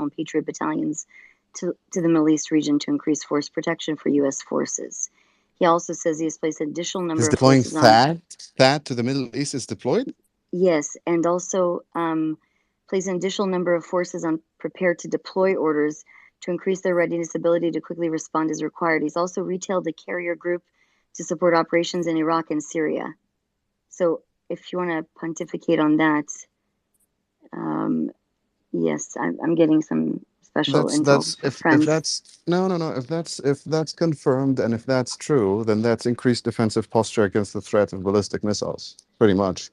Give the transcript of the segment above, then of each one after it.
additional Patriot battalions to the Middle East region to increase force protection for U.S. forces. He also says he has placed an additional number He's of deploying forces on. THAAD to the Middle East is deployed? Yes, and also place an additional number of forces on prepared to deploy orders to increase their readiness ability to quickly respond as required. He's also retailed a carrier group to support operations in Iraq and Syria. So if you want to pontificate on that, yes, I'm getting some special intel That's from if friends. that's no, if that's confirmed and if that's true, then that's increased defensive posture against the threat of ballistic missiles, pretty much.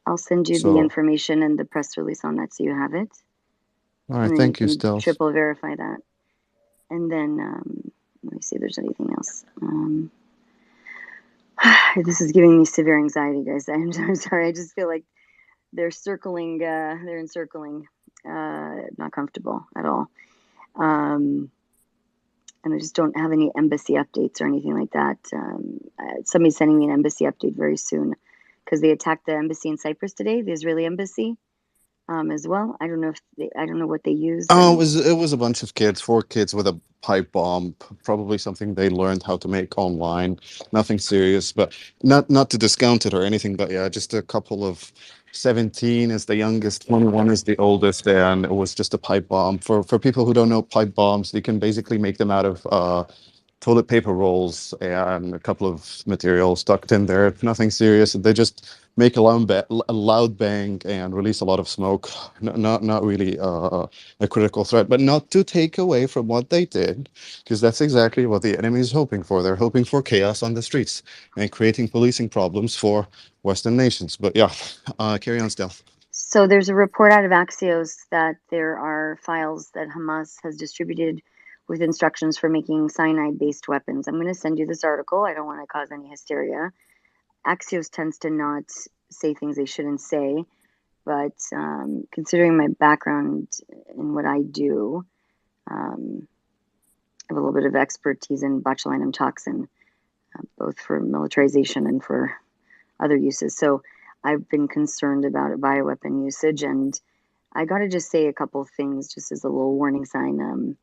I'll send you the So, information and the press release on that so you have it. all And right, then you thank you, can Stealth. triple verify that. And then let me see if there's anything else. This is giving me severe anxiety, guys. I'm sorry. I just feel like they're circling. They're encircling. Not comfortable at all. And I just don't have any embassy updates or anything like that. Somebody's sending me an embassy update very soon because they attacked the embassy in Cyprus today, the Israeli embassy, as well. I don't know I don't know what they used. Oh, it was a bunch of kids, 4 kids with a pipe bomb, probably something they learned how to make online. Nothing serious, but not to discount it or anything, but yeah, just a couple of 17 is the youngest, 21 is the oldest, and it was just a pipe bomb. For people who don't know pipe bombs, you can basically make them out of toilet paper rolls and a couple of materials tucked in there. Nothing serious. They just make a loud bang and release a lot of smoke. Not really a critical threat, but not to take away from what they did, because that's exactly what the enemy is hoping for. They're hoping for chaos on the streets and creating policing problems for Western nations. But yeah, carry on, Stealth. So there's a report out of Axios that there are files that Hamas has distributed with instructions for making cyanide-based weapons. I'm going to send you this article. I don't want to cause any hysteria. Axios tends to not say things they shouldn't say, but considering my background in what I do, I have a little bit of expertise in botulinum toxin, both for militarization and for other uses. So I've been concerned about bioweapon usage, and I got to just say a couple of things just as a little warning sign.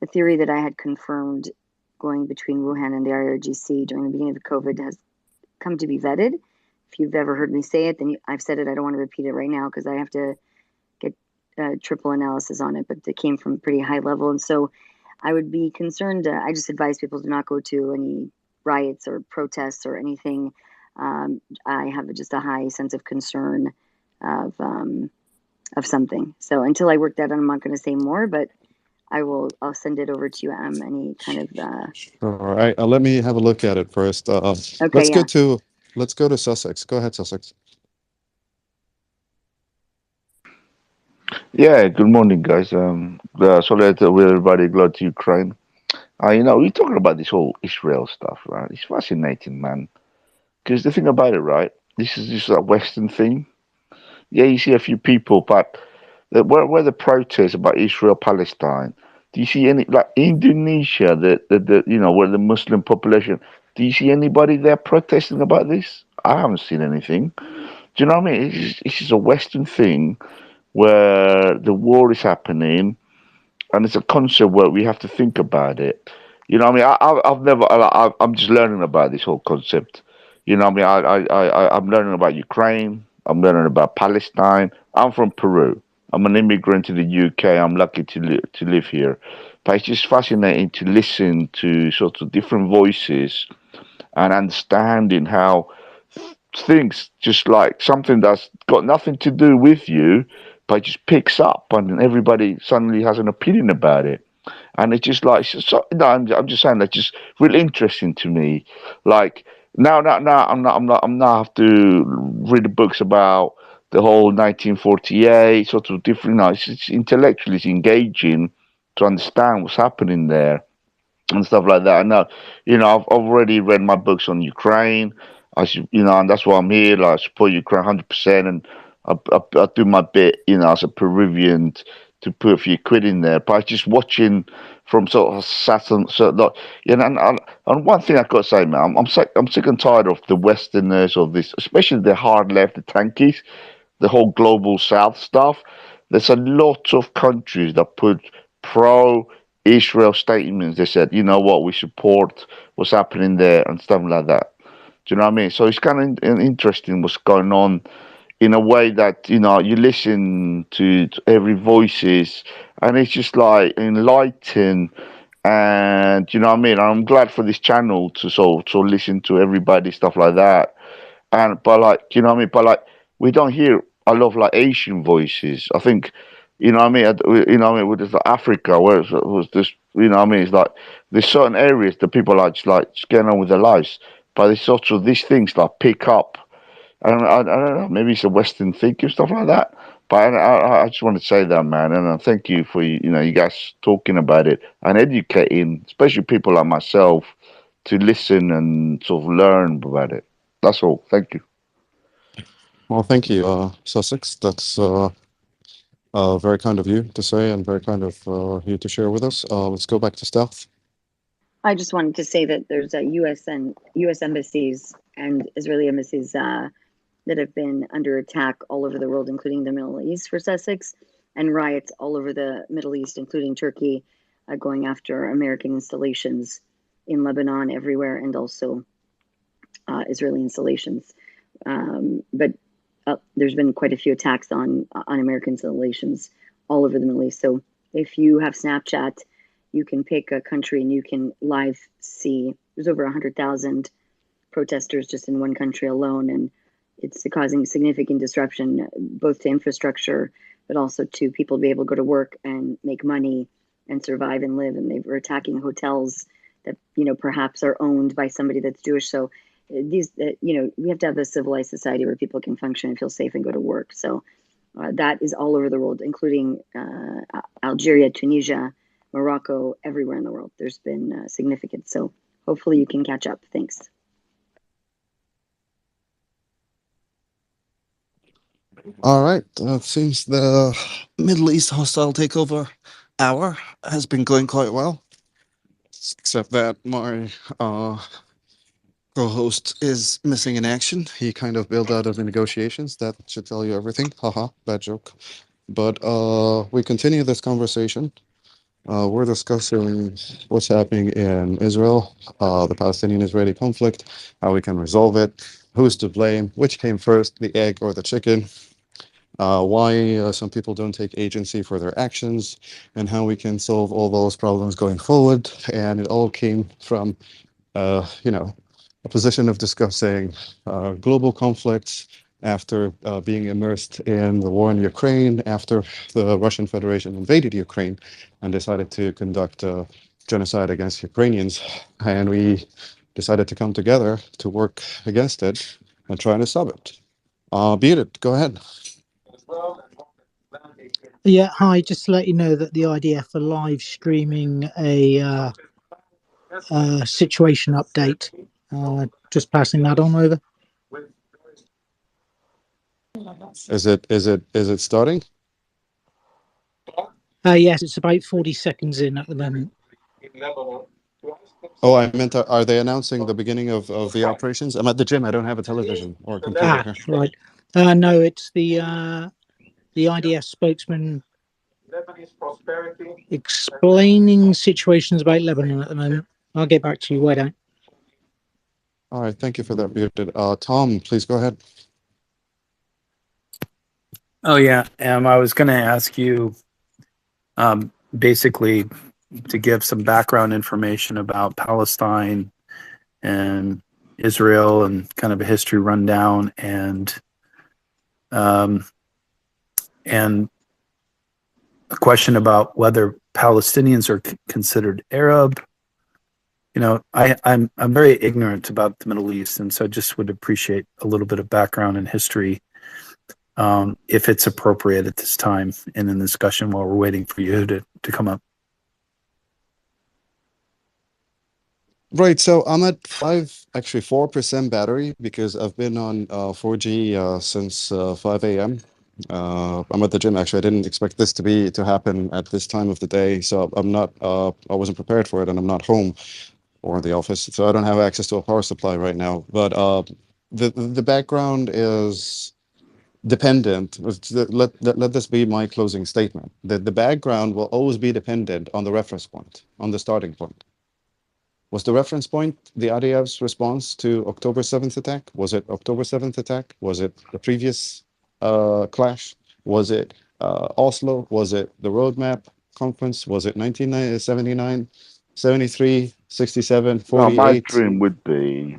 The theory that I had confirmed going between Wuhan and the IRGC during the beginning of COVID has come to be vetted. If you've ever heard me say it, then I've said it. I don't want to repeat it right now because I have to get triple analysis on it, but it came from a pretty high level. And so I would be concerned. I just advise people to not go to any riots or protests or anything. I have just a high sense of concern of something. So until I work that out, I'm not going to say more, but I'll send it over to you. Any kind of All right, let me have a look at it first. okay, Let's go yeah. to let's go to Sussex. Go ahead, Sussex. Yeah, good morning, guys. Solidarity with everybody, glad to Ukraine. We're talking about this whole Israel stuff, right? It's fascinating, man. Because the thing about it, right, this is just a Western thing. Yeah, you see a few people, but where the protests about Israel, Palestine, do you see any, like Indonesia, where the Muslim population, do you see anybody there protesting about this? I haven't seen anything. Do you know what I mean? It's just a Western thing where the war is happening, and it's a concept where we have to think about it. You know, what I mean, I've never. I'm just learning about this whole concept. You know, what I mean, I'm learning about Ukraine. I'm learning about Palestine. I'm from Peru. I'm an immigrant to the UK. I'm lucky to live here, but it's just fascinating to listen to sort of different voices and understanding how things just like something that's got nothing to do with you, but just picks up and everybody suddenly has an opinion about it. And it's just like, no, I'm just saying that's just really interesting to me. Like now, I'm not have to read the books about the whole 1948 sort of different. No, it's intellectually it's engaging to understand what's happening there and stuff like that. I know, I've already read my books on Ukraine. And that's why I'm here. Like, I support Ukraine 100%, and I do my bit, as a Peruvian to put a few quid in there. But I just watching from sort of Saturn, like, and one thing I got to say, man, I'm sick and tired of the Westerners of this, especially the hard left, the tankies, the whole global South stuff. there's a lot of countries that put pro-Israel statements. They said, you know what, we support what's happening there and stuff like that. Do you know what I mean? So it's kind of interesting what's going on in a way that you listen to every voices, and it's just like enlightened. And you know what I mean. I'm glad for this channel to listen to everybody stuff like that. And but like what I mean. But like we don't hear a lot of like Asian voices. I think what I mean. With this, like, Africa, where it was this. What I mean. It's like there's certain areas that people are just getting on with their lives, but it's also these things like pick up. I don't know. Maybe it's a Western thinking stuff like that. But I just want to say that, man, and thank you for you guys talking about it and educating, especially people like myself, to listen and sort of learn about it. That's all. Thank you. Well, thank you, Sussex. That's very kind of you to say, and very kind of you to share with us. Let's go back to Stealth. I just wanted to say that there's a U.S. embassies and Israeli embassies that have been under attack all over the world, including the Middle East for Sussex, and riots all over the Middle East, including Turkey, going after American installations in Lebanon, everywhere, and also Israeli installations. But there's been quite a few attacks on American installations all over the Middle East. So if you have Snapchat, you can pick a country and you can live see. There's over 100,000 protesters just in one country alone, and it's causing significant disruption both to infrastructure, but also to people to be able to go to work and make money and survive and live. And they were attacking hotels that perhaps are owned by somebody that's Jewish. So we have to have a civilized society where people can function and feel safe and go to work. So that is all over the world, including Algeria, Tunisia, Morocco, everywhere in the world. There's been significance. So hopefully you can catch up. Thanks. All right. It seems the Middle East hostile takeover hour has been going quite well, except that my co-host is missing in action. He kind of bailed out of the negotiations. That should tell you everything. Haha, bad joke. But we continue this conversation. We're discussing what's happening in Israel, the Palestinian-Israeli conflict, how we can resolve it, who's to blame, which came first, the egg or the chicken, why some people don't take agency for their actions, and how we can solve all those problems going forward. And it all came from, a position of discussing global conflicts after being immersed in the war in Ukraine, after the Russian Federation invaded Ukraine and decided to conduct genocide against Ukrainians. And we decided to come together to work against it and try to stop it. Beat it, go ahead. Yeah, hi, just to let you know that the IDF are live streaming a situation update. Just passing that on over. Is it starting? Yes, it's about 40 seconds in at the moment. Oh, I meant, are they announcing the beginning of the operations? I'm at the gym. I don't have a television or a computer here. Right. No, it's the IDF spokesman explaining situations about Lebanon at the moment. I'll get back to you. Why don't? All right, thank you for that, Bearded. Tom, please go ahead. Oh yeah, I was going to ask you, basically, to give some background information about Palestine and Israel and kind of a history rundown, and a question about whether Palestinians are considered Arab. I'm very ignorant about the Middle East, and so I just would appreciate a little bit of background and history, if it's appropriate at this time in the discussion while we're waiting for you to come up. Right, so I'm at 4% battery because I've been on 4G since 5 a.m. I'm at the gym. Actually, I didn't expect this to happen at this time of the day, so I'm not. I wasn't prepared for it, and I'm not home or in the office, so I don't have access to a power supply right now. But the background is dependent. Let this be my closing statement. That the background will always be dependent on the reference point, on the starting point. Was the reference point the IDF's response to October 7th attack? Was it October 7th attack? Was it the previous clash? Was it Oslo? Was it the roadmap conference? Was it 1979, 73, 67, Well, my 48? dream would be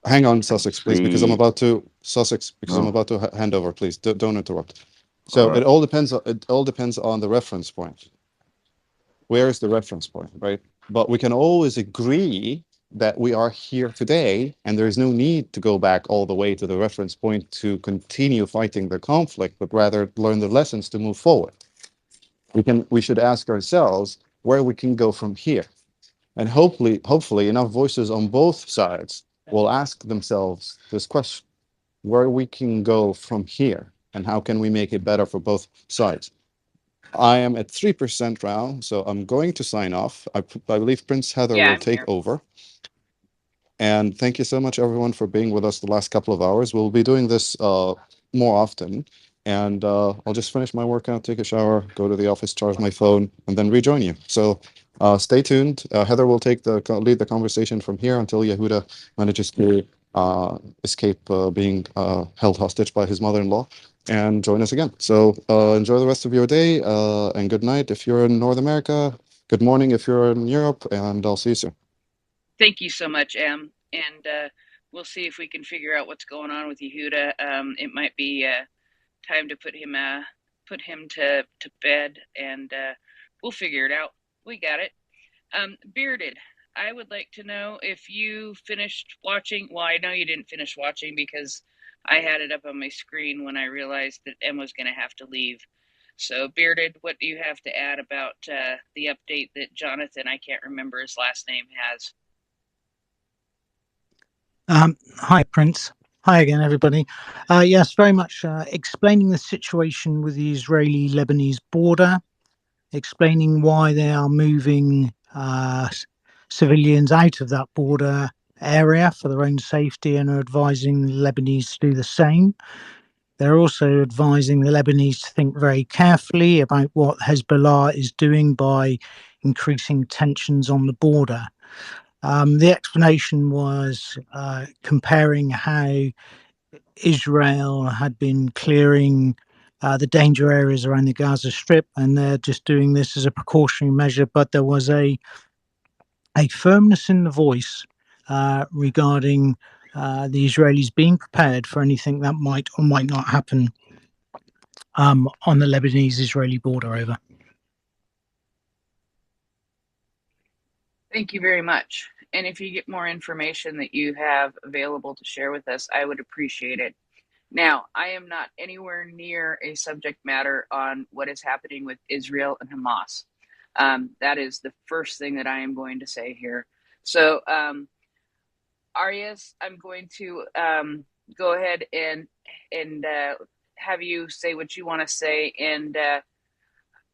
Hang on, Sussex, please, because I'm see. about to Sussex, because I'm No, about to hand over. Please don't interrupt. all So right. it all depends on the reference point. Where is the reference point, right? But we can always agree that we are here today, and there is no need to go back all the way to the reference point to continue fighting the conflict, but rather learn the lessons to move forward. We should ask ourselves where we can go from here. And hopefully enough voices on both sides will ask themselves this question, where we can go from here and how can we make it better for both sides. I am at 3% now, so I'm going to sign off. I believe Prince Heather Yeah, will I'm take here. over. And thank you so much, everyone, for being with us the last couple of hours. We'll be doing this more often. And I'll just finish my workout, take a shower, go to the office, charge my phone, and then rejoin you. So stay tuned. Heather will lead the conversation from here until Yehuda manages to escape being held hostage by his mother-in-law and join us again. So enjoy the rest of your day and good night if you're in North America. Good morning if you're in Europe, and I'll see you soon. Thank you so much, Em. And we'll see if we can figure out what's going on with Yehuda. It might be time to put him to bed, and we'll figure it out. We got it. Bearded, I would like to know if you finished watching. Well, I know you didn't finish watching because I had it up on my screen when I realized that Em was going to have to leave. So, Bearded, what do you have to add about the update that Jonathan, I can't remember his last name, has? Hi, Prince. Hi again, everybody. Yes, very much explaining the situation with the Israeli-Lebanese border, explaining why they are moving civilians out of that border area for their own safety and are advising the Lebanese to do the same. They're also advising the Lebanese to think very carefully about what Hezbollah is doing by increasing tensions on the border. The explanation was comparing how Israel had been clearing the danger areas around the Gaza Strip, and they're just doing this as a precautionary measure. But there was a firmness in the voice regarding the Israelis being prepared for anything that might or might not happen on the Lebanese-Israeli border. Over. Thank you very much. And if you get more information that you have available to share with us, I would appreciate it. Now, I am not anywhere near a subject matter on what is happening with Israel and Hamas. That is the first thing that I am going to say here. So, Arias, I'm going to go ahead and have you say what you want to say, and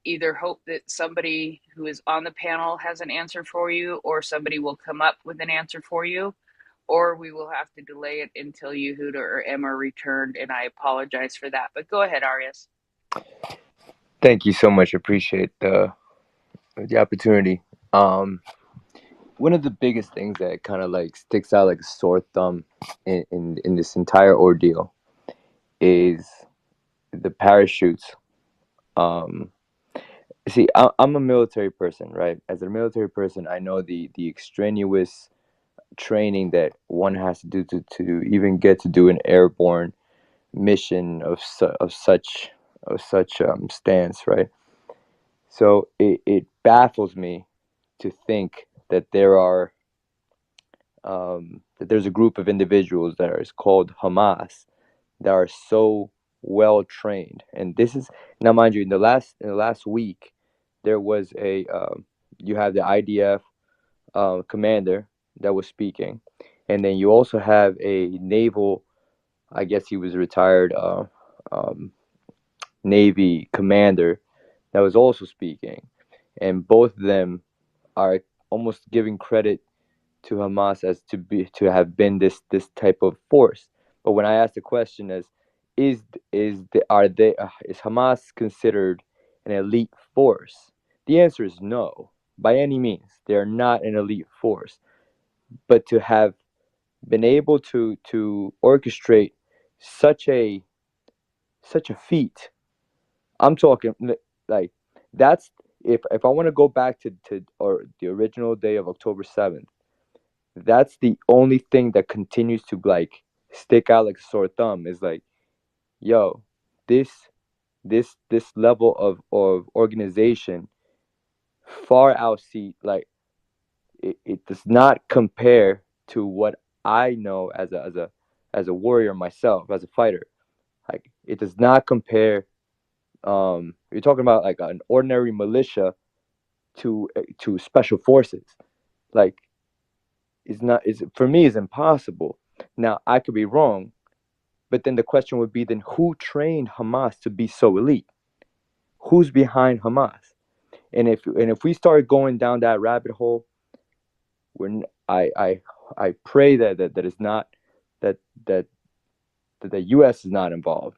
either hope that somebody who is on the panel has an answer for you, or somebody will come up with an answer for you, or we will have to delay it until Yehuda or Emma returned, and I apologize for that. But go ahead, Arias. Thank you so much. Appreciate the opportunity. One of the biggest things that kind of like sticks out like a sore thumb in this entire ordeal is the parachutes. See, I'm a military person, right? As a military person, I know the extraneous training that one has to do to even get to do an airborne mission of such stance, right? So it baffles me to think that there's a group of individuals that is called Hamas that are so well trained. And this is, now mind you, in the last week there was you have the IDF commander that was speaking, and then you also have a naval, I guess he was retired Navy commander that was also speaking, and both of them are almost giving credit to Hamas as to have been this type of force. But when I asked the question as, is Hamas considered an elite force? The answer is no. By any means, they are not an elite force. But to have been able to orchestrate such a feat, I'm talking like that's if I want to go back to or the original day of October 7th, that's the only thing that continues to like stick out like a sore thumb is like, yo, this this level of organization far outseat like it does not compare to what I know as a warrior myself, as a fighter. Like it does not compare. You're talking about like an ordinary militia to special forces. Like it's not. Is for me is impossible. Now I could be wrong, but then the question would be then who trained Hamas to be so elite? Who's behind Hamas? And if we start going down that rabbit hole, I pray that is not that that that the U.S. is not involved,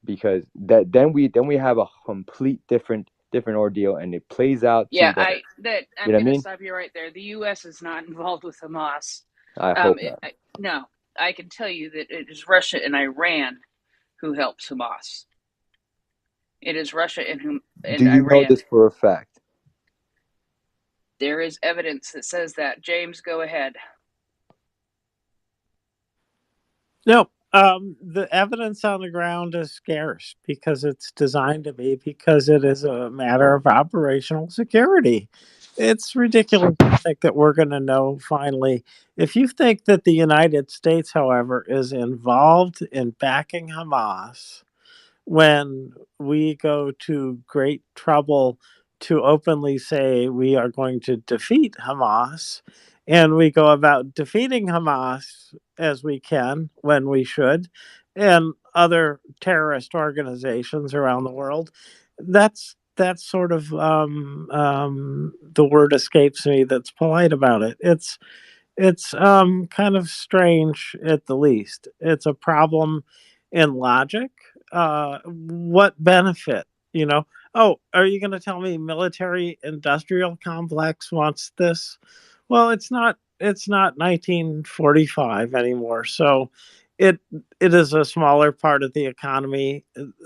because that then we have a complete different ordeal, and it plays out to Yeah, the, I'm you know what I going to mean? stop you right there. The U.S. is not involved with Hamas. I hope not. No, I can tell you that it is Russia and Iran who helps Hamas. It is Russia and Do you know Iran. this for a fact? There is evidence that says that. James, go ahead. No, the evidence on the ground is scarce because it's designed to be, because it is a matter of operational security. It's ridiculous to think that we're going to know finally. If you think that the United States, however, is involved in backing Hamas, when we go to great trouble to openly say we are going to defeat Hamas, and we go about defeating Hamas as we can when we should, and other terrorist organizations around the world, that's sort of the word escapes me that's polite about it. It's kind of strange at the least. It's a problem in logic. What benefit, you know? Oh, are you going to tell me military industrial complex wants this? Well, it's not 1945 anymore. So it it is a smaller part of the economy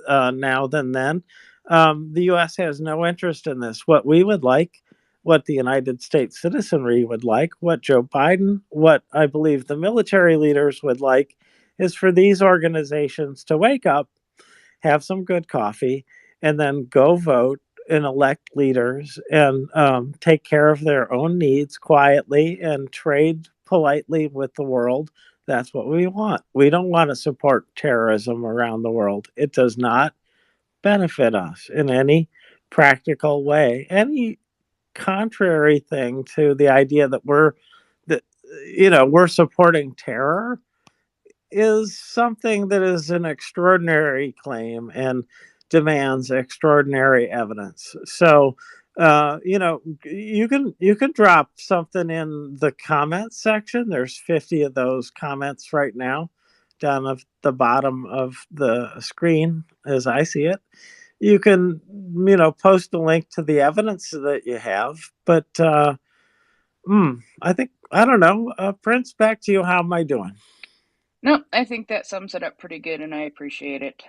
now than then. The US has no interest in this. What we would like, what the United States citizenry would like, what Joe Biden, what I believe the military leaders would like, is for these organizations to wake up, have some good coffee, and then go vote and elect leaders and take care of their own needs quietly and trade politely with the world. That's what we want. We don't want to support terrorism around the world. It does not benefit us in any practical way. Any contrary thing to the idea that that we're supporting terror is something that is an extraordinary claim and demands extraordinary evidence. So you can drop something in the comments section. There's 50 of those comments right now down at the bottom of the screen as I see it. You can post a link to the evidence that you have, but I don't know, Prince, back to you. How am I doing? No, I think that sums it up pretty good, and I appreciate it.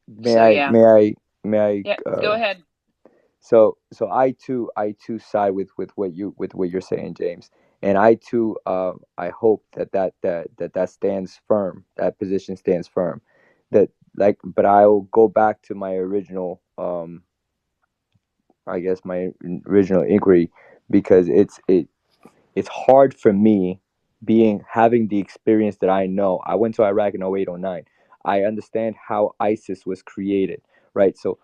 May I Yeah, go ahead. So I too side with what you're saying, James, and I too I hope that stands firm. That position stands firm. That like, but I'll go back to my original I guess my original inquiry, because it's hard for me, having the experience that I know. I went to Iraq in 08, 09. I understand how ISIS was created, right? So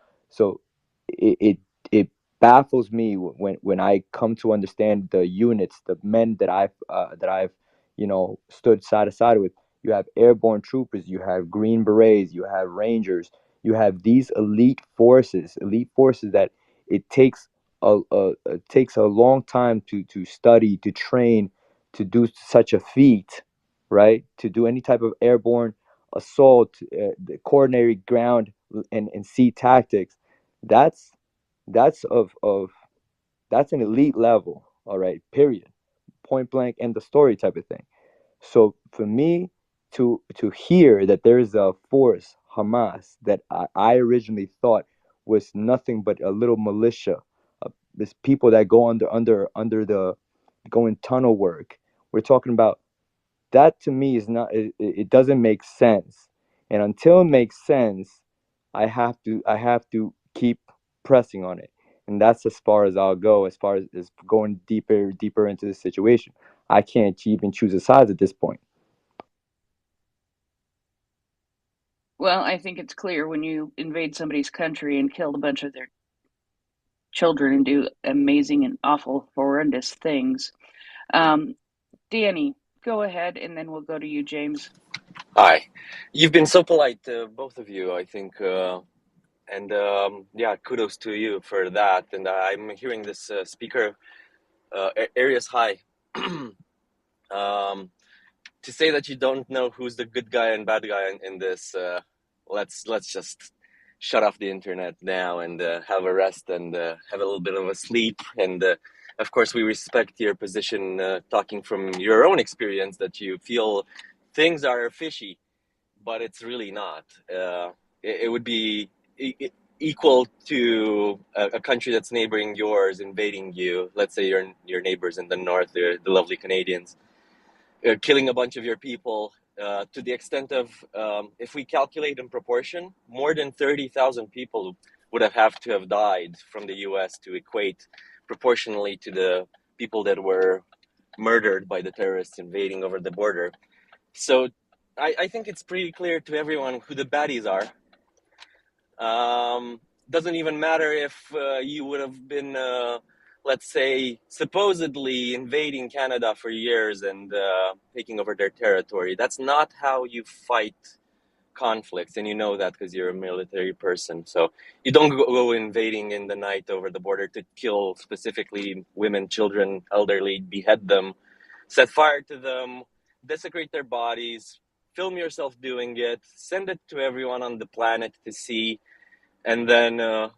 it it baffles me when I come to understand the units, the men that I've stood side to side with. You have airborne troopers, you have Green Berets, you have Rangers, you have these elite forces that it takes it takes a long time to study, to train, to do such a feat, right? To do any type of airborne assault, the coordinated ground and sea tactics. That's that's an elite level. All right, period, point blank, end the story type of thing. So for me to hear that there is a force, Hamas, that I originally thought was nothing but a little militia, this people that go under the going tunnel work. We're talking about that. To me is not, it doesn't make sense. And until it makes sense, I have to keep pressing on it. And that's as far as I'll go, as far as going deeper into the situation. I can't even choose a sides at this point. Well, I think it's clear when you invade somebody's country and kill a bunch of their children and do amazing and awful, horrendous things. Danny, go ahead, and then we'll go to you, James. Hi. You've been so polite, both of you, I think. And yeah, kudos to you for that. And I'm hearing this speaker, Arias High, to say that you don't know who's the good guy and bad guy in this. Let's just shut off the internet now and have a rest and have a little bit of a sleep. And of course, we respect your position, talking from your own experience, that you feel things are fishy, but it's really not. It would be equal to a country that's neighboring yours invading you. Let's say your neighbors in the north, the lovely Canadians, killing a bunch of your people. To the extent of, if we calculate in proportion, more than 30,000 people would have to have died from the U.S. to equate proportionally to the people that were murdered by the terrorists invading over the border. So I think it's pretty clear to everyone who the baddies are. Doesn't even matter if you would have been, let's say, supposedly invading Canada for years and taking over their territory. That's not how you fight conflicts, and you know that because you're a military person. So you don't go invading in the night over the border to kill specifically women, children, elderly, behead them, set fire to them, desecrate their bodies, film yourself doing it, send it to everyone on the planet to see, and then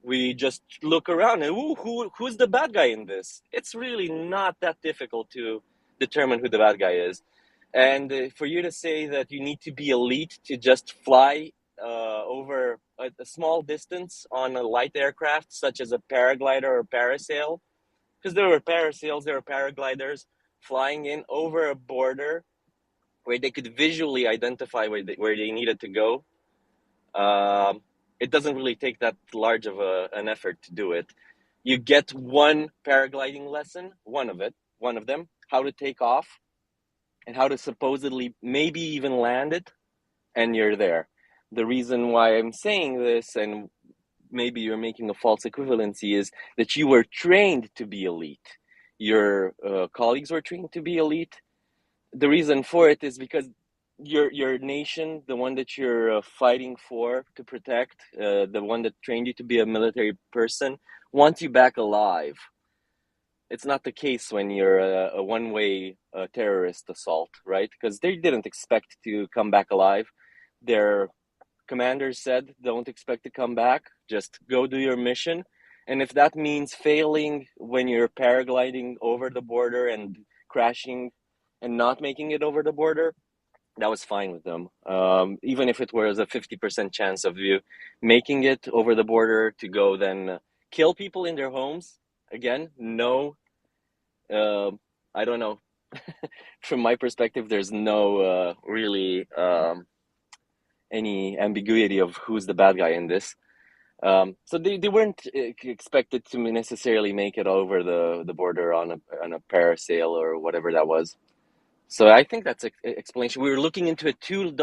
we just look around and who's the bad guy in this? It's really not that difficult to determine who the bad guy is. And for you to say that you need to be elite to just fly over a small distance on a light aircraft, such as a paraglider or parasail, because there were parasails, there were paragliders flying in over a border where they could visually identify where they needed to go. It doesn't really take that large of an effort to do it. You get one paragliding lesson, one of them, how to take off and how to supposedly maybe even land it, and you're there. The reason why I'm saying this, and maybe you're making a false equivalency, is that you were trained to be elite. Your colleagues were trained to be elite. The reason for it is because your nation, the one that you're fighting for to protect, the one that trained you to be a military person, wants you back alive. It's not the case when you're a one-way terrorist assault, right? Because they didn't expect to come back alive. Their commanders said, don't expect to come back, just go do your mission. And if that means failing when you're paragliding over the border and crashing and not making it over the border, that was fine with them. Even if it was a 50% chance of you making it over the border to go then kill people in their homes, again, no, I don't know. From my perspective, there's no really any ambiguity of who's the bad guy in this. So they weren't expected to necessarily make it over the border on a parasail or whatever that was. So I think that's an explanation. We were looking into it too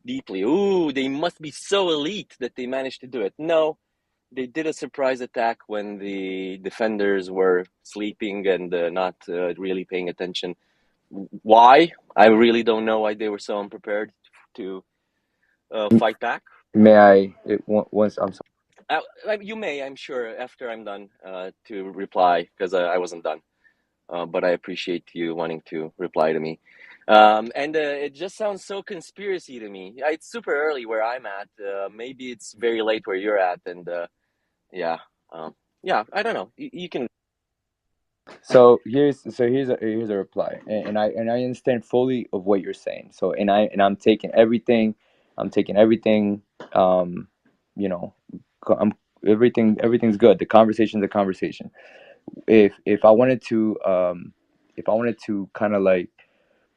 deeply. Ooh, they must be so elite that they managed to do it. No, they did a surprise attack when the defenders were sleeping and not really paying attention. Why? I really don't know why they were so unprepared to fight back. May I, once, I'm sorry. You may, I'm sure, after I'm done, to reply, because I wasn't done. But I appreciate you wanting to reply to me. And it just sounds so conspiracy to me. It's super early where I'm at. Maybe it's very late where you're at, and yeah, yeah. I don't know. You can. So here's a reply, and I understand fully of what you're saying. So I'm taking everything, um, you know, I'm everything's good. The conversation's a conversation. If I wanted to kind of like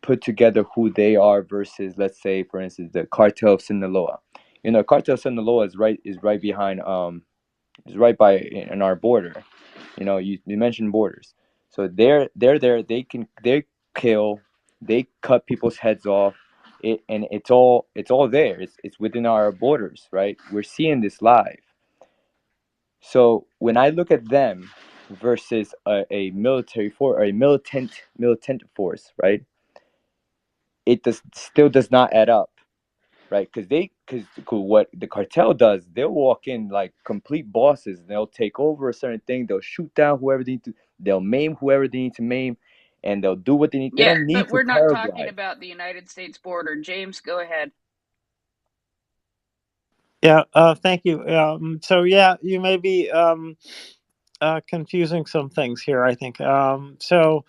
put together who they are versus, let's say, for instance, the cartel of Sinaloa. Cartel of Sinaloa is right behind is right by in our border. You mentioned borders, so they're there. They kill, they cut people's heads off. And it's all there. It's within our borders, right? We're seeing this live. So when I look at them versus a military force or a militant force, right? It still does not add up, right? Because what the cartel does, they'll walk in like complete bosses. They'll take over a certain thing. They'll shoot down whoever they need to. They'll maim whoever they need to maim, and they'll do what they need. They Yeah, don't need but to we're not talking paraglide. about the United States border. James, go ahead. Yeah, thank you. So yeah, you may be confusing some things here, I think. So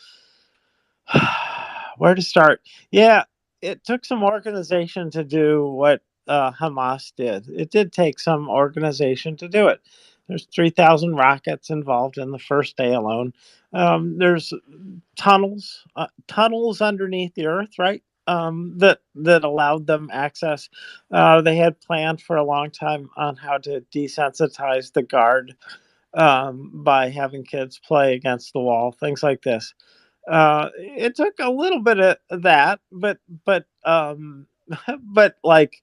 where to start? Yeah, it took some organization to do what Hamas did. It did take some organization to do it. There's 3,000 rockets involved in the first day alone. There's tunnels underneath the earth, right? That allowed them access. They had planned for a long time on how to desensitize the guard by having kids play against the wall, things like this. It took a little bit of that, but but like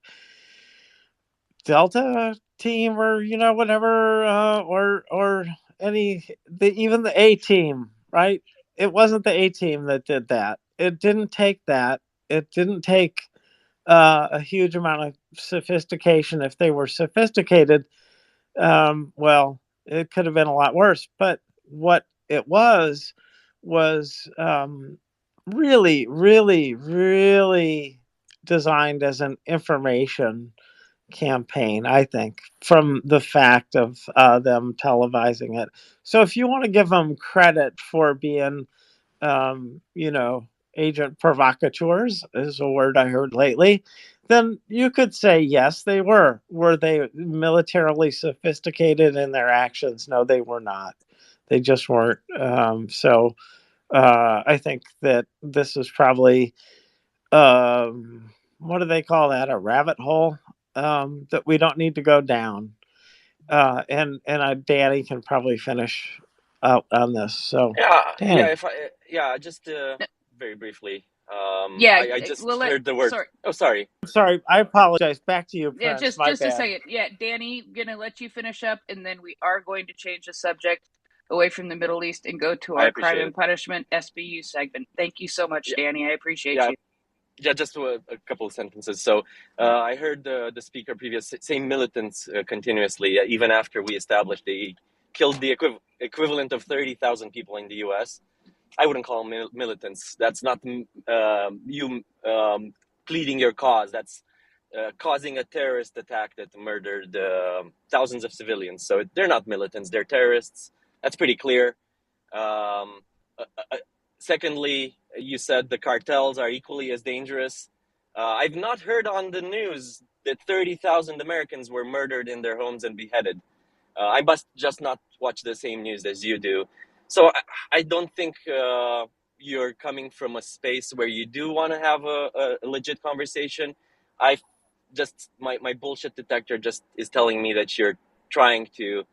Delta team or whatever, or even the A team, right? It wasn't the A team that did that. It didn't take that. It didn't take a huge amount of sophistication. If they were sophisticated, well, it could have been a lot worse. But what it was really, really, really designed as an information campaign, I think, from the fact of them televising it. So if you want to give them credit for being, agent provocateurs is a word I heard lately, then you could say, yes, they were. Were they militarily sophisticated in their actions? No, they were not. They just weren't. So I think that this is probably, what do they call that? A rabbit hole that we don't need to go down. And Danny can probably finish out on this. So, Yeah, yeah. Danny. Just very briefly. Yeah, I just well, heard the word. sorry. Oh, sorry. Sorry, I apologize. Back to you, Yeah, Prince. just My just a bad. second. Yeah, Danny, gonna let you finish up, and then we are going to change the subject away from the Middle East and go to I our crime appreciate and it. punishment SBU segment. Thank you so much, Yeah, Danny. I appreciate yeah, you. yeah. Just a couple of sentences. So I heard the speaker previous saying militants continuously, even after we established they killed the equivalent of 30,000 people in the U.S. I wouldn't call them militants. That's not you pleading your cause. That's causing a terrorist attack that murdered thousands of civilians. So they're not militants. They're terrorists. That's pretty clear. Um, Secondly, you said the cartels are equally as dangerous. I've not heard on the news that 30,000 Americans were murdered in their homes and beheaded. I must just not watch the same news as you do. So I don't think you're coming from a space where you do want to have a legit conversation. I just, my bullshit detector just is telling me that you're trying to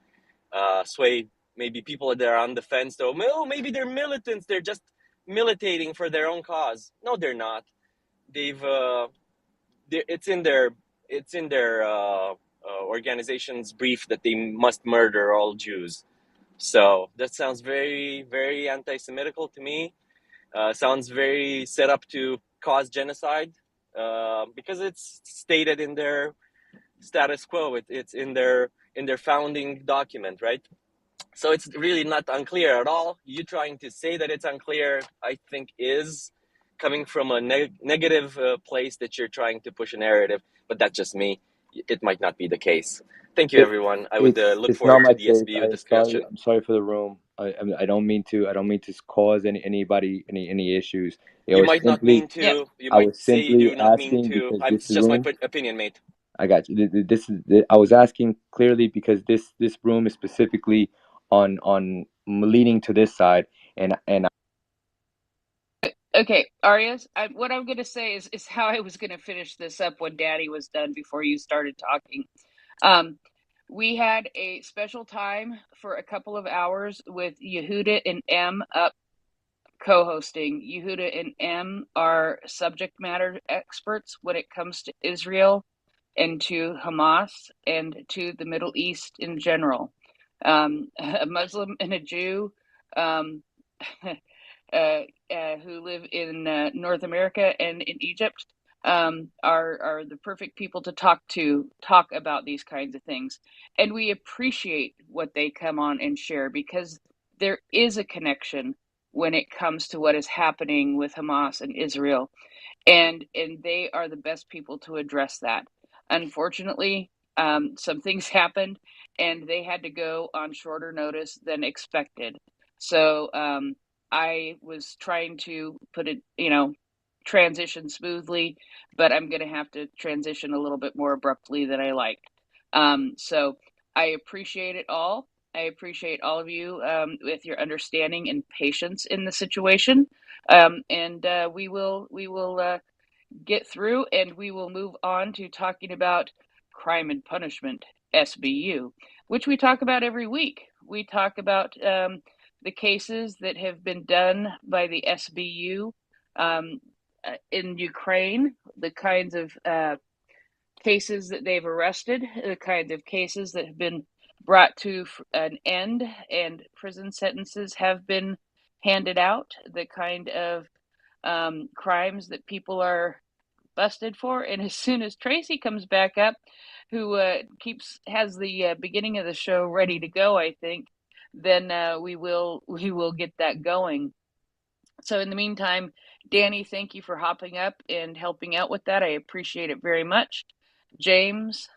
sway maybe people that are on the fence, though. Oh, maybe they're militants. They're just militating for their own cause. No, they're not. They've it's in their organization's brief that they must murder all Jews. So that sounds very, very anti-Semitical to me. Sounds very set up to cause genocide because it's stated in their status quo. It's in their founding document, right? So it's really not unclear at all. You trying to say that it's unclear, I think, is coming from a negative place that you're trying to push a narrative, but that's just me. It might not be the case. Thank you, It, everyone. I would look it's not forward to my the case. SBU discussion. I'm sorry for the room. I don't mean to cause anybody any issues. It You was might not simply mean Yeah. to. You I might was say you simply do, not mean asking to. because It's this just my room. opinion, mate. I got you. I was asking clearly because this room is specifically on leaning to this side, and Okay, Arias, what I'm going to say is how I was going to finish this up when Daddy was done before you started talking. We had a special time for a couple of hours with Yehuda and M up co-hosting. Yehuda and M are subject matter experts when it comes to Israel and to Hamas and to the Middle East in general. A Muslim and a Jew um, who live in North America and in Egypt are the perfect people to talk about these kinds of things. And we appreciate what they come on and share because there is a connection when it comes to what is happening with Hamas and Israel, and they are the best people to address that. Unfortunately, some things happened, and they had to go on shorter notice than expected. So I was trying to put it, transition smoothly, but I'm going to have to transition a little bit more abruptly than I liked. So I appreciate it all. I appreciate all of you with your understanding and patience in the situation, and we will get through, and we will move on to talking about crime and punishment SBU, which we talk about every week. We talk about the cases that have been done by the SBU in Ukraine, the kinds of cases that they've arrested, the kinds of cases that have been brought to an end, and prison sentences have been handed out, the kind of crimes that people are busted for. And as soon as Tracy comes back up, who has the beginning of the show ready to go, I think, then we will get that going. So in the meantime, Danny, thank you for hopping up and helping out with that. I appreciate it very much. James,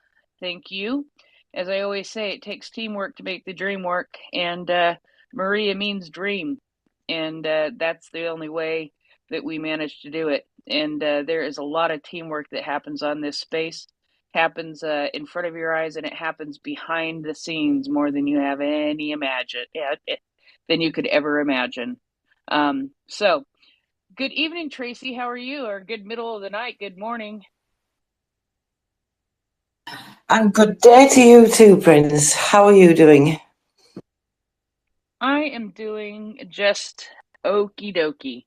thank you. As I always say, it takes teamwork to make the dream work, and Mriya means dream, and that's the only way that we manage to do it. And there is a lot of teamwork that happens on this space, happens in front of your eyes, and it happens behind the scenes more than you have any than you could ever imagine. So good evening, Tracy. How are you? Or good middle of the night. Good morning. And good day to you too, Prince. How are you doing? I am doing just okie dokie.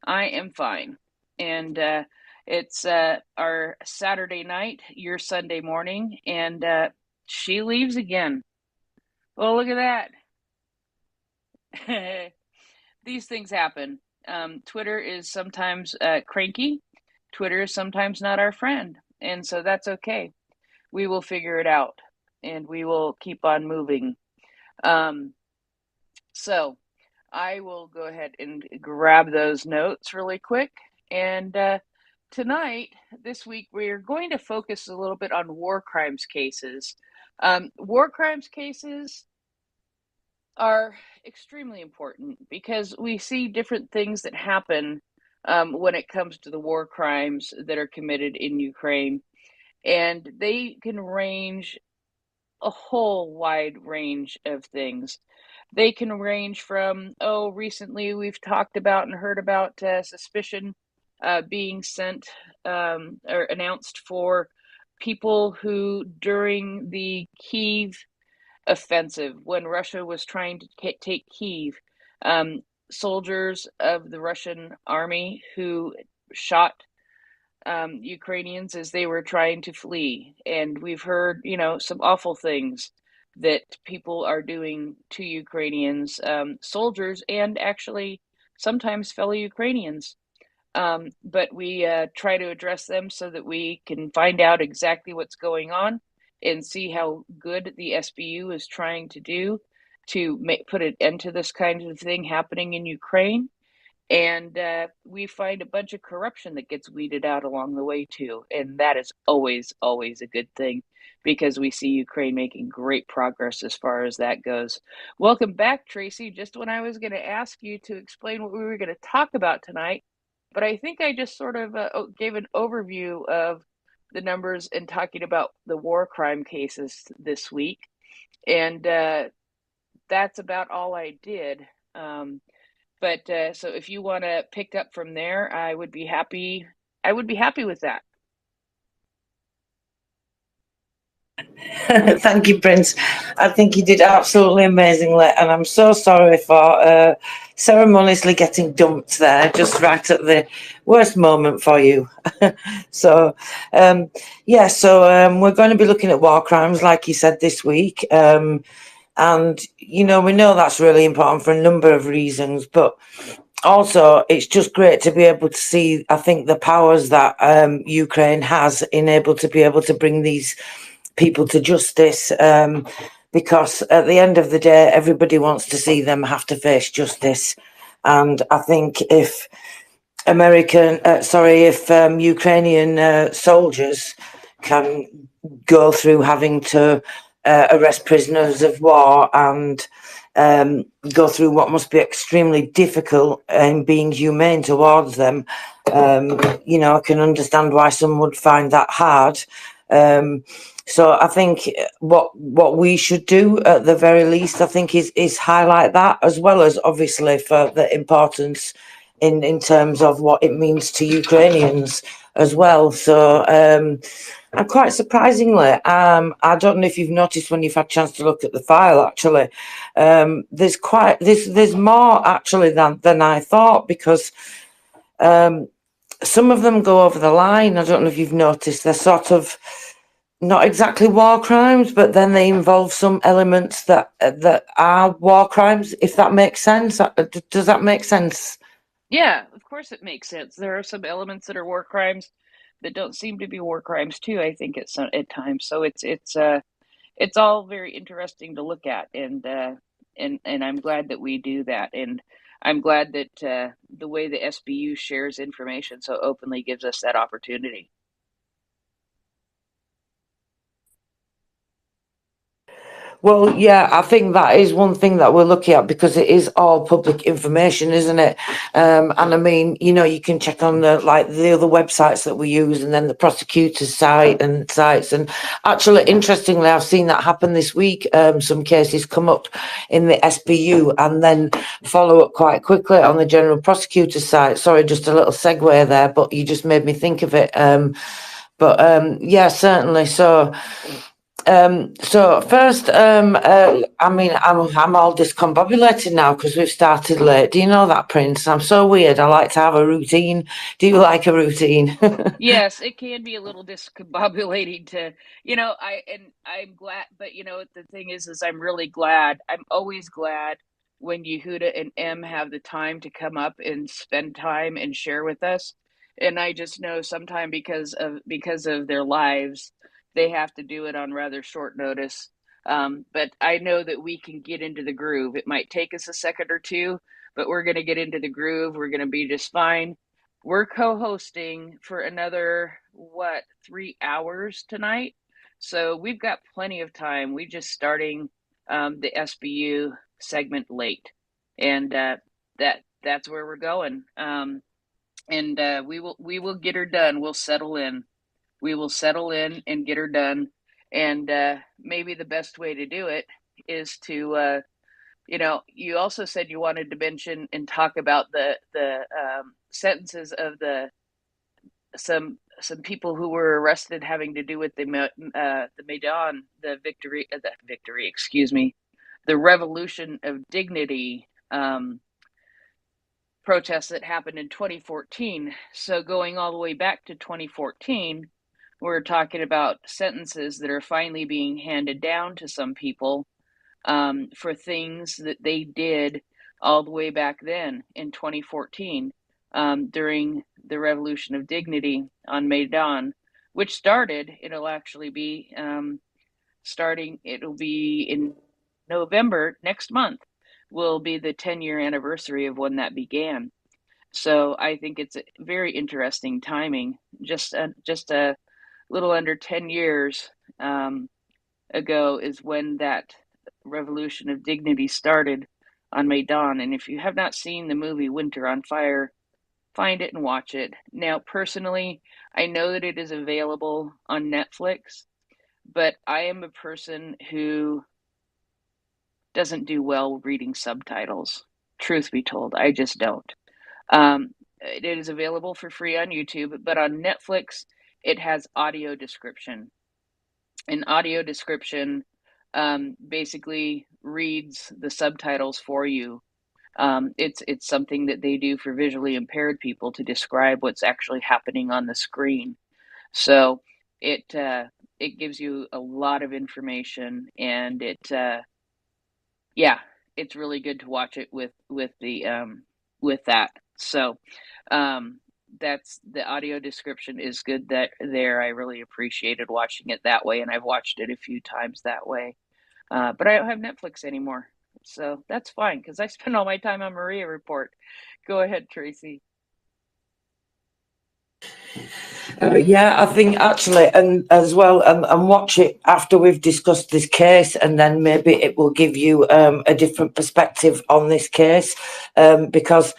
I am fine. And it's our Saturday night, your Sunday morning, and she leaves again. Well, look at that. These things happen. Twitter is sometimes cranky. Twitter is sometimes not our friend. And so that's okay. We will figure it out, and we will keep on moving. So I will go ahead and grab those notes really quick. And tonight, this week, we're going to focus a little bit on war crimes cases. War crimes cases are extremely important because we see different things that happen when it comes to the war crimes that are committed in Ukraine. And they can range a whole wide range of things. They can range from, recently we've talked about and heard about suspicion being sent or announced for people who, during the Kyiv offensive, when Russia was trying to take Kyiv, soldiers of the Russian army who shot Ukrainians as they were trying to flee. And we've heard, some awful things that people are doing to Ukrainians, soldiers, and actually sometimes fellow Ukrainians. But we try to address them so that we can find out exactly what's going on and see how good the SBU is trying to do to put an end to this kind of thing happening in Ukraine. And we find a bunch of corruption that gets weeded out along the way too, and that is always a good thing, because we see Ukraine making great progress as far as that goes. Welcome back, Tracy. Just when I was going to ask you to explain what we were going to talk about tonight, but I think I just sort of gave an overview of the numbers and talking about the war crime cases this week, and that's about all I did. But so if you want to pick up from there, I would be happy. I would be happy with that. Thank you, Prince. I think you did absolutely amazingly, and I'm so sorry for ceremoniously getting dumped there, just right at the worst moment for you. So, we're going to be looking at war crimes, like you said, this week. And, we know that's really important for a number of reasons, but also it's just great to be able to see, I think, the powers that Ukraine has in able to bring these people to justice, because at the end of the day, everybody wants to see them have to face justice. And I think if Ukrainian soldiers can go through having to arrest prisoners of war and go through what must be extremely difficult in being humane towards them, I can understand why some would find that hard. So I think what we should do at the very least, I think, is highlight that, as well as obviously for the importance in terms of what it means to Ukrainians as well. So and quite surprisingly, I don't know if you've noticed when you've had a chance to look at the file, actually, there's more actually than I thought, because some of them go over the line. I don't know if you've noticed, they're sort of not exactly war crimes, but then they involve some elements that are war crimes, if that makes sense. Does that make sense? Yeah, of course it makes sense. There are some elements that are war crimes that don't seem to be war crimes too, I think at times. So it's all very interesting to look at, and I'm glad that we do that, and I'm glad that the way the SBU shares information so openly gives us that opportunity. Well, yeah, I think that is one thing that we're looking at, because it is all public information, isn't it? And I mean, you can check on the other websites that we use, and then the prosecutor's sites. And actually, interestingly, I've seen that happen this week. Some cases come up in the SBU and then follow up quite quickly on the general prosecutor's site. Sorry, just a little segue there, but you just made me think of it. Yeah, certainly. So first, I mean, I'm all discombobulated now because we've started late. Do you know that, Prince? I'm so weird. I like to have a routine. Do you like a routine? Yes, it can be a little discombobulating to, I'm glad, but the thing is I'm really glad. I'm always glad when Yehuda and M have the time to come up and spend time and share with us. And I just know sometime because of their lives, they have to do it on rather short notice. But I know that we can get into the groove. It might take us a second or two, but we're going to get into the groove. We're going to be just fine. We're co-hosting for another 3 hours tonight, so we've got plenty of time. We just starting the SBU segment late, and that's where we're going. And we will get her done. We'll settle in. We will settle in and get her done. And maybe the best way to do it is to you also said you wanted to mention and talk about the sentences of some people who were arrested having to do with the Maidan, the victory, excuse me, the Revolution of Dignity protests that happened in 2014. So going all the way back to 2014, we're talking about sentences that are finally being handed down to some people for things that they did all the way back then in 2014 during the Revolution of Dignity on Maidan, which started, it'll be in November next month, will be the 10-year anniversary of when that began. So I think it's a very interesting timing. Just a little under 10 years ago is when that revolution of dignity started on Maidan. And if you have not seen the movie Winter on Fire, find it and watch it. Now, personally, I know that it is available on Netflix, but I am a person who doesn't do well reading subtitles. Truth be told, I just don't. It is available for free on YouTube, but on Netflix, it has audio description. And audio description basically reads the subtitles for you. It's something that they do for visually impaired people to describe what's actually happening on the screen. So it gives you a lot of information, and it's really good to watch it with that. So that's the audio description is good there. I really appreciated watching it that way, and I've watched it a few times that way. But I don't have Netflix anymore, so that's fine because I spend all my time on MriyaReport. Go ahead, Tracy. Yeah, I think actually, and as well, and watch it after we've discussed this case, and then maybe it will give you a different perspective on this case, because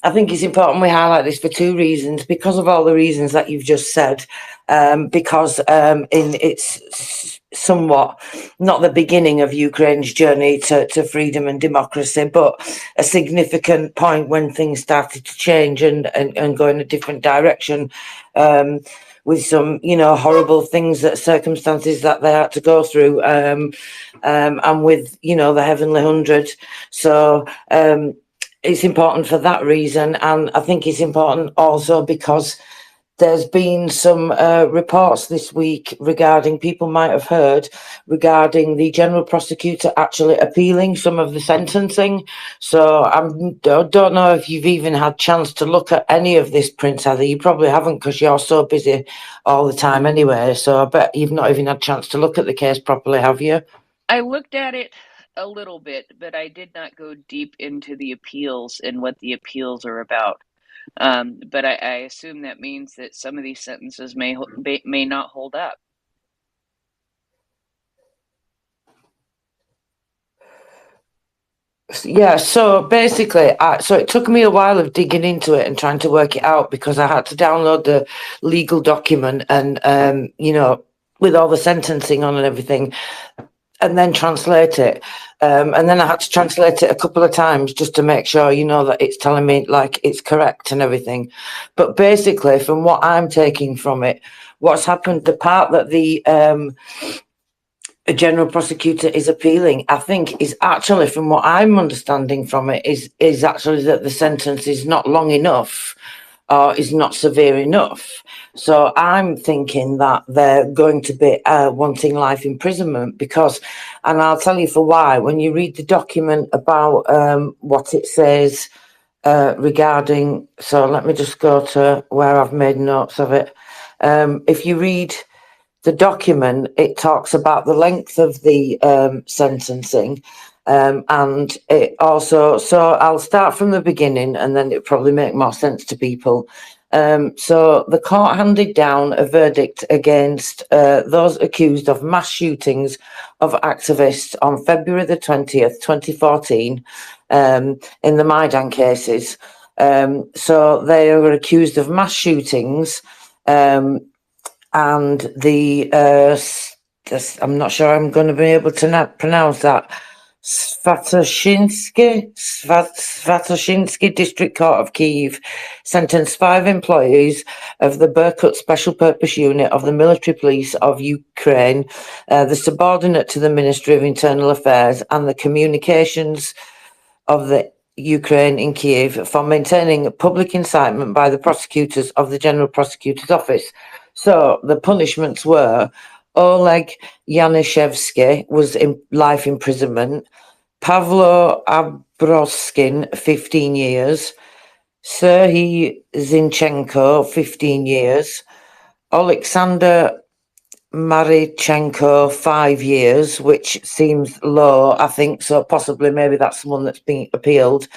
I think it's important we highlight this for two reasons. Because of all the reasons that you've just said, because it's somewhat not the beginning of Ukraine's journey to freedom and democracy, but a significant point when things started to change and go in a different direction, with some, horrible things, that circumstances that they had to go through, and with, the Heavenly 100. So it's important for that reason, and I think it's important also because there's been some reports this week regarding, people might have heard, regarding the general prosecutor actually appealing some of the sentencing. So I don't know if you've even had chance to look at any of this, Prince Heather. You probably haven't because you're so busy all the time anyway. So I bet you've not even had a chance to look at the case properly, have you? I looked at it a little bit, but I did not go deep into the appeals and what the appeals are about. But I assume that means that some of these sentences may not hold up. Yeah, so basically, so it took me a while of digging into it and trying to work it out, because I had to download the legal document and, with all the sentencing on and everything, and then translate it. And then I had to translate it a couple of times just to make sure, that it's telling me like it's correct and everything. But basically, from what I'm taking from it, what's happened, the part that the a general prosecutor is appealing, I think, is actually, from what I'm understanding from it, is actually that the sentence is not long enough or is not severe enough. So I'm thinking that they're going to be wanting life imprisonment, because, and I'll tell you for why, when you read the document about what it says regarding, so let me just go to where I've made notes of it. If you read the document, it talks about the length of the sentencing, and it also, so I'll start from the beginning and then it'll probably make more sense to people. So the court handed down a verdict against those accused of mass shootings of activists on February the 20th, 2014, in the Maidan cases. So they were accused of mass shootings, and the I'm not sure I'm going to be able to pronounce that. Svatoshinsky District Court of Kyiv sentenced 5 employees of the Berkut Special Purpose Unit of the Military Police of Ukraine, the subordinate to the Ministry of Internal Affairs and the Communications of the Ukraine in Kyiv, for maintaining public incitement by the prosecutors of the General Prosecutor's Office. So the punishments were: Oleg Yanishevsky was in life imprisonment, Pavlo Abroskin 15 years, Serhiy Zinchenko 15 years, Alexander Marichenko 5 years, which seems low, I think, so possibly maybe that's the one that's being appealed.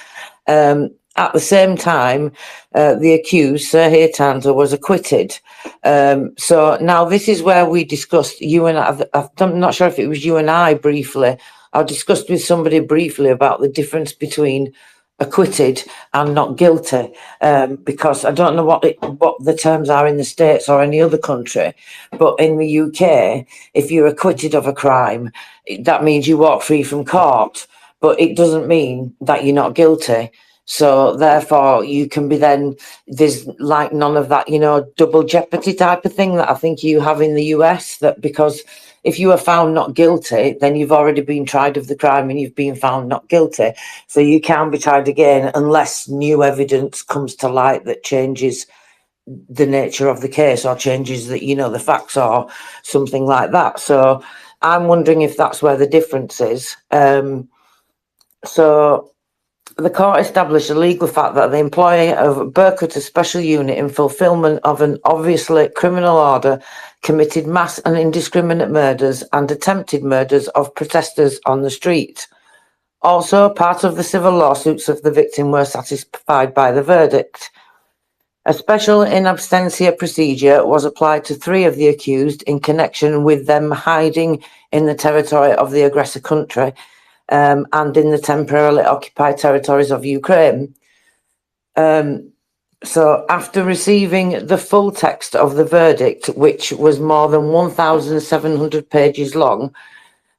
at the same time, the accused, Sir Hirtanta, was acquitted. So now this is where we discussed, you and I, I'm not sure if it was you and I briefly, I discussed with somebody briefly about the difference between acquitted and not guilty, because I don't know what the terms are in the States or any other country, but in the UK, if you're acquitted of a crime, that means you walk free from court, but it doesn't mean that you're not guilty. So therefore you can be then, there's like none of that, double jeopardy type of thing that I think you have in the US, that because if you are found not guilty, then you've already been tried of the crime and you've been found not guilty. So you can't be tried again unless new evidence comes to light that changes the nature of the case or changes the, the facts or something like that. So I'm wondering if that's where the difference is. So the court established a legal fact that the employee of Burkut, a special unit in fulfilment of an obviously criminal order, committed mass and indiscriminate murders and attempted murders of protesters on the street. Also, part of the civil lawsuits of the victim were satisfied by the verdict. A special in absentia procedure was applied to 3 of the accused in connection with them hiding in the territory of the aggressor country, and in the temporarily occupied territories of Ukraine. So after receiving the full text of the verdict, which was more than 1,700 pages long,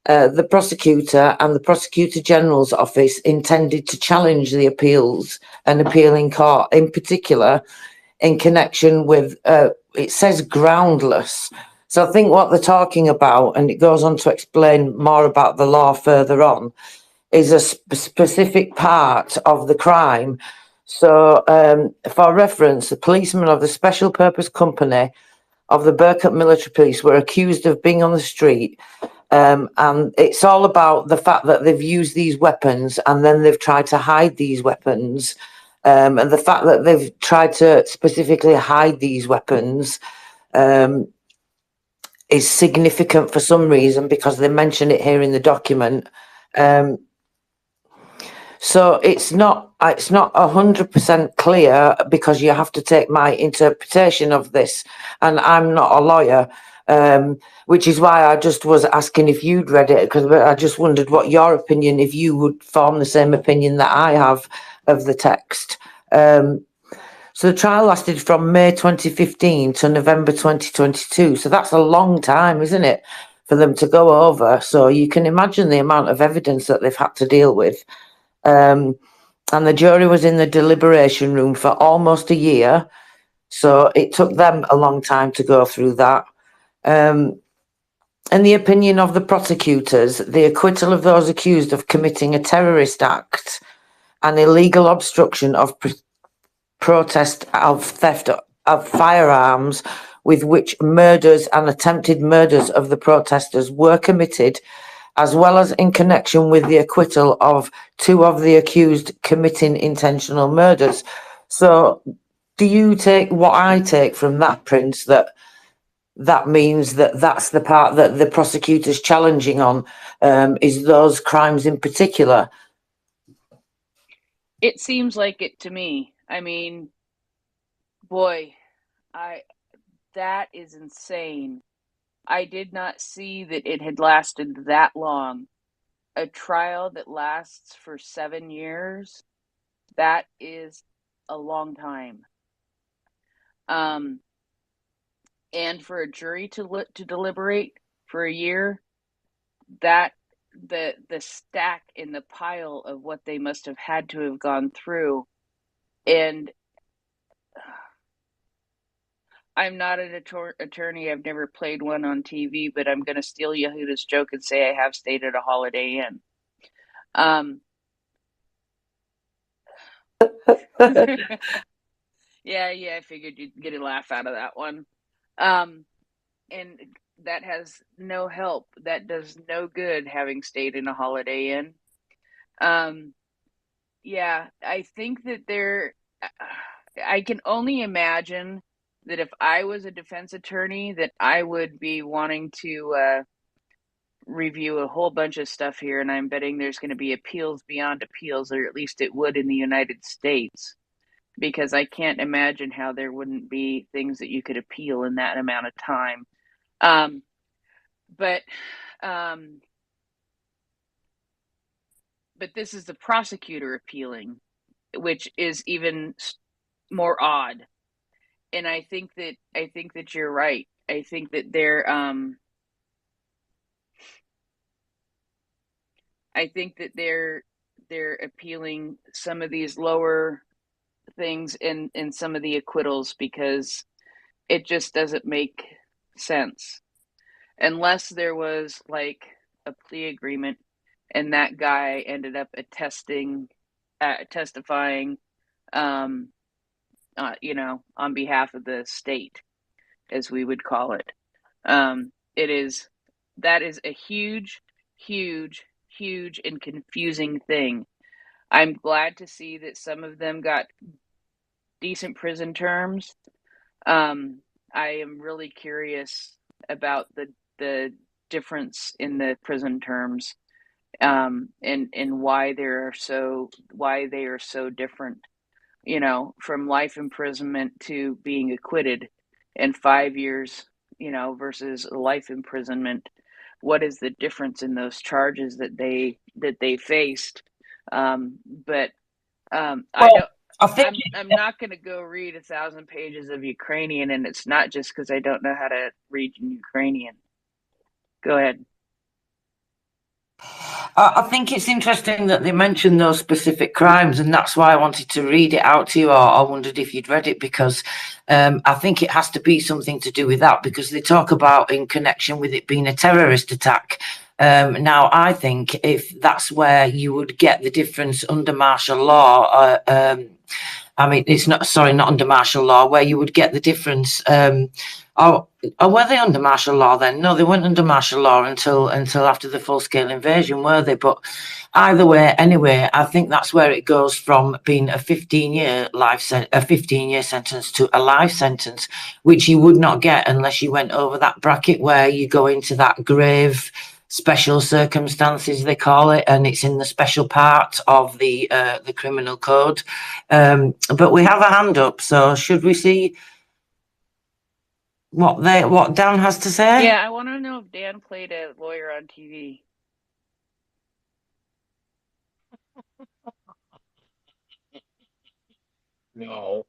the prosecutor and the Prosecutor General's office intended to challenge the appeals and appealing court, in particular, in connection with, it says groundless. So I think what they're talking about, and it goes on to explain more about the law further on, is a specific part of the crime. So for reference, the policemen of the Special Purpose Company of the Burkut Military Police were accused of being on the street. And it's all about the fact that they've used these weapons and then they've tried to hide these weapons. And the fact that they've tried to specifically hide these weapons is significant for some reason, because they mention it here in the document. So it's not 100% clear, because you have to take my interpretation of this, and I'm not a lawyer, which is why I just was asking if you'd read it, because I just wondered what your opinion, if you would form the same opinion that I have of the text. So the trial lasted from May 2015 to November 2022. So that's a long time, isn't it, for them to go over? So you can imagine the amount of evidence that they've had to deal with. And the jury was in the deliberation room for almost a year. So it took them a long time to go through that. In the opinion of the prosecutors, the acquittal of those accused of committing a terrorist act and illegal obstruction of protest of theft of firearms, with which murders and attempted murders of the protesters were committed, as well as in connection with the acquittal of 2 of the accused committing intentional murders. So do you take what I take from that, Prince, that means that that's the part that the prosecutor's challenging on, is those crimes in particular? It seems like it to me. I mean, boy, that is insane. I did not see that it had lasted that long. A trial that lasts for 7 years, that is a long time. And for a jury to deliberate for a year, that the stack in the pile of what they must have had to have gone through. And I'm not an attorney. I've never played one on TV, but I'm going to steal Yehuda's joke and say I have stayed at a Holiday Inn. Yeah, I figured you'd get a laugh out of that one. And that has no help. That does no good, having stayed in a Holiday Inn. Yeah, I think that I can only imagine that if I was a defense attorney, that I would be wanting to review a whole bunch of stuff here, and I'm betting there's going to be appeals beyond appeals, or at least it would in the United States, because I can't imagine how there wouldn't be things that you could appeal in that amount of time. But this is the prosecutor appealing, which is even more odd. And I think that you're right. I think that they're appealing some of these lower things in some of the acquittals, because it just doesn't make sense unless there was like a plea agreement and that guy ended up testifying on behalf of the state, as we would call it. That is a huge and confusing thing. I'm glad to see that some of them got decent prison terms. I am really curious about the difference in the prison terms, and why they are so different. From life imprisonment to being acquitted, and 5 years, versus life imprisonment. What is the difference in those charges that they faced? But I don't. I'm not going to go read 1,000 pages of Ukrainian, and it's not just because I don't know how to read in Ukrainian. Go ahead. I think it's interesting that they mention those specific crimes, and that's why I wanted to read it out to you, or I wondered if you'd read it, because I think it has to be something to do with that, because they talk about in connection with it being a terrorist attack. Now, I think if that's where you would get the difference under martial law, I mean, it's not under martial law, where you would get the difference. Were they under martial law then? No, they weren't under martial law until after the full-scale invasion, were they? But either way, anyway, I think that's where it goes from being a 15-year sentence to a life sentence, which you would not get unless you went over that bracket where you go into that grave special circumstances, they call it, and it's in the special part of the criminal code. But we have a hand up, so should we see what Dan has to say? Yeah, I want to know if Dan played a lawyer on TV. No.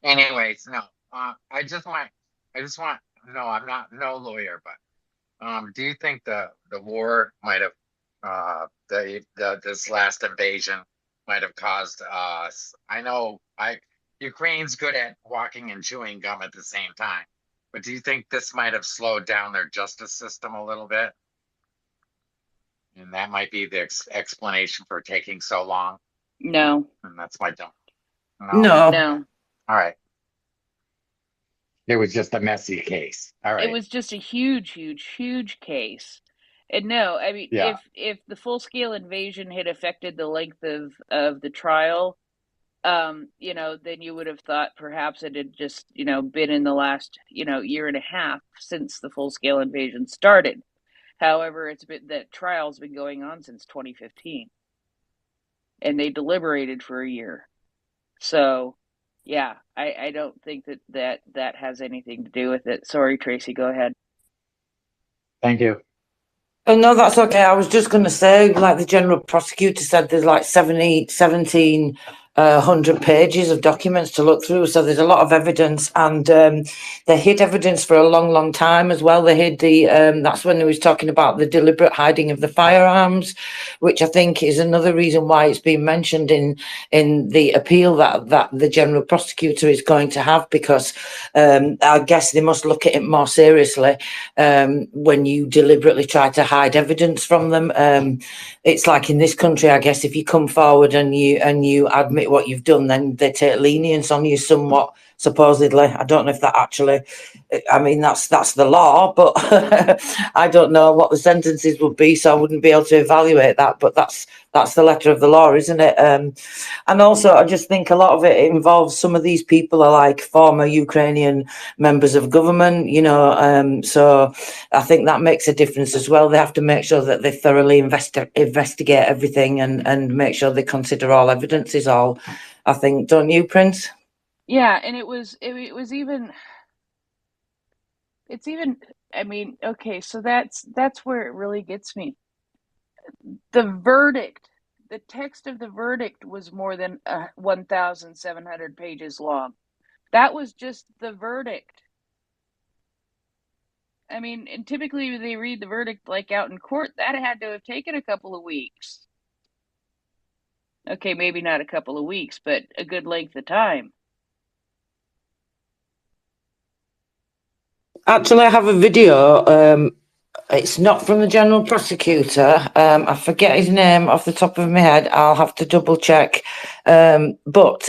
Anyways, no. I just want. No, I'm not no lawyer, but do you think the war might have this last invasion might have caused us? I know Ukraine's good at walking and chewing gum at the same time, but do you think this might have slowed down their justice system a little bit? And that might be the explanation for taking so long? No. And that's my dump. No. All right. It was just a messy case. All right. It was just a huge case. And no, I mean, Yeah. if the full-scale invasion had affected the length of the trial, then you would have thought perhaps it had just, been in the last, year and a half since the full-scale invasion started. However, that trial's been going on since 2015, and they deliberated for a year. So, yeah, I don't think that has anything to do with it. Sorry, Tracy, go ahead. Thank you. Oh, no, that's okay. I was just going to say, like the general prosecutor said, there's like 1,700 pages of documents to look through. So there's a lot of evidence, and they hid evidence for a long time as well. They hid that's when he was talking about the deliberate hiding of the firearms, which I think is another reason why it's been mentioned in the appeal that the general prosecutor is going to have, because I guess they must look at it more seriously when you deliberately try to hide evidence from them. It's like in this country, I guess, if you come forward and you admit what you've done, then they take lenience on you somewhat supposedly. I don't know if that actually, I mean, that's the law, but I don't know what the sentences would be, so I wouldn't be able to evaluate that. But that's the letter of the law, isn't it? And also, I just think a lot of it involves some of these people are like former Ukrainian members of government, you know, so I think that makes a difference as well. They have to make sure that they thoroughly investigate everything and make sure they consider all evidence is all, I think. Don't you, Prince? Yeah, and it was even, it's even, I mean, okay, so that's where it really gets me. The verdict, the text of the verdict was more than 1,700 pages long. That was just the verdict. I mean, and typically they read the verdict like out in court. That had to have taken a couple of weeks. Okay, maybe not a couple of weeks, but a good length of time. Actually, I have a video. It's not from the general prosecutor. I forget his name off the top of my head. I'll have to double check. But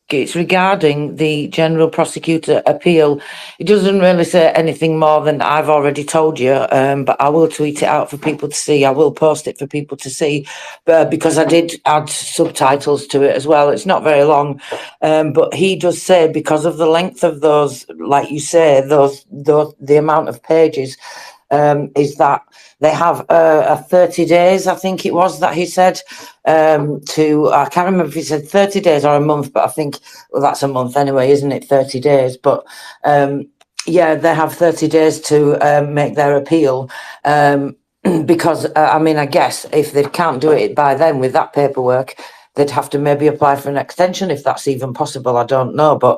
it's regarding the general prosecutor appeal. It doesn't really say anything more than I've already told you. But I will tweet it out for people to see. I will post it for people to see, because I did add subtitles to it as well. It's not very long, but he does say because of the length of those, like you say, the amount of pages. Is that they have a 30 days, I think it was that he said, I can't remember if he said 30 days or a month, but I think, well, that's a month anyway, isn't it? 30 days. But yeah, they have 30 days to make their appeal. Because, I mean, I guess if they can't do it by then with that paperwork, they'd have to maybe apply for an extension, if that's even possible. I don't know. But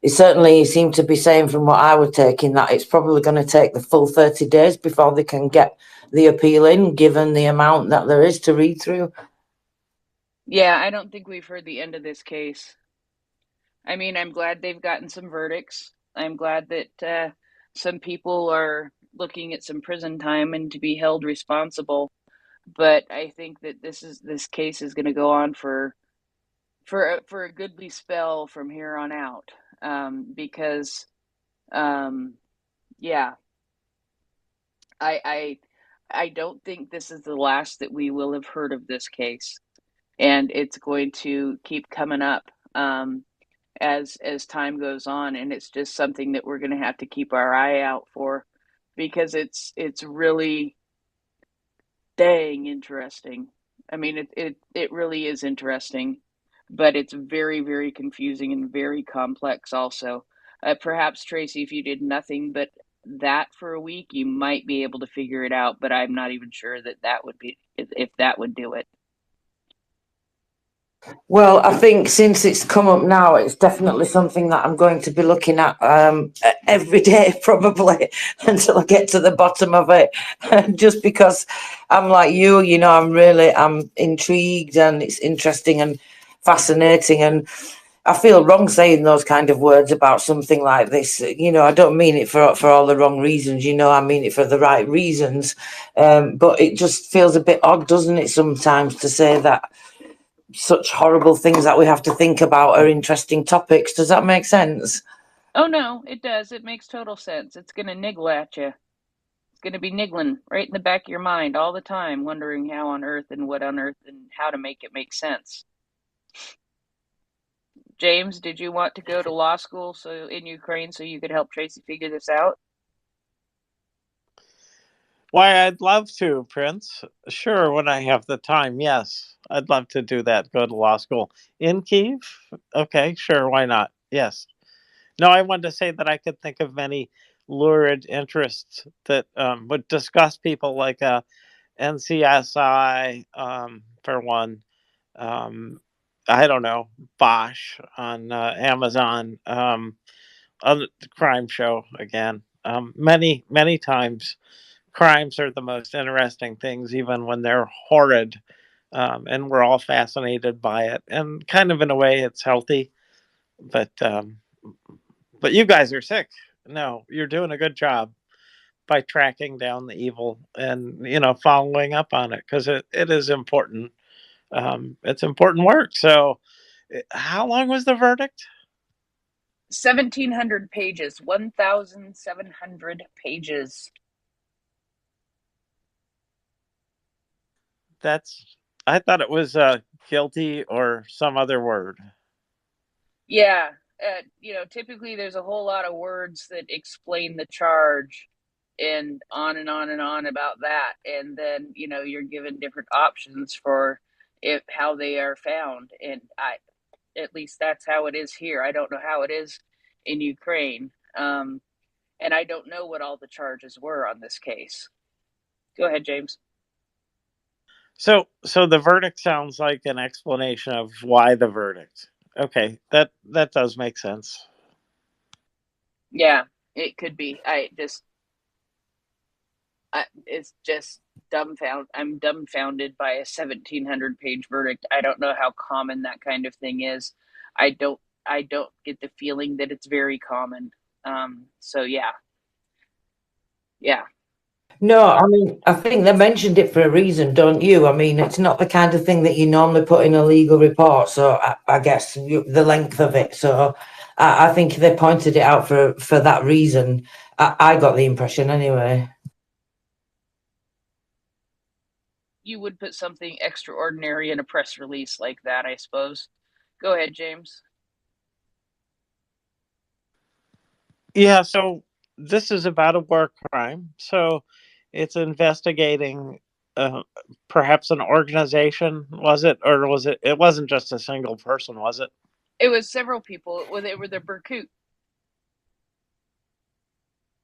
it certainly seemed to be saying from what I was taking that it's probably going to take the full 30 days before they can get the appeal in, given the amount that there is to read through. Yeah, I don't think we've heard the end of this case. I mean, I'm glad they've gotten some verdicts. I'm glad that some people are looking at some prison time and to be held responsible. But I think that this case is going to go on for a goodly spell from here on out, because yeah, I don't think this is the last that we will have heard of this case, and it's going to keep coming up as time goes on, and it's just something that we're going to have to keep our eye out for, because it's really dang interesting. I mean, it really is interesting, but it's very, very confusing and very complex also. Perhaps, Tracy, if you did nothing but that for a week, you might be able to figure it out, but I'm not even sure that would be, if that would do it. Well, I think since it's come up now, it's definitely something that I'm going to be looking at every day, probably, until I get to the bottom of it. Just because I'm like you, you know, I'm intrigued, and it's interesting and fascinating, and I feel wrong saying those kind of words about something like this. You know, I don't mean it for all the wrong reasons. You know, I mean it for the right reasons. But it just feels a bit odd, doesn't it, sometimes, to say that such horrible things that we have to think about are interesting topics. Does that make sense? Oh no, it does. It makes total sense. It's going to niggle at you. It's going to be niggling right in the back of your mind all the time, wondering how on earth and what on earth and how to make it make sense. James, did you want to go to law school in Ukraine so you could help Tracy figure this out? Why, I'd love to, Prince. Sure, when I have the time, yes. I'd love to do that, go to law school. In Kyiv? Okay, sure, why not? Yes. No, I wanted to say that I could think of many lurid interests that would disgust people, like NCSI, for one. I don't know, Bosch on Amazon, on the crime show again. Many times crimes are the most interesting things, even when they're horrid. And we're all fascinated by it. And kind of in a way, it's healthy. But you guys are sick. No, you're doing a good job by tracking down the evil and, you know, following up on it, because it is important. It's important work. So, how long was the verdict? 1,700 pages. 1,700 pages. I thought it was guilty or some other word. Yeah, typically there's a whole lot of words that explain the charge, and on and on and on about that, and then you're given different options for how they are found, and at least that's how it is here. I don't know how it is in Ukraine, and I don't know what all the charges were on this case. Go ahead, James. So the verdict sounds like an explanation of why the verdict. Okay, that does make sense. Yeah, it could be. It's just dumbfounded. I'm dumbfounded by a 1,700 page verdict. I don't know how common that kind of thing is. I don't get the feeling that it's very common. So yeah. No, I mean, I think they mentioned it for a reason, don't you? I mean, it's not the kind of thing that you normally put in a legal report. So I guess the length of it. So I think they pointed it out for that reason. I got the impression anyway. You would put something extraordinary in a press release like that, I suppose. Go ahead, James. Yeah, so this is about a war crime. So it's investigating perhaps an organization, was it? Or was it? It wasn't just a single person, was it? It was several people. They were the Berkut.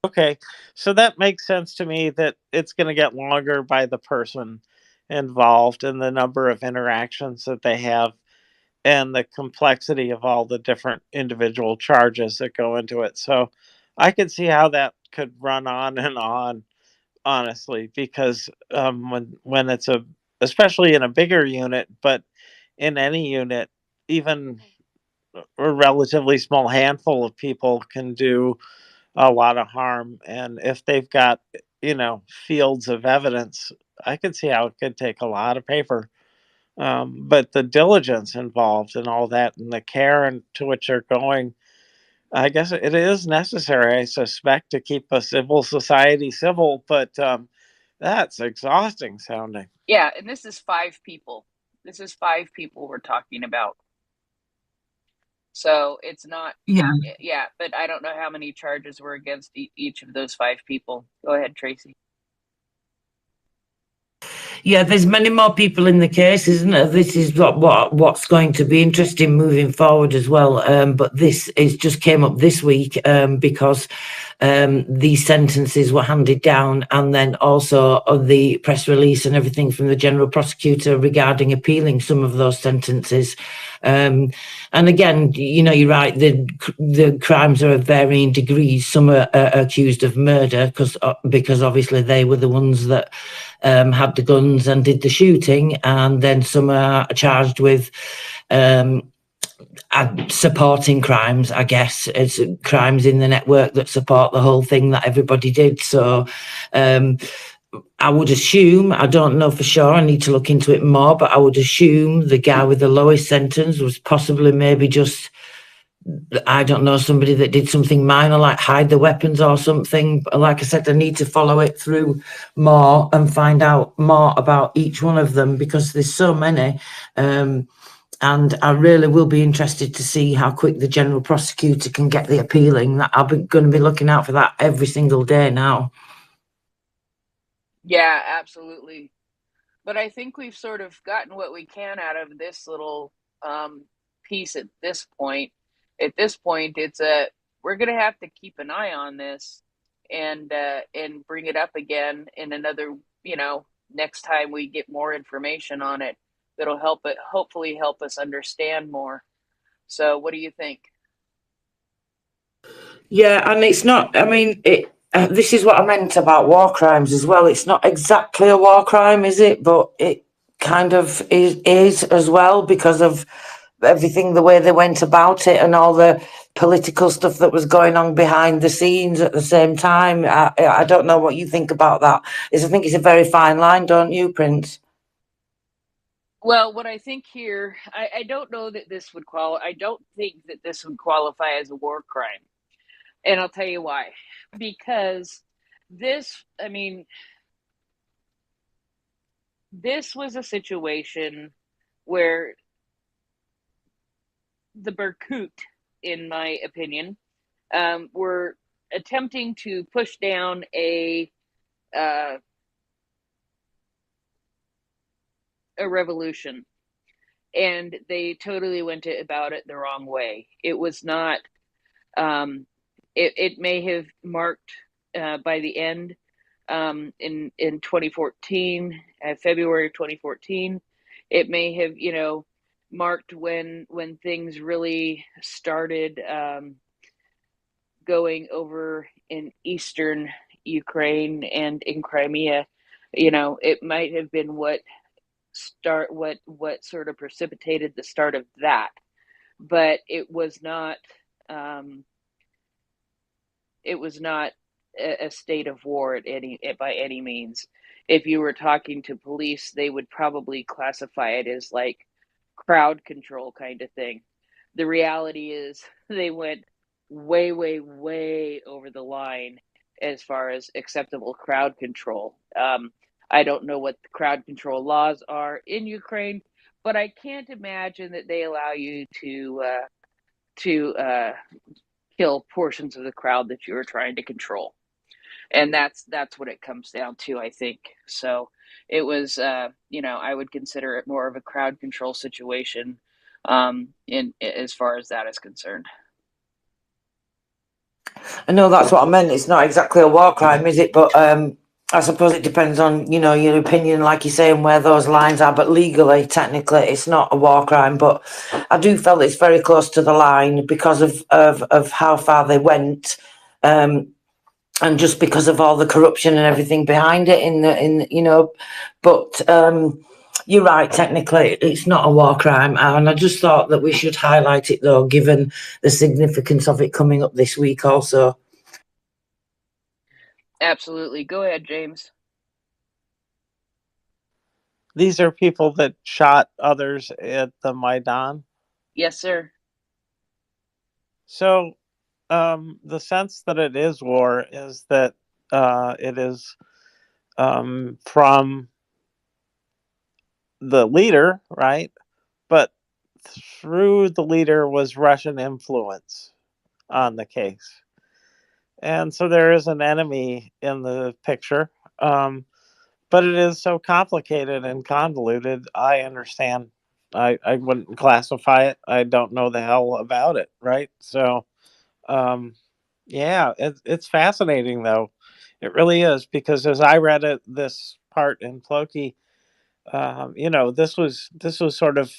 Okay, so that makes sense to me that it's going to get longer by the person involved and the number of interactions that they have and the complexity of all the different individual charges that go into it. So I could see how that could run on and on, honestly, because when it's especially in a bigger unit, but in any unit, even a relatively small handful of people can do a lot of harm. And if they've got, fields of evidence, I could see how it could take a lot of paper. But the diligence involved and all that and the care to which they're going, I guess it is necessary, I suspect, to keep a civil society civil, but that's exhausting sounding. Yeah, and this is 5 people. This is 5 people we're talking about. So it's not, yeah, but I don't know how many charges were against each of those 5 people. Go ahead, Tracy. Yeah, there's many more people in the case, isn't there? This is what's going to be interesting moving forward as well. But this is just came up this week because these sentences were handed down, and then also the press release and everything from the general prosecutor regarding appealing some of those sentences. And again, you're right, the crimes are of varying degrees. Some are accused of murder because obviously they were the ones that had the guns and did the shooting, and then some are charged with supporting crimes, I guess. It's crimes in the network that support the whole thing that everybody did. So I would assume, I don't know for sure, I need to look into it more, but I would assume the guy with the lowest sentence was possibly maybe just, I don't know, somebody that did something minor like hide the weapons or something. But like I said, I need to follow it through more and find out more about each one of them because there's so many. And I really will be interested to see how quick the general prosecutor can get the appealing. I'm going to be looking out for that every single day now. Yeah, absolutely. But I think we've sort of gotten what we can out of this little piece at this point. At this point, we're going to have to keep an eye on this and bring it up again in another, next time we get more information on it that'll hopefully help us understand more. So what do you think? Yeah, and it's not, I mean, this is what I meant about war crimes as well. It's not exactly a war crime, is it? But it kind of is as well because of everything, the way they went about it and all the political stuff that was going on behind the scenes at the same time. I don't know what you think about that. I think it's a very fine line, don't you, Prince? Well, what I think here, I don't know that this would qualify. I don't think that this would qualify as a war crime. And I'll tell you why. Because this, I mean, this was a situation where the Berkut, in my opinion, were attempting to push down a revolution, and they totally went about it the wrong way. It was not. It may have marked by the end in 2014, February of 2014. It may have marked when things really started going over in eastern Ukraine and in Crimea. It might have been what sort of precipitated the start of that, but it was not a state of war by any means. If you were talking to police, they would probably classify it as like crowd control kind of thing. The reality is they went way, way, way over the line as far as acceptable crowd control. I don't know what the crowd control laws are in Ukraine, but I can't imagine that they allow you to kill portions of the crowd that you are trying to control. And that's what it comes down to, I think. So it was, I would consider it more of a crowd control situation in as far as that is concerned. I know that's what I meant. It's not exactly a war crime, is it? But I suppose it depends on, your opinion, like you say, and where those lines are. But legally, technically, it's not a war crime. But I do feel it's very close to the line because of how far they went. And just because of all the corruption and everything behind it, but you're right, technically it's not a war crime, and I just thought that we should highlight it though, given the significance of it coming up this week also. Absolutely. Go ahead, James. These are people that shot others at the Maidan? Yes, sir. So the sense that it is war is that it is from the leader, right? But through the leader was Russian influence on the case. And so there is an enemy in the picture. But it is so complicated and convoluted. I understand. I wouldn't classify it. I don't know the hell about it, right? So, yeah, it's fascinating though. It really is, because as I read it, this part in Floki, this was sort of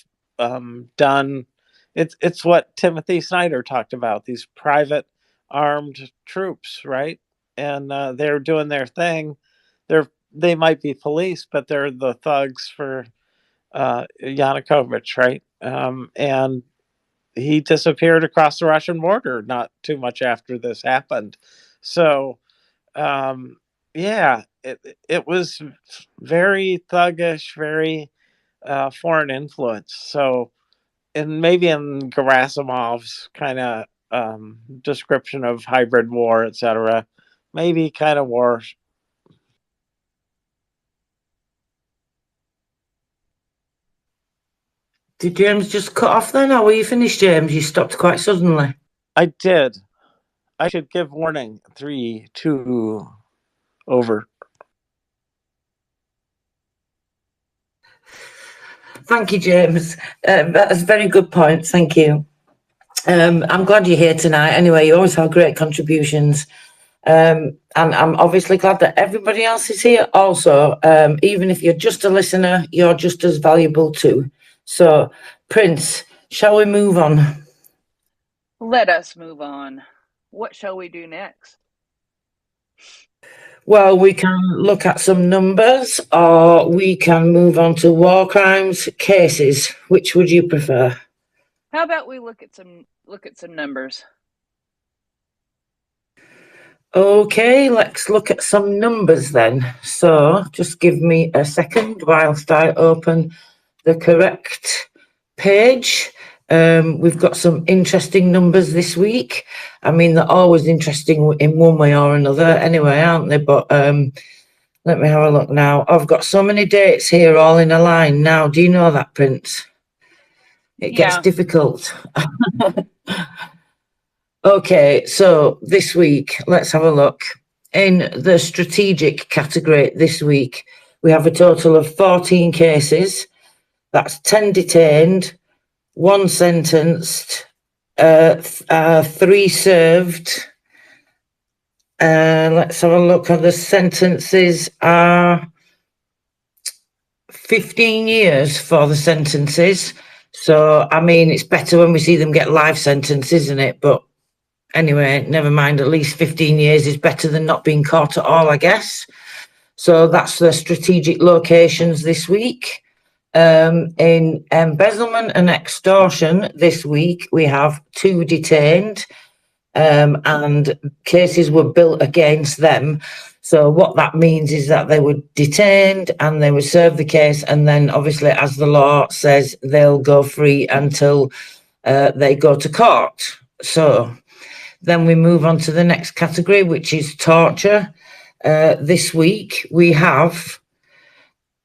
done. It's what Timothy Snyder talked about. These private armed troops, right? And they're doing their thing. They might be police, but they're the thugs for Yanukovych, right? And he disappeared across the Russian border not too much after this happened. So, yeah, it was very thuggish, very foreign influence. So, and maybe in Gerasimov's kind of description of hybrid war, etc., maybe kind of war. Did James just cut off then, or were you finished, James? You stopped quite suddenly. I did. I should give warning. 3, 2, over. Thank you, James. That's a very good point. Thank you. I'm glad you're here tonight. Anyway, you always have great contributions. And I'm obviously glad that everybody else is here also. Even if you're just a listener, you're just as valuable too. So, Prince, shall we move on? Let us move on. What shall we do next? Well, we can look at some numbers, or we can move on to war crimes cases. Which would you prefer? How about we look at some numbers? Okay, let's look at some numbers then. So just give me a second whilst I open the correct page. We've got some interesting numbers this week. I mean, they're always interesting in one way or another anyway, aren't they? But let me have a look now. I've got so many dates here all in a line now. Do you know that, Prince? It gets difficult. Okay, so this week, let's have a look. In the strategic category this week, we have a total of 14 cases. That's 10 detained, 1 sentenced, 3 served. Let's have a look at the sentences. Are 15 years for the sentences. So, I mean, it's better when we see them get life sentence, isn't it? But anyway, never mind. At least 15 years is better than not being caught at all, I guess. So that's the strategic locations this week. In embezzlement and extortion this week, we have 2 detained, and cases were built against them. So what that means is that they were detained and they were served the case, and then obviously, as the law says, they'll go free until they go to court. So then we move on to the next category, which is torture. This week we have,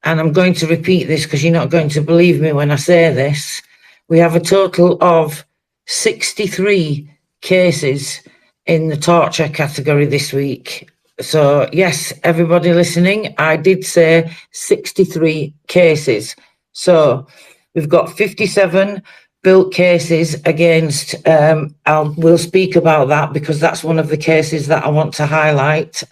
and I'm going to repeat this because you're not going to believe me when I say this, we have a total of 63 cases in the torture category this week. So yes, everybody listening, I did say 63 cases. So we've got 57 built cases against, we'll speak about that because that's one of the cases that I want to highlight,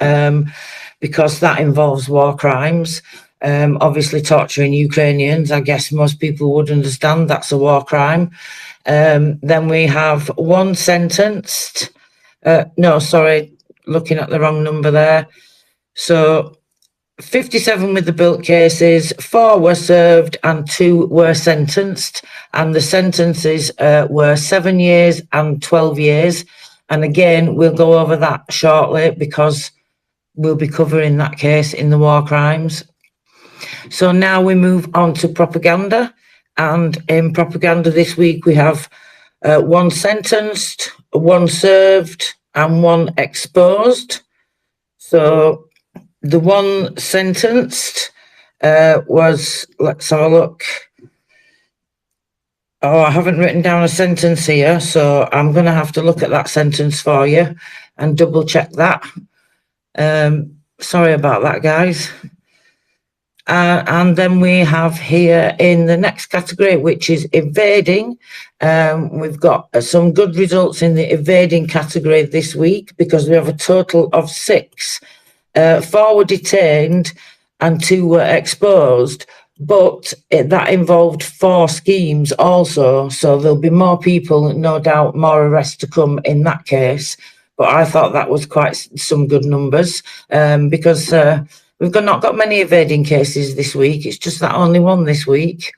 because that involves war crimes. Obviously torturing Ukrainians, I guess most people would understand that's a war crime. Then we have 1 sentenced, no, sorry, looking at the wrong number there. So 57 with the built cases, 4 were served and 2 were sentenced, and the sentences were 7 years and 12 years. And again, we'll go over that shortly because we'll be covering that case in the war crimes. So now we move on to propaganda, and in propaganda this week we have 1 sentenced, 1 served and 1 exposed. So the 1 sentenced was, let's have a look. Oh, I haven't written down a sentence here, so I'm going to have to look at that sentence for you and double check that. Sorry about that, guys. And then we have here in the next category, which is evading. We've got some good results in the evading category this week because we have a total of 6. 4 were detained and 2 were exposed, but that involved 4 schemes also. So there'll be more people, no doubt, more arrests to come in that case. But I thought that was quite some good numbers because we've not got many evading cases this week. It's just that only 1 this week.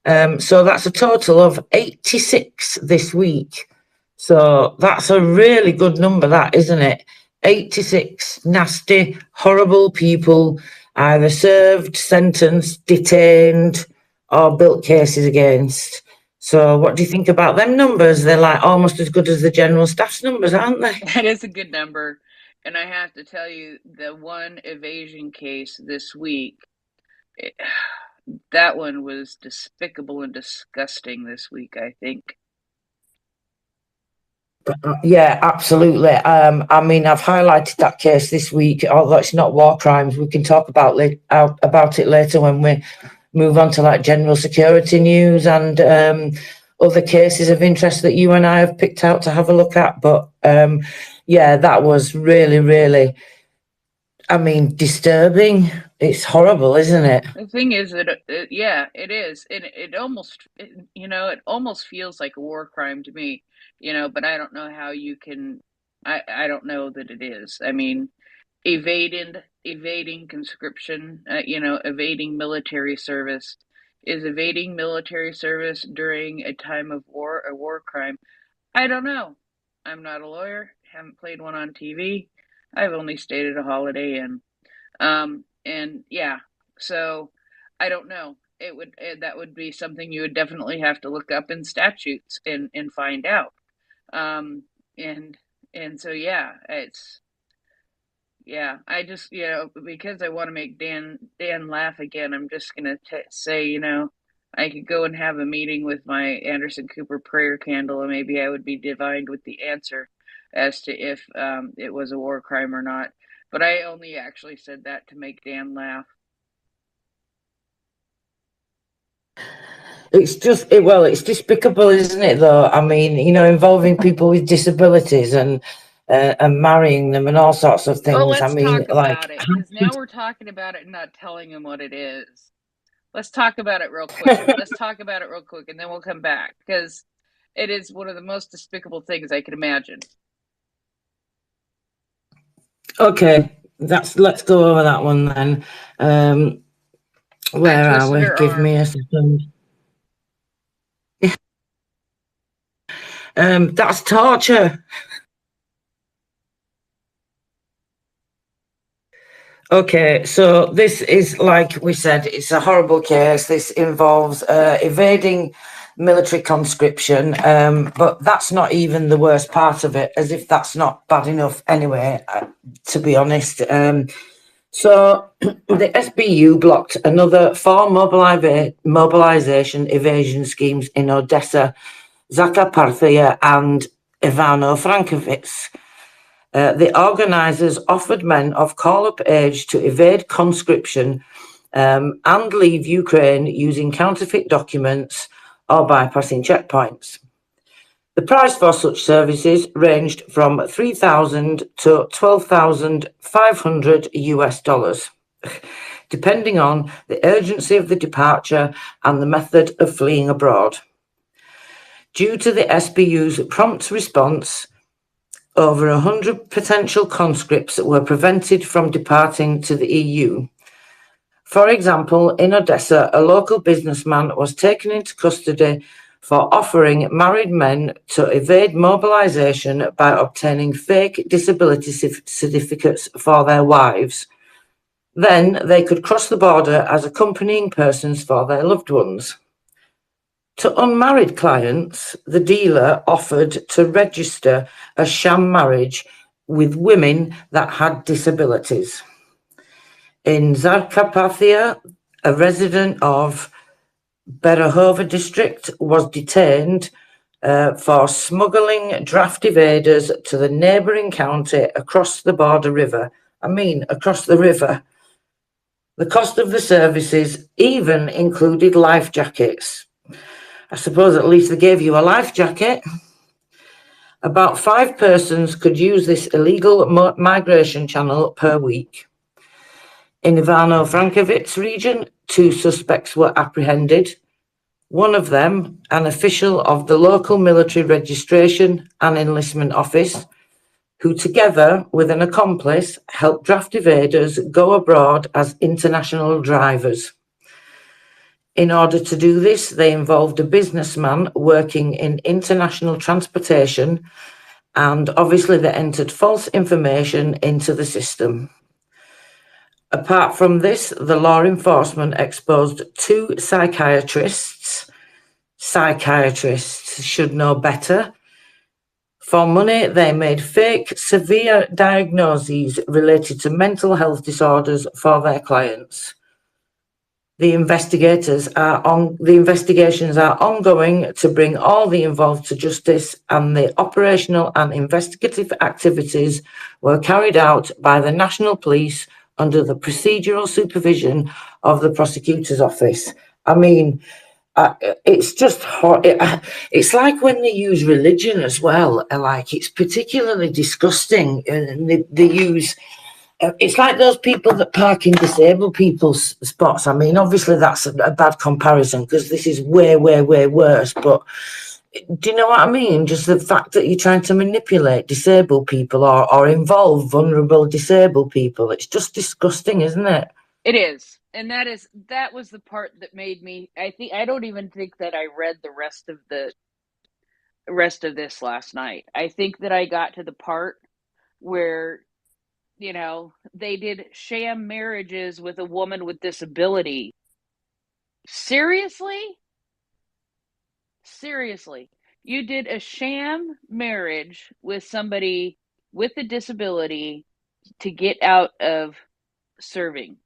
So that's a total of 86 this week. So that's a really good number, that, isn't it? 86 nasty, horrible people either served, sentenced, detained, or built cases against. So what do you think about them numbers? They're like almost as good as the general staff's numbers, aren't they? That is a good number. And I have to tell you, the 1 evasion case this week, that one was despicable and disgusting this week, I think. Yeah, absolutely. I mean, I've highlighted that case this week, although it's not war crimes. We can talk about it later when we move on to like general security news and other cases of interest that you and I have picked out to have a look at. But yeah, that was really, really, I mean, disturbing. It's horrible, isn't it? The thing is that, yeah, it is. And it almost, it almost feels like a war crime to me, but I don't know how you can, I don't know that it is. I mean, evading conscription, evading military service. Is evading military service during a time of war a war crime? I don't know. I'm not a lawyer, haven't played one on TV. I've only stayed at a Holiday Inn. And yeah, so I don't know. that would be something you would definitely have to look up in statutes and find out. And so I just, because I want to make Dan laugh again, I'm just gonna say, I could go and have a meeting with my Anderson Cooper prayer candle, and maybe I would be divined with the answer as to if it was a war crime or not. But I only actually said that to make Dan laugh. It's just, it's despicable, isn't it, though? I mean, involving people with disabilities and marrying them and all sorts of things. Well, let's talk like, about it, because now we're talking about it and not telling them what it is. Let's talk about it real quick. And then we'll come back, because it is one of the most despicable things I can imagine. Okay, let's go over that one then. Where are we? Give me a second. That's torture. Okay, so this is, like we said, it's a horrible case. This involves evading military conscription, but that's not even the worst part of it, as if that's not bad enough anyway, to be honest. So the SBU blocked another 4 mobilization evasion schemes in Odessa, Zakarpattia and Ivano-Frankivsk. The organisers offered men of call-up age to evade conscription and leave Ukraine using counterfeit documents or bypassing checkpoints. The price for such services ranged from $3,000 to $12,500 depending on the urgency of the departure and the method of fleeing abroad. Due to the SBU's prompt response, over 100 potential conscripts were prevented from departing to the EU. For example, in Odessa, a local businessman was taken into custody for offering married men to evade mobilization by obtaining fake disability certificates for their wives. Then they could cross the border as accompanying persons for their loved ones. To unmarried clients, the dealer offered to register a sham marriage with women that had disabilities. In Zakarpattia, a resident of Berehova district was detained for smuggling draft evaders to the neighbouring county across the border river. Across the river. The cost of the services even included life jackets. I suppose at least they gave you a life jacket. About 5 persons could use this illegal migration channel per week. In Ivano-Frankivsk region, 2 suspects were apprehended. One of them, an official of the local military registration and enlistment office, who together with an accomplice helped draft evaders go abroad as international drivers. In order to do this, they involved a businessman working in international transportation, and obviously they entered false information into the system. Apart from this, the law enforcement exposed 2 psychiatrists. Psychiatrists should know better. For money, they made fake severe diagnoses related to mental health disorders for their clients. The investigations are ongoing to bring all the involved to justice, and the operational and investigative activities were carried out by the National Police under the procedural supervision of the prosecutor's office. It's just it's like when they use religion as well, like it's particularly disgusting, and they use it's like those people that park in disabled people's spots. Obviously that's a bad comparison because this is way worse, but do you know what I mean? Just the fact that you're trying to manipulate disabled people or involve vulnerable disabled people, it's just disgusting, isn't it? It is. And that was the part that made me, I don't even think that I read the rest of this last night. I think that I got to the part where, they did sham marriages with a woman with disability Seriously? Seriously. You did a sham marriage with somebody with a disability to get out of serving.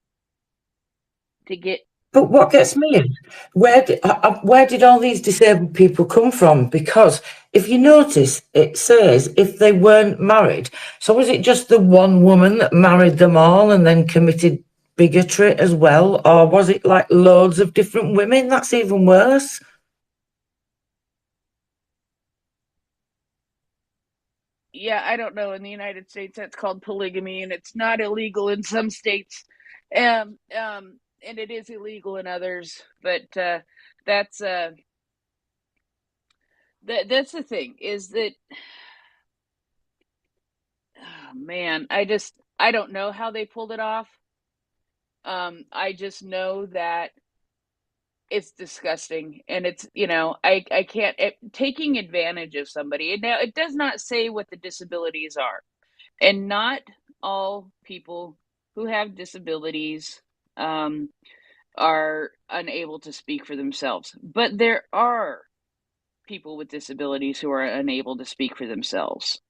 But what gets me is, where did all these disabled people come from? Because if you notice, it says if they weren't married. So was it just the one woman that married them all and then committed bigotry as well? Or was it like loads of different women? That's even worse. Yeah, I don't know. In the United States, that's called polygamy, and it's not illegal in some states, and it is illegal in others. But that's that's the thing, is that, oh, man, I don't know how they pulled it off. I just know that it's disgusting, and it's, I can't, taking advantage of somebody. And now it does not say what the disabilities are, and not all people who have disabilities are unable to speak for themselves, but there are people with disabilities who are unable to speak for themselves,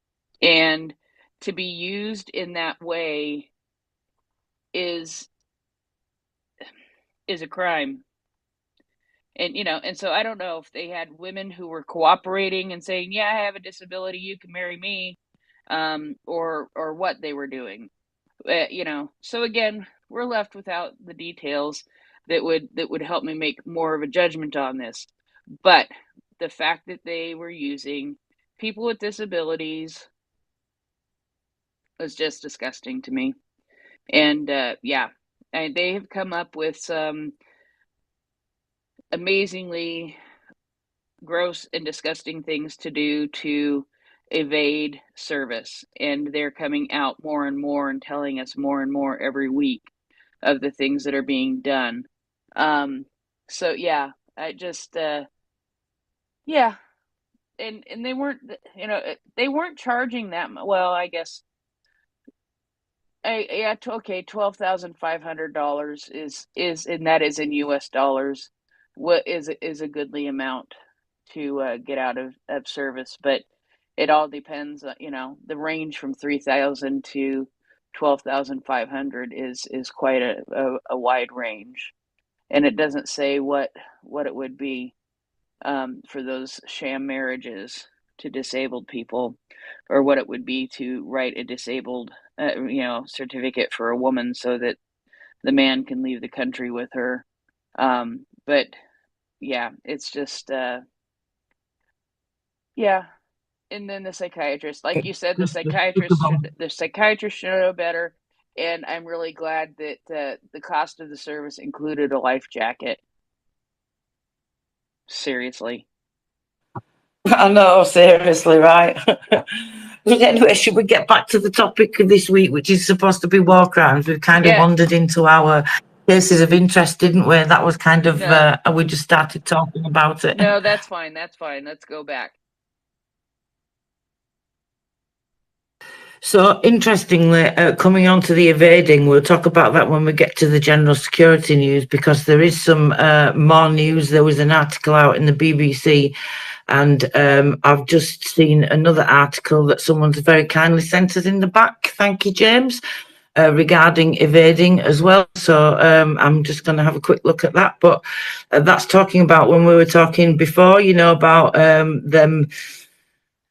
and to be used in that way is a crime. And and so I don't know if they had women who were cooperating and saying, yeah, I have a disability, you can marry me, or what they were doing. So again, we're left without the details that would help me make more of a judgment on this. But the fact that they were using people with disabilities was just disgusting to me. And yeah, and they have come up with some amazingly gross and disgusting things to do to evade service, and they're coming out more and more and telling us more and more every week of the things that are being done. So yeah, I just yeah, and they weren't, they weren't charging that much. Well, I guess yeah, okay, $12,500 is and that is in US dollars. What is a goodly amount to get out of service, but it all depends. The range from 3,000 to 12,500 is quite a wide range, and it doesn't say what it would be for those sham marriages to disabled people, or what it would be to write a disabled certificate for a woman so that the man can leave the country with her. But yeah, it's just yeah. And then the psychiatrist, like you said, the psychiatrist should know better. And I'm really glad that the cost of the service included a life jacket. Seriously. I know, seriously, right? Anyway, should we get back to the topic of this week, which is supposed to be war crimes? We've kind of wandered into our cases of interest, didn't we? That was kind of, we just started talking about it. No, that's fine. That's fine. Let's go back. So, interestingly, coming on to the evading, we'll talk about that when we get to the general security news, because there is some more news. There was an article out in the BBC, and I've just seen another article that someone's very kindly sent us in the back. Thank you, James, regarding evading as well. So I'm just going to have a quick look at that. But that's talking about when we were talking before, about them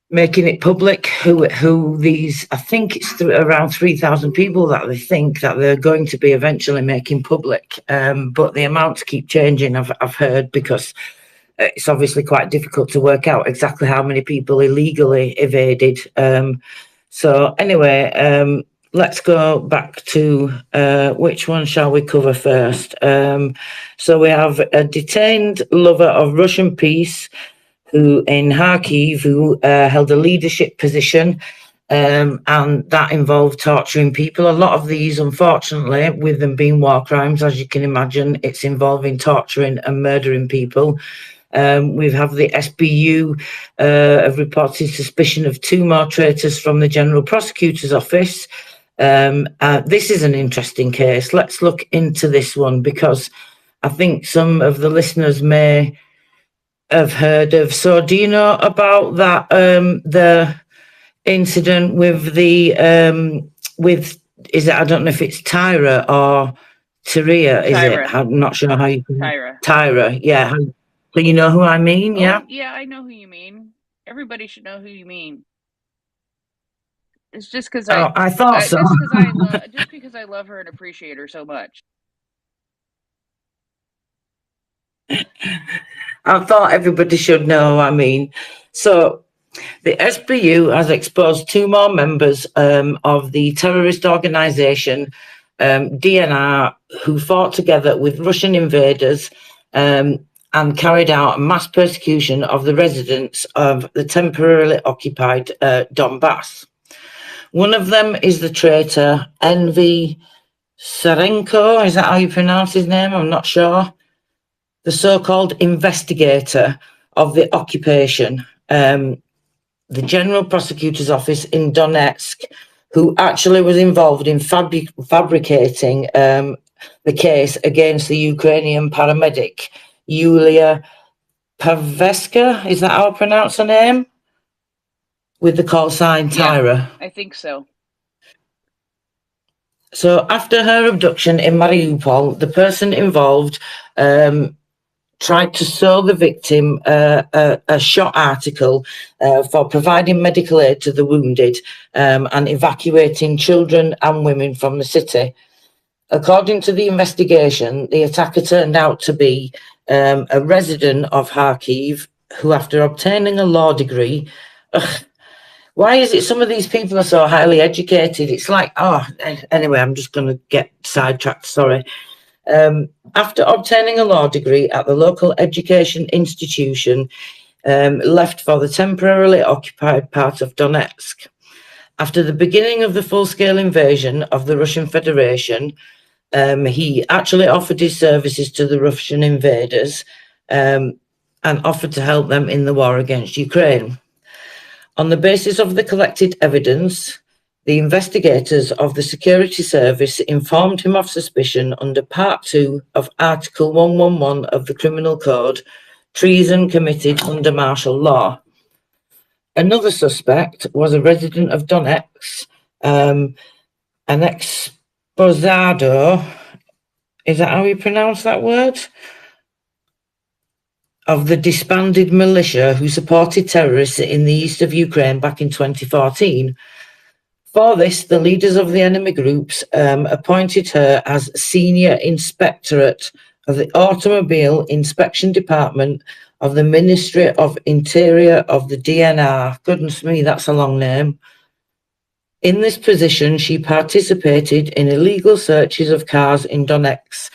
making it public who these, I think it's around 3,000 people that they think that they're going to be eventually making public. But the amounts keep changing, I've heard, because it's obviously quite difficult to work out exactly how many people illegally evaded. So anyway, let's go back to which one shall we cover first? So we have a detained lover of Russian peace who in Kharkiv, who held a leadership position, and that involved torturing people. A lot of these, unfortunately, with them being war crimes, as you can imagine, it's involving torturing and murdering people. We have the SBU have reported suspicion of 2 more traitors from the General Prosecutor's Office. This is an interesting case. Let's look into this one, because I think some of the listeners may have heard of. So do you know about that, the incident with the, I don't know if it's Tyra or Tyria, is it? Tyra. I'm not sure how you can. Tyra. Tyra, yeah. So you know who I mean, yeah? Oh, yeah, I know who you mean. Everybody should know who you mean. It's just because I thought so. just because I love her and appreciate her so much. I thought everybody should know who I mean. So the SBU has exposed 2 more members of the terrorist organisation DNR, who fought together with Russian invaders and carried out a mass persecution of the residents of the temporarily occupied Donbass. One of them is the traitor Envy Sarenko. Is that how you pronounce his name? I'm not sure. The so-called investigator of the occupation, the General Prosecutor's Office in Donetsk, who actually was involved in fabricating the case against the Ukrainian paramedic, Yulia Paveska. Is that how I pronounce her name? With the call sign Tyra. Yeah, I think so. So after her abduction in Mariupol, the person involved tried to sell the victim a shot article for providing medical aid to the wounded and evacuating children and women from the city. According to the investigation, the attacker turned out to be a resident of Kharkiv who, after obtaining a law degree, why is it some of these people are so highly educated? It's like, anyway, I'm just going to get sidetracked, sorry. After obtaining a law degree at the local education institution, left for the temporarily occupied part of Donetsk. After the beginning of the full-scale invasion of the Russian Federation, he actually offered his services to the Russian invaders and offered to help them in the war against Ukraine. On the basis of the collected evidence, the investigators of the security service informed him of suspicion under Part 2 of Article 111 of the Criminal Code, treason committed under martial law. Another suspect was a resident of Donetsk, an exposado, is that how you pronounce that word? Of the disbanded militia who supported terrorists in the east of Ukraine back in 2014. For this, the leaders of the enemy groups appointed her as Senior Inspectorate of the Automobile Inspection Department of the Ministry of Interior of the DNR. Goodness me, that's a long name. In this position, she participated in illegal searches of cars in Donetsk,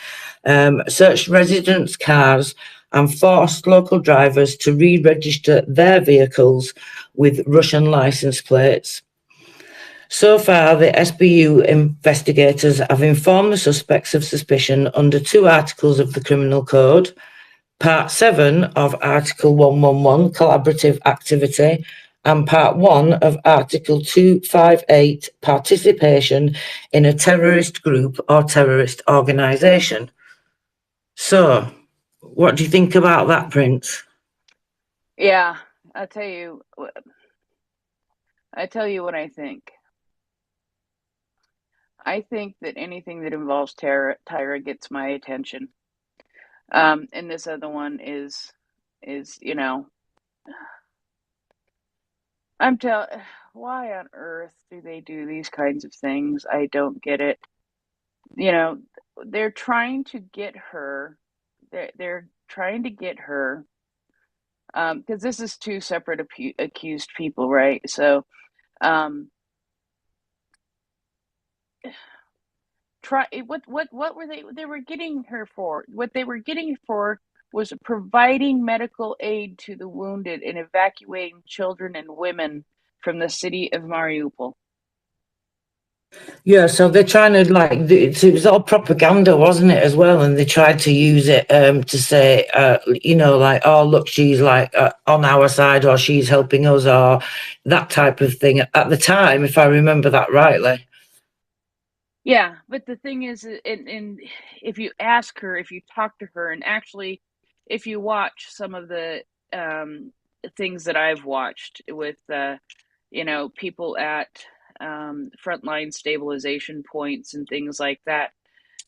searched residents' cars, and forced local drivers to re-register their vehicles with Russian license plates. So far, the SBU investigators have informed the suspects of suspicion under 2 articles of the Criminal Code, Part 7 of Article 111, Collaborative Activity, and Part 1 of Article 258, Participation in a Terrorist Group or Terrorist Organisation. So, what do you think about that, Prince? Yeah, I'll tell you what I think. I think that anything that involves Tyra gets my attention. And this other one is, you know, why on earth do they do these kinds of things? I don't get it. You know, they're trying to get her. They're trying to get her. Because this is 2 separate accused people, right? So, what were they were getting her for? What they were getting her for was providing medical aid to the wounded and evacuating children and women from the city of Mariupol. Yeah, so they're trying to, like, it was all propaganda, wasn't it, as well? And they tried to use it to say, you know, like, oh, look, she's like on our side, or she's helping us, or that type of thing at the time, if I remember that rightly. Yeah, but the thing is, and if you ask her, if you talk to her, and actually, if you watch some of the things that I've watched with, people at frontline stabilization points and things like that,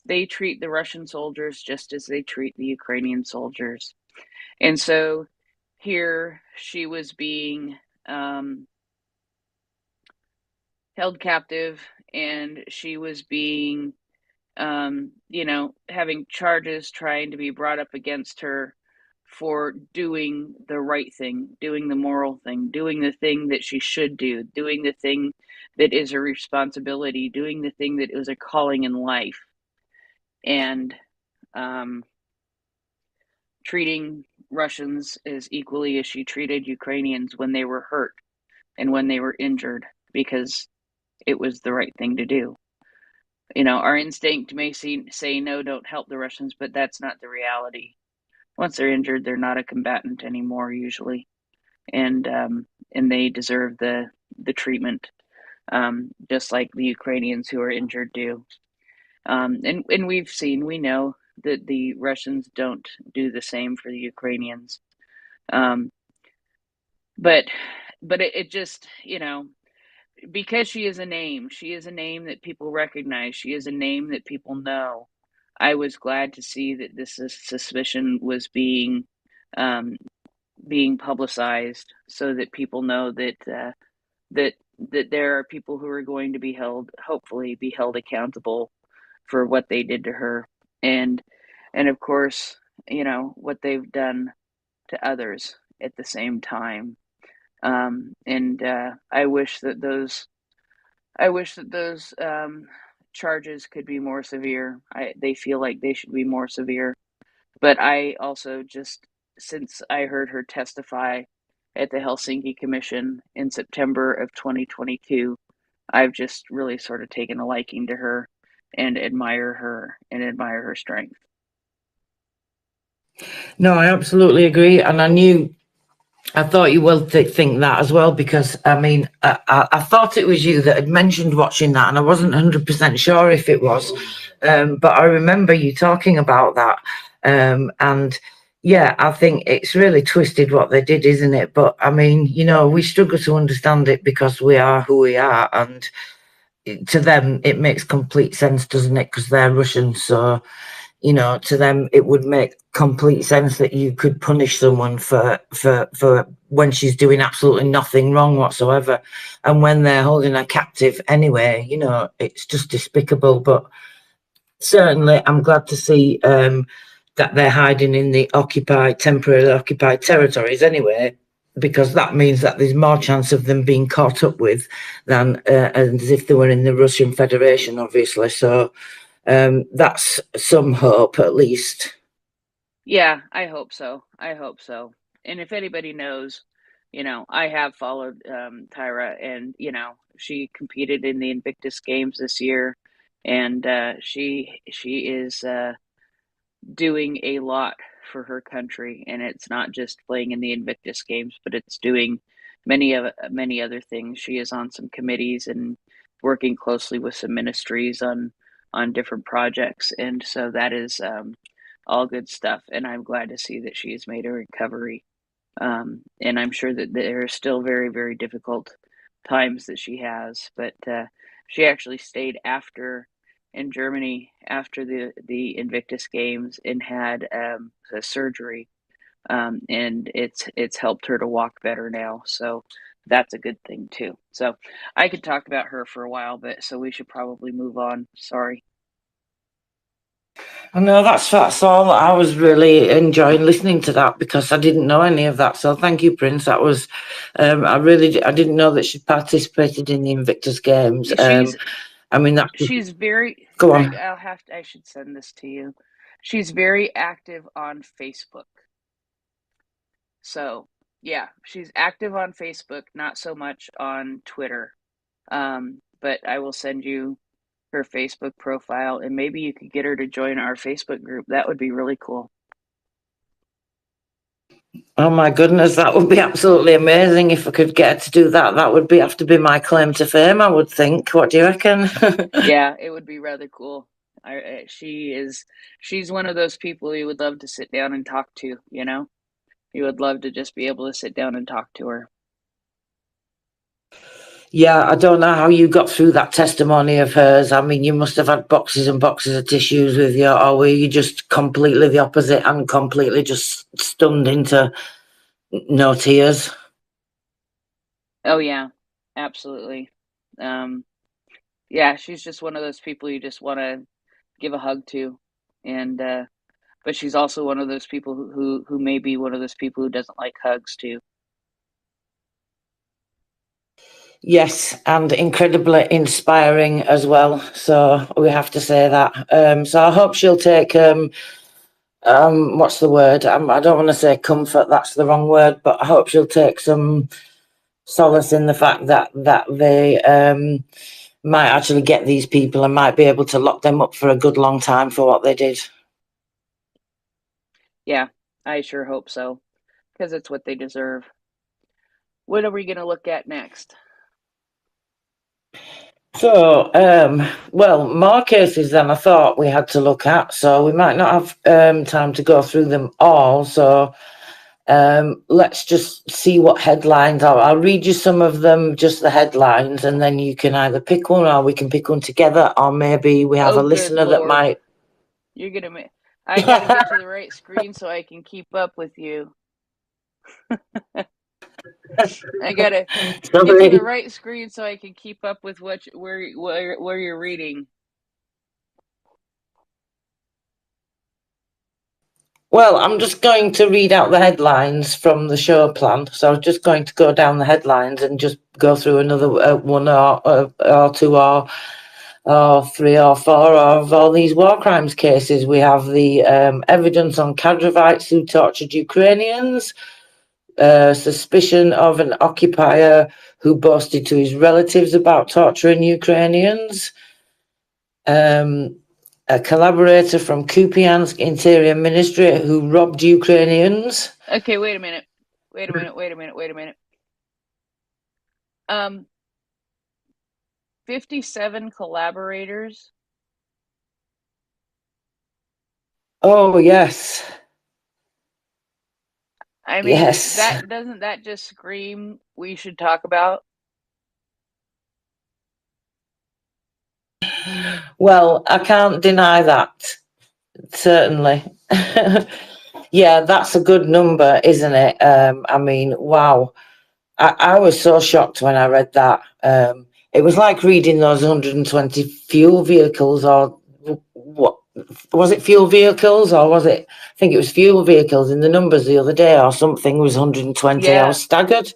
they treat the Russian soldiers just as they treat the Ukrainian soldiers. And so here she was being held captive, and she was being having charges trying to be brought up against her for doing the right thing, doing the moral thing, doing the thing that she should do, doing the thing that is a responsibility, doing the thing that is a calling in life, and treating Russians as equally as she treated Ukrainians when they were hurt and when they were injured, because it was the right thing to do. Our instinct may say no, don't help the Russians, but that's not the reality. Once they're injured, they're not a combatant anymore usually, and they deserve the treatment, just like the Ukrainians who are injured do. And we know that the Russians don't do the same for the Ukrainians. But it just, because she is a name that people recognize, she is a name that people know. I was glad to see that this suspicion was being publicized, so that people know that there are people who are going to be hopefully be held accountable for what they did to her, and of course, what they've done to others at the same time. And I wish that those charges could be more severe. They feel like they should be more severe. But I also just, since I heard her testify at the Helsinki Commission in September of 2022, I've just really sort of taken a liking to her and admire her strength. No, I absolutely agree. And I thought you will think that as well, because I thought it was you that had mentioned watching that, and I wasn't 100% sure if it was, but I remember you talking about that. And yeah, I think it's really twisted what they did, isn't it? But I mean, we struggle to understand it because we are who we are, and to them it makes complete sense, doesn't it? Because they're Russian, so to them it would make complete sense that you could punish someone for when she's doing absolutely nothing wrong whatsoever, and when they're holding her captive anyway, it's just despicable. But certainly I'm glad to see that they're hiding in the temporarily occupied territories anyway, because that means that there's more chance of them being caught up with than as if they were in the Russian Federation, obviously. So that's some hope, at least. Yeah, I hope so. And if anybody knows, I have followed Tyra, and she competed in the Invictus Games this year, and she is doing a lot for her country, and it's not just playing in the Invictus Games, but it's doing many other things. She is on some committees and working closely with some ministries on different projects, and so that is all good stuff. And I'm glad to see that she has made a recovery. And I'm sure that there are still very, very difficult times that she has, but she actually stayed in Germany after the Invictus Games and had a surgery, and it's helped her to walk better now. So that's a good thing too. So I could talk about her for a while, but so we should probably move on. Sorry. No, that's all. I was really enjoying listening to that because I didn't know any of that. So thank you, Prince. That was, I didn't know that she participated in the Invictus Games. She's very. Go on. Greg, I should send this to you. She's very active on Facebook. So yeah, she's active on Facebook, not so much on Twitter. But I will send you her Facebook profile, and maybe you could get her to join our Facebook group. That would be really cool. Oh my goodness, that would be absolutely amazing if I could get her to do that. That would have to be my claim to fame, I would think. What do you reckon? Yeah, it would be rather cool. She's one of those people you would love to sit down and talk to, you know? You would love to just be able to sit down and talk to her. Yeah, I don't know how you got through that testimony of hers. I mean, you must have had boxes and boxes of tissues with you, or were you just completely the opposite and completely just stunned into no tears? Oh yeah, absolutely. Yeah, she's just one of those people you just want to give a hug to, and but she's also one of those people who may be one of those people who doesn't like hugs too. Yes, and incredibly inspiring as well. So we have to say that. So I hope she'll take what's the word? I don't want to say comfort. That's the wrong word, but I hope she'll take some solace in the fact that they might actually get these people and might be able to lock them up for a good long time for what they did. Yeah, I sure hope so, because it's what they deserve. What are we going to look at next? So, well, more cases than I thought we had to look at, so we might not have time to go through them all. So, let's just see what headlines are. I'll read you some of them, just the headlines, and then you can either pick one or we can pick one together, or maybe we have a listener that might. You're going to I got to get to the right screen so I can keep up with you. I gotta get to the right screen so I can keep up with where you're reading. Well, I'm just going to read out the headlines from the show plan. So I'm just going to go down the headlines and just go through another one or two or three or four of all these war crimes cases. We have the evidence on Kadrovites who tortured Ukrainians, suspicion of an occupier who boasted to his relatives about torturing Ukrainians, a collaborator from Kupiansk Interior Ministry who robbed Ukrainians. Okay, wait a minute. 57 collaborators. Oh, yes. I mean, yes. Doesn't that just scream we should talk about? Well, I can't deny that. Certainly. Yeah, that's a good number, isn't it? I mean, wow. I was so shocked when I read that. It was like reading those 120 fuel vehicles, or what was it, fuel vehicles, or was it, I think it was fuel vehicles in the numbers the other day or something. It was 120. Yeah. I was staggered.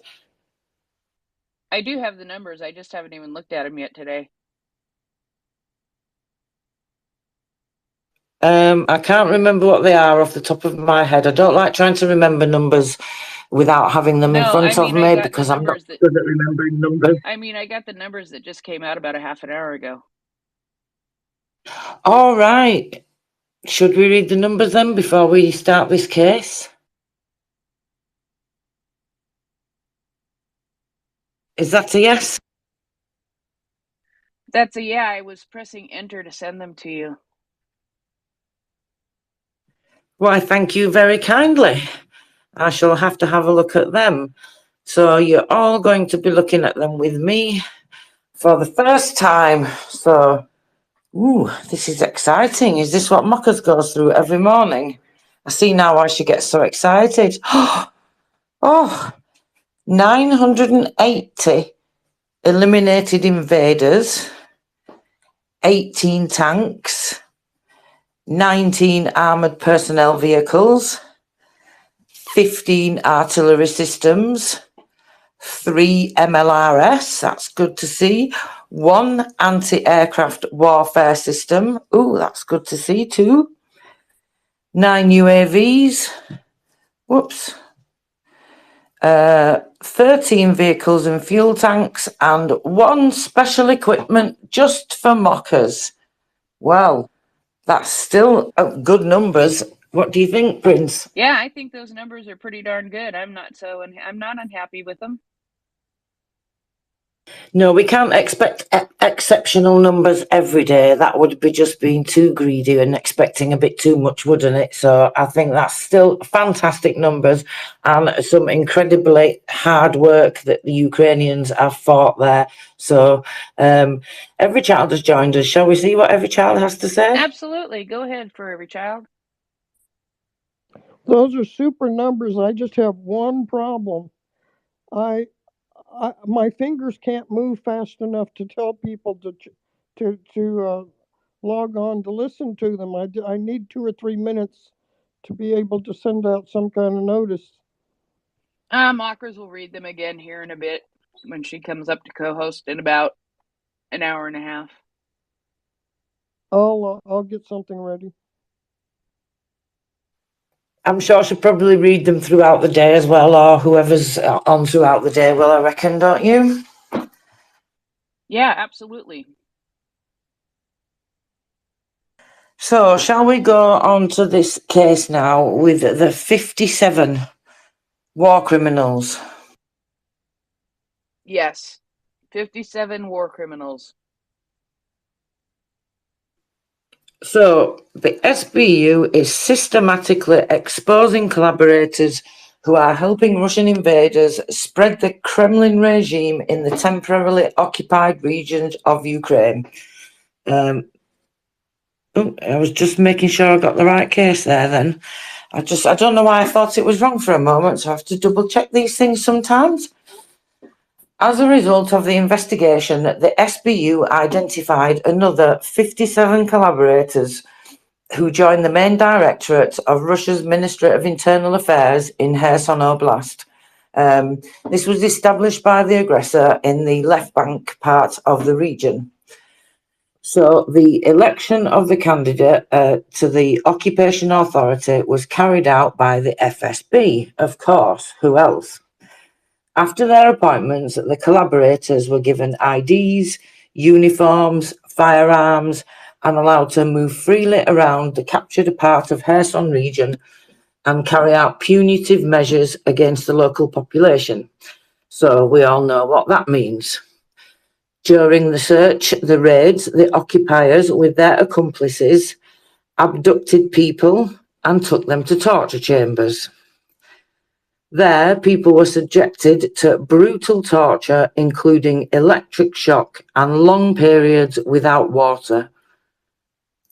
I do have the numbers. I just haven't even looked at them yet today. I can't remember what they are off the top of my head. I don't like trying to remember numbers without having them in front of me because I'm not good at remembering numbers. I mean, I got the numbers that just came out about a half an hour ago. All right. Should we read the numbers then before we start this case? Is that a yes? That's a yeah. I was pressing enter to send them to you. Why, thank you very kindly. I shall have to have a look at them. So you're all going to be looking at them with me for the first time. So, ooh, this is exciting. Is this what Mockers goes through every morning? I see now why she gets so excited. Oh, 980 eliminated invaders, 18 tanks, 19 armoured personnel vehicles, 15 artillery systems, 3 MLRS, that's good to see, 1 anti-aircraft warfare system, ooh, that's good to see too, 9 UAVs, whoops, 13 vehicles and fuel tanks, and 1 special equipment just for Mockers. Well, that's still good numbers. What do you think, Prince? Yeah, I think those numbers are pretty darn good. I'm not unhappy with them. No, we can't expect exceptional numbers every day. That would be just being too greedy and expecting a bit too much, wouldn't it? So I think that's still fantastic numbers and some incredibly hard work that the Ukrainians have fought there. So Every Child has joined us. Shall we see what Every Child has to say? Absolutely. Go ahead for Every Child. Those are super numbers. I just have one problem. My fingers can't move fast enough to tell people to log on to listen to them. I need 2 or 3 minutes to be able to send out some kind of notice. Mockers will read them again here in a bit when she comes up to co-host in about an hour and a half. I'll get something ready. I'm sure she'll probably read them throughout the day as well, or whoever's on throughout the day will, I reckon, don't you? Yeah, absolutely. So, shall we go on to this case now with the 57 war criminals? Yes. 57 war criminals. So, the SBU is systematically exposing collaborators who are helping Russian invaders spread the Kremlin regime in the temporarily occupied regions of Ukraine. I was just making sure I got the right case there then. I don't know why I thought it was wrong for a moment, so I have to double check these things sometimes. As a result of the investigation, the SBU identified another 57 collaborators who joined the main directorate of Russia's Ministry of Internal Affairs in Kherson Oblast. This was established by the aggressor in the left bank part of the region. So the election of the candidate to the occupation authority was carried out by the FSB, of course. Who else? After their appointments, the collaborators were given IDs, uniforms, firearms, and allowed to move freely around the captured part of Kherson region and carry out punitive measures against the local population. So we all know what that means. During the search, the raids, the occupiers, with their accomplices, abducted people and took them to torture chambers. There, people were subjected to brutal torture, including electric shock and long periods without water.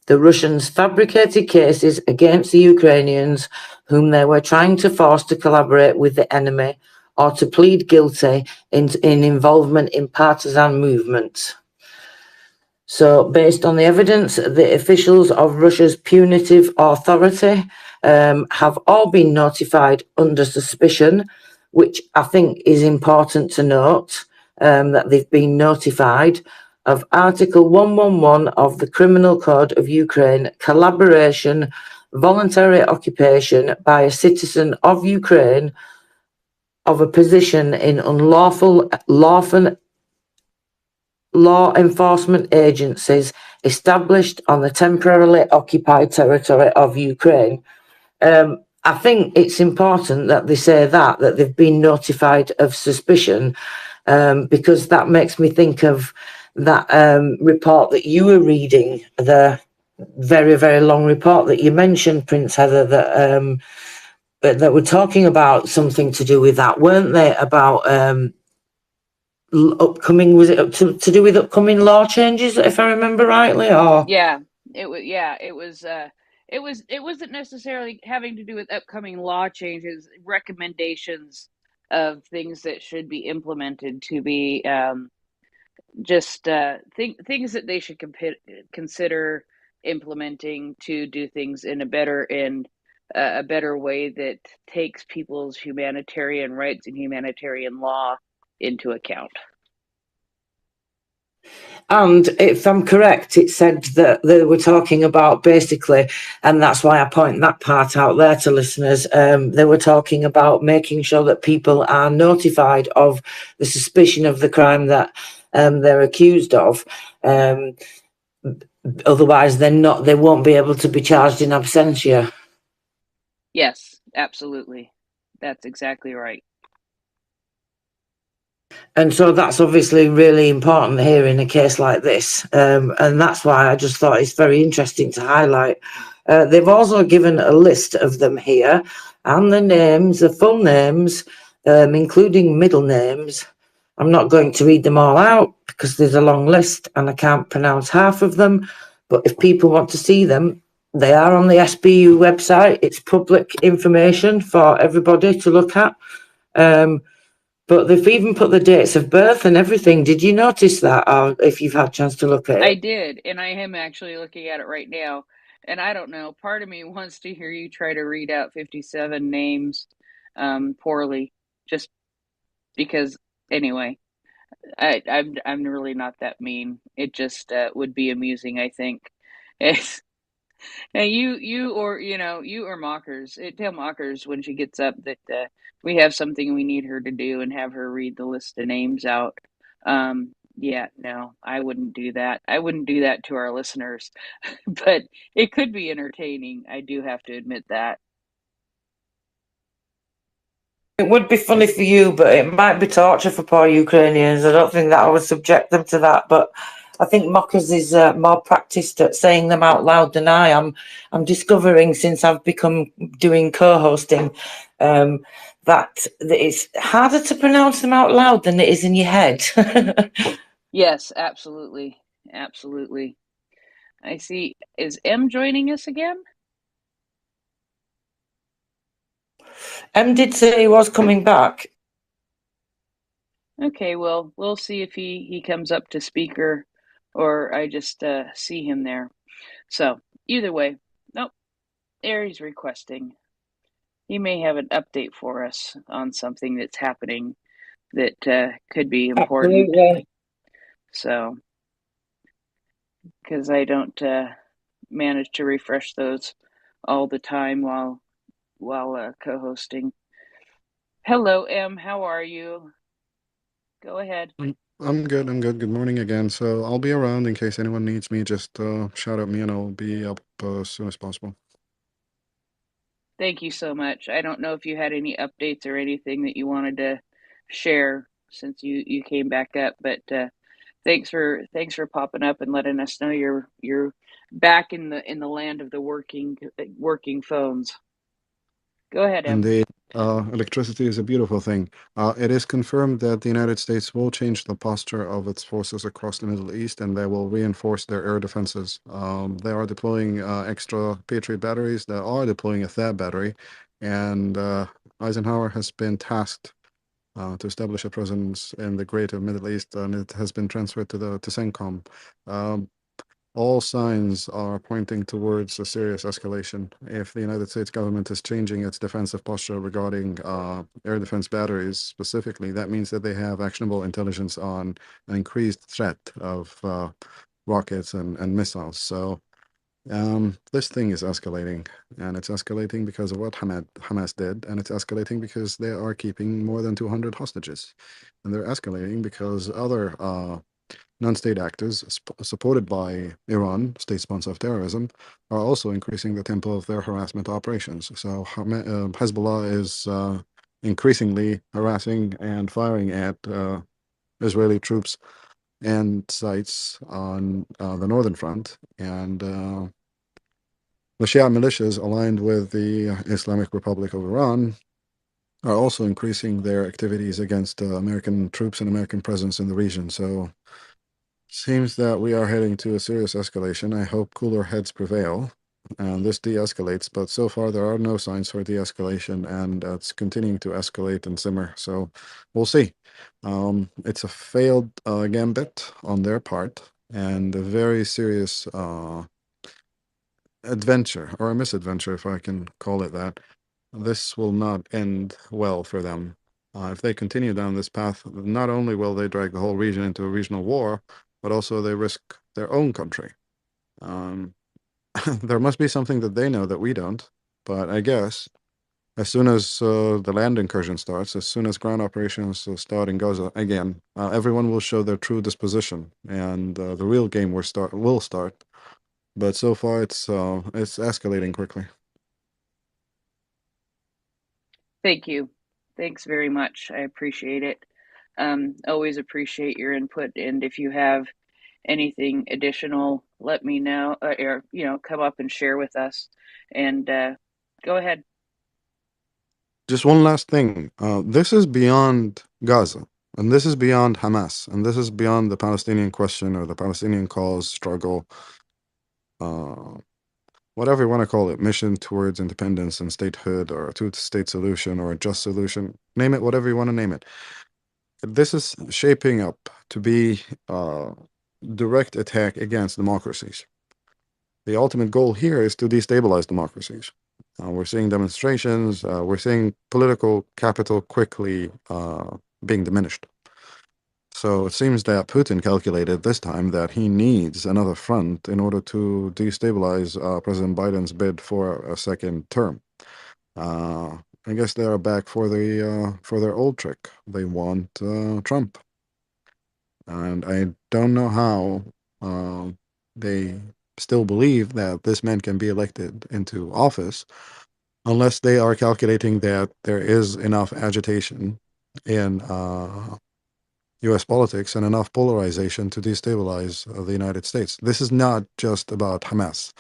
The Russians fabricated cases against the Ukrainians, whom they were trying to force to collaborate with the enemy or to plead guilty in involvement in partisan movements. So, based on the evidence, the officials of Russia's punitive authority have all been notified under suspicion, which I think is important to note, that they've been notified of Article 111 of the Criminal Code of Ukraine, collaboration, voluntary occupation by a citizen of Ukraine of a position in unlawful law enforcement agencies established on the temporarily occupied territory of Ukraine. I think it's important that they say that they've been notified of suspicion, because that makes me think of that report that you were reading, the very, very long report that you mentioned, Prince Heather, that were talking about something to do with that, weren't they? About upcoming, was it to do with upcoming law changes, if I remember rightly? Or it wasn't necessarily having to do with upcoming law changes, recommendations of things that should be implemented to be things that they should consider implementing to do things in a better way that takes people's humanitarian rights and humanitarian law into account. And if I'm correct, it said that they were talking about basically, and that's why I point that part out there to listeners, they were talking about making sure that people are notified of the suspicion of the crime that they're accused of. Otherwise, they won't be able to be charged in absentia. Yes, absolutely. That's exactly right. And so that's obviously really important here in a case like this. And that's why I just thought it's very interesting to highlight. They've also given a list of them here and the names, the full names, including middle names. I'm not going to read them all out because there's a long list and I can't pronounce half of them. But if people want to see them, they are on the SBU website. It's public information for everybody to look at. But they've even put the dates of birth and everything. Did you notice that? Or if you've had a chance to look at it? I did, and I am actually looking at it right now. And I don't know, part of me wants to hear you try to read out 57 names poorly, just because. Anyway, I'm really not that mean. It just would be amusing, I think. It's, and you or Mockers, tell Mockers when she gets up that we have something we need her to do, and have her read the list of names out. Yeah, no, I wouldn't do that. I wouldn't do that to our listeners, but it could be entertaining. I do have to admit that. It would be funny for you, but it might be torture for poor Ukrainians. I don't think that I would subject them to that. But I think Mockers is more practiced at saying them out loud than I am. I'm discovering since I've become doing co-hosting that it's harder to pronounce them out loud than it is in your head. Yes, absolutely. Absolutely. I see. Is M joining us again? M did say he was coming back. Okay, well, we'll see if he comes up to speaker, or I just see him there. So either way, nope. There he's requesting. He may have an update for us on something that's happening that could be important. Absolutely. So, because I don't manage to refresh those all the time while co-hosting. Hello, M. How are you? Go ahead. I'm good. I'm good. Good morning again. So I'll be around in case anyone needs me. Just shout at me, and I'll be up as soon as possible. Thank you so much. I don't know if you had any updates or anything that you wanted to share since you came back up, but thanks for popping up and letting us know you're back in the land of the working phones. Go ahead, Em. Indeed, electricity is a beautiful thing. It is confirmed that the United States will change the posture of its forces across the Middle East, and they will reinforce their air defenses. They are deploying extra Patriot batteries. They are deploying a THAAD battery, and Eisenhower has been tasked to establish a presence in the greater Middle East, and it has been transferred to CENTCOM. All signs are pointing towards a serious escalation. If the United States government is changing its defensive posture regarding air defense batteries specifically, that means that they have actionable intelligence on an increased threat of rockets and missiles. So this thing is escalating, and it's escalating because of what Hamas did, and it's escalating because they are keeping more than 200 hostages, and they're escalating because other non-state actors supported by Iran, state sponsor of terrorism, are also increasing the tempo of their harassment operations. So Hezbollah is increasingly harassing and firing at Israeli troops and sites on the northern front, and the Shia militias aligned with the Islamic Republic of Iran are also increasing their activities against American troops and American presence in the region. So seems that we are heading to a serious escalation. I hope cooler heads prevail and this de-escalates, but so far there are no signs for de-escalation, and it's continuing to escalate and simmer. So we'll see. It's a failed gambit on their part, and a very serious adventure, or a misadventure, if I can call it that. This will not end well for them. If they continue down this path, not only will they drag the whole region into a regional war, but also they risk their own country. There must be something that they know that we don't, but I guess as soon as the land incursion starts, as soon as ground operations start in Gaza again, everyone will show their true disposition, and the real game will start. But so far, it's escalating quickly. Thank you. Thanks very much. I appreciate it. Always appreciate your input. And if you have anything additional, let me know, or come up and share with us. And go ahead. Just one last thing. This is beyond Gaza, and this is beyond Hamas, and this is beyond the Palestinian question or the Palestinian cause, struggle, uh, whatever you want to call it, mission towards independence and statehood, or a two-state solution, or a just solution. Name it whatever you want to name it. This is shaping up to be a direct attack against democracies. The ultimate goal here is to destabilize democracies. We're seeing demonstrations, we're seeing political capital quickly being diminished. So it seems that Putin calculated this time that he needs another front in order to destabilize President Biden's bid for a second term. I guess they are back for their old trick. They want Trump, and I don't know how they still believe that this man can be elected into office unless they are calculating that there is enough agitation in U.S. politics and enough polarization to destabilize the United States. This is not just about Hamas.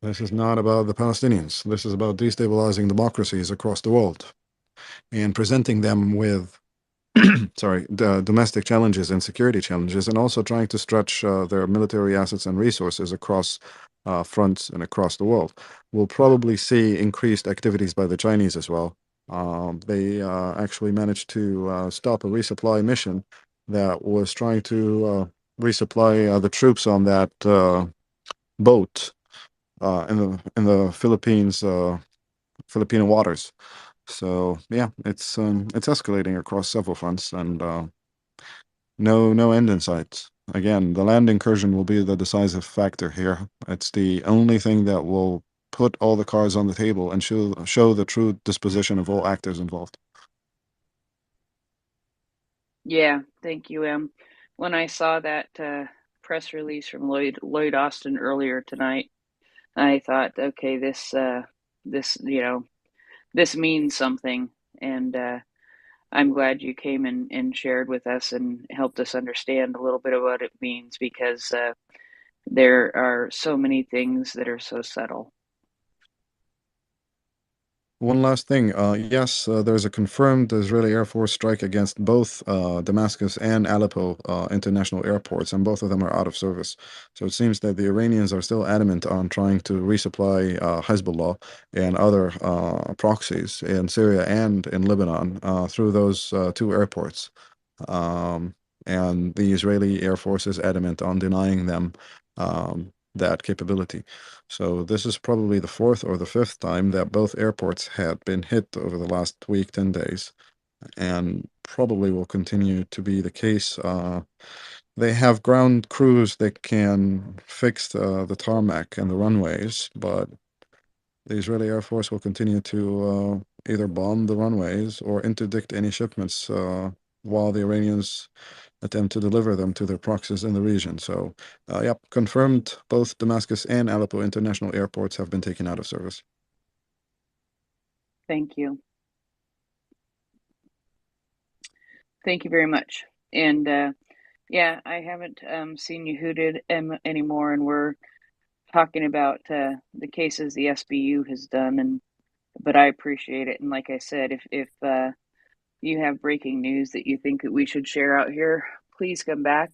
This is not about the Palestinians. This is about destabilizing democracies across the world and presenting them with domestic challenges and security challenges, and also trying to stretch their military assets and resources across fronts and across the world. We'll probably see increased activities by the Chinese as well. They actually managed to stop a resupply mission that was trying to resupply the troops on that boat in the Philippines, Filipino waters. So yeah, it's escalating across several fronts, and no end in sight. Again, the land incursion will be the decisive factor here. It's the only thing that will put all the cards on the table and show the true disposition of all actors involved. Yeah, thank you, Em. When I saw that press release from Lloyd Austin earlier tonight, I thought, okay, this this means something, and I'm glad you came and shared with us and helped us understand a little bit of what it means, because there are so many things that are so subtle. One last thing. Yes, there's a confirmed Israeli Air Force strike against both Damascus and Aleppo international airports, and both of them are out of service. So it seems that the Iranians are still adamant on trying to resupply Hezbollah and other proxies in Syria and in Lebanon through those two airports. And the Israeli Air Force is adamant on denying them that capability. So this is probably the fourth or the fifth time that both airports had been hit over the last week, 10 days, and probably will continue to be the case. They have ground crews that can fix the tarmac and the runways, but the Israeli Air Force will continue to either bomb the runways or interdict any shipments while the Iranians attempt to deliver them to their proxies in the region. So, yep, confirmed both Damascus and Aleppo international airports have been taken out of service. Thank you. Thank you very much. And yeah, I haven't seen Yehudit anymore, and we're talking about the cases the SBU has done, but I appreciate it. And like I said, if you have breaking news that you think that we should share out here, please come back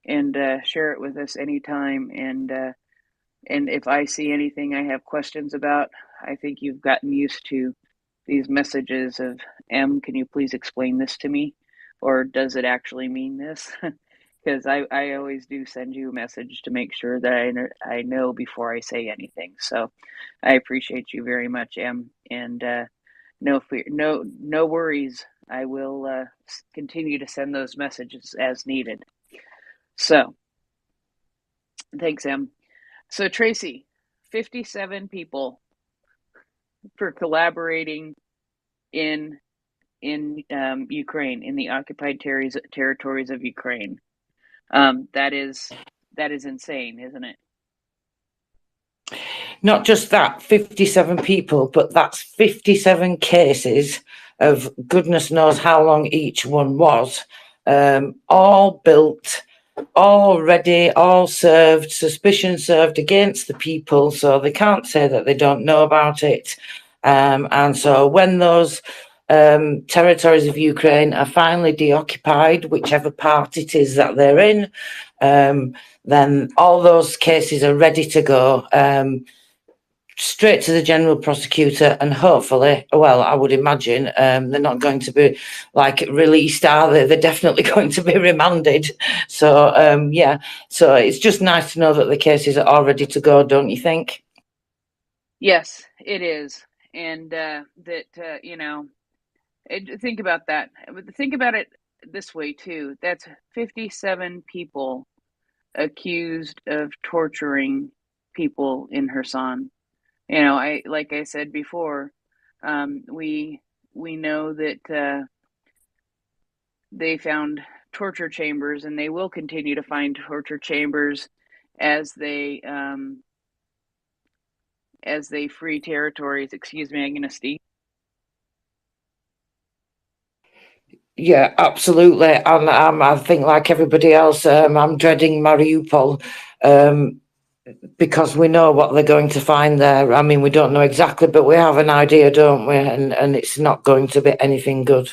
and share it with us anytime. And if I see anything I have questions about, I think you've gotten used to these messages of, M, can you please explain this to me? Or does it actually mean this? Because I always do send you a message to make sure that I know before I say anything. So I appreciate you very much, M. And no worries. I will continue to send those messages as needed. So thanks, M. So Tracy, 57 people for collaborating in Ukraine, in the occupied territories of Ukraine. That is insane, isn't it? Not just that, 57 people, but that's 57 cases of goodness knows how long each one was, all built, all ready, all served, suspicion served against the people, so they can't say that they don't know about it. And so when those territories of Ukraine are finally deoccupied, whichever part it is that they're in, then all those cases are ready to go. Straight to the general prosecutor, and hopefully, well, I would imagine they're not going to be like released, are they? They're definitely going to be remanded. So yeah, so it's just nice to know that the cases are all ready to go, don't you think? Yes, it is, and think about that. Think about it this way too. That's 57 people accused of torturing people in Kherson. Like I said before, we know that they found torture chambers, and they will continue to find torture chambers as they free territories. Excuse me, I'm going to sneeze. Yeah, absolutely. And I think, like everybody else, I'm dreading Mariupol. Because we know what they're going to find there. I mean, we don't know exactly, but we have an idea, don't we? And it's not going to be anything good.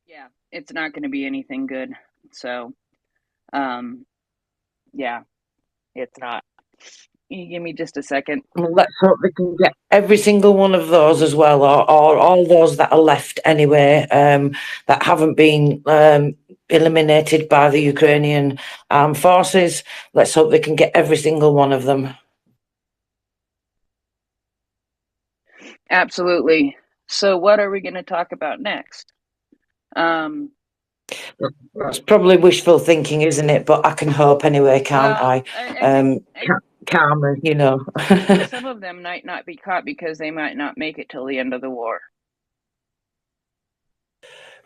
Yeah, it's not going to be anything good. So, yeah, it's not. Can you give me just a second? Well, let's hope they can get every single one of those as well, or all those that are left anyway, that haven't been eliminated by the Ukrainian armed forces. Let's hope they can get every single one of them. Absolutely. So what are we going to talk about next? That's probably wishful thinking, isn't it? But I can hope anyway, can't well, I? Karma, you know. Some of them might not be caught because they might not make it till the end of the war.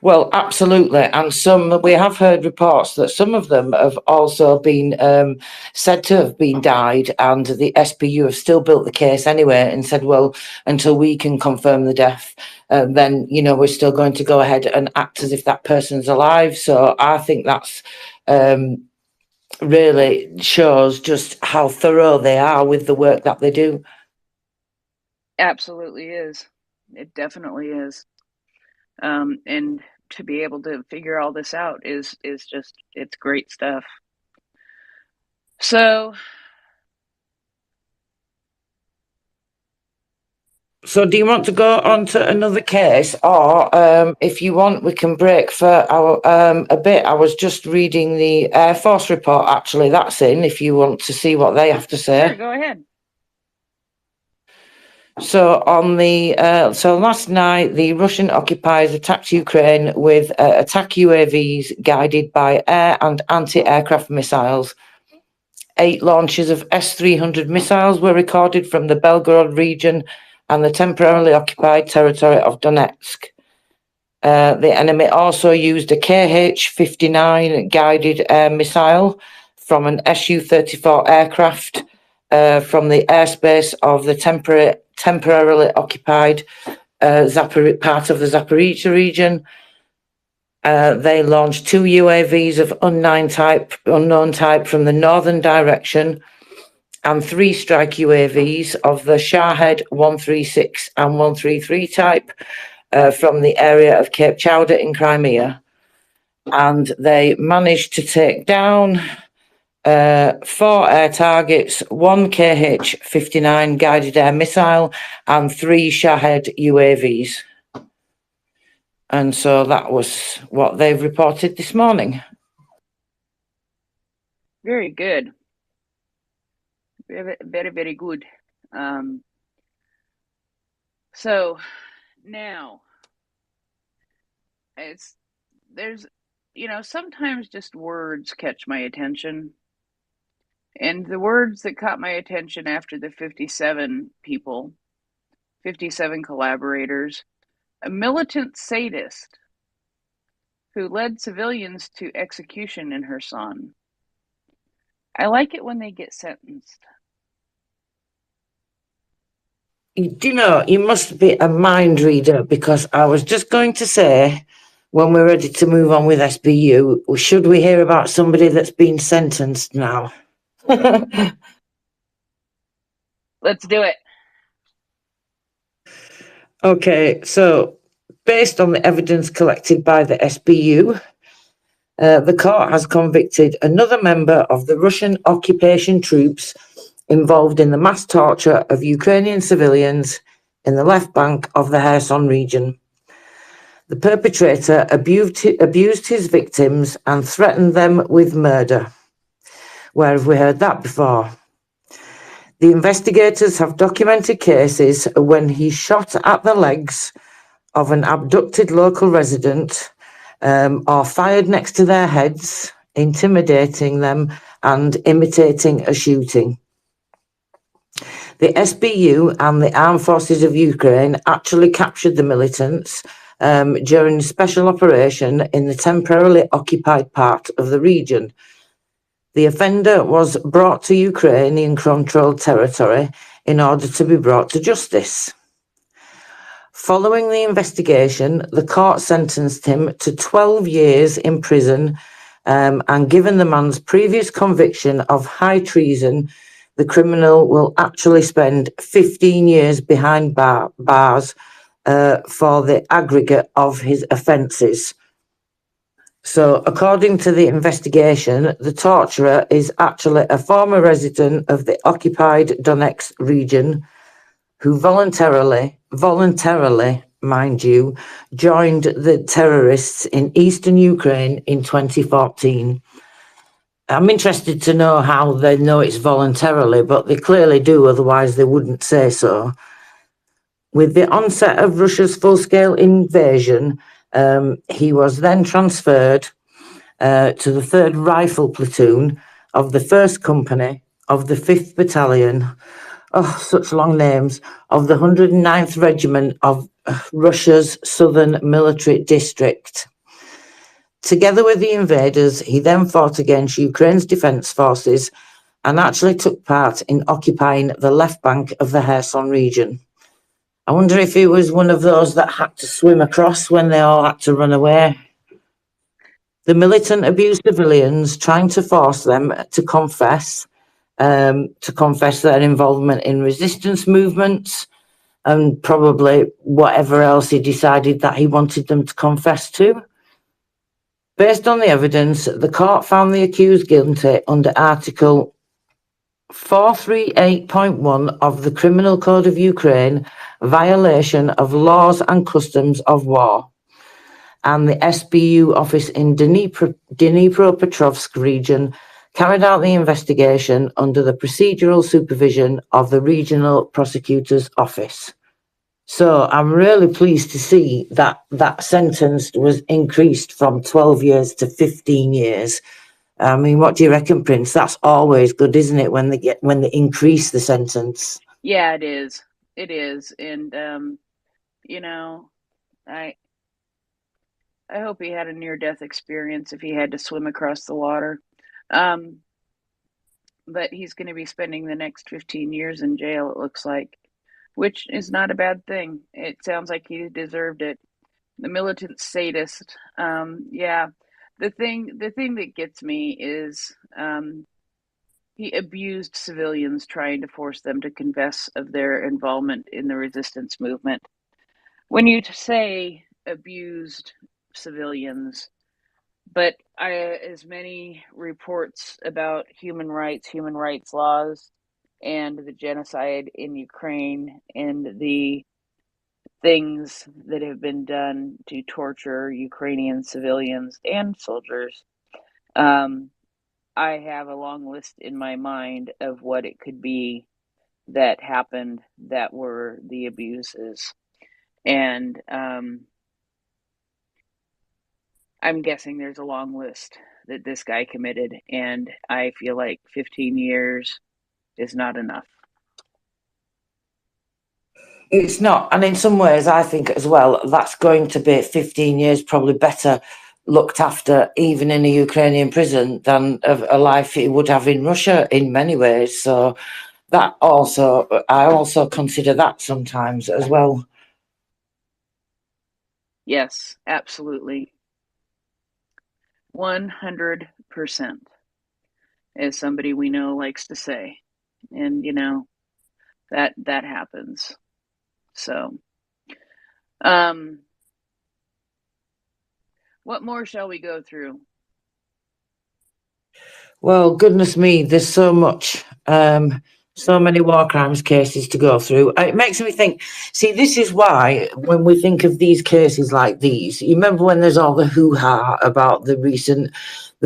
Well, absolutely. And we have heard reports that some of them have also been said to have been died, and the SPU have still built the case anyway and said, well, until we can confirm the death, then, we're still going to go ahead and act as if that person's alive. So I think that's really shows just how thorough they are with the work that they do. Absolutely is. It definitely is. And to be able to figure all this out is just, it's great stuff. So do you want to go on to another case, or if you want, we can break for a bit? I was just reading the Air Force report, actually. That's in, if you want to see what they have to say. Sure, go ahead. So last night, the Russian occupiers attacked Ukraine with attack UAVs guided by air and anti-aircraft missiles. 8 launches of S-300 missiles were recorded from the Belgorod region and the temporarily occupied territory of Donetsk. The enemy also used a Kh-59 guided air missile from an Su-34 aircraft from the airspace of the temporarily occupied part of the Zaporizhzhia region. They launched 2 UAVs of unknown type from the northern direction, and 3 strike UAVs of the Shahed 136 and 133 type from the area of Cape Chowder in Crimea. And they managed to take down 4 air targets, 1 Kh-59 guided air missile, and 3 Shahed UAVs. And so that was what they've reported this morning. Very good. Very, very, very good. So now there's sometimes just words catch my attention. And the words that caught my attention after the 57 people, 57 collaborators, a militant sadist who led civilians to execution in Kherson. I like it when they get sentenced. you know, you must be a mind reader, because I was just going to say, when we're ready to move on with SBU, should we hear about somebody that's been sentenced now? Let's do it. Okay, so based on the evidence collected by the SBU, the court has convicted another member of the Russian occupation troops involved in the mass torture of Ukrainian civilians in the left bank of the Kherson region. The perpetrator abused his victims and threatened them with murder. Where have we heard that before? The investigators have documented cases when he shot at the legs of an abducted local resident, or fired next to their heads, intimidating them and imitating a shooting. The SBU and the Armed Forces of Ukraine actually captured the militants during a special operation in the temporarily occupied part of the region. The offender was brought to Ukrainian-controlled territory in order to be brought to justice. Following the investigation, the court sentenced him to 12 years in prison, and given the man's previous conviction of high treason, the criminal will actually spend 15 years behind bars for the aggregate of his offences. So, according to the investigation, the torturer is actually a former resident of the occupied Donetsk region who voluntarily, mind you, joined the terrorists in eastern Ukraine in 2014. I'm interested to know how they know it's voluntarily, but they clearly do, otherwise they wouldn't say so. With the onset of Russia's full-scale invasion, he was then transferred to the 3rd Rifle Platoon of the 1st Company of the 5th Battalion, such long names, of the 109th Regiment of Russia's Southern Military District. Together with the invaders, he then fought against Ukraine's defence forces and actually took part in occupying the left bank of the Kherson region. I wonder if he was one of those that had to swim across when they all had to run away. The militant abused civilians, trying to force them to confess their involvement in resistance movements and probably whatever else he decided that he wanted them to confess to. Based on the evidence, the court found the accused guilty under Article 438.1 of the Criminal Code of Ukraine, violation of laws and customs of war. And the SBU office in Dnipropetrovsk region carried out the investigation under the procedural supervision of the Regional Prosecutor's Office. So I'm really pleased to see that that sentence was increased from 12 years to 15 years. I mean, what do you reckon, Prince? That's always good, isn't it, when they increase the sentence? Yeah, it is. It is. And you know, I hope he had a near-death experience if he had to swim across the water. But he's going to be spending the next 15 years in jail, it looks like, which is not a bad thing. It sounds like he deserved it. The militant sadist. Yeah. The thing that gets me is he abused civilians, trying to force them to confess of their involvement in the resistance movement. When you say abused civilians, but as many reports about human rights laws, and the genocide in Ukraine and the things that have been done to torture Ukrainian civilians and soldiers, I have a long list in my mind of what it could be that happened that were the abuses. And I'm guessing there's a long list that this guy committed, and I feel like 15 years is not enough. It's not, and in some ways I think as well that's going to be 15 years probably better looked after even in a Ukrainian prison than a life he would have in Russia in many ways. So I also consider that sometimes as well. Yes, absolutely. 100%, as somebody we know likes to say. And, that happens. So, what more shall we go through? Well, goodness me, there's so much, so many war crimes cases to go through. It makes me think, see, this is why when we think of these cases like these, you remember when there's all the hoo-ha about the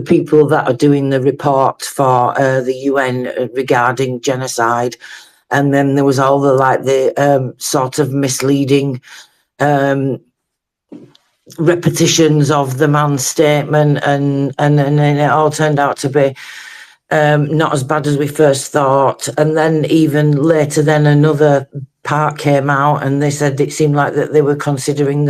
people that are doing the report for the UN regarding genocide, and then there was all the sort of misleading repetitions of the man's statement, and it all turned out to be not as bad as we first thought. And then even later, then another part came out, and they said it seemed like that they were considering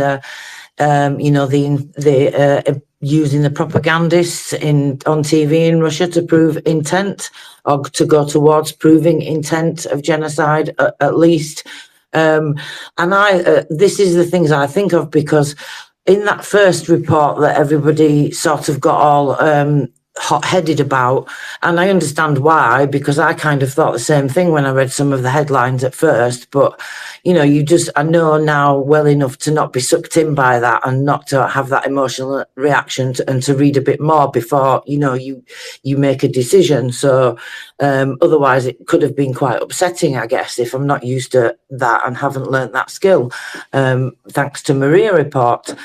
using the propagandists on TV in Russia to prove intent, or to go towards proving intent of genocide at least. And this is the things I think of, because in that first report that everybody sort of got all hot-headed about, and I understand why, because I kind of thought the same thing when I read some of the headlines at first. But I know now well enough to not be sucked in by that, and not to have that emotional reaction, and to read a bit more before you make a decision. So otherwise it could have been quite upsetting, I guess, if I'm not used to that and haven't learnt that skill, thanks to MriyaReport.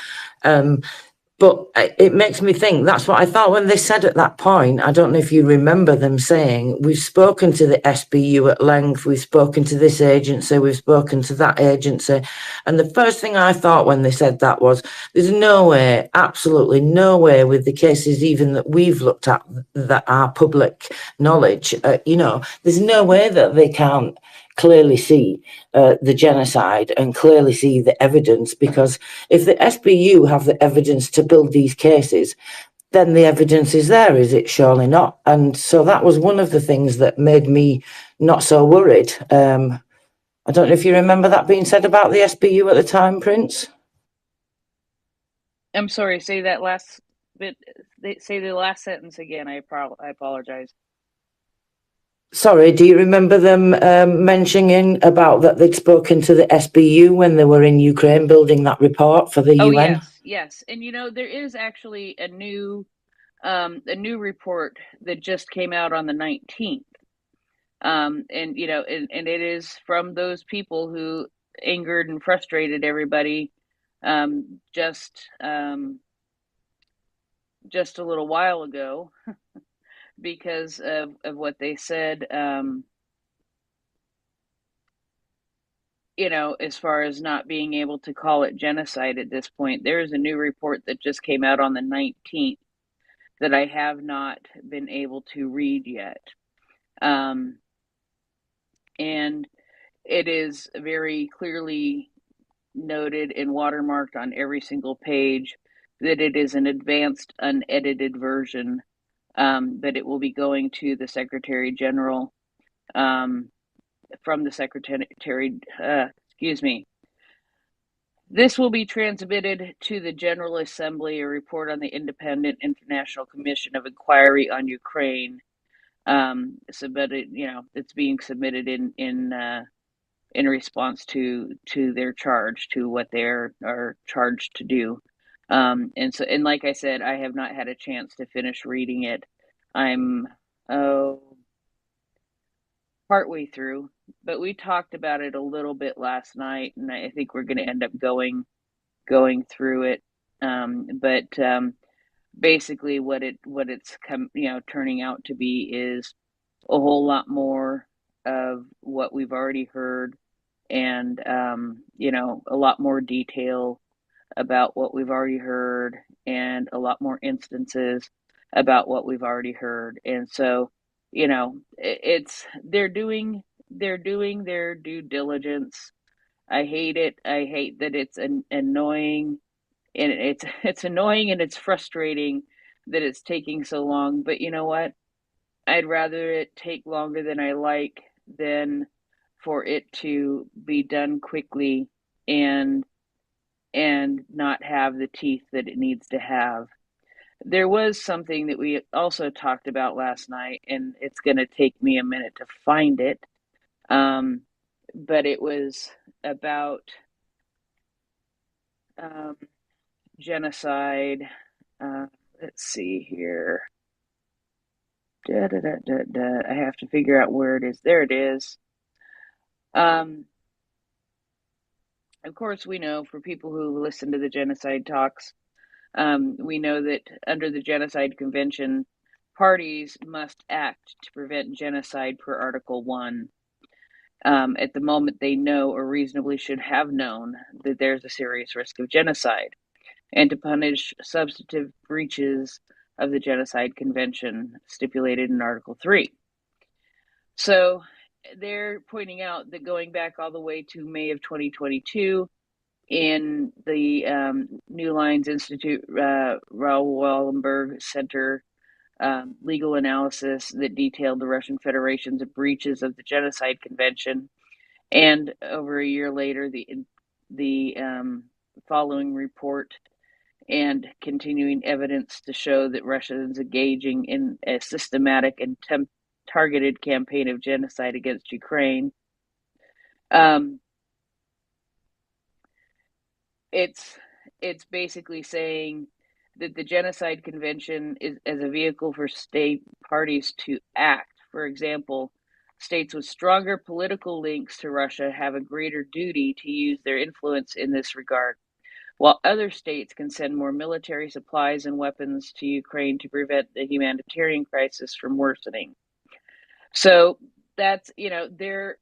But it makes me think, that's what I thought when they said at that point. I don't know if you remember them saying, we've spoken to the SBU at length, we've spoken to this agency, we've spoken to that agency. And the first thing I thought when they said that was, there's no way, absolutely no way, with the cases even that we've looked at that are public knowledge, there's no way that they can't clearly see the genocide and clearly see the evidence, because if the SBU have the evidence to build these cases, then the evidence is there, is it? Surely not. And so that was one of the things that made me not so worried. I don't know if you remember that being said about the SBU at the time, Prince. I'm sorry, say that last bit, say the last sentence again. I apologize. Sorry, do you remember them mentioning about that they'd spoken to the SBU when they were in Ukraine building that report for the UN? Yes. And there is actually a new report that just came out on the 19th. And it is from those people who angered and frustrated everybody just a little while ago because of what they said, as far as not being able to call it genocide at this point. There is a new report that just came out on the 19th that I have not been able to read yet. And it is very clearly noted and watermarked on every single page that it is an advanced, unedited version, but it will be going to the Secretary General from the Secretary, This will be transmitted to the General Assembly, a report on the Independent International Commission of Inquiry on Ukraine. It's being submitted in response to their charge, to what they are charged to do. And like I said, I have not had a chance to finish reading it. I'm partway through, but we talked about it a little bit last night, and I think we're going to end up going through it. Basically, what it's turning out to be is a whole lot more of what we've already heard, and a lot more detail about what we've already heard, and a lot more instances about what we've already heard. And so they're doing their due diligence. I hate it. I hate that it's annoying, and it's annoying, and it's frustrating that it's taking so long. But you know what? I'd rather it take longer than I like than for it to be done quickly and not have the teeth that it needs to have. There was something that we also talked about last night, and it's going to take me a minute to find it. But it was about genocide. Let's see here. I have to figure out where it is. There it is. Of course, we know, for people who listen to the genocide talks, we know that under the Genocide Convention, parties must act to prevent genocide per Article 1. At the moment they know or reasonably should have known that there's a serious risk of genocide, and to punish substantive breaches of the Genocide Convention stipulated in Article 3. So they're pointing out that going back all the way to May of 2022, in the New Lines Institute, Raoul Wallenberg Center legal analysis that detailed the Russian Federation's breaches of the Genocide Convention, and over a year later, the following report and continuing evidence to show that Russia is engaging in a systematic and targeted campaign of genocide against Ukraine. It's basically saying that the Genocide Convention is as a vehicle for state parties to act. For example, states with stronger political links to Russia have a greater duty to use their influence in this regard, while other states can send more military supplies and weapons to Ukraine to prevent the humanitarian crisis from worsening. So that's, they're,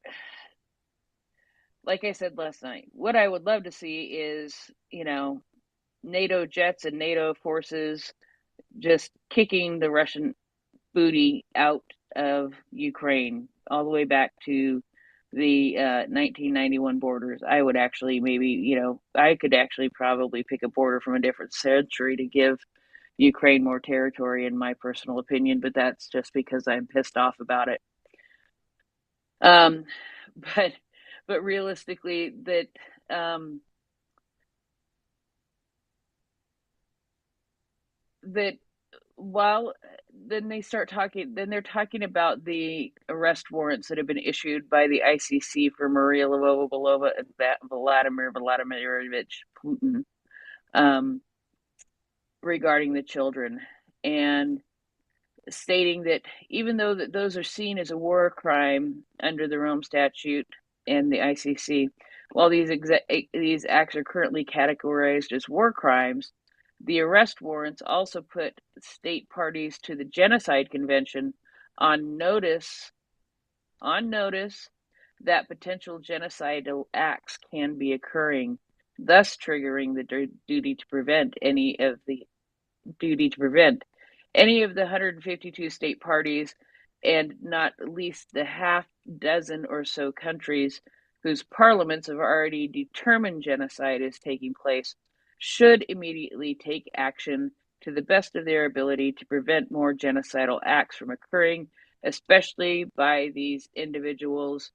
like I said last night, what I would love to see is, NATO jets and NATO forces just kicking the Russian booty out of Ukraine all the way back to the 1991 borders. I would actually I could actually probably pick a border from a different century to give Ukraine more territory, in my personal opinion, but that's just because I'm pissed off about it. But realistically, that while then they're talking about the arrest warrants that have been issued by the ICC for Mriya Lvova and Vladimir Vladimirovich Putin regarding the children, and stating that even though that those are seen as a war crime under the Rome Statute and the ICC, while these acts are currently categorized as war crimes, the arrest warrants also put state parties to the Genocide Convention on notice that potential genocidal acts can be occurring, thus triggering the duty to prevent any of the 152 state parties and not least the half dozen or so countries whose parliaments have already determined genocide is taking place should immediately take action to the best of their ability to prevent more genocidal acts from occurring, especially by these individuals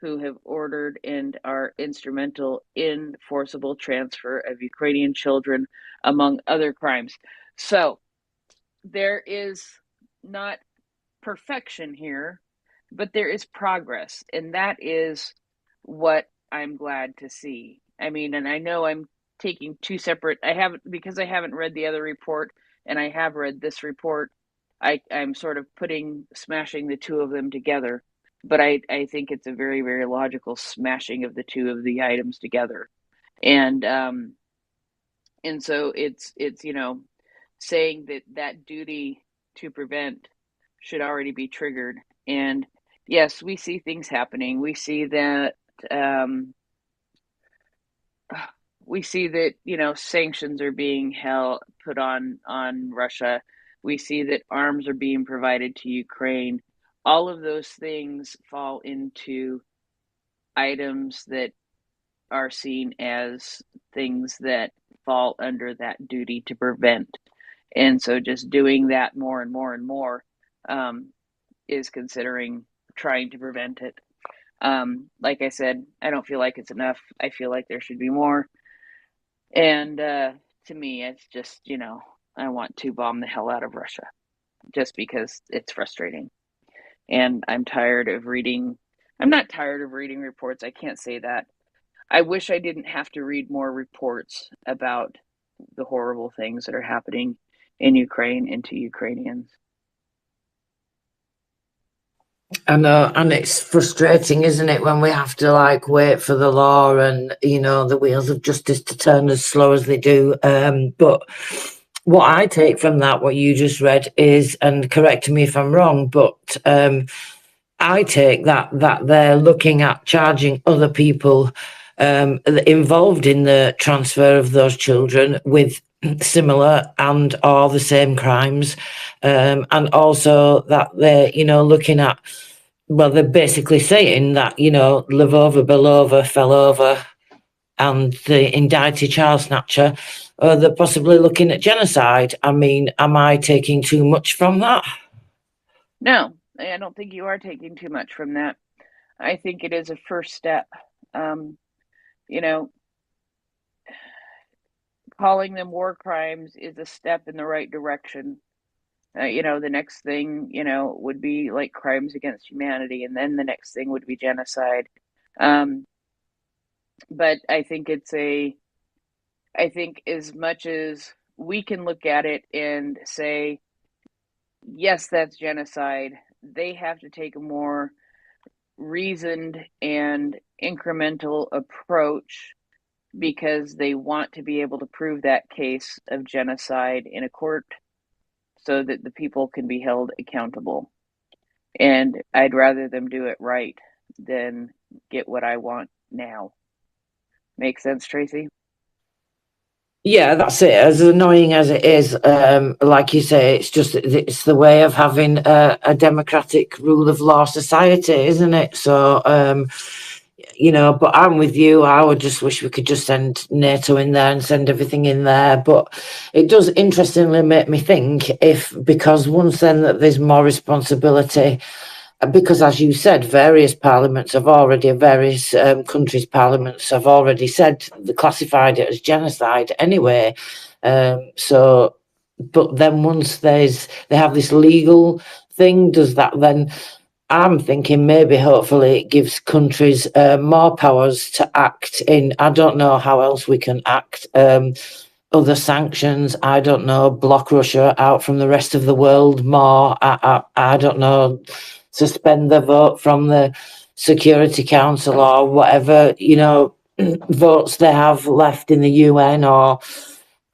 who have ordered and are instrumental in forcible transfer of Ukrainian children, among other crimes. So there is not perfection here, but there is progress, and that is what I'm glad to see. I mean, and I know I'm taking two separate, because I haven't read the other report and I have read this report, I'm sort of smashing the two of them together, but I think it's a very, very logical smashing of the two of the items together. And so it's saying that duty to prevent should already be triggered. And yes, we see things happening. We see that sanctions are being put on Russia. We see that arms are being provided to Ukraine. All of those things fall into items that are seen as things that fall under that duty to prevent. And so just doing that more and more and more is considering trying to prevent it. Like I said, I don't feel like it's enough. I feel like there should be more. And to me, it's just, I want to bomb the hell out of Russia just because it's frustrating. And I'm not tired of reading reports. I can't say that. I wish I didn't have to read more reports about the horrible things that are happening in Ukraine and to Ukrainians. I know, and it's frustrating, isn't it, when we have to wait for the law and the wheels of justice to turn as slow as they do. But what I take from that, what you just read, is, and correct me if I'm wrong, but I take that they're looking at charging other people involved in the transfer of those children with similar and or the same crimes, and also that they're looking at, well, they're basically saying that Lvova Belova fell over and the indicted child snatcher, they're possibly looking at genocide. I mean, am I taking too much from that? No, I don't think you are taking too much from that. I think it is a first step. Calling them war crimes is a step in the right direction. The next thing, would be like crimes against humanity, and then the next thing would be genocide. But I think as much as we can look at it and say, yes, that's genocide, they have to take a more reasoned and incremental approach because they want to be able to prove that case of genocide in a court so that the people can be held accountable. And I'd rather them do it right than get what I want now. Make sense, Tracy? Yeah, that's it. As annoying as it is, like you say, it's the way of having a democratic rule of law society, isn't it? So, but I'm with you. I would just wish we could just send NATO in there and send everything in there. But it does interestingly make me think because once then that there's more responsibility, because as you said, various countries' parliaments have already said they classified it as genocide anyway. But then once they have this legal thing, does that then? I'm thinking maybe hopefully it gives countries more powers to act in. I don't know how else we can act. Other sanctions, I don't know, block Russia out from the rest of the world more. I don't know, suspend the vote from the Security Council or whatever, votes they have left in the UN, or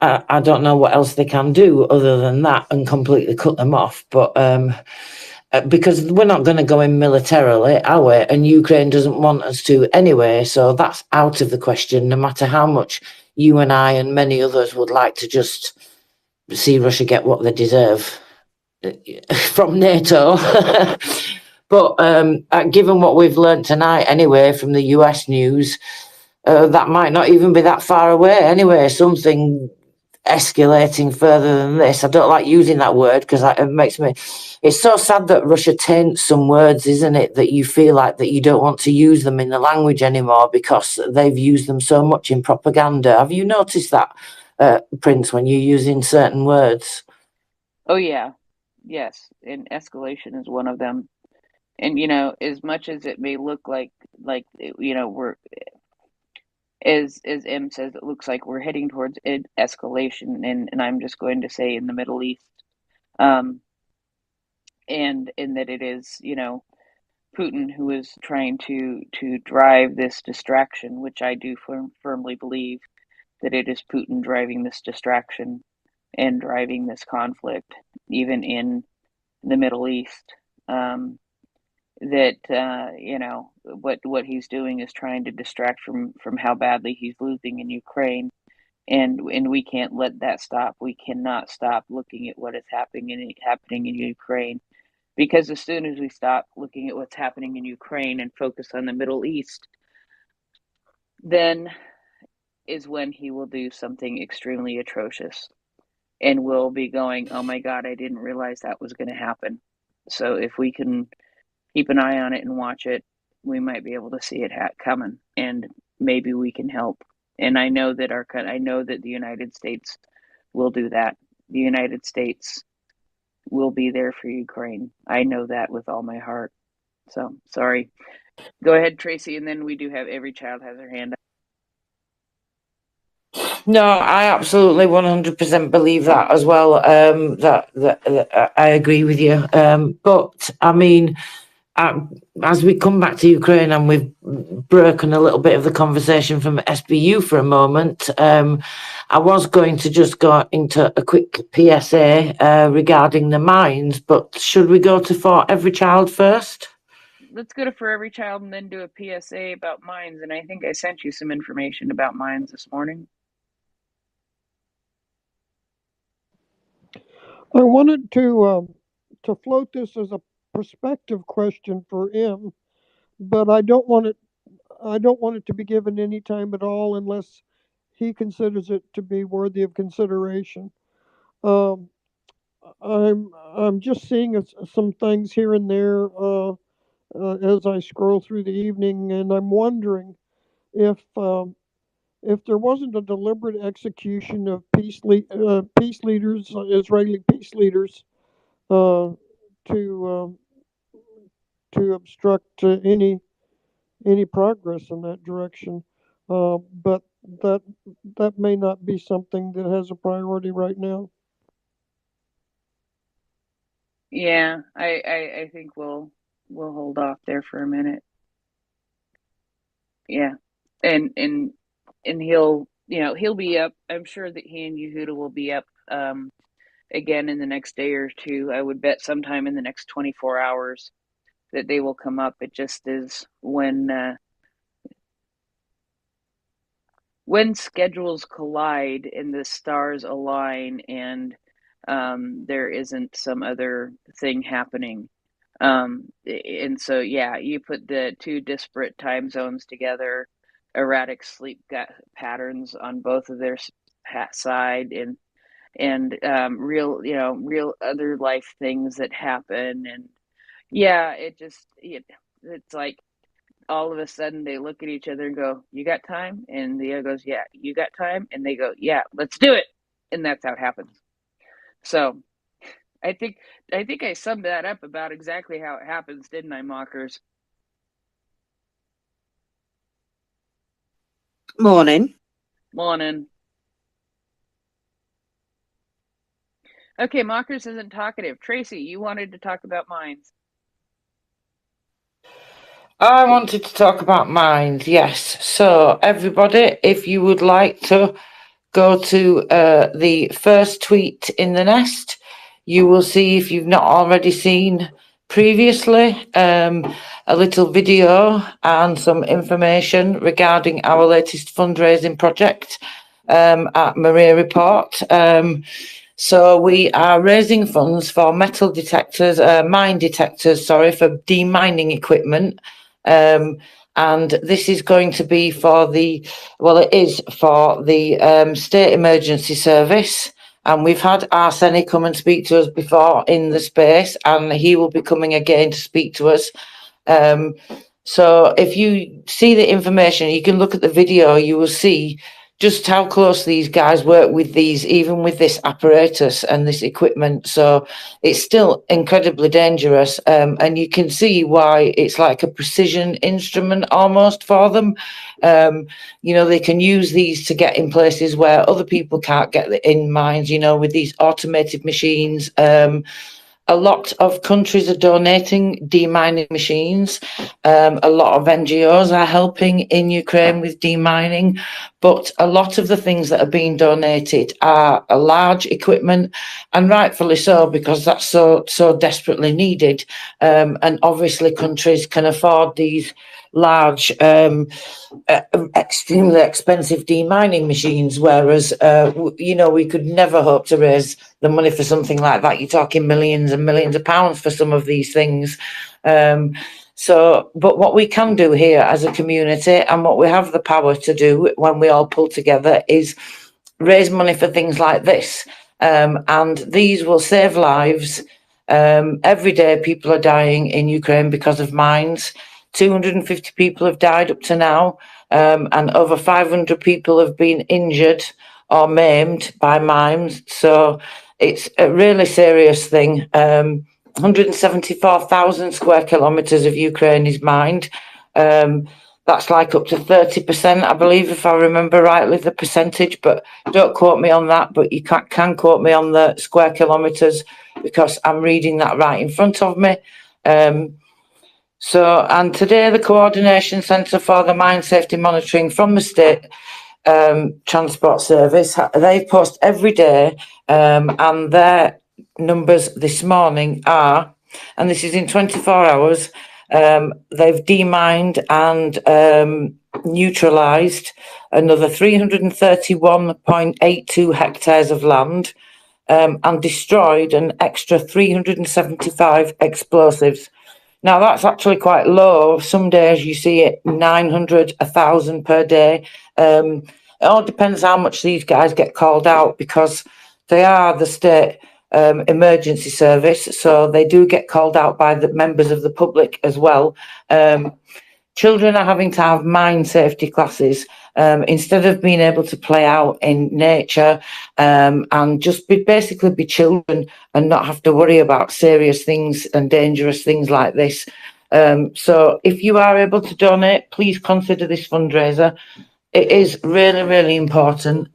I don't know what else they can do other than that and completely cut them off. But because we're not going to go in militarily, are we? And Ukraine doesn't want us to anyway, so that's out of the question, no matter how much you and I and many others would like to just see Russia get what they deserve from NATO. But given what we've learned tonight anyway from the US news, that might not even be that far away anyway, something escalating further than this. I don't like using that word because it makes me... It's so sad that Russia taints some words, isn't it, that you feel like that you don't want to use them in the language anymore because they've used them so much in propaganda. Have you noticed that, Prince, when you're using certain words? Oh, yeah. Yes. And escalation is one of them. And, as much as it may look like we're, as M says, it looks like we're heading towards escalation, and I'm just going to say in the Middle East, and in that it is, Putin who is trying to drive this distraction, which I do firmly believe that it is Putin driving this distraction and driving this conflict, even in the Middle East. What he's doing is trying to distract from how badly he's losing in Ukraine, and we can't let that stop. We cannot stop looking at what is happening in Ukraine, because as soon as we stop looking at what's happening in Ukraine and focus on the Middle East, then is when he will do something extremely atrocious, and we'll be going, oh my God, I didn't realize that was going to happen. So if we can keep an eye on it and watch it, we might be able to see it coming, and maybe we can help. And I know that the United States will do that. The United States will be there for Ukraine. I know that with all my heart. So sorry. Go ahead, Tracy, and then we do have every child has their hand up. No, I absolutely 100% believe that as well. That I agree with you. But I mean, as we come back to Ukraine, and we've broken a little bit of the conversation from SBU for a moment, I was going to just go into a quick PSA regarding the mines, but should we go to For Every Child first? Let's go to For Every Child and then do a PSA about mines. And I think I sent you some information about mines this morning. I wanted to float this as a perspective question for him, but I don't want it to be given any time at all unless he considers it to be worthy of consideration. Um, I'm just seeing some things here and there as I scroll through the evening, and I'm wondering if there wasn't a deliberate execution of peace leaders, Israeli peace leaders, to obstruct any progress in that direction. But that may not be something that has a priority right now. Yeah, I think we'll hold off there for a minute. Yeah, and he'll be up. I'm sure that he and Yehuda will be up again in the next day or two. I would bet sometime in the next 24 hours that they will come up. It just is when schedules collide and the stars align, and there isn't some other thing happening. And so, yeah, you put the two disparate time zones together, erratic sleep patterns on both of their side, and real other life things that happen. And yeah, it's like all of a sudden they look at each other and go, "You got time?" And the other goes, "Yeah." "You got time?" And they go, "Yeah, let's do it." And that's how it happens. So I think I summed that up about exactly how it happens, didn't I, Mockers? Morning. Morning. Okay, Mockers isn't talkative. Tracy, you wanted to talk about mines. I wanted to talk about mines, yes. So everybody, if you would like to go to the first tweet in the nest, you will see, if you've not already seen previously, a little video and some information regarding our latest fundraising project at MriyaReport. So we are raising funds for mine detectors, for demining equipment. And this is going to be it is for the State Emergency Service. And we've had Arseni come and speak to us before in the space, and he will be coming again to speak to us. So if you see the information, you can look at the video, you will see just how close these guys work with these, even with this apparatus and this equipment. So it's still incredibly dangerous. And you can see why it's like a precision instrument almost for them. They can use these to get in places where other people can't get in mines, with these automated machines. A lot of countries are donating demining machines. A lot of NGOs are helping in Ukraine with demining, but a lot of the things that are being donated are a large equipment, and rightfully so, because that's so desperately needed. And obviously countries can afford these large, extremely expensive demining machines, whereas we could never hope to raise the money for something like that. You're talking millions and millions of pounds for some of these things. But what we can do here as a community, and what we have the power to do when we all pull together, is raise money for things like this. And these will save lives. Every day people are dying in Ukraine because of mines. 250 people have died up to now, and over 500 people have been injured or maimed by mines. So it's a really serious thing. 174,000 square kilometres of Ukraine is mined. That's like up to 30%, I believe, if I remember rightly, the percentage, but don't quote me on that, but you can quote me on the square kilometres because I'm reading that right in front of me. And today the Coordination Centre for the Mine Safety Monitoring from the State Transport Service, they post every day, and their numbers this morning are, and this is in 24 hours, they've demined and neutralised another 331.82 hectares of land, and destroyed an extra 375 explosives. Now that's actually quite low. Some days you see it 900, 1,000 per day. It all depends how much these guys get called out, because they are the state emergency service, so they do get called out by the members of the public as well. Children are having to have mine safety classes instead of being able to play out in nature, and just basically be children and not have to worry about serious things and dangerous things like this. So if you are able to donate, please consider this fundraiser. It is really, really important.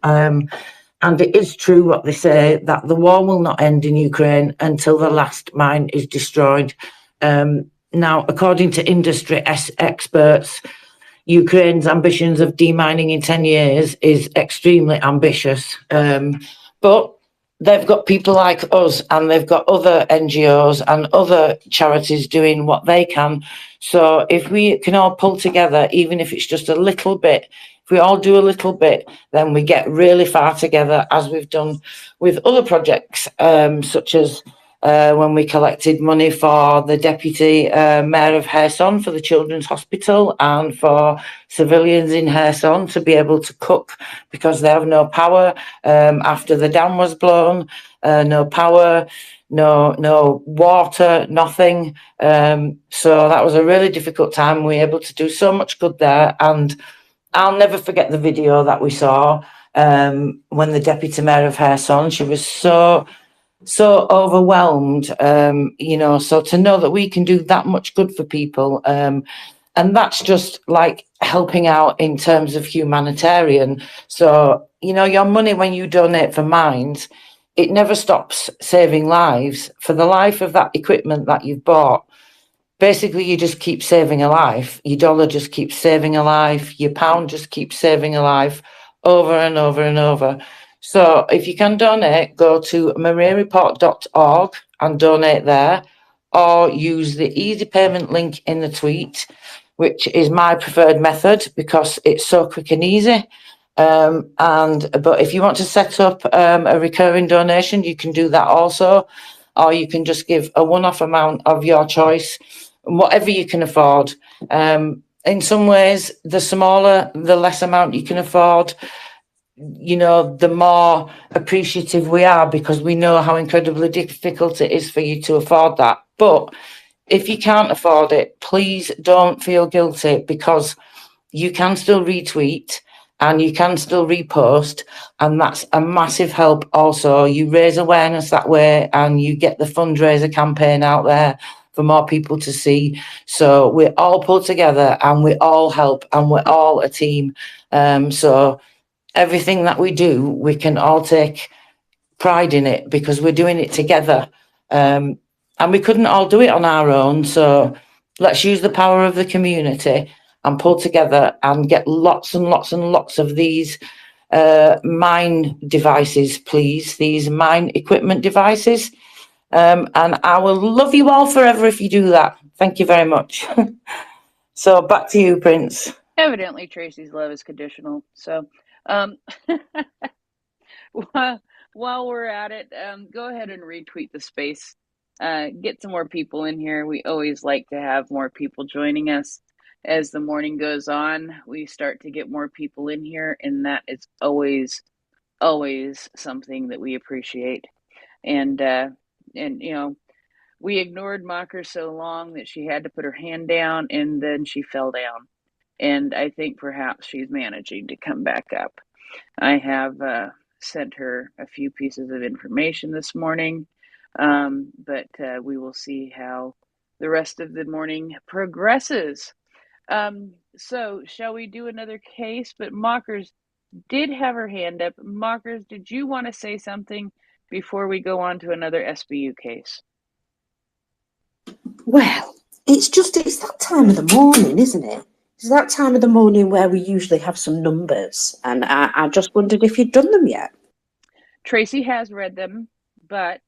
And it is true what they say, that the war will not end in Ukraine until the last mine is destroyed. Now, according to industry experts, Ukraine's ambitions of demining in 10 years is extremely ambitious. But they've got people like us, and they've got other NGOs and other charities doing what they can. So if we can all pull together, even if it's just a little bit, if we all do a little bit, then we get really far together, as we've done with other projects, such as when we collected money for the deputy mayor of Kherson for the children's hospital, and for civilians in Kherson to be able to cook because they have no power after the dam was blown, no power, no water, nothing. So that was a really difficult time. We were able to do so much good there, and I'll never forget the video that we saw when the deputy mayor of Kherson, she was so overwhelmed, so to know that we can do that much good for people, and that's just like helping out in terms of humanitarian. So, your money, when you donate for mines, it never stops saving lives. For the life of that equipment that you've bought, basically you just keep saving a life. Your dollar just keeps saving a life. Your pound just keeps saving a life over and over and over. So if you can donate, go to MriyaReport.org and donate there, or use the easy payment link in the tweet, which is my preferred method because it's so quick and easy. But if you want to set up a recurring donation, you can do that also, or you can just give a one-off amount of your choice, whatever you can afford. In some ways, the smaller, the less amount you can afford, the more appreciative we are, because we know how incredibly difficult it is for you to afford that. But if you can't afford it, please don't feel guilty, because you can still retweet and you can still repost, and that's a massive help. Also, you raise awareness that way, and you get the fundraiser campaign out there for more people to see. So we all pull together and we all help, and we're all a team. So everything that we do, we can all take pride in it because we're doing it together. And we couldn't all do it on our own. So let's use the power of the community and pull together and get lots and lots and lots of these mine devices, please, these mine equipment devices. And I will love you all forever if you do that. Thank you very much. So back to you, Prince. Evidently, Tracy's love is conditional. So while we're at it, go ahead and retweet the space. Get some more people in here. We always like to have more people joining us. As the morning goes on, we start to get more people in here, and that is always something that we appreciate. And We ignored Mocker so long that she had to put her hand down, and then she fell down. And I think perhaps she's managing to come back up. I have sent her a few pieces of information this morning, but we will see how the rest of the morning progresses. So shall we do another case? But Mockers did have her hand up. Mockers, did you want to say something before we go on to another SBU case? Well, it's that time of the morning, isn't it? It's that time of the morning where we usually have some numbers, and I just wondered if you'd done them yet. Tracy has read them, but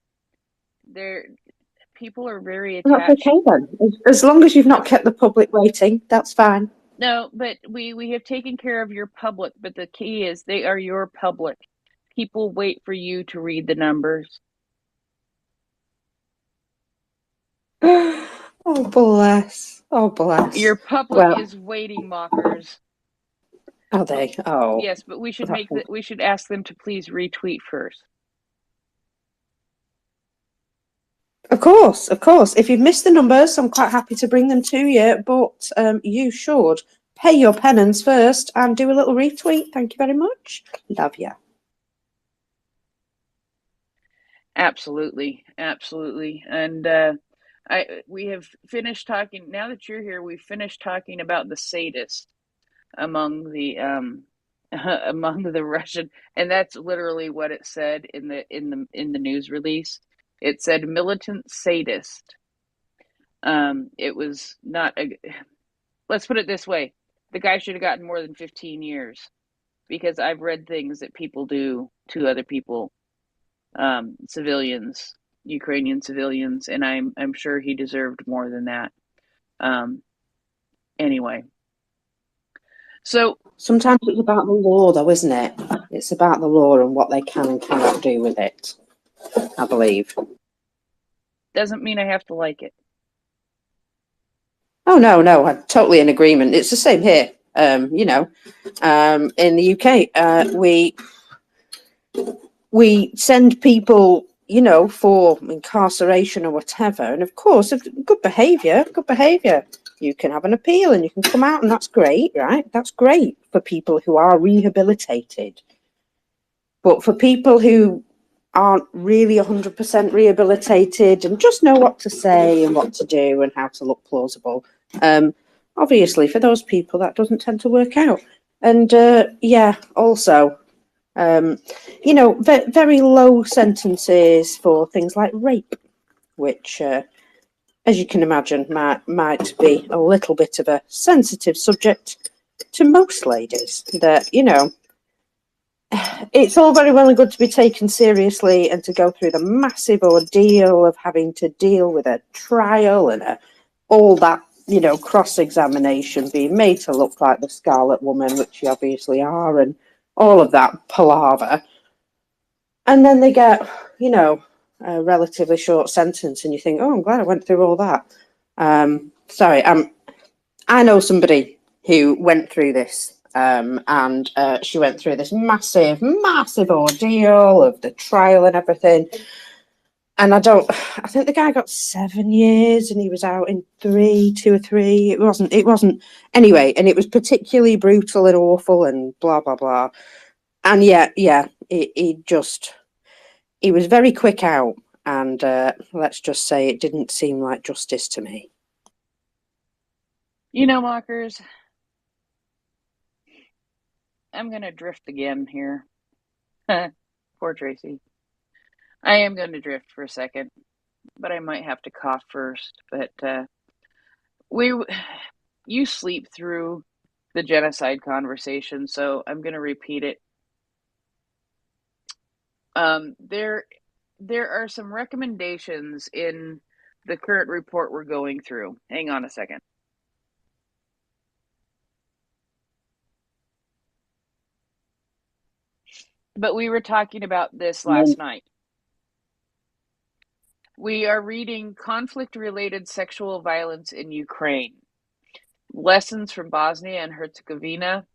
people are very attached. That's okay then. As long as you've not kept the public waiting, that's fine. No, but we have taken care of your public, but the key is they are your public. People wait for you to read the numbers. Oh, bless. Oh, bless. Your public is waiting, Mockers. Are they? Oh. Yes, but we should ask them to please retweet first. Of course. If you've missed the numbers, I'm quite happy to bring them to you, but you should pay your penance first and do a little retweet. Thank you very much. Love you. Absolutely. And we have finished talking. Now that you're here, we've finished talking about the sadist among the Russian, and that's literally what it said in the news release. It said militant sadist. It was not let's put it this way. The guy should have gotten more than 15 years, because I've read things that people do to other people, civilians, Ukrainian civilians, and I'm sure he deserved more than that. Anyway. So sometimes it's about the law, though, isn't it? It's about the law and what they can and cannot do with it, I believe. Doesn't mean I have to like it. Oh, no, I'm totally in agreement. It's the same here. In the UK, we send people, for incarceration or whatever. And of course, good behaviour, you can have an appeal and you can come out, and that's great, right? That's great for people who are rehabilitated. But for people who aren't really 100% rehabilitated and just know what to say and what to do and how to look plausible, obviously for those people that doesn't tend to work out. And also, very low sentences for things like rape, which, as you can imagine, might be a little bit of a sensitive subject to most ladies. That, it's all very well and good to be taken seriously and to go through the massive ordeal of having to deal with a trial and all that, cross-examination, being made to look like the Scarlet Woman, which you obviously are, and all of that palaver. And then they get, a relatively short sentence, and you think, oh, I'm glad I went through all that. I know somebody who went through this. And she went through this massive ordeal of the trial and everything. And I think the guy got 7 years and he was out in 2 or 3. It wasn't anyway. And it was particularly brutal and awful and blah, blah, blah. And he was very quick out. And let's just say it didn't seem like justice to me. Mockers, I'm going to drift again here. Poor Tracy. I am going to drift for a second, but I might have to cough first. But you sleep through the genocide conversation, so I'm going to repeat it. There are some recommendations in the current report we're going through. Hang on a second. But we were talking about this last night. We are reading Conflict-Related Sexual Violence in Ukraine, Lessons from Bosnia and Herzegovina,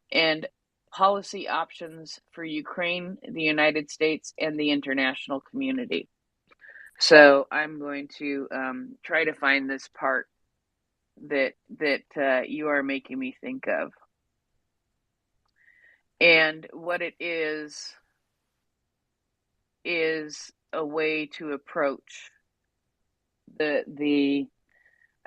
and Policy Options for Ukraine, the United States, and the international community. So I'm going to try to find this part that you are making me think of. And what it is a way to approach the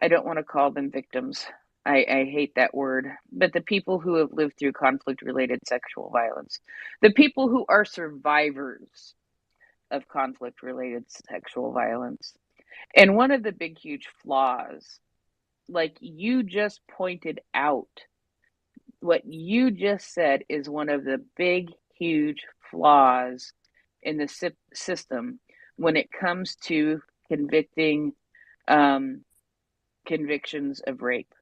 I don't want to call them victims. I hate that word, but the people who have lived through conflict-related sexual violence, the people who are survivors of conflict-related sexual violence. And one of the big, huge flaws, like you just pointed out, what you just said is one of the big, huge flaws in the system when it comes to convicting convictions of rape,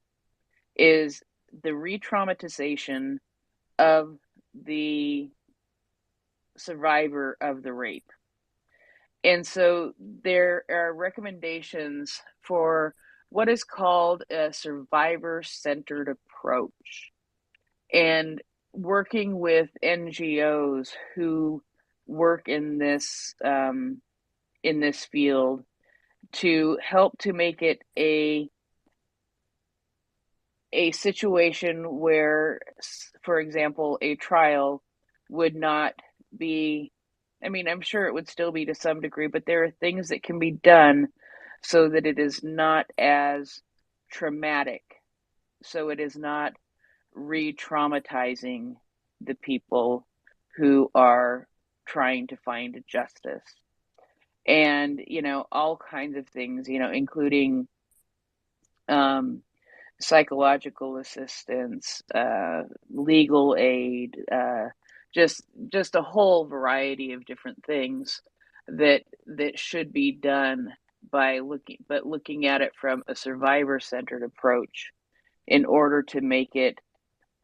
is the re-traumatization of the survivor of the rape. And so there are recommendations for what is called a survivor-centered approach, and working with NGOs who work in this field to help to make it a situation where, for example, a trial would not be, I mean, I'm sure it would still be to some degree, but there are things that can be done so that it is not as traumatic, so it is not re-traumatizing the people who are trying to find justice. And, all kinds of things, including psychological assistance, legal aid, just a whole variety of different things that should be done by looking at it from a survivor-centered approach in order to make it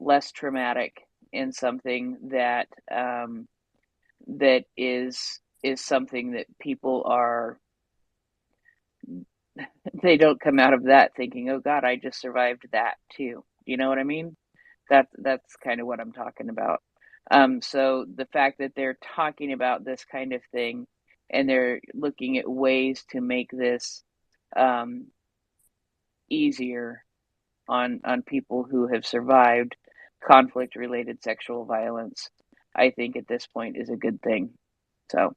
less traumatic and something that that is something that people are, they don't come out of that thinking, oh God, I just survived that too. You know what I mean? That's kind of what I'm talking about. So the fact that they're talking about this kind of thing and they're looking at ways to make this easier on people who have survived conflict-related sexual violence, I think at this point is a good thing. So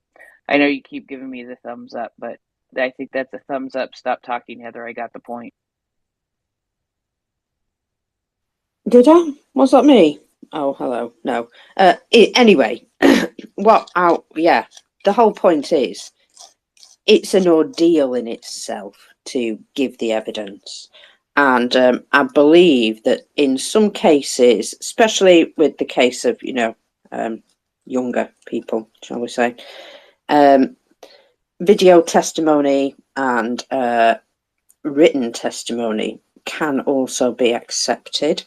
I know you keep giving me the thumbs up, but I think that's a thumbs up. Stop talking, Heather. I got the point. Did I? Was that me? Oh, hello. No. Anyway, the whole point is it's an ordeal in itself to give the evidence. And I believe that in some cases, especially with the case of, younger people, shall we say, video testimony and written testimony can also be accepted.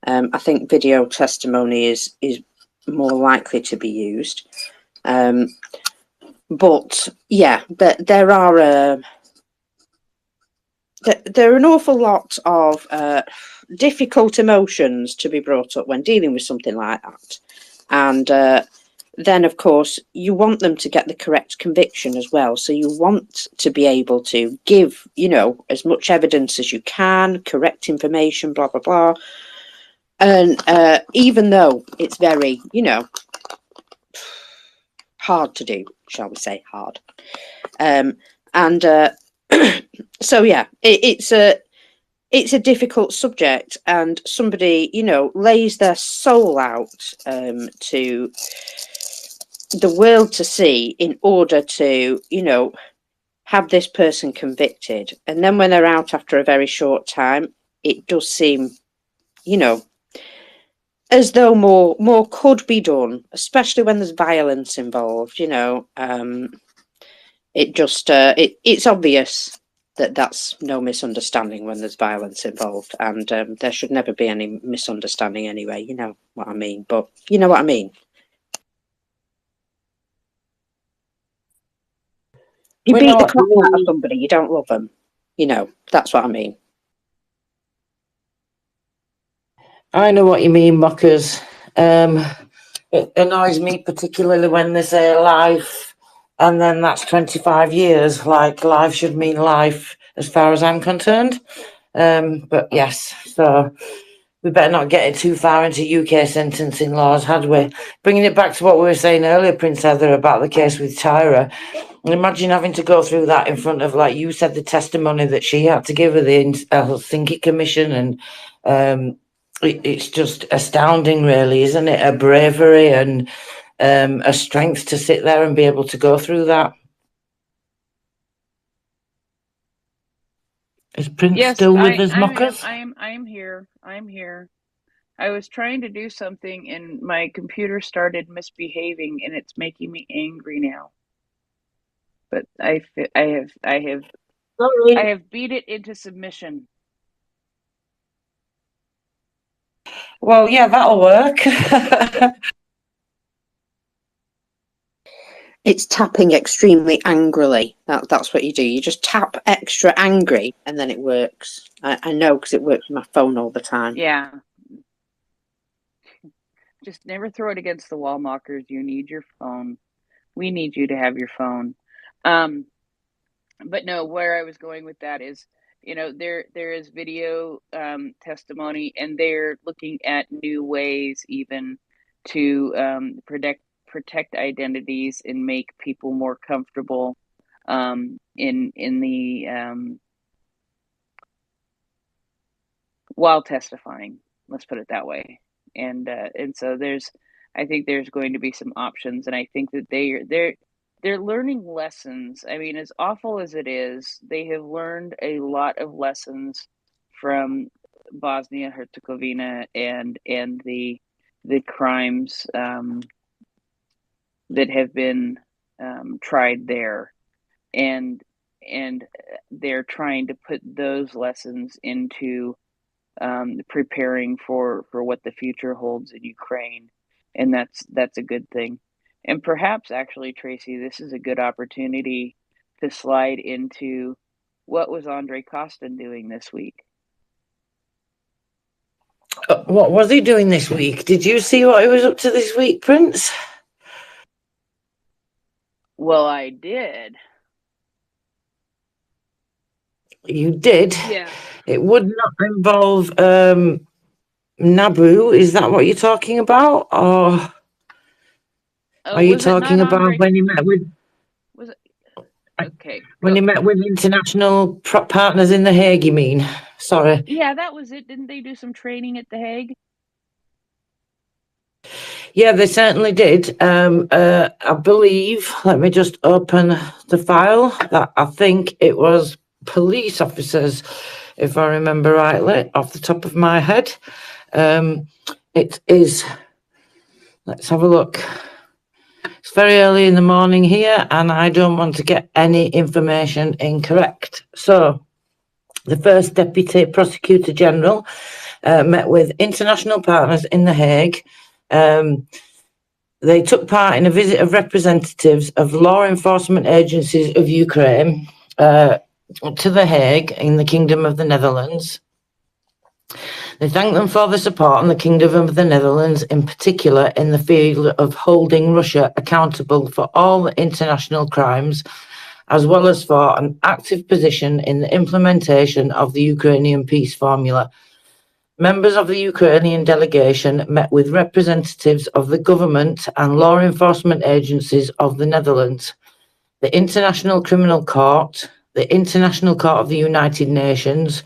I think video testimony is more likely to be used. But yeah, there are an awful lot of difficult emotions to be brought up when dealing with something like that. And then, of course, you want them to get the correct conviction as well. So you want to be able to give, as much evidence as you can, correct information, blah, blah, blah. And even though it's very, hard to do, shall we say, hard. So yeah, it's a difficult subject, and somebody, lays their soul out to the world to see in order to, have this person convicted. And then when they're out after a very short time, it does seem, as though more could be done, especially when there's violence involved. It just it's obvious that that's no misunderstanding when there's violence involved, and there should never be any misunderstanding anyway. You know what I mean? But you know what I mean. You beat the crap out of somebody, you don't love them. That's what I mean. I know what you mean, Mockers. It annoys me particularly when they say life and then that's 25 years. Like, life should mean life as far as I'm concerned. But yes, so we better not get it too far into UK sentencing laws, had we? Bringing it back to what we were saying earlier, Prince Heather, about the case with Tyra. Imagine having to go through that in front of, like you said, the testimony that she had to give at the Helsinki Commission, and it's just astounding, really, isn't it? A bravery and a strength to sit there and be able to go through that. Is Prince Yes, still with us, Mockers? I'm here. I'm here. I was trying to do something and my computer started misbehaving and it's making me angry now. But I have beat it into submission. Well, yeah, that'll work. It's tapping extremely angrily. That's what you do. You just tap extra angry and then it works. I know, because it works with my phone all the time. Yeah. Just never throw it against the wall, Mockers. You need your phone. We need you to have your phone. But no, where I was going with that is, there is video testimony, and they're looking at new ways even to protect identities and make people more comfortable in the while testifying. Let's put it that way. And so I think there's going to be some options, and I think that they're learning lessons. I mean, as awful as it is, they have learned a lot of lessons from Bosnia Herzegovina and the crimes that have been tried there, and they're trying to put those lessons into preparing for what the future holds in Ukraine, and that's a good thing. And perhaps, actually, Tracy, this is a good opportunity to slide into what was Andre Costin doing this week. What was he doing this week? Did you see what he was up to this week, Prince? Well, I did. You did? Yeah. It would not involve Nabu. Is that what you're talking about? Or are you talking about when he met with... Was it? Okay. When he met with international partners in The Hague, you mean? Sorry. Yeah, that was it. Didn't they do some training at The Hague? Yeah, they certainly did. I believe, let me just open the file, that I think it was police officers, if I remember rightly, off the top of my head. It is, let's have a look. It's very early in the morning here, and I don't want to get any information incorrect. So, the first Deputy Prosecutor General met with international partners in The Hague. They took part in a visit of representatives of law enforcement agencies of Ukraine to The Hague in the Kingdom of the Netherlands. They thanked them for the support in the Kingdom of the Netherlands, in particular in the field of holding Russia accountable for all international crimes, as well as for an active position in the implementation of the Ukrainian peace formula. Members of the Ukrainian delegation met with representatives of the government and law enforcement agencies of the Netherlands, the International Criminal Court, the International Court of the United Nations,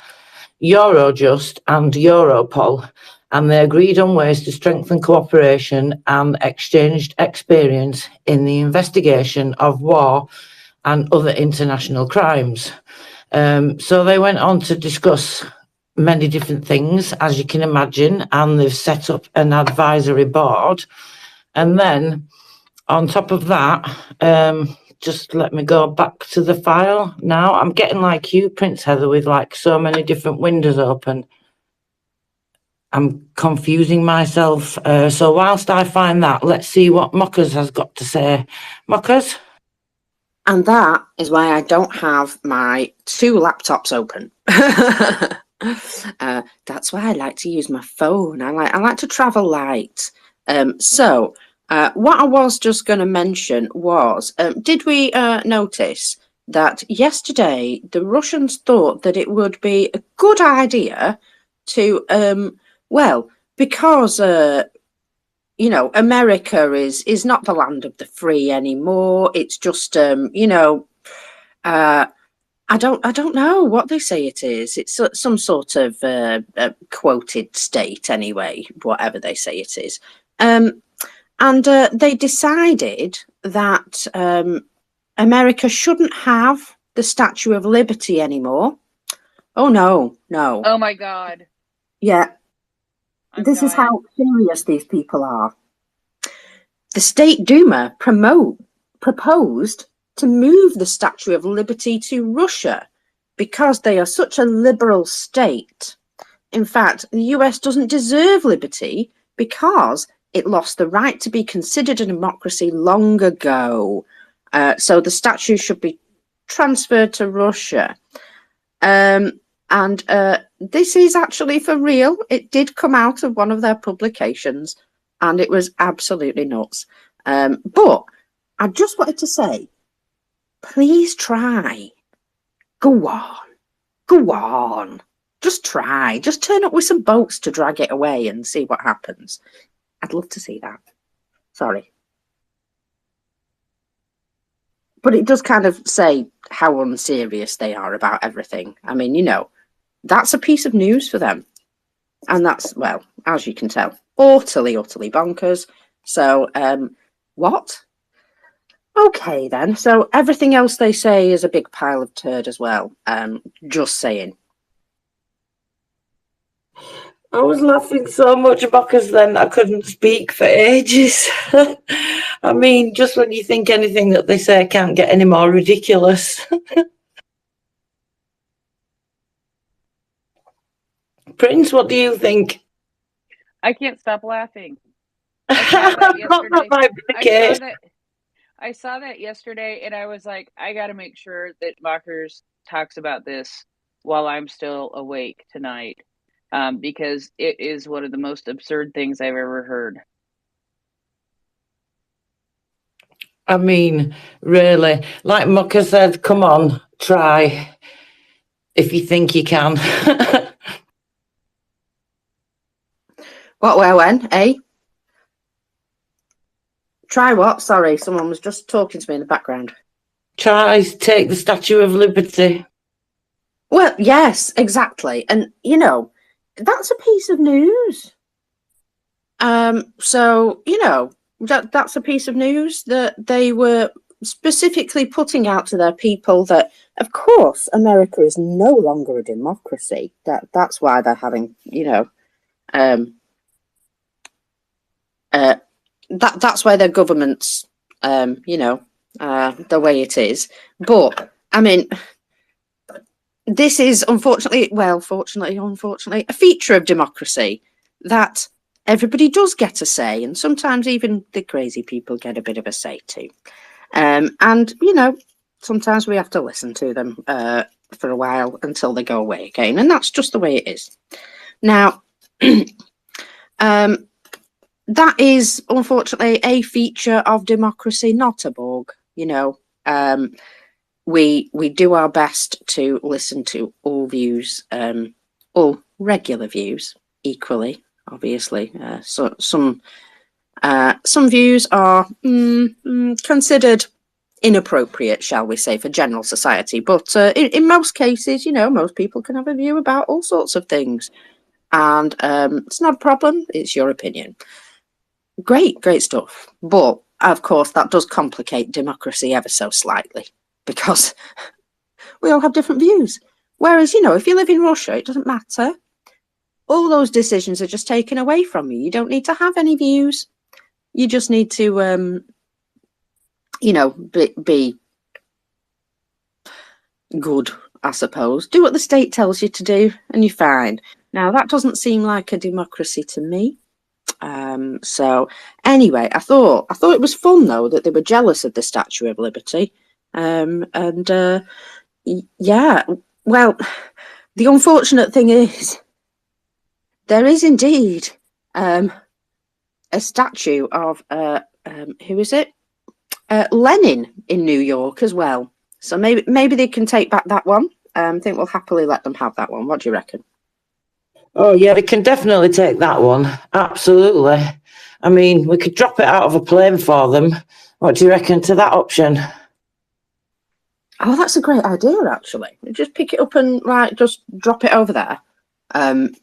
Eurojust and Europol, and they agreed on ways to strengthen cooperation and exchanged experience in the investigation of war and other international crimes. So they went on to discuss many different things, as you can imagine, and they've set up an advisory board. And then on top of that, just let me go back to the file now. I'm getting like you, Prince Heather, with like so many different windows open. I'm confusing myself. So whilst I find that, let's see what Mockers has got to say. Mockers? And that is why I don't have my two laptops open. That's why I like to use my phone. I like to travel light. So What I was just going to mention was, did we notice that yesterday the Russians thought that it would be a good idea to, well, because you know, America is not the land of the free anymore. It's just, you know, I don't know what they say it is. It's some sort of quoted state anyway, whatever they say it is. And they decided that America shouldn't have the Statue of Liberty anymore. Oh no. Oh my God. Yeah. This is how serious these people are. The State Duma proposed to move the Statue of Liberty to Russia because they are such a liberal state. In fact, the US doesn't deserve liberty because it lost the right to be considered a democracy long ago. So the statue should be transferred to Russia. And this is actually for real. It did come out of one of their publications, and it was absolutely nuts. But I just wanted to say, please try. Go on. Just try. Just turn up with some boats to drag it away and see what happens. I'd love to see that. Sorry. But it does kind of say how unserious they are about everything. I mean, you know, that's a piece of news for them. And that's, well, as you can tell, utterly bonkers. So, what? Okay, then. So everything else they say is a big pile of turd as well. Just saying. I was laughing so much because then I couldn't speak for ages. I mean, just when you think anything that they say can't get any more ridiculous. Prince, what do you think? I can't stop laughing. I saw that yesterday, and I was like, I got to make sure that Mockers talks about this while I'm still awake tonight. Because it is one of the most absurd things I've ever heard. I mean, really, like Mucker said, come on, try if you think you can. What, where, when, eh? Try what? Sorry, someone was just talking to me in the background. Try to take the Statue of Liberty. Well, yes, exactly. And, you know, that's a piece of news. So, you know, that's a piece of news that they were specifically putting out to their people that, of course, America is no longer a democracy. That's why they're having, you know, that's why their government's, you know, the way it is. But, I mean, this is unfortunately, a feature of democracy that everybody does get a say, and sometimes even the crazy people get a bit of a say too. And, you know, sometimes we have to listen to them for a while until they go away again, and that's just the way it is. Now, that is unfortunately a feature of democracy, not a bug, you know. We do our best to listen to all views, all regular views equally, obviously. So some views are considered inappropriate, shall we say, for general society. But in most cases, you know, most people can have a view about all sorts of things. And it's not a problem. It's your opinion. Great stuff. But, of course, that does complicate democracy ever so slightly, because we all have different views. Whereas, you know, if you live in Russia, it doesn't matter. All those decisions are just taken away from you. You don't need to have any views. You just need to, you know, be good, I suppose. Do what the state tells you to do, and you're fine. Now, that doesn't seem like a democracy to me. So, anyway, I thought it was fun, though, that they were jealous of the Statue of Liberty. Yeah, well, the unfortunate thing is there is indeed a statue of who is it? Lenin in New York as well. So maybe they can take back that one. I think we'll happily let them have that one. What do you reckon? Oh, yeah, we can definitely take that one. Absolutely. I mean, we could drop it out of a plane for them. What do you reckon to that option? Oh, that's a great idea, actually. Just pick it up and just drop it over there. I'm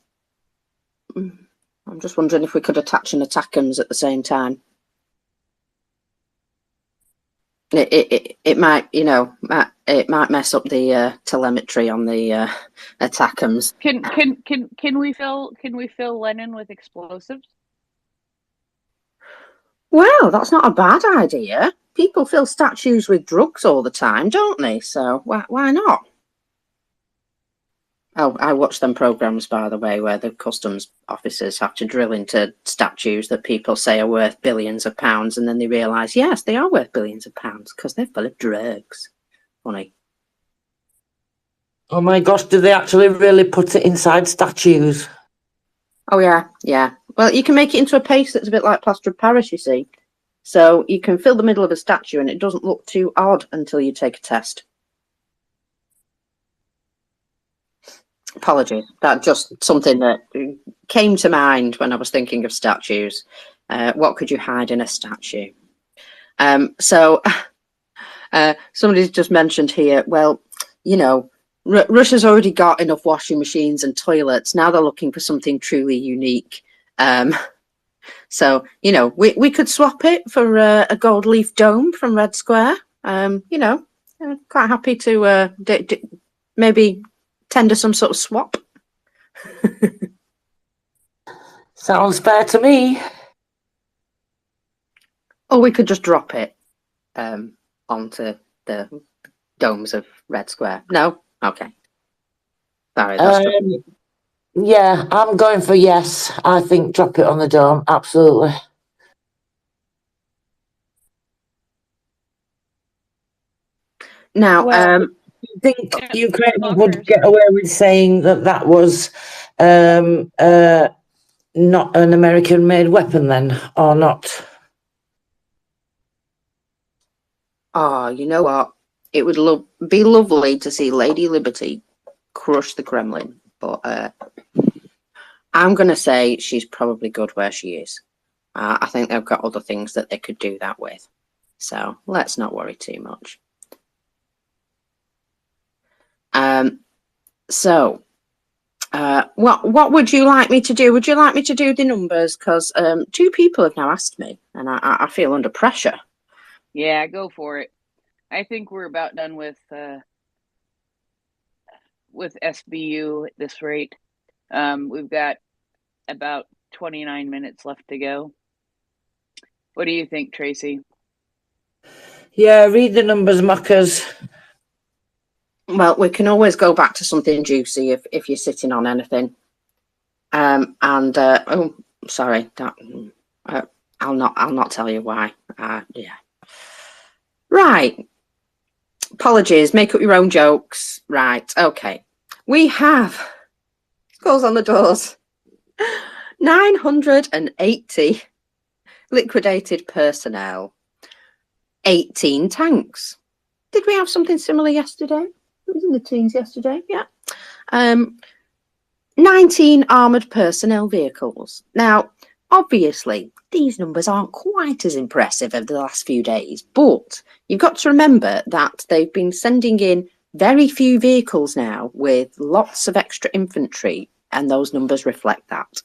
just wondering if we could attach an ATACMS at the same time. It might, it might mess up the telemetry on the ATACMS. Can we fill Lenin with explosives? Well, that's not a bad idea. People fill statues with drugs all the time, don't they? So why not? Oh, I watch them programs, by the way, where the customs officers have to drill into statues that people say are worth billions of pounds, and then they realise, yes, they are worth billions of pounds because they're full of drugs. Funny. Oh my gosh, do they actually really put it inside statues? Oh, yeah. Well, you can make it into a paste that's a bit like plaster of Paris, you see. So you can fill the middle of a statue and it doesn't look too odd until you take a test. Apologies, that's just something that came to mind when I was thinking of statues. What could you hide in a statue? So somebody's just mentioned here, well, Russia's already got enough washing machines and toilets. Now they're looking for something truly unique. So, we could swap it for a gold leaf dome from Red Square. Quite happy to maybe tender some sort of swap. Sounds fair to me. Or we could just drop it onto the domes of Red Square. No? Okay. Sorry, that's yeah, I'm going for yes. I think drop it on the dome. Absolutely. Now, I think Ukraine would get away with saying that was not an American-made weapon then, or not? Oh, you know what? It would be lovely to see Lady Liberty crush the Kremlin, but I'm going to say she's probably good where she is. I think they've got other things that they could do that with. So let's not worry too much. What would you like me to do? Would you like me to do the numbers? Because 2 people have now asked me, and I feel under pressure. Yeah, go for it. I think we're about done with SBU at this rate. We've got about 29 minutes left to go. What do you think, Tracy? Yeah, read the numbers, muckers. Well, we can always go back to something juicy if you're sitting on anything. Oh, sorry, that I'll not tell you why. Yeah. Right. Apologies. Make up your own jokes. Right. Okay. We have calls on the doors. 980 liquidated personnel. 18 tanks. Did we have something similar yesterday? It was in the teens yesterday. Yeah. 19 armoured personnel vehicles. Now, obviously, these numbers aren't quite as impressive over the last few days, but you've got to remember that they've been sending in very few vehicles now with lots of extra infantry, and those numbers reflect that.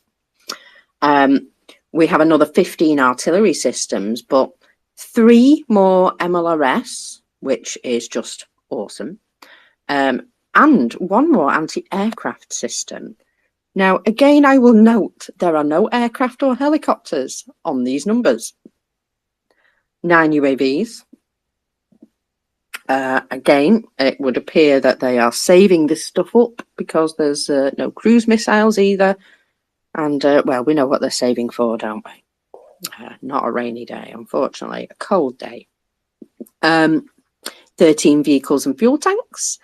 We have another 15 artillery systems, but 3 more MLRS, which is just awesome. And 1 more anti-aircraft system. Now, again, I will note there are no aircraft or helicopters on these numbers. 9 UAVs. Again, it would appear that they are saving this stuff up because there's no cruise missiles either. And, well, we know what they're saving for, don't we? Not a rainy day, unfortunately, a cold day. 13 vehicles and fuel tanks.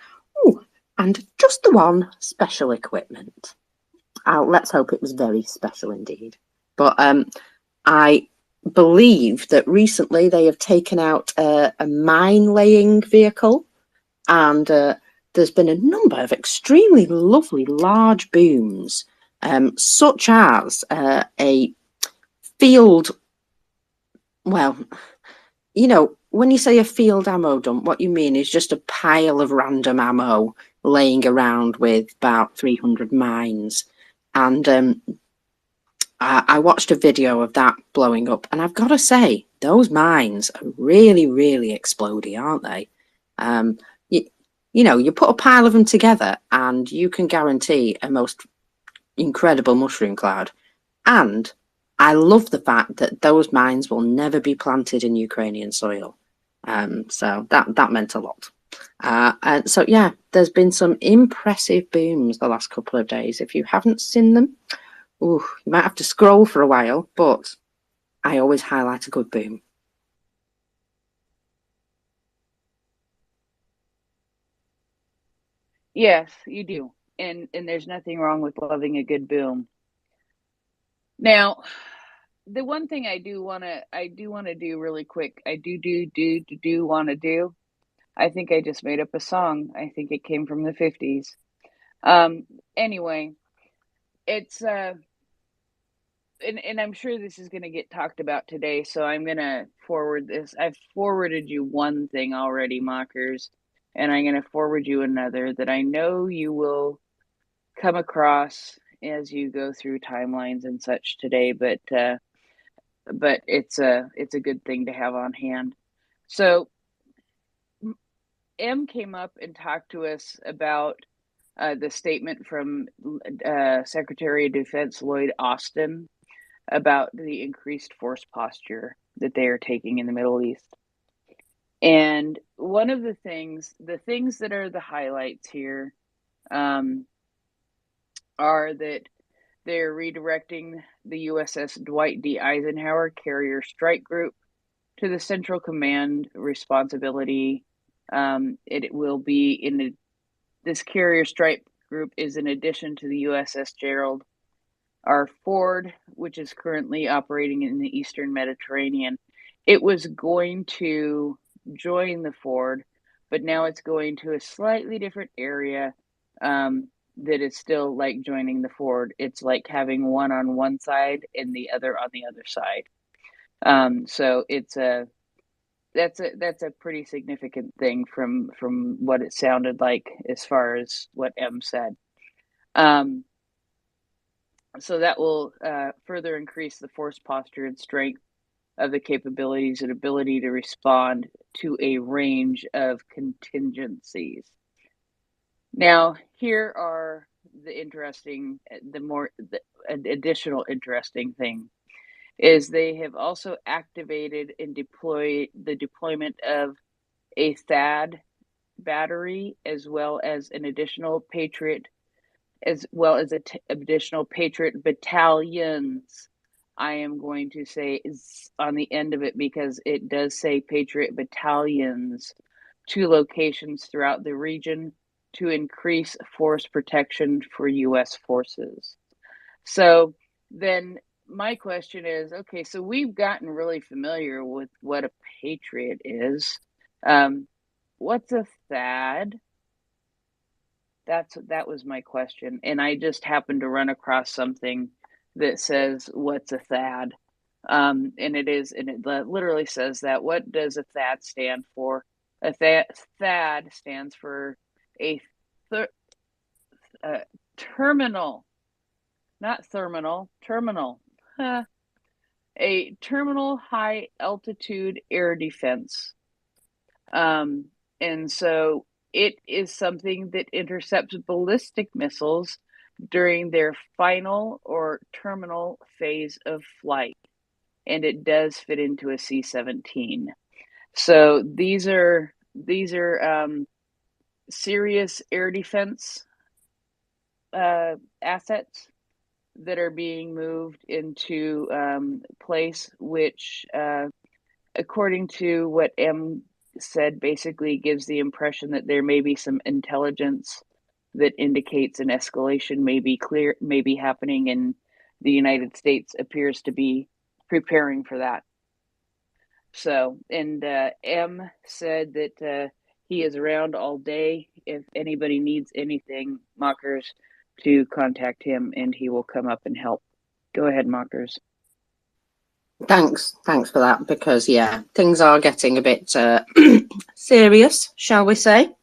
Ooh, and just the 1 special equipment. Let's hope it was very special indeed. But I believe that recently they have taken out a mine laying vehicle, and there's been a number of extremely lovely large booms, such as a field. Well, you know, when you say a field ammo dump, what you mean is just a pile of random ammo laying around with about 300 mines. And I watched a video of that blowing up, and I've got to say, those mines are really, really explodey, aren't they? You know, you put a pile of them together, and you can guarantee a most incredible mushroom cloud. And I love the fact that those mines will never be planted in Ukrainian soil. So that meant a lot. And so, yeah, there's been some impressive booms the last couple of days. If you haven't seen them, ooh, you might have to scroll for a while, but I always highlight a good boom. Yes, you do. And there's nothing wrong with loving a good boom. Now, the one thing I do want to do really quick. I do want to do. I think I just made up a song. I think it came from the 50s. Anyway, it's and I'm sure this is going to get talked about today, so I'm going to forward this. I've forwarded you one thing already, mockers, and I'm going to forward you another that I know you will come across as you go through timelines and such today, but it's a good thing to have on hand. So M came up and talked to us about the statement from Secretary of Defense Lloyd Austin about the increased force posture that they are taking in the Middle East. And one of the things that are the highlights here are that they're redirecting the USS Dwight D. Eisenhower Carrier Strike Group to the Central Command responsibility. It will be this Carrier Strike Group is in addition to the USS Gerald R. Ford, which is currently operating in the Eastern Mediterranean. It was going to join the Ford, but now it's going to a slightly different area that is still like joining the Ford. It's like having one on one side and the other on the other side. So that's a pretty significant thing from what it sounded like as far as what M said. So that will further increase the force posture and strength of the capabilities and ability to respond to a range of contingencies. Now, here are the additional interesting thing is they have also activated and deployed the deployment of a THAAD battery as well as an additional Patriot additional Patriot battalions. I am going to say on the end of it because it does say Patriot battalions to locations throughout the region to increase force protection for U.S. forces. So then my question is, okay, so we've gotten really familiar with what a Patriot is. What's a THAAD? That was my question, and I just happened to run across something that says what's a THAAD, and it literally says that. What does a THAAD stand for? A THAAD stands for a terminal, not therminal, terminal. A terminal high altitude air defense, and so it is something that intercepts ballistic missiles during their final or terminal phase of flight. And it does fit into a C-17. So these are serious air defense assets that are being moved into place, which, according to what M said, basically gives the impression that there may be some intelligence that indicates an escalation may be happening, and the United States appears to be preparing for that. So, and M said that he is around all day. If anybody needs anything, Mockers, to contact him and he will come up and help. Go ahead, Mockers. Thanks for that, because yeah, things are getting a bit serious, shall we say?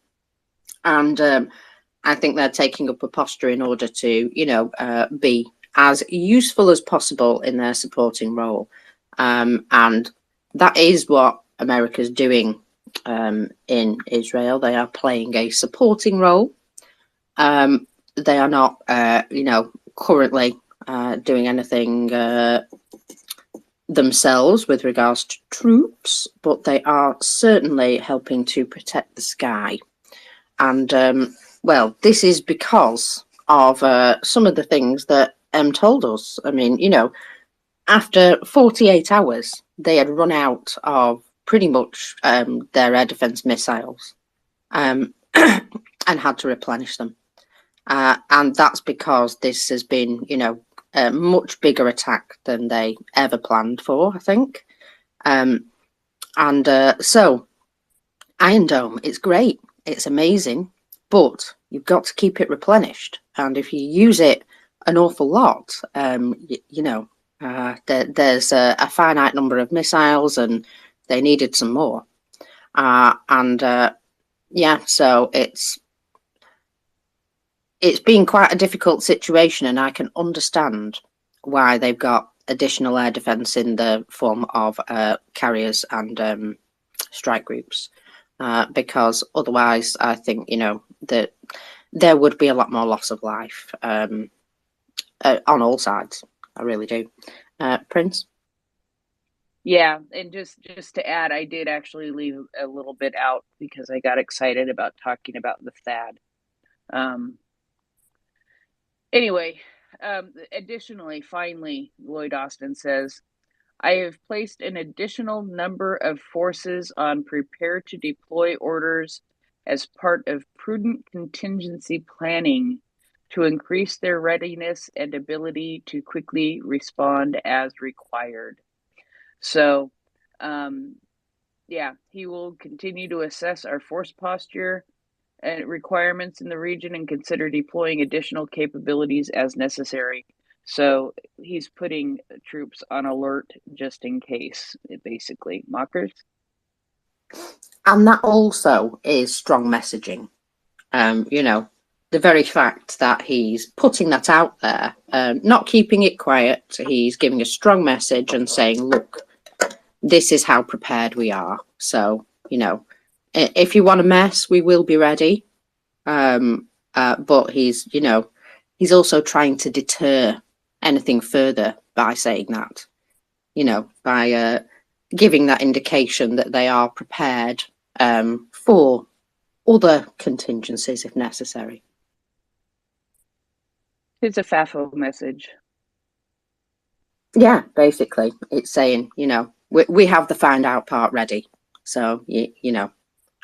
And I think they're taking up a posture in order to, be as useful as possible in their supporting role. And that is what America's doing in Israel. They are playing a supporting role. They are not, currently doing anything themselves with regards to troops, but they are certainly helping to protect the sky. And well, this is because of some of the things that told us. I mean, after 48 hours, they had run out of pretty much their air defense missiles and had to replenish them. And that's because this has been, a much bigger attack than they ever planned for, I think. So Iron Dome, it's great. It's amazing, but you've got to keep it replenished. And if you use it an awful lot, there's a finite number of missiles, and they needed some more. So it's been quite a difficult situation, and I can understand why they've got additional air defense in the form of carriers and strike groups. Because otherwise, I think, that there would be a lot more loss of life on all sides. I really do. Prince? Yeah, and just to add, I did actually leave a little bit out because I got excited about talking about the THAAD. Anyway, additionally, finally, Lloyd Austin says, I have placed an additional number of forces on prepare to deploy orders as part of prudent contingency planning to increase their readiness and ability to quickly respond as required. So, he will continue to assess our force posture and requirements in the region and consider deploying additional capabilities as necessary. So he's putting troops on alert just in case, basically. Mockers? And that also is strong messaging. The very fact that he's putting that out there, not keeping it quiet, he's giving a strong message and saying, look, this is how prepared we are. So, if you want to mess, we will be ready. But he's also trying to deter anything further by saying that, by giving that indication that they are prepared for other contingencies if necessary. It's a FAFO message. Yeah, basically, it's saying, we have the find out part ready. So,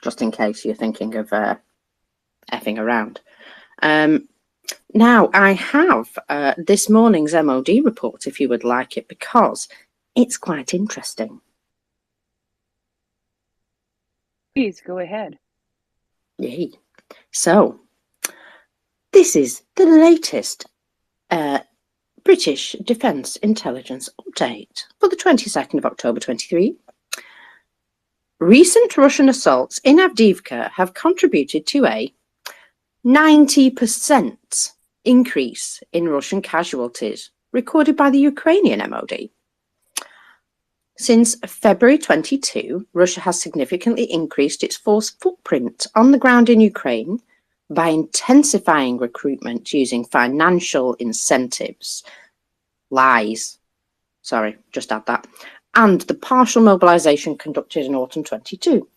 just in case you're thinking of effing around. Now, I have this morning's MOD report, if you would like it, because it's quite interesting. Please, go ahead. Yay. So, this is the latest British Defence Intelligence update for the 22nd of October 23. Recent Russian assaults in Avdiivka have contributed to a 90% increase in Russian casualties recorded by the Ukrainian MOD. Since February 22, Russia has significantly increased its force footprint on the ground in Ukraine by intensifying recruitment using financial incentives, and the partial mobilization conducted in autumn 22.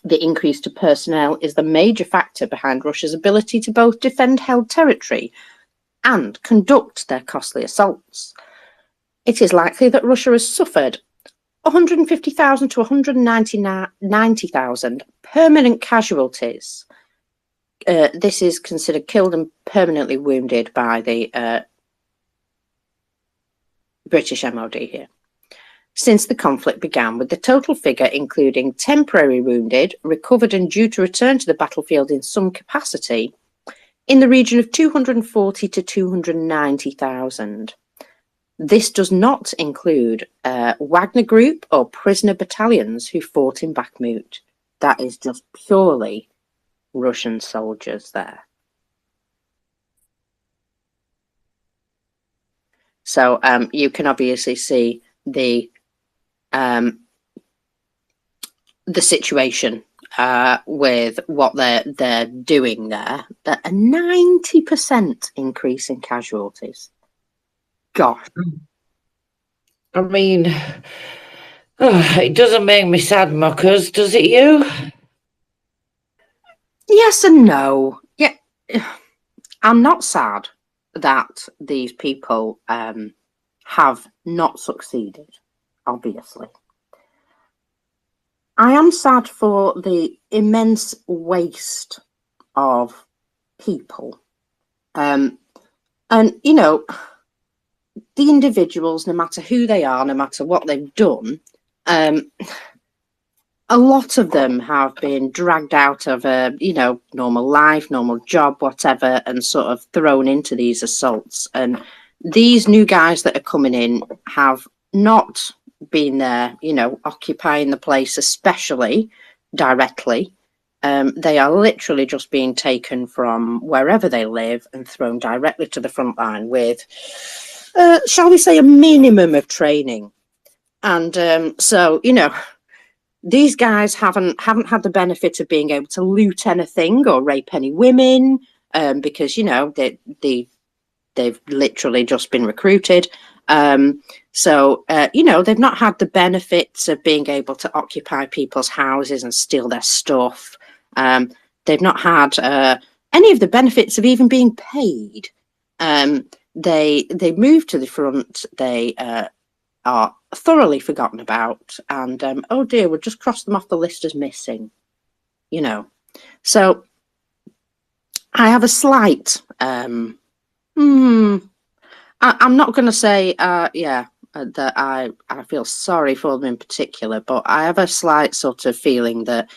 The increase to personnel is the major factor behind Russia's ability to both defend held territory and conduct their costly assaults. It is likely that Russia has suffered 150,000 to 190,000 permanent casualties. This is considered killed and permanently wounded by the British MOD here. since the conflict began, with the total figure including temporary wounded, recovered and due to return to the battlefield in some capacity, in the region of 240 to 290,000. This does not include Wagner Group or prisoner battalions who fought in Bakhmut. That is just purely Russian soldiers there. So you can obviously see the situation with what they're doing there. That a 90% increase in casualties. Gosh. I mean, it doesn't make me sad, Muckers, does it you? Yes and no. Yeah, I'm not sad that these people have not succeeded, obviously. I am sad for the immense waste of people. And, you know, the individuals, no matter who they are, no matter what they've done, a lot of them have been dragged out of a, you know, normal life, normal job, whatever, and sort of thrown into these assaults. And these new guys that are coming in have not been there, you know, occupying the place, especially directly. They are literally just being taken from wherever they live and thrown directly to the front line with, shall we say, a minimum of training. And so, you know, these guys haven't had the benefit of being able to loot anything or rape any women, because, you know, they've literally just been recruited. So, you know, they've not had the benefits of being able to occupy people's houses and steal their stuff. They've not had any of the benefits of even being paid. They moved to the front. They are thoroughly forgotten about, and oh dear, we'll just cross them off the list as missing, you know. So I have a slight I'm not going to say that I feel sorry for them in particular, but I have a slight sort of feeling that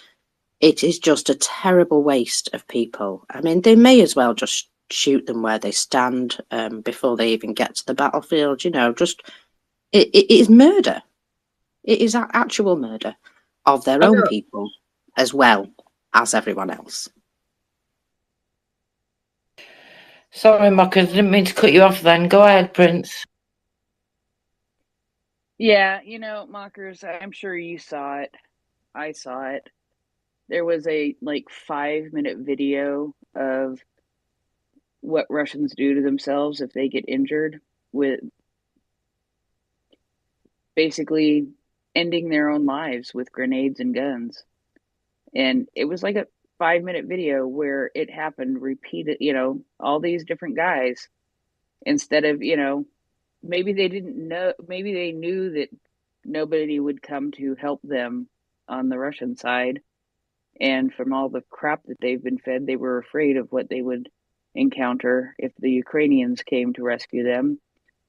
it is just a terrible waste of people. I mean, they may as well just shoot them where they stand before they even get to the battlefield, you know. Just it is murder. It is actual murder of their own people as well as everyone else. Sorry, Muckers, didn't mean to cut you off then. Go ahead, Prince. Yeah, you know, Mockers, I'm sure you saw it. I saw it. There was a like 5-minute video of what Russians do to themselves if they get injured, with basically ending their own lives with grenades and guns. And it was like a 5-minute video where it happened repeated, you know, all these different guys, instead of, you know, maybe they didn't know, maybe they knew that nobody would come to help them on the Russian side. And from all the crap that they've been fed, they were afraid of what they would encounter if the Ukrainians came to rescue them.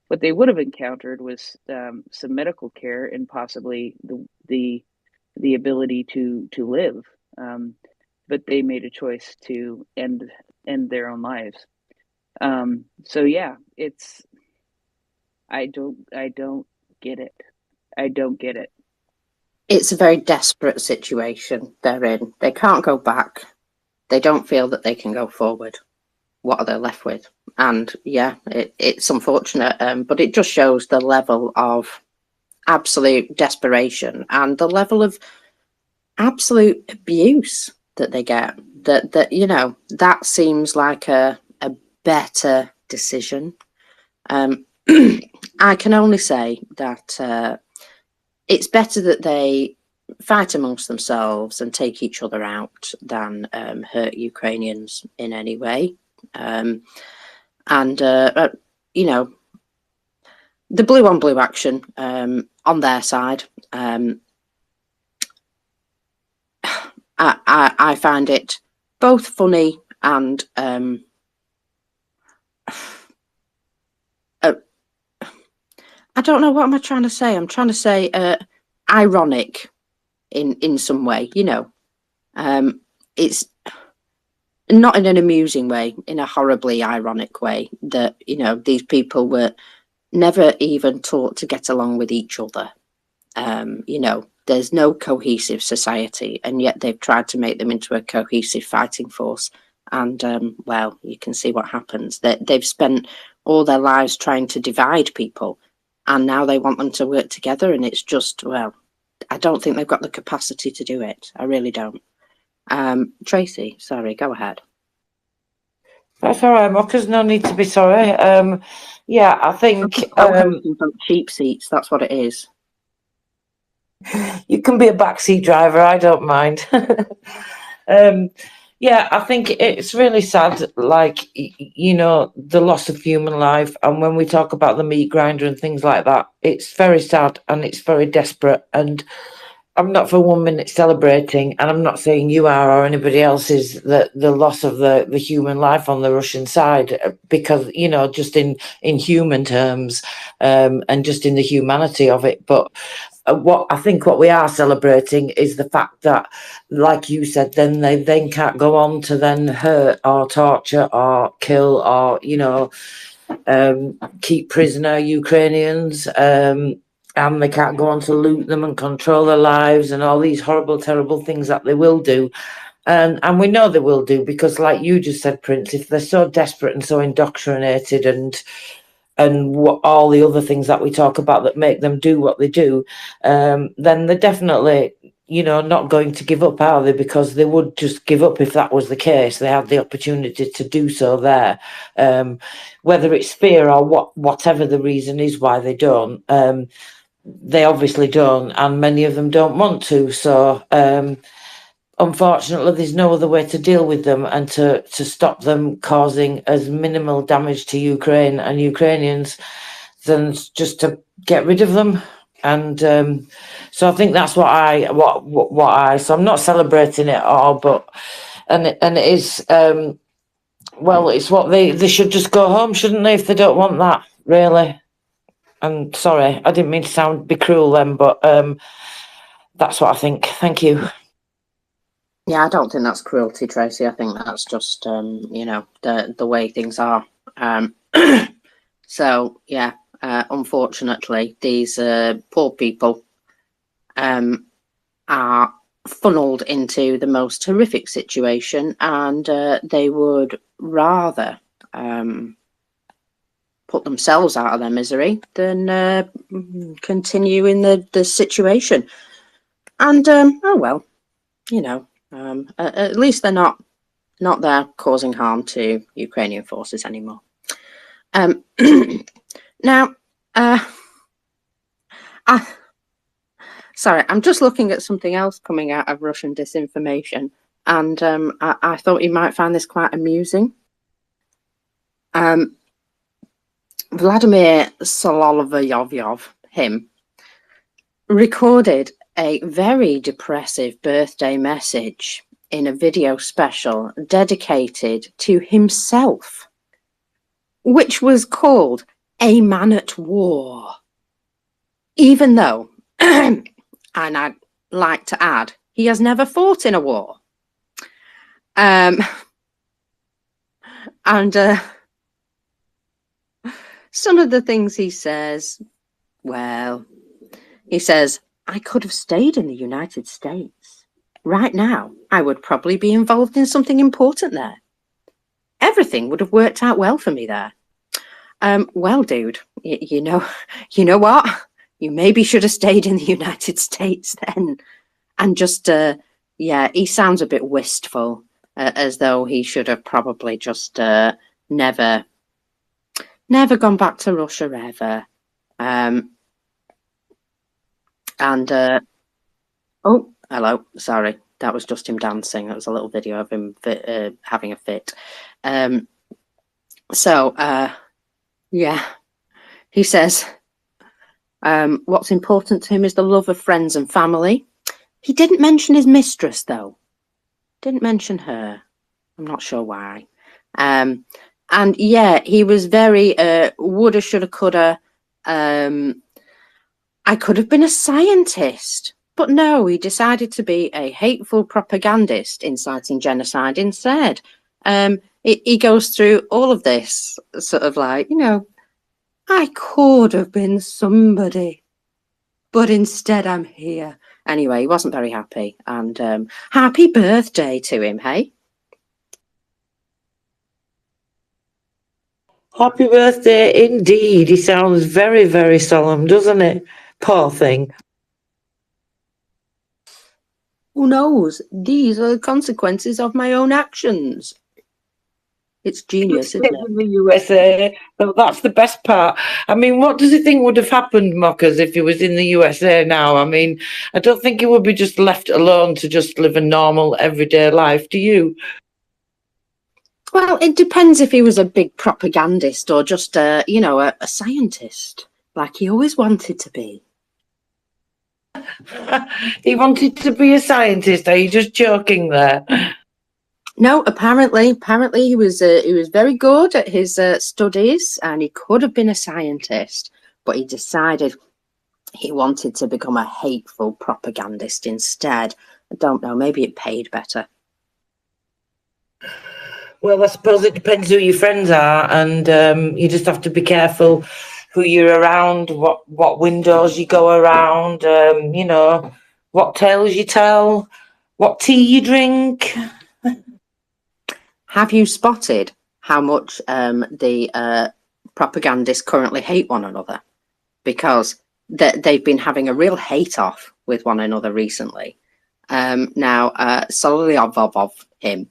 What they would have encountered was some medical care and possibly the ability to live. But they made a choice to end their own lives. So yeah, it's I don't get it. I don't get it. It's a very desperate situation they're in. They can't go back. They don't feel that they can go forward. What are they left with? And yeah, it's unfortunate, but it just shows the level of absolute desperation and the level of absolute abuse that they get. That you know, that seems like a better decision. I can only say that it's better that they fight amongst themselves and take each other out than hurt Ukrainians in any way. And you know, the blue on blue action on their side, I find it both funny and I don't know what am I trying to say. I'm trying to say ironic in some way, you know. It's not in an amusing way, in a horribly ironic way, that, you know, these people were never even taught to get along with each other. You know, there's no cohesive society, and yet they've tried to make them into a cohesive fighting force. And well, you can see what happens. They've spent all their lives trying to divide people, and now they want them to work together, and it's just, well, I don't think they've got the capacity to do it. I really don't. Tracy, sorry, go ahead. That's all right, Mockers. No need to be sorry. Yeah, I think cheap seats. That's what it is. You can be a backseat driver. I don't mind. Yeah, I think it's really sad, like, you know, the loss of human life. And when we talk about the meat grinder and things like that, it's very sad and it's very desperate. And I'm not for 1 minute celebrating, and I'm not saying you are or anybody else is, the loss of the human life on the Russian side, because, you know, just in human terms, and just in the humanity of it. But what I think what we are celebrating is the fact that, like you said, then they then can't go on to then hurt or torture or kill or, you know, keep prisoner Ukrainians, and they can't go on to loot them and control their lives and all these horrible, terrible things that they will do. And we know they will do, because, like you just said, Prince, if they're so desperate and so indoctrinated and what all the other things that we talk about that make them do what they do, then they're definitely, you know, not going to give up, are they? Because they would just give up if that was the case. They had the opportunity to do so there. Whether it's fear or whatever the reason is why they don't, they obviously don't, and many of them don't want to. So unfortunately, there's no other way to deal with them and to stop them causing as minimal damage to Ukraine and Ukrainians than just to get rid of them. And so I think that's what I so I'm not celebrating it all, but and it is well, it's what they should just go home, shouldn't they, if they don't want that, really. And sorry, I didn't mean to be cruel then, but that's what I think. Thank you. Yeah, I don't think that's cruelty, Tracy. I think that's just, you know, the way things are. So, yeah, unfortunately, these poor people are funneled into the most horrific situation, and they would rather put themselves out of their misery than continue in the situation. And, oh well, you know, at least they're not there causing harm to Ukrainian forces anymore. Now, sorry, I'm just looking at something else coming out of Russian disinformation, and I thought you might find this quite amusing. Vladimir Solovyov, him, recorded a very depressive birthday message in a video special dedicated to himself, which was called A Man at War. Even though, and I'd like to add, he has never fought in a war. And some of the things he says, well, he says, I could have stayed in the United States. Right now, I would probably be involved in something important there. Everything would have worked out well for me there. Well, dude, you know what? You maybe should have stayed in the United States then. And just, yeah, he sounds a bit wistful, as though he should have probably just never gone back to Russia ever. Oh, hello, sorry, that was just him dancing. That was a little video of him having a fit. Yeah, he says what's important to him is the love of friends and family. He didn't mention his mistress, though. Didn't mention her. I'm not sure why. And yeah, he was very woulda, shoulda, coulda, I could have been a scientist, but no, he decided to be a hateful propagandist inciting genocide instead. He goes through all of this sort of like, I could have been somebody, but instead I'm here. Anyway, he wasn't very happy, and happy birthday to him, hey? Happy birthday indeed. He sounds very, very solemn, doesn't it? Poor thing. Who knows? These are the consequences of my own actions. It's genius, isn't it? In the USA, so that's the best part. I mean, what does he think would have happened, Mockers, if he was in the USA now? I mean, I don't think he would be just left alone to just live a normal, everyday life. Do you? Well, it depends if he was a big propagandist or just, a scientist, like he always wanted to be. He wanted to be a scientist. Are you just joking there? No, apparently he was very good at his studies, and he could have been a scientist, but he decided he wanted to become a hateful propagandist instead. I don't know, maybe it paid better. Well, I suppose it depends who your friends are, and you just have to be careful who you're around, what windows you go around, what tales you tell, what tea you drink. Have you spotted how much the propagandists currently hate one another? Because they've been having a real hate-off with one another recently. Now, Solovyov, him,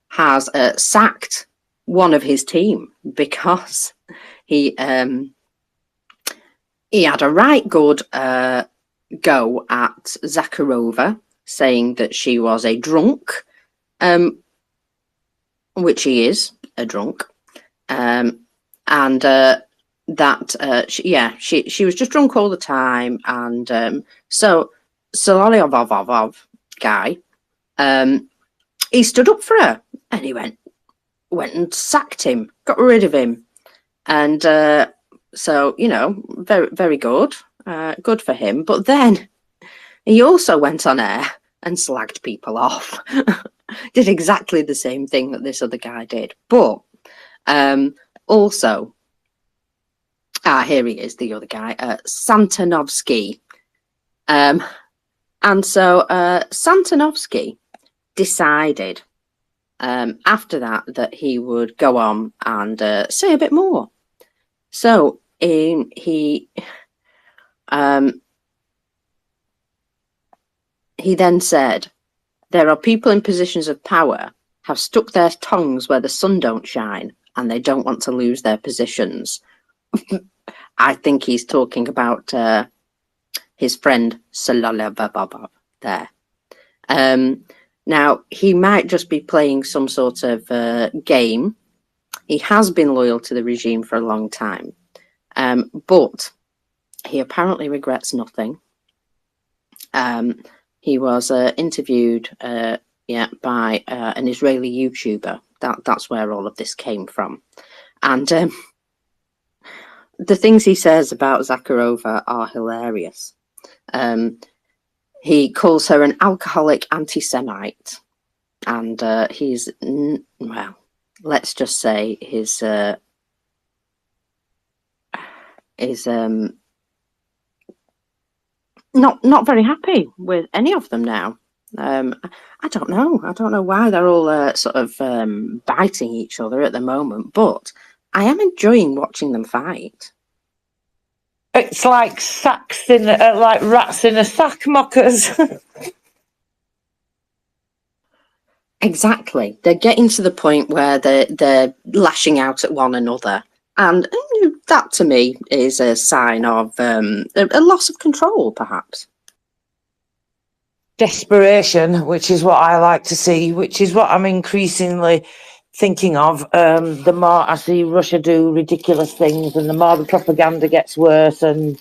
has sacked one of his team because he had a right good go at Zakharova, saying that she was a drunk, which he is, a drunk, and that she was just drunk all the time, and so Solovyov guy, he stood up for her, and he went and sacked him, got rid of him, and so very, very good, good for him. But then he also went on air and slagged people off. Did exactly the same thing that this other guy did, but also, here he is, the other guy, Santanovsky, and so Santanovsky decided after that he would go on and say a bit more. So he then said, there are people in positions of power have stuck their tongues where the sun don't shine, and they don't want to lose their positions. I think he's talking about his friend Solovyov there. Now, he might just be playing some sort of game. He has been loyal to the regime for a long time, but he apparently regrets nothing. He was interviewed by an Israeli YouTuber. That's where all of this came from. And the things he says about Zakharova are hilarious. He calls her an alcoholic anti-Semite, and he's, well, let's just say his not very happy with any of them now. I don't know why they're all sort of biting each other at the moment, but I am enjoying watching them fight. It's like sacks like rats in a sack, Mockers. Exactly. They're getting to the point where they're lashing out at one another, and that to me is a sign of a loss of control, perhaps. Desperation, which is what I like to see, which is what I'm increasingly thinking of. The more I see Russia do ridiculous things, and the more the propaganda gets worse, and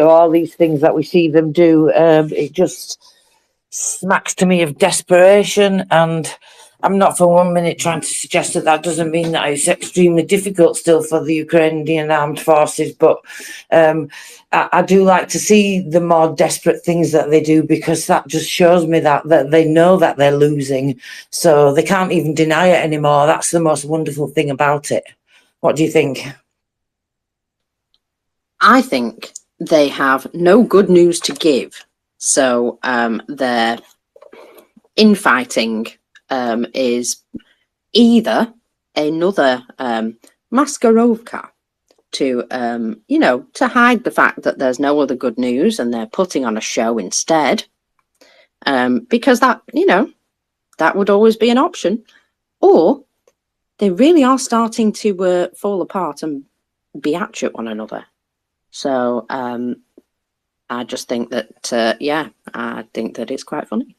all these things that we see them do, it just smacks to me of desperation. And I'm not for 1 minute trying to suggest that that doesn't mean that it's extremely difficult still for the Ukrainian armed forces, but I do like to see the more desperate things that they do, because that just shows me that they know that they're losing, so they can't even deny it anymore. That's the most wonderful thing about it. What do you think? I think they have no good news to give, so their infighting is either another Maskarovka to to hide the fact that there's no other good news, and they're putting on a show instead, because that that would always be an option, or they really are starting to fall apart and be at one another. So I just think that I think that it's quite funny.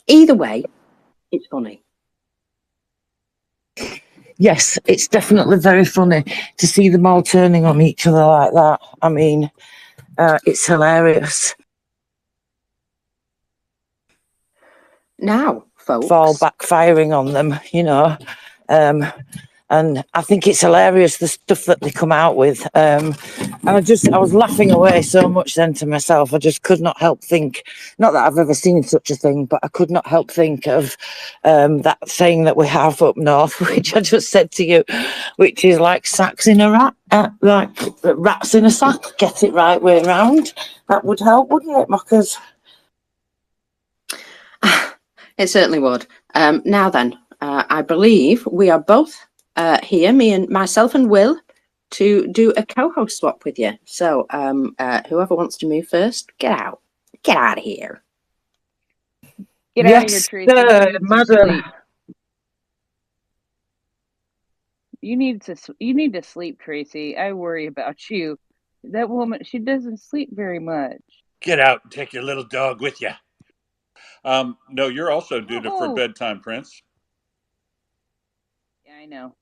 Either way, it's funny. Yes, it's definitely very funny to see them all turning on each other like that. I mean, it's hilarious. Now, folks, fall backfiring on them, and I think it's hilarious, the stuff that they come out with. And I was laughing away so much then to myself. I just could not help think, not that I've ever seen such a thing, but I could not help think of that saying that we have up north, which I just said to you, which is like sacks in a rat, like rats in a sack, get it right way round. That would help, wouldn't it, Mockers? It certainly would. Now then, I believe we are both here, myself and Will, to do a co-host swap with you. So whoever wants to move first, get out of here. Get out of here, Tracy. Madam. You need to sleep, Tracy. I worry about you. That woman, she doesn't sleep very much. Get out and take your little dog with you. No, you're also due for bedtime, Prince. Yeah, I know.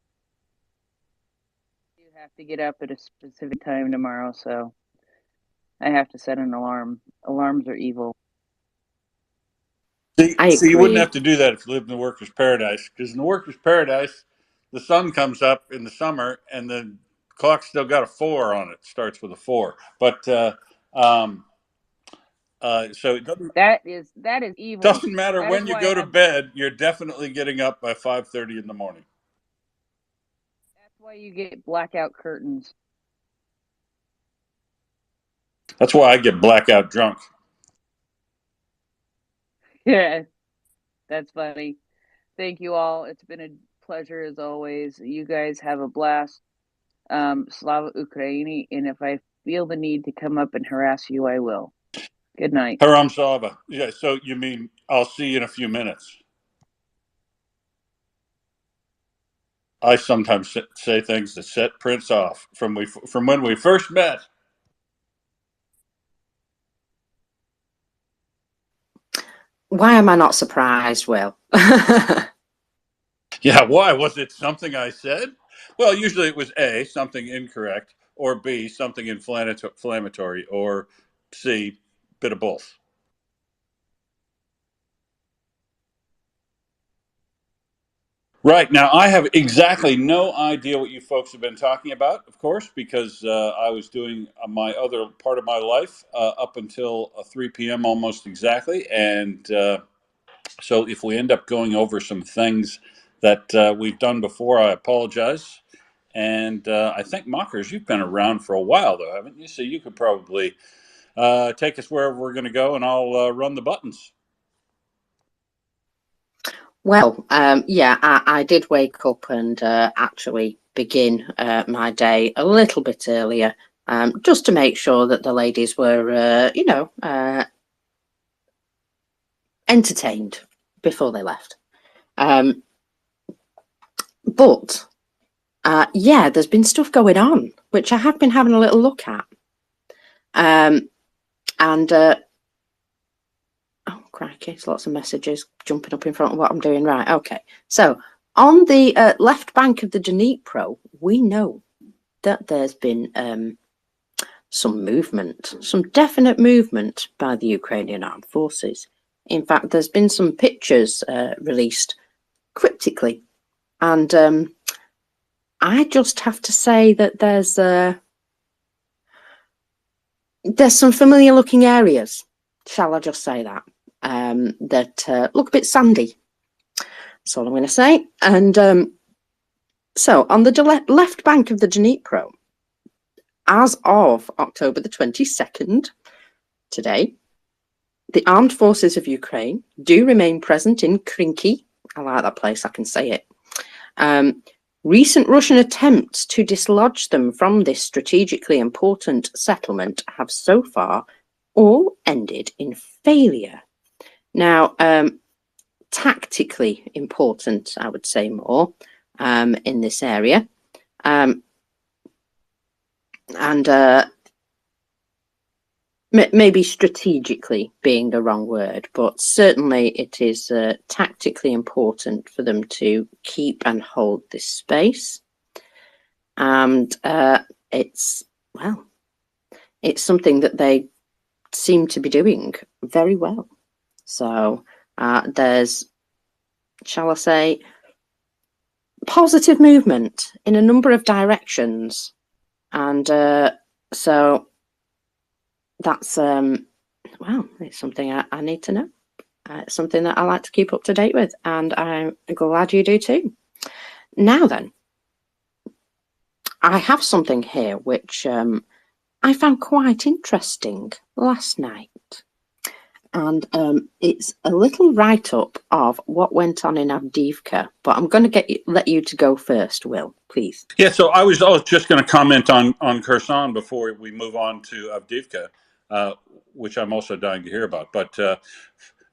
You have to get up at a specific time tomorrow, so I have to set an alarm. Alarms are evil. See, you wouldn't have to do that if you lived in the workers' paradise, because in the workers' paradise, the sun comes up in the summer and the clock's still got a 4 on it. Starts with a 4, but so it doesn't. That is evil. Doesn't matter when you go to bed. You're definitely getting up by 5:30 in the morning. That's why you get blackout curtains. That's why I get blackout drunk. Yeah, that's funny. Thank you all. It's been a pleasure as always. You guys have a blast. Slava Ukraini, and if I feel the need to come up and harass you, I will. Good night. Haram Slava. Yeah, so you mean I'll see you in a few minutes? I sometimes say things that set Prince off from when we first met. Why am I not surprised, Will? Yeah, why? Was it something I said? Well, usually it was A, something incorrect, or B, something inflammatory, or C, bit of both. Right. Now, I have exactly no idea what you folks have been talking about, of course, because I was doing my other part of my life up until 3 p.m. almost exactly. And so if we end up going over some things that we've done before, I apologize. And I think, Mockers, you've been around for a while, though, haven't you? So you could probably take us wherever we're going to go, and I'll run the buttons. Well, yeah, I did wake up and actually begin my day a little bit earlier, just to make sure that the ladies were, entertained before they left. But yeah, there's been stuff going on, which I have been having a little look at. And oh, crikey, there's lots of messages jumping up in front of what I'm doing. Right, okay. So on the left bank of the Dnipro, we know that there's been some movement, some definite movement by the Ukrainian armed forces In fact, there's been some pictures released cryptically, and I just have to say that there's some familiar looking areas, shall I just say that, that look a bit sandy. That's all I'm going to say. And so on the left bank of the Dnipro, as of October the 22nd, today, the armed forces of Ukraine do remain present in Krinky. I like that place, I can say it. Recent Russian attempts to dislodge them from this strategically important settlement have so far all ended in failure. Now, tactically important, I would say more, in this area. Maybe strategically being the wrong word, but certainly it is tactically important for them to keep and hold this space. And it's something that they seem to be doing very well. So there's, shall I say, positive movement in a number of directions. And so that's, it's something I need to know. It's something that I like to keep up to date with, and I'm glad you do too. Now then, I have something here which I found quite interesting last night. And it's a little write-up of what went on in Avdiivka, but I'm going to let you to go first, Will, please. Yeah, so I was just going to comment on Kherson before we move on to Avdiivka, which I'm also dying to hear about. But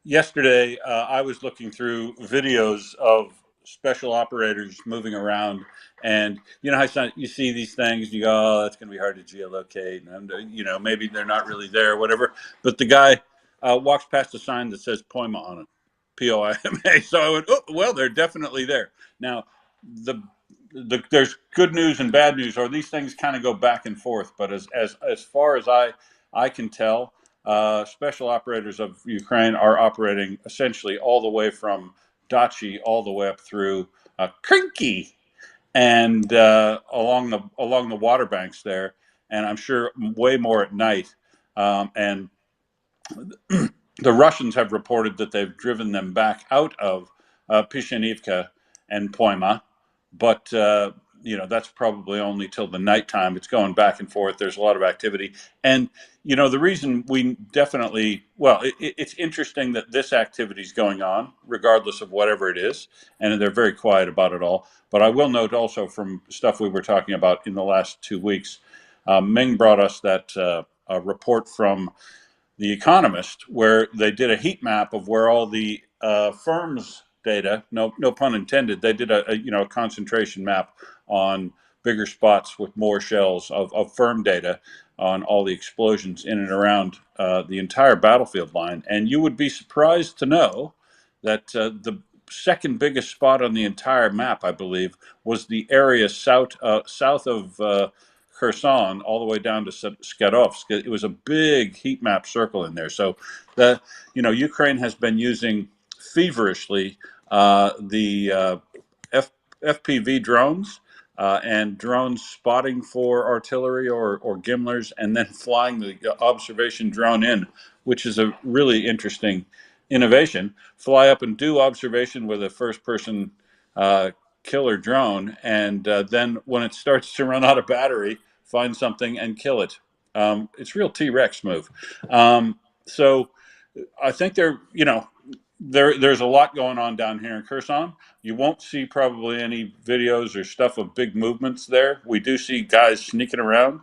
yesterday, I was looking through videos of special operators moving around, and you know how you see these things, and you go, "Oh, that's going to be hard to geolocate," and maybe they're not really there, whatever. But the guy walks past a sign that says Poima on it, Poima. So I went, "Oh, well, they're definitely there." Now, there's good news and bad news, or these things kind of go back and forth. But as far as I can tell, special operators of Ukraine are operating essentially all the way from Dachi all the way up through Krinky and along the water banks there, and I'm sure way more at night. And the Russians have reported that they've driven them back out of Pishanivka and Poima, but that's probably only till the nighttime. It's going back and forth. There's a lot of activity, and the reason we definitely it's interesting that this activity is going on regardless of whatever it is, and they're very quiet about it all. But I will note also from stuff we were talking about in the last 2 weeks, Ming brought us that a report from The Economist, where they did a heat map of where all the firms data, no pun intended, they did a concentration map on bigger spots with more shells of firm data on all the explosions in and around the entire battlefield line. And you would be surprised to know that the second biggest spot on the entire map, I believe, was the area south of Kherson all the way down to Skadovsk. It was a big heat map circle in there. So Ukraine has been using feverishly the FPV drones and drones spotting for artillery or GIMLers, and then flying the observation drone in, which is a really interesting innovation. Fly up and do observation with a first-person killer drone, and then when it starts to run out of battery, find something and kill it. It's real T-Rex move. So I think there's a lot going on down here in Kherson. You won't see probably any videos or stuff of big movements there. We do see guys sneaking around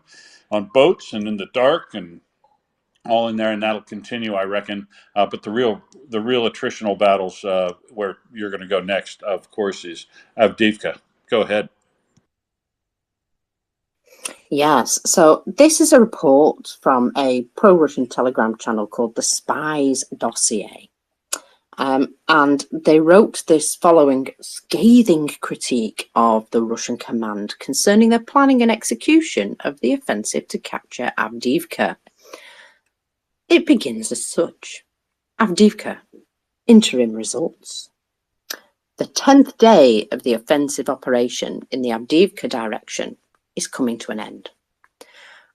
on boats and in the dark and all in there, and that'll continue, I reckon. But the real attritional battles, where you're going to go next, of course, is Avdiivka. Go ahead. Yes, so this is a report from a pro-Russian Telegram channel called The Spies Dossier. And they wrote this following scathing critique of the Russian command concerning their planning and execution of the offensive to capture Avdiivka. It begins as such. Avdiivka Interim results. The 10th day of the offensive operation in the Avdiivka direction is coming to an end.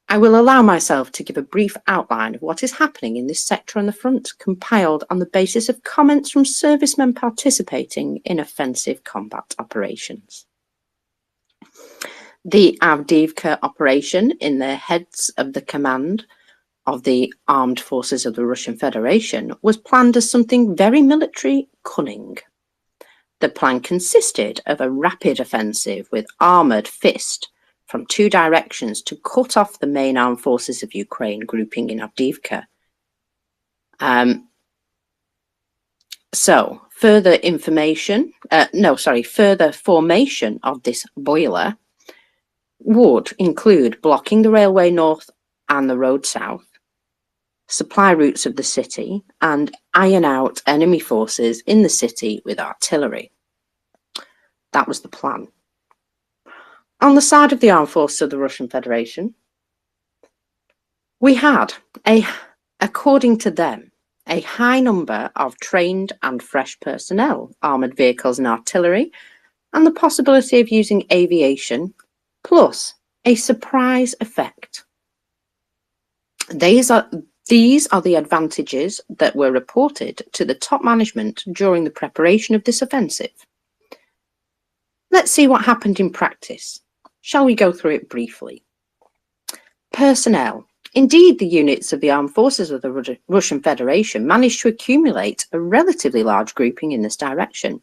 I will allow myself to give a brief outline of what is happening in this sector on the front, compiled on the basis of comments from servicemen participating in offensive combat operations. The Avdiivka operation, in the heads of the command of the armed forces of the Russian Federation, was planned as something very military cunning. The plan consisted of a rapid offensive with armoured fist from two directions to cut off the main armed forces of Ukraine grouping in Avdiivka. Further formation of this boiler would include blocking the railway north and the road south, supply routes of the city, and iron out enemy forces in the city with artillery. That was the plan. On the side of the armed forces of the Russian Federation, we had, according to them, a high number of trained and fresh personnel, armoured vehicles and artillery, and the possibility of using aviation, plus a surprise effect. These are the advantages that were reported to the top management during the preparation of this offensive. Let's see what happened in practice. Shall we go through it briefly? Personnel. Indeed, the units of the armed forces of the Russian Federation managed to accumulate a relatively large grouping in this direction.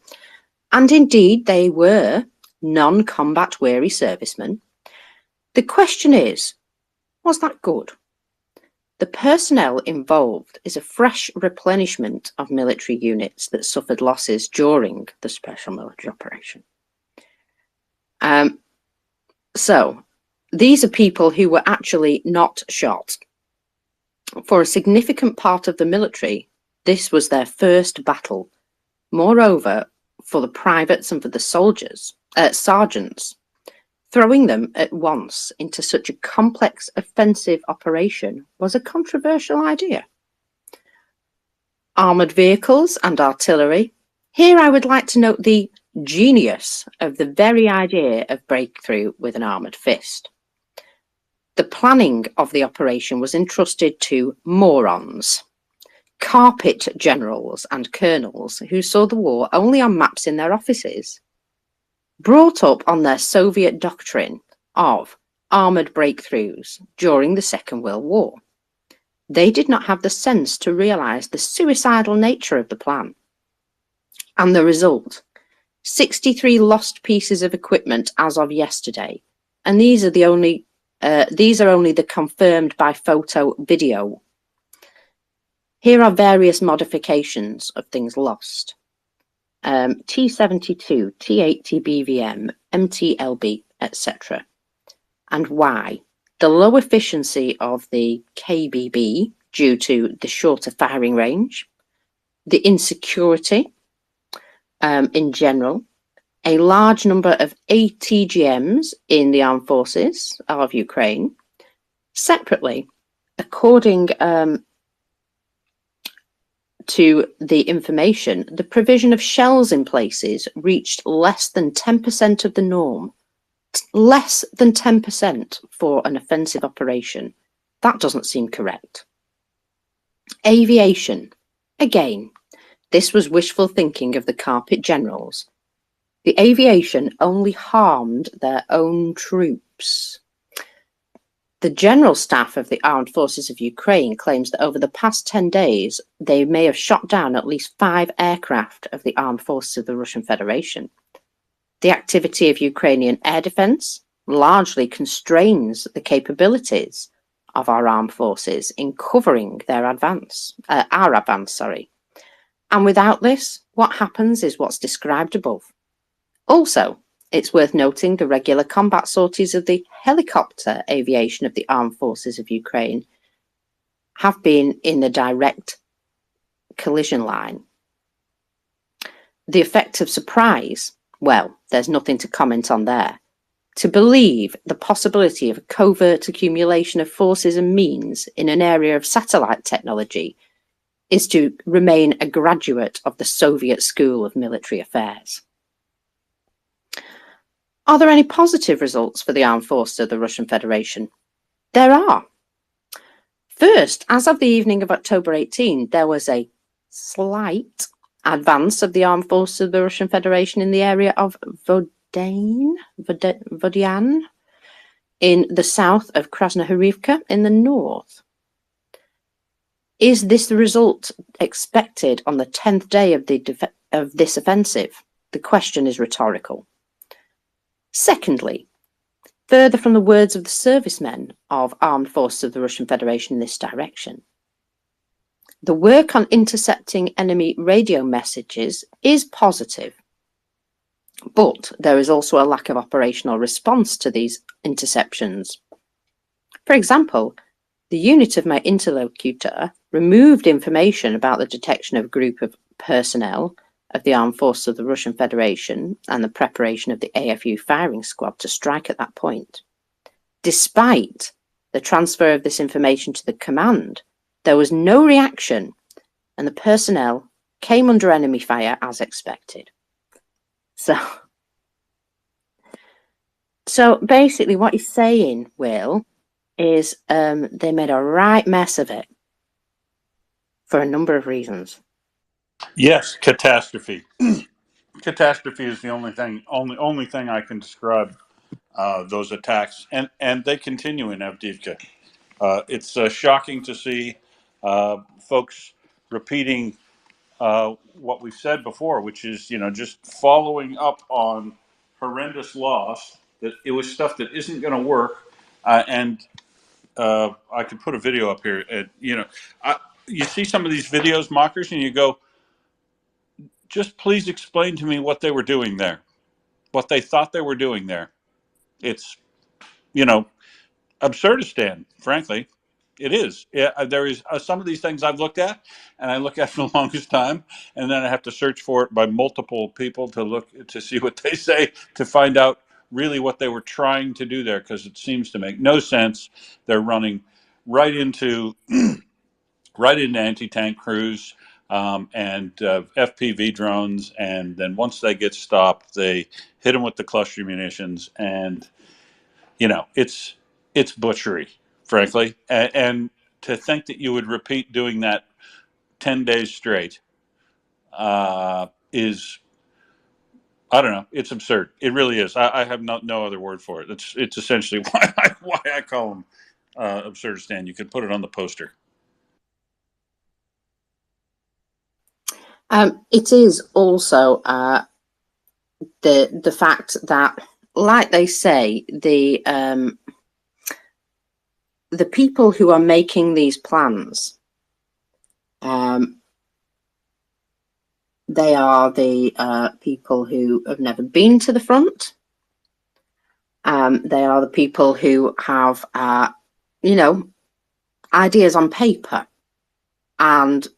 And indeed, they were non-combat weary servicemen. The question is, was that good? The personnel involved is a fresh replenishment of military units that suffered losses during the special military operation. So these are people who were actually not shot. For a significant part of the military, this was their first battle. Moreover, for the privates and for the sergeants, throwing them at once into such a complex offensive operation was a controversial idea. Armoured vehicles and artillery. Here I would like to note the genius of the very idea of breakthrough with an armoured fist. The planning of the operation was entrusted to morons, carpet generals and colonels who saw the war only on maps in their offices, brought up on their Soviet doctrine of armoured breakthroughs during the Second World War. They did not have the sense to realise the suicidal nature of the plan. And the result, 63 lost pieces of equipment as of yesterday, and these are only the confirmed by photo video. Here are various modifications of things lost. T72, T80 BVM, MTLB, etc. And why? The low efficiency of the KBB due to the shorter firing range, the insecurity in general, a large number of ATGMs in the armed forces of Ukraine. Separately, according to the information, the provision of shells in places reached less than 10% of the norm. Less than 10% for an offensive operation. That doesn't seem correct. Aviation. Again, this was wishful thinking of the carpet generals. The aviation only harmed their own troops. The General Staff of the Armed Forces of Ukraine claims that over the past 10 days, they may have shot down at least 5 aircraft of the Armed Forces of the Russian Federation. The activity of Ukrainian air defense largely constrains the capabilities of our armed forces in covering our advance. And without this, what happens is what's described above. Also, it's worth noting the regular combat sorties of the helicopter aviation of the Armed Forces of Ukraine have been in the direct collision line. The effect of surprise, well, there's nothing to comment on there. To believe the possibility of a covert accumulation of forces and means in an area of satellite technology is to remain a graduate of the Soviet School of Military Affairs. Are there any positive results for the armed forces of the Russian Federation? There are. First, as of the evening of October 18, there was a slight advance of the armed forces of the Russian Federation in the area of Vodiane in the south of Krasnohorivka in the north. Is this the result expected on the 10th day of this offensive? The question is rhetorical. Secondly, further from the words of the servicemen of armed forces of the Russian Federation in this direction, the work on intercepting enemy radio messages is positive, but there is also a lack of operational response to these interceptions. For example, the unit of my interlocutor removed information about the detection of a group of personnel of the armed forces of the Russian Federation and the preparation of the AFU firing squad to strike at that point. Despite the transfer of this information to the command, there was no reaction and the personnel came under enemy fire as expected. So basically what he's saying, Will, is they made a right mess of it for a number of reasons. Yes, catastrophe. Catastrophe is the only thing I can describe those attacks, and they continue in Avdiivka. It's shocking to see folks repeating what we've said before, which is just following up on horrendous loss. That it was stuff that isn't going to work, and I could put a video up here. You see some of these videos, mockers, and you go, just please explain to me what they were doing there, what they thought they were doing there. It's, absurdistan, frankly. It is. There is some of these things I've looked at, and I look at for the longest time, and then I have to search for it by multiple people to see what they say to find out really what they were trying to do there, because it seems to make no sense. They're running right into anti-tank crews and FPV drones, and then once they get stopped, they hit them with the cluster munitions, and it's butchery, frankly. And to think that you would repeat doing that 10 days straight is, I don't know, it's absurd. It really is. I have no other word for it. It's essentially why I call them absurdistan. You could put it on the poster. It is also the fact that, like they say, the people who are making these plans, they are the people who have never been to the front. They are the people who have, ideas on paper. And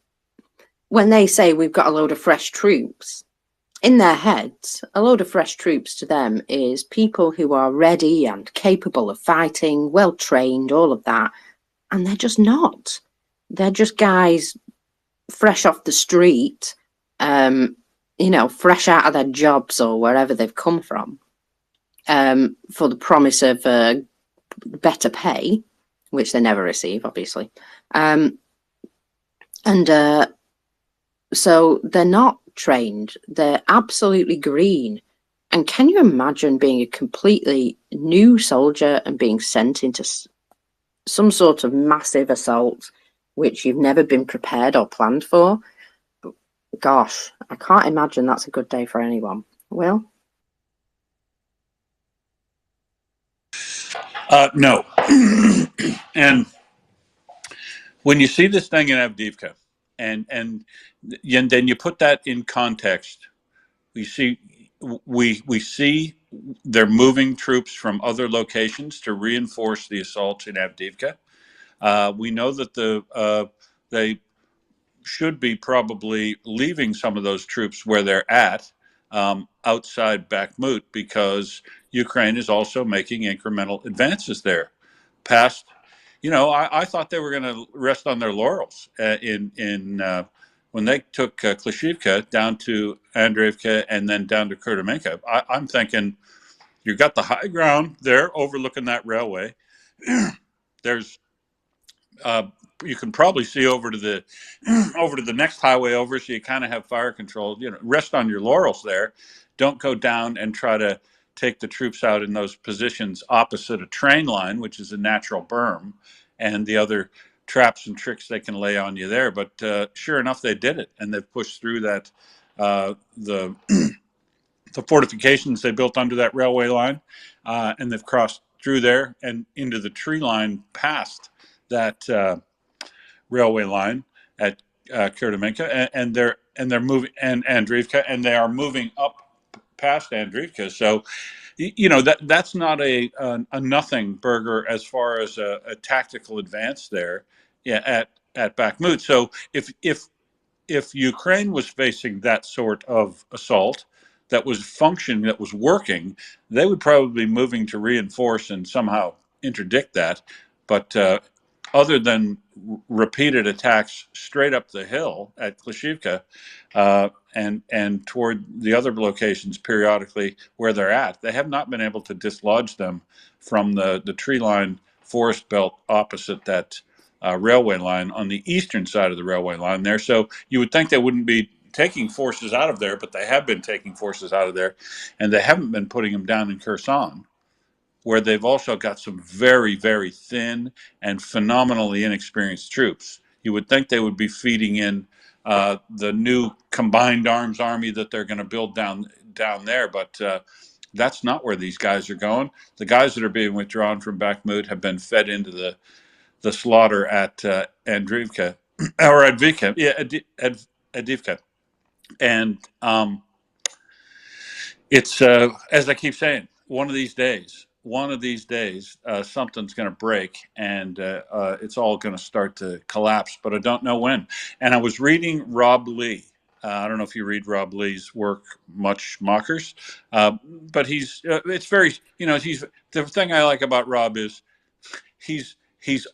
when they say we've got a load of fresh troops, in their heads, a load of fresh troops to them is people who are ready and capable of fighting, well trained, all of that. And they're just not. They're just guys fresh off the street, fresh out of their jobs or wherever they've come from, for the promise of better pay, which they never receive, obviously. So they're not trained. They're absolutely green. And can you imagine being a completely new soldier and being sent into some sort of massive assault which you've never been prepared or planned for? Gosh, I can't imagine that's a good day for anyone. Will? No. And when you see this thing in Avdiivka, and then you put that in context, we see they're moving troops from other locations to reinforce the assaults in Avdiivka. We know that they should be probably leaving some of those troops where they're at outside Bakhmut, because Ukraine is also making incremental advances there, past I thought they were going to rest on their laurels in when they took Klishivka down to Andreevka and then down to Kurdimenka. I'm thinking you've got the high ground there overlooking that railway. There's you can probably see over to the next highway over, so you kind of have fire control. Rest on your laurels there. Don't go down and try to take the troops out in those positions opposite a train line, which is a natural berm, and the other traps and tricks they can lay on you there. But sure enough, they did it, and they've pushed through that the the fortifications they built under that railway line, and they've crossed through there and into the tree line past that railway line at Kurdimenka, and they're moving, and Andreevka, and they are moving up past Andreevka. So that's not a nothing burger as far as a tactical advance there, yeah, at Bakhmut. So if Ukraine was facing that sort of assault that was functioning, that was working, they would probably be moving to reinforce and somehow interdict that. But other than repeated attacks straight up the hill at Klishivka and toward the other locations periodically where they're at, they have not been able to dislodge them from the tree line forest belt opposite that railway line on the eastern side of the railway line there. So you would think they wouldn't be taking forces out of there, but they have been taking forces out of there, and they haven't been putting them down in Kherson, where they've also got some very, very thin and phenomenally inexperienced troops. You would think they would be feeding in the new combined arms army that they're going to build down there, but that's not where these guys are going. The guys that are being withdrawn from Bakhmut have been fed into the slaughter at Andreevka, or Advika, yeah, Adivka, and it's as I keep saying, one of these days, something's going to break, and it's all going to start to collapse. But I don't know when. And I was reading Rob Lee. I don't know if you read Rob Lee's work much, Mockers, but it's very, he's the thing I like about Rob is he's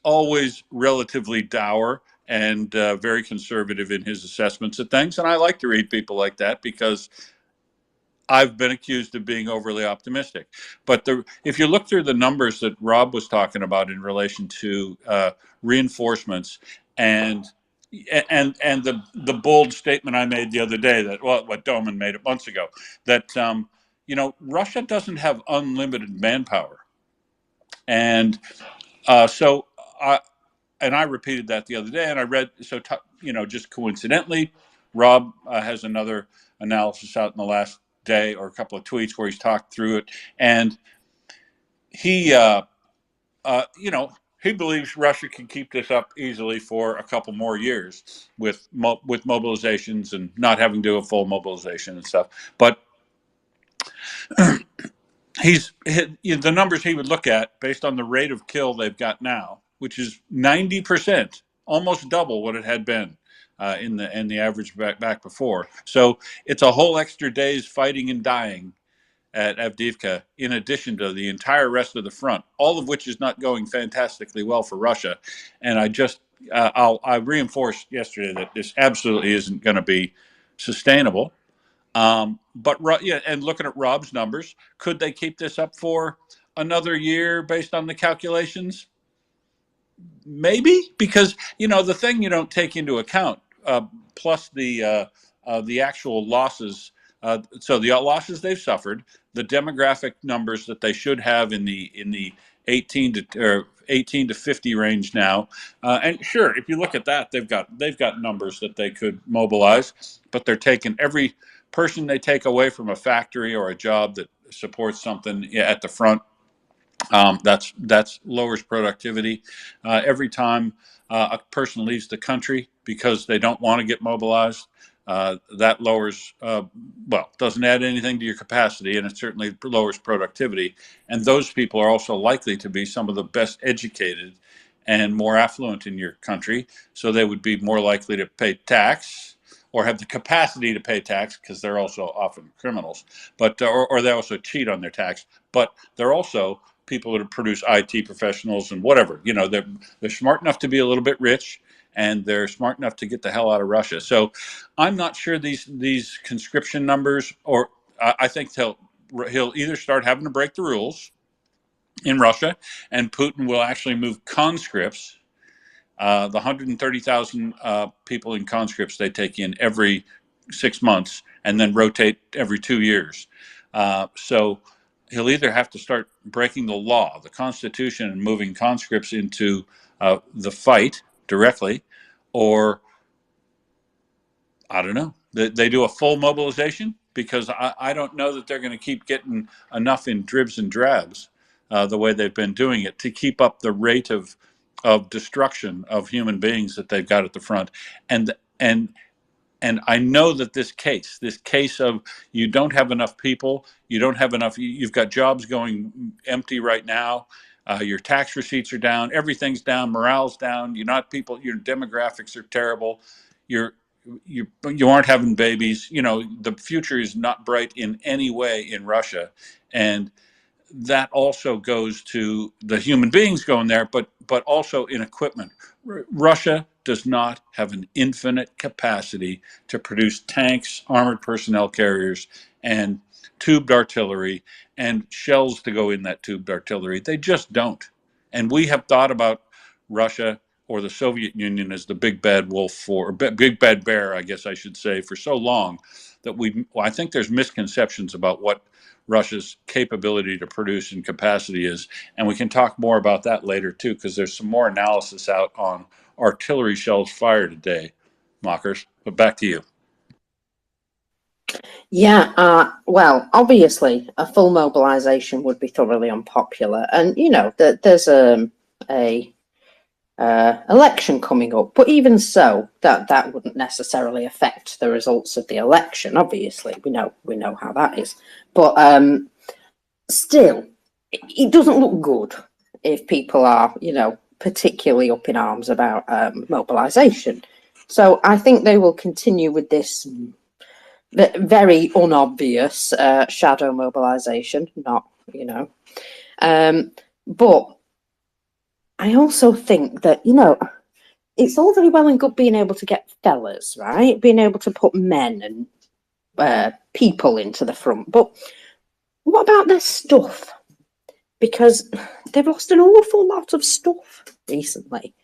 always relatively dour and very conservative in his assessments of things. And I like to read people like that because I've been accused of being overly optimistic. But if you look through the numbers that Rob was talking about in relation to reinforcements and the bold statement I made the other day, that what Doman made it months ago, that Russia doesn't have unlimited manpower, and so I repeated that the other day, and I read, just coincidentally, Rob has another analysis out in the last day or a couple of tweets where he's talked through it, and he he believes Russia can keep this up easily for a couple more years with mobilizations and not having to do a full mobilization and stuff. But the numbers he would look at based on the rate of kill they've got now, which is 90%, almost double what it had been in the average back before. So it's a whole extra day's fighting and dying at Avdiivka, in addition to the entire rest of the front, all of which is not going fantastically well for Russia. And I reinforced yesterday that this absolutely isn't going to be sustainable. But yeah, and looking at Rob's numbers, could they keep this up for another year based on the calculations? Maybe, because the thing you don't take into account, plus the actual losses. So the losses they've suffered, the demographic numbers that they should have in the 18 to 50 range now, and sure, if you look at that, they've got numbers that they could mobilize, but they're taking every person they take away from a factory or a job that supports something at the front. That's lowers productivity. Every time a person leaves the country because they don't want to get mobilized, that lowers, doesn't add anything to your capacity, and it certainly lowers productivity. And those people are also likely to be some of the best educated and more affluent in your country, so they would be more likely to pay tax or have the capacity to pay tax, because they're also often criminals, but or they also cheat on their tax, but they're also people that produce IT professionals and whatever. You know, they're smart enough to be a little bit rich, and they're smart enough to get the hell out of Russia. So I'm not sure these conscription numbers, or I think he'll either start having to break the rules in Russia, and Putin will actually move conscripts. The 130,000 people in conscripts they take in every 6 months and then rotate every 2 years. So he'll either have to start breaking the law, the Constitution, and moving conscripts into the fight directly, or I don't know. They do a full mobilization, because I don't know that they're going to keep getting enough in dribs and drabs the way they've been doing it to keep up the rate of destruction of human beings that they've got at the front. And and I know that this case of you don't have enough people, you don't have enough, you've got jobs going empty right now, your tax receipts are down, everything's down, morale's down, you're not people, your demographics are terrible, you're you aren't having babies, you know, the future is not bright in any way in Russia. And that also goes to the human beings going there, but also in equipment. Russia does not have an infinite capacity to produce tanks, armored personnel carriers, and tubed artillery, and shells to go in that tubed artillery. They just don't. And we have thought about Russia or the Soviet Union as the big bad wolf, for big bad bear, I guess I should say, for so long that I think there's misconceptions about what Russia's capability to produce and capacity is. And we can talk more about that later too, because there's some more analysis out on artillery shells fired today, Mockers. But back to you. Yeah, well, obviously, a full mobilization would be thoroughly unpopular, and you know that there's a election coming up. But even so, that wouldn't necessarily affect the results of the election. Obviously, we know how that is. But still, it doesn't look good if people are, you know, particularly up in arms about mobilization. So I think they will continue with this very unobvious shadow mobilization, not, you know. But I also think that, you know, it's all very well and good being able to get fellas, right? Being able to put men and people into the front. But what about their stuff? Because they've lost an awful lot of stuff recently.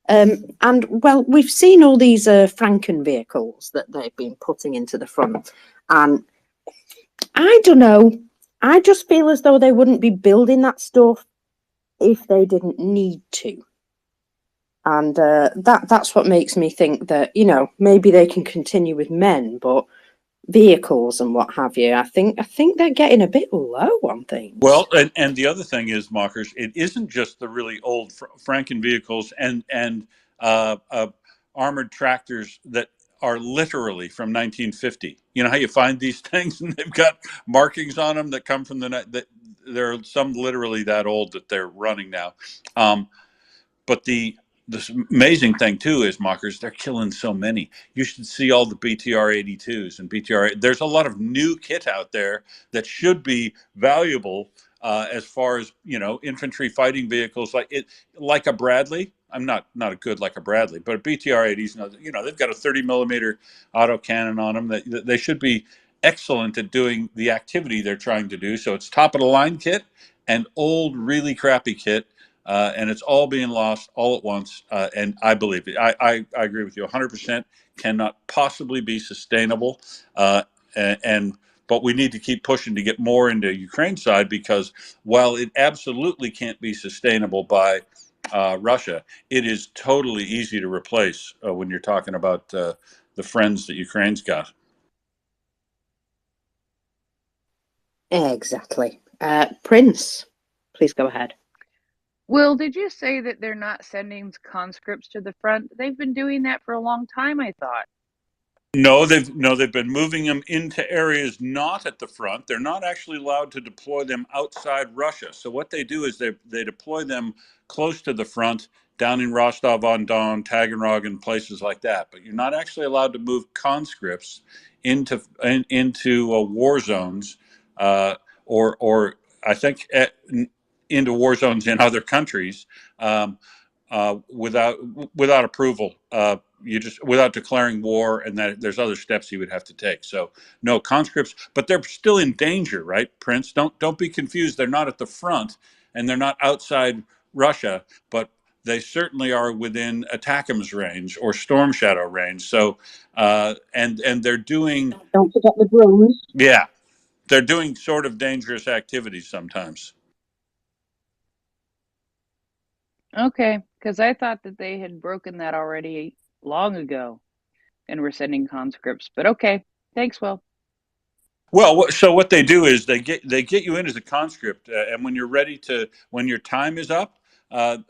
And, well, we've seen all these Franken vehicles that they've been putting into the front. And I don't know. I just feel as though they wouldn't be building that stuff if they didn't need to. And that's what makes me think that, you know, maybe they can continue with men, but vehicles and what have you, I think they're getting a bit low on things. Well, and the other thing is, Mockers, it isn't just the really old Franken vehicles and armored tractors that are literally from 1950. You know how you find these things and they've got markings on them that come from that there are some literally that old that they're running now. But this amazing thing too is, Mockers, they're killing so many. You should see all the BTR-82s and BTR. There's a lot of new kit out there that should be valuable as far as, you know, infantry fighting vehicles like a Bradley. I'm not a good like a Bradley, but a BTR-80s, you know, they've got a 30 millimeter autocannon on them. That they should be excellent at doing the activity they're trying to do. So it's top of the line kit and old really crappy kit. And it's all being lost all at once. And I believe it. I agree with you 100%. Cannot possibly be sustainable. But we need to keep pushing to get more into Ukraine's side, because while it absolutely can't be sustainable by Russia, it is totally easy to replace when you're talking about the friends that Ukraine's got. Exactly. Prince, please go ahead. Will, did you say that they're not sending conscripts to the front? They've been doing that for a long time, I thought. No, they've been moving them into areas not at the front. They're not actually allowed to deploy them outside Russia. So what they do is they deploy them close to the front, down in Rostov-on-Don, Taganrog, and places like that. But you're not actually allowed to move conscripts into war zones, or I think into war zones in other countries without approval. You just without declaring war, and that there's other steps you would have to take. So no conscripts, but they're still in danger, right, Prince? Don't be confused. They're not at the front, and they're not outside Russia, but they certainly are within ATACMS range or Storm Shadow range. So and they're doing. Don't forget the drones. Yeah, they're doing sort of dangerous activities sometimes. Okay, because I thought that they had broken that already long ago and were sending conscripts. But okay, thanks, Will. Well, so what they do is they get you in as a conscript, and when you're ready when your time is up,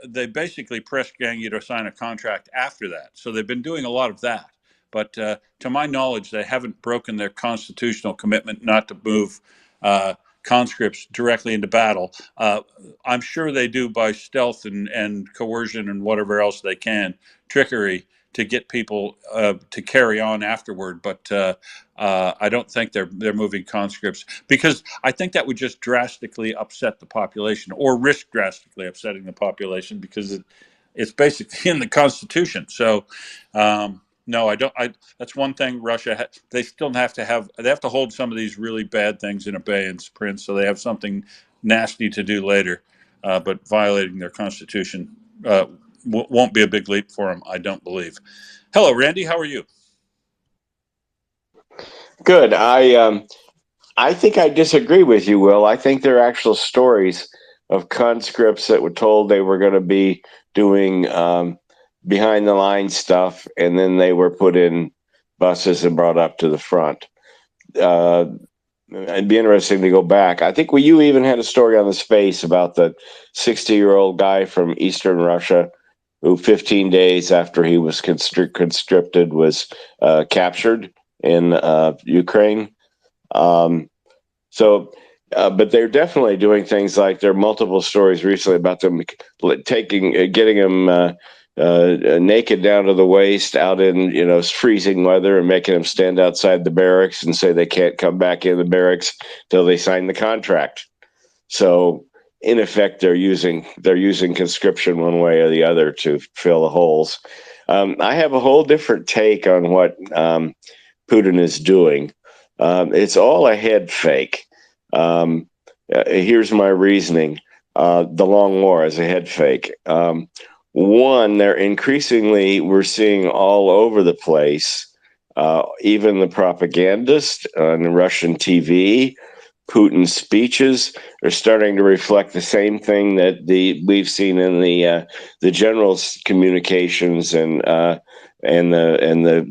they basically press gang you to sign a contract after that. So they've been doing a lot of that, but to my knowledge, they haven't broken their constitutional commitment not to move conscripts directly into battle. I'm sure they do by stealth and coercion and whatever else they can, trickery to get people to carry on afterward, but I don't think they're moving conscripts, because I think that would just drastically upset the population, or risk drastically upsetting the population, because it's basically in the Constitution. So no, I don't. That's one thing Russia they still have to hold some of these really bad things in abeyance, Prince, so they have something nasty to do later. But violating their Constitution won't be a big leap for them, I don't believe. Hello, Randy. How are you? Good. I think I disagree with you, Will. I think there are actual stories of conscripts that were told they were going to be doing behind the line stuff, and then they were put in buses and brought up to the front. It'd be interesting to go back. I think you even had a story on the space about the 60-year-old guy from Eastern Russia who 15 days after he was conscripted was captured in Ukraine. But they're definitely doing things like there are multiple stories recently about them getting them naked down to the waist out in freezing weather and making them stand outside the barracks and say they can't come back in the barracks till they sign the contract. So in effect, they're using conscription one way or the other to fill the holes. I have a whole different take on what Putin is doing. It's all a head fake. Here's my reasoning. The long war is a head fake. One, we're seeing all over the place, even the propagandists on Russian TV, Putin's speeches are starting to reflect the same thing that we've seen in the general's communications and the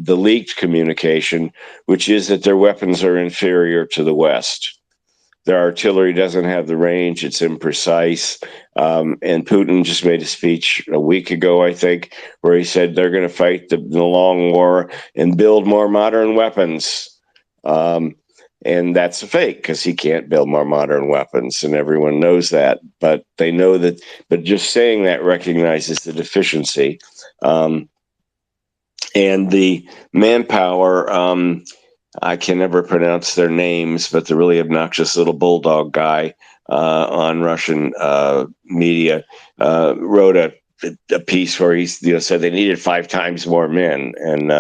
leaked communication, which is that their weapons are inferior to the West. Their artillery doesn't have the range; it's imprecise. And Putin just made a speech a week ago, I think, where he said they're going to fight the long war and build more modern weapons. And that's a fake, because he can't build more modern weapons, and everyone knows that. But they know that. But just saying that recognizes the deficiency. And the manpower, I can never pronounce their names, but the really obnoxious little bulldog guy on Russian media wrote a piece where he said they needed 5 times more men, and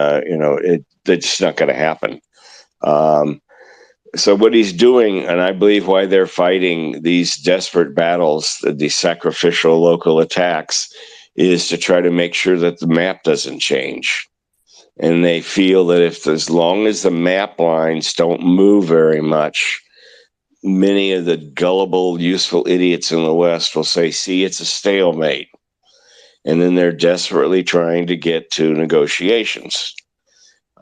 it's just not going to happen. So what he's doing, and I believe why they're fighting these desperate battles, these sacrificial local attacks, is to try to make sure that the map doesn't change. And they feel that as long as the map lines don't move very much, many of the gullible, useful idiots in the West will say, see, it's a stalemate. And then they're desperately trying to get to negotiations.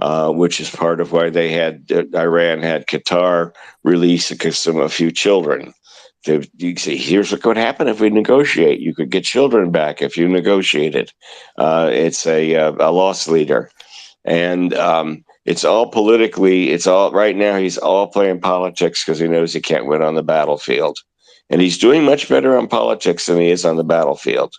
Which is part of why Iran had Qatar release a few children. You say, here's what could happen if we negotiate. You could get children back if you negotiated. It's a loss leader. And it's all politically, right now he's all playing politics because he knows he can't win on the battlefield. And he's doing much better on politics than he is on the battlefield,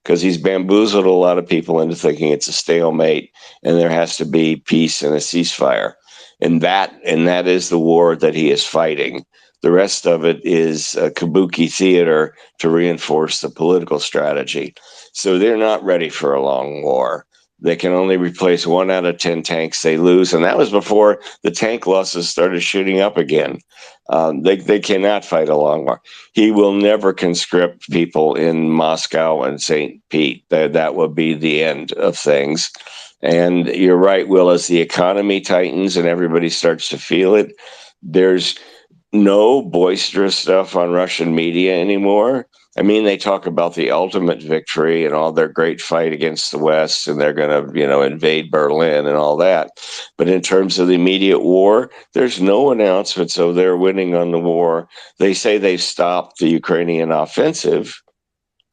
because he's bamboozled a lot of people into thinking it's a stalemate and there has to be peace and a ceasefire. and that is the war that he is fighting. The rest of it is kabuki theater to reinforce the political strategy. So they're not ready for a long war. They can only replace 1 out of 10 tanks they lose, and that was before the tank losses started shooting up again. They cannot fight a long war. He will never conscript people in Moscow and St. Pete. That will be the end of things. And you're right, Will, as the economy tightens and everybody starts to feel it, there's no boisterous stuff on Russian media anymore. I mean, they talk about the ultimate victory and all their great fight against the West, and they're going to, invade Berlin and all that. But in terms of the immediate war, there's no announcements of they're winning on the war. They say they've stopped the Ukrainian offensive,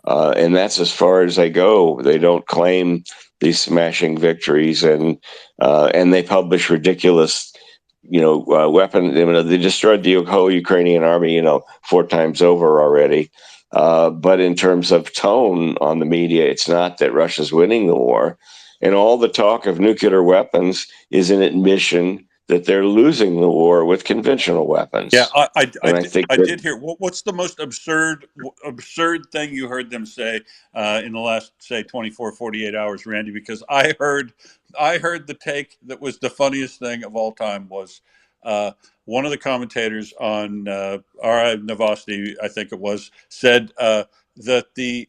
and that's as far as they go. They don't claim these smashing victories, and they publish ridiculous weapon. They destroyed the whole Ukrainian army, 4 times over already. But in terms of tone on the media, it's not that Russia's winning the war. And all the talk of nuclear weapons is an admission that they're losing the war with conventional weapons. Yeah, I did hear. What's the most absurd thing you heard them say in the last, say, 24, 48 hours, Randy? Because I heard the take that was the funniest thing of all time was one of the commentators on RI Novosti, I think it was, said that the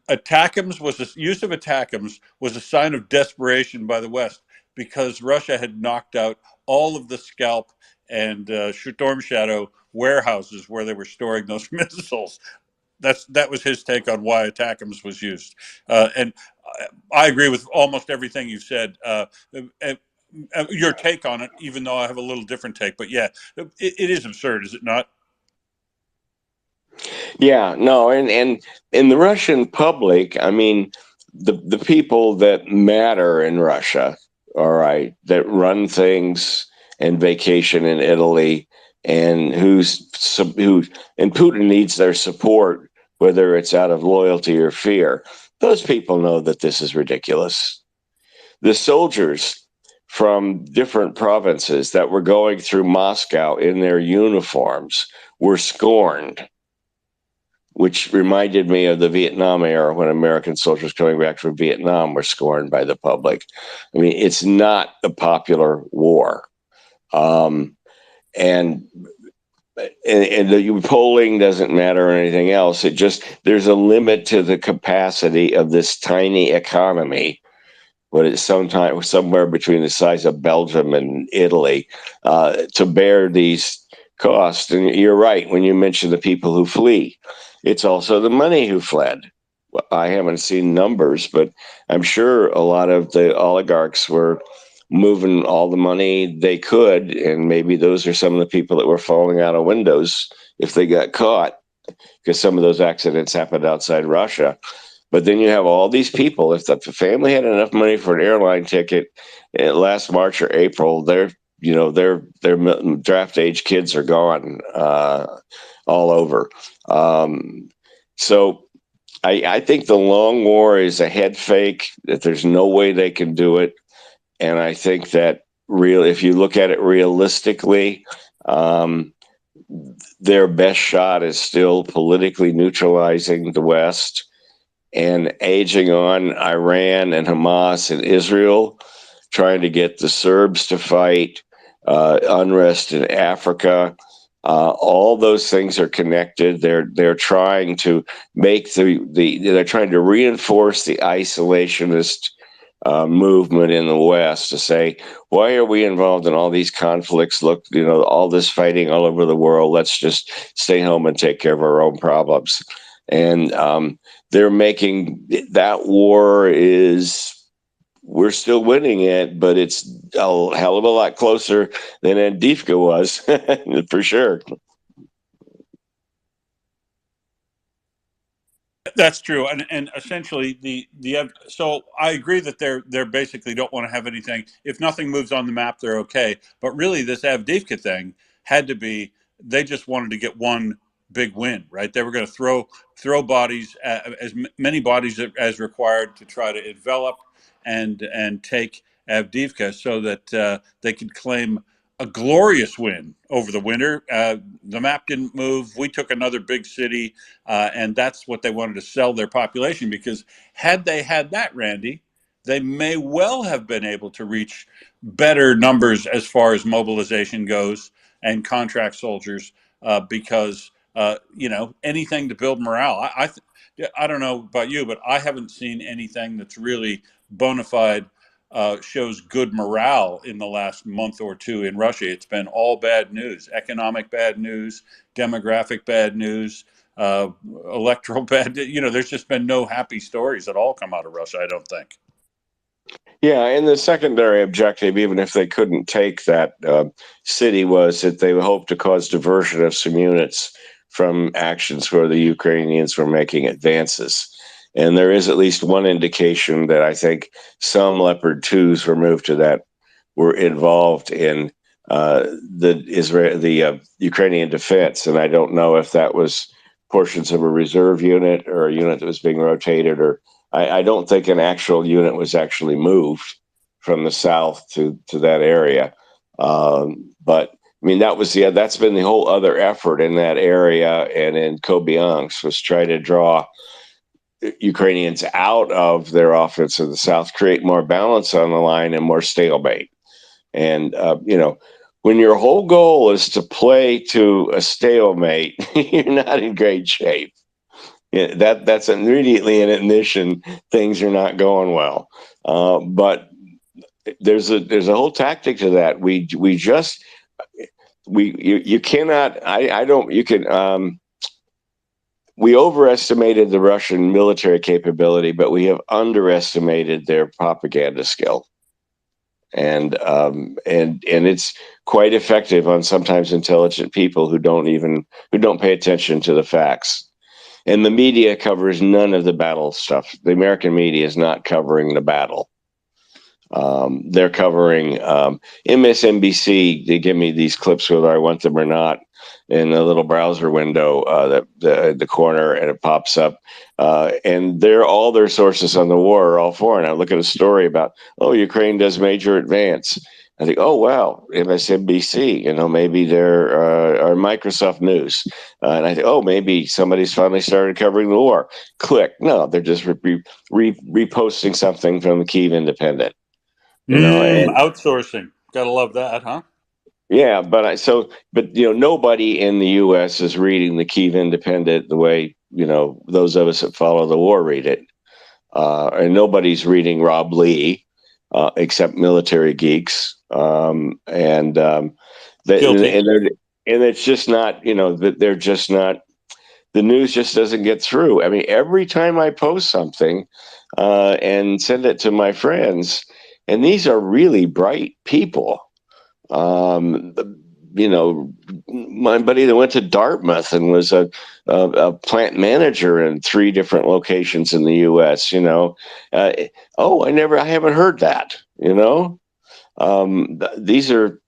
ATACMS use of ATACMS was a sign of desperation by the West because Russia had knocked out all of the Scalp and Storm Shadow warehouses where they were storing those missiles. That was his take on why ATACMS was used, and I agree with almost everything you said. Your take on it, even though I have a little different take, but yeah, it is absurd, is it not? Yeah, no, and in the Russian public, I mean, the people that matter in Russia, all right, that run things and vacation in Italy, and who and Putin needs their support, whether it's out of loyalty or fear. Those people know that this is ridiculous. The soldiers from different provinces that were going through Moscow in their uniforms were scorned, which reminded me of the Vietnam era when American soldiers coming back from Vietnam were scorned by the public. I mean, it's not a popular war. And the polling doesn't matter or anything else. There's a limit to the capacity of this tiny economy, but it's somewhere between the size of Belgium and Italy, to bear these costs. And you're right when you mention the people who flee. It's also the money who fled. I haven't seen numbers, but I'm sure a lot of the oligarchs were moving all the money they could, and maybe those are some of the people that were falling out of windows if they got caught, because some of those accidents happened outside Russia. But then you have all these people. If the family had enough money for an airline ticket last March or April, their draft age kids are gone all over. So I think the long war is a head fake, that there's no way they can do it. And I think that if you look at it realistically, their best shot is still politically neutralizing the West and aging on Iran and Hamas and Israel, trying to get the Serbs to fight, unrest in Africa. All those things are connected. They're trying to make they're trying to reinforce the isolationist movement in the West, to say, why are we involved in all these conflicts? Look, all this fighting all over the world. Let's just stay home and take care of our own problems. And they're making that war we're still winning it, but it's a hell of a lot closer than Andivka was, for sure. That's true, and essentially so I agree that they're basically don't want to have anything. If nothing moves on the map, they're okay. But really, this Avdiivka thing had to be, they just wanted to get one big win, right? They were going to throw bodies, as many bodies as required, to try to envelop and take Avdiivka, so that they could claim a glorious win over the winter. The map didn't move. We took another big city, and that's what they wanted to sell their population, because had they had that, Randy, they may well have been able to reach better numbers as far as mobilization goes and contract soldiers, because anything to build morale. I don't know about you, but I haven't seen anything that's really bona fide shows good morale in the last month or two in Russia. It's been all bad news: economic bad news, demographic bad news, electoral bad. There's just been no happy stories at all come out of Russia, I don't think. Yeah, and the secondary objective, even if they couldn't take that city, was that they hoped to cause diversion of some units from actions where the Ukrainians were making advances. And there is at least one indication that I think some Leopard 2s were moved to that, were involved in the Ukrainian defense. And I don't know if that was portions of a reserve unit or a unit that was being rotated, or I don't think an actual unit was actually moved from the south to that area. But I mean, that's been the whole other effort in that area and in Kobylansk, was try to draw Ukrainians out of their offense in the south, create more balance on the line and more stalemate. And when your whole goal is to play to a stalemate, you're not in great shape. Yeah, that's immediately an admission things are not going well. But there's a whole tactic to that. You cannot. I don't. You can. We overestimated the Russian military capability, but we have underestimated their propaganda skill. And it's quite effective on sometimes intelligent people who don't pay attention to the facts. And the media covers none of the battle stuff. The American media is not covering the battle. They're covering MSNBC. They give me these clips whether I want them or not in a little browser window, the corner, and it pops up. And all their sources on the war are all foreign. I look at a story about, Ukraine does major advance. I think, oh, wow, MSNBC, maybe they're or Microsoft News. And I think, maybe somebody's finally started covering the war. Click. No, they're just reposting something from the Kyiv Independent. And Outsourcing. Gotta love that, huh? Yeah, but nobody in the U.S. is reading the Kyiv Independent the way, those of us that follow the war read it. And nobody's reading Rob Lee, except military geeks. And it's just not, they're just not, the news just doesn't get through. I mean, every time I post something and send it to my friends, and these are really bright people. My buddy that went to Dartmouth and was a plant manager in 3 different locations in the U.S. I haven't heard that. These are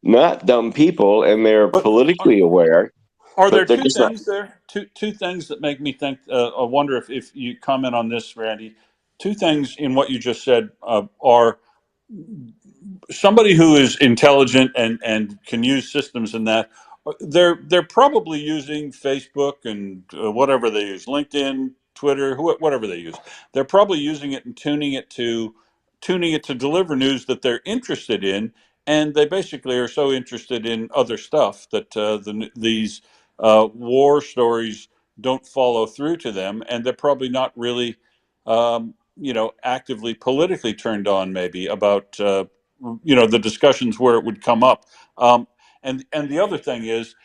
not dumb people, and they're politically aware. Are there two things there? Two things that make me think. I wonder if you comment on this, Randy. Two things in what you just said are somebody who is intelligent and can use systems in that. They're probably using Facebook and whatever they use, LinkedIn, Twitter, whatever they use. They're probably using it and tuning it to deliver news that they're interested in, and they basically are so interested in other stuff that these war stories don't follow through to them, and they're probably not really actively politically turned on maybe about the discussions where it would come up. And the other thing is,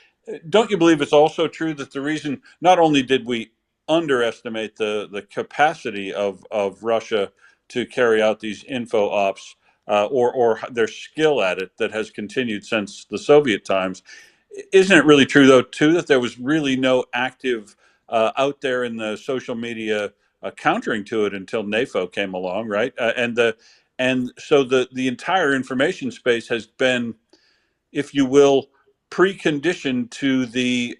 don't you believe it's also true that the reason not only did we underestimate the capacity of Russia to carry out these info ops or their skill at it that has continued since the Soviet times, isn't it really true though too that there was really no active out there in the social media countering to it until NAFO came along, right? And so the entire information space has been, if you will, preconditioned to the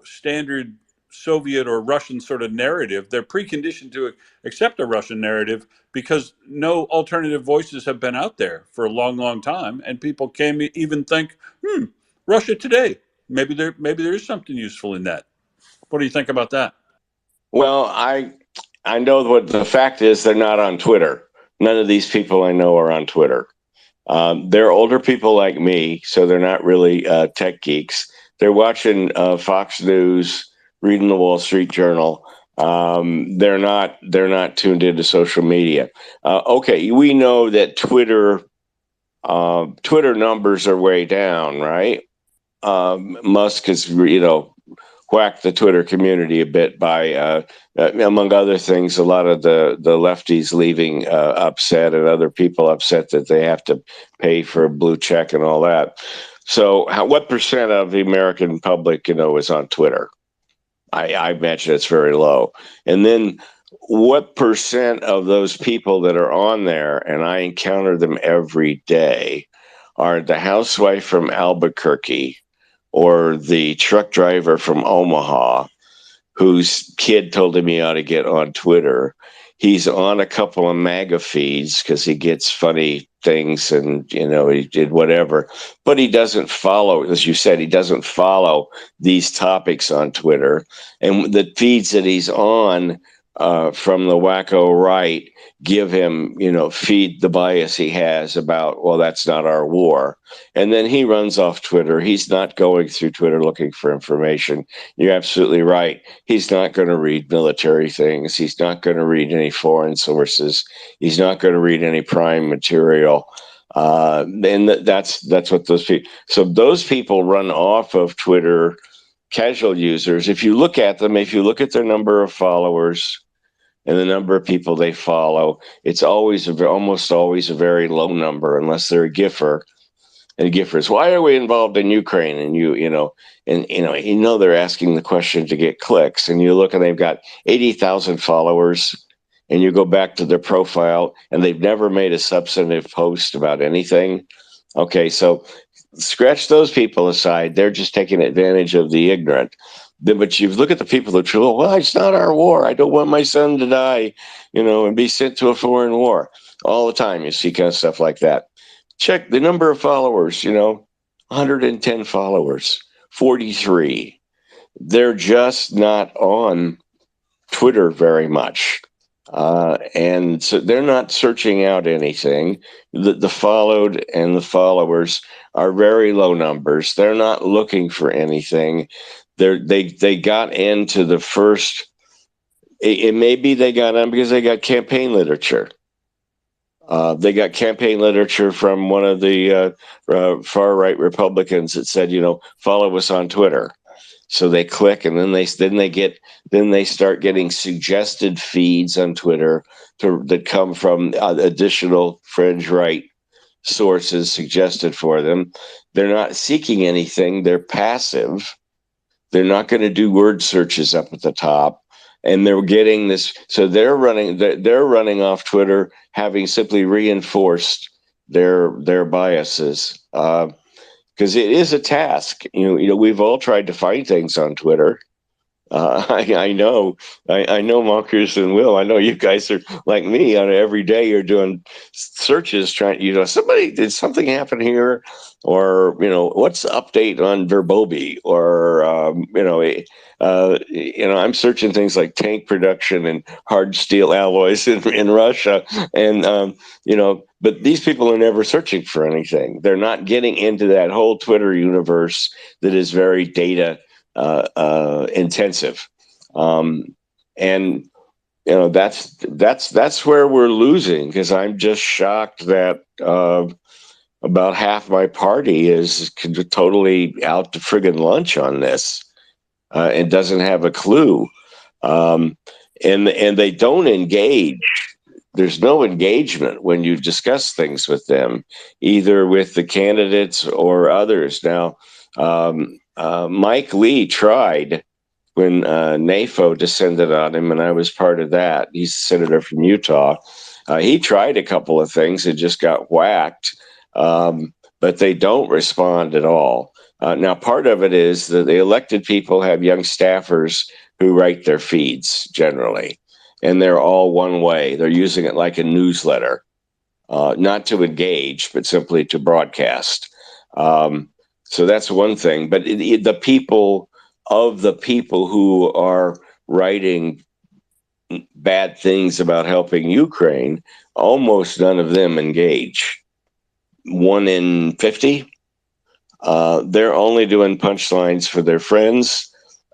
standard Soviet or Russian sort of narrative. They're preconditioned to accept a Russian narrative because no alternative voices have been out there for a long, long time, and people can even think, Russia Today. Maybe there is something useful in that. What do you think about that? Well, I know what the fact is. They're not on Twitter. None of these people I know are on Twitter. They're older people like me, so they're not really tech geeks. They're watching Fox News, reading the Wall Street Journal. They're not tuned into social media. Okay, we know that Twitter numbers are way down, right? Musk has, whacked the Twitter community a bit by, among other things, a lot of the lefties leaving upset, and other people upset that they have to pay for a blue check and all that. So what percent of the American public, is on Twitter? I imagine it's very low. And then what percent of those people that are on there, and I encounter them every day, are the housewife from Albuquerque or the truck driver from Omaha whose kid told him he ought to get on Twitter. He's on a couple of MAGA feeds because he gets funny things and, he did whatever. But he doesn't follow, as you said, he doesn't follow these topics on Twitter. And the feeds that he's on from the wacko right give him, feed the bias he has about, well, that's not our war. And then he runs off Twitter. He's not going through Twitter looking for information. You're absolutely right. He's not going to read military things. He's not going to read any foreign sources. He's not going to read any prime material. And that's what those people. So those people run off of Twitter. Casual users. If you look at them, if you look at their number of followers and the number of people they follow, it's almost always a very low number, unless they're a giffer. And giffers, why are we involved in Ukraine? And they're asking the question to get clicks. And you look and they've got 80,000 followers, and you go back to their profile and they've never made a substantive post about anything. Okay, so scratch those people aside. They're just taking advantage of the ignorant. But you look at the people that go, well, it's not our war. I don't want my son to die, and be sent to a foreign war. All the time you see kind of stuff like that. Check the number of followers, 110 followers, 43. They're just not on Twitter very much. And so they're not searching out anything. The followed and the followers are very low numbers. They're not looking for anything. They got into the first. It may be they got on because they got campaign literature. They got campaign literature from one of the far right Republicans that said, follow us on Twitter. So they click, and then they start getting suggested feeds on Twitter that come from additional fringe right sources suggested for them. They're not seeking anything. They're passive. They're not going to do word searches up at the top. And they're getting this, so they're running off Twitter, having simply reinforced their biases, because it is a task. We've all tried to find things on Twitter. I know Marcus and Will. I know you guys are like me. Every day you're doing searches, trying. Did something happen here, or what's the update on Verbobi, or I'm searching things like tank production and hard steel alloys in Russia, and But these people are never searching for anything. They're not getting into that whole Twitter universe that is very data intensive, and that's where we're losing, because I'm just shocked that about half my party is totally out to friggin' lunch on this and doesn't have a clue, and they don't engage. There's no engagement when you discuss things with them, either with the candidates or others. Now, Mike Lee tried when NAFO descended on him, and I was part of that. He's a senator from Utah. He tried a couple of things and just got whacked, but they don't respond at all. Now, part of it is that the elected people have young staffers who write their feeds generally, and they're all one way. They're using it like a newsletter, not to engage, but simply to broadcast. So that's one thing. But the people who are writing bad things about helping Ukraine, almost none of them engage. 1 in 50. They're only doing punchlines for their friends.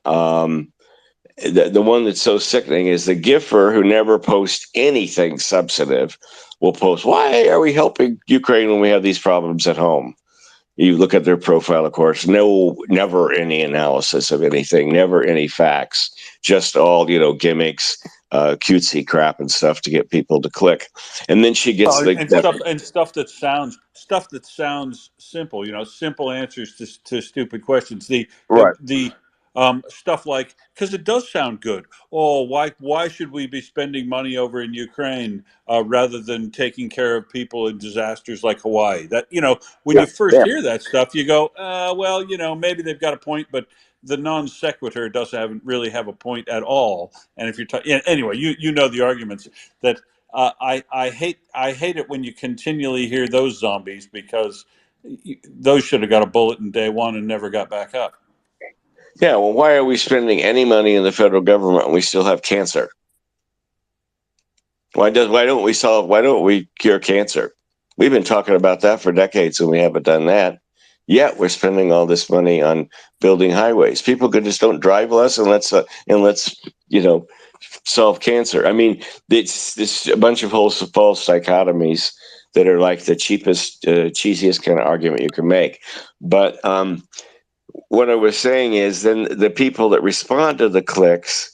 The one that's so sickening is the giffer who never posts anything substantive will post, "Why are we helping Ukraine when we have these problems at home?" You look at their profile, of course, never any analysis of anything, never any facts, just all, gimmicks, cutesy crap and stuff to get people to click. And then she gets stuff that sounds simple, simple answers to stupid questions. The stuff like, because it does sound good. Oh, why should we be spending money over in Ukraine rather than taking care of people in disasters like Hawaii? That when you first hear that stuff, you go, well, maybe they've got a point, but the non sequitur doesn't really have a point at all. And if you're anyway, you know the arguments that I hate it when you continually hear those zombies, because those should have got a bullet in day one and never got back up. Yeah, well, why are we spending any money in the federal government when we still have cancer? Why don't we cure cancer? We've been talking about that for decades and we haven't done that. Yet we're spending all this money on building highways. People could just don't drive less and let's solve cancer. I mean, it's a bunch of false dichotomies that are like the cheesiest kind of argument you can make. But what I was saying is, then the people that respond to the clicks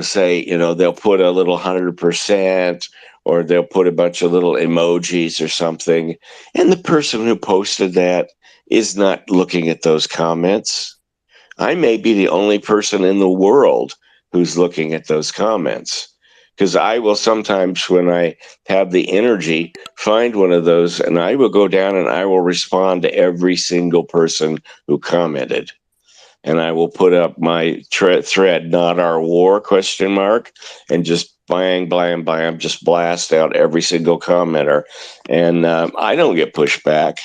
say, they'll put a little 100%, or they'll put a bunch of little emojis or something. And the person who posted that is not looking at those comments. I may be the only person in the world who's looking at those comments, because I will sometimes, when I have the energy, find one of those and I will go down and I will respond to every single person who commented. And I will put up my thread, "Not our war?" ? And just blam, blam, blam, just blast out every single commenter. And I don't get pushback.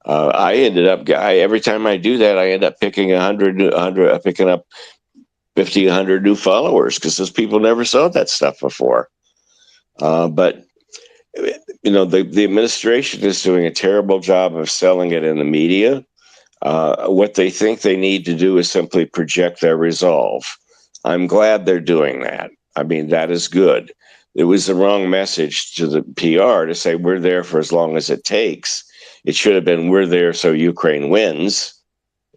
I ended up, every time I do that, I end up picking picking up 50, 100 new followers, because those people never saw that stuff before. But the administration is doing a terrible job of selling it in the media. What they think they need to do is simply project their resolve. I'm glad they're doing that. I mean, that is good. It was the wrong message to the PR to say we're there for as long as it takes. It should have been, we're there so Ukraine wins.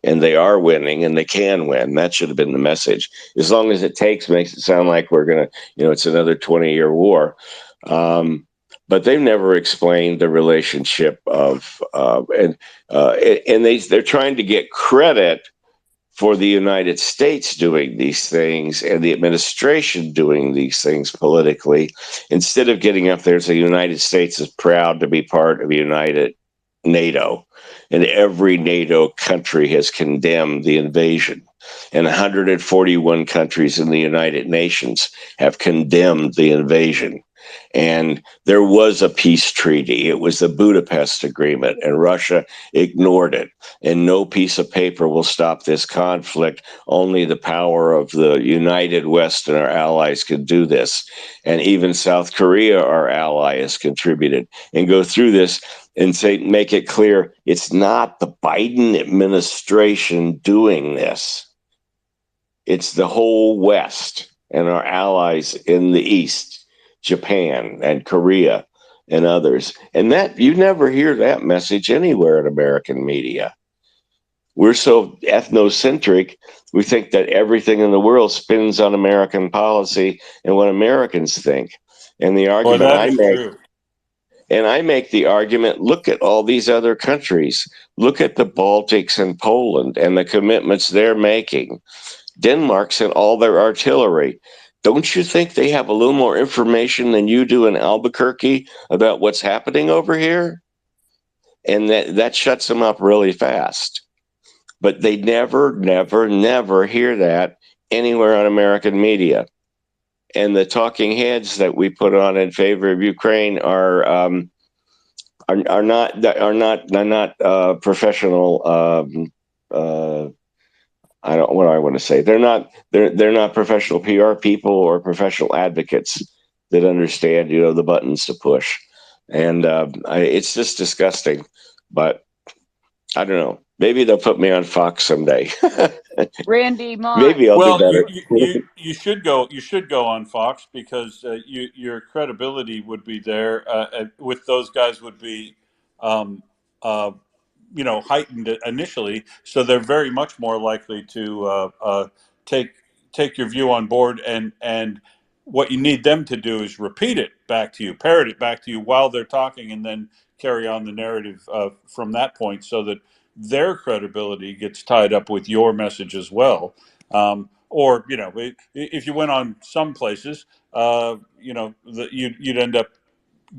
And they are winning, and they can win. That should have been the message. As long as it takes makes it sound like we're going to, it's another 20-year war. But they've never explained the relationship of, and they're trying to get credit for the United States doing these things and the administration doing these things politically, instead of getting up there and say the United States is proud to be part of United NATO, and every NATO country has condemned the invasion, and 141 countries in the United Nations have condemned the invasion. And there was a peace treaty. It was the Budapest Agreement, and Russia ignored it. And no piece of paper will stop this conflict. Only the power of the United West and our allies can do this. And even South Korea, our ally, has contributed. And go through this and make it clear, it's not the Biden administration doing this. It's the whole West and our allies in the East, Japan and Korea and others. And that, you never hear that message anywhere in American media. We're so ethnocentric, we think that everything in the world spins on American policy and what Americans think. And the argument I make the argument, look at all these other countries. Look at the Baltics and Poland and the commitments they're making. Denmark sent all their artillery. Don't you think they have a little more information than you do in Albuquerque about what's happening over here? And that shuts them up really fast. But they never hear that anywhere on American media. And the talking heads that we put on in favor of Ukraine are not professional. I don't what do I want to say. They're not professional PR people or professional advocates that understand the buttons to push, and it's just disgusting. But I don't know. Maybe they'll put me on Fox someday. Randy Moss. Maybe I'll do Well, better. you should go. You should go on Fox because your credibility would be there. With those guys would be, um, uh, heightened initially, so they're very much more likely to take take your view on board. And what you need them to do is repeat it back to you, parrot it back to you while they're talking, and then carry on the narrative from that point, so that their credibility gets tied up with your message as well. Or if you went on some places, you'd end up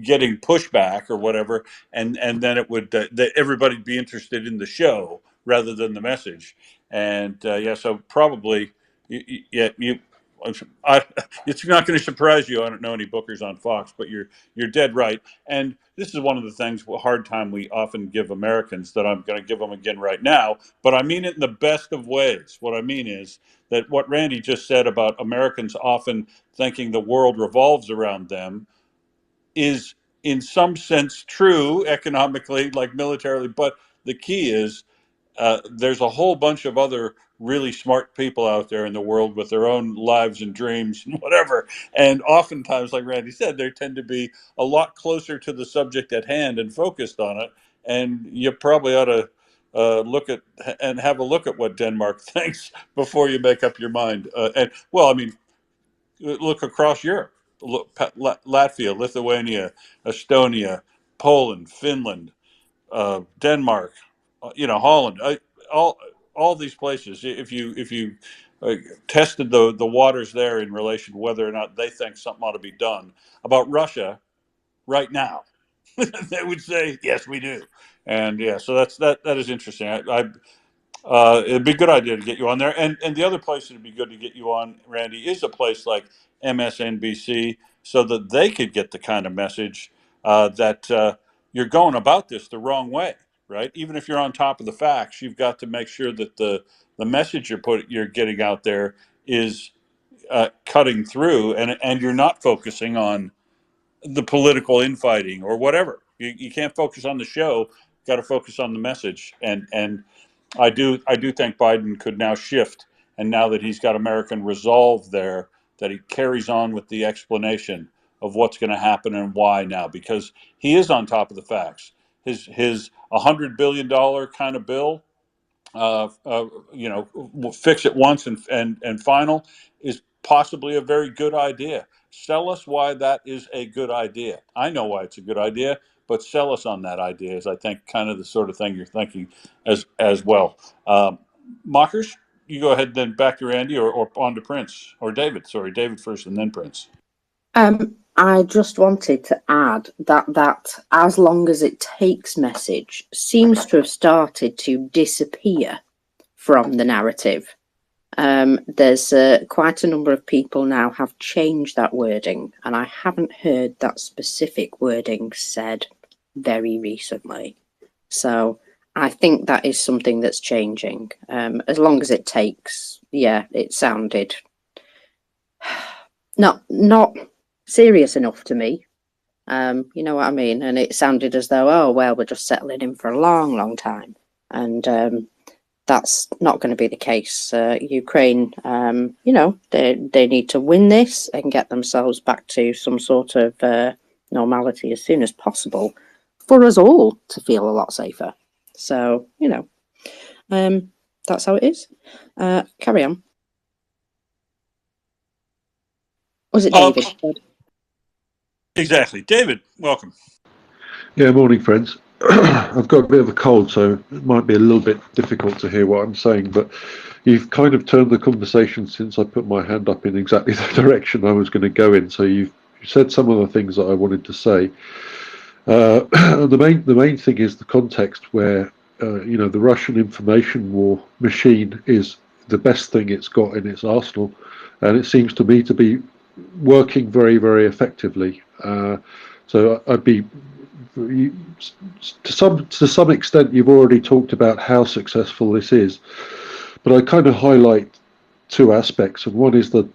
getting pushback or whatever, and then it would that everybody'd be interested in the show rather than the message. And so probably yeah, it's not going to surprise you. I don't know any bookers on Fox, but you're dead right. And this is one of the things, a hard time we often give Americans, that I'm going to give them again right now. But I mean it in the best of ways. What I mean is that what Randy just said about Americans often thinking the world revolves around them is in some sense true economically, like militarily. But the key is there's a whole bunch of other really smart people out there in the world with their own lives and dreams and whatever. And oftentimes, like Randy said, they tend to be a lot closer to the subject at hand and focused on it. And you probably ought to look at and have a look at what Denmark thinks before you make up your mind. And well, I mean, look across Europe. Look, Latvia, Lithuania, Estonia, Poland, Finland, Denmark, Holland, all all these places. If you tested the waters there in relation to whether or not they think something ought to be done about Russia right now, they would say yes, we do. And yeah, so that is interesting. It'd be a good idea to get you on there. And the other place that'd be good to get you on, Randy, is a place like MSNBC, so that they could get the kind of message that you're going about this the wrong way, right? Even if you're on top of the facts, you've got to make sure that the message you're getting out there is cutting through, and you're not focusing on the political infighting or whatever. You can't focus on the show. Got to focus on the message. And I do think Biden could now shift, and now that he's got American resolve there, that he carries on with the explanation of what's going to happen and why now, because he is on top of the facts. His $100 billion kind of bill, fix it once and final, is possibly a very good idea. Sell us why that is a good idea. I know why it's a good idea, but sell us on that idea is, I think, kind of the sort of thing you're thinking as well. Mockers, you go ahead, then back to Randy, or on to Prince, or David. Sorry, David first and then Prince. I just wanted to add that as long as it takes message seems to have started to disappear from the narrative. There's quite a number of people now have changed that wording, and I haven't heard that specific wording said very recently. So I think that is something that's changing. As long as it takes, yeah, it sounded not serious enough to me. You know what I mean? And it sounded as though, oh, well, we're just settling in for a long, long time. And that's not going to be the case. Ukraine, they need to win this and get themselves back to some sort of normality as soon as possible for us all to feel a lot safer. So, that's how it is. Carry on. Was it David? Exactly. David, welcome. Yeah, morning, friends. I've got a bit of a cold, so it might be a little bit difficult to hear what I'm saying, but you've kind of turned the conversation since I put my hand up in exactly the direction I was going to go in. So you've said some of the things that I wanted to say. The main thing is the context where the Russian information war machine is the best thing it's got in its arsenal, and it seems to me to be working very, very effectively. So I'd be, to some extent, you've already talked about how successful this is, but I kind of highlight two aspects, and one is the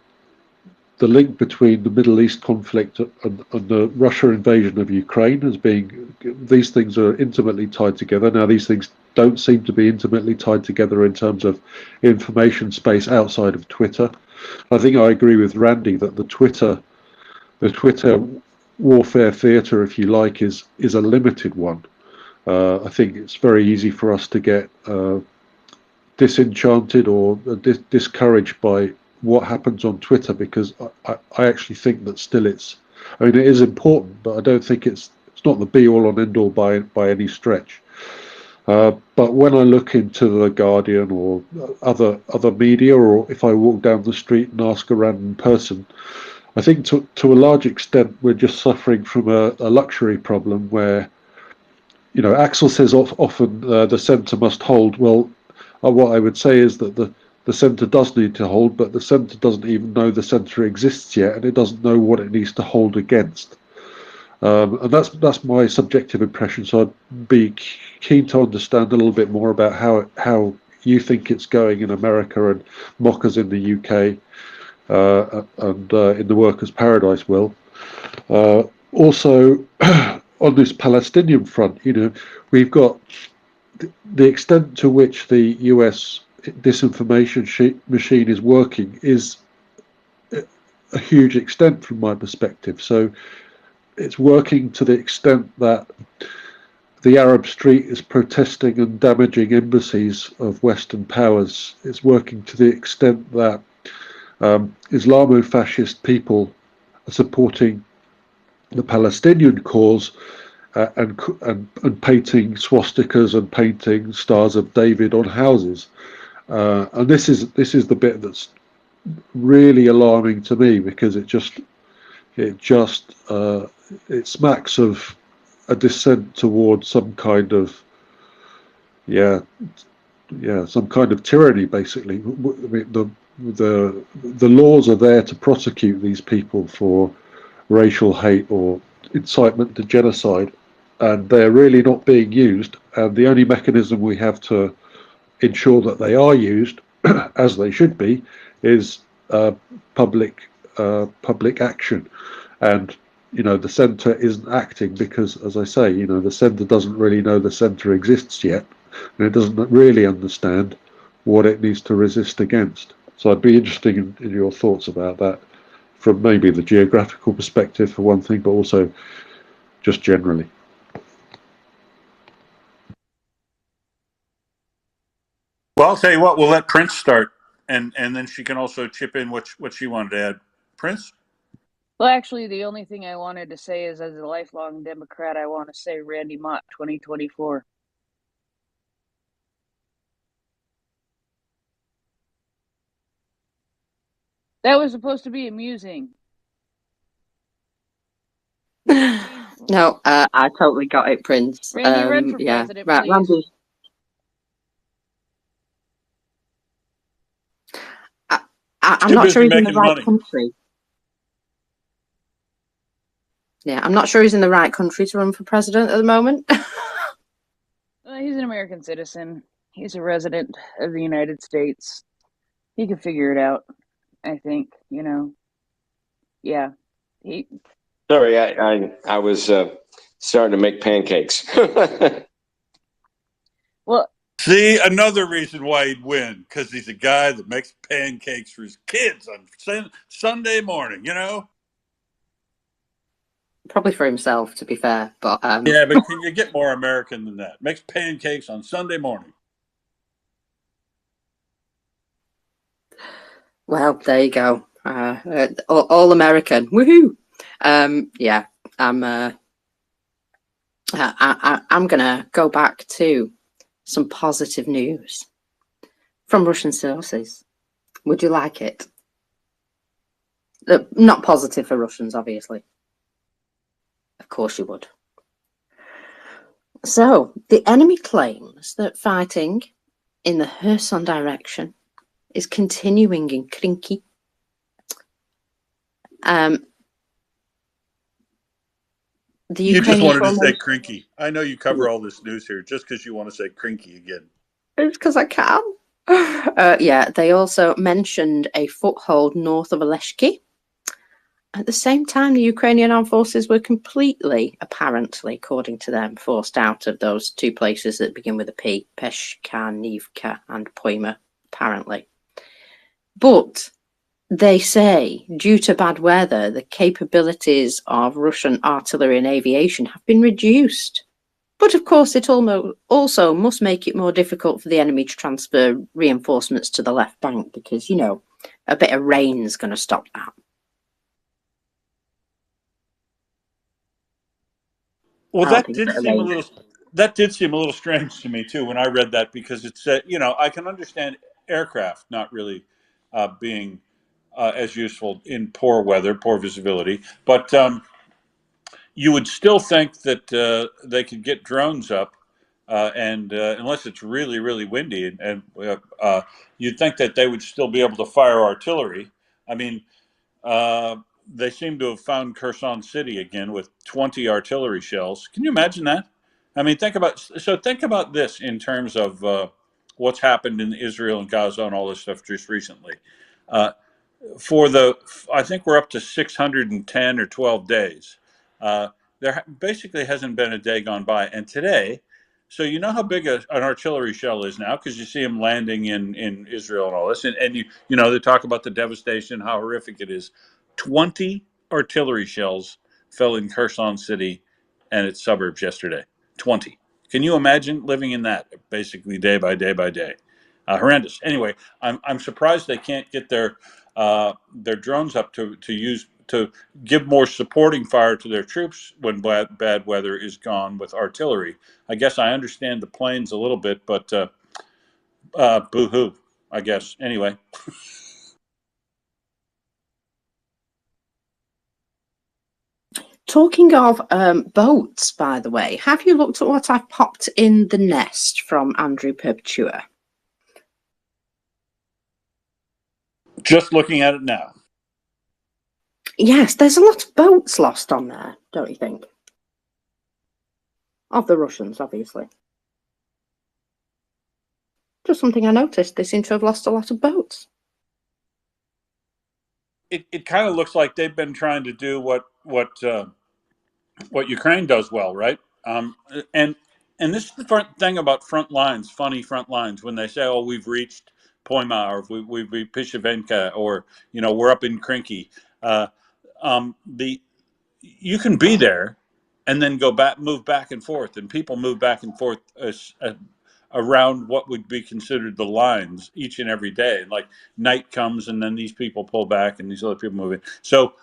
link between the Middle East conflict and the Russia invasion of Ukraine as being, these things are intimately tied together. Now, these things don't seem to be intimately tied together in terms of information space outside of Twitter. I think I agree with Randy that the Twitter warfare theatre, if you like, is a limited one. I think it's very easy for us to get disenchanted or discouraged by what happens on Twitter, because I actually think that still it is important, but I don't think it's not the be all and end all by any stretch. But when I look into the Guardian or other media, or if I walk down the street and ask a random person, I think to a large extent we're just suffering from a luxury problem where, Axel says often the centre must hold. Well, what I would say is that the centre does need to hold, but the centre doesn't even know the centre exists yet, and it doesn't know what it needs to hold against. And that's my subjective impression. So I'd be keen to understand a little bit more about how you think it's going in America and Mockers in the UK, and in the Workers' Paradise will. Also, on this Palestinian front, we've got the extent to which the US disinformation machine is working is a huge extent from my perspective. So it's working to the extent that the Arab street is protesting and damaging embassies of Western powers. It's working to the extent that Islamo-fascist people are supporting the Palestinian cause, and painting swastikas and painting Stars of David on houses. And this is the bit that's really alarming to me, because it smacks of a descent towards some kind of some kind of tyranny. Basically, I mean, the laws are there to prosecute these people for racial hate or incitement to genocide, and they're really not being used. And the only mechanism we have to ensure that they are used as they should be is public action. And the centre isn't acting because, as I say, the centre doesn't really know the centre exists yet, and it doesn't really understand what it needs to resist against. So I'd be interested in your thoughts about that, from maybe the geographical perspective for one thing, but also just generally. Well, I'll tell you what, we'll let Prince start, and then she can also chip in what she wanted to add. Prince? Well, actually, the only thing I wanted to say is, as a lifelong Democrat, I want to say Randy Mott 2024. That was supposed to be amusing. No, I totally got it, Prince. Randy, run for president, please. Randy. I'm not sure he's in the right country. Yeah, I'm not sure he's in the right country to run for president at the moment. He's an American citizen. He's a resident of the United States. He can figure it out, I think, Yeah. Sorry, I was starting to make pancakes. Well, see, another reason why he'd win, because he's a guy that makes pancakes for his kids on Sunday morning, Probably for himself, to be fair. But yeah, but can you get more American than that? Makes pancakes on Sunday morning. Well, there you go. All American, woohoo! Yeah, I'm gonna go back to some positive news from Russian sources. Would you like it? Not positive for Russians, obviously. Of course you would. So, the enemy claims that fighting in the Kherson direction is continuing in Krinky. The You just Ukrainian wanted to say formation. crinky. I know you cover all this news here just because you want to say crinky again. It's because I can. Yeah, they also mentioned a foothold north of Oleshki. At the same time, the Ukrainian armed forces were completely, apparently, according to them, forced out of those two places that begin with a P, Peshkanivka and Poima, apparently. But they say, due to bad weather, the capabilities of Russian artillery and aviation have been reduced. But of course, it also must make it more difficult for the enemy to transfer reinforcements to the left bank because, you know, a bit of rain's going to stop that. Well, that did seem a little strange to me too when I read that, because it said, you know, I can understand aircraft not really being as useful in poor weather, poor visibility, but you would still think that they could get drones up, and unless it's really, really windy, and you'd think that they would still be able to fire artillery. I mean, they seem to have found Kherson City again with 20 artillery shells. Can you imagine that? I mean, think about this in terms of what's happened in Israel and Gaza and all this stuff just recently. Uh, I think we're up to 610 or 12 days. There basically hasn't been a day gone by. And today, so you know how big an artillery shell is now, because you see them landing in Israel and all this. And you know, they talk about the devastation, how horrific it is. 20 artillery shells fell in Kherson City and its suburbs yesterday. 20. Can you imagine living in that, basically day by day by day? Horrendous. Anyway, I'm surprised they can't get their drones up to give more supporting fire to their troops when bad weather is gone with artillery. I guess I understand the planes a little bit, but boo-hoo, I guess. Anyway. Talking of boats, by the way, have you looked at what I've popped in the nest from Andrew Perpetua? Just looking at it now. Yes, there's a lot of boats lost on there, don't you think? Of the Russians, obviously. Just something I noticed. They seem to have lost a lot of boats. It kind of looks like they've been trying to do what Ukraine does well, right? And this is the thing about front lines, funny front lines, when they say, "Oh, we've reached Poima, or we've reached Pishevenka, or you know, we're up in Krinky." You can be there, and then move back and forth, and people move back and forth around what would be considered the lines each and every day. And like night comes, and then these people pull back, and these other people move in. So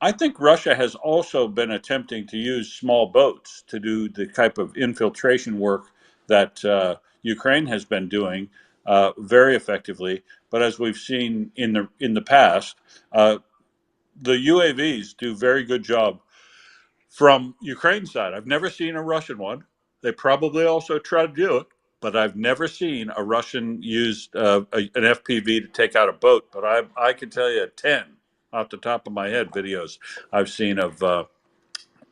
I think Russia has also been attempting to use small boats to do the type of infiltration work that Ukraine has been doing very effectively. But as we've seen in the past, the UAVs do a very good job from Ukraine side. I've never seen a Russian one. They probably also try to do it, but I've never seen a Russian use an FPV to take out a boat. But I can tell you 10 off the top of my head videos I've seen of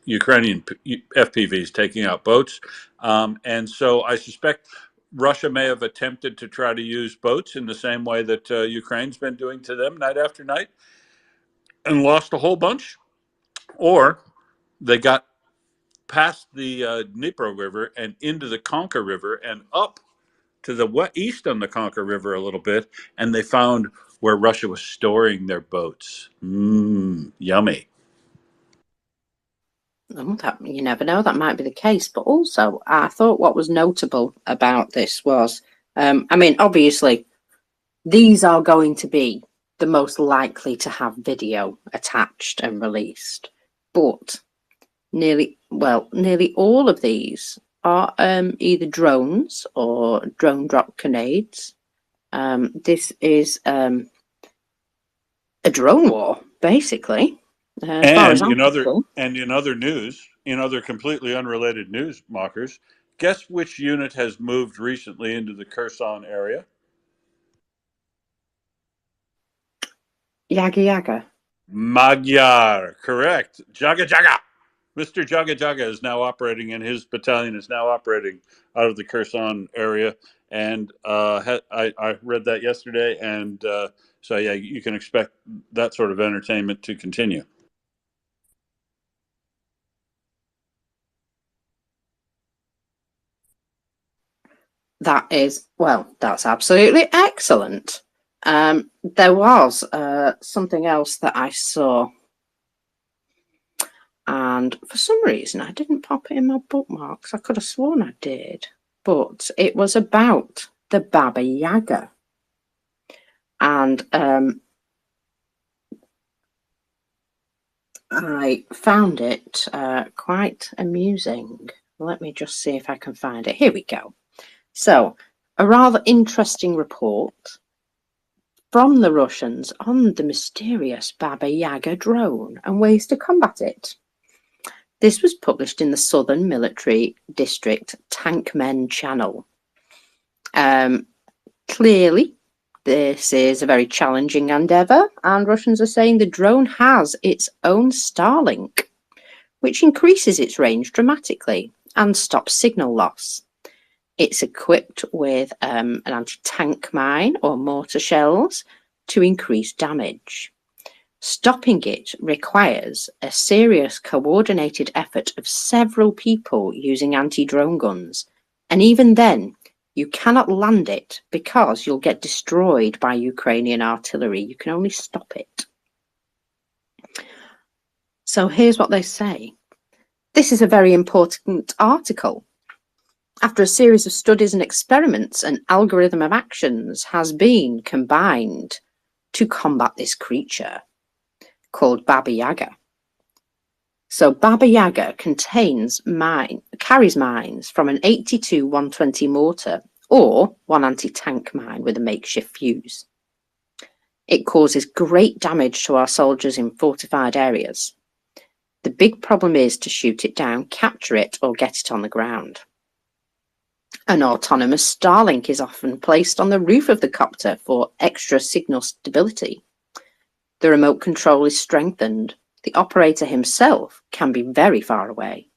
Ukrainian FPVs taking out boats. And so I suspect Russia may have attempted to try to use boats in the same way that Ukraine's been doing to them night after night and lost a whole bunch. Or they got past the Dnipro River and into the Conca River and up to the east on the Conca River a little bit, and they found where Russia was storing their boats. Yummy. You never know, that might be the case. But also, I thought what was notable about this was, I mean, obviously, these are going to be the most likely to have video attached and released. But nearly all of these are either drones or drone drop grenades. This is a drone war, basically. And in other news, in other completely unrelated news, mockers, guess which unit has moved recently into the Kherson area? Yaga Yaga. Magyar, correct. Jaga Jaga. Mr. Jaga Jaga is now operating, and his battalion is now operating out of the Kherson area. And I read that yesterday, and so yeah, you can expect that sort of entertainment to continue. That's absolutely excellent. There was something else that I saw, and for some reason I didn't pop it in my bookmarks. I could have sworn I did, but it was about the Baba Yaga. And I found it quite amusing. Let me just see if I can find it. Here we go. So, a rather interesting report from the Russians on the mysterious Baba Yaga drone and ways to combat it. This was published in the Southern Military District Tankmen channel. Clearly, this is a very challenging endeavour, and Russians are saying the drone has its own Starlink, which increases its range dramatically and stops signal loss. It's equipped with an anti-tank mine or mortar shells to increase damage. Stopping it requires a serious coordinated effort of several people using anti-drone guns, and even then, you cannot land it because you'll get destroyed by Ukrainian artillery. You can only stop it. So here's what they say. This is a very important article. After a series of studies and experiments, an algorithm of actions has been combined to combat this creature called Baba Yaga. So Baba Yaga carries mines from an 82-120 mortar or one anti-tank mine with a makeshift fuse. It causes great damage to our soldiers in fortified areas. The big problem is to shoot it down, capture it, or get it on the ground. An autonomous Starlink is often placed on the roof of the copter for extra signal stability. The remote control is strengthened. The operator himself can be very far away.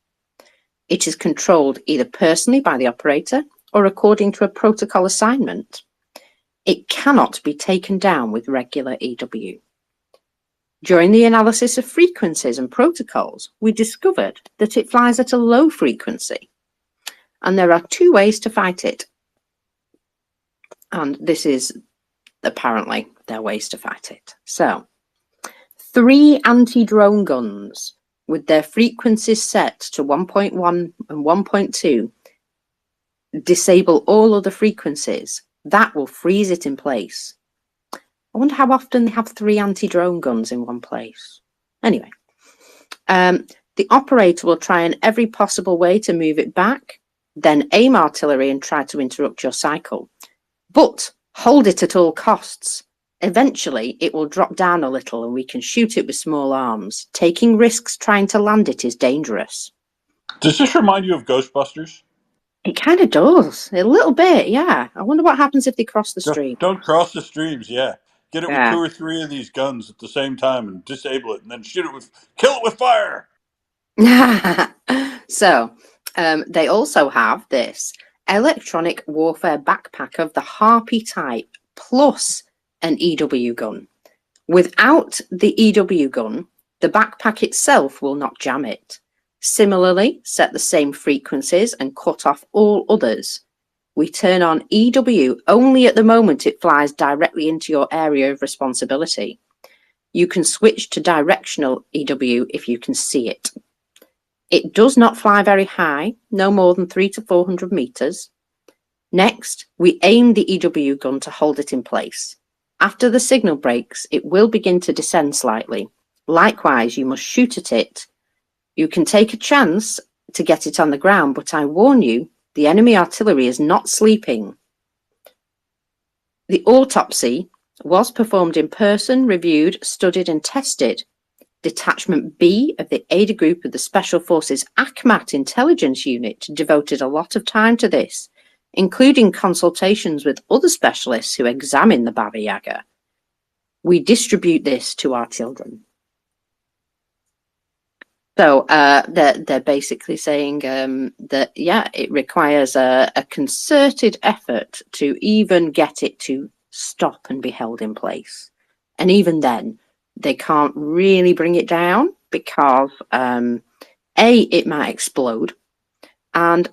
It is controlled either personally by the operator or according to a protocol assignment. It cannot be taken down with regular EW. During the analysis of frequencies and protocols, we discovered that it flies at a low frequency, and there are two ways to fight it. And this is apparently their ways to fight it. So, 3 anti-drone guns with their frequencies set to 1.1 and 1.2 disable all other frequencies. That will freeze it in place. I wonder how often they have 3 anti-drone guns in one place. Anyway, the operator will try in every possible way to move it back, then aim artillery and try to interrupt your cycle. But hold it at all costs. Eventually, it will drop down a little and we can shoot it with small arms. Taking risks trying to land it is dangerous. Does this remind you of Ghostbusters? It kind of does. A little bit, yeah. I wonder what happens if they cross the stream. Don't cross the streams, yeah. Get it with Yeah. 2 or 3 of these guns at the same time and disable it, and then kill it with fire. So, they also have this electronic warfare backpack of the Harpy type plus an EW gun. Without the EW gun, the backpack itself will not jam it. Similarly, set the same frequencies and cut off all others. We turn on EW only at the moment it flies directly into your area of responsibility. You can switch to directional EW if you can see it. It does not fly very high, no more than 300 to 400 meters. Next, we aim the EW gun to hold it in place. After the signal breaks, it will begin to descend slightly. Likewise, you must shoot at it. You can take a chance to get it on the ground, but I warn you, the enemy artillery is not sleeping. The autopsy was performed in person, reviewed, studied and tested. Detachment B of the AIDA group of the Special Forces ACMAT Intelligence Unit devoted a lot of time to this, including consultations with other specialists who examined the Baba Yaga. we distribute this to our children. So they're basically saying that, yeah, it requires a concerted effort to even get it to stop and be held in place. And even then, they can't really bring it down because A, it might explode, and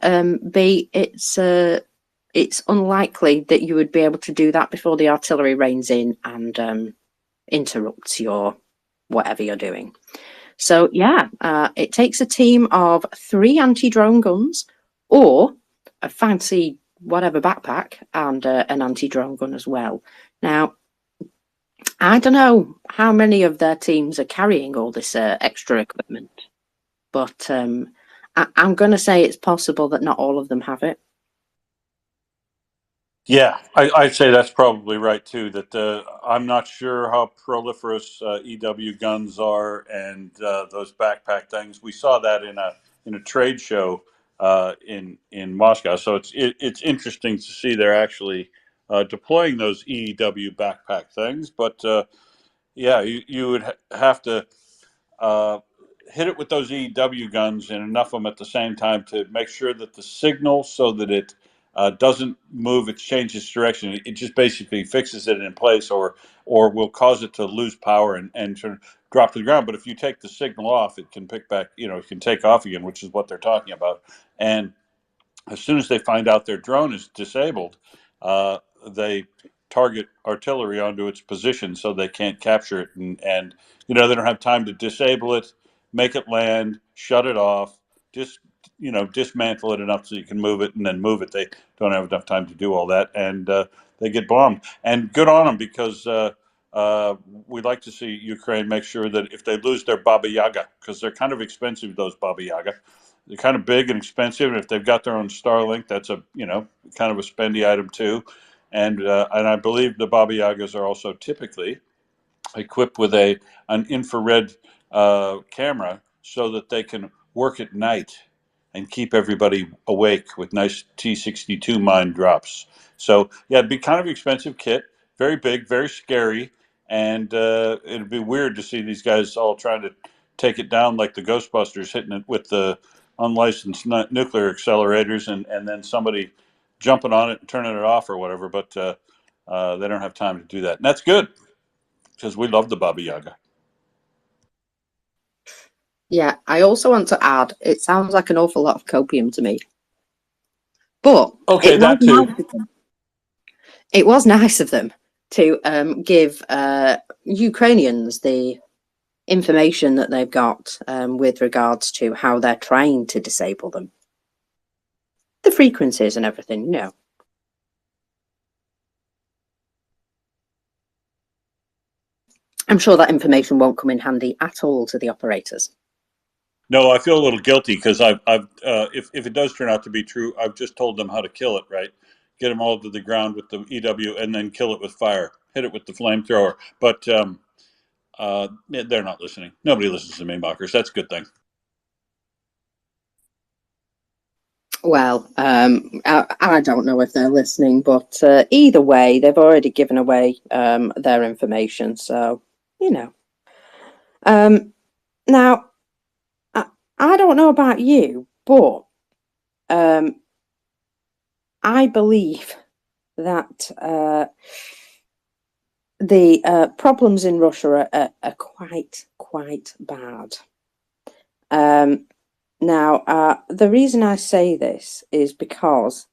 B, it's unlikely that you would be able to do that before the artillery rains in and interrupts your whatever you're doing. So yeah, it takes a team of 3 anti-drone guns or a fancy whatever backpack and an anti-drone gun as well. Now, I don't know how many of their teams are carrying all this extra equipment, but I'm going to say it's possible that not all of them have it. Yeah, I'd say that's probably right too. That I'm not sure how proliferous EW guns are and those backpack things. We saw that in a trade show in Moscow. So it's interesting to see they're actually deploying those EW backpack things. But yeah, you would have to uh, hit it with those EW guns and enough of them at the same time to make sure that the signal, so that it doesn't move, it changes direction. It just basically fixes it in place, or will cause it to lose power and drop to the ground. But if you take the signal off, it can pick back. It can take off again, which is what they're talking about. And as soon as they find out their drone is disabled, they target artillery onto its position so they can't capture it, and they don't have time to disable it, make it land, shut it off, just dismantle it enough so you can move it and then move it. They don't have enough time to do all that, and they get bombed. And good on them, because we'd like to see Ukraine make sure that if they lose their Baba Yaga, because they're kind of expensive, those Baba Yaga. They're kind of big and expensive, and if they've got their own Starlink, that's a kind of a spendy item too. And I believe the Baba Yagas are also typically equipped with an infrared camera so that they can work at night and keep everybody awake with nice T-62 mine drops. So yeah, it'd be kind of expensive kit, very big, very scary, and it'd be weird to see these guys all trying to take it down like the Ghostbusters, hitting it with the unlicensed nuclear accelerators, and then somebody jumping on it and turning it off or whatever. But they don't have time to do that, and that's good, because we love the Baba Yaga. Yeah, I also want to add, it sounds like an awful lot of copium to me. But okay, that too. It was nice of them to give Ukrainians the information that they've got with regards to how they're trying to disable them. The frequencies and everything, I'm sure that information won't come in handy at all to the operators. No, I feel a little guilty because if it does turn out to be true, I've just told them how to kill it, right? Get them all to the ground with the EW and then kill it with fire. Hit it with the flamethrower. But they're not listening. Nobody listens to Mockers. That's a good thing. Well, I don't know if they're listening, but either way, they've already given away their information. So, now, I don't know about you, but I believe that the problems in Russia are quite bad. Now, the reason I say this is because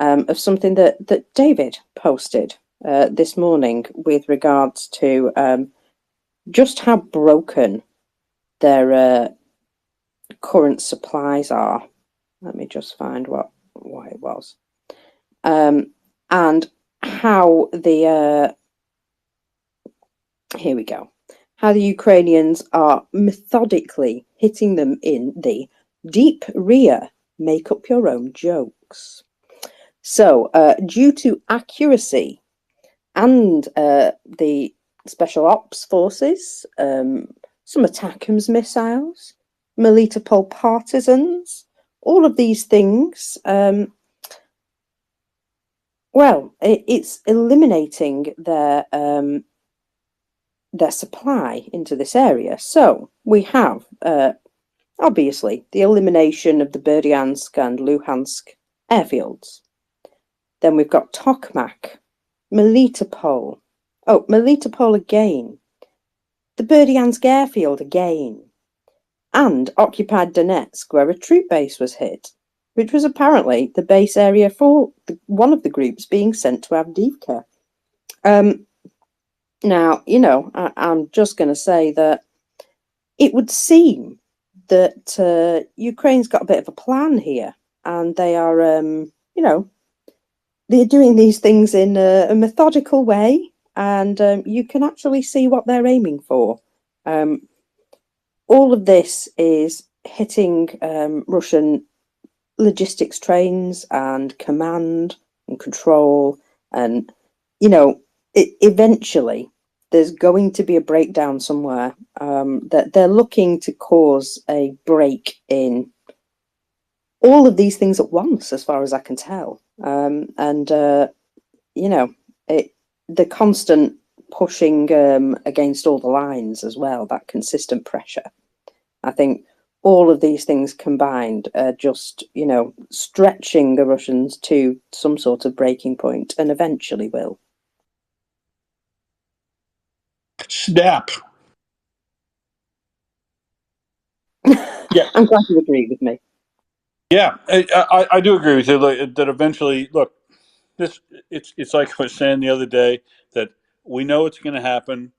of something that David posted this morning with regards to just how broken their current supplies are. Let me just find what it was. And how the here we go. How the Ukrainians are methodically hitting them in the deep rear, make up your own jokes. So, due to accuracy and the special ops forces, some ATACMS missiles, Melitopol partisans, all of these things, well, it's eliminating their their supply into this area. So we have, obviously, the elimination of the Berdyansk and Luhansk airfields. Then we've got Tokmak, Melitopol. Oh, Melitopol again. The Berdyansk airfield again. And occupied Donetsk, where a troop base was hit, which was apparently the base area for one of the groups being sent to Avdiivka. Now, I'm just going to say that it would seem that Ukraine's got a bit of a plan here, and they are, they're doing these things in a methodical way, and you can actually see what they're aiming for. All of this is hitting Russian logistics trains and command and control, and eventually there's going to be a breakdown somewhere. That they're looking to cause a break in all of these things at once, as far as I can tell. The constant pushing against all the lines as well, that consistent pressure. I think all of these things combined are just, stretching the Russians to some sort of breaking point, and eventually will. Snap. Yeah. I'm glad you agree with me. Yeah, I do agree with you that eventually, look, it's like I was saying the other day, that we know it's going to happen.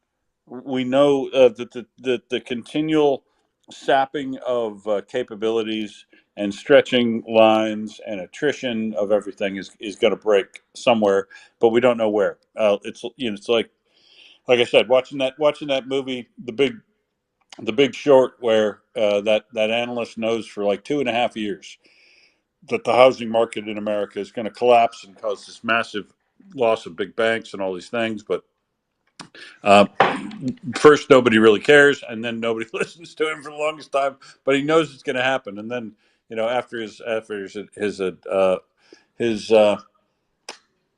We know that the continual sapping of capabilities and stretching lines and attrition of everything is going to break somewhere, but we don't know where. It's like I said, watching that movie, The Big Short, where that analyst knows for like 2.5 years that the housing market in America is going to collapse and cause this massive loss of big banks and all these things. But first, nobody really cares, and then nobody listens to him for the longest time. But he knows it's going to happen, and then after his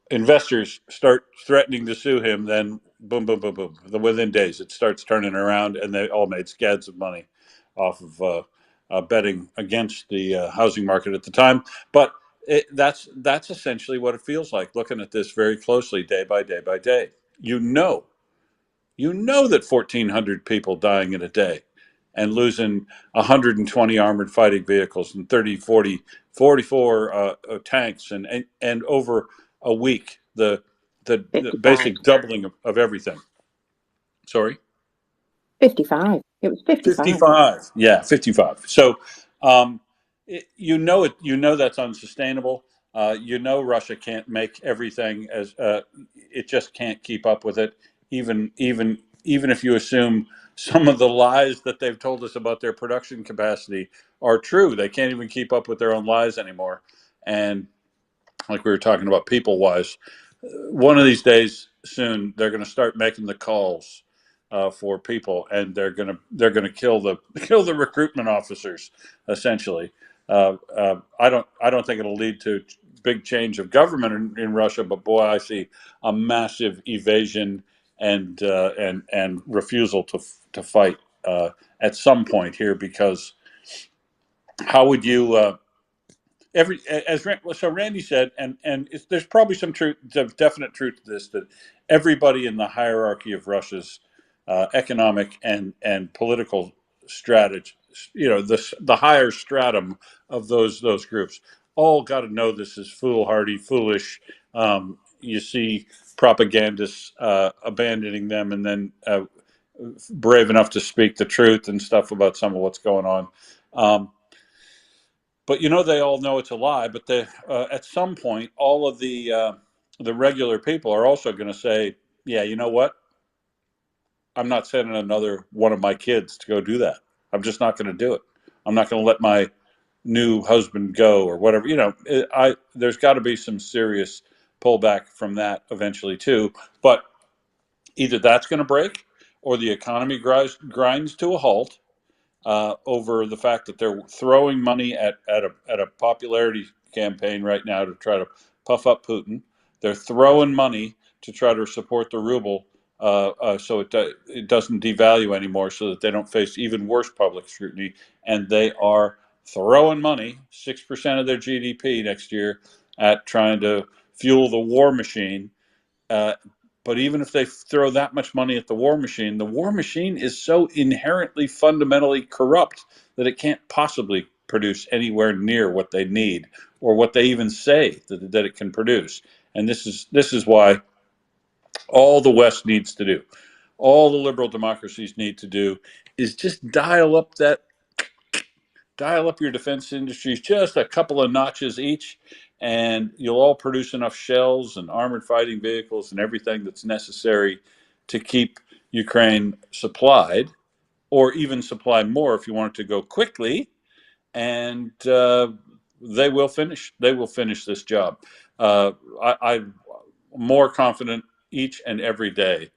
investors start threatening to sue him, then boom, boom, boom, boom. Within days, it starts turning around, and they all made scads of money off of betting against the housing market at the time. But that's essentially what it feels like looking at this very closely, day by day by day. You know that 1,400 people dying in a day and losing 120 armored fighting vehicles and 30, 40, 44 tanks and over a week, the basic doubling of everything. Sorry? 55. It was 55. 55. Yeah, 55. So, you know that's unsustainable. Russia can't make everything as it just can't keep up with it. Even if you assume some of the lies that they've told us about their production capacity are true, they can't even keep up with their own lies anymore. And like we were talking about, people wise, one of these days soon they're going to start making the calls for people, and they're going to kill the recruitment officers essentially. I don't think it'll lead to big change of government in Russia, but boy, I see a massive evasion and refusal to fight at some point here, because how would you so Randy said, and there's probably some definite truth to this, that everybody in the hierarchy of Russia's economic and political strategy, the higher stratum of those groups, all got to know this is foolhardy, foolish. You see propagandists abandoning them, and then brave enough to speak the truth and stuff about some of what's going on. But they all know it's a lie. But at some point, all of the regular people are also going to say, "Yeah, you know what? I'm not sending another one of my kids to go do that. I'm just not going to do it. I'm not going to let my new husband go, or whatever." There's got to be some serious pullback from that eventually too. But either that's going to break, or the economy grinds to a halt. Over the fact that they're throwing money at a popularity campaign right now to try to puff up Putin. They're throwing money to try to support the ruble so it doesn't devalue anymore, so that they don't face even worse public scrutiny. And they are throwing money, 6% of their GDP next year, at trying to fuel the war machine. But even if they throw that much money at the war machine is so inherently, fundamentally corrupt that it can't possibly produce anywhere near what they need, or what they even say that it can produce. And this is why all the West needs to do, all the liberal democracies need to do, is just dial up your defense industries just a couple of notches each, and you'll all produce enough shells and armored fighting vehicles and everything that's necessary to keep Ukraine supplied, or even supply more if you want it to go quickly. And they will finish. They will finish this job. I'm more confident each and every day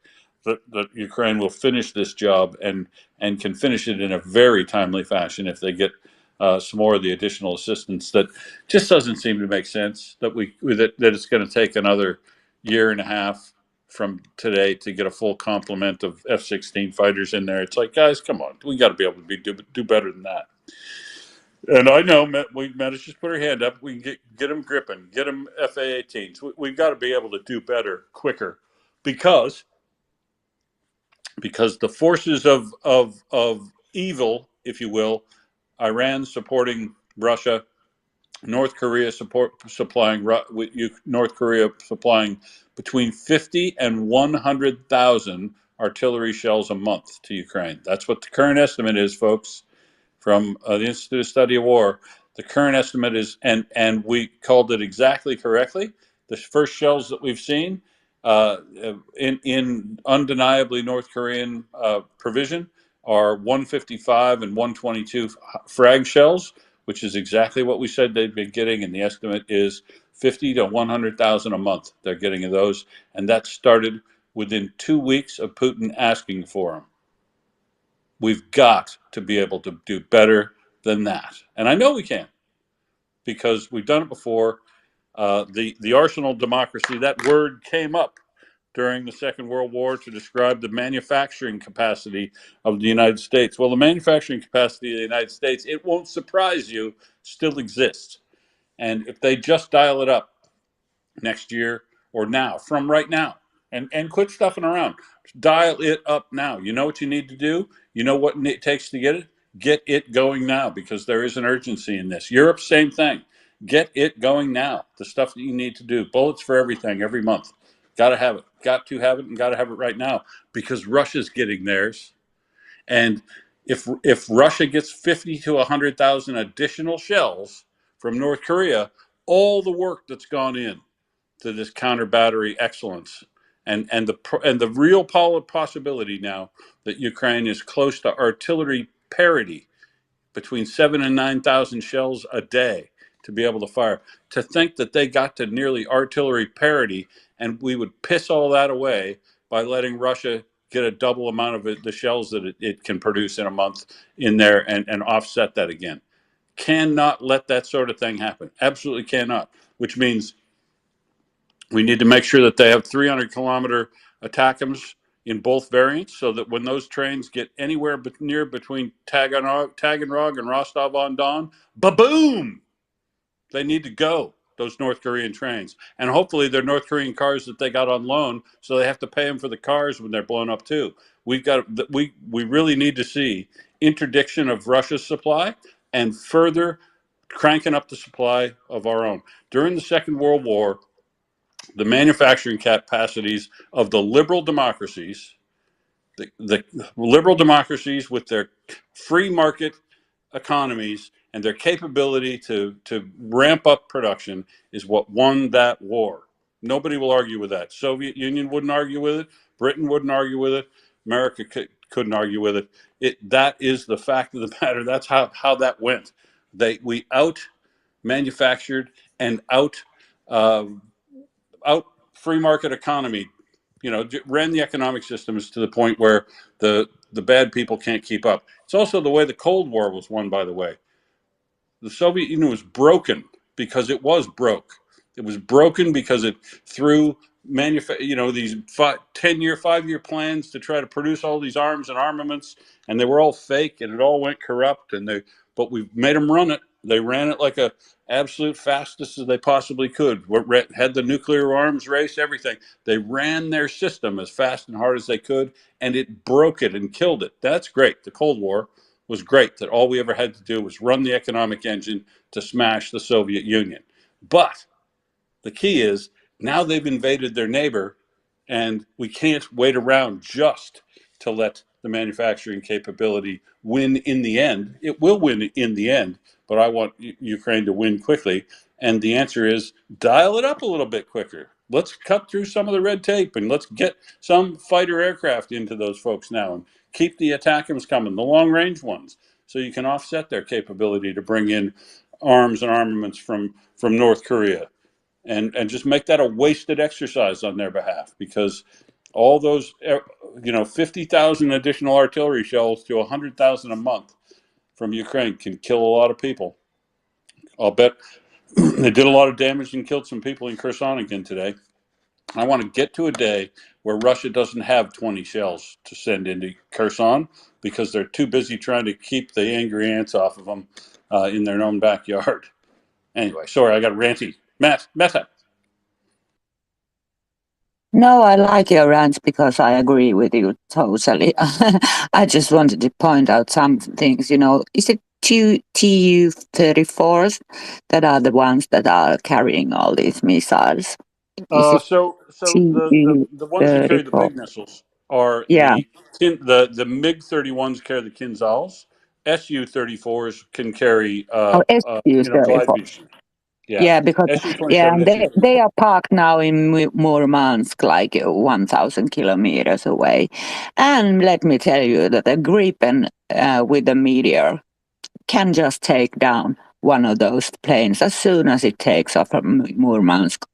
that Ukraine will finish this job, and can finish it in a very timely fashion if they get some more of the additional assistance. That just doesn't seem to make sense. That it's going to take another year and a half from today to get a full complement of F-16 fighters in there. It's like, guys, come on, we got to be able to do better than that. And I know we managed to put our hand up. We can get them gripping, get them FA-18s. We've got to be able to do better, quicker, because the forces of evil, if you will, Iran supporting Russia, North Korea supplying North Korea supplying between 50 and 100,000 artillery shells a month to Ukraine. That's what the current estimate is, folks, from the Institute of Study of War. The current estimate is, and we called it exactly correctly, the first shells that we've seen in undeniably North Korean provision are 155 and 122 frag shells, which is exactly what we said they'd been getting, and the estimate is 50 to 100,000 a month they're getting of those, and that started within 2 weeks of Putin asking for them. We've got to be able to do better than that. And I know we can, because we've done it before. The arsenal democracy, that word came up during the Second World War to describe the manufacturing capacity of the United States. Well, the manufacturing capacity of the United States, it won't surprise you, still exists. And if they just dial it up next year, or now, from right now, and quit stuffing around, dial it up now. You know what you need to do? You know what it takes to get it? Get it going now, because there is an urgency in this. Europe, same thing. Get it going now. The stuff that you need to do. Bullets for everything, every month. Got to have it. Got to have it, and got to have it right now, because Russia's getting theirs. And if Russia gets 50 to 100,000 additional shells from North Korea, all the work that's gone in to this counter battery excellence, and the real possibility now that Ukraine is close to artillery parity, between 7,000 and 9,000 shells a day to be able to fire. To think that they got to nearly artillery parity, and we would piss all that away by letting Russia get a double amount of the shells that it can produce in a month in there, and offset that again. Cannot let that sort of thing happen. Absolutely cannot. Which means we need to make sure that they have 300-kilometer ATACMS in both variants, so that when those trains get anywhere between Taganrog and Rostov-on-Don, ba-boom! They need to go, those North Korean trains. And hopefully they're North Korean cars that they got on loan, so they have to pay them for the cars when they're blown up too. We really need to see interdiction of Russia's supply, and further cranking up the supply of our own. During the Second World War, the manufacturing capacities of the liberal democracies, the liberal democracies with their free market economies and their capability to ramp up production, is what won that war. Nobody will argue with that. Soviet Union wouldn't argue with it. Britain wouldn't argue with it. America couldn't argue with it. That is the fact of the matter. That's how that went. We out manufactured and out free market economy, ran the economic systems to the point where the bad people can't keep up. It's also the way the Cold War was won, by the way. The Soviet Union was broken because it was broke. It was broken because it threw these 10-year, 5-year plans to try to produce all these arms and armaments, and they were all fake, and it all went corrupt. But we made them run it. They ran it like a absolute fastest as they possibly could. Had the nuclear arms race, everything. They ran their system as fast and hard as they could, and it broke it and killed it. That's great. The Cold War was great. That all we ever had to do was run the economic engine to smash the Soviet Union. But the key is now they've invaded their neighbor, and we can't wait around just to let the manufacturing capability win in the end. It will win in the end, but I want Ukraine to win quickly. And the answer is dial it up a little bit quicker. Let's cut through some of the red tape and let's get some fighter aircraft into those folks now and keep the ATACMS coming, the long range ones, so you can offset their capability to bring in arms and armaments from North Korea, and just make that a wasted exercise on their behalf, because all those 50,000 additional artillery shells to 100,000 a month from Ukraine can kill a lot of people. I'll bet they did a lot of damage and killed some people in Kherson again today. I want to get to a day where Russia doesn't have 20 shells to send into Kherson because they're too busy trying to keep the angry ants off of them in their own backyard. Anyway, sorry, I got ranty. Meta. No, I like your rants because I agree with you totally. I just wanted to point out some things. Is it Tu-34s that are the ones that are carrying all these missiles? Is it So the ones that carry the Tu-34? big missiles are Yeah. the MiG-31s carry the Kinzhals. Su-34s can carry Oh, glide Su-34. boosters. Yeah, Yeah, because Su-27, they Su-34. are parked now in Murmansk, like 1,000 kilometers away. And let me tell you that a Gripen with a meteor can just take down one of those planes as soon as it takes off from Murmansk,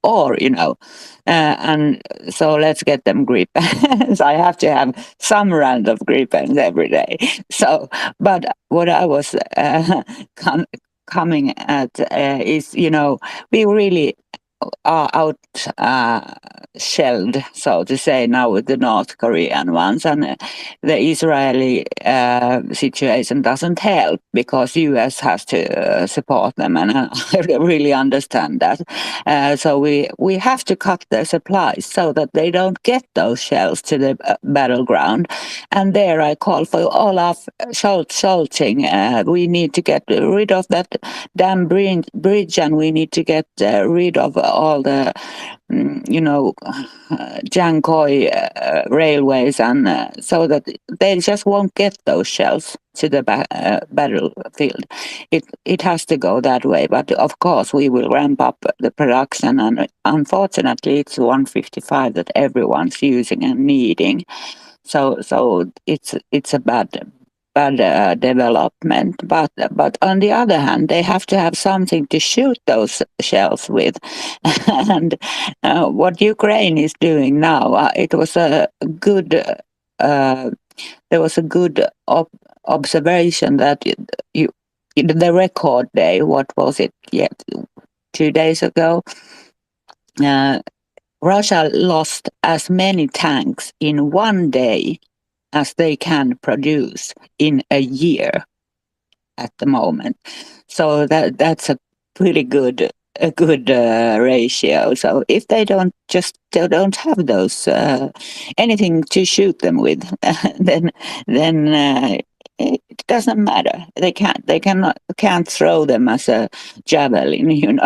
and so let's get them Gripens. I have to have some round of Gripens every day. So, but what I was coming at is, we really are out shelled, so to say, now with the North Korean ones, and the Israeli situation doesn't help because US has to support them, and I really understand that. So we have to cut their supplies so that they don't get those shells to the battleground. And there I call for Olaf Scholting. We need to get rid of that damn bridge, and we need to get rid of all the Jankoi railways, and so that they just won't get those shells to the battlefield. It has to go that way, but of course we will ramp up the production, and unfortunately it's 155 that everyone's using and needing. So it's a bad development, but on the other hand, they have to have something to shoot those shells with, and what Ukraine is doing now, it was a good. There was a good observation that the record day. What was it? Yeah, 2 days ago. Russia lost as many tanks in one day as they can produce in a year at the moment. So that's a pretty good ratio. So if they don't have those anything to shoot them with, then it doesn't matter. They can't throw them as a javelin,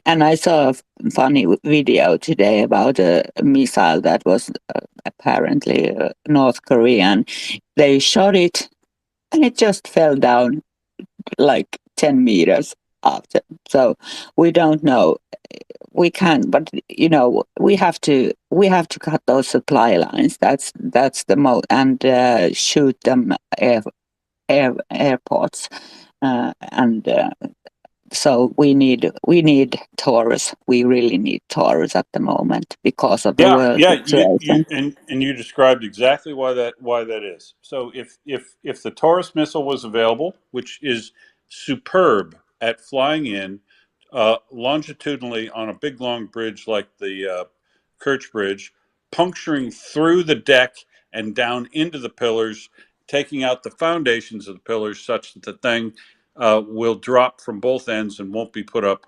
And I saw a funny video today about a missile that was apparently North Korean. They shot it, and it just fell down like 10 meters after. So we don't know. We can't, but we have to cut those supply lines. That's the most, and shoot them airports, and so we need Taurus. We really need Taurus at the moment because of the world situation. And you described exactly why that is. So if the Taurus missile was available, which is superb at flying in, longitudinally on a big long bridge like the Kerch Bridge, puncturing through the deck and down into the pillars, taking out the foundations of the pillars such that the thing will drop from both ends and won't be put up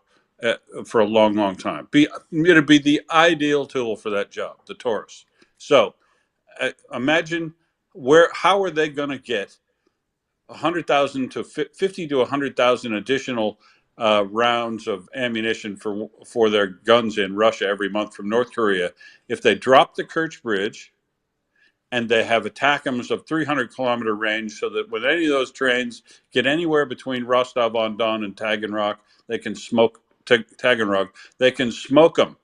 for a long, long time. It'd be the ideal tool for that job, the Taurus. So imagine how are they going to get 100,000 to 50 to 100,000 additional rounds of ammunition for their guns in Russia every month from North Korea if they drop the Kerch Bridge and they have ATACMS of 300-kilometer range, so that when any of those trains get anywhere between Rostov-on-Don and Taganrog, they can smoke Taganrog. They can smoke them,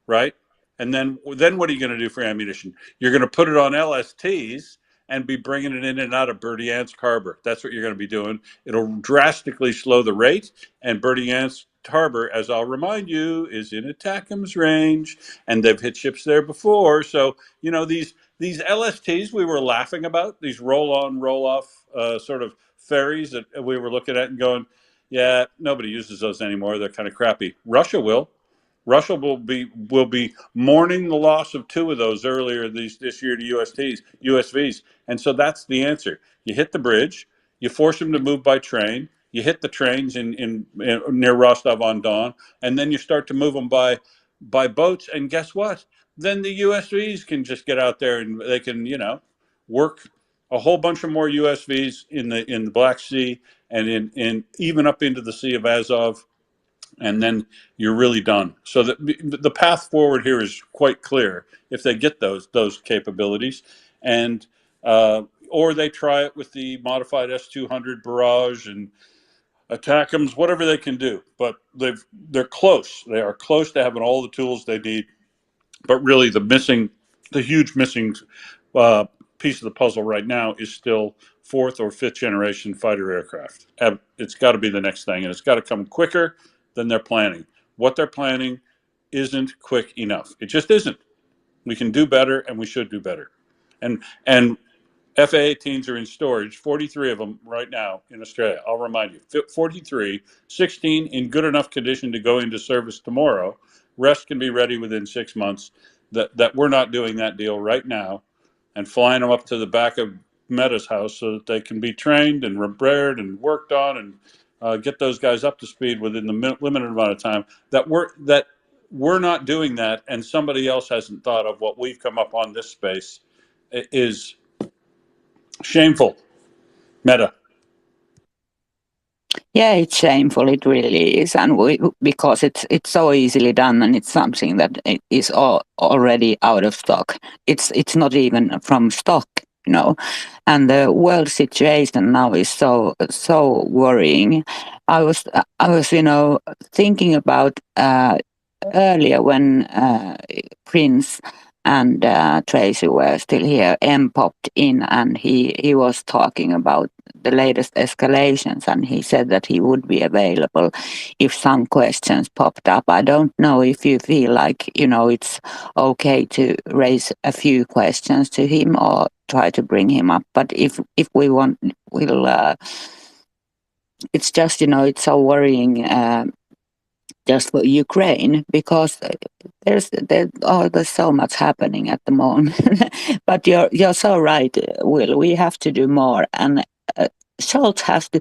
right? And then what are you going to do for ammunition? You're going to put it on LSTs and be bringing it in and out of Berdyansk Harbor. That's what you're going to be doing. It'll drastically slow the rate. And Berdyansk Harbor, as I'll remind you, is in ATACMS range, and they've hit ships there before. So, these LSTs we were laughing about, these roll-on, roll-off sort of ferries that we were looking at and going, yeah, nobody uses those anymore. They're kind of crappy. Russia will. Russia will be mourning the loss of two of those earlier this year to USVs, and so that's the answer. You hit the bridge, you force them to move by train, you hit the trains in near Rostov-on-Don, and then you start to move them by boats. And guess what? Then the USVs can just get out there and they can work a whole bunch of more USVs in the Black Sea and in even up into the Sea of Azov. And then you're really done. So the path forward here is quite clear if they get those capabilities, and or they try it with the modified S-200 barrage and ATACMS, whatever they can do. But they're close. They are close to having all the tools they need. But really, the huge missing piece of the puzzle right now is still fourth or fifth generation fighter aircraft. It's got to be the next thing, and it's got to come quicker than they're planning. What they're planning isn't quick enough. It just isn't. We can do better, and we should do better. And FA-18s are in storage, 43 of them right now in Australia. I'll remind you, 43, 16 in good enough condition to go into service tomorrow. Rest can be ready within 6 months. That we're not doing that deal right now and flying them up to the back of Meta's house so that they can be trained and repaired and worked on and get those guys up to speed within the limited amount of time. That we're not doing that, and somebody else hasn't thought of what we've come up on this space is shameful. Meta. Yeah, it's shameful. It really is, and because it's so easily done, and it's something that is already out of stock. It's not even from stock, and the world situation now is so worrying. I was thinking about earlier when Prince and Tracy were still here. M popped in, and he was talking about the latest escalations, and he said that he would be available if some questions popped up. I don't know if you feel like it's okay to raise a few questions to him or try to bring him up, but if we want, it's just it's so worrying just for Ukraine, because there's so much happening at the moment. But you're so right, Will. We have to do more, and Scholz has to.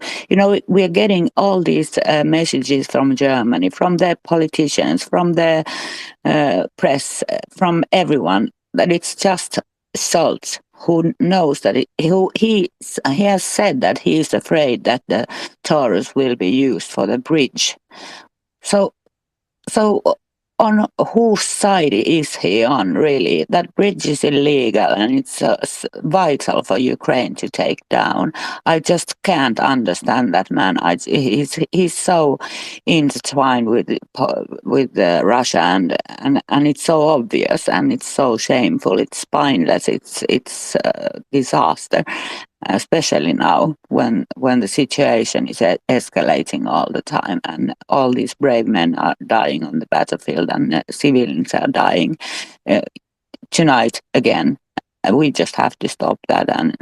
We are getting all these messages from Germany, from the politicians, from the press, from everyone, that it's just Scholz who knows that he has said that he is afraid that the Taurus will be used for the bridge. So on whose side is he on, really? That bridge is illegal, and it's vital for Ukraine to take down. I just can't understand that man. He's so intertwined with Russia, and it's so obvious, and it's so shameful. It's spineless. It's disaster. Especially now when the situation is escalating all the time, and all these brave men are dying on the battlefield, and civilians are dying tonight again. we just have to stop that, and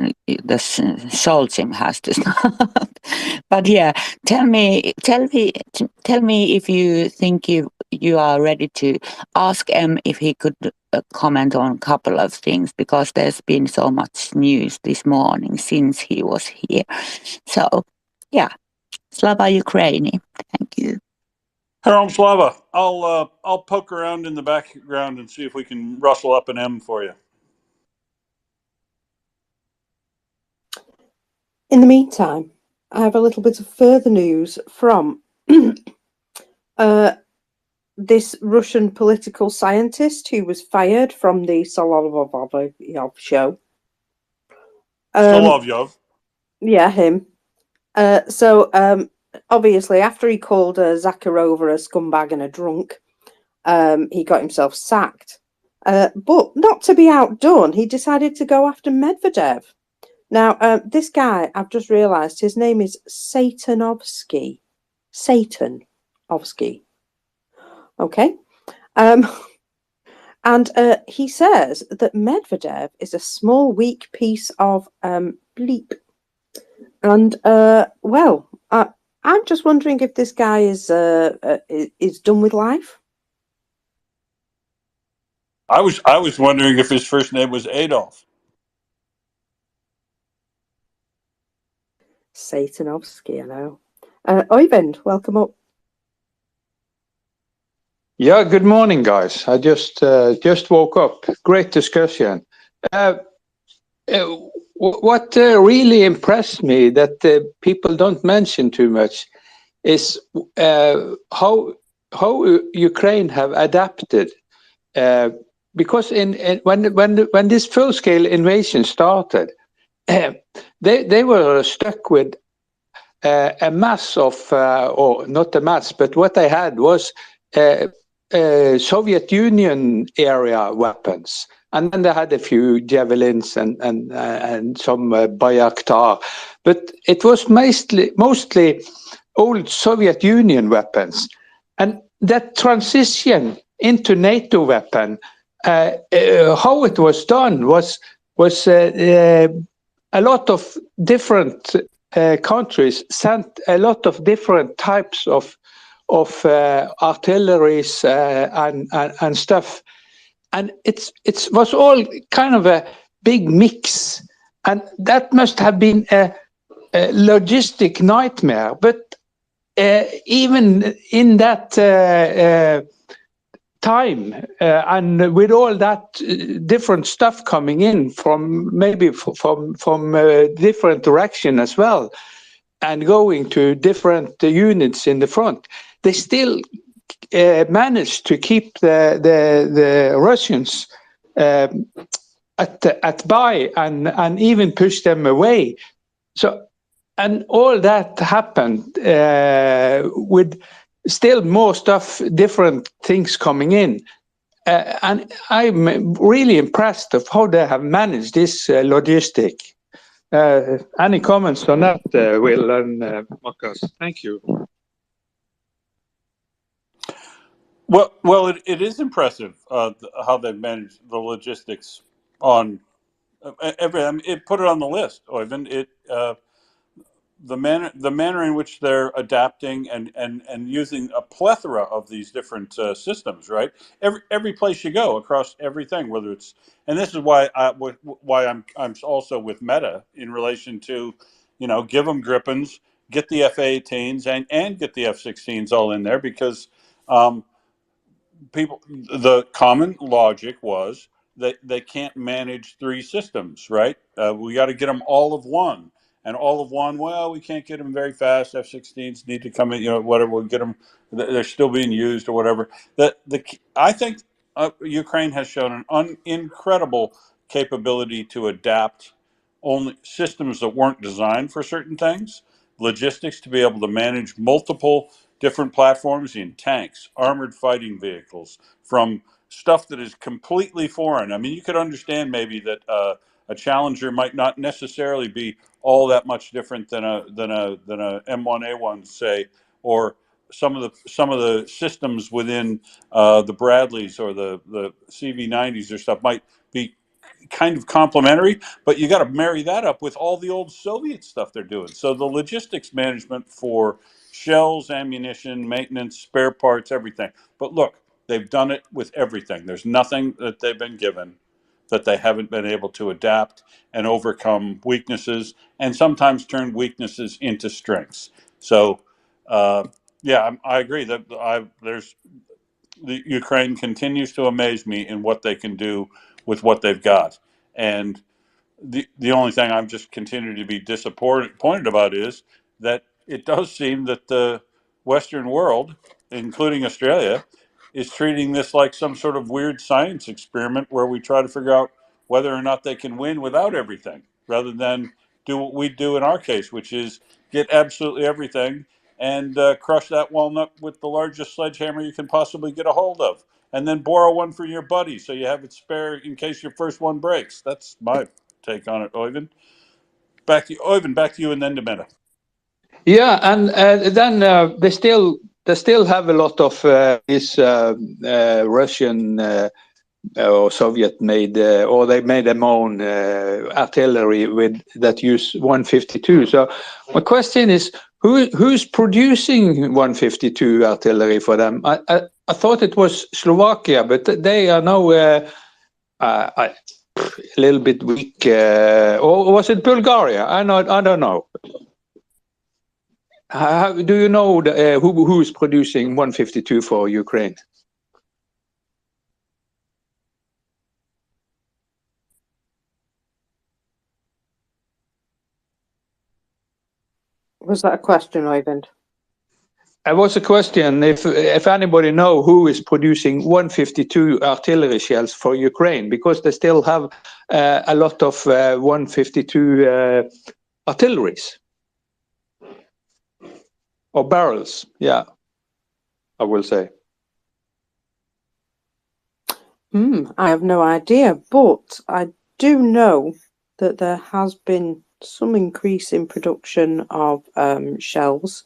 the soldiering has to stop. But yeah, tell me if you think you are ready to ask him if he could comment on a couple of things, because there's been so much news this morning since he was here. So yeah, Slava Ukraini. Thank you. Harold Slava, I'll poke around in the background and see if we can rustle up an M for you. In the meantime, I have a little bit of further news from this Russian political scientist who was fired from the Solovyov show. Solovyov. Yeah, him. So obviously, after he called Zakharova a scumbag and a drunk, he got himself sacked. But not to be outdone, he decided to go after Medvedev. Now, this guy, I've just realised, his name is Satanovsky. Satanovsky. Okay. And he says that Medvedev is a small, weak piece of bleep. And, well, I'm just wondering if this guy is done with life. I was wondering if his first name was Adolf. Satanovsky, I know. Oyvind, welcome up. Yeah, good morning, guys. I just woke up. Great discussion. What really impressed me that people don't mention too much is how Ukraine have adapted. Because when this full-scale invasion started, they were stuck with a mass of, or not a mass, but what they had was Soviet Union area weapons, and then they had a few javelins and some Bayraktar, but it was mostly old Soviet Union weapons, and that transition into NATO weapon, how it was done was a lot of different countries sent a lot of different types of artilleries and stuff, and it was all kind of a big mix, and that must have been a logistic nightmare. But even in that time, and with all that different stuff coming in from maybe from different direction as well, and going to different units in the front, they still managed to keep the Russians at bay and even push them away. So, and all that happened with still more stuff, different things coming in. And I'm really impressed of how they have managed this logistic. Any comments on that, Will and Marcus? Thank you. Well, it is impressive how they've managed the logistics on every. I mean, put it on the list, Oyvind. The manner in which they're adapting and using a plethora of these different systems, right? Every place you go across everything, whether it's, and this is why I'm also with Meta in relation to, give them Gripens, get the F-18s and get the F-16s all in there, because the common logic was that they can't manage three systems, right? We got to get them all of one. And all of one, well, we can't get them very fast. F-16s need to come in, whatever. We'll get them. They're still being used or whatever. I think Ukraine has shown an incredible capability to adapt only systems that weren't designed for certain things, logistics to be able to manage multiple different platforms in tanks, armored fighting vehicles, from stuff that is completely foreign. I mean, you could understand maybe that a Challenger might not necessarily be all that much different than a M1A1, say, or some of the systems within the Bradleys or the CV90s or stuff might be kind of complementary, but you got to marry that up with all the old Soviet stuff they're doing. So the logistics management for shells, ammunition, maintenance, spare parts, everything. But look, they've done it with everything. There's nothing that they've been given that they haven't been able to adapt and overcome weaknesses, and sometimes turn weaknesses into strengths. So, yeah, I agree that there's the Ukraine continues to amaze me in what they can do with what they've got. And the only thing I'm just continuing to be disappointed about is that it does seem that the Western world, including Australia, is treating this like some sort of weird science experiment where we try to figure out whether or not they can win without everything, rather than do what we do in our case, which is get absolutely everything and crush that walnut with the largest sledgehammer you can possibly get a hold of, and then borrow one for your buddy so you have it spare in case your first one breaks. That's my take on it, Oyvind. Back to you, Oyvind. Back to you, and then to Meta. Yeah, and then they still have a lot of this Russian or Soviet made, or they made their own artillery with that use 152. So my question is, who's producing 152 artillery for them? I thought it was Slovakia, but they are now a little bit weak. Or was it Bulgaria? I don't know. How do you know who's producing 152 for Ukraine? Was that a question, Oyvind? It was a question if anybody know who is producing 152 artillery shells for Ukraine, because they still have a lot of 152 artilleries or barrels. Yeah, I will say. I have no idea, but I do know that there has been some increase in production of shells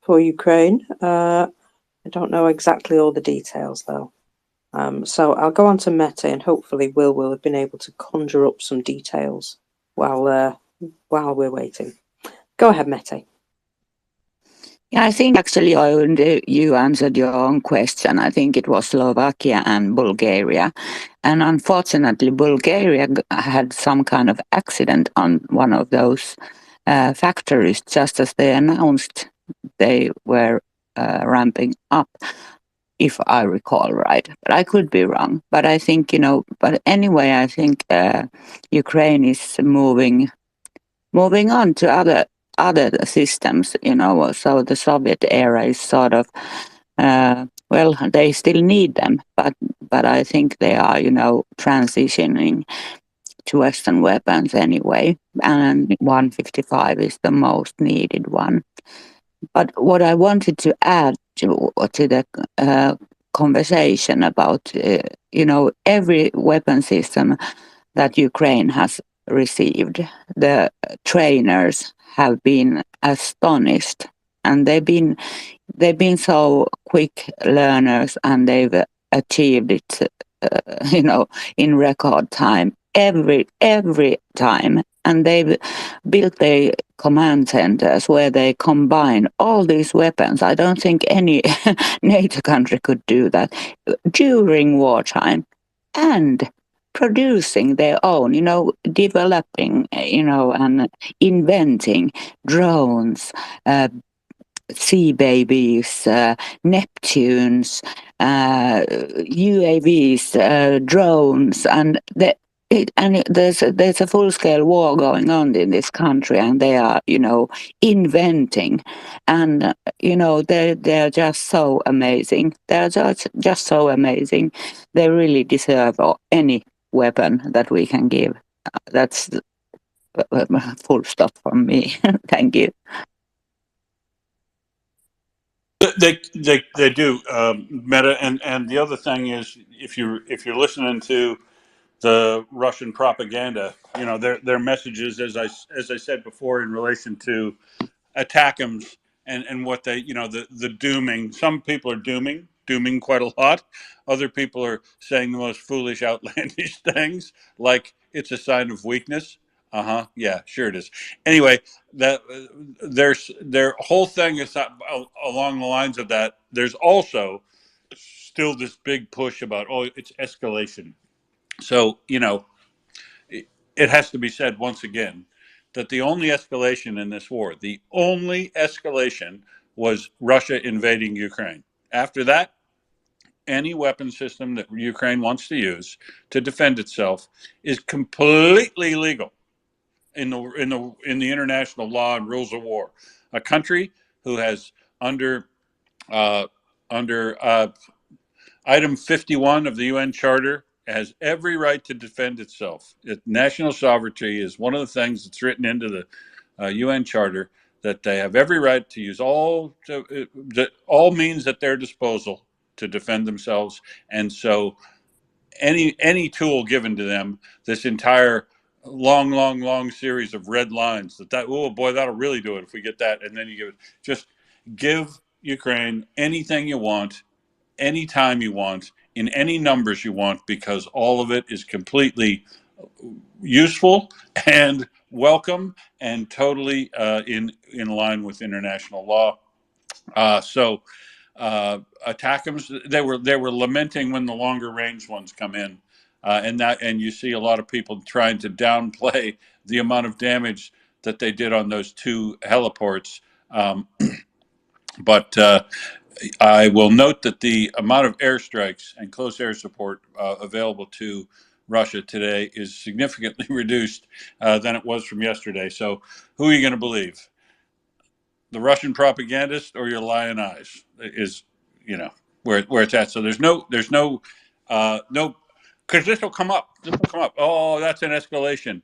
for Ukraine. I don't know exactly all the details though. So I'll go on to Meta, and hopefully will have been able to conjure up some details while we're waiting. Go ahead, Meta. Yeah, I think actually, you answered your own question. I think it was Slovakia and Bulgaria. And unfortunately, Bulgaria had some kind of accident on one of those factories just as they announced they were ramping up, if I recall right. But I could be wrong. But I think, but anyway, I think Ukraine is moving on to other systems, so the Soviet era is sort of, well, they still need them, but I think they are, transitioning to Western weapons anyway, and 155 is the most needed one. But what I wanted to add to the conversation about, every weapon system that Ukraine has received, the trainers have been astonished, and they've been so quick learners, and they've achieved it, in record time every time. And they've built their command centers where they combine all these weapons. I don't think any NATO country could do that during wartime, and producing their own, developing, and inventing drones, sea babies, Neptunes, UAVs, drones, and there's a full-scale war going on in this country, and they are, inventing, and they're just so amazing. They're just so amazing. They really deserve any weapon that we can give. That's full stop from me. Thank you. They do, Meta, and the other thing is, if you're listening to the Russian propaganda, their messages, as I said before, in relation to ATACMS and what they, the dooming. Some people are dooming dooming quite a lot. Other people are saying the most foolish, outlandish things, like it's a sign of weakness. Yeah, sure it is. Anyway, that their whole thing is along the lines of that. There's also still this big push about, oh, it's escalation. So, it has to be said once again that the only escalation in this war, the only escalation was Russia invading Ukraine. After that, any weapon system that Ukraine wants to use to defend itself is completely legal in the international law and rules of war. A country who has under uh, under item 51 of the UN Charter has every right to defend itself. National sovereignty is one of the things that's written into the UN Charter, that they have every right to use all means at their disposal to defend themselves. And so any tool given to them, this entire long series of red lines oh boy, that'll really do it if we get that, and then you give Ukraine anything you want, anytime you want, in any numbers you want, because all of it is completely useful and welcome and totally in line with international law. So ATACMS, they were lamenting when the longer range ones come in, and you see a lot of people trying to downplay the amount of damage that they did on those two heliports. But I will note that the amount of airstrikes and close air support available to Russia today is significantly reduced than it was from yesterday. So who are you going to believe? The Russian propagandist or your lion eyes is, where it's at. So there's no, because this will come up. Oh, that's an escalation.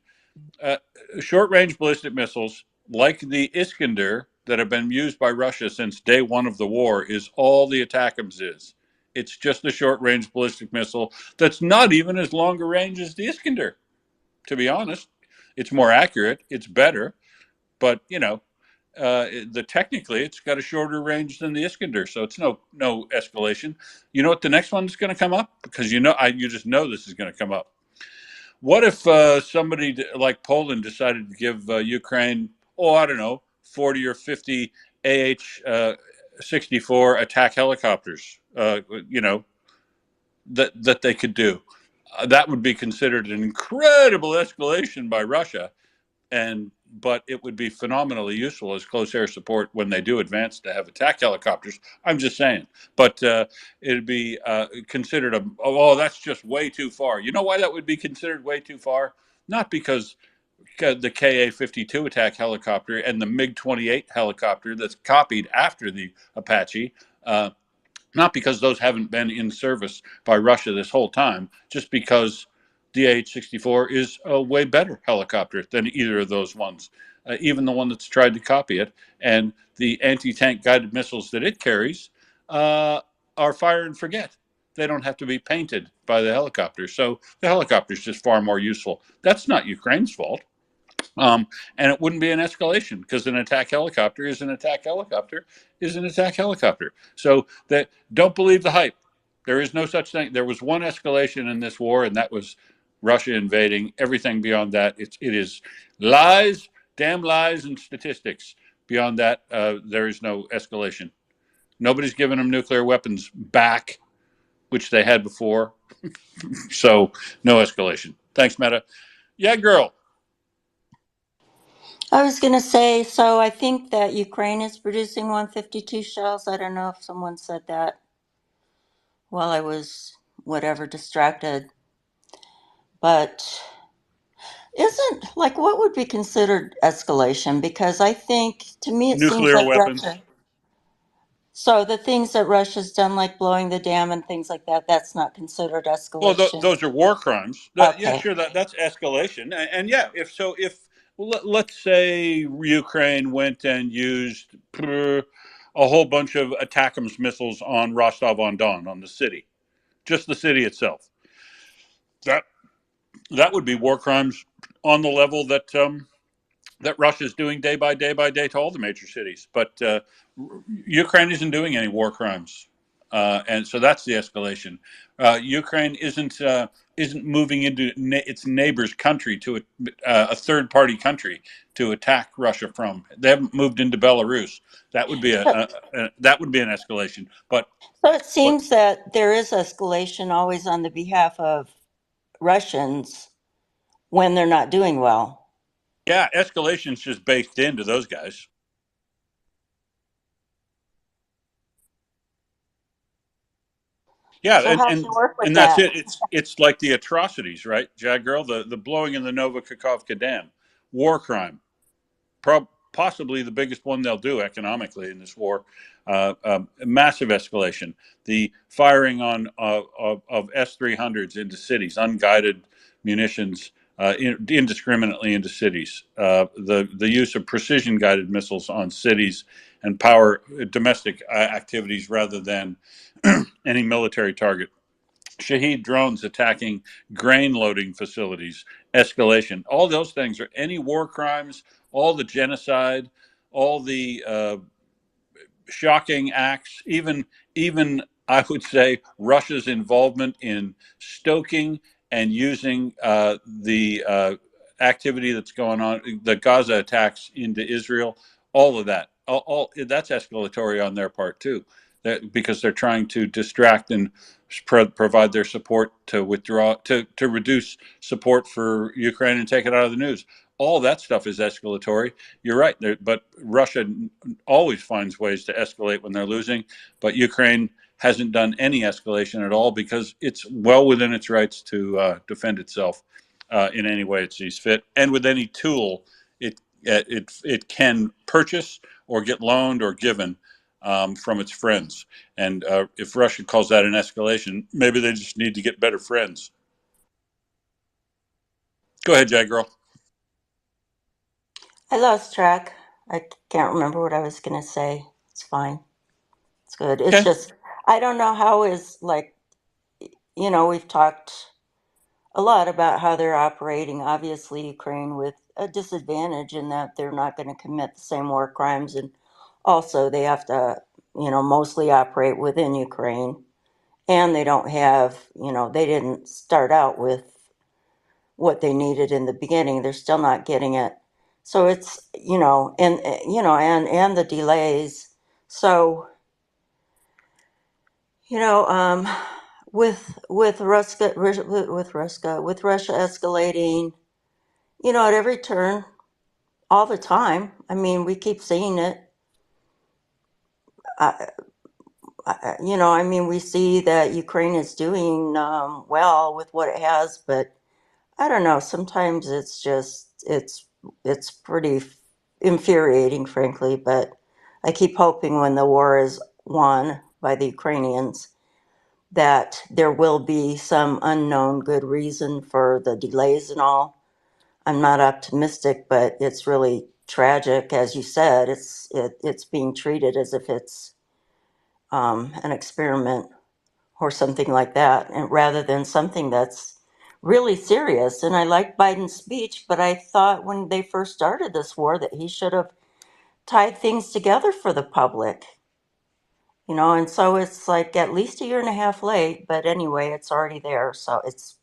Short range ballistic missiles like the Iskander that have been used by Russia since day one of the war is all the ATACMS is. It's just a short range ballistic missile that's not even as long a range as the Iskander, to be honest. It's more accurate, it's better, but technically it's got a shorter range than the Iskander, so it's no escalation. You know what the next one's going to come up? Because you just know this is going to come up. What if somebody like Poland decided to give Ukraine, I don't know, 40 or 50 AH-64 attack helicopters, that they could do? That would be considered an incredible escalation by Russia, but it would be phenomenally useful as close air support when they do advance to have attack helicopters. I'm just saying. But it'd be considered that's just way too far. You know why that would be considered way too far? Not because the Ka-52 attack helicopter and the MiG-28 helicopter that's copied after the Apache, not because those haven't been in service by Russia this whole time, just because the AH-64 is a way better helicopter than either of those ones, even the one that's tried to copy it. And the anti-tank guided missiles that it carries are fire and forget. They don't have to be painted by the helicopter. So the helicopter is just far more useful. That's not Ukraine's fault. And it wouldn't be an escalation, because an attack helicopter is an attack helicopter is an attack helicopter. So don't believe the hype. There is no such thing. There was one escalation in this war, and that was Russia invading. Everything beyond that, it is lies, damn lies, and statistics. Beyond that, there is no escalation. Nobody's given them nuclear weapons back, which they had before. So no escalation. Thanks, Meta. Yeah, girl. I was going to say, so I think that Ukraine is producing 152 shells. I don't know if someone said that while I was distracted. But what would be considered escalation? Because I think, to me, it seems Nuclear like weapons. Russia. So the things that Russia's done, like blowing the dam and things like that, that's not considered Well, escalation. those are war crimes. Yeah, Okay. sure, that's escalation. And yeah, let's say Ukraine went and used a whole bunch of ATACMS missiles on Rostov-on-Don, on the city, just the city itself. That would be war crimes on the level that Russia's doing day by day to all the major cities. But Ukraine isn't doing any war crimes. and so that's the escalation. Ukraine isn't moving into its neighbor's country to a third party country to attack Russia from. They haven't moved into Belarus. That would be that would be an escalation. But so it seems that there is escalation always on the behalf of Russians when they're not doing well. yeah, escalation's just baked into those guys. Yeah, So how do you work with and that's that? it. It's like the atrocities, right, Jag Girl? The blowing in the Novokhovka Dam, war crime, possibly the biggest one they'll do economically in this war. Massive escalation. The firing on of S-300s into cities, unguided munitions indiscriminately into cities. The use of precision guided missiles on cities and power domestic activities rather than any military target. Shahed drones attacking grain loading facilities, escalation. All those things are any war crimes, all the genocide, all the shocking acts, even I would say Russia's involvement in stoking and using the activity that's going on, the Gaza attacks into Israel, all of that, all that's escalatory on their part too, because they're trying to distract and provide their support to withdraw to reduce support for Ukraine and take it out of the news. All that stuff is escalatory. You're right, but Russia always finds ways to escalate when they're losing, but Ukraine hasn't done any escalation at all because it's well within its rights to defend itself in any way it sees fit, and with any tool it can purchase or get loaned or given from its friends. And if Russia calls that an escalation, maybe they just need to get better friends. Go ahead, Jag Girl. I lost track. I can't remember what I was going to say. It's fine. It's good. It's Okay. just, I don't know how is like, we've talked a lot about how they're operating. Obviously, Ukraine with a disadvantage in that they're not going to commit the same war crimes. And also, they have to, mostly operate within Ukraine. And they don't have, they didn't start out with what they needed in the beginning. They're still not getting it. So it's, and the delays. So, with Russia escalating, at every turn, all the time. I mean, we keep seeing it. We see that Ukraine is doing well with what it has, but I don't know. Sometimes it's pretty infuriating, frankly. But I keep hoping when the war is won by the Ukrainians that there will be some unknown good reason for the delays and all. I'm not optimistic, but it's really tragic, as you said. It's being treated as if it's an experiment or something like that, and rather than something that's really serious. And I like Biden's speech, but I thought when they first started this war that he should have tied things together for the public. And so it's like at least a year and a half late, but anyway, it's already there. So it's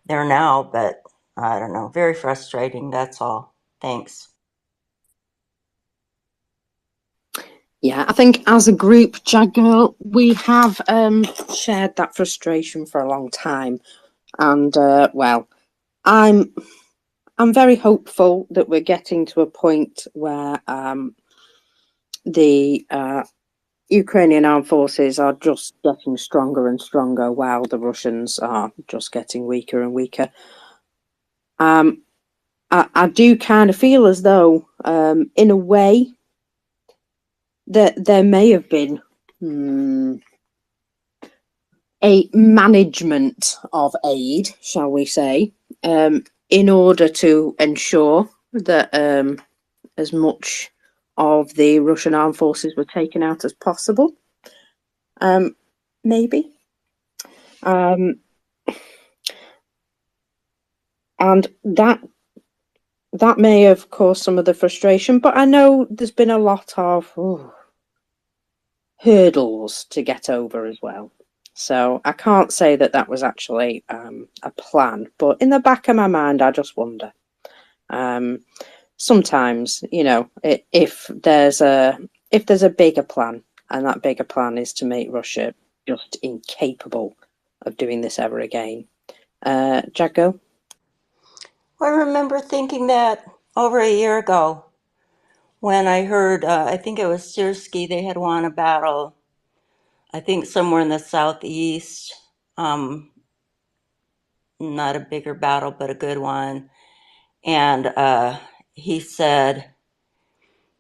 there now, but I don't know. Very frustrating. That's all. Thanks. Yeah, I think as a group, Jag Girl, we have shared that frustration for a long time, and I'm very hopeful that we're getting to a point where the Ukrainian armed forces are just getting stronger and stronger, while the Russians are just getting weaker and weaker. I do kind of feel as though, in a way, that there may have been a management of aid, shall we say, in order to ensure that as much of the Russian armed forces were taken out as possible. Maybe. And that may have caused some of the frustration, but I know there's been a lot of hurdles to get over as well. So I can't say that that was actually a plan, but in the back of my mind, I just wonder. Sometimes, you know, if there's a bigger plan, and that bigger plan is to make Russia just incapable of doing this ever again. Jago? I remember thinking that over a year ago when I heard, I think it was Sirski, they had won a battle, I think somewhere in the southeast, not a bigger battle, but a good one. And he said,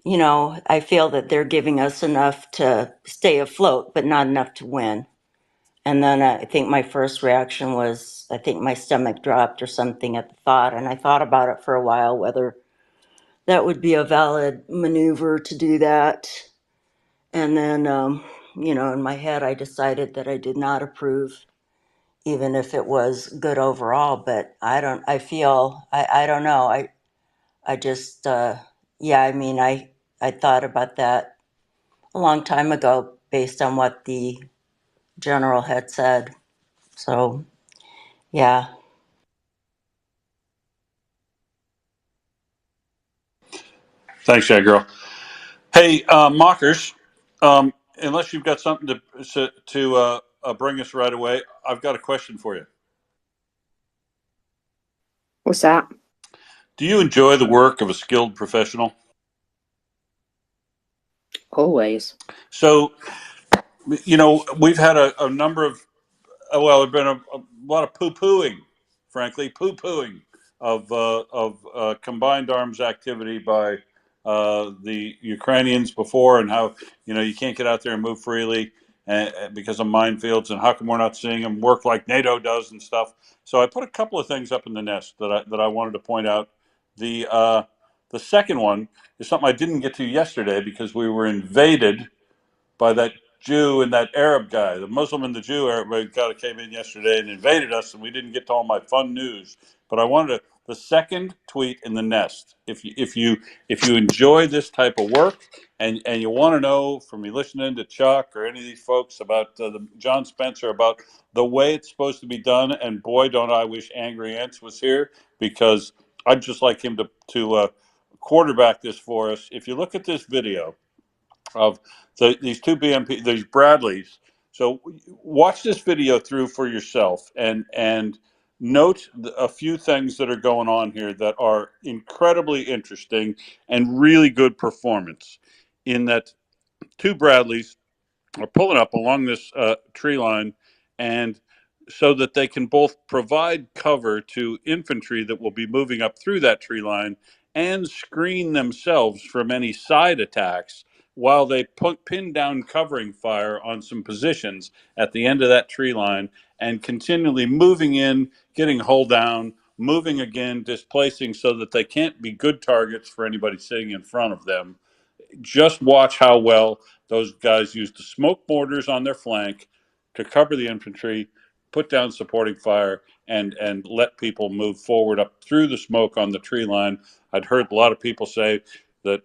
you know, I feel that they're giving us enough to stay afloat, but not enough to win. And then I think my first reaction was, I think my stomach dropped or something at the thought. And I thought about it for a while, whether that would be a valid maneuver to do that. And then, you know, in my head, I decided that I did not approve, even if it was good overall. But I don't know. I just, yeah, I mean, I thought about that a long time ago based on what the general had said. So, yeah. Thanks, yeah, girl. Hey, mockers, unless you've got something to bring us right away, I've got a question for you. What's that? Do you enjoy the work of a skilled professional? Always. So, you know, we've had a number of, well, there's been a lot of poo-pooing, frankly, poo-pooing of combined arms activity by the Ukrainians before, and how, you know, you can't get out there and move freely because of minefields, and how come we're not seeing them work like NATO does and stuff. So I put a couple of things up in the nest that I wanted to point out. The second one is something I didn't get to yesterday because we were invaded by that Jew and that Arab guy. The Muslim and the Jew Arab guy came in yesterday and invaded us, and we didn't get to all my fun news. But I wanted to, the second tweet in the nest. If you enjoy this type of work, and you want to know from me listening to Chuck or any of these folks about John Spencer about the way it's supposed to be done, and boy, don't I wish Angry Ants was here, because I'd just like him to quarterback this for us. If you look at this video of these two BMP, these Bradleys. So watch this video through for yourself, and note a few things that are going on here that are incredibly interesting and really good performance. In that, two Bradleys are pulling up along this tree line, and so that they can both provide cover to infantry that will be moving up through that tree line and screen themselves from any side attacks while they pin down covering fire on some positions at the end of that tree line, and continually moving in, getting hull down, moving again, displacing so that they can't be good targets for anybody sitting in front of them. Just watch how well those guys use the smoke mortars on their flank to cover the infantry, put down supporting fire, and let people move forward up through the smoke on the tree line. I'd heard a lot of people say that,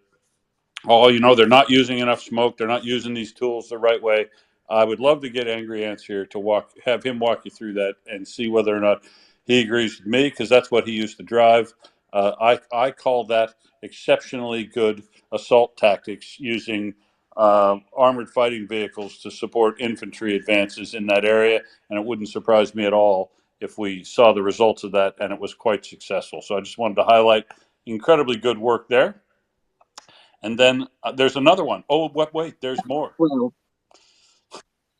oh, you know, they're not using enough smoke, they're not using these tools the right way. I would love to get Angry Ants here to have him walk you through that and see whether or not he agrees with me, because that's what he used to drive. I call that exceptionally good assault tactics, using armored fighting vehicles to support infantry advances in that area, and it wouldn't surprise me at all if we saw the results of that and it was quite successful. So I just wanted to highlight incredibly good work there. And then there's another one. Oh, wait, there's more. Well,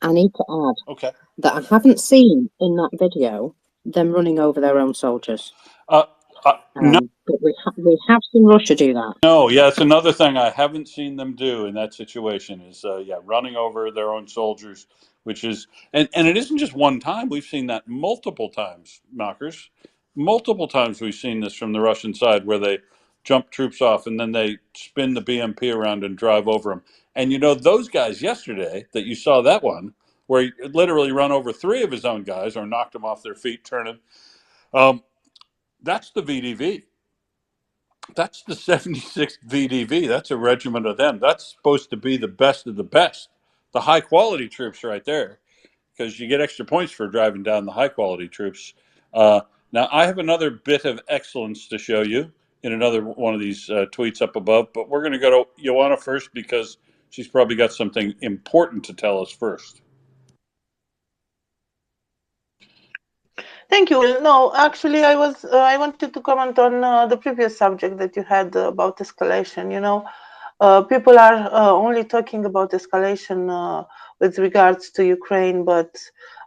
I need to add Okay. that I haven't seen in that video them running over their own soldiers. No, But we have seen Russia do that. no, yeah, it's another thing I haven't seen them do in that situation is, running over their own soldiers, which is, and it isn't just one time. We've seen that multiple times, knockers. Multiple times we've seen this from the Russian side, where they jump troops off and then they spin the BMP around and drive over them. And you know, those guys yesterday that you saw, that one where he literally run over three of his own guys or knocked them off their feet turning, that's the VDV. That's the 76th VDV. That's a regiment of them. That's supposed to be the best of the best. the high quality troops right there, because you get extra points for driving down the high quality troops. Now, I have another bit of excellence to show you in another one of these tweets up above, but we're going to go to Joanna first because she's probably got something important to tell us first. Thank you, Will. No, actually, I wanted to comment on the previous subject that you had about escalation. You know, people are only talking about escalation with regards to Ukraine, but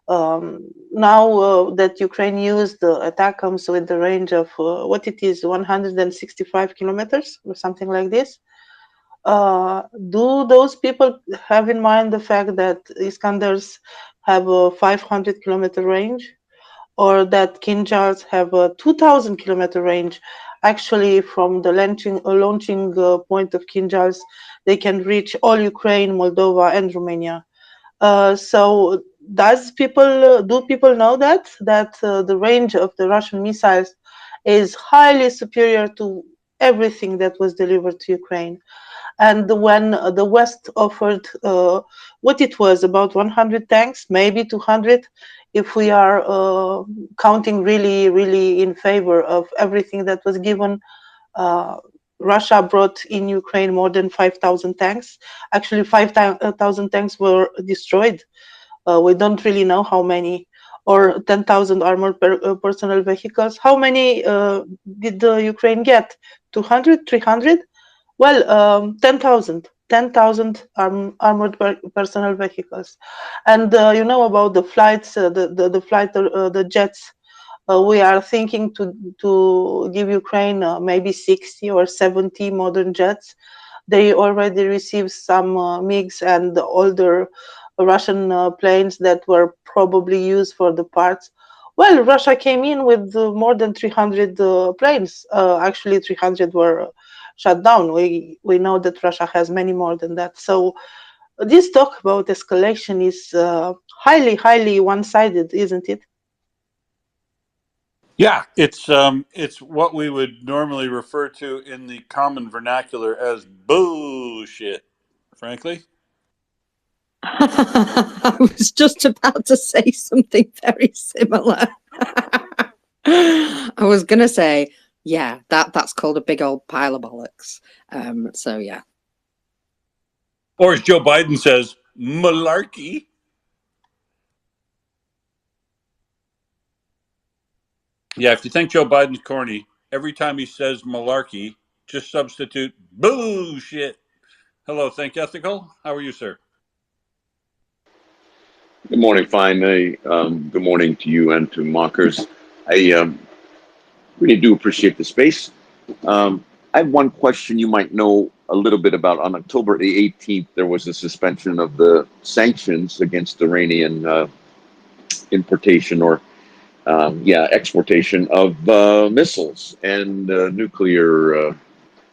now that Ukraine used ATACMS with the range of what it is, 165 kilometers or something like this, do those people have in mind the fact that Iskanders have a 500-kilometer range, or that Kinjals have a 2,000-kilometer range? Actually, from the launching point of Kinjals, they can reach all Ukraine, Moldova, and Romania. So, do people know that the range of the Russian missiles is highly superior to everything that was delivered to Ukraine? And when the West offered what it was, about 100 tanks, maybe 200, if we are counting really in favor of everything that was given, Russia brought in Ukraine more than 5,000 tanks. Actually, 5,000 tanks were destroyed. We don't really know how many. Or 10,000 armored personnel vehicles. How many did the Ukraine get? 200, 300? Well, 10,000 armored personnel vehicles. And you know about the flights, the jets. We are thinking to give Ukraine maybe 60 or 70 modern jets. They already received some MiGs and older Russian planes that were probably used for the parts. Well, Russia came in with more than 300 planes. Actually, 300 were shut down. We know that Russia has many more than that. So this talk about escalation is highly one-sided, isn't it? Yeah, it's what we would normally refer to in the common vernacular as bullshit, frankly. I was just about to say something very similar. I was going to say, yeah, that's called a big old pile of bollocks. So, yeah. Or as Joe Biden says, malarkey. Yeah, if you think Joe Biden's corny, every time he says malarkey, just substitute bullshit. Hello, Think Ethical. How are you, sir? Good morning, Fine. Good morning to you and to Mockers. I really do appreciate the space. I have one question you might know a little bit about. On October the 18th, there was a suspension of the sanctions against Iranian importation or exportation of missiles and nuclear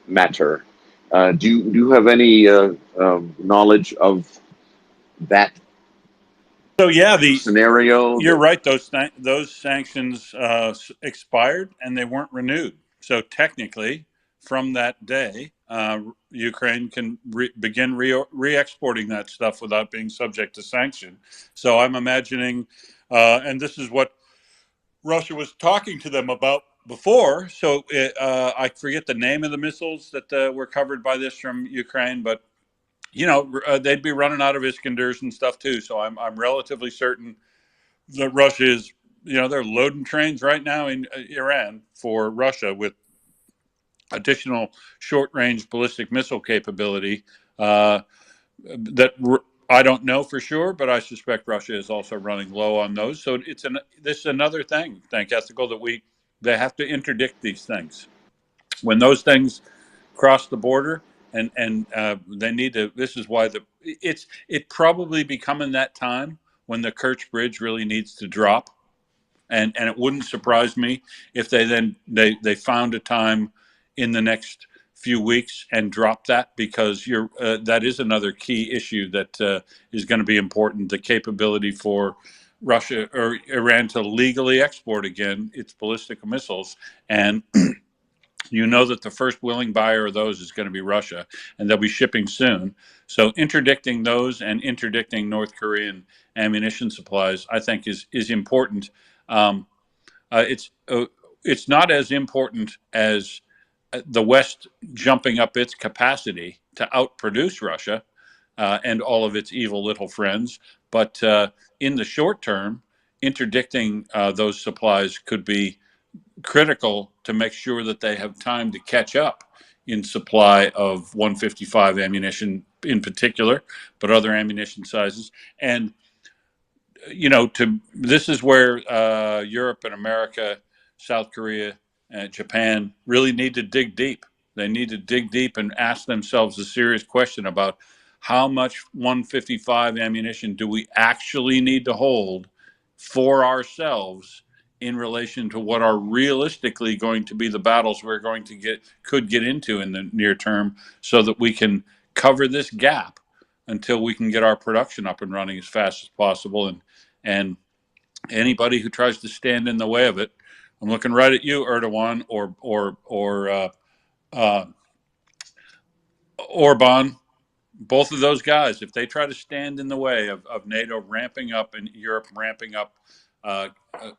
matter. Do you have any knowledge of that So yeah, scenario? You're right. Those sanctions expired and they weren't renewed. So technically, from that day, Ukraine can begin re-exporting that stuff without being subject to sanction. So I'm imagining, and this is what Russia was talking to them about before. So I forget the name of the missiles that were covered by this from Ukraine, but they'd be running out of Iskanders and stuff too. So I'm relatively certain that Russia is, they're loading trains right now in Iran for Russia with additional short-range ballistic missile capability that I don't know for sure, but I suspect Russia is also running low on those. So this is another thing, Thank Ethical, that they have to interdict these things. When those things cross the border, and they need to. This is why it probably becoming that time when the Kerch Bridge really needs to drop, and it wouldn't surprise me if they found a time in the next few weeks and drop that, because that is another key issue that is going to be important. The capability for Russia or Iran to legally export again its ballistic missiles, and you know that the first willing buyer of those is going to be Russia, and they'll be shipping soon. So interdicting those and interdicting North Korean ammunition supplies, I think, is important. Um, it's not as important as the West jumping up its capacity to outproduce Russia and all of its evil little friends. But in the short term, interdicting those supplies could be critical to make sure that they have time to catch up in supply of 155 ammunition in particular, but other ammunition sizes. And this is where Europe and America, South Korea, and Japan really need to dig deep. They need to dig deep and ask themselves a serious question about how much 155 ammunition do we actually need to hold for ourselves in relation to what are realistically going to be the battles we're going to could get into in the near term, so that we can cover this gap until we can get our production up and running as fast as possible. And anybody who tries to stand in the way of it, I'm looking right at you, Erdogan, or Orban. Both of those guys, if they try to stand in the way of NATO ramping up and Europe ramping up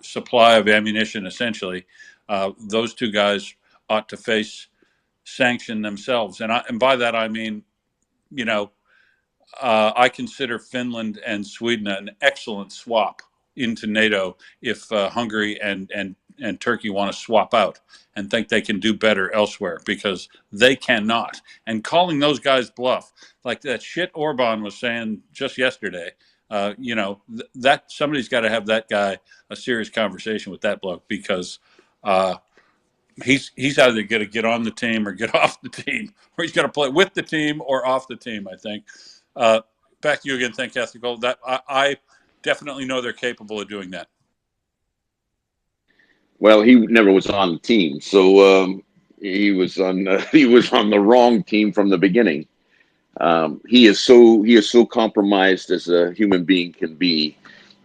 supply of ammunition, essentially, those two guys ought to face sanction themselves. And by that I mean, I consider Finland and Sweden an excellent swap into NATO if Hungary and Turkey want to swap out and think they can do better elsewhere, because they cannot. And calling those guys bluff, like that shit Orban was saying just yesterday, that somebody's got to have that guy a serious conversation with that bloke, because he's either going to get on the team or get off the team, or he's going to play with the team or off the team, I think. Back to you again. Thank you, Ethical. That I definitely know they're capable of doing that. Well, he never was on the team, so he was on the wrong team from the beginning. He is so compromised as a human being can be,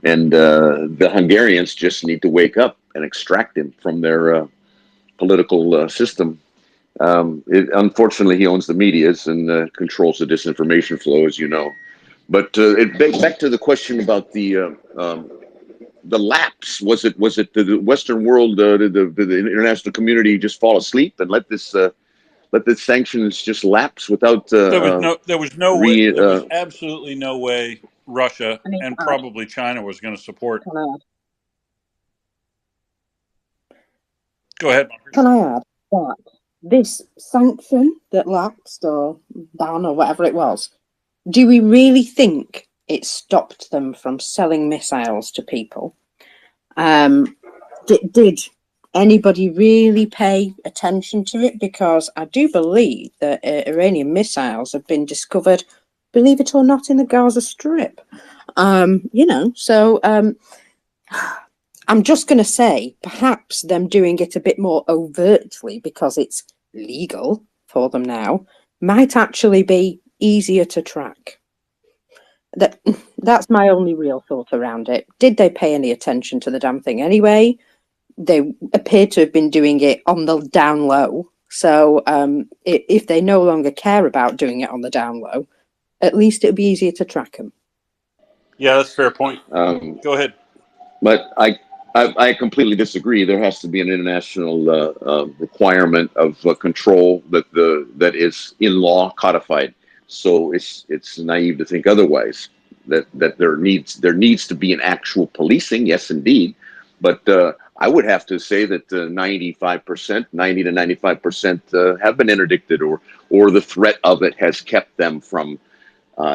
and the Hungarians just need to wake up and extract him from their political system. Unfortunately, he owns the medias and controls the disinformation flow, as you know. But back to the question about the lapse. Was it the Western world, the international community, just fall asleep and let this sanctions just lapse without? There was absolutely no way Russia and probably China was going to support. Go ahead. Can I add that this sanction that lapsed, or ban, or whatever it was, do we really think it stopped them from selling missiles to people? Did anybody really pay attention to it? Because I do believe that Iranian missiles have been discovered, believe it or not, in the Gaza Strip. So I'm just going to say, perhaps them doing it a bit more overtly because it's legal for them now might actually be easier to track. That's my only real thought around it. Did they pay any attention to the damn thing anyway? They appear to have been doing it on the down low. So if they no longer care about doing it on the down low, at least it'll be easier to track them. Yeah, that's a fair point. Go ahead. But I completely disagree. There has to be an international requirement of control that is in law codified. So it's naive to think otherwise. That there needs to be an actual policing. Yes, indeed. But I would have to say that 90 to 95% have been interdicted, or the threat of it has kept them from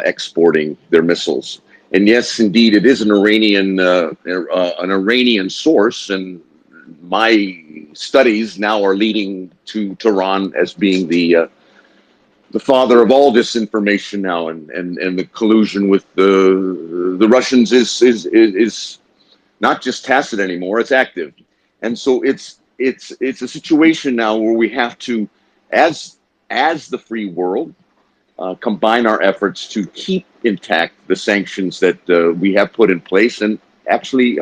exporting their missiles. And yes, indeed, it is an Iranian source, and my studies now are leading to Tehran as being the father of all disinformation now, and the collusion with the Russians is not just tacit anymore; it's active. And so it's a situation now where we have to, as the free world, combine our efforts to keep intact the sanctions that we have put in place, and actually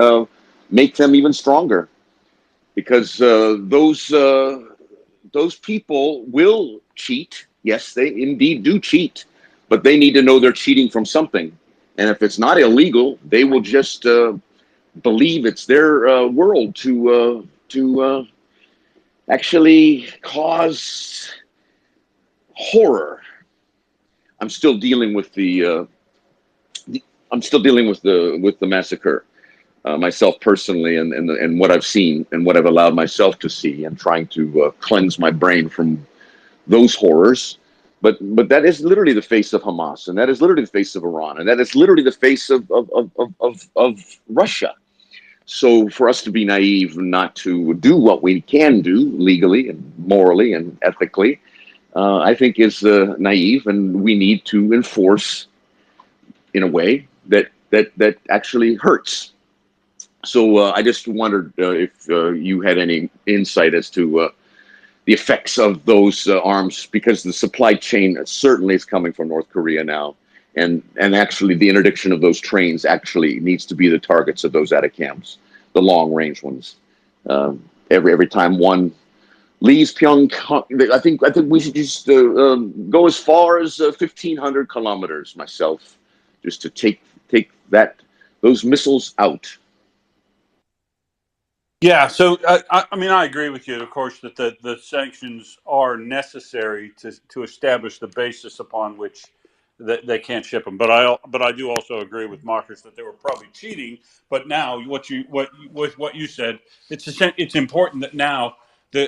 make them even stronger, because those those people will cheat. Yes, they indeed do cheat, but they need to know they're cheating from something. And if it's not illegal, they will just believe it's their world to actually cause horror. I'm still dealing with I'm still dealing with the massacre myself personally, and what I've seen and what I've allowed myself to see, and trying to cleanse my brain from those horrors. But that is literally the face of Hamas, and that is literally the face of Iran, and that is literally the face of Russia. So for us to be naive and not to do what we can do legally and morally and ethically, I think is naive, and we need to enforce in a way that actually hurts. So I just wondered if you had any insight as to the effects of those arms, because the supply chain certainly is coming from North Korea now, and actually the interdiction of those trains actually needs to be the targets of those ATACMS, the long range ones. Every time one leaves Pyongyang, I think we should just go as far as 1,500 kilometers myself, just to take those missiles out. Yeah, so I mean, I agree with you, of course, that the sanctions are necessary to establish the basis upon which they can't ship them. But I do also agree with Marcus that they were probably cheating. But now, what you said, it's important that now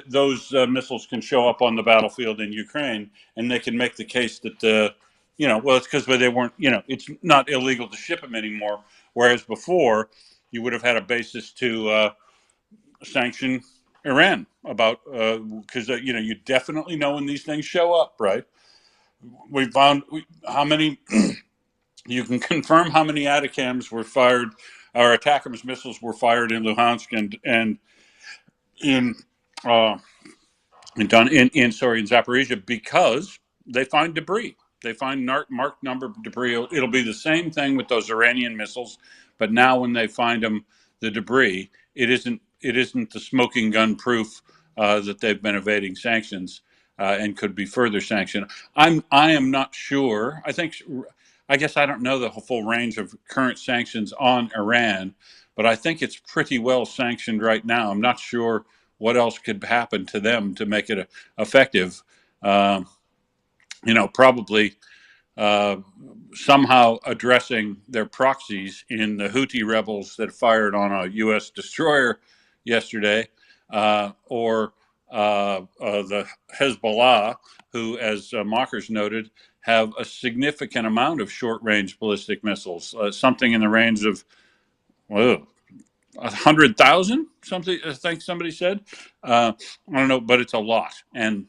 those missiles can show up on the battlefield in Ukraine, and they can make the case that well, it's because they weren't, it's not illegal to ship them anymore. Whereas before, you would have had a basis to sanction Iran about because you definitely know when these things show up, right? We found how many you can confirm how many ATACMS were fired, or ATACMS missiles were fired in Luhansk and in in Zaporizhia, because they find debris. They find marked number of debris. It'll be the same thing with those Iranian missiles, but now when they find them, the debris, it isn't the smoking gun proof that they've been evading sanctions and could be further sanctioned. I am not sure. I guess I don't know the full range of current sanctions on Iran, but I think it's pretty well sanctioned right now. I'm not sure what else could happen to them to make it effective. Probably somehow addressing their proxies in the Houthi rebels that fired on a U.S. destroyer yesterday, or the Hezbollah, who, as Mockers noted, have a significant amount of short-range ballistic missiles, something in the range of 100,000. Something I think somebody said. I don't know, but it's a lot, and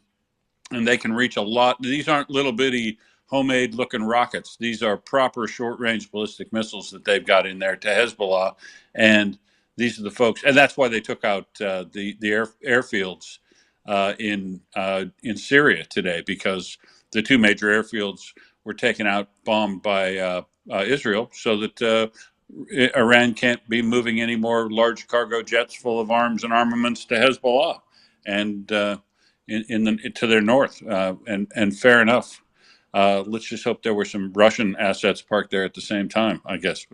they can reach a lot. These aren't little bitty homemade looking rockets. These are proper short range ballistic missiles that they've got in there to Hezbollah, and these are the folks, and that's why they took out the airfields in Syria today, because the two major airfields were taken out, bombed by Israel, so that Iran can't be moving any more large cargo jets full of arms and armaments to Hezbollah, and to their north. And fair enough. Let's just hope there were some Russian assets parked there at the same time, I guess,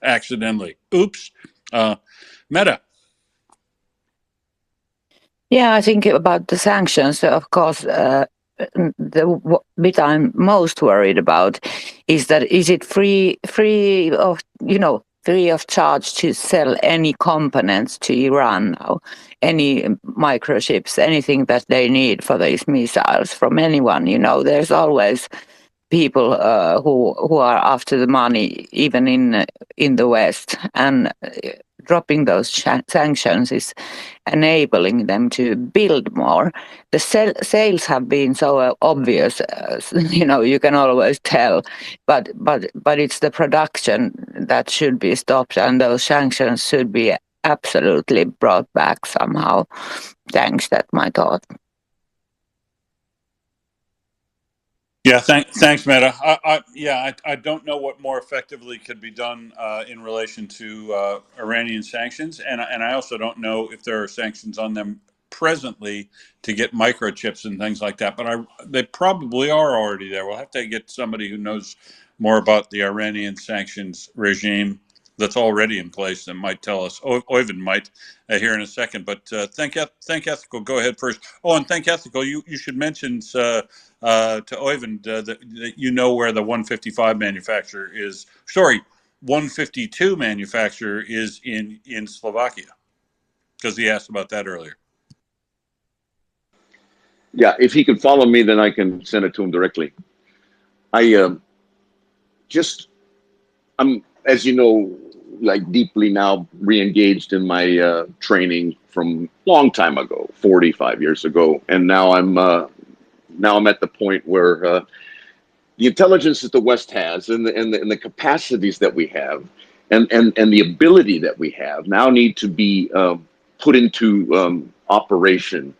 accidentally. Oops. Meta. Yeah, I think about the sanctions. Of course, the bit I'm most worried about is that is it free of charge to sell any components to Iran now, any microchips, anything that they need for these missiles from anyone. There's always people who are after the money, even in the West, and dropping those sanctions is enabling them to build more. The sales have been so obvious, you can always tell, but it's the production that should be stopped, and those sanctions should be absolutely brought back somehow. Thanks, that's my thought. Yeah, thanks, Meta. I don't know what more effectively could be done in relation to Iranian sanctions, and I also don't know if there are sanctions on them presently to get microchips and things like that, but they probably are already there. We'll have to get somebody who knows more about the Iranian sanctions regime that's already in place that might tell us. Oyvind might here in a second, but Think Ethical, go ahead first. Oh, and Think Ethical, you should mention to Oyvind that you know where the 155 manufacturer is. Sorry, 152 manufacturer is in Slovakia, because he asked about that earlier. Yeah, if he could follow me, then I can send it to him directly. I'm, as you know, like deeply now re-engaged in my training from long time ago, 45 years ago, and now I'm at the point where the intelligence that the West has and the capacities that we have and the ability that we have now need to be put into operation.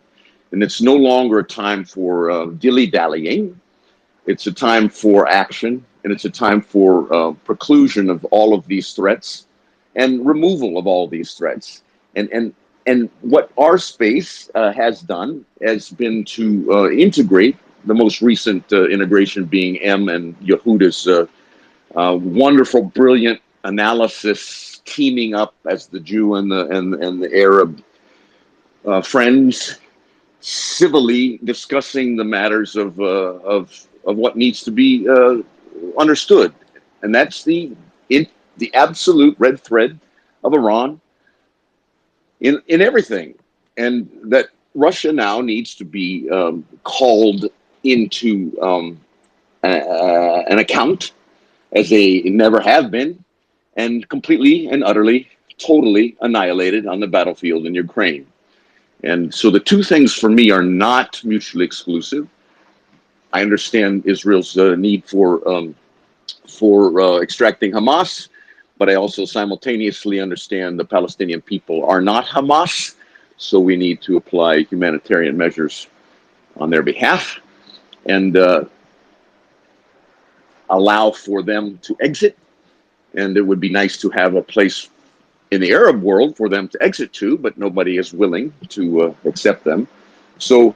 And it's no longer a time for dilly-dallying. It's a time for action, and it's a time for preclusion of all of these threats and removal of all these threats. And what our space has done has been to integrate, the most recent integration being M and Yehuda's wonderful, brilliant analysis, teaming up as the Jew and the Arab friends, civilly discussing the matters of what needs to be understood, and that's the absolute red thread of Iran in everything, and that Russia now needs to be called into an account as they never have been, and completely and utterly, totally annihilated on the battlefield in Ukraine. And so the two things for me are not mutually exclusive. I understand Israel's need for extracting Hamas, but I also simultaneously understand the Palestinian people are not Hamas, so we need to apply humanitarian measures on their behalf and allow for them to exit. And it would be nice to have a place in the Arab world for them to exit to, but nobody is willing to accept them. So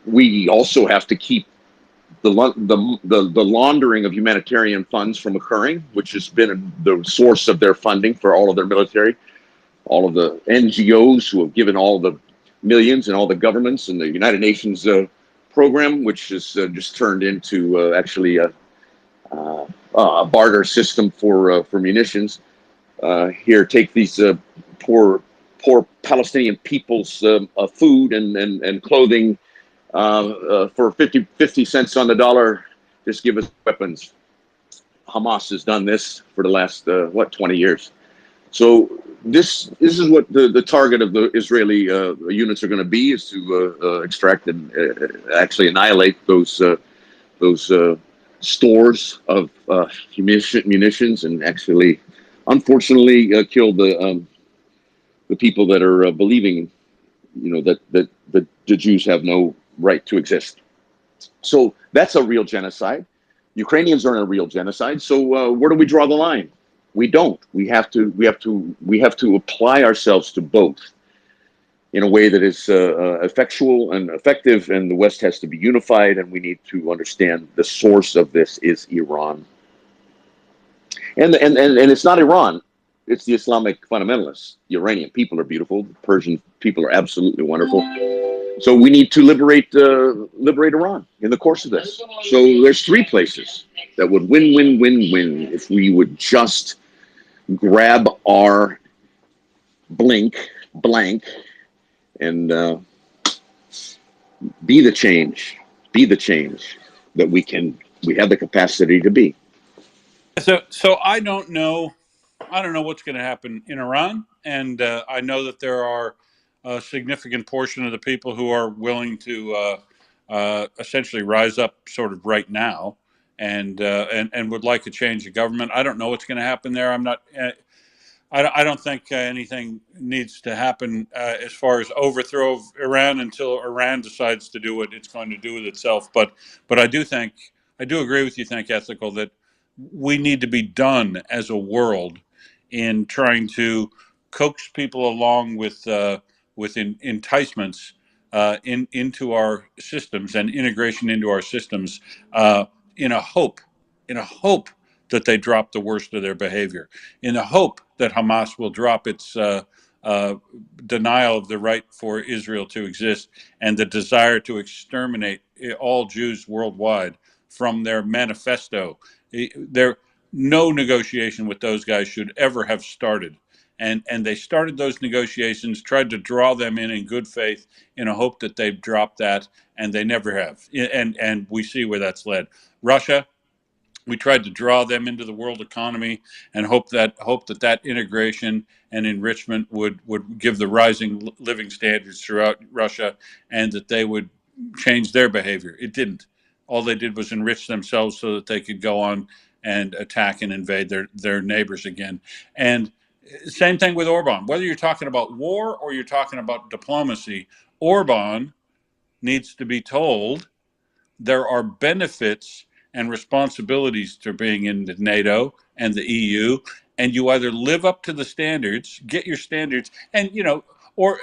we also have to keep the laundering of humanitarian funds from occurring, which has been the source of their funding for all of their military, all of the NGOs who have given all the millions, and all the governments, and the United Nations program, which has just turned into actually a barter system for munitions. Here, take these poor Palestinian people's food and clothing for 50 cents on the dollar. Just give us weapons. Hamas has done this for the last 20 years. So this is what the target of the Israeli units are going to be, is to extract and actually annihilate those stores of munitions, and actually, unfortunately, kill the people that are believing, that the Jews have no right to exist. So that's a real genocide. Ukrainians are in a real genocide. So where do we draw the line? We don't. We have to apply ourselves to both in a way that is effectual and effective, and the West has to be unified, and we need to understand the source of this is Iran. And it's not Iran, it's the Islamic fundamentalists. The Iranian people are beautiful, the Persian people are absolutely wonderful. So we need to liberate Iran in the course of this. So there's three places that would win if we would just grab our blank and be the change that we have the capacity to be. So I don't know what's going to happen in Iran, and I know that there are a significant portion of the people who are willing to essentially rise up sort of right now and would like to change the government. I don't know what's going to happen there. I don't think anything needs to happen as far as overthrow of Iran until Iran decides to do what it's going to do with itself. But I do agree with you, Think Ethical, that we need to be done as a world in trying to coax people along with with enticements into our systems and integration into our systems in a hope that they drop the worst of their behavior, in a hope that Hamas will drop its denial of the right for Israel to exist and the desire to exterminate all Jews worldwide from their manifesto. No negotiation with those guys should ever have started. And they started those negotiations, tried to draw them in good faith, in a hope that they'd drop that, and they never have. And we see where that's led. Russia, we tried to draw them into the world economy and hope that integration and enrichment would give the rising living standards throughout Russia, and that they would change their behavior. It didn't. All they did was enrich themselves so that they could go on and attack and invade their neighbors again. And same thing with Orban. Whether you're talking about war or you're talking about diplomacy, Orban needs to be told there are benefits and responsibilities to being in NATO and the EU, and you either live up to the standards, get your standards, and or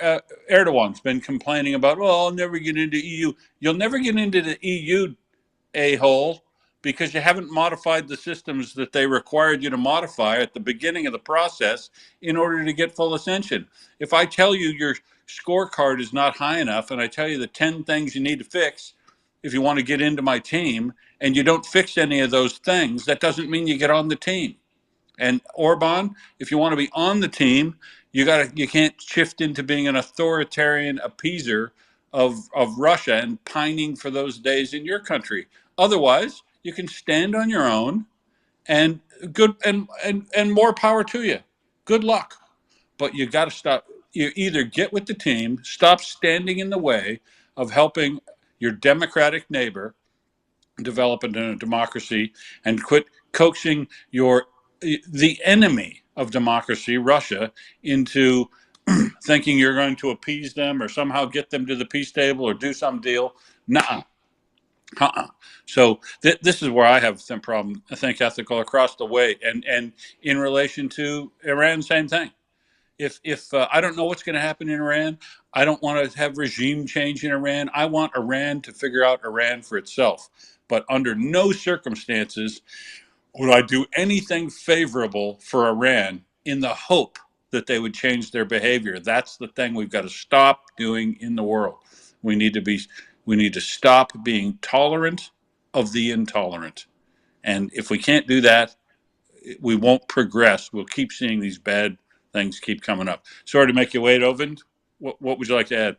Erdogan's been complaining about, well, I'll never get into EU. You'll never get into the EU, a-hole, because you haven't modified the systems that they required you to modify at the beginning of the process in order to get full ascension. If I tell you your scorecard is not high enough and I tell you the 10 things you need to fix if you want to get into my team, and you don't fix any of those things, that doesn't mean you get on the team. And Orban, if you want to be on the team, you can't shift into being an authoritarian appeaser of Russia and pining for those days in your country. Otherwise, you can stand on your own, and more power to you. Good luck. But you got to stop. You either get with the team, stop standing in the way of helping your democratic neighbor develop into a democracy, and quit coaxing the enemy of democracy, Russia, into thinking you're going to appease them or somehow get them to the peace table or do some deal. Nuh-uh. So this is where I have some problem, I think, ethical across the way. And in relation to Iran, same thing. If I don't know what's going to happen in Iran, I don't want to have regime change in Iran. I want Iran to figure out Iran for itself. But under no circumstances would I do anything favorable for Iran in the hope that they would change their behavior. That's the thing we've got to stop doing in the world. We need to stop being tolerant of the intolerant. And if we can't do that, we won't progress. We'll keep seeing these bad things keep coming up. Sorry to make you wait, Ovind. What would you like to add?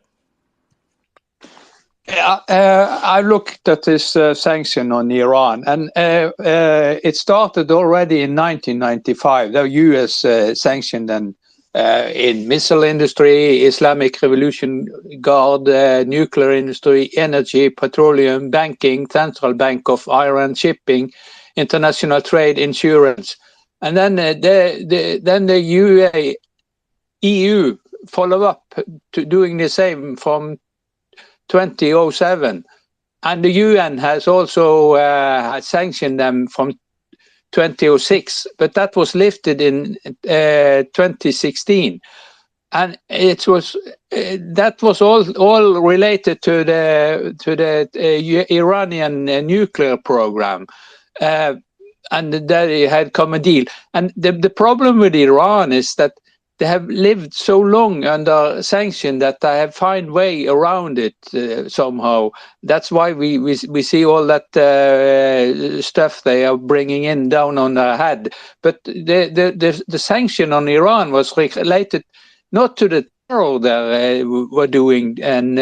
I looked at this sanction on Iran, and it started already in 1995. The U.S. sanctioned them in missile industry, Islamic Revolution Guard, nuclear industry, energy, petroleum, banking, Central Bank of Iran, shipping, international trade, insurance. And then the EU follow up to doing the same from 2007, and the UN has also sanctioned them from 2006, but that was lifted in 2016, and it was that was all related to the Iranian nuclear program, and they had come a deal. And the problem with Iran is that they have lived so long under sanction that they have found way around it somehow. That's why we see all that stuff they are bringing in down on their head. But the sanction on Iran was related not to the terror they were doing and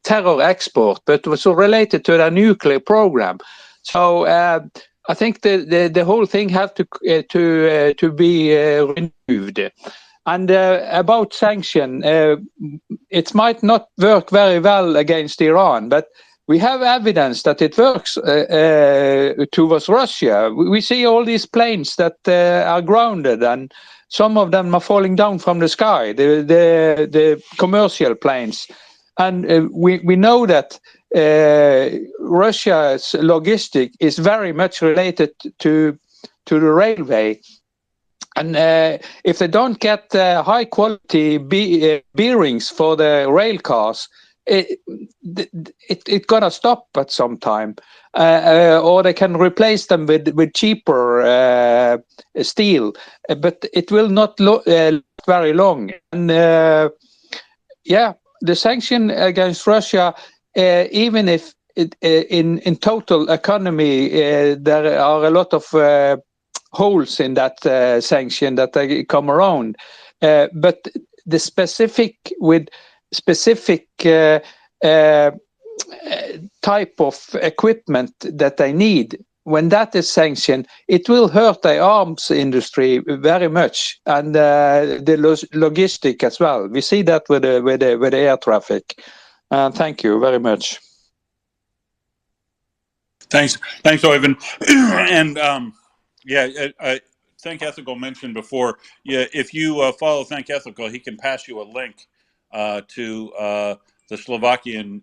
terror export, but was related to their nuclear program. So I think the whole thing have to be removed. And about sanction, it might not work very well against Iran, but we have evidence that it works towards Russia. We see all these planes that are grounded, and some of them are falling down from the sky, the commercial planes. And we know that Russia's logistic is very much related to the railway. And if they don't get high quality bearings for the rail cars, it gonna stop at some time, or they can replace them with cheaper steel, but it will not last very long. And yeah, the sanction against Russia, even if in total economy there are a lot of holes in that sanction that they come around, but the specific type of equipment that they need, when that is sanctioned, it will hurt the arms industry very much, and the logistic as well. We see that with the air traffic. Thank you very much. Thanks, Oyvind. And Think Ethical mentioned before. Yeah, if you follow Think Ethical, he can pass you a link to the Slovakian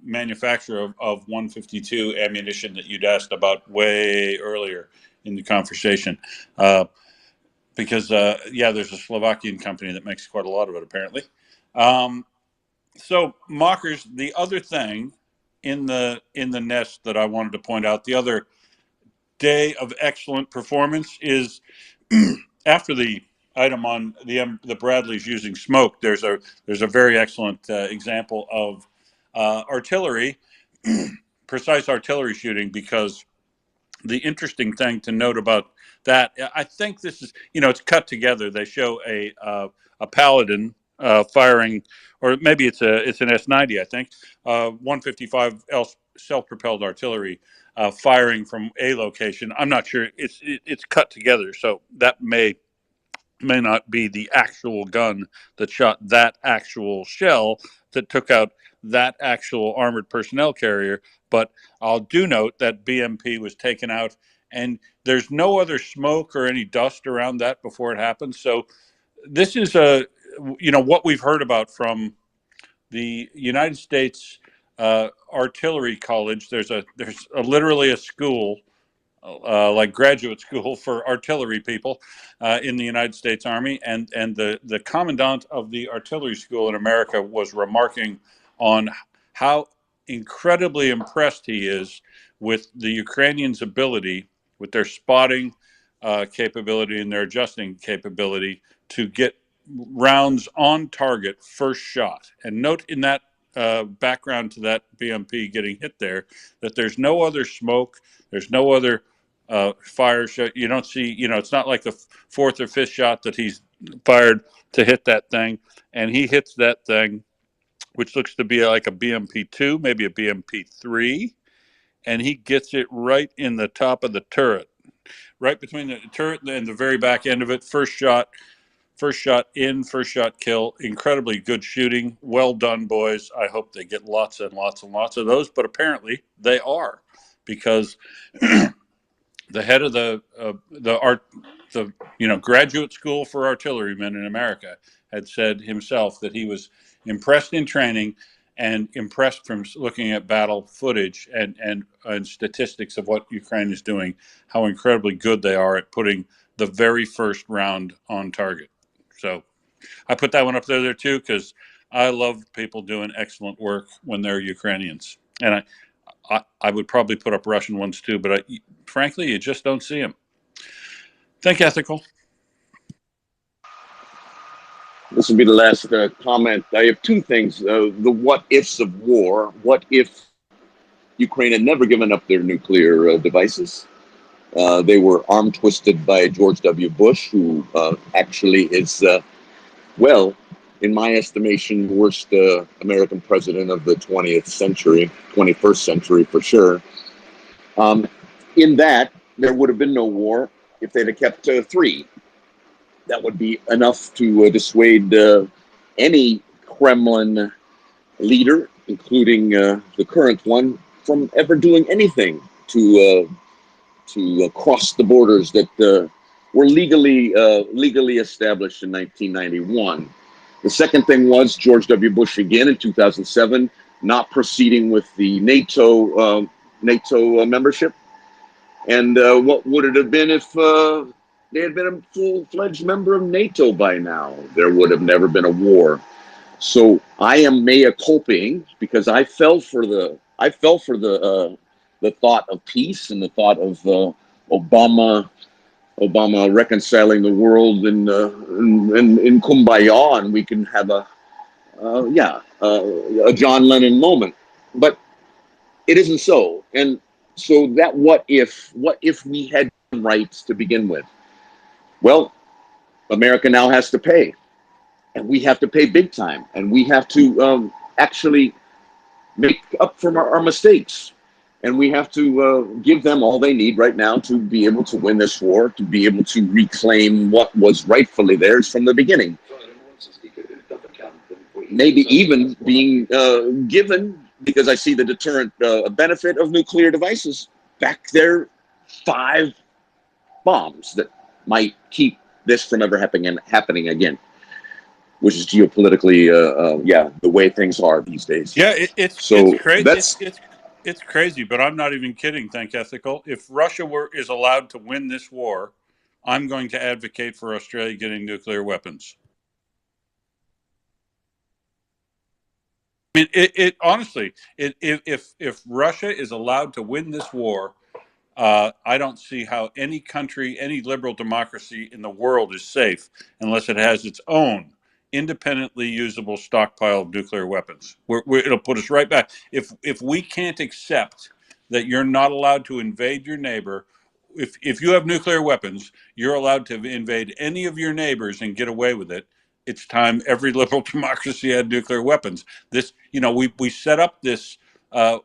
manufacturer of 152 ammunition that you'd asked about way earlier in the conversation. Because there's a Slovakian company that makes quite a lot of it, apparently. So, mockers, the other thing in the nest that I wanted to point out, the other day of excellent performance is after the item on the Bradleys using smoke. There's a very excellent example of artillery, precise artillery shooting, because the interesting thing to note about that, I think this is, it's cut together. They show a Paladin firing, or maybe it's an S90, I think, 155 self-propelled artillery firing from a location. I'm not sure. It's cut together, so that may not be the actual gun that shot that actual shell that took out that actual armored personnel carrier. But I'll do note that BMP was taken out, and there's no other smoke or any dust around that before it happened. So this is what we've heard about from the United States Artillery College. There's literally a school, like graduate school for artillery people in the United States Army, and the commandant of the artillery school in America was remarking on how incredibly impressed he is with the Ukrainians' ability, with their spotting capability and their adjusting capability, to get rounds on target first shot. And note in that background to that BMP getting hit there, that there's no other smoke, there's no other fire shot. You don't see, it's not like the fourth or fifth shot that he's fired to hit that thing, and he hits that thing, which looks to be like a BMP-2, maybe a BMP-3, and he gets it right in the top of the turret, right between the turret and the very back end of it. First shot in, first shot kill. Incredibly good shooting. Well done, boys. I hope they get lots and lots and lots of those, but apparently they are, because the head of the graduate school for artillerymen in America had said himself that he was impressed in training and impressed from looking at battle footage and statistics of what Ukraine is doing, how incredibly good they are at putting the very first round on target. So I put that one up there too, because I love people doing excellent work when they're Ukrainians. And I would probably put up Russian ones too, but frankly, you just don't see them. Think Ethical. This will be the last comment. I have two things. The what ifs of war. What if Ukraine had never given up their nuclear devices? They were arm twisted by George W. Bush, who actually is, in my estimation, the worst American president of the 20th century, 21st century for sure. In that, there would have been no war if they'd have kept three. That would be enough to dissuade any Kremlin leader, including the current one, from ever doing anything to cross the borders that were legally established in 1991. The second thing was George W. Bush again in 2007 not proceeding with the NATO membership. And what would it have been if they had been a full-fledged member of NATO by now. There would have never been a war. So I am mea culpaing because I fell for the thought of peace and the thought of Obama reconciling the world in kumbaya, and we can have a John Lennon moment. But it isn't so. And so that what if we had rights to begin with? Well, America now has to pay, and we have to pay big time, and we have to actually make up for our mistakes. And we have to give them all they need right now to be able to win this war, to be able to reclaim what was rightfully theirs from the beginning. Maybe even being given, because I see the deterrent benefit of nuclear devices, back their 5 bombs that might keep this from ever happening again, which is geopolitically, the way things are these days. Yeah, it's crazy. That's It's crazy, but I'm not even kidding. Think ethical. If Russia is allowed to win this war, I'm going to advocate for Australia getting nuclear weapons. I mean, it honestly, if Russia is allowed to win this war, I don't see how any country, any liberal democracy in the world is safe unless it has its own independently usable stockpile of nuclear weapons. It'll put us right back. If we can't accept that you're not allowed to invade your neighbor, if you have nuclear weapons, you're allowed to invade any of your neighbors and get away with it. It's time every liberal democracy had nuclear weapons. This, we set up this the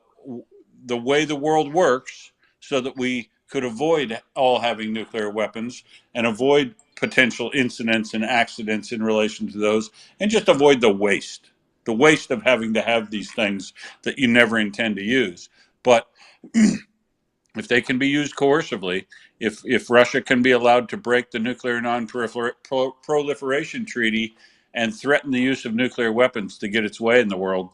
way the world works so that we could avoid all having nuclear weapons and avoid potential incidents and accidents in relation to those, and just avoid the waste of having to have these things that you never intend to use. But if they can be used coercively, if Russia can be allowed to break the nuclear non-proliferation treaty and threaten the use of nuclear weapons to get its way in the world,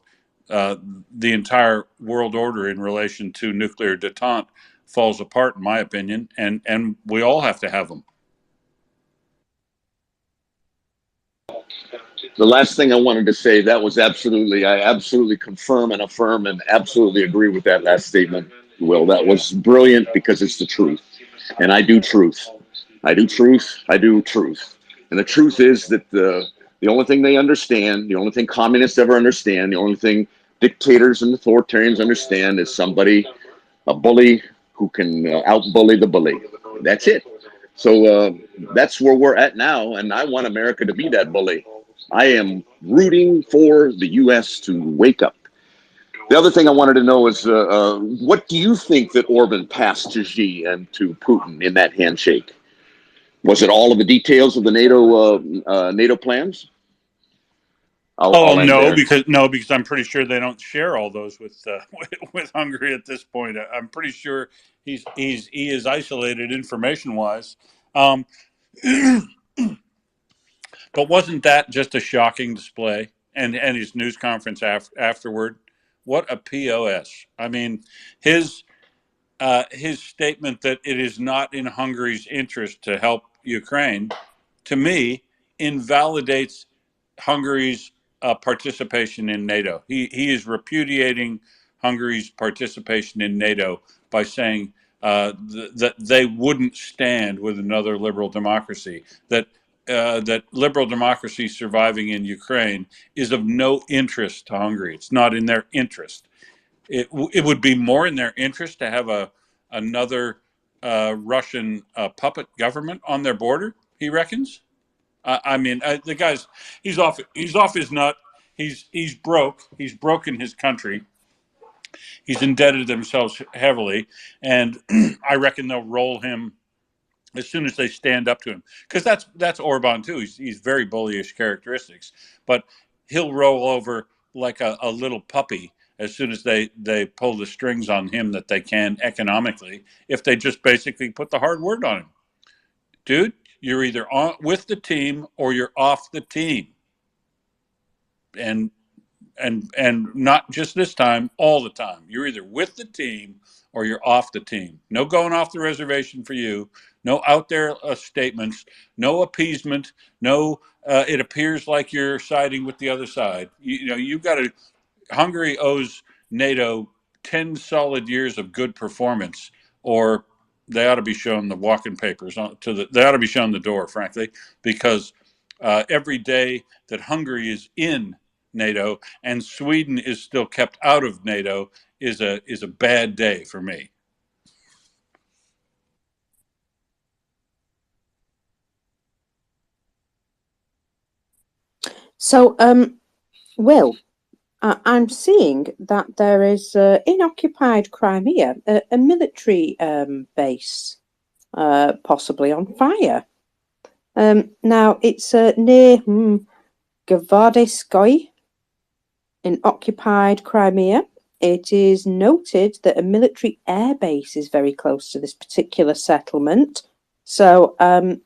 the entire world order in relation to nuclear detente falls apart, in my opinion, and we all have to have them. the last thing I wanted to say. I absolutely confirm and affirm and absolutely agree with that last statement. Will, that was brilliant because it's the truth. And I do truth. I do truth. I do truth. And the truth is that the only thing they understand, the only thing communists ever understand, the only thing dictators and authoritarians understand is a bully who can out-bully the bully. That's it. So that's where we're at now, and I want America to be that bully. I am rooting for the U.S. to wake up. The other thing I wanted to know is, what do you think that Orban passed to Xi and to Putin in that handshake? Was it all of the details of the NATO plans? I'll end there. Because I'm pretty sure they don't share all those with with Hungary at this point. I'm pretty sure he is isolated information wise. But wasn't that just a shocking display? And his news conference afterward, what a POS! I mean, his statement that it is not in Hungary's interest to help Ukraine, to me, invalidates Hungary's participation in NATO. He is repudiating Hungary's participation in NATO by saying that they wouldn't stand with another liberal democracy. That liberal democracy surviving in Ukraine is of no interest to Hungary. It's not in their interest. It would be more in their interest to have another Russian puppet government on their border. He reckons. The guy's he's off his nut. He's broke. He's broken his country. He's indebted themselves heavily, and I reckon they'll roll him as soon as they stand up to him, because that's Orban too. He's very bullyish characteristics, but he'll roll over like a little puppy as soon as they pull the strings on him that they can economically, if they just basically put the hard word on him. Dude, you're either on with the team or you're off the team. And and not just this time, all the time. You're either with the team or you're off the team. No going off the reservation for you. No out there statements. No appeasement. No, it appears like you're siding with the other side. You know, you've got to. Hungary owes NATO 10 solid years of good performance, or they ought to be shown the walking papers they ought to be shown the door, frankly, because every day that Hungary is in NATO and Sweden is still kept out of NATO is a bad day for me. So, Will, I'm seeing that there is in occupied Crimea a military base, possibly on fire. Now it's near Gvardeskoy in occupied Crimea. It is noted that a military air base is very close to this particular settlement. So, I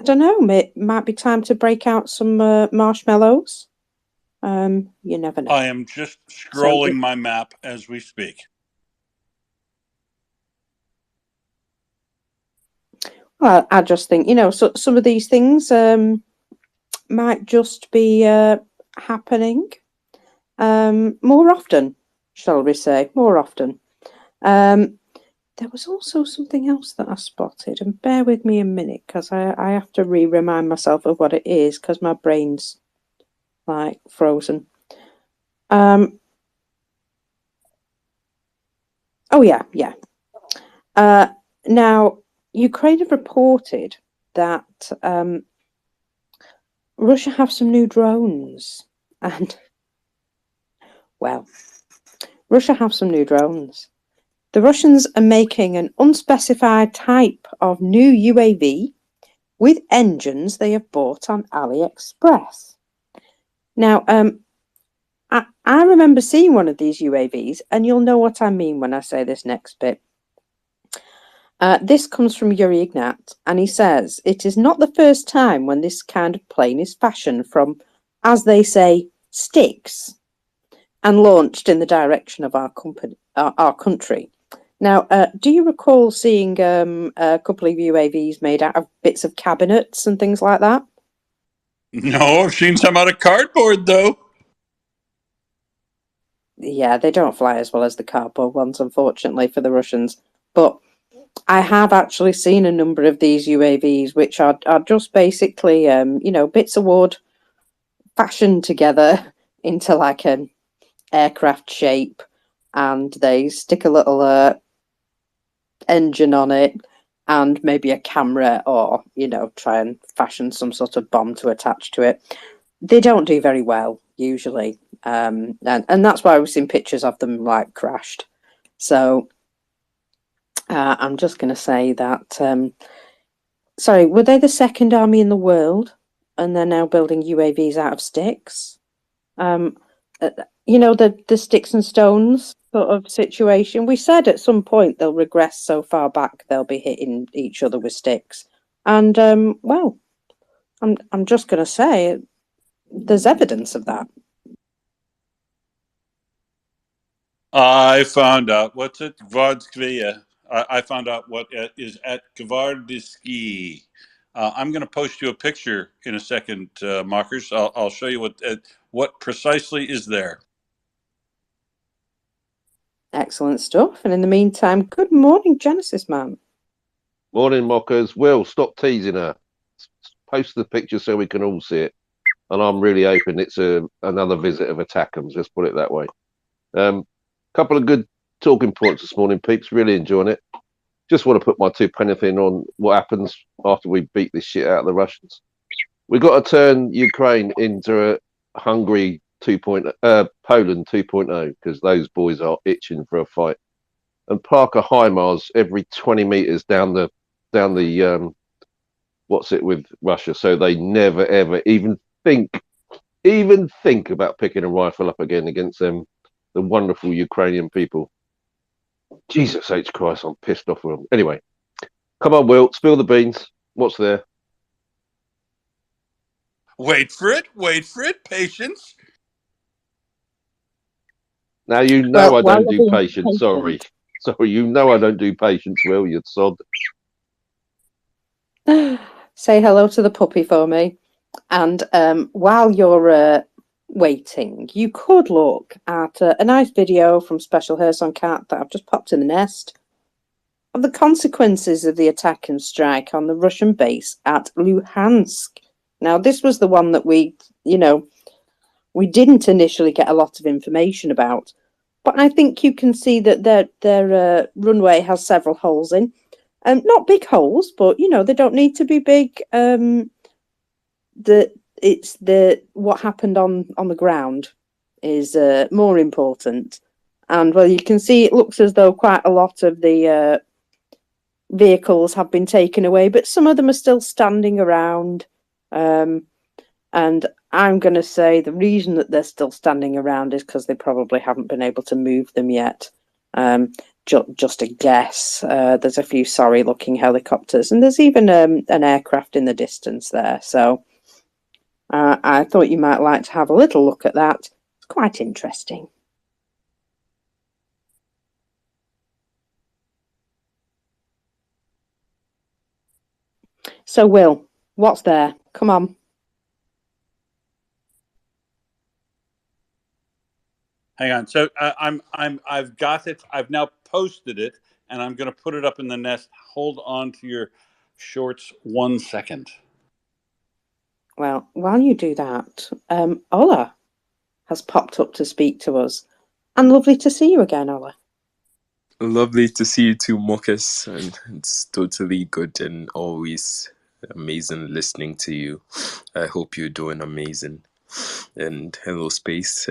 don't know, it might be time to break out some marshmallows. You never know. I am just scrolling my map as we speak. Well, I just think, so some of these things might just be happening more often, shall we say, more often. There was also something else that I spotted, and bear with me a minute because I have to remind myself of what it is because my brain's like frozen. Oh yeah. Now, Ukraine have reported that Russia have some new drones, and well, Russia have some new drones. The Russians are making an unspecified type of new UAV with engines they have bought on AliExpress. Now, I remember seeing one of these UAVs, and you'll know what I mean when I say this next bit. This comes from Yuri Ignat, and he says, it is not the first time when this kind of plane is fashioned from, as they say, sticks, and launched in the direction of our country. Now, do you recall seeing a couple of UAVs made out of bits of cabinets and things like that? No, I've seen some out of cardboard, though. Yeah, they don't fly as well as the cardboard ones, unfortunately, for the Russians. But I have actually seen a number of these UAVs, which are just basically, bits of wood fashioned together into like an aircraft shape, and they stick a little engine on it and maybe a camera, or try and fashion some sort of bomb to attach to it. They don't do very well usually, and that's why we've seen pictures of them like crashed. So I'm just going to say that sorry, were they the second army in the world and they're now building UAVs out of sticks? The sticks and stones sort of situation. We said at some point they'll regress so far back they'll be hitting each other with sticks. And well, I'm just going to say there's evidence of that. I found out what's it, Gvardskaya. I found out what is at Gvardiski. I'm going to post you a picture in a second, Mockers. I'll show you what precisely is there. Excellent stuff. And in the meantime, good morning, Genesis Man. Morning, Mockers. Will, stop teasing her. Post the picture so we can all see it. And I'm really hoping it's another visit of Attackums. Let's put it that way. Couple of good talking points this morning, peeps. Really enjoying it. Just want to put my 2 penny in on what happens after we beat this shit out of the Russians. We've got to turn Ukraine into a Hungary 2.0, Poland 2.0, because those boys are itching for a fight. And park a HIMARS every 20 meters down the what's it with Russia, so they never ever even think about picking a rifle up again against them, the wonderful Ukrainian people. Jesus H Christ, I'm pissed off with them. Anyway, come on, Will, spill the beans. What's there? Wait for it. Patience. Now you know Well, I while don't you're do being patience. Sorry, patient, sorry. You know I don't do patience. Will you sod? say hello to the puppy for me. And while you're waiting, you could look at a nice video from Special Herson Cat that I've just popped in the nest of the consequences of the attack and strike on the Russian base at Luhansk. Now, this was the one that we didn't initially get a lot of information about, but I think you can see that their runway has several holes in. Not big holes, but they don't need to be big. It's what happened on the ground is more important. And well, you can see it looks as though quite a lot of the vehicles have been taken away, but some of them are still standing around. And I'm going to say the reason that they're still standing around is because they probably haven't been able to move them yet. Just a guess. There's a few sorry-looking helicopters, and there's even an aircraft in the distance there. So I thought you might like to have a little look at that. It's quite interesting. So, Will, what's there? Come on. Hang on. So I've got it. I've now posted it, and I'm going to put it up in the nest. Hold on to your shorts 1 second. Well, while you do that, Ola has popped up to speak to us. And lovely to see you again, Ola. Lovely to see you too, Marcus. And it's totally good and always amazing listening to you. I hope you're doing amazing. And hello, Space.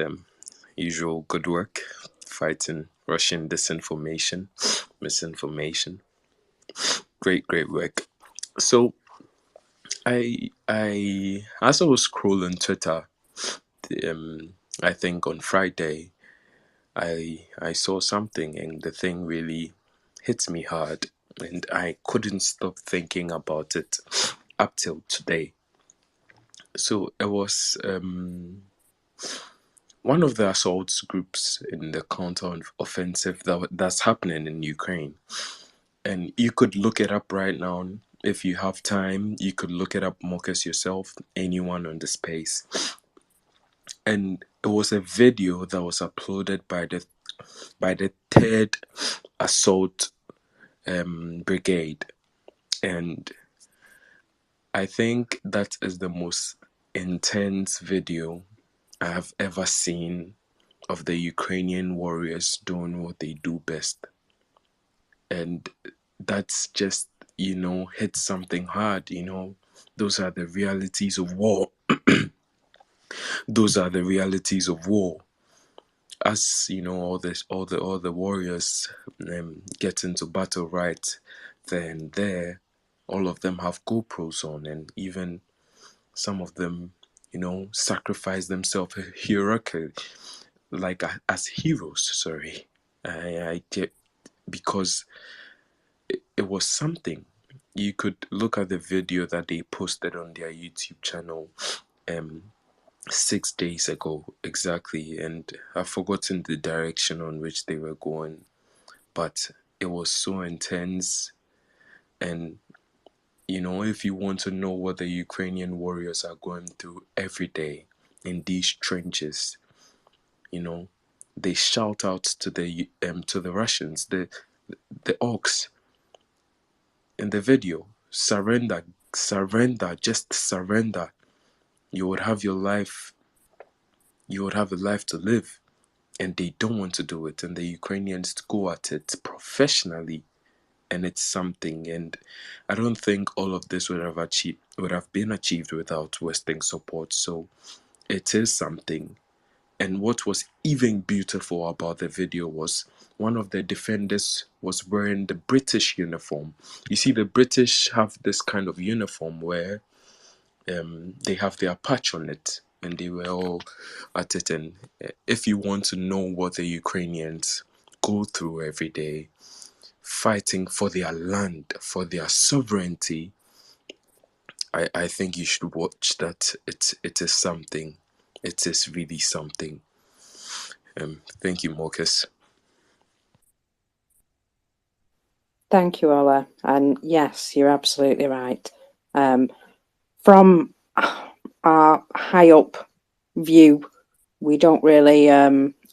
Usual good work fighting Russian disinformation, misinformation. Great work. So I as I was scrolling Twitter, I think on Friday, I saw something and the thing really hit me hard, and I couldn't stop thinking about it up till today. So it was one of the assault groups in the counter-offensive that's happening in Ukraine. And you could look it up right now. If you have time, you could look it up, Marcus, yourself, anyone on the space. And it was a video that was uploaded by the 3rd Assault Brigade. And I think that is the most intense video I have ever seen of the Ukrainian warriors doing what they do best. And that's just, hit something hard, Those are the realities of war. Those are the realities of war. As all the warriors get into battle right then there, all of them have GoPros on, and even some of them, sacrifice themselves heroically, like as heroes. Sorry, I get, because it was something. You could look at the video that they posted on their YouTube channel 6 days ago exactly, and I've forgotten the direction on which they were going, but it was so intense. And if you want to know what the Ukrainian warriors are going through every day in these trenches, they shout out to the Russians, the orcs in the video, surrender, just surrender. You would have your life. You would have a life to live. And they don't want to do it, and the Ukrainians go at it professionally, and it's something. And I don't think all of this would have been achieved without Western support. So it is something. And what was even beautiful about the video was one of the defenders was wearing the British uniform. You see, the British have this kind of uniform where they have their patch on it, and they were all at it. And if you want to know what the Ukrainians go through every day, fighting for their land, for their sovereignty, I think you should watch that. It is something. It is really something. Thank you, Marcus. Thank you, Ola. And yes, you're absolutely right. From our high up view, we don't really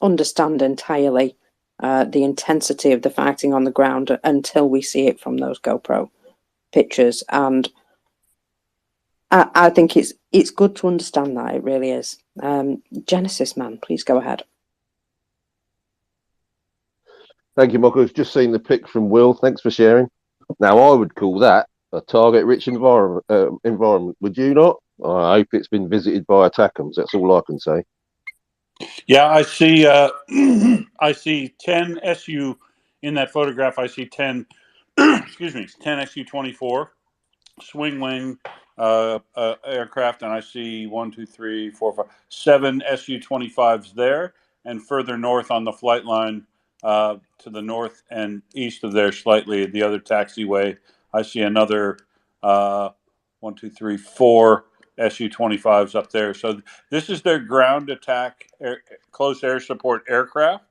understand entirely the intensity of the fighting on the ground until we see it from those GoPro pictures. And I think it's good to understand that. It really is. Genesis Man, please go ahead. Thank you, Michael. I've just seen the pic from Will. Thanks for sharing. Now, I would call that a target-rich environment. Would you not? I hope it's been visited by attackers. That's all I can say. Yeah, I see. I see 10 SU in that photograph. I see 10. Excuse me, 10 Su-24 swing wing aircraft, and I see 1, 2, 3, 4, 5, 7 Su-25s there, and further north on the flight line to the north and east of there slightly, the other taxiway, I see another 1, 2, 3, 4 Su-25s up there. So this is their ground attack close air support aircraft,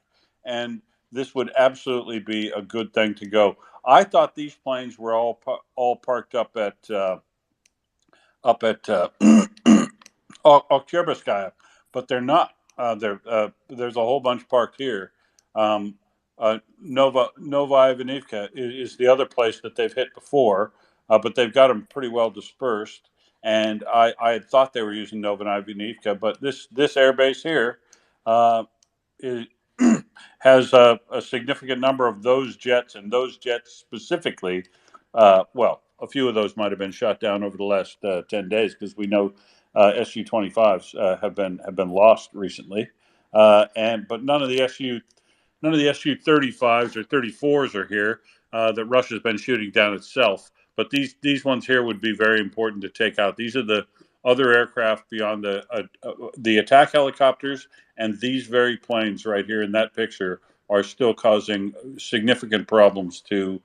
and this would absolutely be a good thing to go. I thought these planes were all parked up at Oktyabrsky, but they're not. There's a whole bunch parked here. Nova Ivanivka is the other place that they've hit before, but they've got them pretty well dispersed. And I had thought they were using Nova Ivanivka, but this airbase here is, has a significant number of those jets, and those jets specifically. Well, a few of those might have been shot down over the last 10 days because we know Su-25s have been lost recently, but none of the Su-35s or 34s are here that Russia's been shooting down itself. But these ones here would be very important to take out. These are the other aircraft beyond the attack helicopters, and these very planes right here in that picture are still causing significant problems to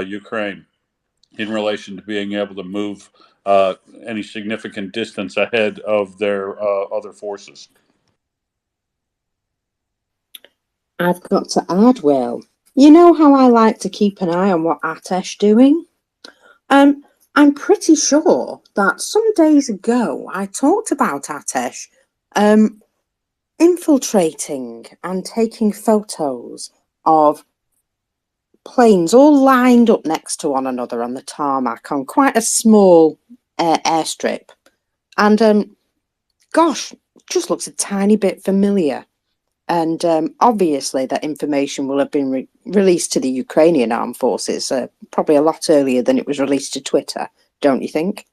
Ukraine in relation to being able to move any significant distance ahead of their other forces. I've got to add, Will, you know how I like to keep an eye on what Atesh doing? I'm pretty sure that some days ago I talked about Atesh infiltrating and taking photos of planes all lined up next to one another on the tarmac on quite a small airstrip. And gosh, just looks a tiny bit familiar. And obviously that information will have been released to the Ukrainian armed forces probably a lot earlier than it was released to Twitter, don't you think?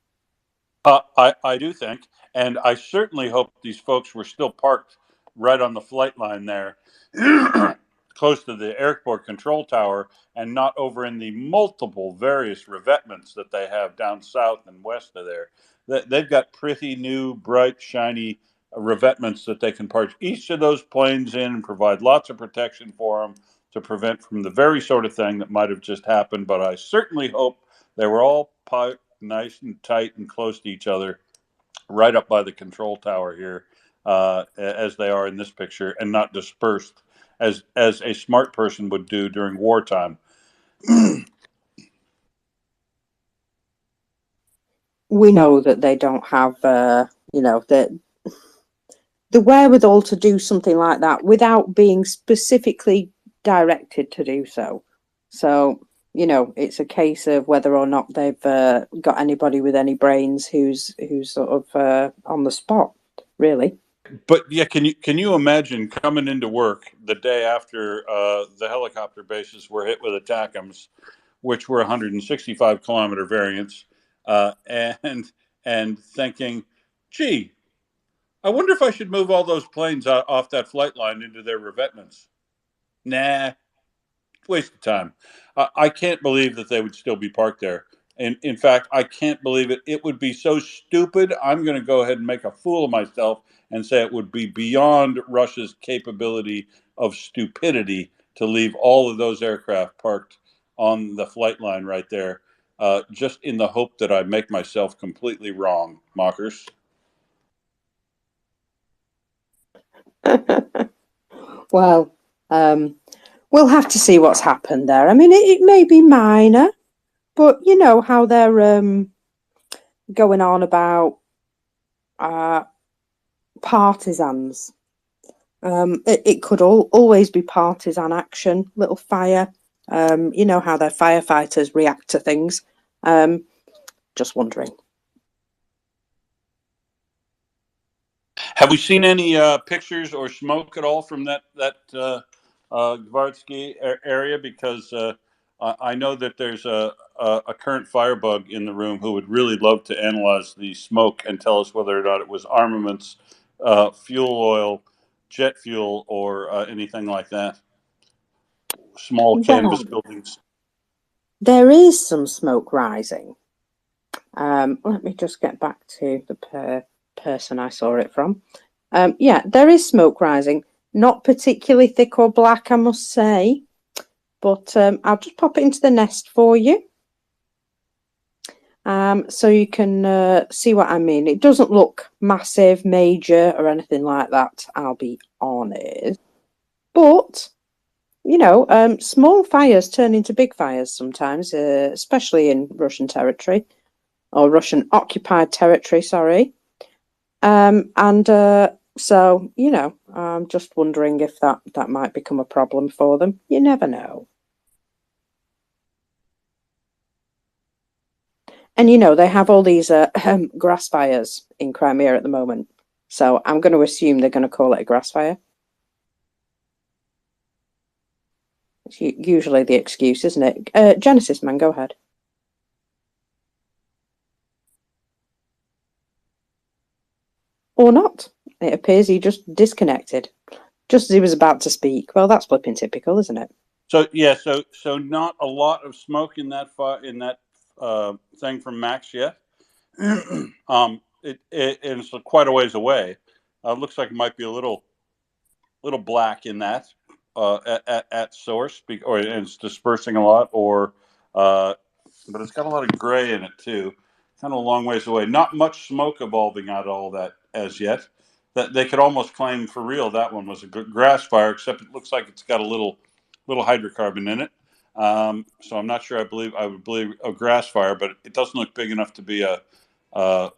I do think, and I certainly hope these folks were still parked right on the flight line there, close to the airport control tower, and not over in the multiple various revetments that they have down south and west of there. They've got pretty new, bright, shiny revetments that they can park each of those planes in and provide lots of protection for them to prevent from the very sort of thing that might have just happened. But I certainly hope they were all parked nice and tight and close to each other, right up by the control tower here, as they are in this picture, and not dispersed as a smart person would do during wartime. We know that they don't have, the wherewithal to do something like that without being specifically directed to do so. So, it's a case of whether or not they've got anybody with any brains who's sort of on the spot, really. But yeah, can you imagine coming into work the day after the helicopter bases were hit with ATACMS, which were 165 kilometer variants, and thinking, gee, I wonder if I should move all those planes off that flight line into their revetments. Nah, waste of time. I can't believe that they would still be parked there. In fact, I can't believe it. It would be so stupid. I'm going to go ahead and make a fool of myself and say it would be beyond Russia's capability of stupidity to leave all of those aircraft parked on the flight line right there, just in the hope that I make myself completely wrong, mockers. Well, we'll have to see what's happened there. I mean, it may be minor, but you know how they're going on about partisans. It could always be partisan action, little fire. You know how their firefighters react to things. Just wondering. Have we seen any pictures or smoke at all from that Gvardsky area? Because I know that there's a current firebug in the room who would really love to analyze the smoke and tell us whether or not it was armaments, fuel oil, jet fuel, or anything like that. Small canvas buildings. There is some smoke rising. Let me just get back to the person I saw it from. Yeah, there is smoke rising. Not particularly thick or black, I must say. But I'll just pop it into the nest for you. So you can see what I mean. It doesn't look massive, major, or anything like that, I'll be honest. But, you know, small fires turn into big fires sometimes, especially in Russian territory, or Russian occupied territory, sorry. So, you know, I'm just wondering if that might become a problem for them. You never know. And, you know, they have all these grass fires in Crimea at the moment. So I'm going to assume they're going to call it a grass fire. It's usually the excuse, isn't it? Genesis Man, go ahead. Or not. It appears he just disconnected, just as he was about to speak. Well, that's flipping typical, isn't it? So yeah, so not a lot of smoke in that thing from Max yet. It's quite a ways away. Looks like it might be a little black in that at source, or it's dispersing a lot, but it's got a lot of gray in it too. Kind of a long ways away. Not much smoke evolving out of all that as yet. That they could almost claim for real that one was a good grass fire, except it looks like it's got a little hydrocarbon in it. So I'm not sure. I would believe a grass fire, but it doesn't look big enough to be a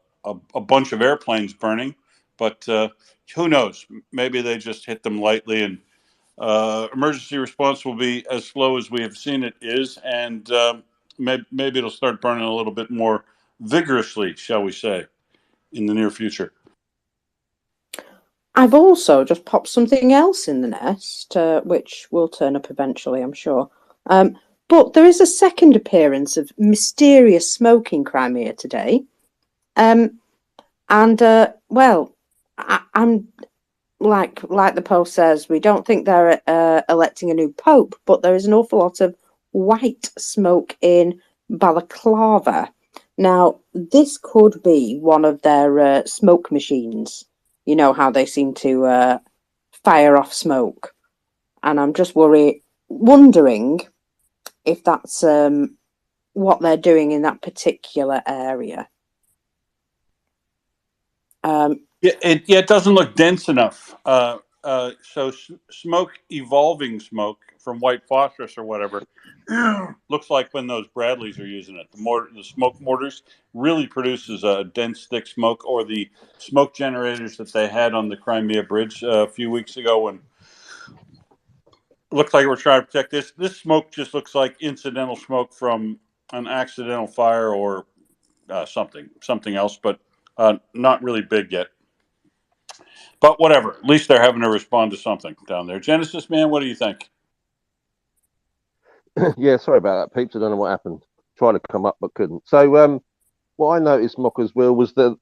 bunch of airplanes burning. But who knows? Maybe they just hit them lightly, and emergency response will be as slow as we have seen it is, and maybe it'll start burning a little bit more vigorously, shall we say, in the near future. I've also just popped something else in the nest, which will turn up eventually, I'm sure. But there is a second appearance of mysterious smoke in Crimea today. Well, I'm like the post says, we don't think they're electing a new pope, but there is an awful lot of white smoke in Balaclava. Now, this could be one of their smoke machines. You know how they seem to fire off smoke. And I'm just wondering if that's what they're doing in that particular area. It doesn't look dense enough. So evolving smoke from white phosphorus or whatever, looks like when those Bradleys are using it. The smoke mortars really produces a dense, thick smoke, or the smoke generators that they had on the Crimea Bridge a few weeks ago when it looked like we're trying to protect this. This smoke just looks like incidental smoke from an accidental fire or something else, but not really big yet. But whatever, at least they're having to respond to something down there. Genesis Man, what do you think? Yeah, sorry about that, peeps. I don't know what happened. Tried to come up but couldn't. So, what I noticed, Mock, as well, was that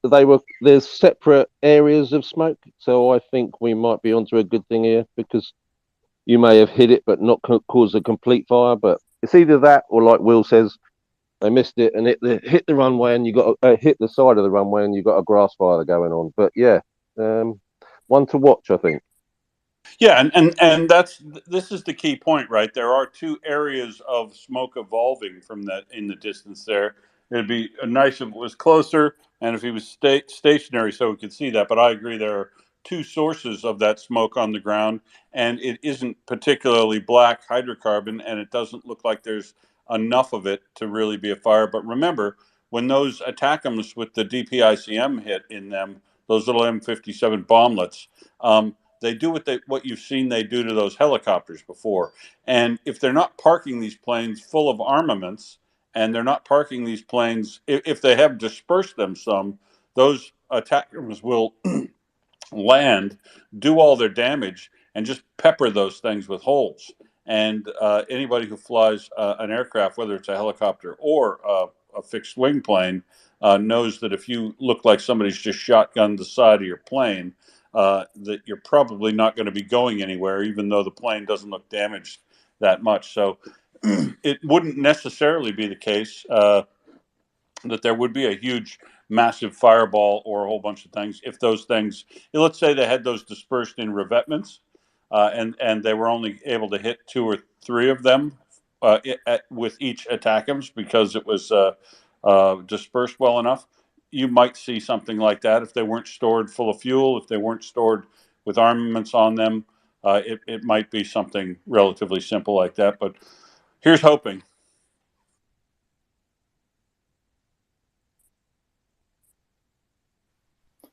there's separate areas of smoke. So I think we might be onto a good thing here, because you may have hit it but not caused a complete fire. But it's either that, or like Will says, they missed it and hit the runway, and you got hit the side of the runway, and you got a grass fire going on. But yeah, one to watch, I think. Yeah, and this is the key point, right? There are two areas of smoke evolving from that in the distance there. It'd be nice if it was closer, and if he was stationary, so we could see that. But I agree, there are two sources of that smoke on the ground, and it isn't particularly black hydrocarbon, and it doesn't look like there's enough of it to really be a fire. But remember, when those ATACMS with the DPICM hit in them, those little M57 bomblets, they do what you've seen they do to those helicopters before. And if they're not parking these planes full of armaments, and they're not parking these planes, if they have dispersed them some, those attackers will land, do all their damage, and just pepper those things with holes. And anybody who flies an aircraft, whether it's a helicopter or a fixed wing plane, knows that if you look like somebody's just shotgunned the side of your plane, that you're probably not going to be going anywhere, even though the plane doesn't look damaged that much. So it wouldn't necessarily be the case that there would be a huge, massive fireball or a whole bunch of things if those things, let's say they had those dispersed in revetments, and they were only able to hit two or three of them with each ATACMS because it was dispersed well enough. You might see something like that if they weren't stored full of fuel, if they weren't stored with armaments on them. It might be something relatively simple like that, but here's hoping.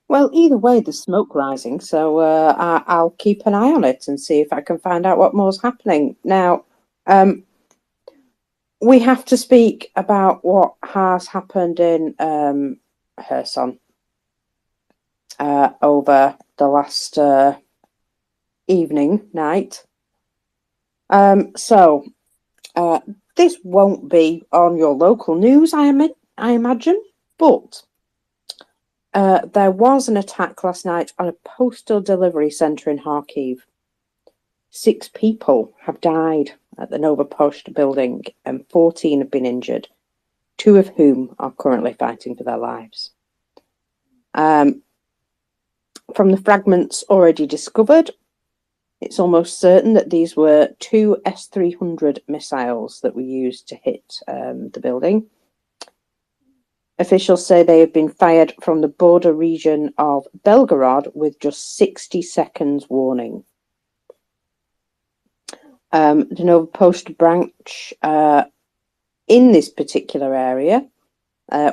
Well, either way, there's smoke rising, so I'll keep an eye on it and see if I can find out what more's happening. Now, we have to speak about what has happened in Kherson over the last night. So this won't be on your local news, I imagine, but there was an attack last night on a postal delivery centre in Kharkiv. 6 people have died at the Nova Post building and 14 have been injured, 2 of whom are currently fighting for their lives. From the fragments already discovered, it's almost certain that these were 2 S-300 missiles that were used to hit the building. Officials say they have been fired from the border region of Belgorod with just 60 seconds warning. The Nova Post branch in this particular area,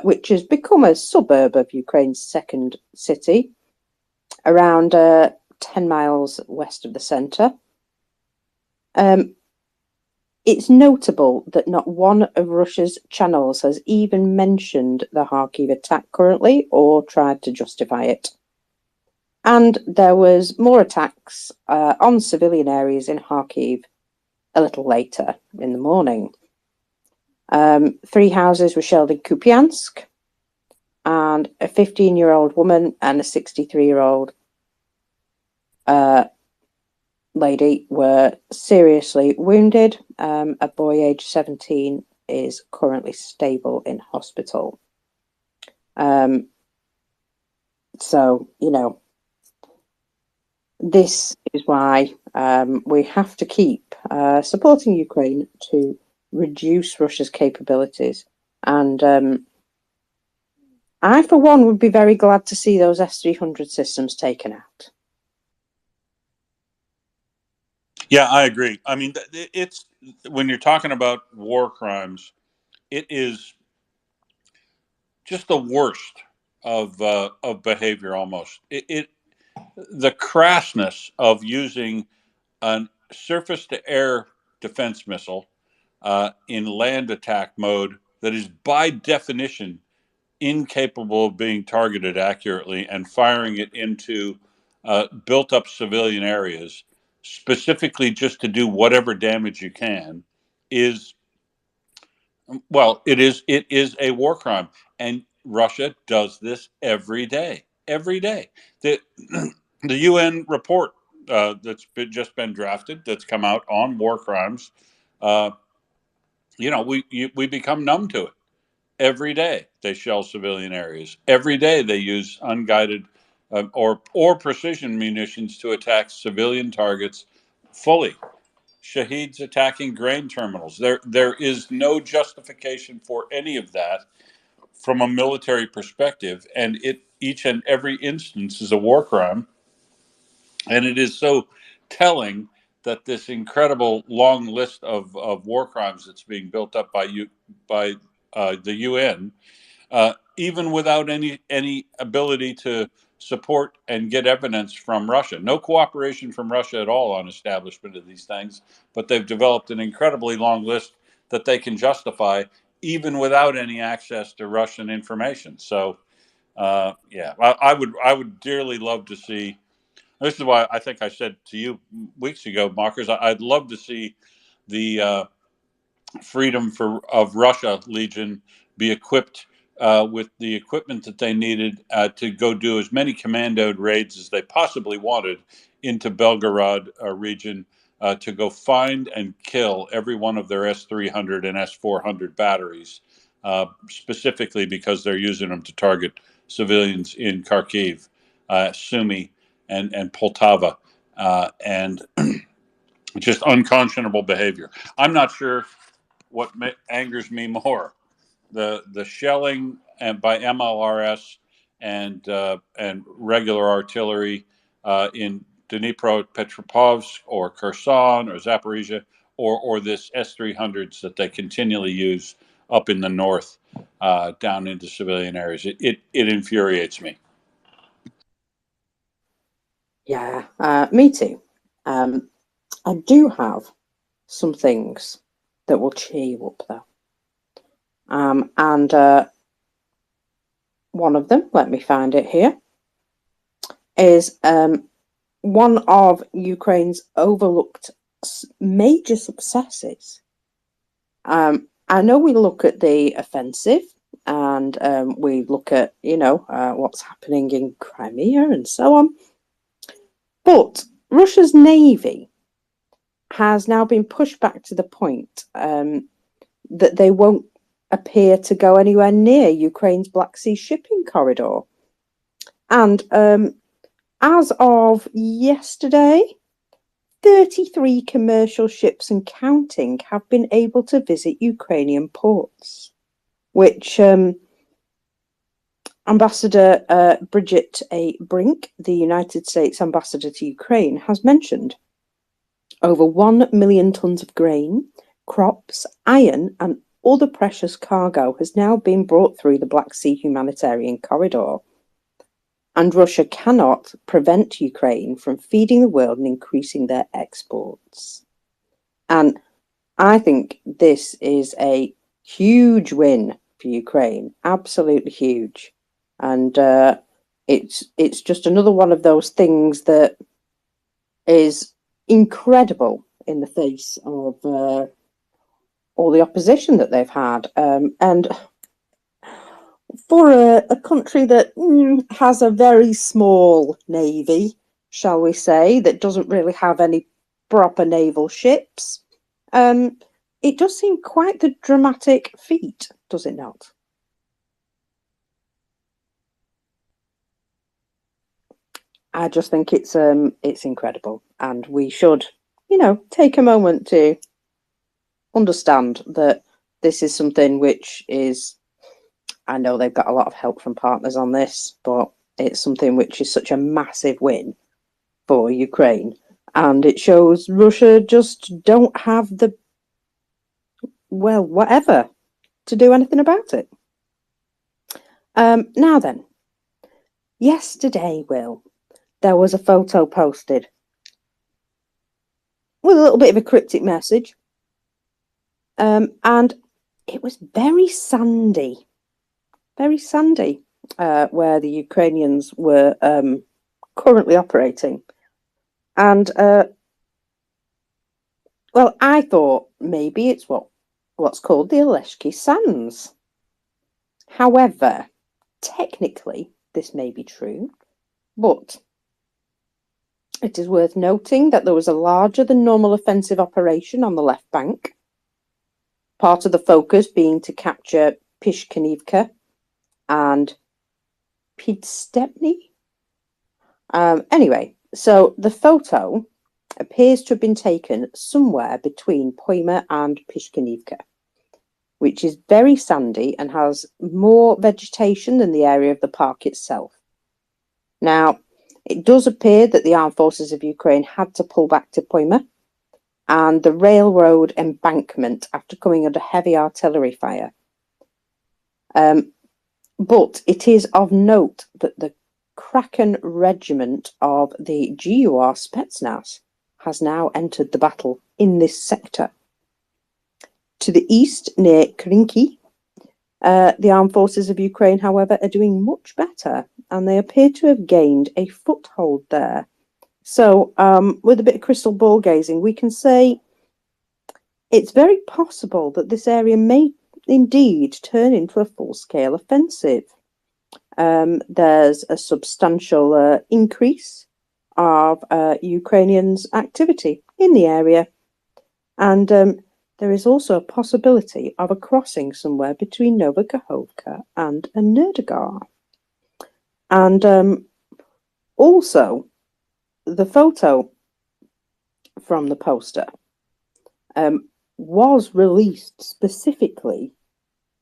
which has become a suburb of Ukraine's second city, around 10 miles west of the centre. It's notable that not one of Russia's channels has even mentioned the Kharkiv attack currently or tried to justify it. And there was more attacks on civilian areas in Kharkiv a little later in the morning. 3 houses were shelled in Kupiansk, and a 15-year-old woman and a 63-year-old lady were seriously wounded. A boy aged 17 is currently stable in hospital. So, you know, this is why we have to keep supporting Ukraine to reduce Russia's capabilities. And I, for one, would be very glad to see those S-300 systems taken out. Yeah, I agree. I mean, it's when you're talking about war crimes, it is just the worst of behavior. Almost the crassness of using a surface-to-air defense missile in land attack mode that is by definition incapable of being targeted accurately and firing it into built-up civilian areas, specifically just to do whatever damage you can, is, well, it is a war crime, and Russia does this every day. Every day, the the UN report that's just been drafted, that's come out on war crimes, we become numb to it. Every day they shell civilian areas. Every day they use unguided or precision munitions to attack civilian targets fully. Shaheeds attacking grain terminals. There is no justification for any of that from a military perspective, and each and every instance is a war crime. And it is so telling that this incredible long list of war crimes that's being built up by the UN, even without any ability to support and get evidence from Russia. No cooperation from Russia at all on establishment of these things, but they've developed an incredibly long list that they can justify even without any access to Russian information. So, yeah, I would dearly love to see. This is why I think I said to you weeks ago, Markers, I'd love to see the Freedom of Russia Legion be equipped with the equipment that they needed to go do as many commandoed raids as they possibly wanted into Belgorod region to go find and kill every one of their S-300 and S-400 batteries, specifically because they're using them to target civilians in Kharkiv, Sumy, and Poltava, and just unconscionable behavior. I'm not sure what angers me more: the shelling and by MLRS and regular artillery in Dnipro, Petropavlovsk, or Kherson, or Zaporizhia, or this S-300s that they continually use up in the north down into civilian areas. It infuriates me. Yeah, me too. I do have some things that will cheer you up, though. And one of them, let me find it here, is one of Ukraine's overlooked major successes. I know we look at the offensive and we look at, what's happening in Crimea and so on. But Russia's navy has now been pushed back to the point that they won't appear to go anywhere near Ukraine's Black Sea shipping corridor. And as of yesterday, 33 commercial ships and counting have been able to visit Ukrainian ports, which Ambassador Bridget A. Brink, the United States ambassador to Ukraine, has mentioned. Over 1 million tons of grain, crops, iron, and other precious cargo has now been brought through the Black Sea humanitarian corridor. And Russia cannot prevent Ukraine from feeding the world and increasing their exports. And I think this is a huge win for Ukraine, absolutely huge. And it's just another one of those things that is incredible in the face of all the opposition that they've had. And for a country that has a very small navy, shall we say, that doesn't really have any proper naval ships, it does seem quite the dramatic feat, does it not? I just think it's incredible, and we should, take a moment to understand that this is something which is, I know they've got a lot of help from partners on this, but it's something which is such a massive win for Ukraine, and it shows Russia just don't have the, whatever, to do anything about it. Now then, yesterday, Will, there was a photo posted with a little bit of a cryptic message, and it was very sandy where the Ukrainians were currently operating. And I thought maybe it's what's called the Oleshki Sands. However, technically this may be true, but it is worth noting that there was a larger than normal offensive operation on the left bank, part of the focus being to capture Pishkanivka and Pidstepny. Anyway, so the photo appears to have been taken somewhere between Poima and Pishkanivka, which is very sandy and has more vegetation than the area of the park itself. Now, It does appear that the armed forces of Ukraine had to pull back to Poima and the railroad embankment after coming under heavy artillery fire. But it is of note that the Kraken regiment of the GUR Spetsnaz has now entered the battle in this sector. To the east, near Krinky, the armed forces of Ukraine, however, are doing much better, and they appear to have gained a foothold there. So, with a bit of crystal ball gazing, we can say it's very possible that this area may indeed turn into a full-scale offensive. There's a substantial increase of Ukrainians' activity in the area, and there is also a possibility of a crossing somewhere between Novokhovka and Nerdagar. And also, the photo from the poster was released specifically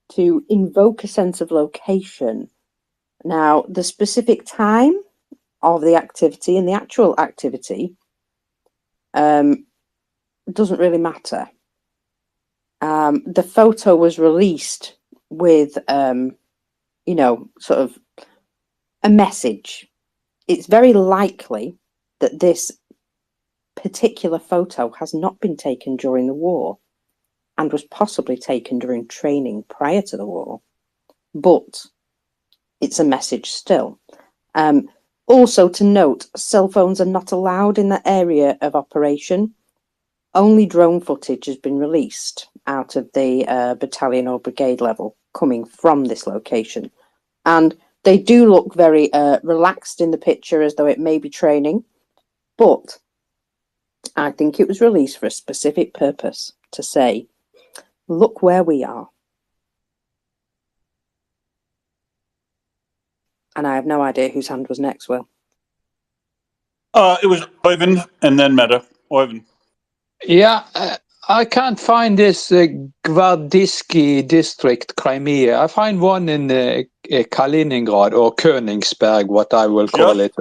to invoke a sense of location. Now, the specific time of the activity and the actual activity doesn't really matter. The photo was released with, sort of a message. It's very likely that this particular photo has not been taken during the war and was possibly taken during training prior to the war, but it's a message still. Also to note, cell phones are not allowed in that area of operation. Only drone footage has been released out of the battalion or brigade level coming from this location. And they do look very relaxed in the picture, as though it may be training, but I think it was released for a specific purpose, to say, look where we are. And I have no idea whose hand was next, Will. It was Ivan and then Meta. Ivan. Yeah, I can't find this Gvardiski district, Crimea. I find one in Kaliningrad or Königsberg, what I will call it.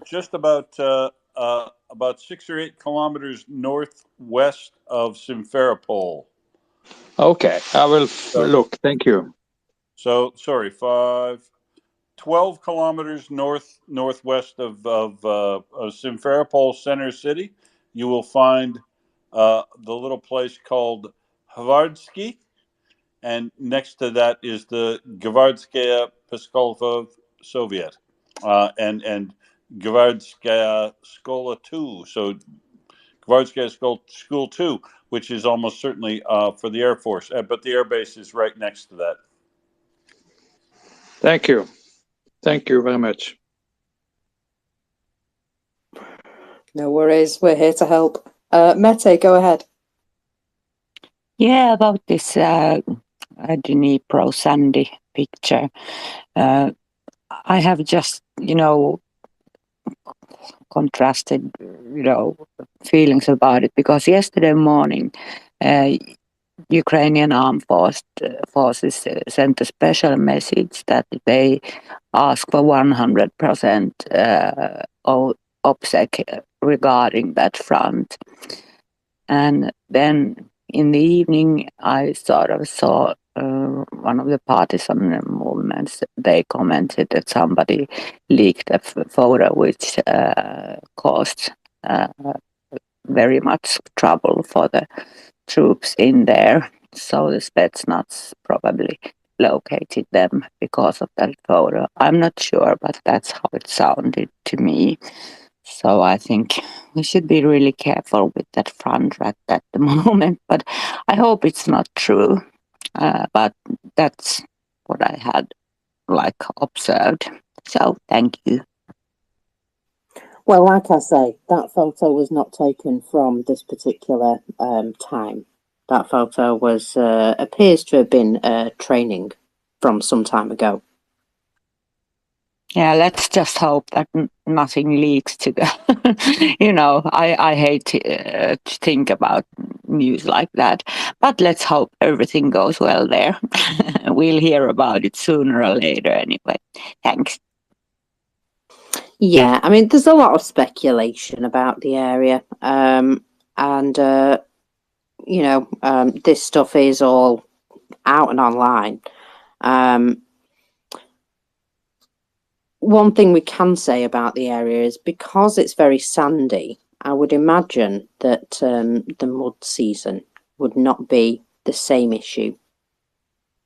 Just about 6 or 8 kilometers northwest of Simferopol. Okay, I will look. Thank you. So, sorry, 12 kilometers northwest of Simferopol Center City, you will find the little place called Hvardsky, and next to that is the Gvardskaya Piskolva Soviet, and Gvardskaya Skola 2. So Gvardskaya School 2, which is almost certainly for the Air Force, but the air base is right next to that. Thank you. Thank you very much. No worries, we're here to help. Mete, go ahead. Yeah, about this Dnipro Sandy picture. I have just, contrasted, feelings about it, because yesterday morning, Ukrainian armed forces sent a special message that they ask for 100% OPSEC regarding that front. And then in the evening, I sort of saw one of the partisan movements, they commented that somebody leaked a photo which caused very much trouble for the troops in there. So the Spetsnaz probably located them because of that photo. I'm not sure, but that's how it sounded to me. So I think we should be really careful with that front right at the moment, but I hope it's not true. But that's what I had observed. So thank you. Well, like I say, that photo was not taken from this particular time. That photo was appears to have been training from some time ago. Yeah, let's just hope that nothing leaks to the, I hate to think about news like that, but let's hope everything goes well there. We'll hear about it sooner or later anyway. Thanks. Yeah, I mean, there's a lot of speculation about the area, and this stuff is all out and online. One thing we can say about the area is because it's very sandy, I would imagine that the mud season would not be the same issue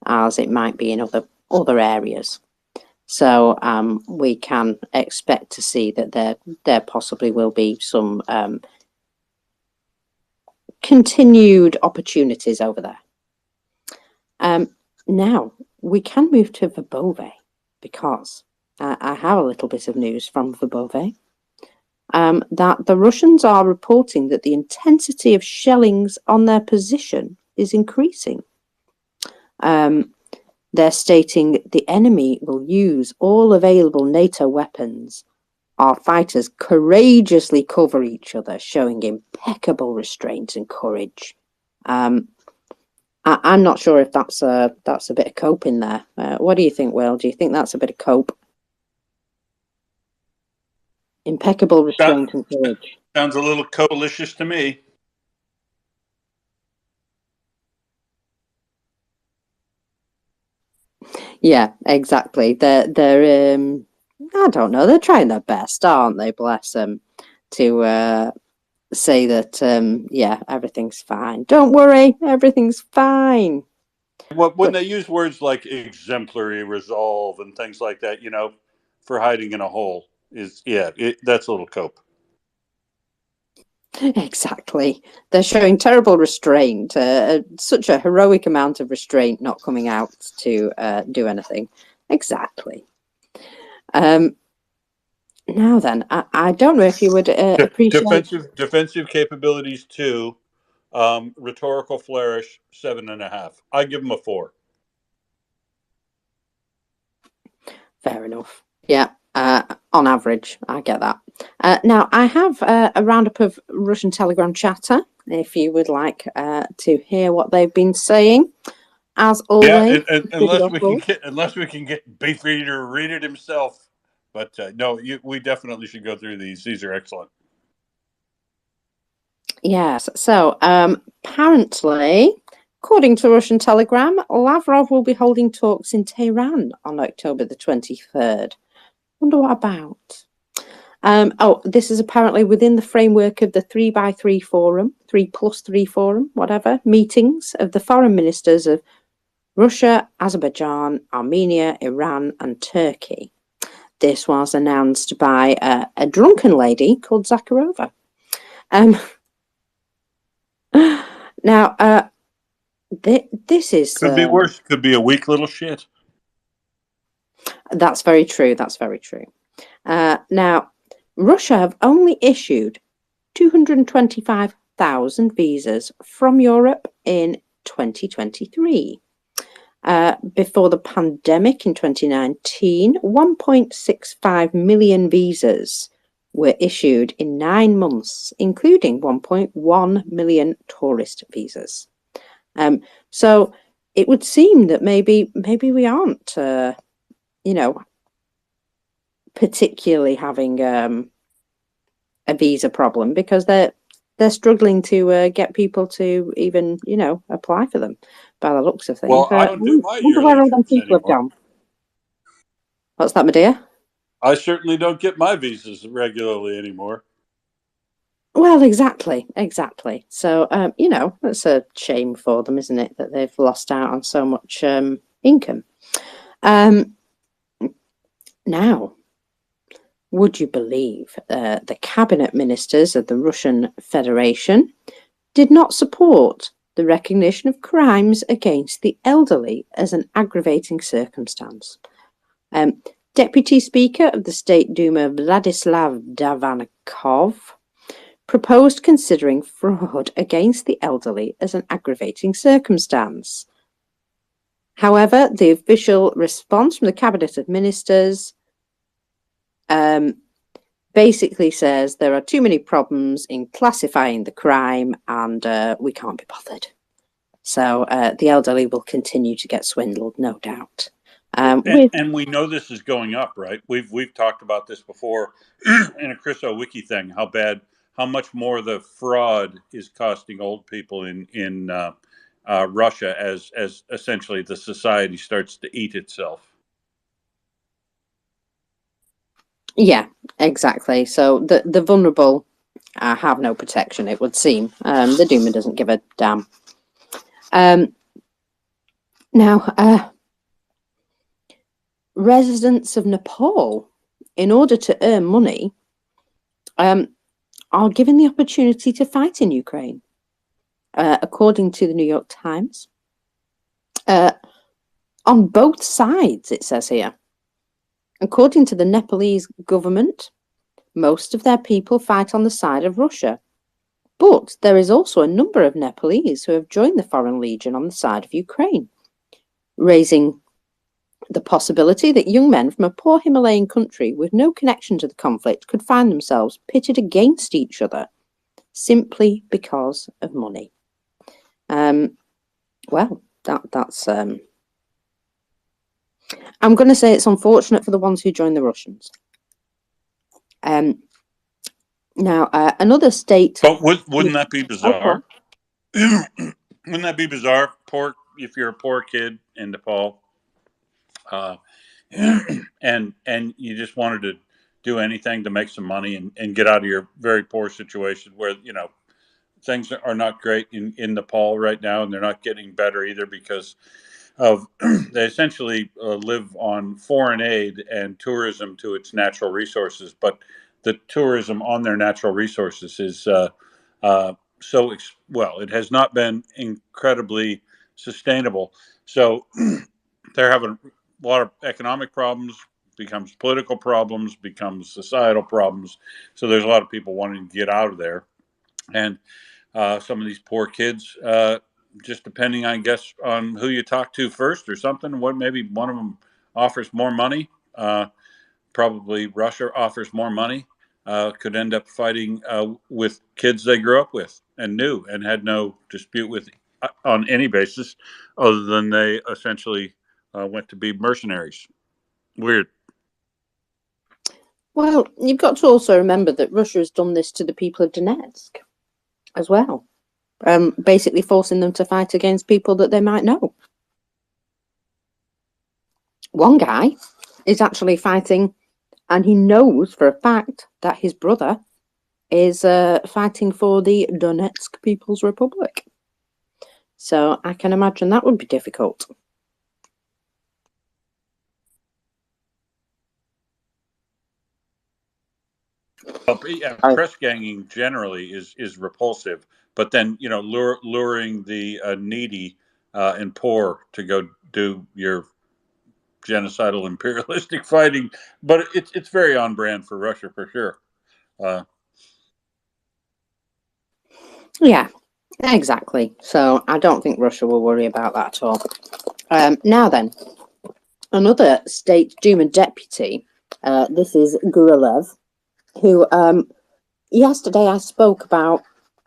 as it might be in other areas. So we can expect to see that there possibly will be some continued opportunities over there. Now we can move to Verbove, because I have a little bit of news from Verbove, that the Russians are reporting that the intensity of shellings on their position is increasing. They're stating the enemy will use all available NATO weapons. Our fighters courageously cover each other, showing impeccable restraint and courage. I'm not sure if that's a bit of cope in there. What do you think, Will? Do you think that's a bit of cope? Impeccable restraint and courage. Sounds a little coalicious to me. Yeah, exactly. They're I don't know. They're trying their best, aren't they? Bless them, to say that yeah, everything's fine. Don't worry, everything's fine. When they use words like exemplary, resolve, and things like that, for hiding in a hole, that's a little cope. Exactly. They're showing terrible restraint, such a heroic amount of restraint, not coming out to do anything. Exactly. Now then, I don't know if you would appreciate defensive capabilities 2, rhetorical flourish 7.5. I give them a 4. Fair enough. Yeah, on average, I get that. Now, I have a roundup of Russian Telegram chatter, if you would like to hear what they've been saying. As always, yeah, unless we can get Beefy to read it himself. But no, we definitely should go through these. These are excellent. Yes. So apparently, according to Russian Telegram, Lavrov will be holding talks in Tehran on October the 23rd. Wonder what about? This is apparently within the framework of the 3x3 forum, 3+3 forum, whatever, meetings of the foreign ministers of Russia, Azerbaijan, Armenia, Iran, and Turkey. This was announced by a drunken lady called Zakharova. Now, this is... Could be worse. Could be a weak little shit. That's very true. That's very true. Now, Russia have only issued 225,000 visas from Europe in 2023. Before the pandemic in 2019, 1.65 million visas were issued in 9 months, including 1.1 million tourist visas. So it would seem that maybe we aren't, particularly having a visa problem, because they're struggling to get people to even, apply for them, by the looks of things. Well, I don't do my wonder where yearly all them trips people have anymore. gone. What's that, my dear? I certainly don't get my visas regularly anymore. Well, exactly. So, that's a shame for them, isn't it, that they've lost out on so much income. Now, would you believe the cabinet ministers of the Russian Federation did not support the recognition of crimes against the elderly as an aggravating circumstance? Deputy Speaker of the State Duma, Vladislav Davankov, proposed considering fraud against the elderly as an aggravating circumstance. However, the official response from the Cabinet of Ministers basically says there are too many problems in classifying the crime, and we can't be bothered. So the elderly will continue to get swindled, no doubt. With And we know this is going up, right? We've talked about this before in a Chris Wiki thing. How much more the fraud is costing old people in Russia as essentially the society starts to eat itself. Yeah, exactly. So the vulnerable have no protection, it would seem. The Duma doesn't give a damn. Now, residents of Nepal, in order to earn money, are given the opportunity to fight in Ukraine. According to the New York Times, on both sides, it says here. According to the Nepalese government, most of their people fight on the side of Russia. But there is also a number of Nepalese who have joined the Foreign Legion on the side of Ukraine, raising the possibility that young men from a poor Himalayan country with no connection to the conflict could find themselves pitted against each other simply because of money. Well, that's I'm going to say it's unfortunate for the ones who joined the Russians. Now, another state. But wouldn't that be bizarre? Okay. Wouldn't that be bizarre? If you're a poor kid in Nepal, and you just wanted to do anything to make some money and get out of your very poor situation, where things are not great in Nepal right now, and they're not getting better either because of they essentially live on foreign aid and tourism to its natural resources, but the tourism on their natural resources is it has not been incredibly sustainable. So they're having a lot of economic problems, becomes political problems, becomes societal problems. So there's a lot of people wanting to get out of there, and some of these poor kids, just depending, I guess, on who you talk to first or something. Maybe one of them offers more money. Probably Russia offers more money. Could end up fighting with kids they grew up with and knew and had no dispute with on any basis, other than they essentially went to be mercenaries. Weird. Well, you've got to also remember that Russia has done this to the people of Donetsk as well, basically forcing them to fight against people that they might know. One guy is actually fighting, and he knows for a fact that his brother is fighting for the Donetsk People's Republic. So I can imagine that would be difficult. Well, yeah, press ganging generally is repulsive, but then luring the needy and poor to go do your genocidal imperialistic fighting, but it's very on brand for Russia for sure. Yeah, exactly. So I don't think Russia will worry about that at all. Now then, another state Duma deputy, this is Gurilev, who yesterday I spoke about.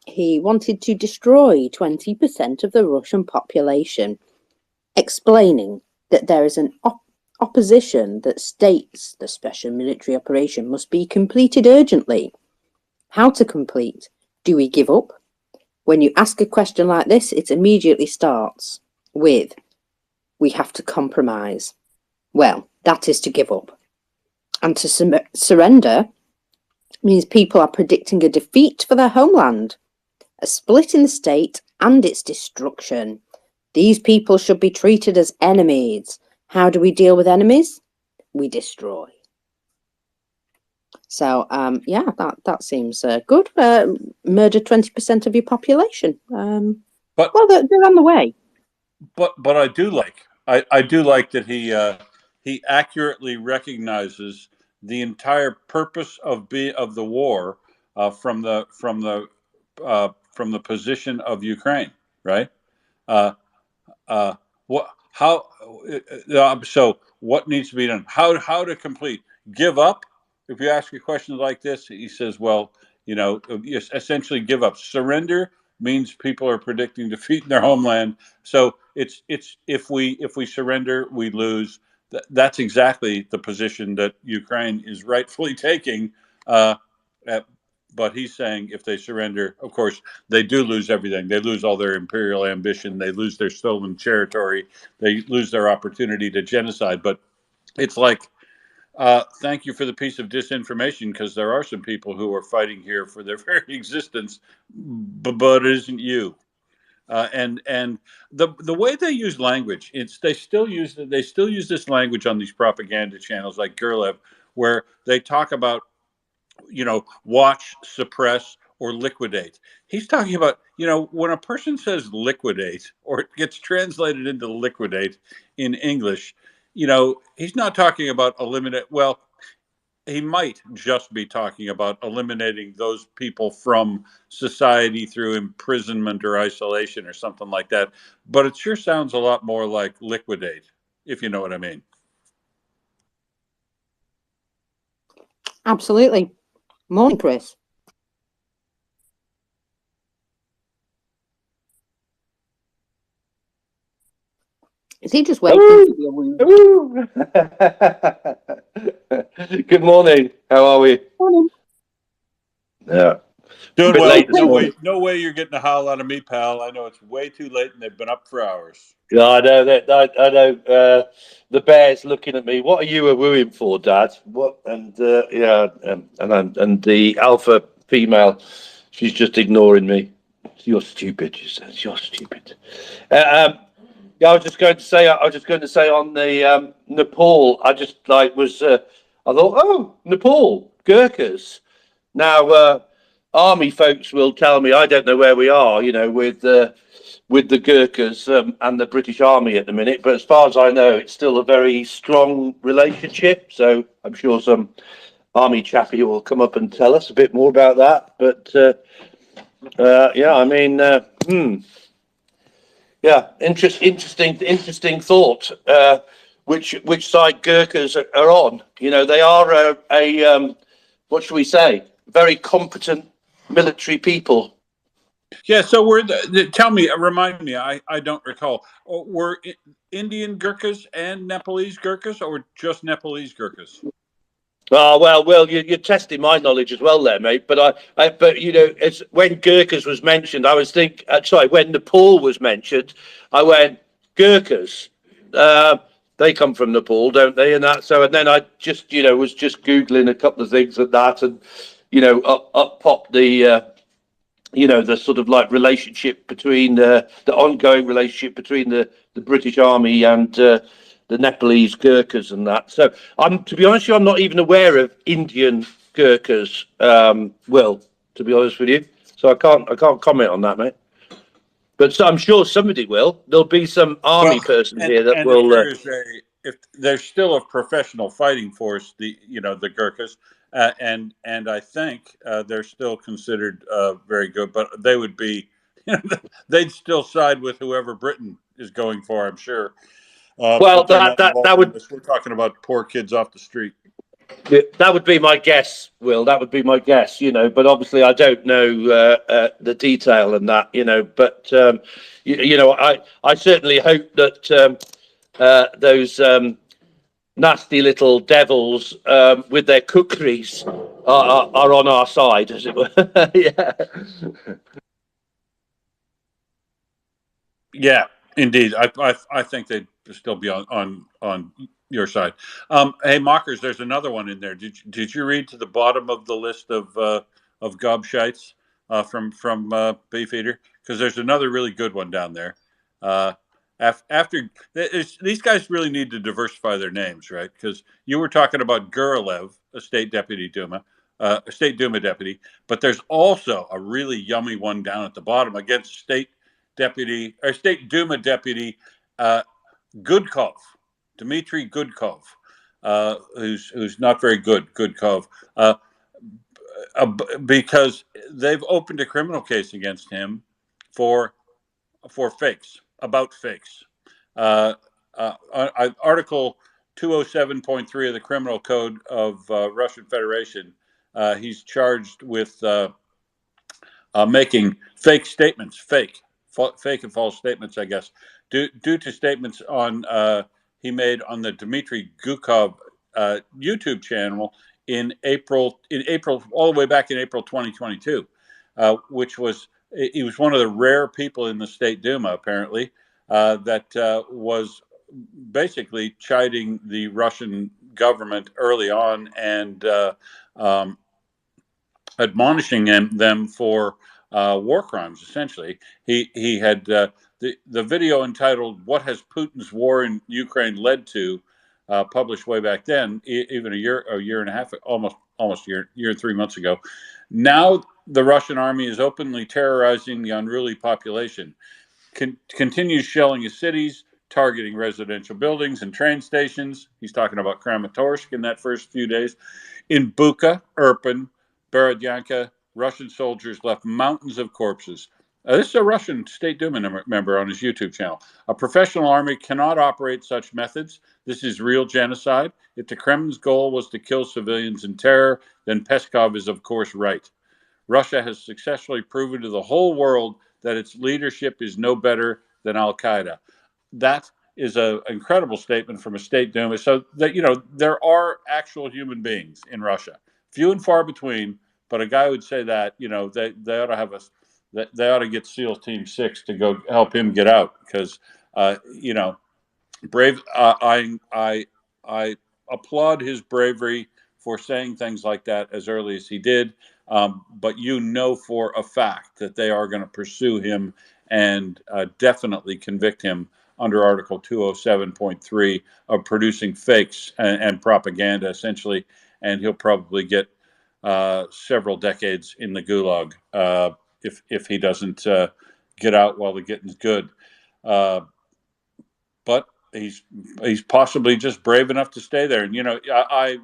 He wanted to destroy 20% of the Russian population, explaining that there is an opposition that states the special military operation must be completed urgently. How to complete? Do we give up? When you ask a question like this, it immediately starts with, we have to compromise. Well, that is to give up. And to surrender means people are predicting a defeat for their homeland, a split in the state and its destruction. These people should be treated as enemies. How do we deal with enemies? We destroy. So, yeah, that seems good. Murder 20% of your population. But well, they're on the way. But I do like that he accurately recognizes the entire purpose of the war from the position of Ukraine, right? So what needs to be done? How to complete? Give up? If you ask a question like this, he says, well, essentially give up. Surrender means people are predicting defeat in their homeland. So it's if we surrender, we lose. that's exactly the position that Ukraine is rightfully taking. But he's saying if they surrender, of course, they do lose everything. They lose all their imperial ambition. They lose their stolen territory. They lose their opportunity to genocide. But it's like, thank you for the piece of disinformation, because there are some people who are fighting here for their very existence, but it isn't you. And the way they use language, they still use this language on these propaganda channels like Gerlev, where they talk about, watch, suppress, or liquidate. He's talking about, when a person says liquidate, or it gets translated into liquidate in English, he's not talking about eliminate. Well, he might just be talking about eliminating those people from society through imprisonment or isolation or something like that. But it sure sounds a lot more like liquidate, if you know what I mean. Absolutely. Morning, Chris. Is he just waiting for the woo? Good morning. How are we? Morning. Yeah. Doing Bit well. late this morning. No way you're getting a howl out of me, pal. I know it's way too late and they've been up for hours. Yeah, I know that. I know. The bear's looking at me. What are you wooing for, Dad? What? And and the alpha female, she's just ignoring me. You're stupid. She says you're stupid. Yeah, I was just going to say. On the Nepal. I just I thought, oh, Nepal Gurkhas. Now, army folks will tell me I don't know where we are. With the Gurkhas and the British Army at the minute. But as far as I know, it's still a very strong relationship. So I'm sure some army chappie will come up and tell us a bit more about that. But interesting thought. Which side Gurkhas are on? They are a what should we say? Very competent military people. Yeah, so remind me, I don't recall. Were Indian Gurkhas and Nepalese Gurkhas, or just Nepalese Gurkhas? Oh well, you're testing my knowledge as well there, mate. But it's when Gurkhas was mentioned, I was when Nepal was mentioned, I went Gurkhas. They come from Nepal, don't they? And then I just was just googling a couple of things at that, and up popped the sort of like relationship between the ongoing relationship between the British Army and the Nepalese Gurkhas and that. So to be honest with you, I'm not even aware of Indian Gurkhas. To be honest with you, so I can't comment on that, mate. But I'm sure somebody will. There'll be some army person here that will. If there's still a professional fighting force, the Gurkhas, and I think they're still considered very good, but they would be, they'd still side with whoever Britain is going for, I'm sure. Well, that would. We're talking about poor kids off the street. That would be my guess, Will. That would be my guess, but obviously I don't know the detail and that, but I certainly hope that those nasty little devils with their cookeries are on our side, as it were. Yeah. Yeah, indeed. I think they'd still be on your side. Hey, Mockers, there's another one in there. Did you read to the bottom of the list of gobshites from Beefeater? Because there's another really good one down there. After these guys really need to diversify their names, right? Because you were talking about Gurlev, a state Duma deputy, but there's also a really yummy one down at the bottom against state Duma deputy Gudkov, Dmitry Gudkov, who's not very good, Gudkov, because they've opened a criminal case against him for fakes, about fakes. Article 207.3 of the Criminal Code of Russian Federation, he's charged with making fake statements, fake and false statements, I guess, due to statements on he made on the Dmitry Gukov YouTube channel in April, all the way back in April 2022, which was, he was one of the rare people in the State Duma, apparently, that was basically chiding the Russian government early on and admonishing them for war crimes. Essentially, he had the video entitled "What Has Putin's War in Ukraine Led to," published way back then, even a year and a half, almost year and 3 months ago. Now the Russian army is openly terrorizing the unruly population, continues shelling his cities, targeting residential buildings and train stations. He's talking about Kramatorsk in that first few days. In Bucha, Irpin, Borodyanka, Russian soldiers left mountains of corpses. This is a Russian State Duma member on his YouTube channel. A professional army cannot operate such methods. This is real genocide. If the Kremlin's goal was to kill civilians in terror, then Peskov is, of course, right. Russia has successfully proven to the whole world that its leadership is no better than Al-Qaeda. That is an incredible statement from a State Duma. So that, you know, there are actual human beings in Russia, few and far between. But a guy would say that, you know, they ought to have they ought to get SEAL Team 6 to go help him get out, because you know, brave. I applaud his bravery for saying things like that as early as he did. But you know for a fact that they are going to pursue him and definitely convict him under Article 207.3 of producing fakes and propaganda, essentially, and he'll probably get several decades in the gulag if he doesn't get out while the getting's good. But he's possibly just brave enough to stay there, and you know,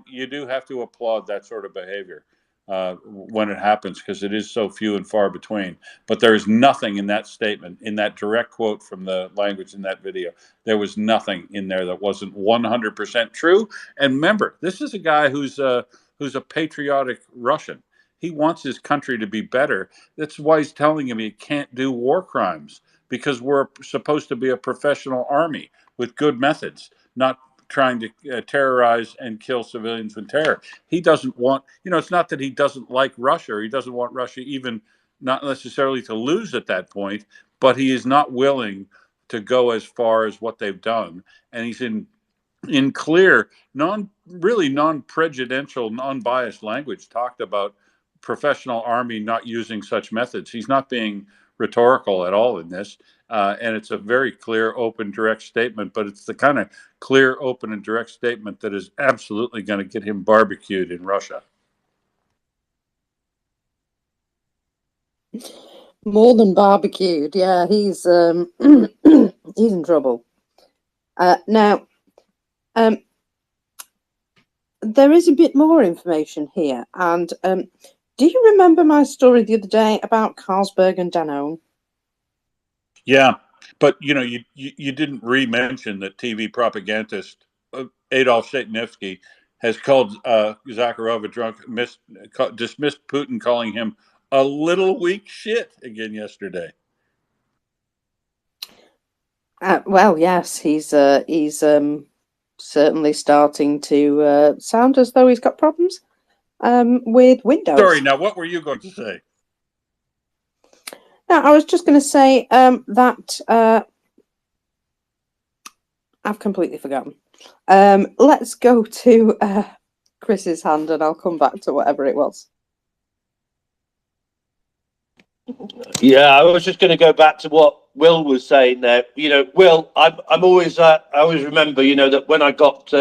you do have to applaud that sort of behavior when it happens, because it is so few and far between. But there is nothing in that statement, in that direct quote from the language in that video, there was nothing in there that wasn't 100% true. And remember, this is a guy who's a patriotic Russian. He wants his country to be better. That's why he's telling him he can't do war crimes, because we're supposed to be a professional army with good methods, not trying to terrorize and kill civilians with terror. He doesn't want, you know, it's not that he doesn't like Russia, or he doesn't want Russia even not necessarily to lose at that point, but he is not willing to go as far as what they've done. And he's in clear, non-prejudicial, non-biased language talked about professional army not using such methods. He's not being rhetorical at all in this. And it's a very clear, open, direct statement, but it's the kind of clear, open, and direct statement that is absolutely going to get him barbecued in Russia. More than barbecued, yeah. He's he's in trouble. Now, there is a bit more information here, and do you remember my story the other day about Carlsberg and Danone? Yeah, but you know, you didn't re-mention that TV propagandist Adolf Shatanovsky has called Zakharov a drunk, dismissed Putin, calling him a little weak shit again yesterday. Well, yes, he's certainly starting to sound as though he's got problems with Windows. Sorry, now what were you going to say? No, I was just going to say that I've completely forgotten. Let's go to Chris's hand, and I'll come back to whatever it was. Yeah, I was just going to go back to what Will was saying there. You know, Will, I always remember, you know, that when I got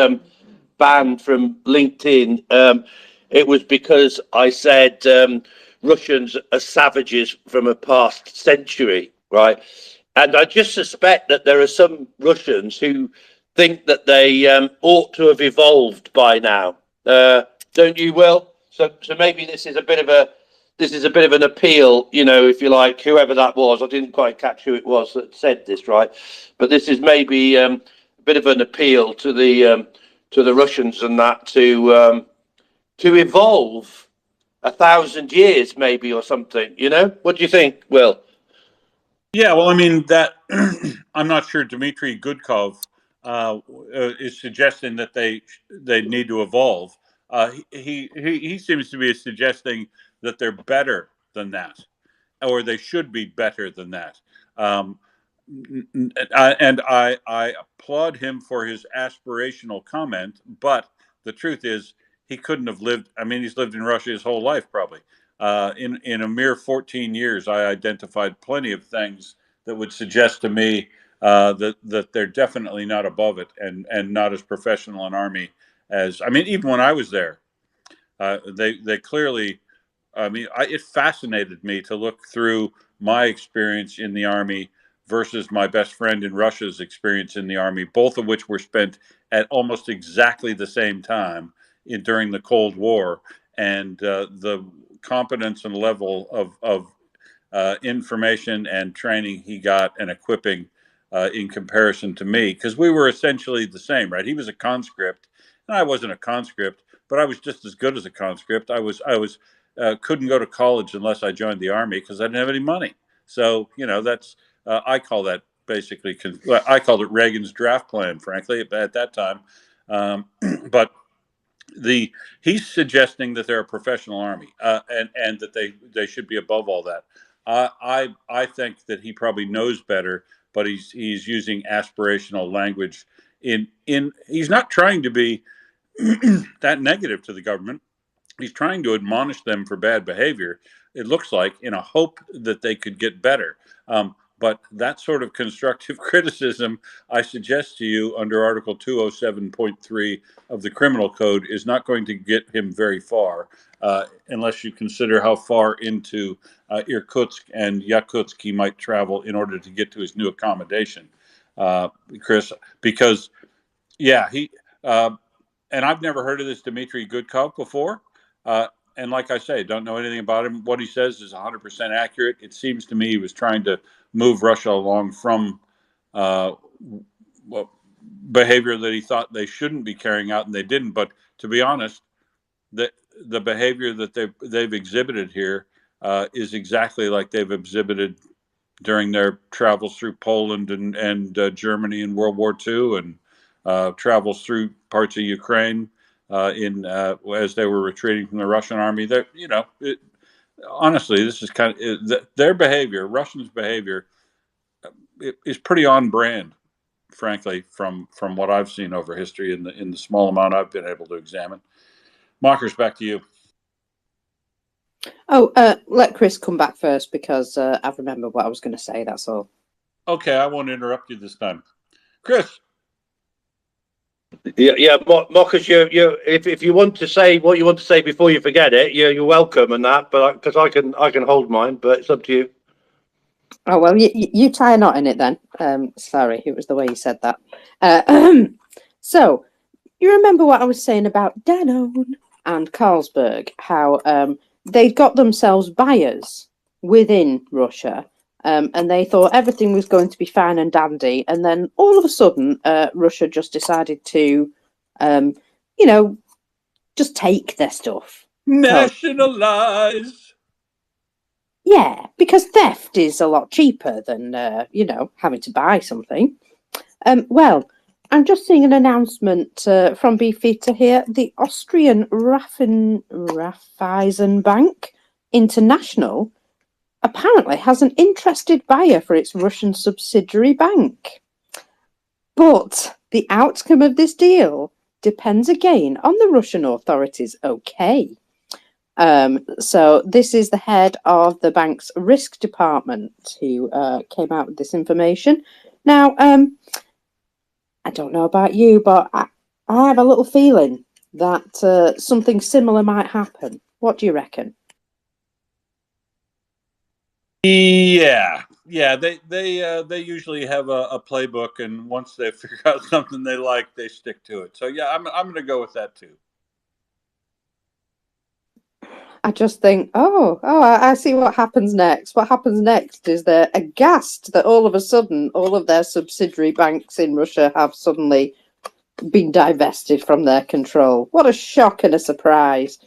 banned from LinkedIn, it was because I said Russians are savages from a past century, right? And I just suspect that there are some Russians who think that they ought to have evolved by now. Don't you, Will? So maybe this is a bit of an appeal, you know, if you like, whoever that was. I didn't quite catch who it was that said this, right? But this is maybe a bit of an appeal to the Russians and that to evolve 1,000 years maybe or something, you know? What do you think, Will? Yeah, well, I mean, that I'm not sure Dmitry Gudkov is suggesting that they need to evolve. He seems to be suggesting that they're better than that, or they should be better than that. Um, and I applaud him for his aspirational comment, but the truth is he couldn't have lived. I mean, he's lived in Russia his whole life, probably. In a mere 14 years, I identified plenty of things that would suggest to me that they're definitely not above it, and not as professional an army as. I mean, even when I was there, they clearly. I mean, it fascinated me to look through my experience in the army versus my best friend in Russia's experience in the army, both of which were spent at almost exactly the same time during the Cold War, and the competence and level of information and training he got and equipping in comparison to me, because we were essentially the same, right? He was a conscript, and I wasn't a conscript, but I was just as good as a conscript. I was couldn't go to college unless I joined the army because I didn't have any money. So that's I call that basically. I called it Reagan's draft plan, frankly, at that time. But he's suggesting that they're a professional army, and that they should be above all that. I think that he probably knows better, but he's using aspirational language. He's not trying to be that negative to the government. He's trying to admonish them for bad behavior, it looks like, in a hope that they could get better. But that sort of constructive criticism, I suggest to you, under Article 207.3 of the Criminal Code, is not going to get him very far, unless you consider how far into Irkutsk and Yakutsk he might travel in order to get to his new accommodation, Chris. Because, yeah, and I've never heard of this Dmitry Gudkov before. And like I say, don't know anything about him. What he says is 100% accurate. It seems to me he was trying to move Russia along from behavior that he thought they shouldn't be carrying out, and they didn't. But to be honest, the behavior that they've exhibited here is exactly like they've exhibited during their travels through Poland and Germany in World War II, and travels through parts of Ukraine as they were retreating from the Russian army. That honestly, this is kind of their behavior. Russians' behavior is pretty on brand, frankly, from what I've seen over history in the small amount I've been able to examine. Mockers, back to you. Oh, let Chris come back first, because I've remembered what I was going to say. That's all. Okay, I won't interrupt you this time, Chris. Yeah, Mockers, if you want to say what you want to say before you forget it, you're welcome and that. But because I can hold mine, but it's up to you. Oh well, you tie a knot in it then. Sorry, it was the way you said that. So you remember what I was saying about Danone and Carlsberg? How they got themselves buyers within Russia. And they thought everything was going to be fine and dandy, and then all of a sudden, Russia just decided to, just take their stuff. Nationalize. Yeah, because theft is a lot cheaper than having to buy something. Well, I'm just seeing an announcement from Bfita here. The Austrian Raiffeisenbank International apparently has an interested buyer for its Russian subsidiary bank. But the outcome of this deal depends again on the Russian authorities. Okay. So this is the head of the bank's risk department who came out with this information. Now, I don't know about you, but I have a little feeling that something similar might happen. What do you reckon? Yeah. They usually have a playbook, and once they figure out something they like, they stick to it. So yeah, I'm going to go with that too. I just think, I see what happens next. What happens next is they're aghast that all of a sudden all of their subsidiary banks in Russia have suddenly been divested from their control. What a shock and a surprise.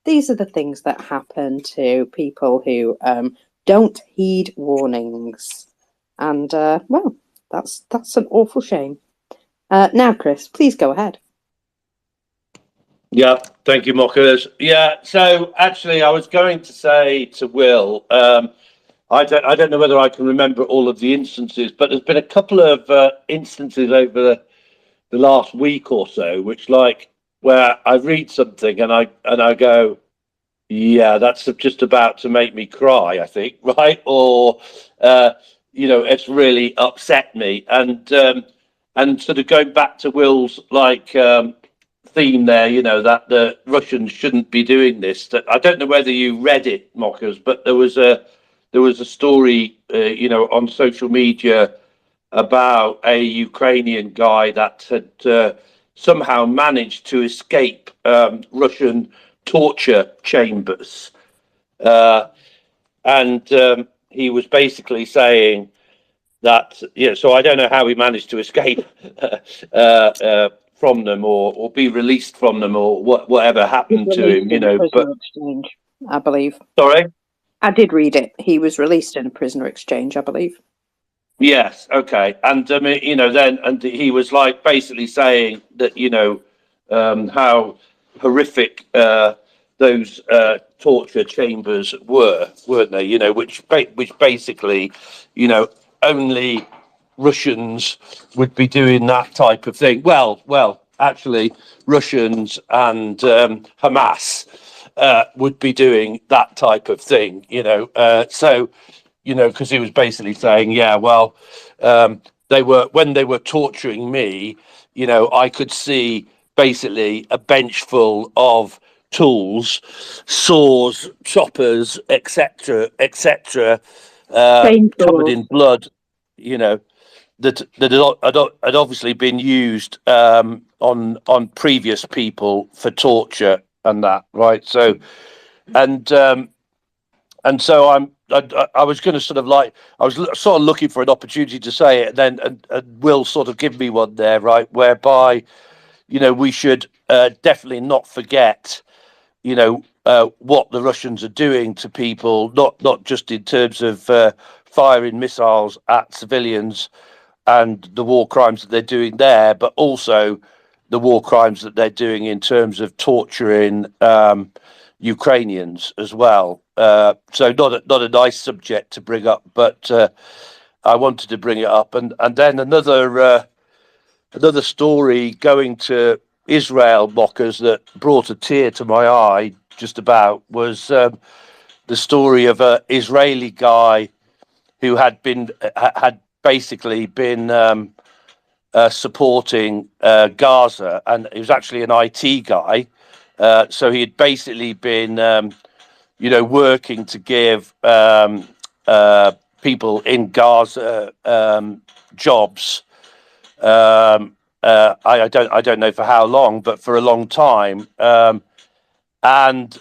These are the things that happen to people who don't heed warnings. And, well, that's an awful shame. Now, Chris, please go ahead. Yeah, thank you, Mockers. Yeah, so actually, I was going to say to Will, I don't know whether I can remember all of the instances, but there's been a couple of instances over the last week or so, which like where I read something and I go, yeah, that's just about to make me cry, I think, right? Or it's really upset me, and sort of going back to Will's theme there, that the Russians shouldn't be doing this. That I don't know whether you read it, Mockers, but there was a story, on social media about a Ukrainian guy that had somehow managed to escape Russian torture chambers, and he was basically saying that, so I don't know how he managed to escape from them or be released from them or whatever happened to Released him, in a but prisoner exchange, I believe. sorry. I did read it. He was released in a prisoner exchange, I believe. Yes, okay, and then and he was like basically saying that how horrific those torture chambers weren't they? Which basically, only Russians would be doing that type of thing. Well, actually, Russians and Hamas would be doing that type of thing. So because he was basically saying, yeah, well, when they were torturing me, I could see basically a bench full of tools, saws, choppers, etc., covered Painkillers. in blood, that had obviously been used on previous people for torture and that, right? So, and and so I was going to sort of sort of looking for an opportunity to say it, and then and Will sort of give me one there, right, whereby we should definitely not forget what the Russians are doing to people, not just in terms of firing missiles at civilians and the war crimes that they're doing there, but also the war crimes that they're doing in terms of torturing Ukrainians as well. So not a nice subject to bring up, but I wanted to bring it up. And then another story going to Israel, Mockers, that brought a tear to my eye just about was the story of an Israeli guy who had basically been supporting Gaza, and he was actually an IT guy. So he had basically been, working to give people in Gaza jobs. I don't know for how long, but for a long time. And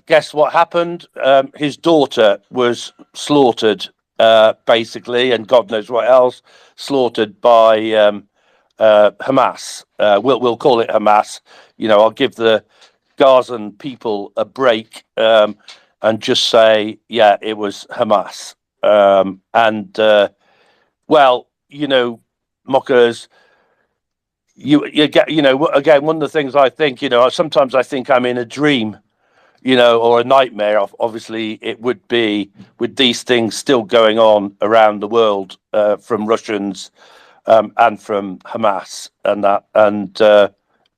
guess what happened? His daughter was slaughtered, basically, and God knows what else, slaughtered by Hamas. We'll call it Hamas. I'll give the Gazan people a break and just say, yeah, it was Hamas. Well, Mockers, you get, again, one of the things I think, sometimes I think I'm in a dream, or a nightmare. Obviously, it would be with these things still going on around the world from Russians and from Hamas and that. And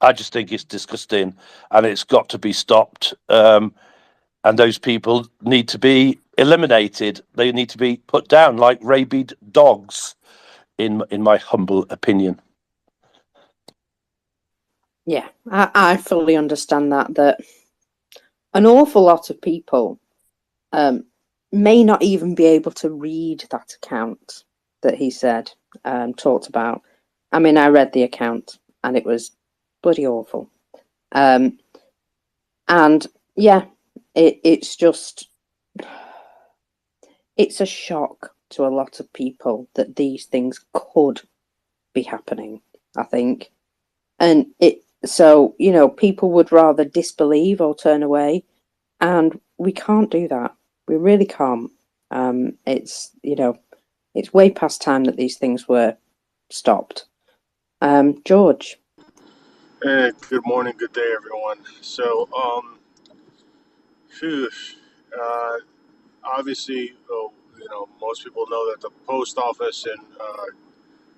I just think it's disgusting, and it's got to be stopped. And those people need to be eliminated. They need to be put down like rabid dogs, in my humble opinion. Yeah, I fully understand that an awful lot of people may not even be able to read that account that he said, talked about. I mean, I read the account and it was bloody awful. And yeah, it's just, it's a shock to a lot of people that these things could be happening, I think. And so, people would rather disbelieve or turn away, and we can't do that. We really can't. It's way past time that these things were stopped. George. Hey, good morning, good day, everyone. So, phew, uh, obviously, most people know that the post office in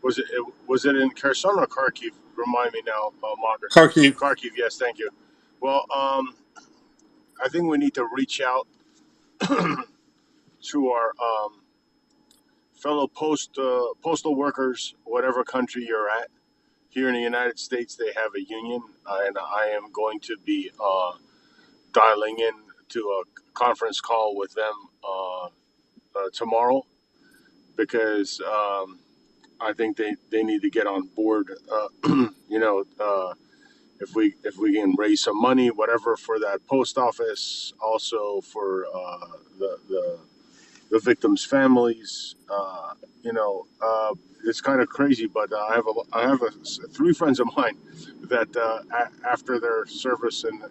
was it in Kherson or Kharkiv? Remind me now, Margaret. Kharkiv. Kharkiv, yes, thank you. Well, I think we need to reach out to our fellow postal workers, whatever country you're at. Here in the United States, they have a union, and I am going to be dialing in to a conference call with them tomorrow because I think they need to get on board. If we can raise some money, whatever, for that post office, also for the victims' families. It's kind of crazy, but I have three friends of mine that after their service in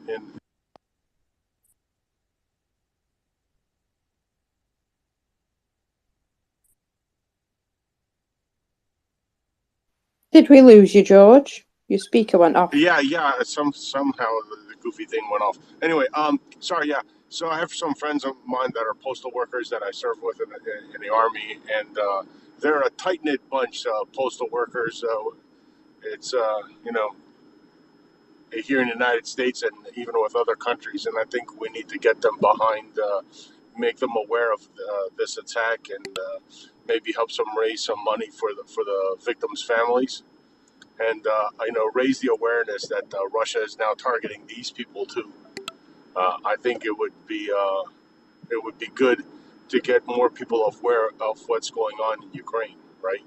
Did we lose you, George? Your speaker went off. Yeah. Somehow the goofy thing went off. Anyway, sorry. Yeah. So I have some friends of mine that are postal workers that I serve with in the army, and they're a tight knit bunch. Postal workers. It's here in the United States and even with other countries, and I think we need to get them behind, make them aware of this attack, and maybe help them raise some money for the victims' families, and raise the awareness that Russia is now targeting these people too. I think it would be good to get more people aware of what's going on in Ukraine, right?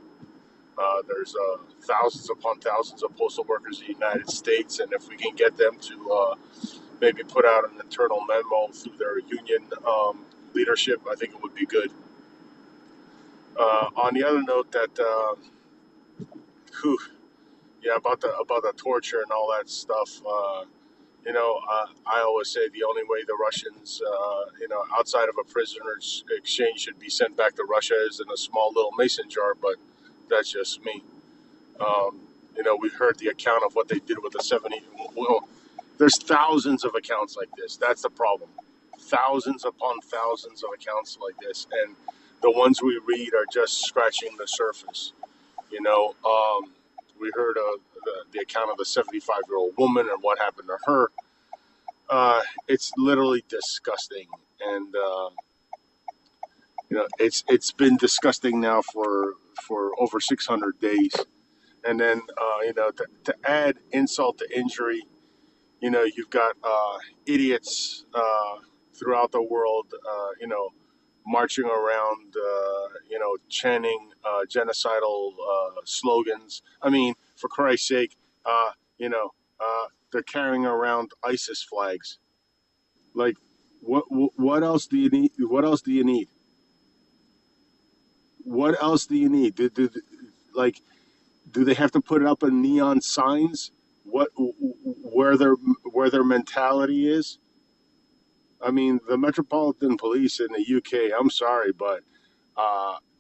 There's thousands upon thousands of postal workers in the United States, and if we can get them to maybe put out an internal memo through their union leadership, I think it would be good. On the other note, that about the torture and all that stuff. I always say the only way the Russians, outside of a prisoner's exchange, should be sent back to Russia is in a small little mason jar, but that's just me. We heard the account of what they did with the 70. Well, there's thousands of accounts like this. That's the problem. Thousands upon thousands of accounts like this, and the ones we read are just scratching the surface. We heard the account of the 75-year-old woman and what happened to her. It's literally disgusting, and it's been disgusting now for over 600 days. And then to add insult to injury, you've got idiots throughout the world, marching around, chanting genocidal slogans. I mean, for Christ's sake, they're carrying around ISIS flags. Like, what else do you need? What else do you need? What else do you need? Do they have to put it up in neon signs? Where their mentality is? I mean, the Metropolitan Police in the UK. I'm sorry, but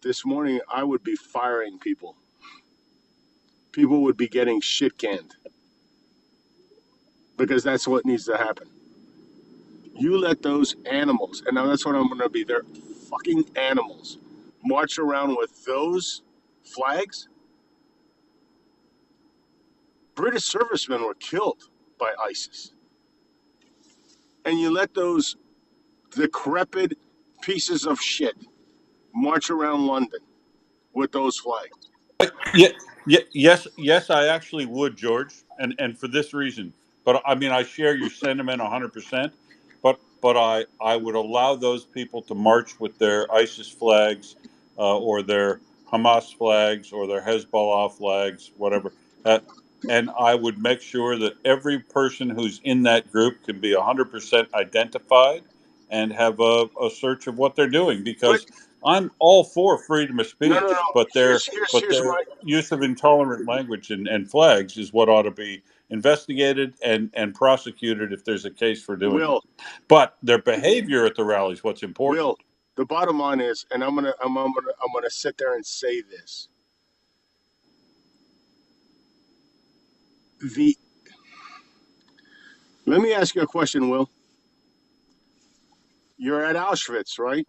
this morning I would be firing people. People would be getting shit canned because that's what needs to happen. You let those animals, and now that's what I'm going to be. They're fucking animals. March around with those flags. British servicemen were killed by ISIS. And you let those decrepit pieces of shit march around London with those flags. Yes, I actually would, George, and for this reason. But I mean, I share your sentiment 100%. But I would allow those people to march with their ISIS flags, or their Hamas flags, or their Hezbollah flags, whatever. And I would make sure that every person who's in that group can be 100% identified and have a search of what they're doing, because I'm all for freedom of No. speech, but their Here's my use of intolerant language and flags is what ought to be investigated and prosecuted if there's a case for doing it. Will. But their behavior at the rally is what's important. Will. The bottom line is, and I'm gonna sit there and say this. the let me ask you a question, Will. You're at Auschwitz, right?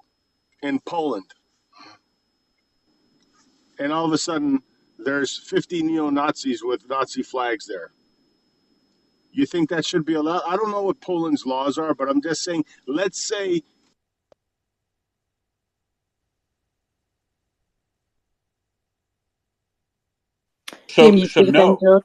In Poland. And all of a sudden there's 50 neo-Nazis with Nazi flags there. You think that should be allowed? I don't know what Poland's laws are, but I'm just saying, let's say So, You so again, no, George?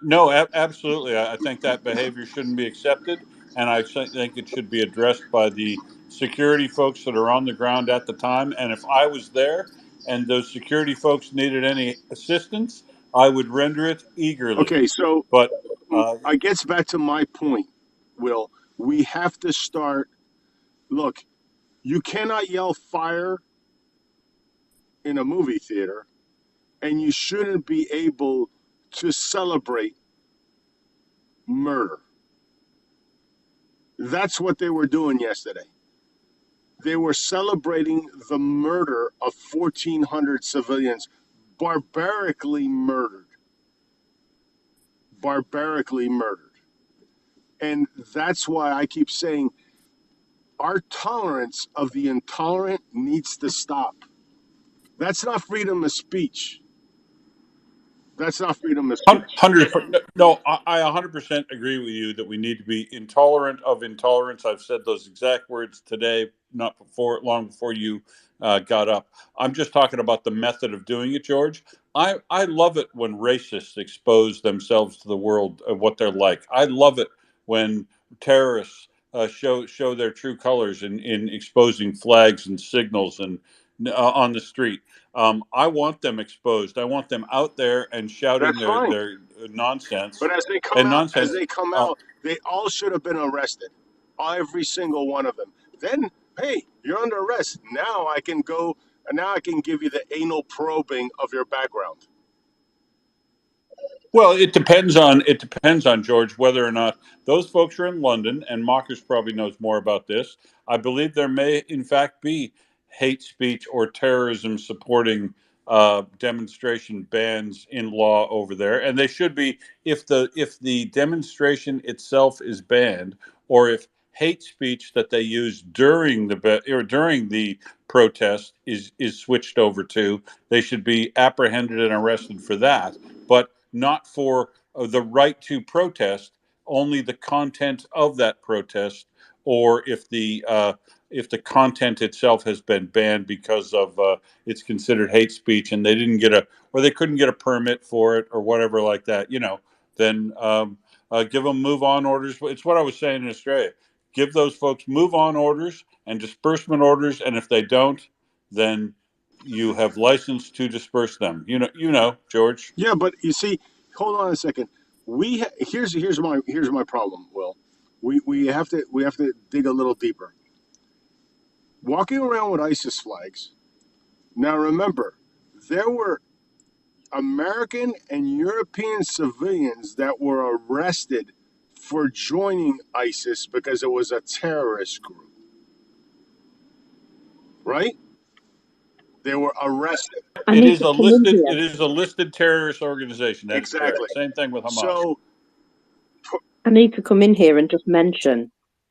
no, absolutely. I think that behavior shouldn't be accepted, and think it should be addressed by the security folks that are on the ground at the time. And if I was there and those security folks needed any assistance, I would render it eagerly. okay, so But uh, I gets back to my point, Will. We have to start. Look, you cannot yell fire in a movie theater, and you shouldn't be able to celebrate murder. That's what they were doing yesterday. They were celebrating the murder of 1,400 civilians, barbarically murdered. Barbarically murdered. And that's why I keep saying our tolerance of the intolerant needs to stop. That's not freedom of speech. That's not freedom of speech. 100. No, I 100% agree with you that we need to be intolerant of intolerance. I've said those exact words today, not before, long before you got up. I'm just talking about the method of doing it, George. I love it when racists expose themselves to the world of what they're like. I love it when terrorists show their true colors in exposing flags and signals and on the street. I want them exposed. I want them out there and shouting That's fine. their nonsense But as they come and out, nonsense. they all should have been arrested. Every single one of them. Then, hey, you're under arrest. Now I can go, and now I can give you the anal probing of your background. Well, it depends on George whether or not those folks are in London, and Mockers probably knows more about this. I believe there may, in fact, be hate speech or terrorism supporting demonstration bans in law over there, and they should be if the demonstration itself is banned, or if hate speech that they use during the protest is switched over to, they should be apprehended and arrested for that. But not for the right to protest, only the content of that protest, or if the content itself has been banned because of it's considered hate speech and they didn't get or they couldn't get a permit for it or whatever like that, then give them move on orders. It's what I was saying in Australia. Give those folks move on orders and disbursement orders, and if they don't, then you have license to disperse them. George. Yeah, but you see, hold on a second. Here's my problem. Will, we have to dig a little deeper. Walking around with ISIS flags. Now remember, there were American and European civilians that were arrested for joining ISIS because it was a terrorist group, right? They were arrested. It is Anika, a come in listed. here. It is a listed terrorist organization. That is Exactly. correct. Same thing with Hamas. So Anika, come in here and just mention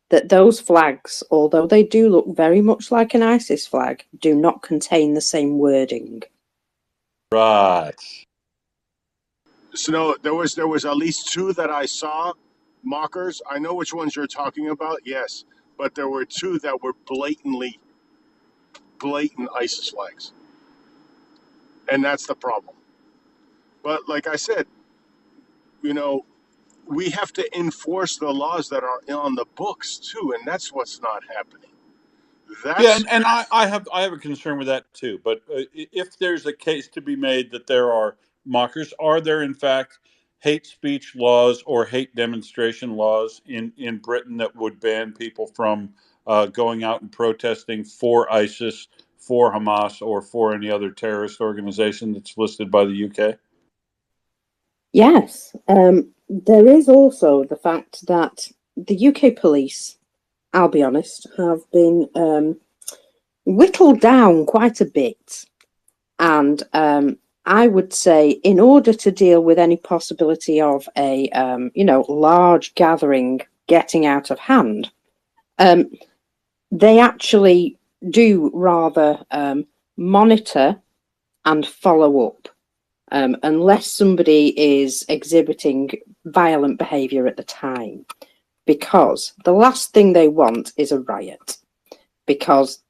that those flags, although they do look very much like an ISIS flag, do not contain the same wording. Right. no, there was at least two that I saw, mockers. I know which ones you're talking about, yes, but there were two that were blatant ISIS flags, and that's the problem. But like I said, you know, we have to enforce the laws that are on the books too, and that's what's not happening. Yeah, That's and I have a concern with that too. But if there's a case to be made that there are mockers, are there in fact hate speech laws or hate demonstration laws in Britain that would ban people from going out and protesting for ISIS, for Hamas, or for any other terrorist organization that's listed by the UK? Yes, there is also the fact that the UK police, I'll be honest, have been whittled down quite a bit. And I would say, in order to deal with any possibility of a large gathering getting out of hand, they actually do rather monitor and follow up, unless somebody is exhibiting violent behaviour at the time, because the last thing they want is a riot, because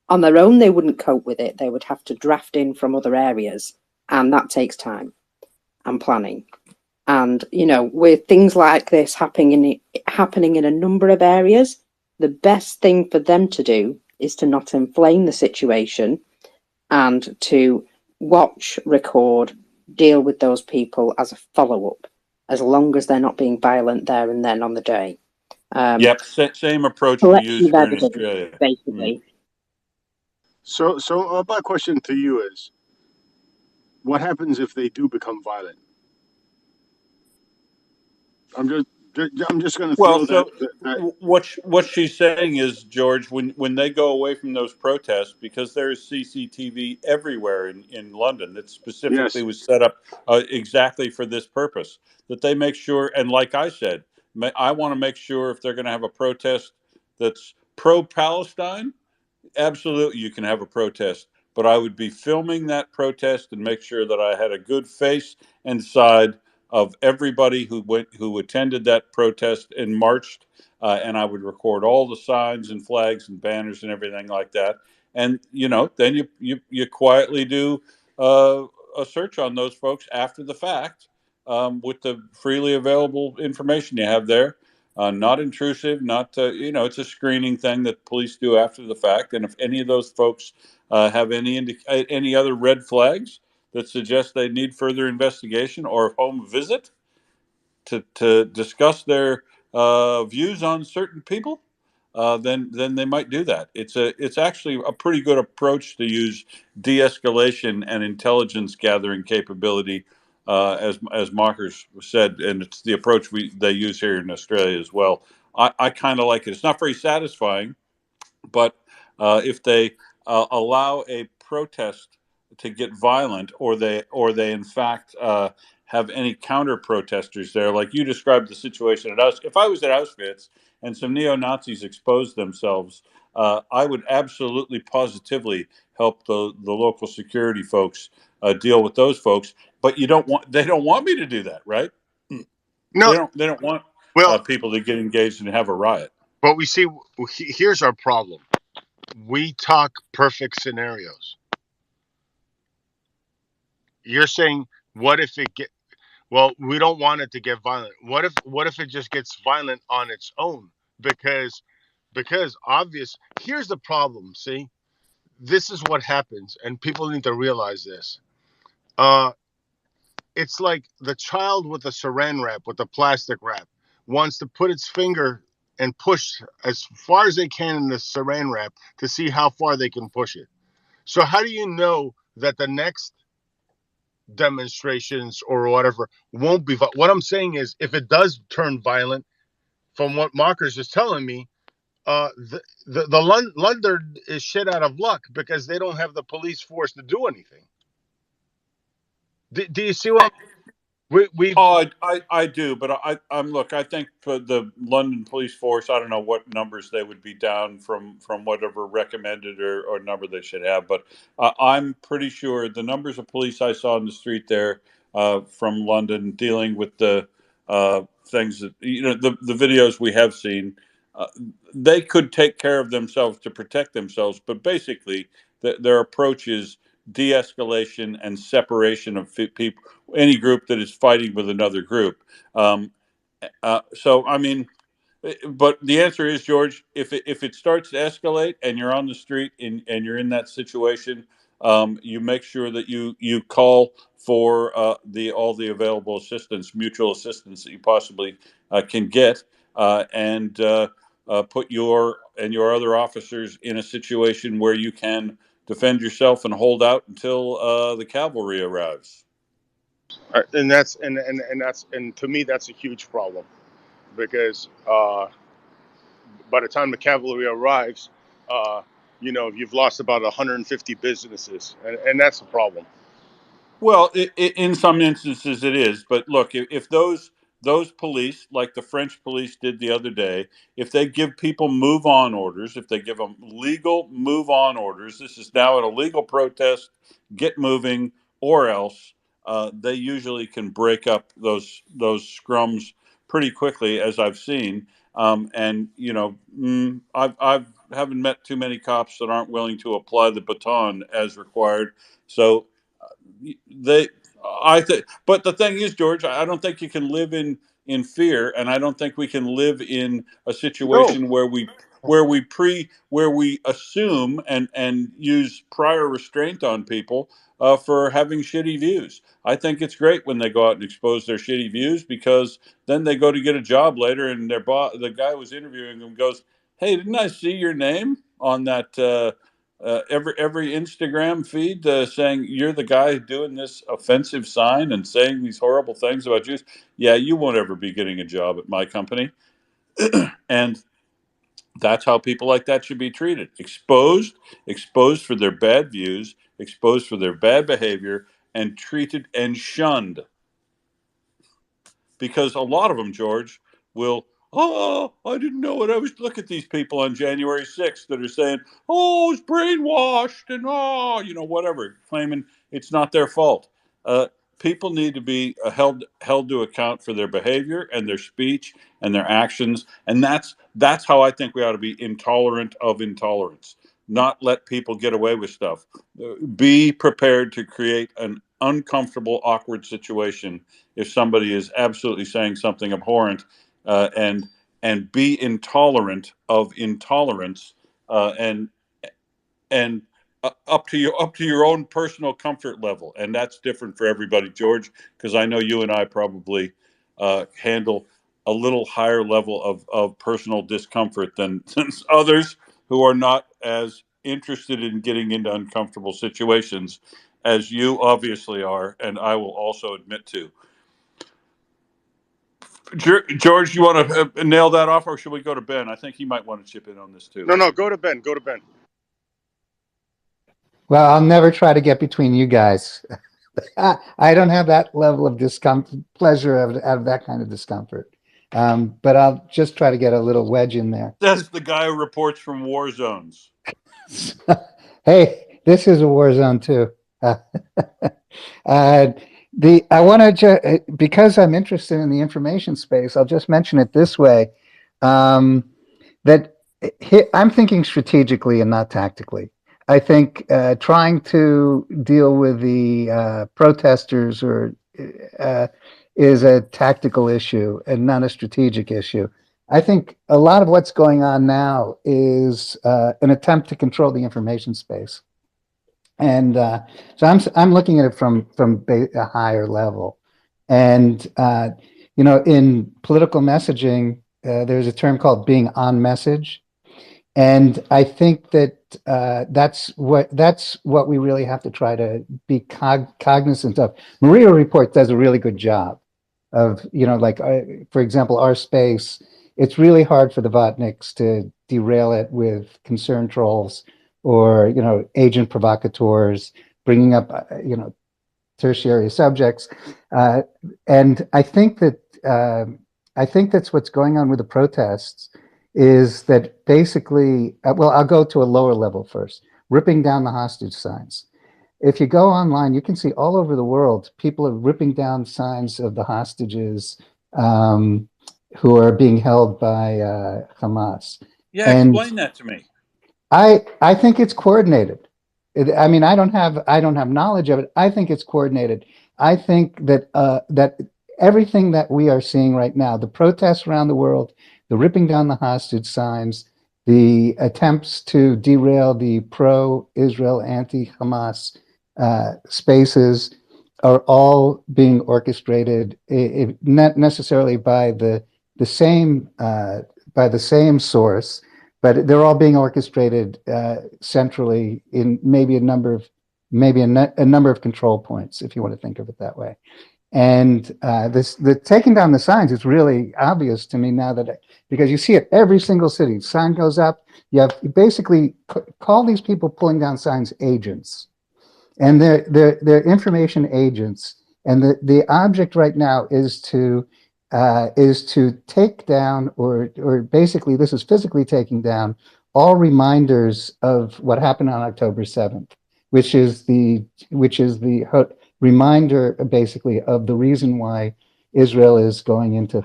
on their own they wouldn't cope with it. They would have to draft in from other areas, and that takes time and planning. And with things like this happening in a number of areas, the best thing for them to do is to not inflame the situation and to watch, record, deal with those people as a follow-up, as long as they're not being violent there and then on the day. Yep, same approach we use Collective here in evidence, Australia. basically. So my question to you is, what happens if they do become violent? I'm just going to Well, throw that. so what she's saying is, George, when they go away from those protests, because there's CCTV everywhere in London that specifically Yes. was set up exactly for this purpose, that they make sure, and like I said, I want to make sure if they're going to have a protest that's pro-Palestine, absolutely you can have a protest, but I would be filming that protest and make sure that I had a good face and side of everybody who attended that protest and marched, and I would record all the signs and flags and banners and everything like that. And then you quietly do a search on those folks after the fact, with the freely available information you have there. Not intrusive, not it's a screening thing that police do after the fact. And if any of those folks have any other red flags that suggest they need further investigation or a home visit to discuss their views on certain people, then they might do that. It's actually a pretty good approach to use de-escalation and intelligence gathering capability, as Mockers said, and it's the approach they use here in Australia as well. I kind of like it. It's not very satisfying, but if they allow a protest to get violent, or they in fact have any counter protesters there, like you described the situation at Auschwitz. If I was at Auschwitz and some neo Nazis exposed themselves, I would absolutely positively help the local security folks deal with those folks. But they don't want me to do that, right? No. They don't want Well, people to get engaged and have a riot. but we see, here's our problem. We talk perfect scenarios. You're saying, what if it get? Well, we don't want it to get violent. What if it just gets violent on its own? Because obvious. Here's the problem. See, this is what happens, and people need to realize this. It's like the child with the saran wrap, with the plastic wrap, wants to put its finger and push as far as they can in the saran wrap to see how far they can push it. So how do you know that the next demonstrations or whatever won't be? What I'm saying is, if it does turn violent, from what Markers is telling me, London is shit out of luck because they don't have the police force to do anything. Do you see what we? I do, but I'm look. I think for the London police force, I don't know what numbers they would be down from whatever recommended or number they should have, but I'm pretty sure the numbers of police I saw in the street there from London dealing with the things that the videos we have seen, they could take care of themselves to protect themselves, but basically their approach is de-escalation and separation of people, any group that is fighting with another group. So I mean, but the answer is, George, if it starts to escalate and you're on the street and you're in that situation, you make sure that you call for all the available assistance, mutual assistance that you possibly can get, and put your and your other officers in a situation where you can defend yourself and hold out until the cavalry arrives. And that's to me that's a huge problem, because by the time the cavalry arrives, you've lost about 150 businesses, and that's a problem. Well, in some instances it is, but look, if those police, like the French police did the other day, if they give people move on orders, if they give them legal move on orders, this is now an illegal protest, get moving, or else they usually can break up those scrums pretty quickly, as I've seen. And you know, I've haven't met too many cops that aren't willing to apply the baton as required. So they I think, but the thing is, George, I don't think you can live in fear, and I don't think we can live in a No. situation where we assume and use prior restraint on people for having shitty views. I think it's great when they go out and expose their shitty views, because then they go to get a job later, and the guy who was interviewing them goes, "Hey, didn't I see your name on that?" Every Instagram feed saying you're the guy doing this offensive sign and saying these horrible things about Jews. Yeah, you won't ever be getting a job at my company. And that's how people like that should be treated. Exposed for their bad views, exposed for their bad behavior, and treated and shunned. Because a lot of them, George, will, oh, I didn't know it. I was, look at these people on January 6th that are saying, oh, it's brainwashed and, oh, you know, whatever, claiming it's not their fault. People need to be held to account for their behavior and their speech and their actions. And that's how I think we ought to be intolerant of intolerance, not let people get away with stuff. Be prepared to create an uncomfortable, awkward situation if somebody is absolutely saying something abhorrent, and be intolerant of intolerance, and up to your own personal comfort level, and that's different for everybody, George, because I know you and I probably handle a little higher level of personal discomfort than others who are not as interested in getting into uncomfortable situations as you obviously are, and I will also admit to. George, you want to nail that off, or should we go to Ben? I think he might want to chip in on this too. No, go to Ben. Go to Ben. Well, I'll never try to get between you guys. I don't have that level of discomfort, pleasure of that kind of discomfort. But I'll just try to get a little wedge in there. Says the guy who reports from war zones. Hey, this is a war zone too. I want to because I'm interested in the information space, I'll just mention it this way: that I'm thinking strategically and not tactically. I think trying to deal with the protesters is a tactical issue and not a strategic issue. I think a lot of what's going on now is an attempt to control the information space. And so I'm looking at it from a higher level. And you know, in political messaging, there's a term called being on message, and I think that that's what we really have to try to be cognizant of. MriyaReport does a really good job of, you know, like for example, our space. It's really hard for the Vatniks to derail it with concern trolls or, you know, agent provocateurs bringing up, you know, tertiary subjects. And I think that's what's going on with the protests is that basically, well, I'll go to a lower level first, ripping down the hostage signs. If you go online, you can see all over the world, people are ripping down signs of the hostages who are being held by Hamas. Yeah, And explain that to me. I think it's coordinated. I mean, I don't have knowledge of it. I think it's coordinated. I think that that everything that we are seeing right now, the protests around the world, the ripping down the hostage signs, the attempts to derail the pro-Israel, anti-Hamas spaces, are all being orchestrated, not necessarily by the same source, but they're all being orchestrated centrally in maybe a number of control points, if you want to think of it that way. And the taking down the signs is really obvious to me now because you see it every single city. Sign goes up. You basically call these people pulling down signs agents. and they're information agents. And the object right now is to take down, or basically this is physically taking down all reminders of what happened on October 7th, which is the reminder basically of the reason why Israel is going into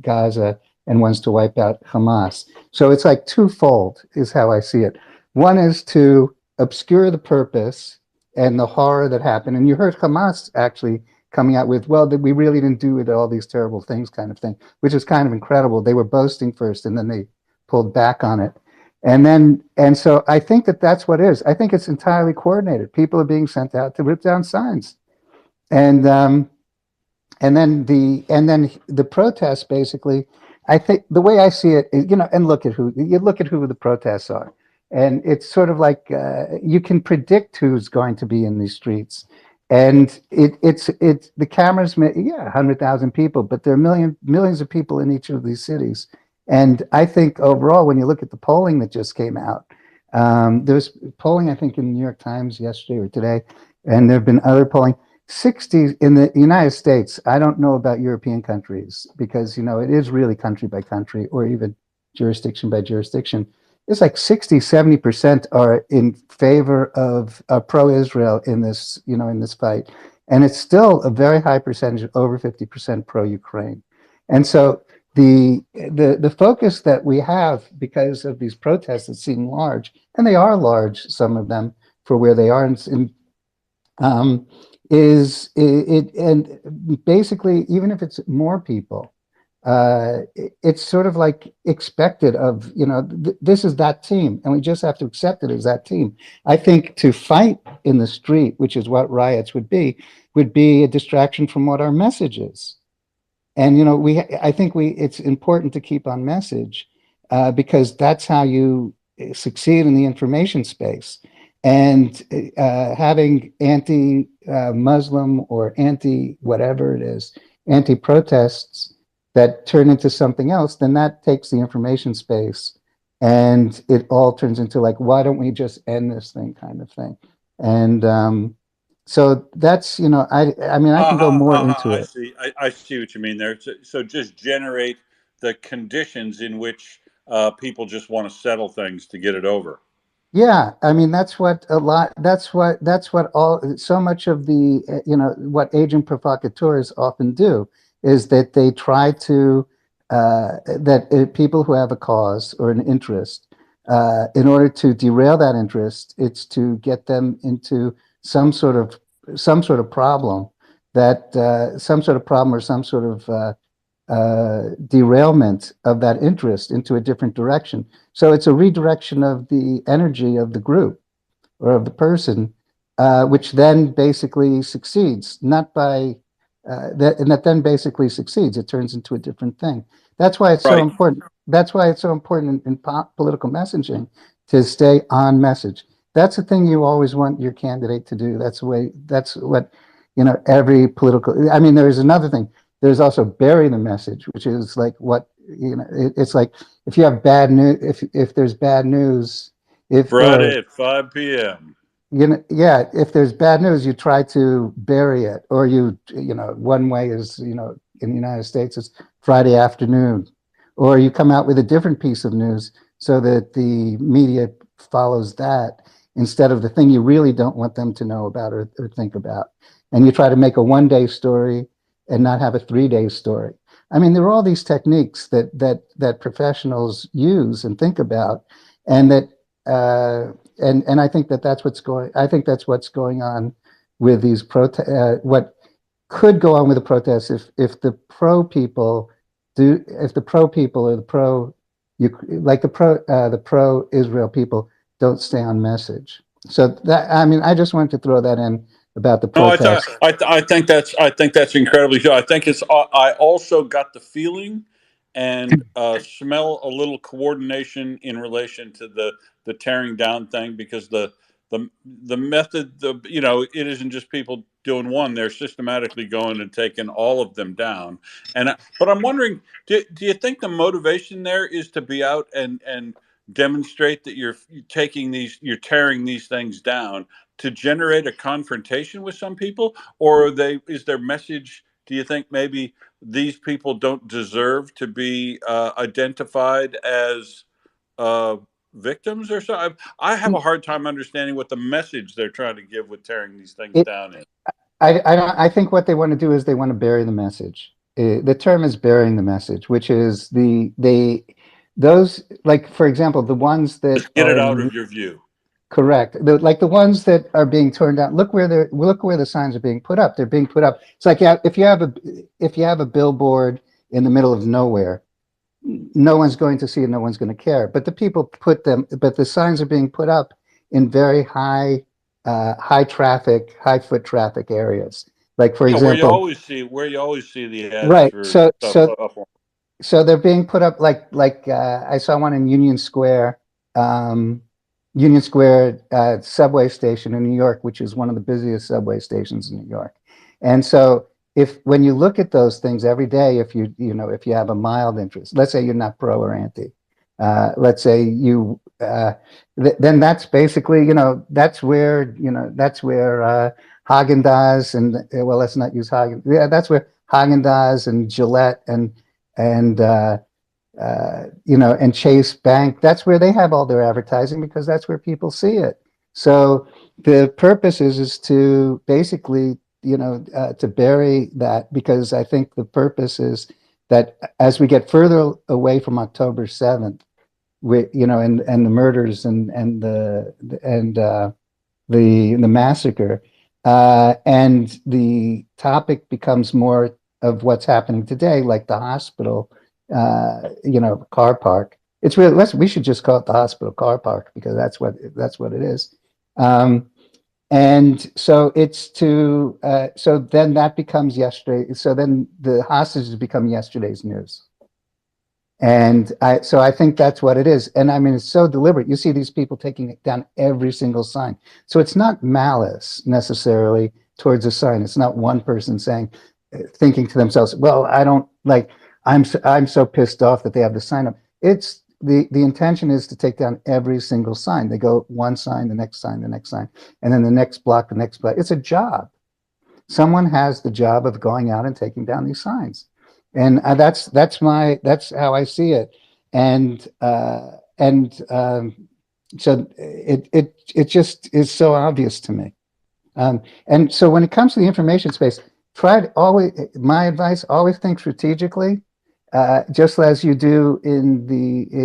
Gaza and wants to wipe out Hamas. So it's like twofold is how I see it. One is to obscure the purpose and the horror that happened. And you heard Hamas actually coming out with, well, that we really didn't do it, all these terrible things kind of thing, which is kind of incredible. They were boasting first and then they pulled back on it. And so I think that that's what it is. I think it's entirely coordinated. People are being sent out to rip down signs. And and then the protests basically, I think the way I see it is, and look at who the protests are, and it's sort of like you can predict who's going to be in these streets, and it's the cameras, 100,000 people, but there are millions of people in each of these cities, and I think overall, when you look at the polling that just came out, there's polling I think in the New York Times yesterday or today, and there have been other polling. 60 in the United States. I don't know about European countries because, it is really country by country or even jurisdiction by jurisdiction. It's like 60-70% are in favor of pro-Israel in this, in this fight. And it's still a very high percentage, over 50% pro-Ukraine. And so the focus that we have because of these protests that seem large, and they are large, some of them, for where they are is it, and basically even if it's more people, it's sort of like expected of, this is that team and we just have to accept it as that team. I think to fight in the street, which is what riots would be a distraction from what our message is. And I think it's important to keep on message, because that's how you succeed in the information space. And having anti-Muslim or anti-whatever it is, anti-protests that turn into something else, then that takes the information space, and it all turns into like, why don't we just end this thing kind of thing. And so that's, I mean, I can go more into I it. see. I see what you mean there. So just generate the conditions in which people just want to settle things to get it over. Yeah, I mean that's what all so much of the what agent provocateurs often do is that they try to that people who have a cause or an interest, in order to derail that interest, it's to get them into some sort of problem, that some sort of problem or some sort of derailment of that interest into a different direction. So it's a redirection of the energy of the group or of the person, which then basically succeeds, not by and that then basically succeeds. It turns into a different thing. That's why it's so Right. important. That's why it's so important in political messaging to stay on message. That's the thing you always want your candidate to do. That's what every political. I mean, there's another thing. There's also bury the message, which is like what it's like if you have bad news. If there's bad news, if or Friday at 5 p.m. yeah, if there's bad news, you try to bury it, or one way is, in the United States, it's Friday afternoon, or you come out with a different piece of news so that the media follows that instead of the thing you really don't want them to know about or think about. And you try to make a 1 day story and not have a 3 day story. I mean, there are all these techniques that professionals use and think about, and that and I think that's what's going on with these what could go on with the protests if the pro people or the pro Israel people don't stay on message. So that, I mean, I just wanted to throw that in about the No, protest. I think that's incredibly true. I think it's. I also got the feeling and smell a little coordination in relation to the tearing down thing, because the method, it isn't just people doing one; they're systematically going and taking all of them down. But I'm wondering, do you think the motivation there is to be out and demonstrate that you're tearing these things down to generate a confrontation with some people, or is their message? Do you think maybe these people don't deserve to be identified as victims or so? I have a hard time understanding what the message they're trying to give with tearing these things It, down is. I think what they want to do is they want to bury the message. The term is burying the message, which is those, like, for example, the ones that Get are it out of your view. correct, like the ones that are being torn down. Look where the signs are being put up. They're being put up. It's like, yeah, if you have a billboard in the middle of nowhere, no one's going to see it, no one's going to care. But the signs are being put up in very high traffic, high foot traffic areas. Like, for Yeah, where you example, always see the ads right. for So stuff so up on. so they're being put up like I saw one in um, Union Square subway station in New York, which is one of the busiest subway stations in New York. And so if when you look at those things every day, if you have a mild interest, let's say you're not pro or anti, let's say then that's basically, that's where Haagen-Dazs well, let's not use Haagen. Yeah, that's where Haagen-Dazs and Gillette and and Chase Bank, that's where they have all their advertising because that's where people see it. So the purpose is to basically, to bury that, because I think the purpose is that as we get further away from October 7th, and the murders and the massacre, and the topic becomes more of what's happening today, like the hospital, car park. It's really, we should just call it the hospital car park because that's what it is. And so so then that becomes yesterday. So then the hostages become yesterday's news. And I think that's what it is. And I mean, it's so deliberate. You see these people taking down every single sign. So it's not malice necessarily towards a sign. It's not one person thinking to themselves, well, I don't like, I'm so pissed off that they have the sign up. It's the intention is to take down every single sign. They go one sign, the next sign, the next sign, and then the next block, the next block. It's a job. Someone has the job of going out and taking down these signs. And that's how I see it. And so it just is so obvious to me. And so when it comes to the information space, my advice, always think strategically, just as you do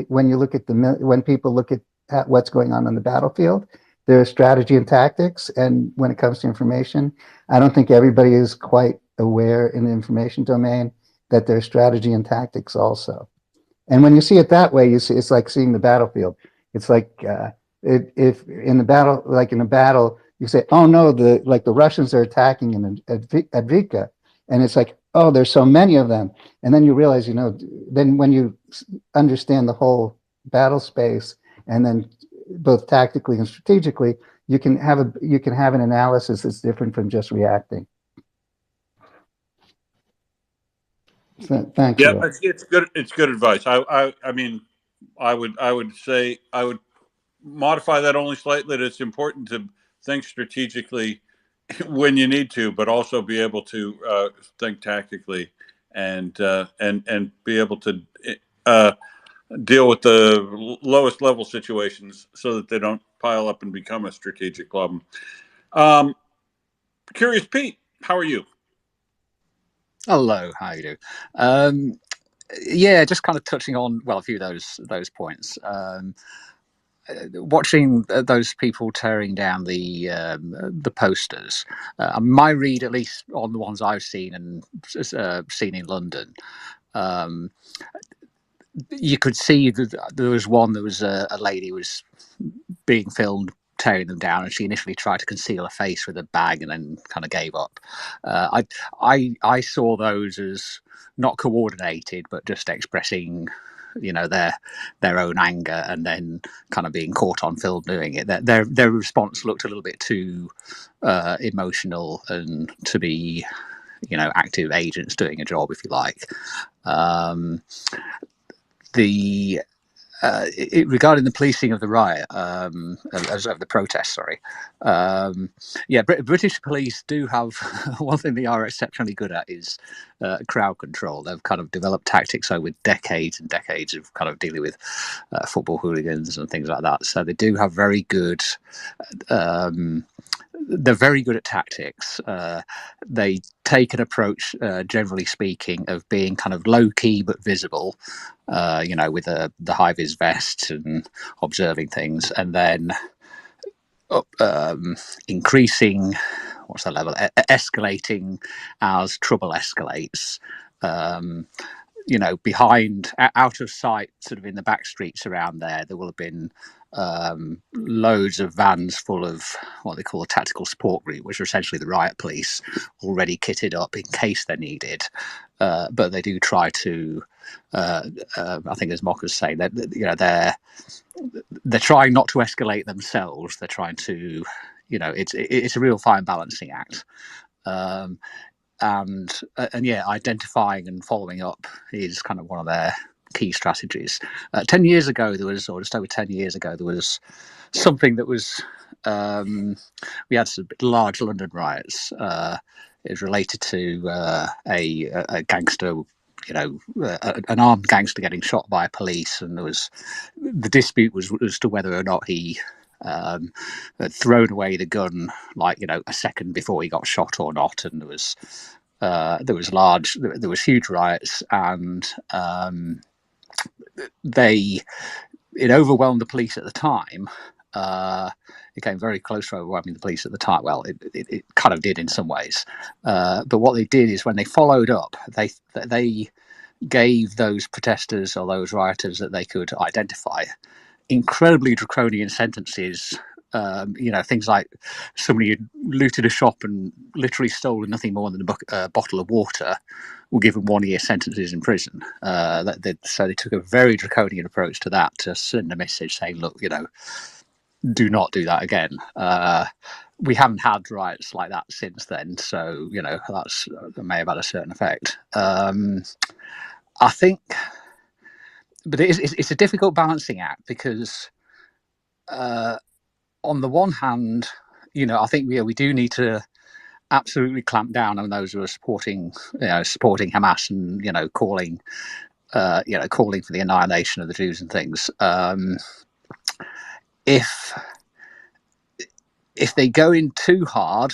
when you look at when people look at what's going on the battlefield. There are strategy and tactics. And when it comes to information, I don't think everybody is quite aware in the information domain that there's strategy and tactics also. And when you see it that way, it's like seeing the battlefield. It's like if in a battle, you say, "Oh no, the Russians are attacking in Advika," and it's like, "Oh, there's so many of them," and then you realize, then when you understand the whole battle space, and then both tactically and strategically, you can have an analysis that's different from just reacting. So, thanks. Yeah, it's good. It's good advice. I mean, I would say I would modify that only slightly. That it's important to think strategically when you need to, but also be able to think tactically and be able to deal with the lowest level situations so that they don't pile up and become a strategic problem. Curious Pete, how are you? Hello, how you doing? Yeah, just kind of touching on a few of those points. Watching those people tearing down the posters, my read, at least on the ones I've seen and seen in London, you could see that there was one. There was a lady who was being filmed tearing them down, and she initially tried to conceal her face with a bag and then kind of gave up. I saw those as not coordinated, but just expressing, their own anger, and then kind of being caught on film doing it. Their response looked a little bit too emotional and to be, active agents doing a job, if you like. The Regarding the policing of the riot, of the protest, sorry. Yeah, British police do have one thing they are exceptionally good at is crowd control. They've kind of developed tactics over decades and decades of kind of dealing with football hooligans and things like that. So they do have very good. They're very good at tactics. They take an approach, generally speaking, of being kind of low key but visible, with the high vis vests and observing things, and then increasing, what's the level, escalating as trouble escalates. Behind, out of sight, sort of in the back streets around there will have been loads of vans full of what they call a tactical support group, which are essentially the riot police, already kitted up in case they're needed. But they do try to, I think, as Mock was saying, they're trying not to escalate themselves. They're trying to, it's a real fine balancing act. And yeah, identifying and following up is kind of one of their key strategies. 10 years ago, or just over 10 years ago, there was something that was, we had some large London riots. It was related to a gangster, an armed gangster getting shot by police, and the dispute was as to whether or not he had thrown away the gun, a second before he got shot or not. And there was huge riots, and it overwhelmed the police at the time. It came very close to overwhelming the police at the time. Well, it kind of did in some ways. But what they did is when they followed up, they gave those protesters or those rioters that they could identify incredibly draconian sentences. Things like somebody who looted a shop and literally stolen nothing more than a bottle of water were given 1 year sentences in prison. So they took a very draconian approach to that, to send a message saying, look, do not do that again. We haven't had riots like that since then, so that may have had a certain effect. I think, but it's a difficult balancing act because on the one hand, I think we do need to absolutely clamp down on those who are supporting Hamas and calling for the annihilation of the Jews and things. If they go in too hard,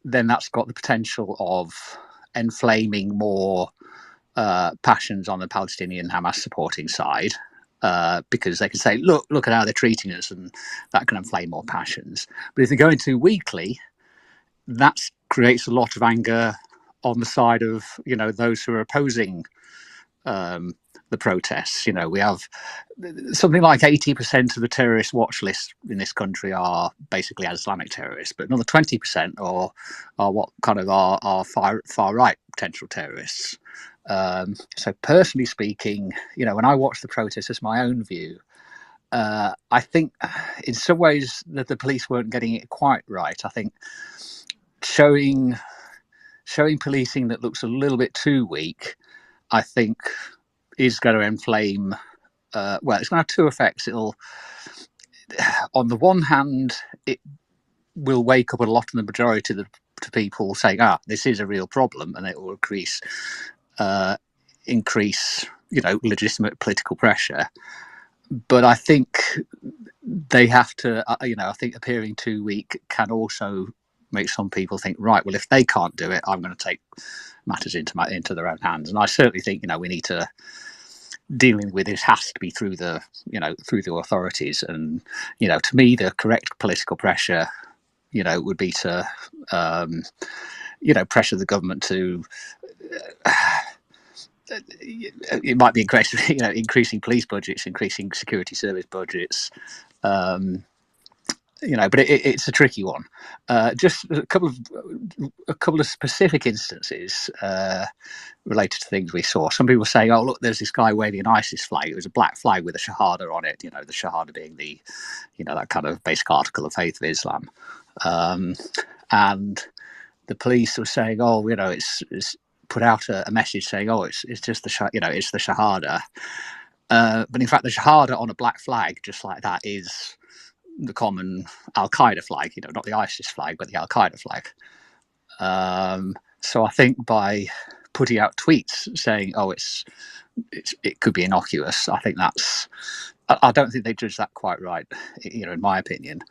then that's got the potential of inflaming more passions on the Palestinian Hamas supporting side, because they can say, look at how they're treating us, and that can inflame more passions. But if they go in too weakly, that creates a lot of anger on the side of those who are opposing the protests. We have something like 80% of the terrorist watch list in this country are basically Islamic terrorists, but another 20% are what kind of are far right potential terrorists. So personally speaking, when I watch the protests, it's my own view. I think in some ways that the police weren't getting it quite right. I think showing policing that looks a little bit too weak, I think, is going to inflame. It's going to have two effects. It'll, on the one hand, it will wake up a lot of the majority of the people saying, this is a real problem, and it will increase legitimate political pressure. But I think they have to, I think appearing too weak can also make some people think, right, well, if they can't do it, I'm going to take matters into their own hands. And I certainly think, we need to, dealing with this has to be through the authorities. And, to me, the correct political pressure, would be to, pressure the government to, it might be increasing police budgets, increasing security service budgets, but it's a tricky one. Just a couple of specific instances related to things we saw. Some people say, "Oh, look, there's this guy waving an ISIS flag. It was a black flag with a shahada on it. The shahada being the, that kind of basic article of faith of Islam." And the police were saying, "Oh, it's put out a message saying, oh, it's just it's the shahada." But in fact, the Shahada on a black flag, just like that, is the common Al Qaeda flag. Not the ISIS flag, but the Al Qaeda flag. So I think by putting out tweets saying, "Oh, it could be innocuous," I think I don't think they judged that quite right. In my opinion.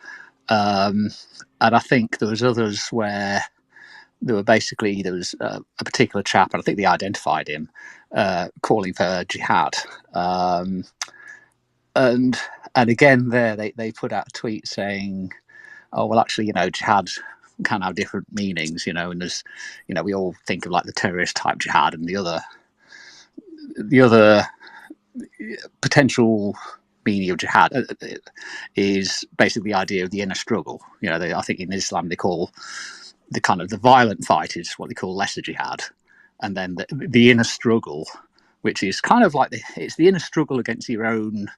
And I think there was others where there was a particular chap, and I think they identified him, calling for jihad. And again, there they put out a tweet saying, "Oh, well, actually, jihad can have different meanings, and there's, we all think of like the terrorist type jihad, and the other potential meaning of jihad is basically the idea of the inner struggle. I think in Islam they call the kind of the violent fight is what they call lesser jihad, and then the inner struggle, which is kind of like it's the inner struggle against your own,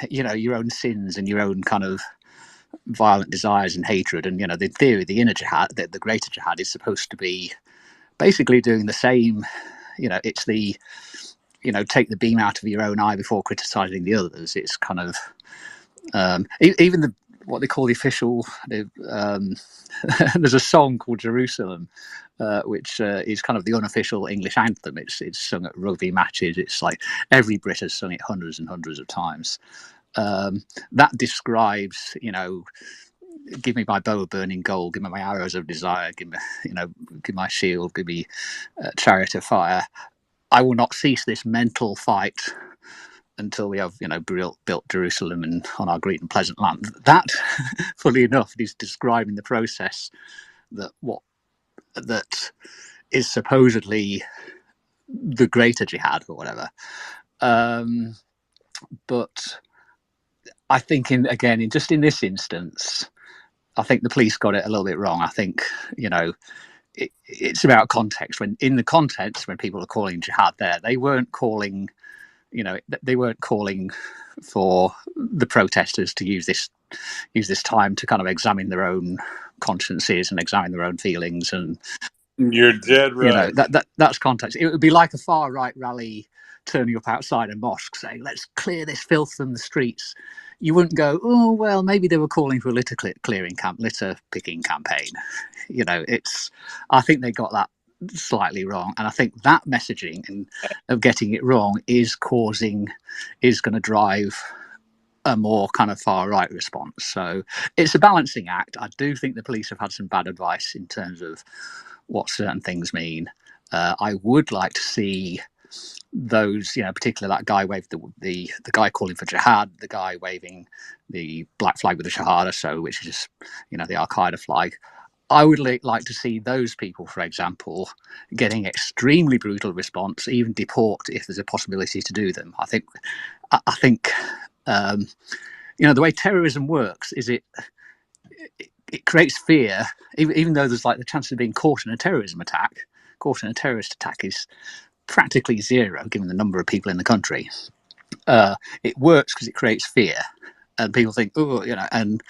your own sins and your own kind of violent desires and hatred. And the theory, the inner jihad, the greater jihad, is supposed to be basically doing the same. It's the take the beam out of your own eye before criticizing the others. It's kind of even what they call the official. There's a song called Jerusalem, which is kind of the unofficial English anthem. It's sung at rugby matches. It's like every Brit has sung it hundreds and hundreds of times. That describes, give me my bow of burning gold, give me my arrows of desire, give me, give my shield, give me chariot of fire. I will not cease this mental fight until we have, built Jerusalem and on our green and pleasant land. That, fully enough, is describing the process that is supposedly the greater jihad or whatever. But I think in this instance, I think the police got it a little bit wrong. I think, it's about context. When in the context, when people are calling jihad there, they weren't calling for the protesters to use this time to kind of examine their own consciences and examine their own feelings. And you're dead right. That's context. It would be like a far right rally turning up outside a mosque saying, "Let's clear this filth from the streets." You wouldn't go, "Oh, well, maybe they were calling for a litter picking campaign." I think they got that slightly wrong, and I think that messaging and of getting it wrong is going to drive a more kind of far right response. So it's a balancing act. I do think the police have had some bad advice in terms of what certain things mean. I would like to see those, particularly that guy waved the guy calling for jihad, the guy waving the black flag with the Shahada, which is just, the Al Qaeda flag. I would like to see those people, for example, getting extremely brutal response, even deport if there's a possibility to do them. I think the way terrorism works is it creates fear, even though there's like the chance of being caught in a terrorist attack is practically zero given the number of people in the country. It works because it creates fear, and people think, and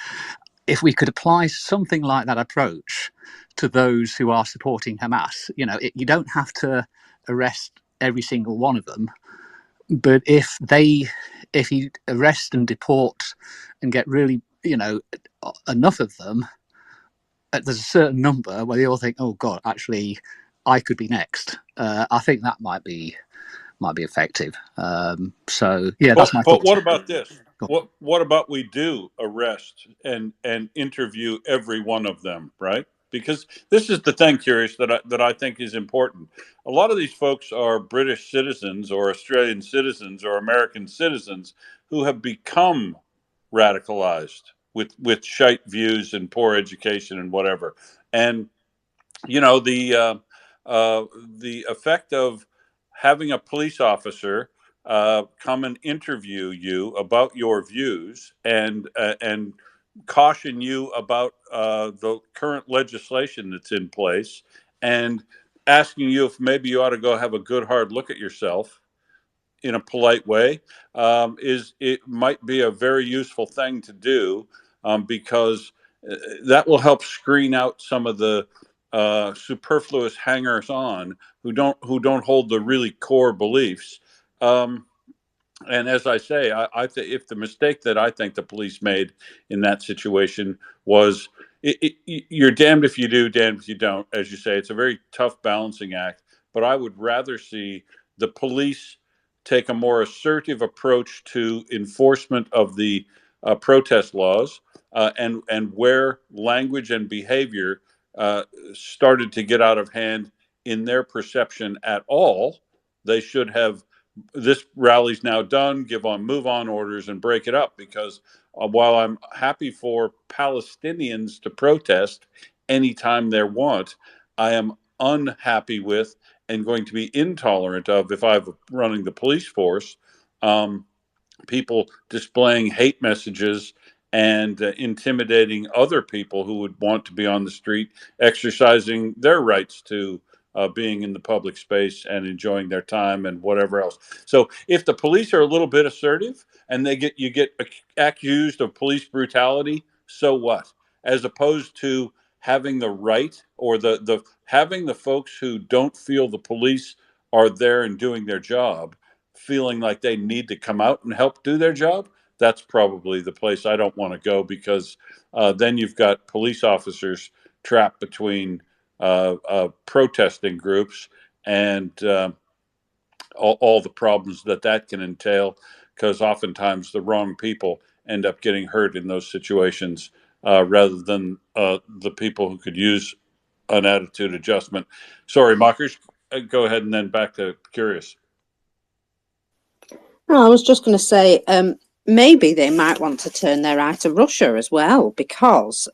if we could apply something like that approach to those who are supporting Hamas, you don't have to arrest every single one of them, but if you arrest and deport and get really, enough of them, there's a certain number where they all think, "Oh God, actually, I could be next." I think that might be effective. So yeah, that's my thoughts. But what about this? What about we do arrest and interview every one of them, right? Because this is the thing, Curious, that I think is important. A lot of these folks are British citizens or Australian citizens or American citizens who have become radicalized with shite views and poor education and whatever. And the effect of having a police officer come and interview you about your views and caution you about the current legislation that's in place and asking you if maybe you ought to go have a good hard look at yourself in a polite way, it might be a very useful thing to do, because that will help screen out some of the superfluous hangers on who don't hold the really core beliefs. And as I say, if the mistake that I think the police made in that situation was, you're damned if you do, damned if you don't. As you say, it's a very tough balancing act. But I would rather see the police take a more assertive approach to enforcement of the protest laws, and where language and behavior started to get out of hand in their perception at all, they should have, this rally's now done, give on move on orders and break it up. Because while I'm happy for Palestinians to protest anytime they want, I am unhappy with and going to be intolerant of, if I'm running the police force, people displaying hate messages and intimidating other people who would want to be on the street, exercising their rights to being in the public space and enjoying their time and whatever else. So if the police are a little bit assertive and you get accused of police brutality, so what? As opposed to having the right, or the having the folks who don't feel the police are there and doing their job feeling like they need to come out and help do their job. That's probably the place I don't want to go, because then you've got police officers trapped between protesting groups and all the problems that can entail, because oftentimes the wrong people end up getting hurt in those situations, rather than the people who could use an attitude adjustment. Sorry, Mockers, go ahead, and then back to Curious. No, I was just going to say, maybe they might want to turn their eye to Russia as well, because,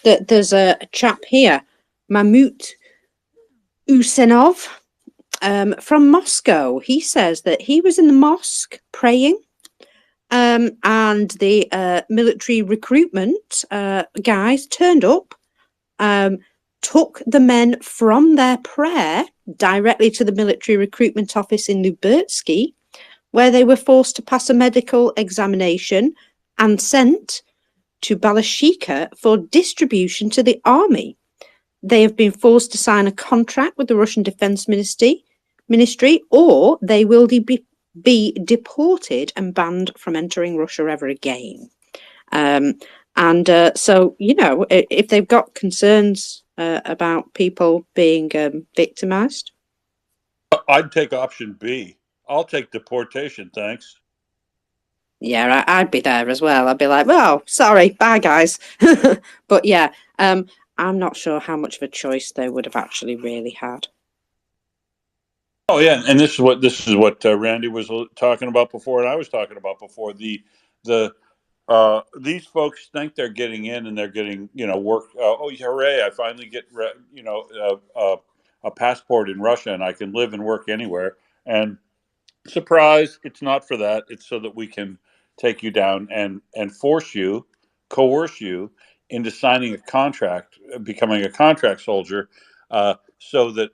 there's a chap here, Mamut Usenov, from Moscow. He says that he was in the mosque praying, and the military recruitment guys turned up, took the men from their prayer directly to the military recruitment office in Lubertsky, where they were forced to pass a medical examination and sent to Balashika for distribution to the army. They have been forced to sign a contract with the Russian Defense Ministry, or they will be deported and banned from entering Russia ever again. So, if they've got concerns about people being victimized, I'd take option B. I'll take deportation, thanks. Yeah, I'd be there as well. I'd be like, well, sorry, bye guys. But yeah, I'm not sure how much of a choice they would have actually really had. Oh yeah, and this is what Randy was talking about before, and I was talking about before. These folks think they're getting in, and they're getting work. Oh, hooray! I finally get a passport in Russia, and I can live and work anywhere. And surprise, it's not for that. It's so that we can take you down and coerce you into signing a contract, becoming a contract soldier, so that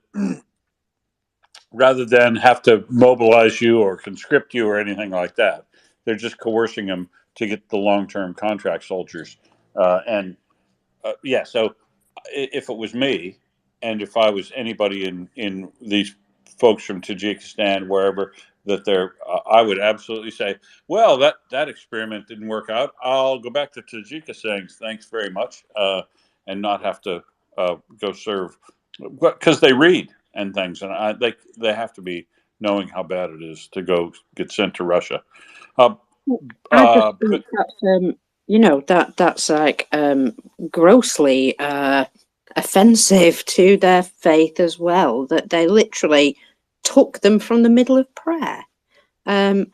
rather than have to mobilize you or conscript you or anything like that, they're just coercing them to get the long-term contract soldiers. So if it was me, and if I was anybody in these folks from Tajikistan, wherever that they're, I would absolutely say, well, that experiment didn't work out. I'll go back to Tajikistan. Thanks very much, and not have to go serve, because they read and things, and they have to be knowing how bad it is to go get sent to Russia. I just think that's like grossly offensive to their faith as well, that they literally took them from the middle of prayer. And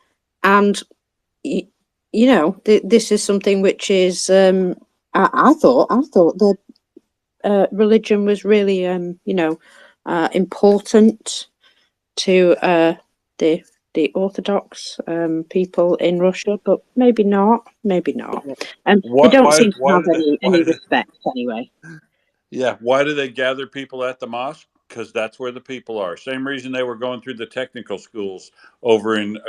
this is something which is I thought the religion was really important to the Orthodox people in Russia, but maybe not. They don't seem to have any respect anyway. Yeah, why do they gather people at the mosque? Because that's where the people are. Same reason they were going through the technical schools over in in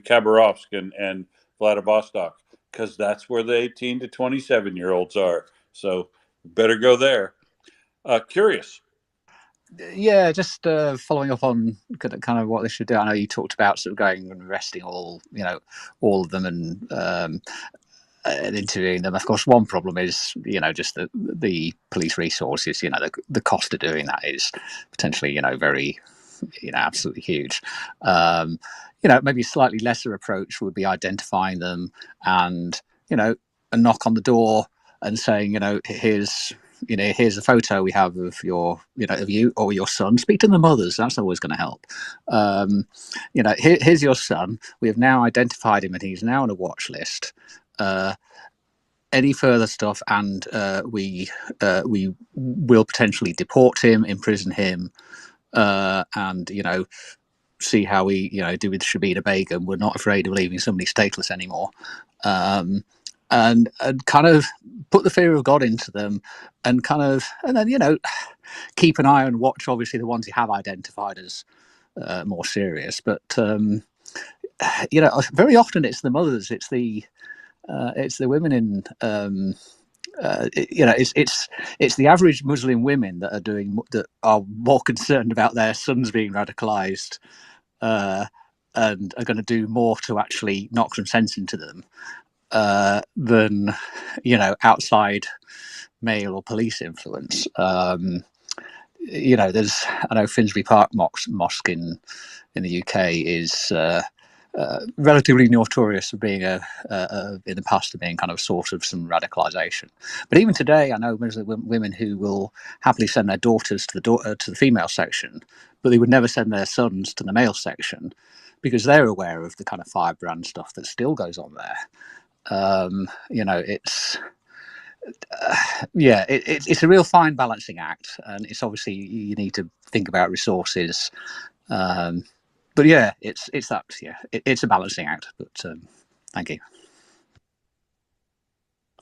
Khabarovsk and Vladivostok, because that's where the 18 to 27-year-olds are. So better go there. Curious. Yeah, just following up on kind of what they should do. I know you talked about sort of going and arresting all of them and interviewing them. Of course, one problem is just the police resources. The cost of doing that is potentially very absolutely huge. Maybe a slightly lesser approach would be identifying them and a knock on the door and saying here's a photo we have of of you or your son. Speak to the mothers. That's always going to help. Here's your son. We have now identified him and he's now on a watch list. Any further stuff, and we will potentially deport him, imprison him, and see how we do with Shabina Begum. We're not afraid of leaving somebody stateless anymore. And kind of put the fear of God into them, and then keep an eye and watch. Obviously, the ones you have identified as more serious, but very often it's the mothers, it's the women in. It's the average Muslim women that are more concerned about their sons being radicalized and are going to do more to actually knock some sense into them than outside male or police influence. There's I know Finsbury Park Mosque in the UK is relatively notorious for being in the past of being kind of source of some radicalization. But even today, I know women who will happily send their daughters to the female section, but they would never send their sons to the male section because they're aware of the kind of firebrand stuff that still goes on there. It's it's a real fine balancing act, and it's obviously you need to think about resources. But yeah, it's that. Yeah, it's a balancing act. But thank you.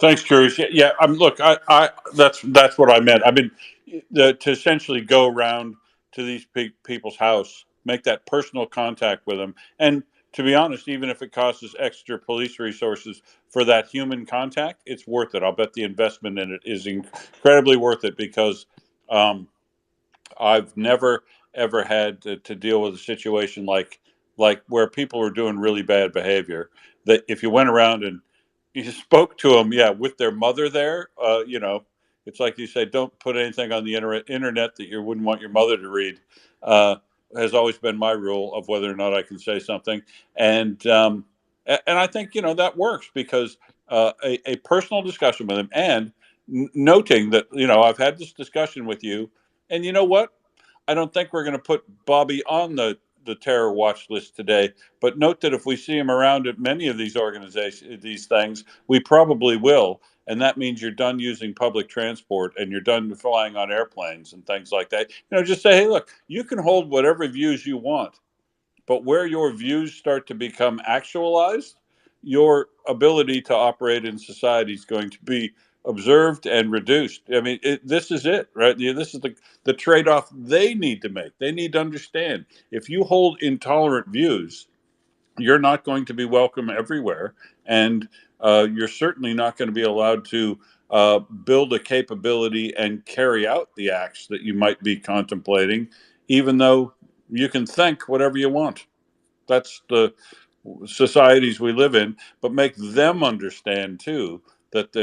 Thanks, Curious. Yeah. Look, I that's what I meant. I mean, to essentially go around to these people's house, make that personal contact with them, and to be honest, even if it costs us extra police resources for that human contact, it's worth it. I'll bet the investment in it is incredibly worth it because I've never ever had to deal with a situation like where people are doing really bad behavior. That if you went around and you spoke to them, yeah, with their mother there, it's like you say, don't put anything on the internet that you wouldn't want your mother to read. Has always been my rule of whether or not I can say something, and I think that works because a personal discussion with him and noting that I've had this discussion with you, and you know what? I don't think we're going to put Bobby on the terror watch list today. But note that if we see him around at many of these organizations, these things, we probably will. And that means you're done using public transport and you're done flying on airplanes and things like that. Just say, hey, look, you can hold whatever views you want, but where your views start to become actualized, your ability to operate in society is going to be observed and reduced. I mean, this is it, right? This is the trade-off they need to make. They need to understand if you hold intolerant views, you're not going to be welcome everywhere, and you're certainly not going to be allowed to build a capability and carry out the acts that you might be contemplating, even though you can think whatever you want. That's the societies we live in, but make them understand too that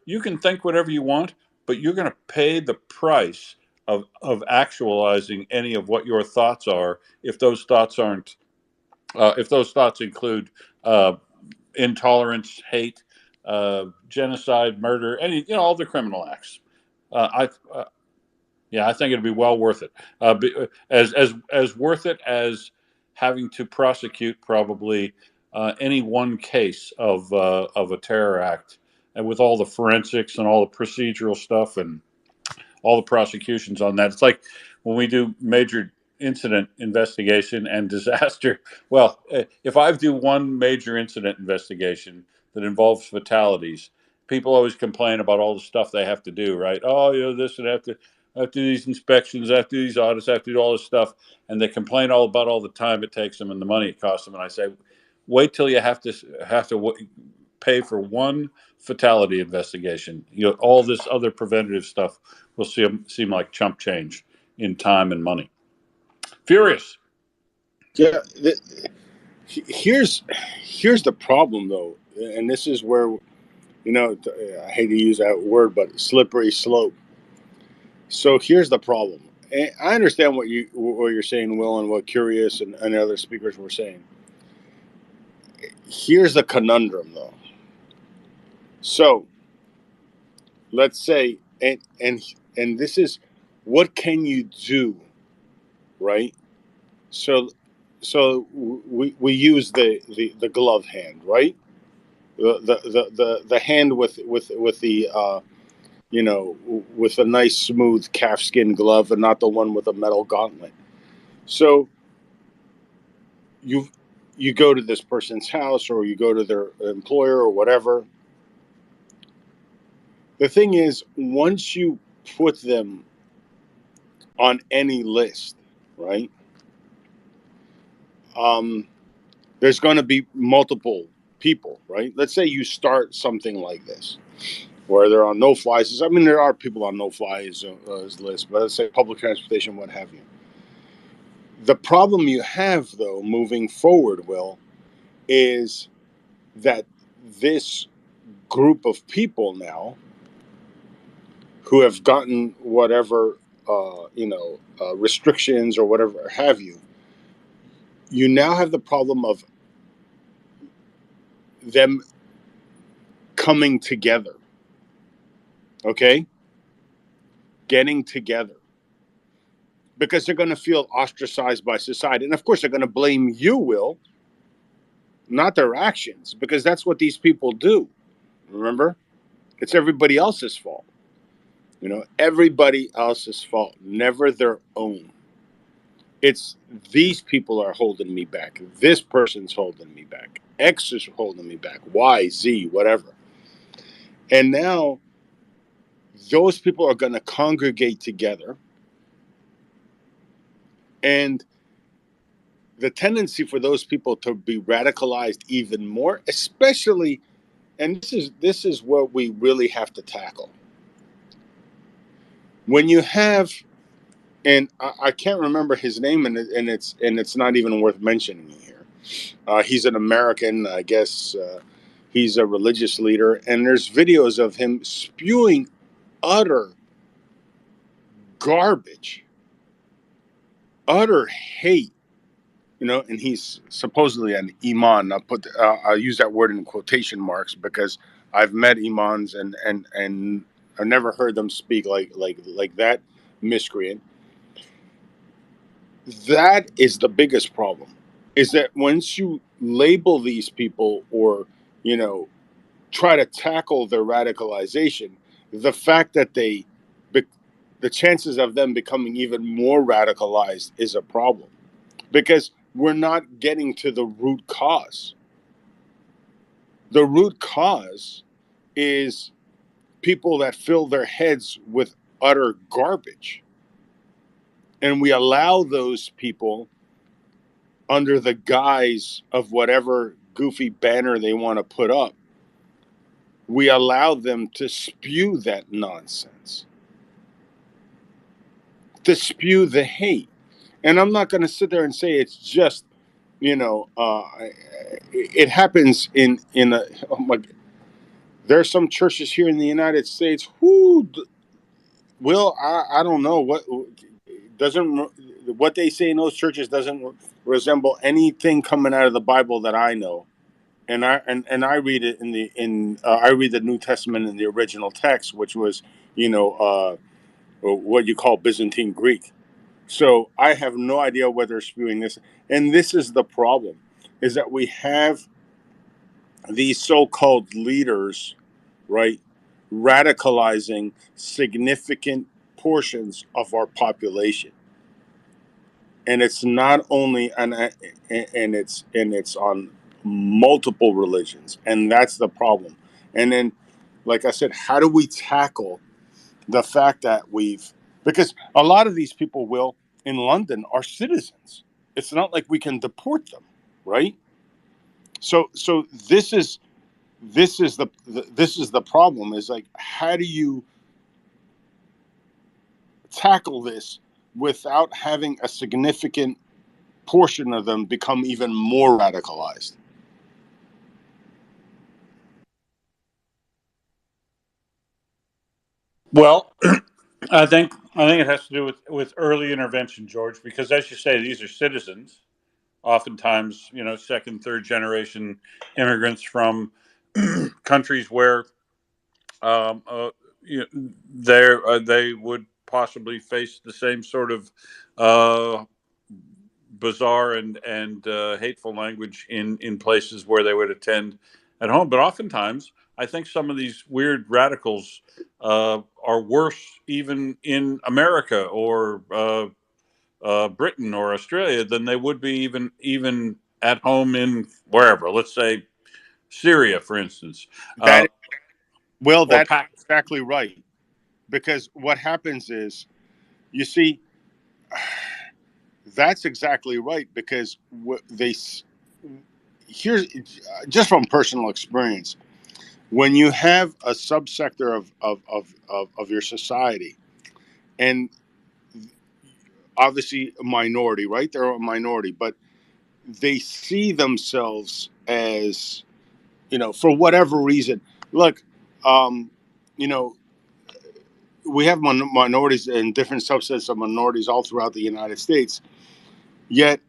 you can think whatever you want, but you're going to pay the price of actualizing any of what your thoughts are if those thoughts aren't if those thoughts include intolerance, hate, genocide, murder, all the criminal acts. I think it'd be well worth it. As worth it as having to prosecute probably any one case of a terror act, and with all the forensics and all the procedural stuff and all the prosecutions on that. It's like when we do major incident investigation and disaster. Well, if I do one major incident investigation that involves fatalities, people always complain about all the stuff they have to do, right? Oh, this and have to do these inspections, have to do these audits, have to do all this stuff, and they complain all about all the time it takes them and the money it costs them. And I say, wait till you have to pay for one fatality investigation. All this other preventative stuff will seem like chump change. in time and money. Furious. Yeah, here's the problem though, and this is where, I hate to use that word, but slippery slope. So here's the problem. And I understand what you're saying, Will, and what Curious and other speakers were saying. Here's the conundrum though. So let's say, and this is, what can you do, right? So we use the glove hand, right? The hand with the with a nice smooth calfskin glove, and not the one with a metal gauntlet. So you go to this person's house, or you go to their employer or whatever. The thing is, once you put them on any list, right? There's going to be multiple people, right? Let's say you start something like this, where they're on no-flies. I mean, there are people on no-flies list, but let's say public transportation, what have you. The problem you have, though, moving forward, Will, is that this group of people now who have gotten whatever, restrictions or whatever have you, you now have the problem of them coming together, okay? Getting together. Because they're going to feel ostracized by society. And of course, they're going to blame you, Will, not their actions, because that's what these people do. Remember? It's everybody else's fault. Everybody else's fault, never their own. It's these people are holding me back. This person's holding me back. X is holding me back. Y, Z, whatever. And now those people are going to congregate together. And the tendency for those people to be radicalized even more, especially, and this is what we really have to tackle. When you have, and I can't remember his name, and it's not even worth mentioning here. He's an American, I guess. He's a religious leader, and there's videos of him spewing utter garbage, utter hate. And he's supposedly an imam. I'll use that word in quotation marks, because I've met imams and I've never heard them speak like that miscreant. That is the biggest problem, is that once you label these people, or try to tackle their radicalization, the fact that the chances of them becoming even more radicalized is a problem, because we're not getting to the root cause. The root cause is people that fill their heads with utter garbage. And we allow those people, under the guise of whatever goofy banner they want to put up, we allow them to spew that nonsense, to spew the hate. And I'm not going to sit there and say it's just, it happens in oh my, there's some churches here in the United States who I don't know what they say in those churches doesn't resemble anything coming out of the Bible that I know. And I read it I read the New Testament in the original text, which was, what you call Byzantine Greek. So I have no idea whether they're spewing this. And this is the problem, is that we have these so-called leaders, right, radicalizing significant portions of our population. And it's not only and it's on multiple religions, and that's the problem. And then, like I said, how do we tackle the fact that because a lot of these people, Will, in London are citizens. It's not like we can deport them, right? So this is the problem, is like, how do you tackle this without having a significant portion of them become even more radicalized? Well, I think it has to do with early intervention, George, because as you say, these are citizens, oftentimes, second, third generation immigrants from countries where um, uh, they would possibly face the same sort of uh, bizarre and hateful language in places where they would attend at home. But oftentimes, I think some of these weird radicals are worse even in America or Britain or Australia than they would be even at home in wherever. Let's say Syria, for instance, That well, or that's Pakistan. exactly right. Because what happens is, you see, that's exactly right. Because what they here's just from personal experience, when you have a subsector of your society, and obviously a minority, right? They're a minority, but they see themselves as, for whatever reason. Look, um, you know, we have minorities and different subsets of minorities all throughout the United States. Yet,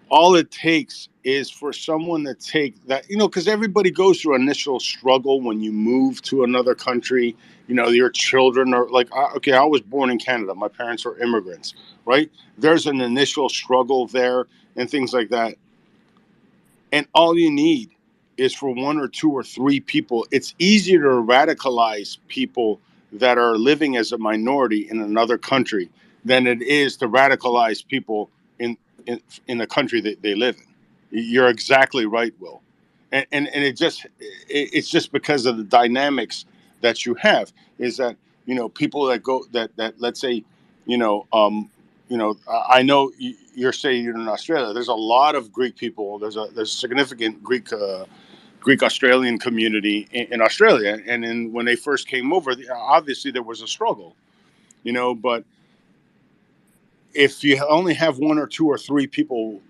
all it takes is for someone to take that, because everybody goes through initial struggle when you move to another country. Your children are like, okay, I was born in Canada. My parents are immigrants, right? There's an initial struggle there and things like that. And all you need is for one or two or three people. It's easier to radicalize people that are living as a minority in another country than it is to radicalize people in the country that they live in. You're exactly right, Will. And it's just because of the dynamics that you have, is that, people that go that let's say, I know you're saying you're in Australia. There's a lot of Greek people. There's a significant Greek Australian community in Australia, and then when they first came over, obviously there was a struggle, but if you only have one or two or three people,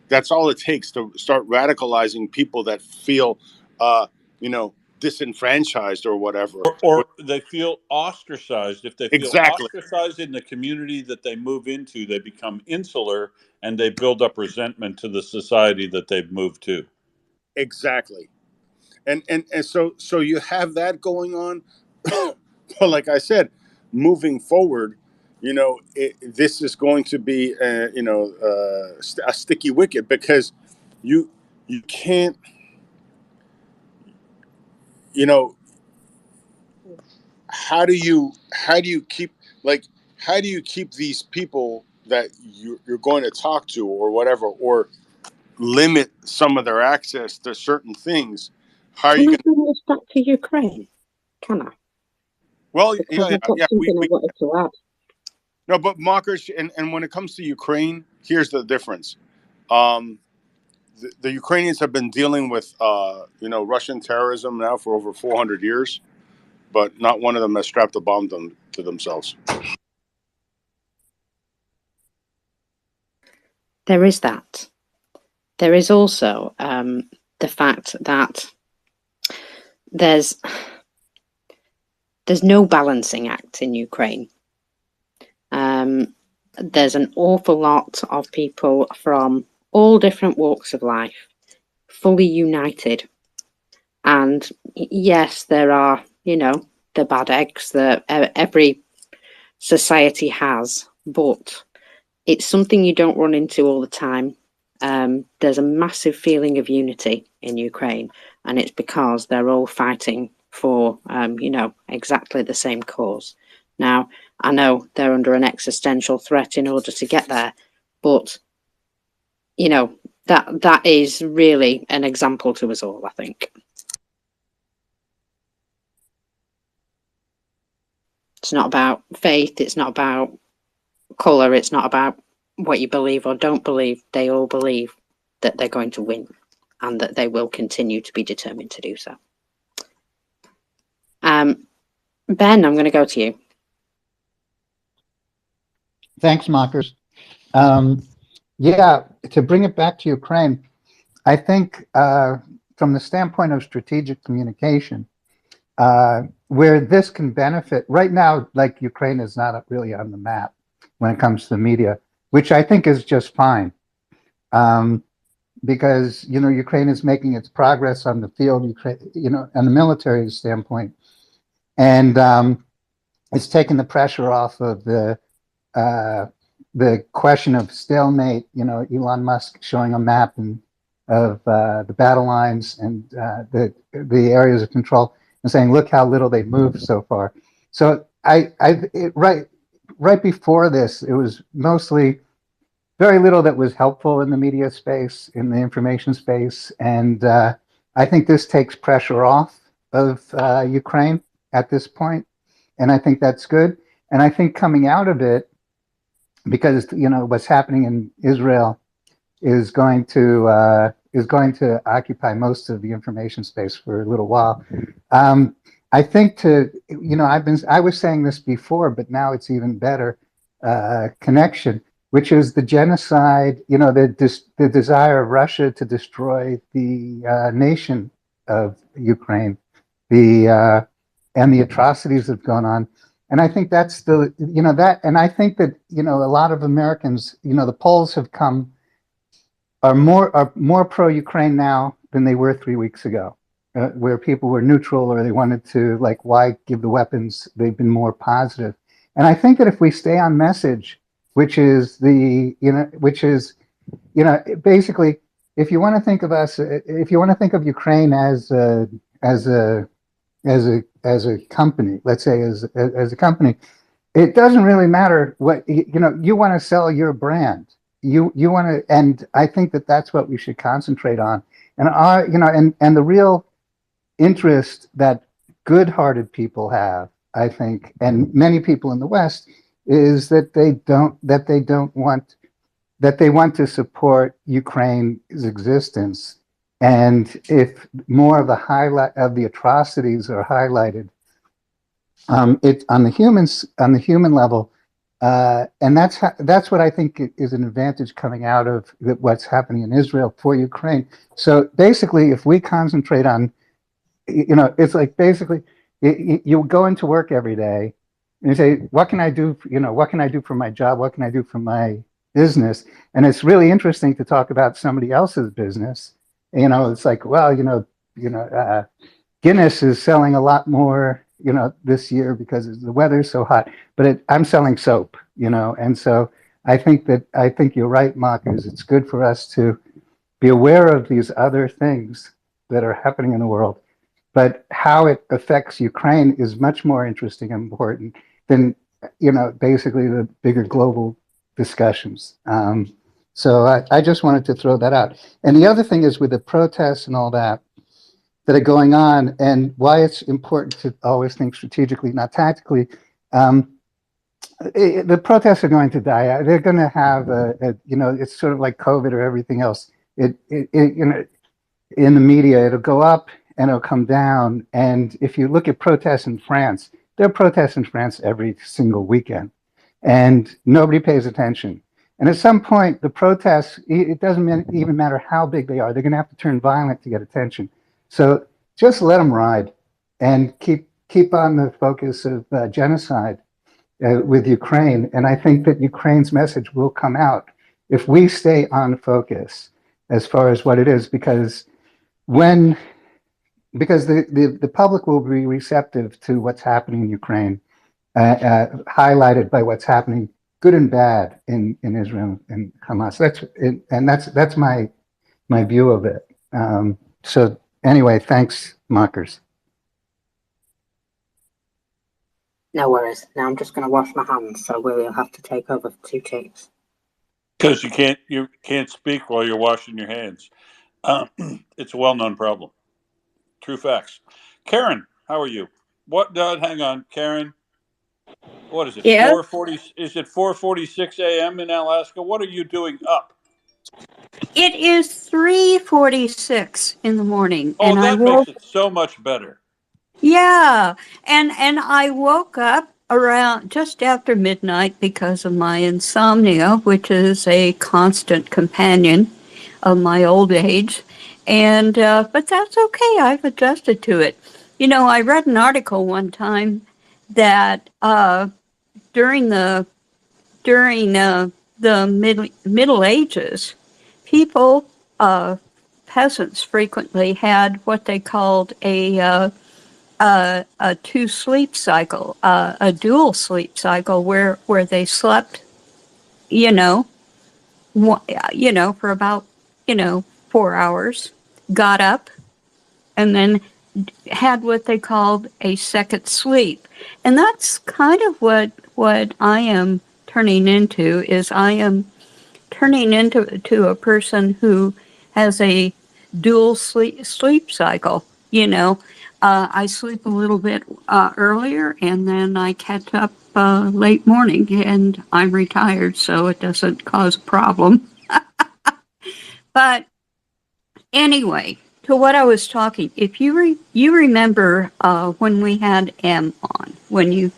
that's all it takes to start radicalizing people that feel, uh, you know, disenfranchised or whatever. Or they feel ostracized. If they feel Exactly. ostracized in the community that they move into, they become insular and they build up resentment to the society that they've moved to. Exactly. And so you have that going on. But like I said, moving forward, this is going to be a sticky wicket, because you you can't, you know how do you keep, like, how do you keep these people that you're going to talk to or whatever, or limit some of their access to certain things? How are you Can I going to? bring this back to Ukraine? Can I? Well, Because yeah, yeah, I've got yeah. something I wanted to add. No, but mockers, and when it comes to Ukraine, here's the difference. Um, the Ukrainians have been dealing with Russian terrorism now for over 400 years, but not one of them has strapped a bomb to themselves. There is that. There is also the fact that there's no balancing act in Ukraine. There's an awful lot of people from all different walks of life, fully united. And yes, there are, the bad eggs that every society has, but it's something you don't run into all the time. There's a massive feeling of unity in Ukraine, and it's because they're all fighting for, exactly the same cause. Now, I know they're under an existential threat in order to get there, but, that is really an example to us all, I think. It's not about faith, it's not about colour, it's not about what you believe or don't believe. They all believe that they're going to win and that they will continue to be determined to do so. Ben, I'm going to go to you. Thanks, Mockers. Um, yeah, to bring it back to Ukraine, I think from the standpoint of strategic communication, where this can benefit right now, like Ukraine is not really on the map when it comes to the media, which I think is just fine. Because Ukraine is making its progress on the field, on the military standpoint, and it's taken the pressure off of the question of stalemate. Elon Musk showing a map of the battle lines and the areas of control, and saying, "Look how little they've moved so far." So right before this, it was mostly very little that was helpful in the media space, in the information space, and I think this takes pressure off of Ukraine at this point, and I think that's good. And I think coming out of it, because what's happening in Israel is going to occupy most of the information space for a little while. I think I was saying this before, but now it's even better connection, which is the genocide, the desire of Russia to destroy the nation of Ukraine, and the atrocities that have gone on. And I think that's and I think that, a lot of Americans, the polls are more pro-Ukraine now than they were 3 weeks ago, where people were neutral or they wanted to, like, why give the weapons? They've been more positive. And I think that if we stay on message, which is basically, if you want to think of Ukraine as a company, let's say as a company, it doesn't really matter what you want to sell your brand. You want to, and I think that that's what we should concentrate on. And and the real interest that good-hearted people have, I think, and many people in the West, is that they want to support Ukraine's existence. And if more of the atrocities are highlighted, it on the human level, and that's what I think is an advantage coming out of what's happening in Israel for Ukraine. So basically, if we concentrate on, it's like basically you go into work every day and you say, what can I do? What can I do for my job? What can I do for my business? And it's really interesting to talk about somebody else's business. It's like, well, Guinness is selling a lot more, this year because the weather's so hot. But I'm selling soap, and so I think you're right, Marcus. It's good for us to be aware of these other things that are happening in the world, but how it affects Ukraine is much more interesting and important than basically the bigger global discussions. So I just wanted to throw that out. And the other thing is with the protests and all that are going on, and why it's important to always think strategically, not tactically. The protests are going to die. They're going to have it's sort of like COVID or everything else. In the media, it'll go up and it'll come down. And if you look at protests in France, there are protests in France every single weekend, and nobody pays attention. And at some point, the protests, it doesn't even matter how big they are, they're going to have to turn violent to get attention. So just let them ride and keep on the focus of genocide with Ukraine. And I think that Ukraine's message will come out if we stay on focus as far as what it is, because the public will be receptive to what's happening in Ukraine, highlighted by what's happening, good and bad, in Israel and Hamas. That's my view of it. So anyway, thanks, Mockers. No worries. Now I'm just going to wash my hands, so we'll have to take over for 2 takes. Because you can't speak while you're washing your hands. It's a well-known problem. True facts. Karen, how are you? Hang on, Karen. What is it? Yeah. 4:40? Is it 4:46 a.m. in Alaska? What are you doing up? It is 3:46 in the morning. Oh, and that makes it so much better. Yeah, and I woke up around just after midnight because of my insomnia, which is a constant companion of my old age. And but that's okay. I've adjusted to it. You know, I read an article one time that during the during the Middle Ages, people, peasants, frequently had what they called a two sleep cycle, a dual sleep cycle, where they slept, you know, for about 4 hours, got up, and then had what they called a second sleep. And that's kind of what I am turning into. Is I am turning into a person who has a dual sleep cycle. I sleep a little bit earlier, and then I catch up late morning, and I'm retired, so it doesn't cause a problem. But anyway, to what I was talking, if you remember when we had M on, when you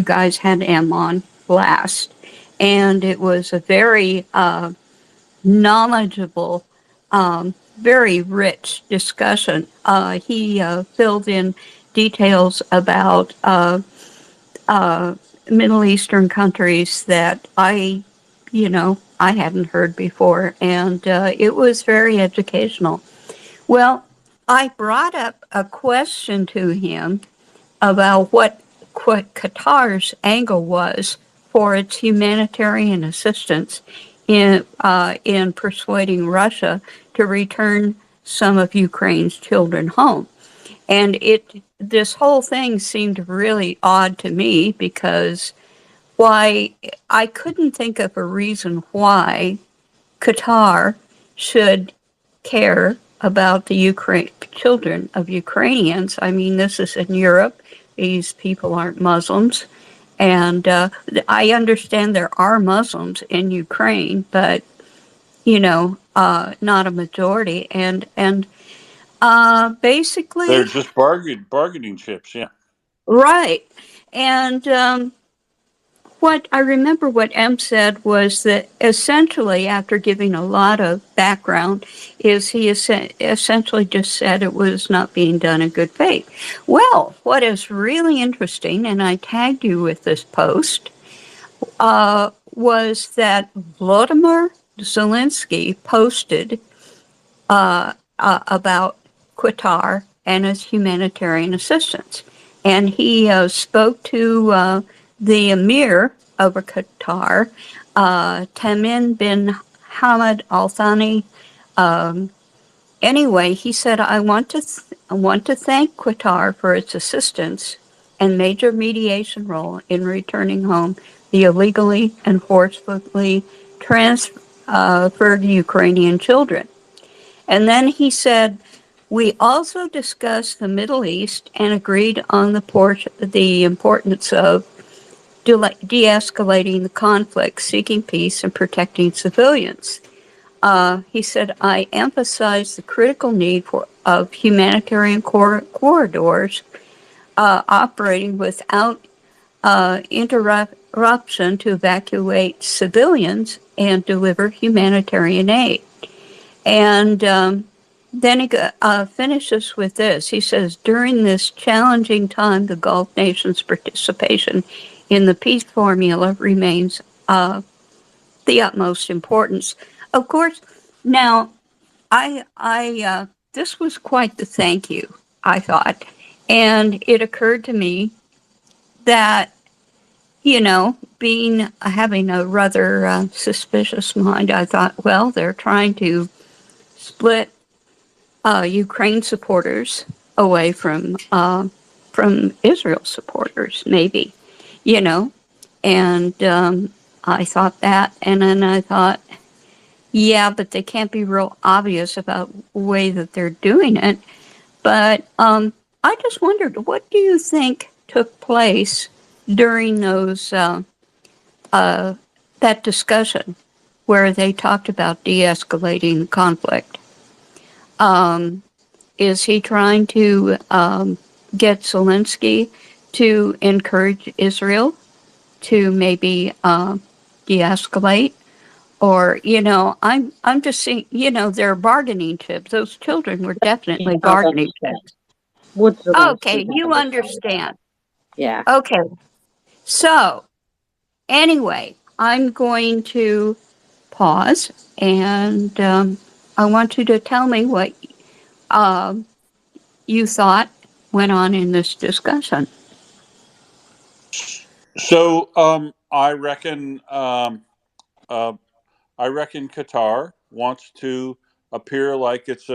guys had M on last, and it was a very knowledgeable, very rich discussion. He filled in details about Middle Eastern countries that I hadn't heard before, and it was very educational. Well, I brought up a question to him about what Qatar's angle was for its humanitarian assistance in persuading Russia to return some of Ukraine's children home. And this whole thing seemed really odd to me because why I couldn't think of a reason why Qatar should care about the children of Ukrainians. I mean, this is in Europe. These people aren't Muslims. And I understand there are Muslims in Ukraine, but, not a majority. And They're basically, just bargaining chips. Yeah. right. And what I remember what M said was that essentially, after giving a lot of background, is he essentially just said it was not being done in good faith. Well, what is really interesting, and I tagged you with this post, was that Volodymyr Zelensky posted about Qatar and its humanitarian assistance. And he spoke to the emir of Qatar, Tamim bin Hamad Al Thani. Anyway, he said, I want to thank Qatar for its assistance and major mediation role in returning home the illegally and forcibly transferred Ukrainian children. And then he said, we also discussed the Middle East and agreed on the importance of de-escalating the conflict, seeking peace, and protecting civilians. He said, I emphasize the critical need of humanitarian corridors operating without interruption to evacuate civilians and deliver humanitarian aid. And then he finishes with this. He says, during this challenging time, the Gulf nations' participation in the peace formula remains the utmost importance. Of course, now, this was quite the thank you, I thought. And it occurred to me that, having a rather suspicious mind, I thought, well, they're trying to split Ukraine supporters away from Israel supporters, maybe, And I thought that, and then I thought, yeah, but they can't be real obvious about the way that they're doing it. But I just wondered, what do you think took place during that discussion where they talked about de-escalating conflict? Is he trying to get Zelensky to encourage Israel to maybe de-escalate, or I'm just saying, they're bargaining chips. Those children were definitely bargaining chips. Okay, you understand. Yeah. Okay, so anyway, I'm going to pause, and I want you to tell me what you thought went on in this discussion. So I reckon Qatar wants to appear like it's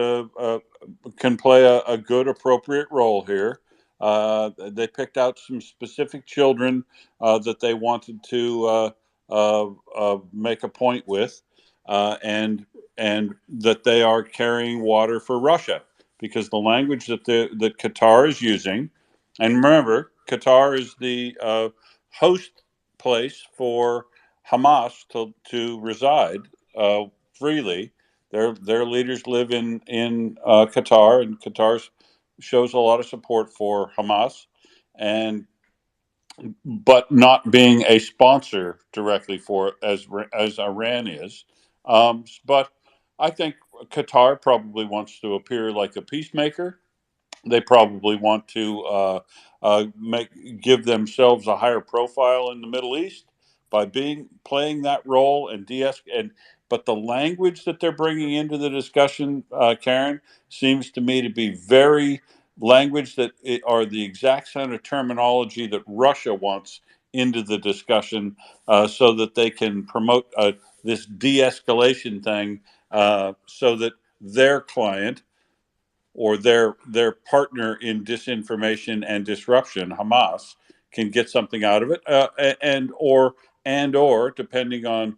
can play a good appropriate role here. They picked out some specific children that they wanted to make a point with, and that they are carrying water for Russia, because the language that Qatar is using, and remember, Qatar is the host place for Hamas to reside freely. Their leaders live in Qatar, and Qatar shows a lot of support for Hamas, and but not being a sponsor directly for as Iran is. But I think Qatar probably wants to appear like a peacemaker. They probably want to give themselves a higher profile in the Middle East by playing that role and but the language that they're bringing into the discussion, Karen, seems to me to be very language that are the exact kind of terminology that Russia wants into the discussion, so that they can promote this de-escalation thing, so that their client or their partner in disinformation and disruption, Hamas, can get something out of it, and or depending on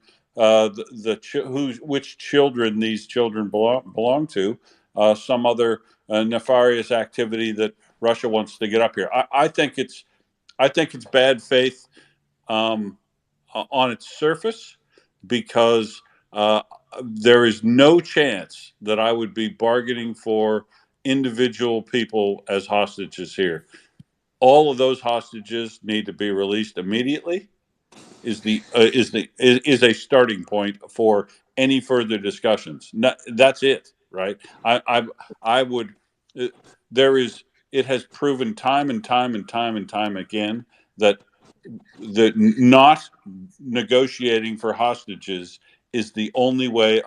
which children these children belong to, some other nefarious activity that Russia wants to get up here. I think it's bad faith on its surface, because there is no chance that I would be bargaining for individual people as hostages here. All of those hostages need to be released immediately. Is a starting point for any further discussions. That's it, right? I would. There is. It has proven time and time and time and time again that not negotiating for hostages is the only way.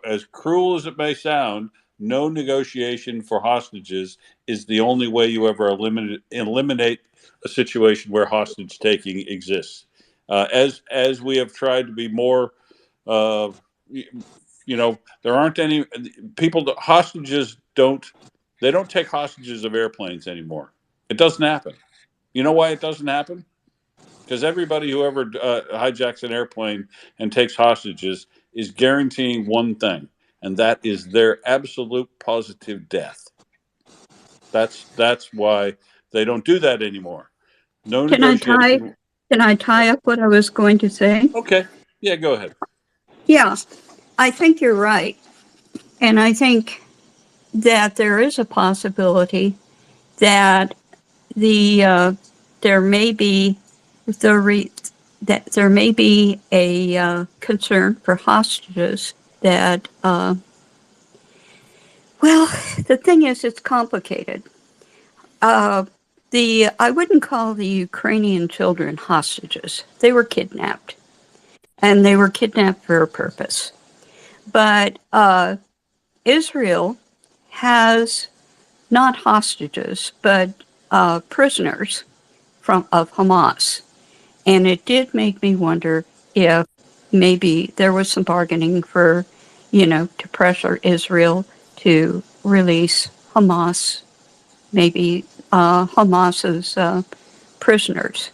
As cruel as it may sound, no negotiation for hostages is the only way you ever eliminate a situation where hostage taking exists. As we have tried to be more, there aren't any people. Hostages don't. They don't take hostages of airplanes anymore. It doesn't happen. You know why it doesn't happen? Because everybody who ever hijacks an airplane and takes hostages is guaranteeing one thing, and that is their absolute positive death. That's why they don't do that anymore. No negotiation. Can I tie up what I was going to say? Okay. Yeah, go ahead. Yeah, I think you're right. And I think that there is a possibility that there may be that there may be a concern for hostages that well, the thing is, it's complicated. I wouldn't call the Ukrainian children hostages. They were kidnapped, and they were kidnapped for a purpose. But Israel has not hostages, but prisoners of Hamas. And it did make me wonder if maybe there was some bargaining for, to pressure Israel to release Hamas, maybe Hamas's prisoners.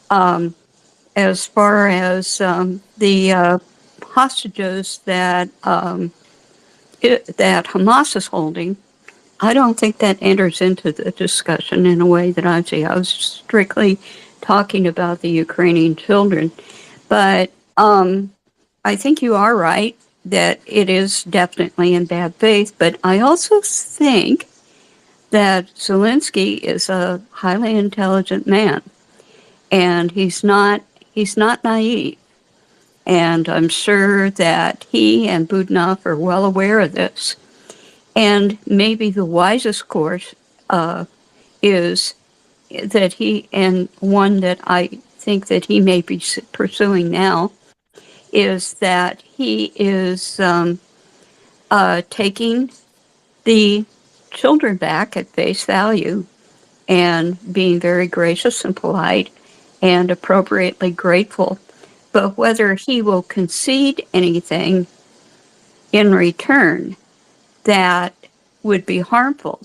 As far as the hostages that that Hamas is holding, I don't think that enters into the discussion in a way that I see. I was strictly talking about the Ukrainian children. But I think you are right that it is definitely in bad faith. But I also think that Zelensky is a highly intelligent man, and he's not naive. And I'm sure that he and Budnov are well aware of this. And maybe the wisest course is that he, and one that I think that he may be pursuing now, is that he is taking the children back at face value and being very gracious and polite and appropriately grateful. But whether he will concede anything in return that would be harmful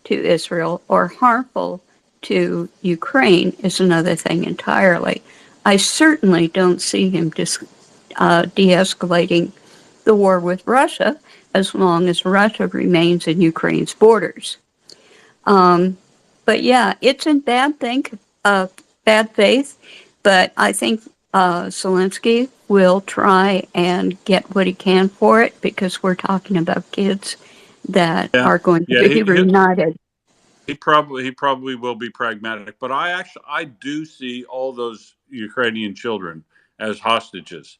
to Israel or harmful to Ukraine is another thing entirely. I certainly don't see him de-escalating the war with Russia as long as Russia remains in Ukraine's borders. But yeah, it's in bad faith, but I think Zelensky will try and get what he can for it because we're talking about kids that Yeah, are going to yeah. be reunited. He probably will be pragmatic, but I do see all those Ukrainian children as hostages,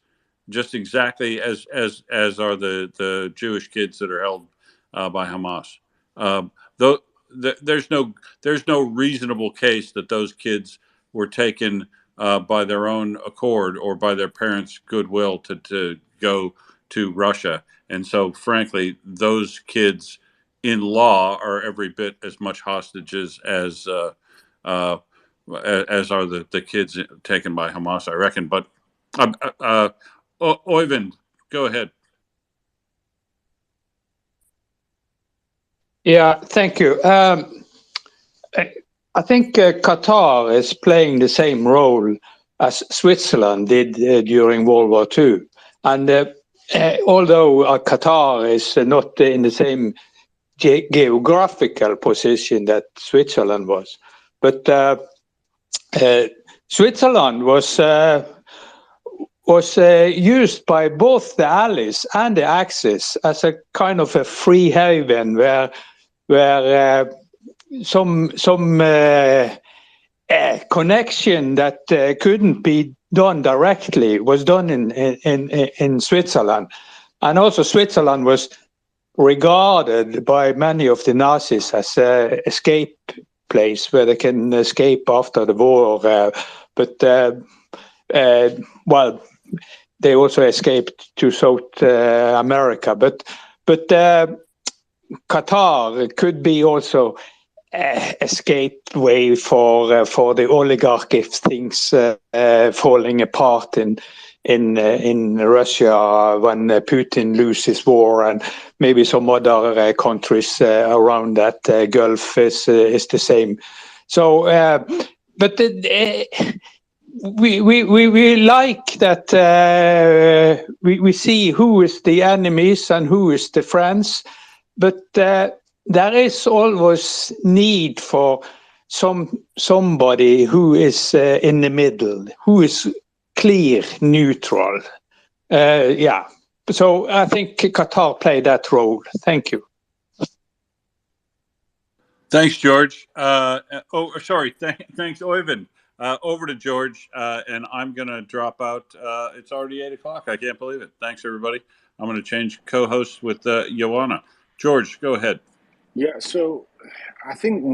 just exactly as are the Jewish kids that are held by Hamas. Though there's no reasonable case that those kids were taken by their own accord or by their parents' goodwill to go to Russia, and so frankly, those kids in law are every bit as much hostages as are the kids taken by Hamas, I reckon. But Oyvind, go ahead. Yeah, thank you. I think Qatar is playing the same role as Switzerland did during World War II. And although Qatar is not in the same geographical position that Switzerland was, but Switzerland was used by both the Allies and the Axis as a kind of a free haven where some connection that couldn't be done directly was done in Switzerland, and also Switzerland was regarded by many of the Nazis as a escape place where they can escape after the war. But well, they also escaped to South America. But Qatar could be also escape way for the oligarch if things falling apart in Russia when Putin loses war, and maybe some other countries around that Gulf is the same. So, but we like that we see who is the enemies and who is the friends, but there is always need for somebody who is in the middle, who is clear, neutral. Yeah. So I think Qatar played that role. Thank you. Thanks, George. Thanks, Oyvind. Over to George, and I'm going to drop out. It's already 8 o'clock. I can't believe it. Thanks, everybody. I'm going to change co-hosts with Joanna. George, go ahead. Yeah, so I think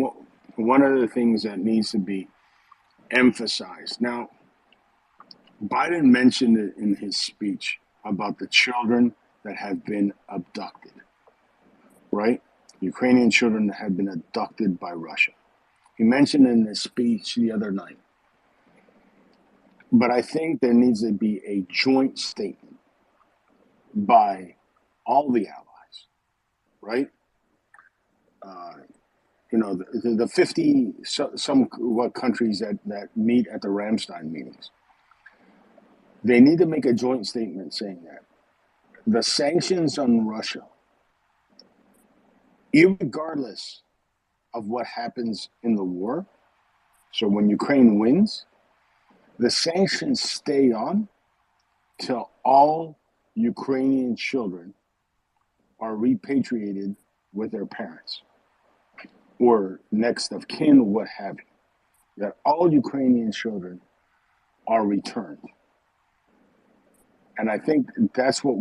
one of the things that needs to be emphasized now, Biden mentioned it in his speech about the children that have been abducted, right? Ukrainian children that have been abducted by Russia. He mentioned it in his speech the other night. But I think there needs to be a joint statement by all the allies, right? The 50 some countries that meet at the Ramstein meetings, they need to make a joint statement saying that the sanctions on Russia, irregardless of what happens in the war, so when Ukraine wins, the sanctions stay on till all Ukrainian children are repatriated with their parents. or next of kin, or what have you, that all Ukrainian children are returned. And I think that's what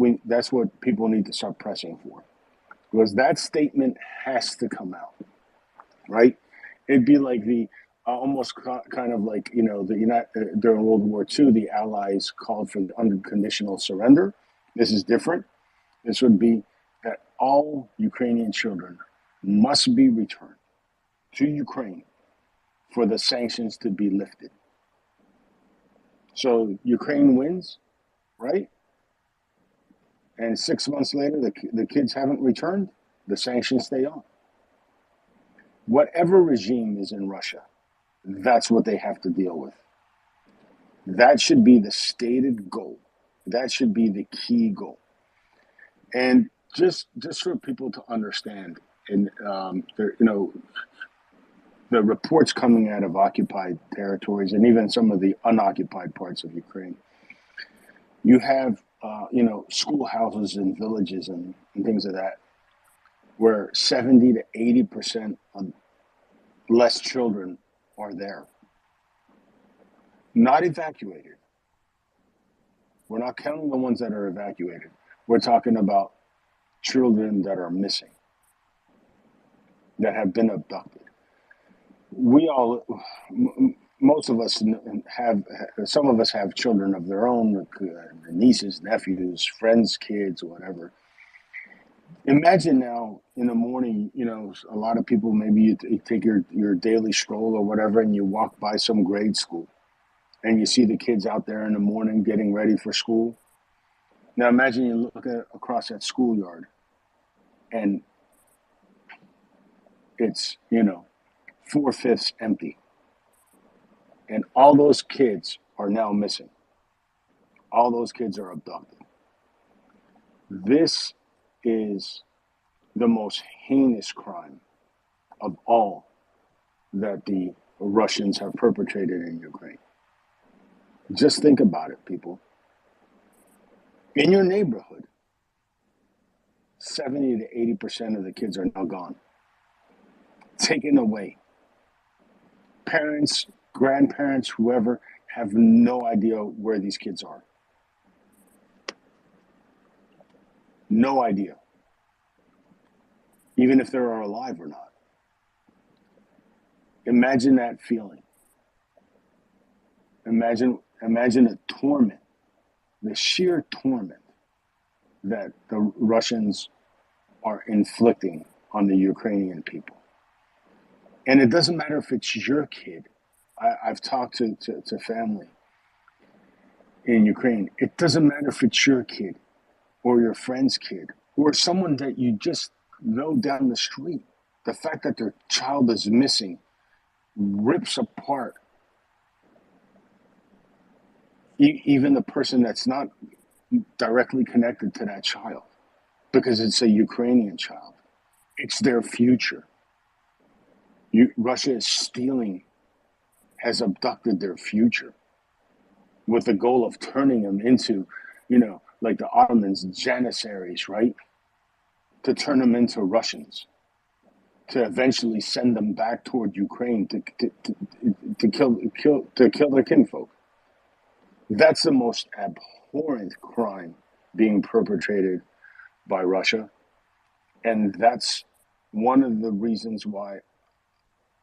people need to start pressing for, because that statement has to come out, right? It'd be like the almost kind of like, you know, during World War II, the Allies called for the unconditional surrender. This is different. This would be that all Ukrainian children must be returned to Ukraine for the sanctions to be lifted. So Ukraine wins, right? And 6 months later, the kids haven't returned, the sanctions stay on. Whatever regime is in Russia, that's what they have to deal with. That should be the stated goal. That should be the key goal. And just for people to understand, and you know, the reports coming out of occupied territories and even some of the unoccupied parts of Ukraine, you have you know, schoolhouses and villages and things of that, where 70 to 80% of less children are there, not evacuated. We're not counting the ones that are evacuated. We're talking about children that are missing, that have been abducted. We all, most of us have, some of us have children of their own, nieces, nephews, friends, kids, whatever. Imagine now in the morning, you know, a lot of people, maybe you take your daily stroll or whatever, and you walk by some grade school and you see the kids out there in the morning getting ready for school. Now imagine you look across that schoolyard and it's, you know, 4/5 empty. And all those kids are now missing. All those kids are abducted. This is the most heinous crime of all that the Russians have perpetrated in Ukraine. Just think about it, people. In your neighborhood, 70 to 80% of the kids are now gone, taken away. Parents, grandparents, whoever, have no idea where these kids are. No idea. Even if they are alive or not. Imagine that feeling. Imagine the torment, the sheer torment that the Russians are inflicting on the Ukrainian people. And it doesn't matter if it's your kid. I've talked to family in Ukraine. It doesn't matter if it's your kid or your friend's kid or someone that you just know down the street. The fact that their child is missing rips apart even the person that's not directly connected to that child, because it's a Ukrainian child. It's their future. Russia is stealing, has abducted their future with the goal of turning them into, you know, like the Ottomans, Janissaries, right? To turn them into Russians, to eventually send them back toward Ukraine to kill their kinfolk. That's the most abhorrent crime being perpetrated by Russia. And that's one of the reasons why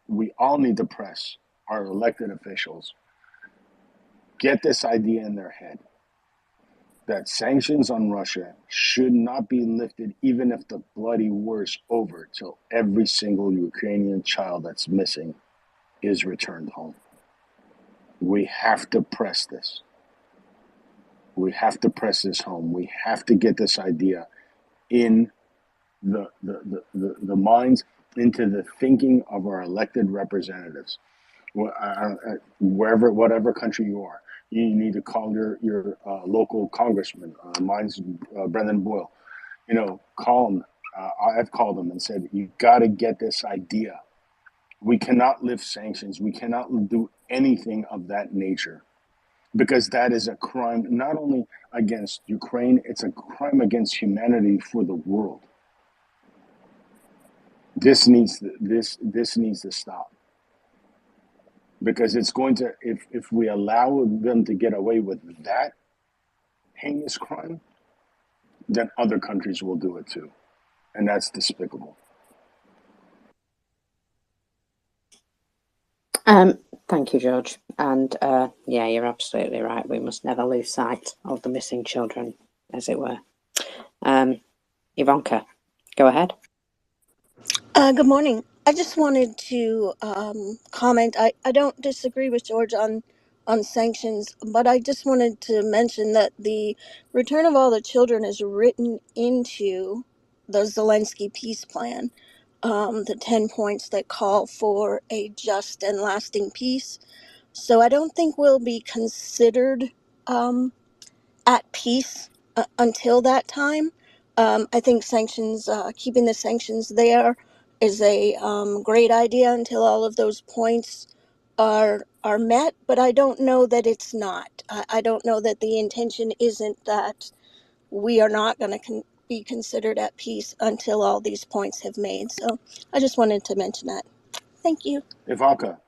we all need to press our elected officials, get this idea in their head that sanctions on Russia should not be lifted even if the bloody war is over, till every single Ukrainian child that's missing is returned home. We have to press this. We have to press this home. We have to get this idea in the minds, into the thinking of our elected representatives. Wherever, whatever country you are, you need to call your local congressman. Mine's Brendan Boyle. You know, call him. I've called him and said, you got to get this idea. We cannot lift sanctions. We cannot do anything of that nature, because that is a crime not only against Ukraine, it's a crime against humanity for the world. This needs to stop, because it's going to, if we allow them to get away with that heinous crime, then other countries will do it too, and that's despicable. Thank you, George. And yeah, you're absolutely right. We must never lose sight of the missing children, as it were. Ivanka, go ahead. Good morning. I just wanted to comment. I don't disagree with George on sanctions, but I just wanted to mention that the return of all the children is written into the Zelensky peace plan, the 10 points that call for a just and lasting peace. So I don't think we'll be considered at peace until that time. I think sanctions, keeping the sanctions there, is a great idea until all of those points are met. But I don't know that it's not. I don't know that the intention isn't that we are not going to be considered at peace until all these points have made. So I just wanted to mention that. Thank you. Ivanka,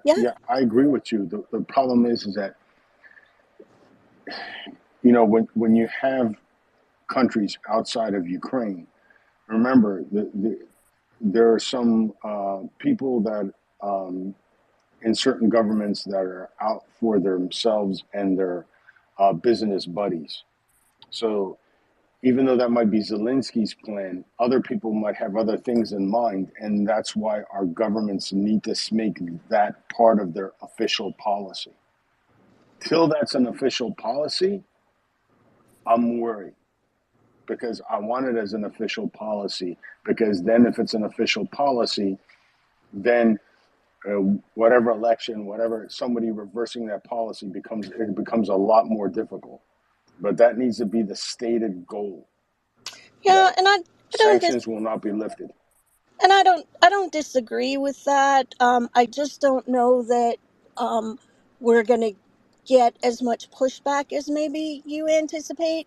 Yeah. yeah, I agree with you. The problem is that, you know, when you have countries outside of Ukraine, remember there are some people that in certain governments that are out for themselves and their business buddies. So even though that might be Zelensky's plan, other people might have other things in mind, and that's why our governments need to make that part of their official policy. Till that's an official policy, I'm worried, because I want it as an official policy, because then if it's an official policy, then whatever election, whatever, somebody reversing that policy becomes a lot more difficult. But that needs to be the stated goal. Yeah, and I don't Sanctions will not be lifted. And I don't disagree with that. I just don't know that we're going to get as much pushback as maybe you anticipate.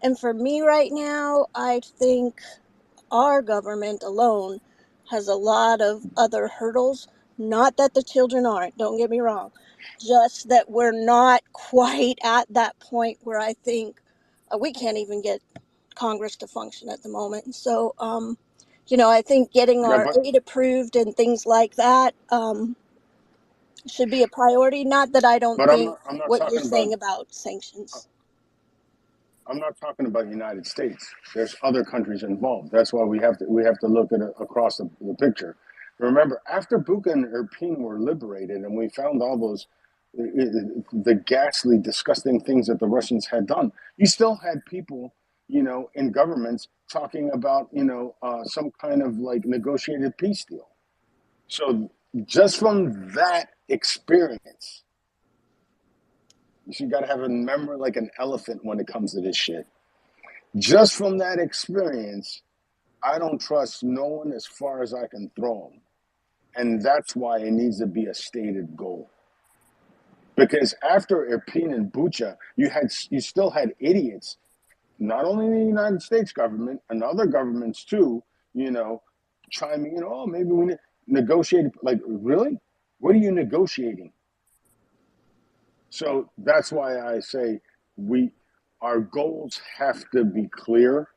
And for me right now, I think our government alone has a lot of other hurdles. Not that the children aren't, don't get me wrong. Just that we're not quite at that point where I think we can't even get Congress to function at the moment. So, I think getting Yeah, our aid approved and things like that should be a priority. Not that I don't but think I'm not what you're talking about saying about sanctions. the United States. There's other countries involved. That's why we have to look at it across the picture. Remember, after Bucha and Irpin were liberated, and we found all those the ghastly, disgusting things that the Russians had done, you still had people, in governments talking about, some kind of like negotiated peace deal. So just from that experience, you got to have a memory like an elephant when it comes to this shit. Just from that experience, I don't trust no one as far as I can throw them. And that's why it needs to be a stated goal. Because after Irpin and Bucha, you still had idiots, not only in the United States government and other governments too, chiming in, oh, maybe we negotiate. Like, really? What are you negotiating? So that's why I say our goals have to be clear,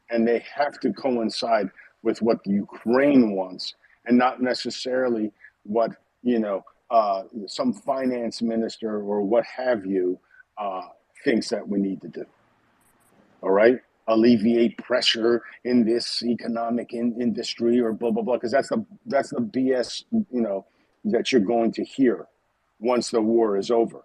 and they have to coincide with what the Ukraine wants, and not necessarily what some finance minister or what have you thinks that we need to do. All right, alleviate pressure in this economic industry or blah blah blah, because that's the BS that you're going to hear once the war is over.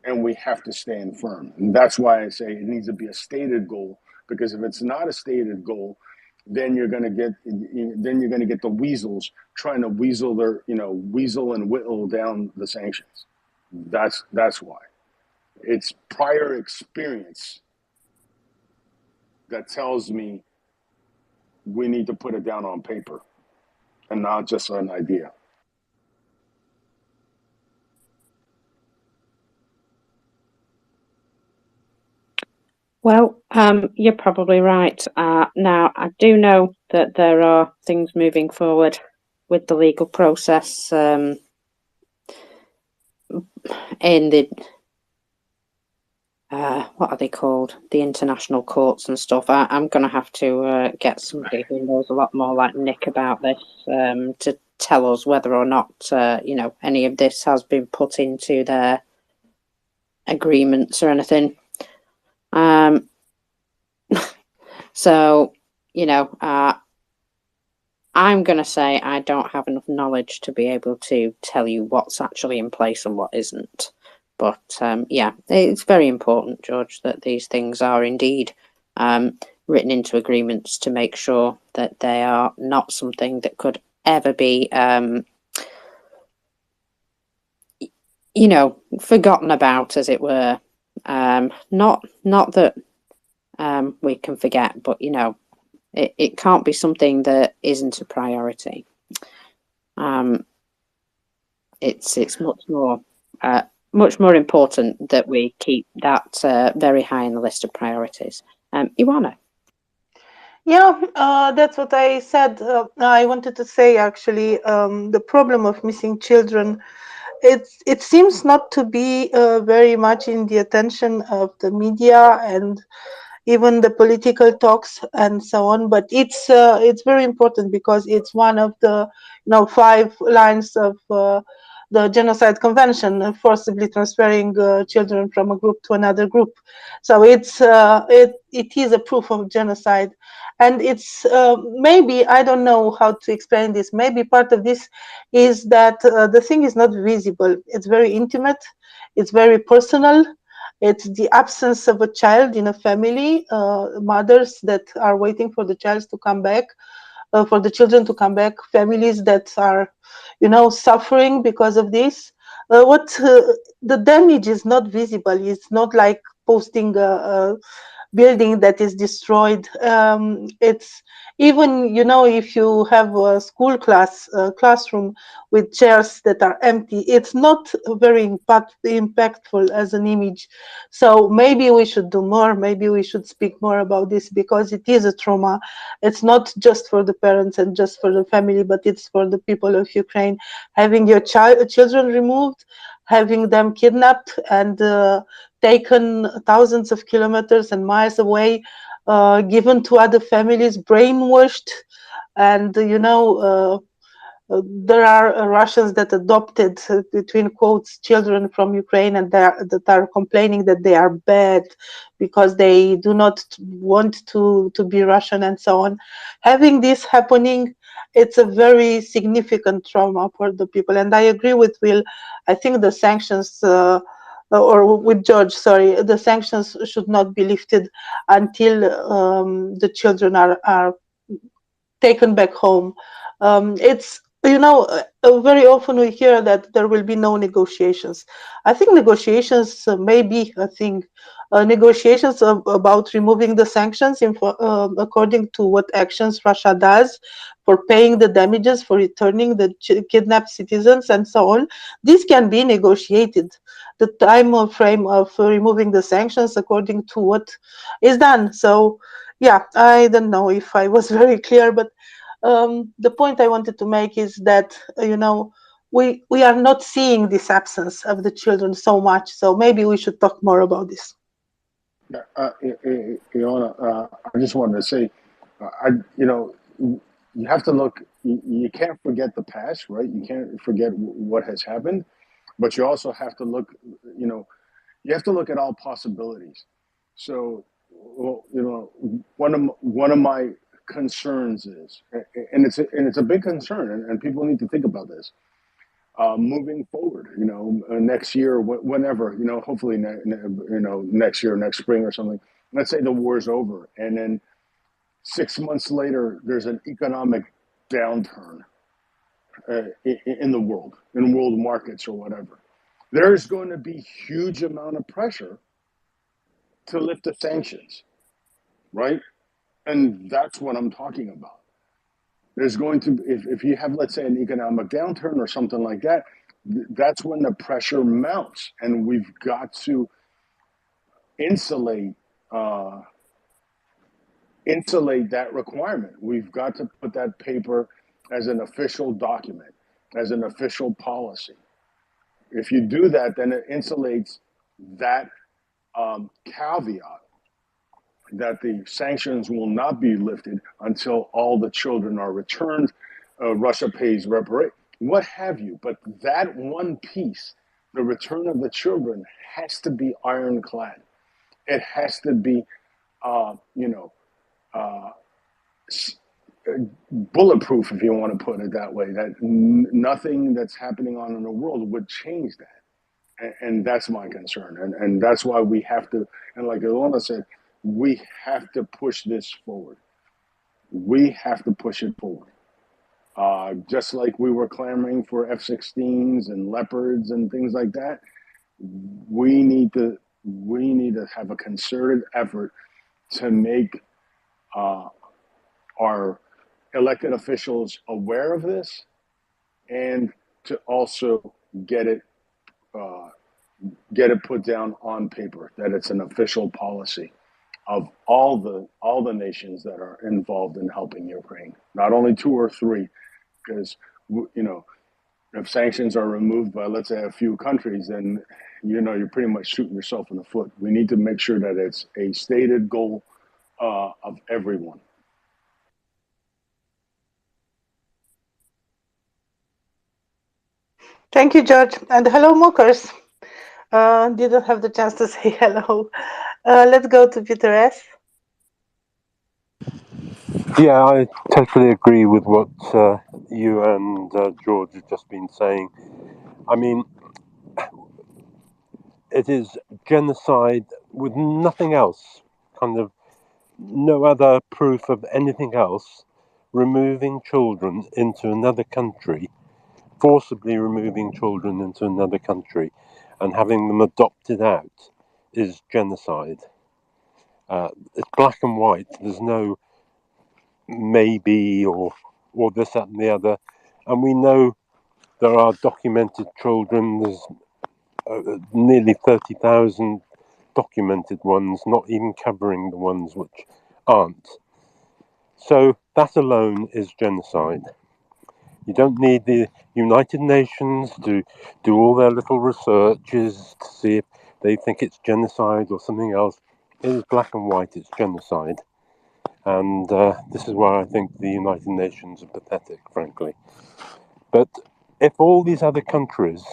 And we have to stand firm. And that's why I say it needs to be a stated goal, because if it's not a stated goal, then you're going to get the weasels trying to weasel and whittle down the sanctions. That's why. It's prior experience that tells me we need to put it down on paper and not just an idea. Well, you're probably right. Now, I do know that there are things moving forward with the legal process in the what are they called? The international courts and stuff. I'm going to have to get somebody who knows a lot more like Nick about this to tell us whether or not any of this has been put into their agreements or anything. So, I'm going to say I don't have enough knowledge to be able to tell you what's actually in place and what isn't. But yeah, it's very important, George, that these things are indeed written into agreements to make sure that they are not something that could ever be, forgotten about, as it were. Not that we can forget, but it can't be something that isn't a priority. It's much more important that we keep that very high in the list of priorities. Ioana. Yeah, that's what I said. I wanted to say actually, the problem of missing children, it seems not to be very much in the attention of the media and even the political talks and so on. But it's very important because it's one of the 5 lines of the Genocide Convention, forcibly transferring children from a group to another group. So it is a proof of genocide, and it's maybe, I don't know how to explain this. Maybe part of this is that the thing is not visible. It's very intimate. It's very personal. It's the absence of a child in a family, mothers that are waiting for the child to come back, for the children to come back, families that are, suffering because of this. The damage is not visible. It's not like posting a building that is destroyed. It's even, if you have a school classroom with chairs that are empty, it's not very impactful as an image. So maybe we should do more. Maybe we should speak more about this, because it is a trauma. It's not just for the parents and just for the family, but it's for the people of Ukraine. Having your children removed, having them kidnapped and taken thousands of kilometers and miles away, given to other families, brainwashed, and there are Russians that adopted, between quotes, children from Ukraine, and that are complaining that they are bad because they do not want to be Russian and so on. Having this happening, it's a very significant trauma for the people. And I agree with Will. I think the sanctions, or with George, sorry, the sanctions should not be lifted until the children are taken back home. It's very often we hear that there will be no negotiations. I think negotiations may be a thing. Negotiations about removing the sanctions according to what actions Russia does for paying the damages, for returning the kidnapped citizens and so on. This can be negotiated. The time frame of removing the sanctions according to what is done. So yeah, I don't know if I was very clear, but the point I wanted to make is that we are not seeing this absence of the children so much. So maybe we should talk more about this. Iona, I just wanted to say, you have to look. You can't forget the past, right? You can't forget what has happened, but you also have to look. You have to look at all possibilities. So, one of my concerns is, and it's a big concern, and people need to think about this. Moving forward, next year, whenever, hopefully, next year, next spring or something. Let's say the war's over, and then 6 months later, there's an economic downturn in the world, in world markets or whatever. There's going to be huge amount of pressure to lift the sanctions, right? And that's what I'm talking about. There's going to, if you have, let's say, an economic downturn or something like that, that's when the pressure mounts, and we've got to insulate insulate that requirement. We've got to put that paper as an official document, as an official policy. If you do that, then it insulates that caveat that the sanctions will not be lifted until all the children are returned. Russia pays reparation, what have you. But that one piece, the return of the children, has to be ironclad. It has to be, you know, bulletproof, if you want to put it that way. That nothing that's happening on in the world would change that, and that's my concern. And that's why we have to. And like Ilona said, we have to push this forward. We have to push it forward. Just like we were clamoring for F-16s and Leopards and things like that, we need to have a concerted effort to make our elected officials aware of this, and to also get it put down on paper that it's an official policy of all the nations that are involved in helping Ukraine, not only 2 or 3, because you know, if sanctions are removed by, let's say, a few countries, then you're pretty much shooting yourself in the foot. We need to make sure that it's a stated goal of everyone. Thank you, George. And hello, mockers. Didn't have the chance to say hello. Let's go to Peter S. Yeah, I totally agree with what you and George have just been saying. I mean, it is genocide with nothing else, kind of no other proof of anything else. Removing children into another country, forcibly removing children into another country and having them adopted out is genocide. It's black and white. There's no maybe or this, that and the other. And we know there are documented children. There's nearly 30,000 documented ones, not even covering the ones which aren't. So that alone is genocide. You don't need the United Nations to do all their little researches to see if they think it's genocide or something else. It is black and white, it's genocide. And this is why I think the United Nations are pathetic, frankly. But if all these other countries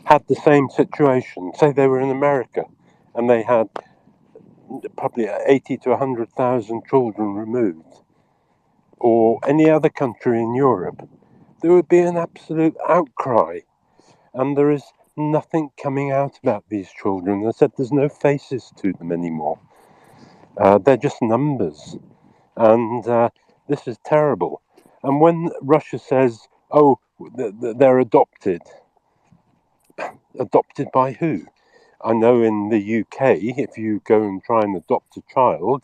had the same situation, say they were in America and they had probably 80 to 100,000 children removed, or any other country in Europe, there would be an absolute outcry. And there is nothing coming out about these children. I said there's no faces to them anymore. They're just numbers. And this is terrible. And when Russia says, oh, they're adopted by who? I know in the UK, if you go and try and adopt a child,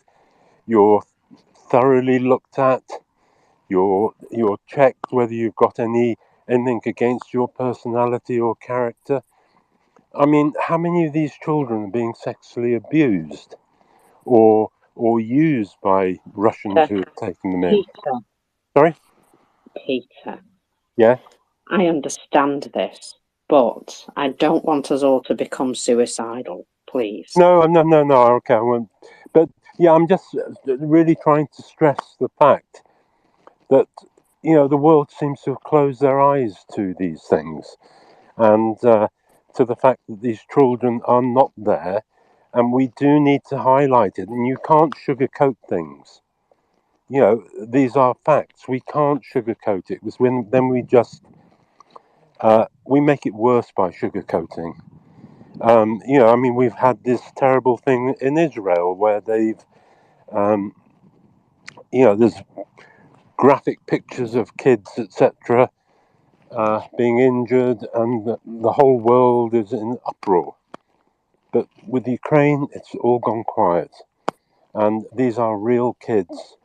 you're thoroughly looked at, you're checked whether you've got anything against your personality or character. I mean, how many of these children are being sexually abused or used by Russians who have taken them in? Peter, Sorry? Peter, Yeah? I understand this, but I don't want us all to become suicidal, please. No, okay, I won't. But yeah, I'm just really trying to stress the fact that, the world seems to have closed their eyes to these things and to the fact that these children are not there, and we do need to highlight it, and you can't sugarcoat things. These are facts. We can't sugarcoat it, because then we just we make it worse by sugarcoating. We've had this terrible thing in Israel where they've, there's graphic pictures of kids, etc., being injured, and the whole world is in uproar. But with Ukraine, it's all gone quiet. And these are real kids.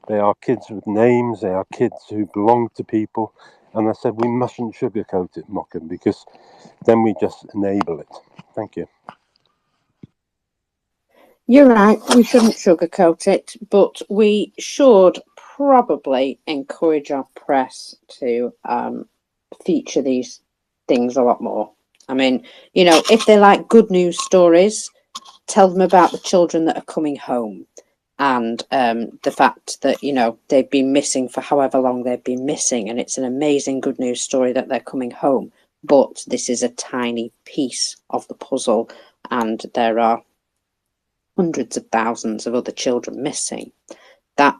They are kids with names. They are kids who belong to people. And I said we mustn't sugarcoat it, Mocken, because then we just enable it. Thank you. You're right, we shouldn't sugarcoat it, but we should probably encourage our press to feature these things a lot more. I mean, if they like good news stories, tell them about the children that are coming home and the fact that, they've been missing for however long they've been missing. And it's an amazing good news story that they're coming home. But this is a tiny piece of the puzzle, and there are hundreds of thousands of other children missing. That,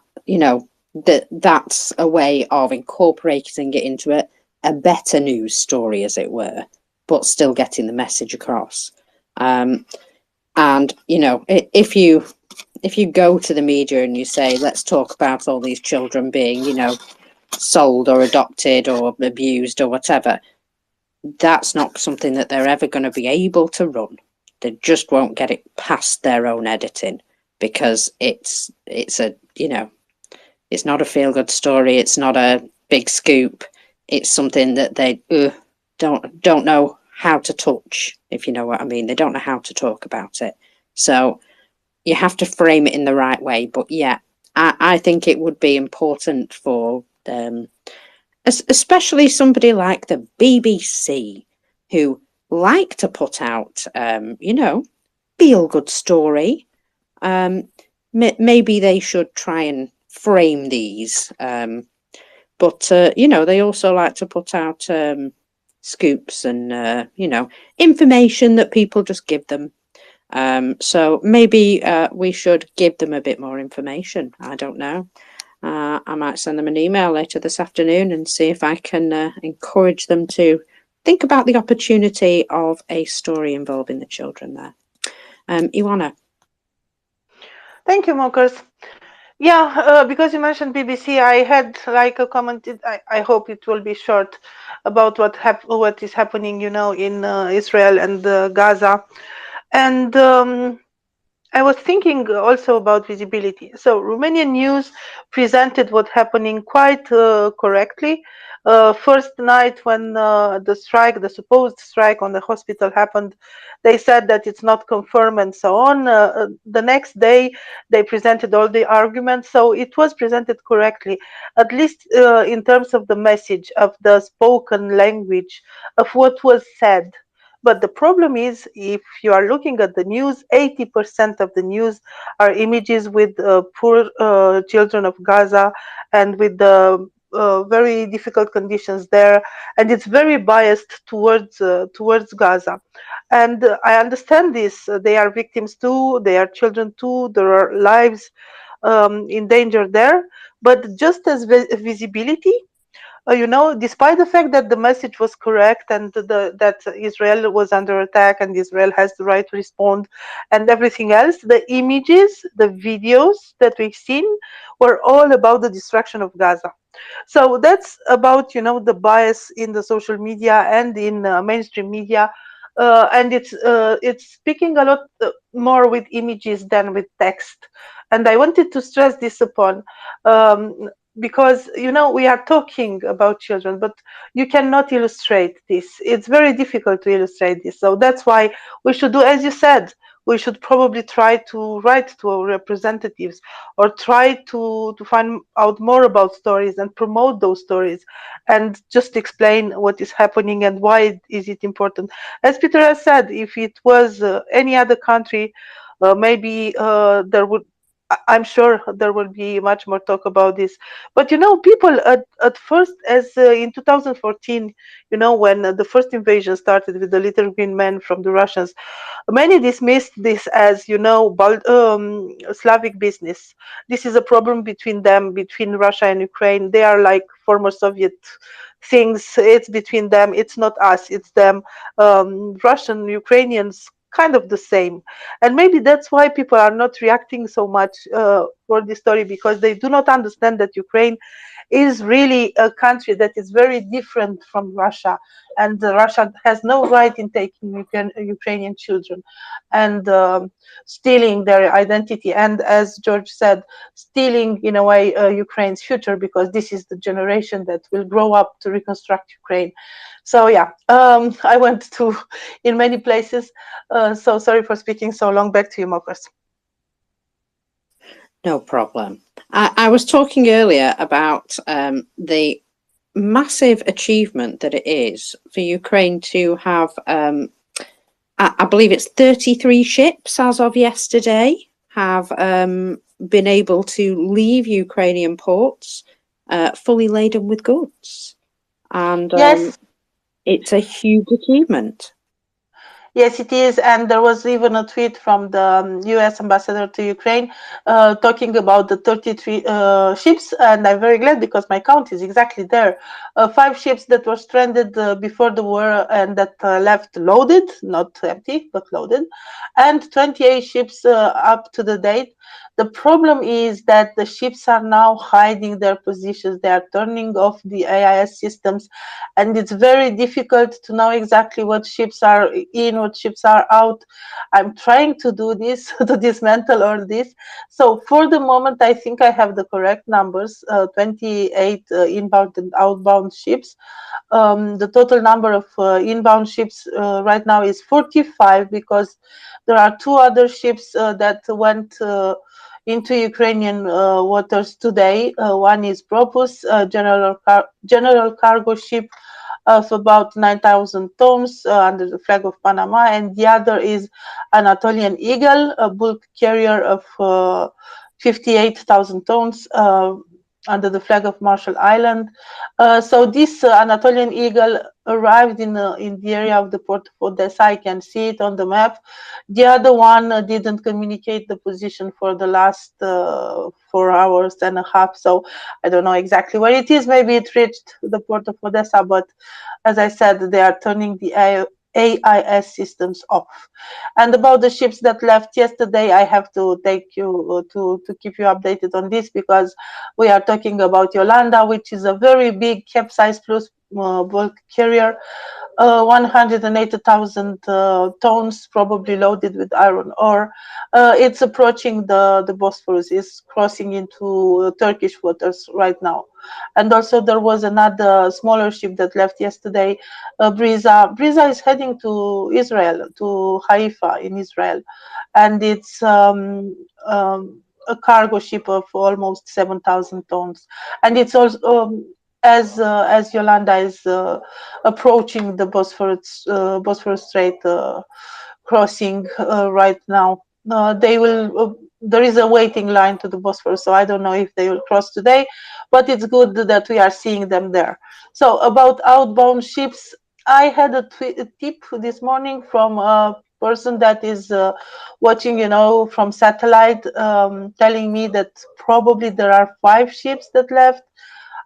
that's a way of incorporating it into a better news story, as it were, but still getting the message across. And if you go to the media and you say, let's talk about all these children being, sold or adopted or abused or whatever, that's not something that they're ever going to be able to run. They just won't get it past their own editing, because it's not a feel-good story. It's not a big scoop. It's something that they don't know how to touch, if you know what I mean. They don't know how to talk about it. So you have to frame it in the right way. But yeah, I think it would be important for especially somebody like the BBC, who like to put out, feel-good story. Maybe they should try and frame these. But they also like to put out scoops and, information that people just give them. So maybe we should give them a bit more information. I don't know. I might send them an email later this afternoon and see if I can encourage them to think about the opportunity of a story involving the children there. Ioana. Thank you, Marcus. Yeah, because you mentioned BBC, I had like a comment. I hope it will be short, about what is happening, in Israel and Gaza, and I was thinking also about visibility. So Romanian news presented what's happening quite correctly. First night when the supposed strike on the hospital happened, they said that it's not confirmed and so on. The next day, they presented all the arguments. So it was presented correctly, at least in terms of the message, of the spoken language, of what was said. But the problem is, if you are looking at the news, 80% of the news are images with poor children of Gaza and with the very difficult conditions there, and it's very biased towards Gaza. And I understand this. They are victims too. They are children too. There are lives in danger there. But just as visibility, despite the fact that the message was correct and that Israel was under attack and Israel has the right to respond and everything else, the images, the videos that we've seen were all about the destruction of Gaza. So that's about, the bias in the social media and in mainstream media. And it's speaking a lot more with images than with text. And I wanted to stress this upon, because we are talking about children, but you cannot illustrate this. It's very difficult to illustrate this. So that's why we should do, as you said, we should probably try to write to our representatives, or try to find out more about stories and promote those stories, and just explain what is happening and why is it important. As Peter has said, if it was any other country, maybe there would, I'm sure there will be much more talk about this. But people at first, as in 2014, when the first invasion started with the little green men from the Russians, many dismissed this as, Slavic business. This is a problem between them, between Russia and Ukraine. They are like former Soviet things. It's between them. It's not us. It's them. Russian, Ukrainians, kind of the same. And maybe that's why people are not reacting so much for this story, because they do not understand that Ukraine is really a country that is very different from Russia, and Russia has no right in taking Ukrainian children and stealing their identity, and, as George said, stealing in a way Ukraine's future, because this is the generation that will grow up to reconstruct Ukraine. So yeah, I went to in many places, so sorry for speaking so long. Back to you, Marcus. No problem. I was talking earlier about the massive achievement that it is for Ukraine to have, I believe it's 33 ships as of yesterday, have been able to leave Ukrainian ports fully laden with goods. And Yes, it's a huge achievement. yes, it is. And there was even a tweet from the US ambassador to Ukraine talking about the 33 ships. And I'm very glad because my count is exactly there. 5 ships that were stranded before the war and that left loaded, not empty, but loaded. And 28 ships up to the date. The problem is that the ships are now hiding their positions. They are turning off the AIS systems, and it's very difficult to know exactly what ships are in, what ships are out. I'm trying to do this, to dismantle all this. So for the moment, I think I have the correct numbers, 28 inbound and outbound ships. The total number of inbound ships right now is 45 because there are 2 other ships that went into Ukrainian waters today. One is Propus, general cargo ship of about 9,000 tons under the flag of Panama, and the other is Anatolian Eagle, a bulk carrier of 58,000 tons under the flag of Marshall Island. So this Anatolian Eagle arrived in the area of the port of Odessa. I can see it on the map. The other one didn't communicate the position for the last 4 hours and a half. So I don't know exactly where it is. Maybe it reached the port of Odessa, but as I said, they are turning the AIS systems off. And about the ships that left yesterday, I have to take you to keep you updated on this because we are talking about Yolanda, which is a very big capsize plus bulk carrier. 180,000 tons, probably loaded with iron ore. It's approaching the Bosphorus, is crossing into Turkish waters right now. And also there was another smaller ship that left yesterday, Briza. Briza is heading to Israel, to Haifa in Israel. And it's a cargo ship of almost 7,000 tons. And it's also, as Yolanda is approaching the Bosphorus Strait crossing right now. They will. There is a waiting line to the Bosphorus, so I don't know if they will cross today, but it's good that we are seeing them there. So about outbound ships, I had a tip this morning from a person that is watching, from satellite, telling me that probably there are 5 ships that left.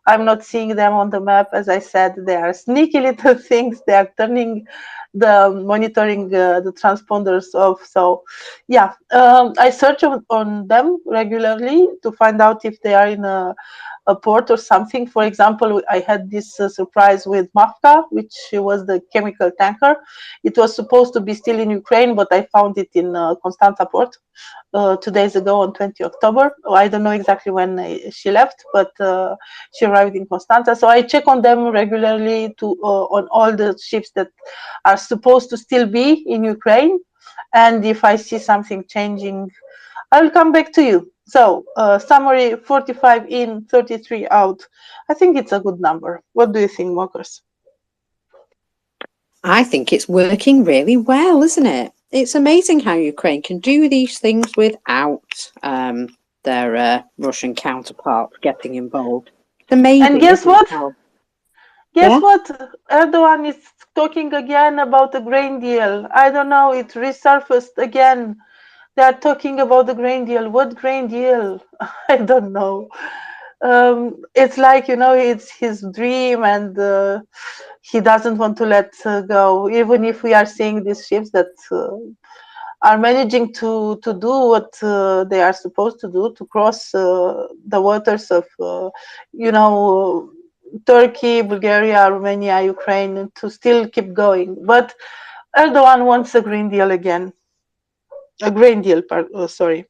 I'm not seeing them on the map. As I said, they are sneaky little things. They are turning the monitoring the transponders off. So yeah, I search on them regularly to find out if they are in a port or something. For example, I had this surprise with Mafka, which was the chemical tanker. It was supposed to be still in Ukraine, but I found it in Constanța port 2 days ago on 20 October. I don't know exactly when she left, but she arrived in Constanța. So I check on them regularly on all the ships that are supposed to still be in Ukraine. And if I see something changing, I will come back to you. So summary, 45 in, 33 out. I think it's a good number. What do you think, Walkers? I think it's working really well, isn't it? It's amazing how Ukraine can do these things without their Russian counterparts getting involved. It's amazing. And guess what? Guess Yeah? what? Erdogan is talking again about the grain deal. I don't know, it resurfaced again. They are talking about the grain deal. What grain deal? I don't know. It's like, it's his dream and he doesn't want to let go. Even if we are seeing these ships that are managing to do what they are supposed to do, to cross the waters of, Turkey, Bulgaria, Romania, Ukraine, to still keep going. But Erdogan wants a green deal again. A grain deal, sorry.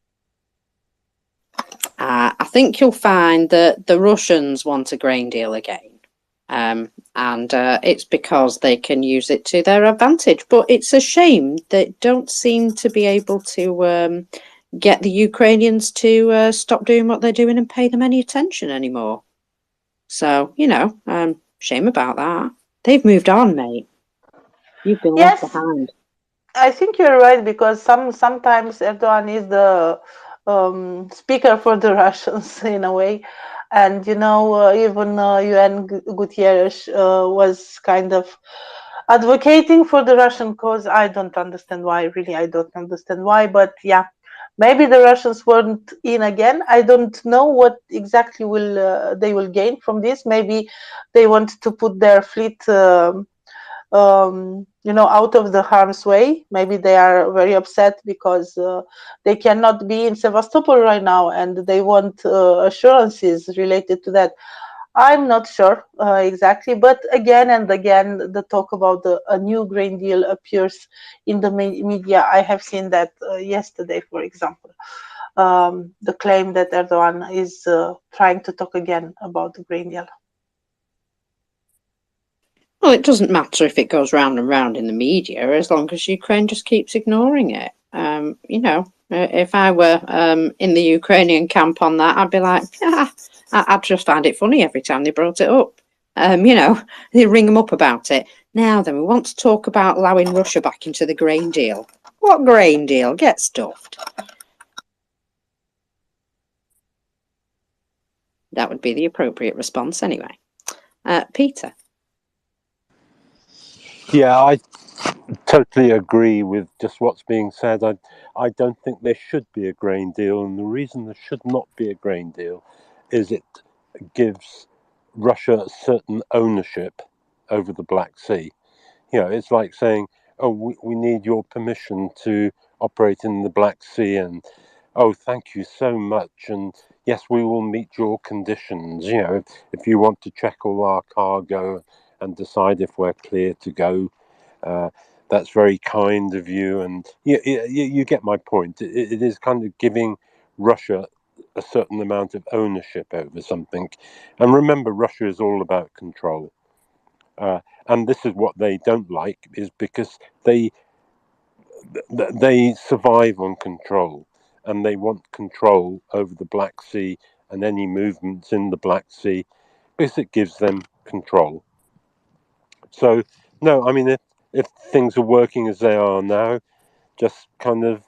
I think you'll find that the Russians want a grain deal again. And it's because they can use it to their advantage. But it's a shame they don't seem to be able to get the Ukrainians to stop doing what they're doing and pay them any attention anymore. So, shame about that. They've moved on, mate. You've been left Yes, behind. I think you're right, because sometimes Erdogan is the speaker for the Russians in a way, and even UN Gutierrez was kind of advocating for the Russian cause. I don't understand why. Really, I don't understand why. But yeah, maybe the Russians weren't in again. I don't know what exactly they will gain from this. Maybe they want to put their fleet. Out of the harm's way. Maybe they are very upset because they cannot be in Sevastopol right now, and they want assurances related to that. I'm not sure exactly, but again and again, the talk about a new Green Deal appears in the media. I have seen that yesterday, for example. The claim that Erdogan is trying to talk again about the Green Deal. Well, it doesn't matter if it goes round and round in the media, as long as Ukraine just keeps ignoring it. If I were in the Ukrainian camp on that, I'd be like, I'd just find it funny every time they brought it up. They ring them up about it. Now then, we want to talk about allowing Russia back into the grain deal. What grain deal? Get stuffed. That would be the appropriate response anyway. Peter. Yeah, I totally agree with just what's being said. I don't think there should be a grain deal, and the reason there should not be a grain deal is it gives Russia certain ownership over the Black Sea. It's like saying, oh, we need your permission to operate in the Black Sea, and oh, thank you so much, and yes, we will meet your conditions. If you want to check all our cargo and decide if we're clear to go, that's very kind of you. And you get my point. It is kind of giving Russia a certain amount of ownership over something. And remember, Russia is all about control. And this is what they don't like, is because they survive on control, and they want control over the Black Sea and any movements in the Black Sea, because it gives them control. So, no, I mean, if things are working as they are now, just kind of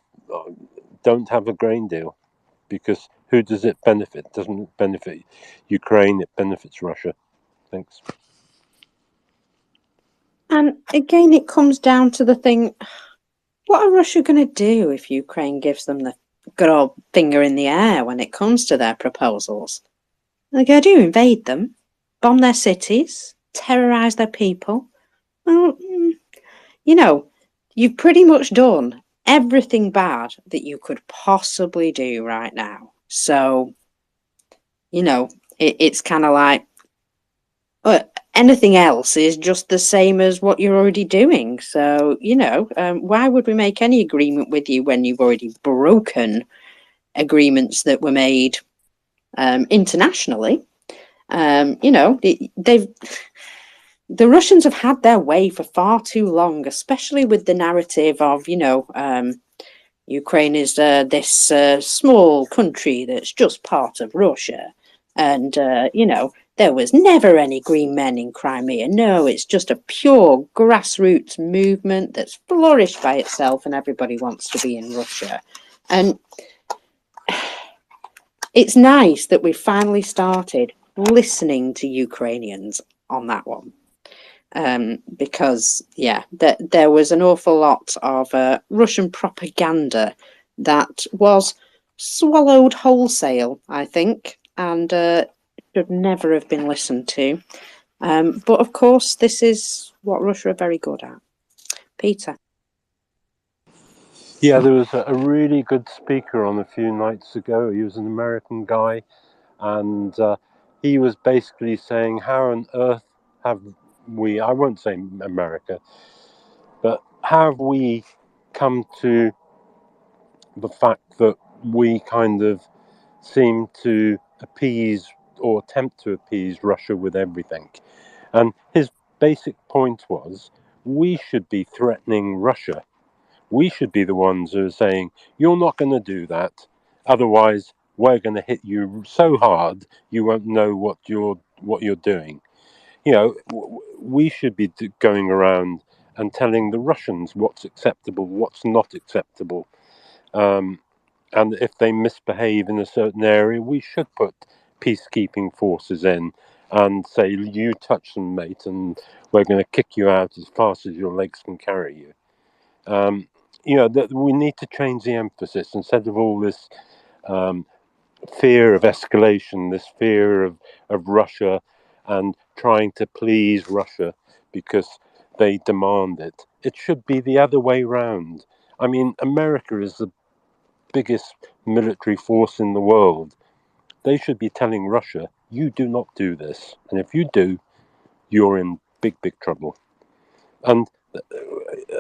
don't have a grain deal, because who does it benefit? It doesn't benefit Ukraine, it benefits Russia. Thanks. And again, it comes down to the thing, what are Russia going to do if Ukraine gives them the good old finger in the air when it comes to their proposals? They're going to invade them, bomb their cities, terrorise their people. Well, you've pretty much done everything bad that you could possibly do right now. So, it's kind of like, anything else is just the same as what you're already doing. So, why would we make any agreement with you when you've already broken agreements that were made internationally? The Russians have had their way for far too long, especially with the narrative of, Ukraine is this small country that's just part of Russia. And, there was never any green men in Crimea. No, it's just a pure grassroots movement that's flourished by itself, and everybody wants to be in Russia. And it's nice that we've finally started listening to Ukrainians on that one. Because, there was an awful lot of Russian propaganda that was swallowed wholesale, I think, and should never have been listened to. But of course, this is what Russia are very good at. Peter. Yeah, there was a really good speaker on a few nights ago. He was an American guy, and he was basically saying, how on earth have we, I won't say America, but how have we come to the fact that we kind of seem to appease or attempt to appease Russia with everything? And his basic point was, we should be threatening Russia We should be the ones who are saying, you're not going to do that. Otherwise, we're going to hit you so hard you won't know what you're doing. You know, we should be going around and telling the Russians what's acceptable, what's not acceptable. And if they misbehave in a certain area, we should put peacekeeping forces in and say, you touch them, mate, and we're going to kick you out as fast as your legs can carry you. You know, that we need to change the emphasis instead of all this fear of escalation, this fear of Russia and trying to please Russia because they demand it. It should be the other way round. I mean, America is the biggest military force in the world. They should be telling Russia, you do not do this. And if you do, you're in big, big trouble. And,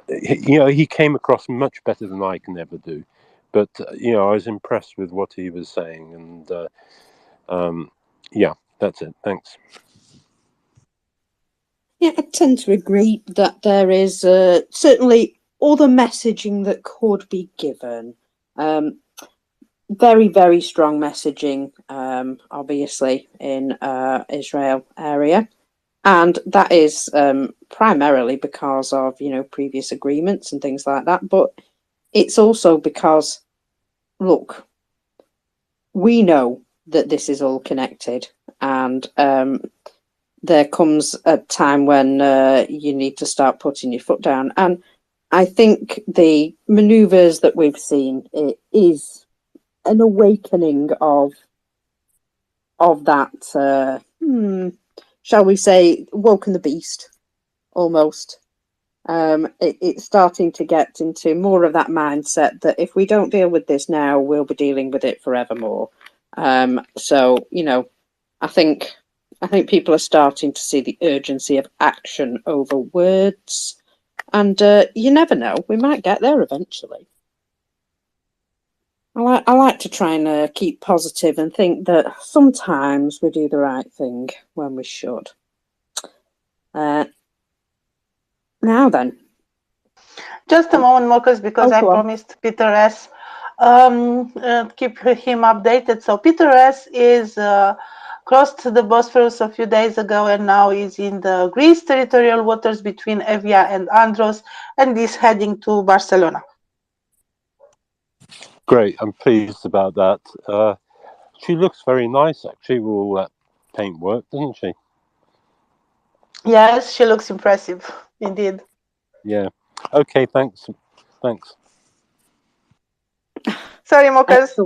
you know, he came across much better than I can ever do. But, you know, I was impressed with what he was saying. And, yeah, that's it. Thanks. Yeah, I tend to agree that there is certainly other messaging that could be given. Very, very strong messaging, obviously, in Israel area. And that is primarily because of, you know, previous agreements and things like that. But it's also because, look, we know that this is all connected. And there comes a time when you need to start putting your foot down. And I think the maneuvers that we've seen is an awakening of that, shall we say, woken the beast, almost. It's starting to get into more of that mindset that if we don't deal with this now, we'll be dealing with it forevermore. So, you know, I think people are starting to see the urgency of action over words. And you never know, we might get there eventually. I like to try and keep positive and think that sometimes we do the right thing when we should. Now then. Just a moment, Marcus, because I promised Peter S. Keep him updated. So Peter S. is crossed the Bosphorus a few days ago and now is in the Greece territorial waters between Evia and Andros and is heading to Barcelona. Great, I'm pleased about that. She looks very nice, actually, with all that paintwork, doesn't she? Yes, she looks impressive, indeed. Yeah. Okay, thanks. Sorry, Marcus.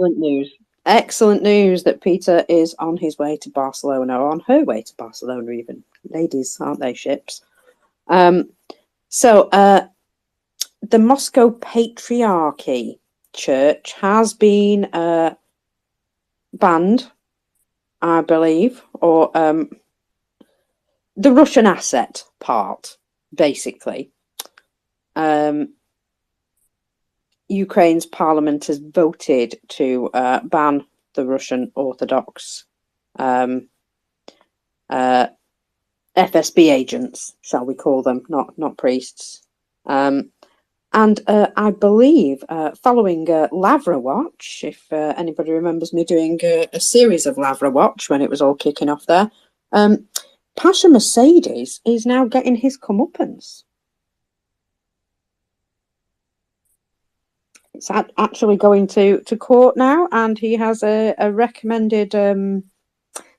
Excellent news that Peter is on his way to Barcelona, or on her way to Barcelona even. Ladies, aren't they, ships? So the Moscow Patriarchy Church has been banned, I believe, or the Russian asset part, basically. Ukraine's parliament has voted to ban the Russian Orthodox FSB agents, shall we call them, not priests. And I believe, following Lavra Watch, if anybody remembers me doing a series of Lavra Watch when it was all kicking off there, Pasha Mercedes is now getting his comeuppance. It's actually going to court now, and he has a recommended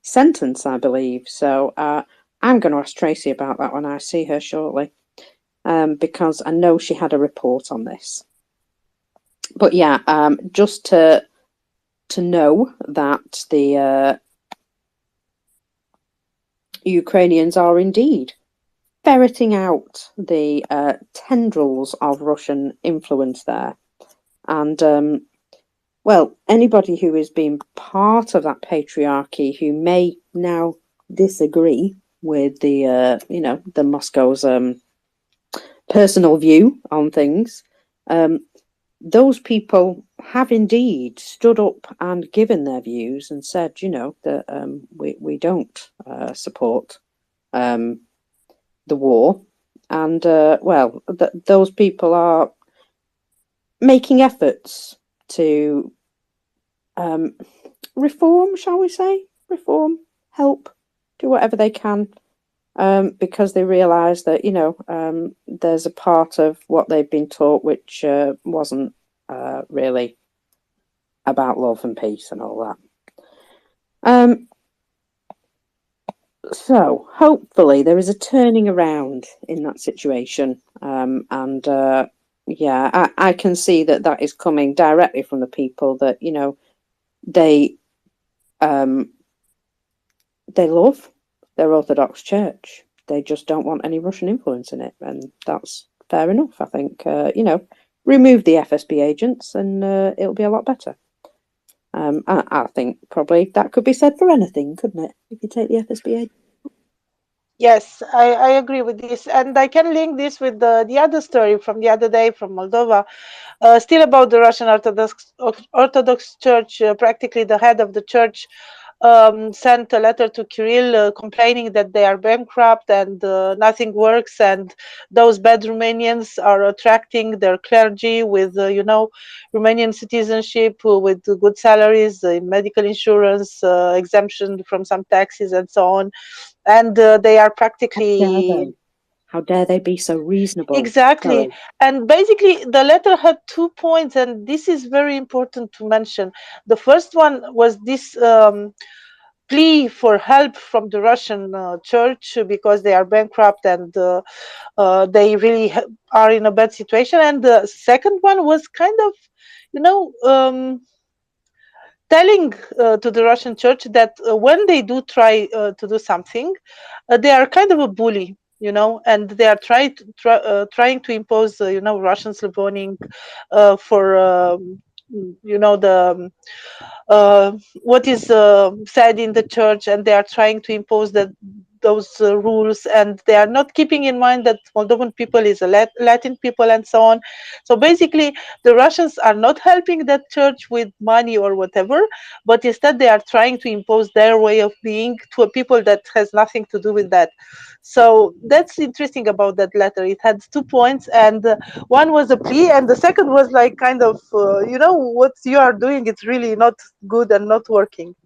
sentence, I believe. So I'm going to ask Tracy about that when I see her shortly, because I know she had a report on this. But yeah, just to know that the Ukrainians are indeed ferreting out the tendrils of Russian influence there. And, well, anybody who has been part of that patriarchy who may now disagree with the, you know, the Moscow's personal view on things, those people have indeed stood up and given their views and said, you know, that we don't support the war. And, well, those people are making efforts to reform, shall we say? Reform, help, do whatever they can, because they realise that, there's a part of what they've been taught which wasn't really about love and peace and all that. So hopefully there is a turning around in that situation, and I can see that is coming directly from the people that they love their Orthodox Church. They just don't want any Russian influence in it, and that's fair enough. I think remove the FSB agents, and it'll be a lot better. I think probably that could be said for anything, couldn't it? If you take the FSB agents. Yes, I agree with this. And I can link this with the other story from the other day from Moldova, still about the Russian Orthodox Church. Practically the head of the church sent a letter to Kirill complaining that they are bankrupt and nothing works, and those bad Romanians are attracting their clergy with, Romanian citizenship, with good salaries, medical insurance, exemption from some taxes and so on. And they are practically... How dare they be so reasonable? Exactly. Sorry. And basically the letter had 2 points, and this is very important to mention. The first one was this plea for help from the Russian church, because they are bankrupt and they really are in a bad situation. And the second one was kind of, telling to the Russian church that when they do try to do something, they are kind of a bully, and they are trying to impose, Russian Slavonic for, the what is said in the church, and they are trying to impose those rules, and they are not keeping in mind that Moldovan people is a Latin people and so on. So basically the Russians are not helping that church with money or whatever, but instead they are trying to impose their way of being to a people that has nothing to do with that. So that's interesting about that letter. It had 2 points, and one was a plea, and the second was like kind of, what you are doing, it's really not good and not working.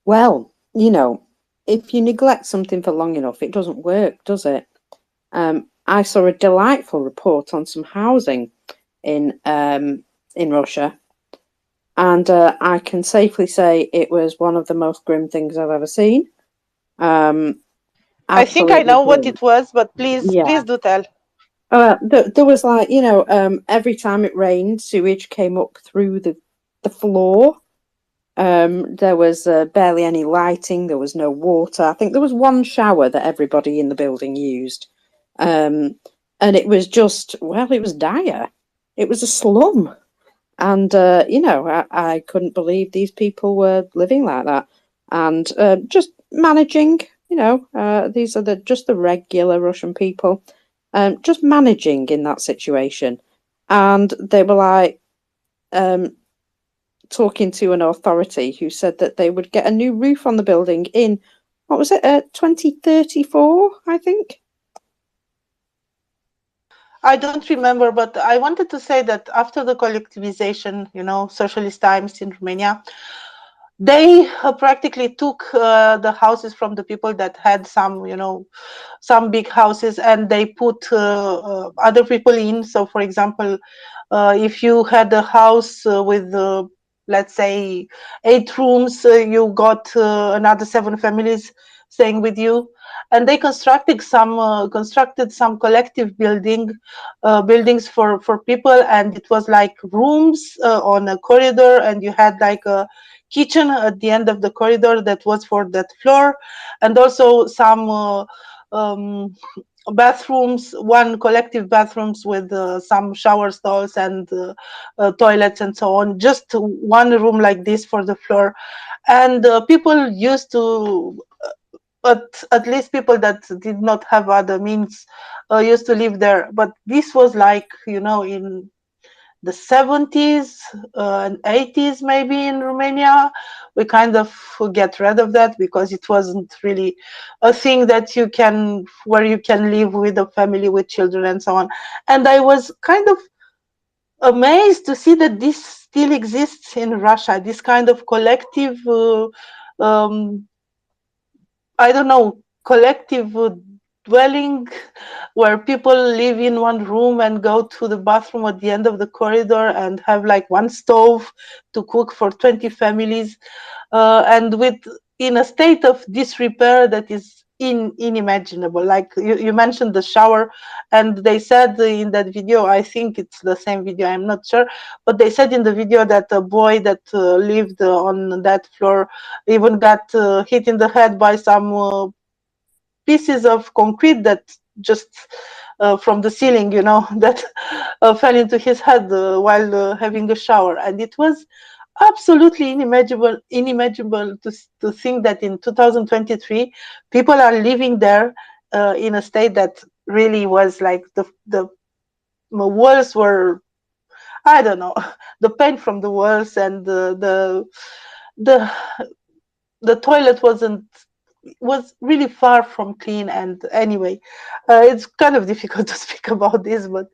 Well, if you neglect something for long enough, it doesn't work, does it? I saw a delightful report on some housing in Russia, and I can safely say it was one of the most grim things I've ever seen. I think I know what it was, but please do tell. There was like, every time it rained, sewage came up through the floor. There was barely any lighting. There was no water. I think there was one shower that everybody in the building used. And it was just, well, it was dire. It was a slum. And, I couldn't believe these people were living like that. And just managing, these are just the regular Russian people, just managing in that situation. And they were like, talking to an authority who said that they would get a new roof on the building in, what was it, 2034, I think? I don't remember, but I wanted to say that after the collectivization, socialist times in Romania, they practically took the houses from the people that had some, some big houses, and they put other people in. So, for example, if you had a house with let's say 8 rooms, you got another 7 families staying with you, and they constructed some collective buildings for people, and it was like rooms on a corridor, and you had like a kitchen at the end of the corridor that was for that floor, and also some bathrooms, one collective bathrooms with some shower stalls and toilets and so on, just one room like this for the floor. And people used to, but at least people that did not have other means used to live there. But this was like, in the 70s and 80s maybe in Romania. We kind of get rid of that because it wasn't really a thing that you can, where you can live with a family with children and so on. And I was kind of amazed to see that this still exists in Russia, this kind of collective, I don't know, collective dwelling where people live in one room and go to the bathroom at the end of the corridor and have like one stove to cook for 20 families, and with in a state of disrepair that is unimaginable. Like you mentioned the shower, and they said in that video, I think it's the same video, I'm not sure, but they said in the video that a boy that lived on that floor even got hit in the head by some pieces of concrete that just from the ceiling, you know, that fell into his head while having a shower. And it was absolutely unimaginable to think that in 2023 people are living there in a state that really was like the walls were, I don't know, the paint from the walls, and the the toilet was really far from clean. And anyway, it's kind of difficult to speak about this, but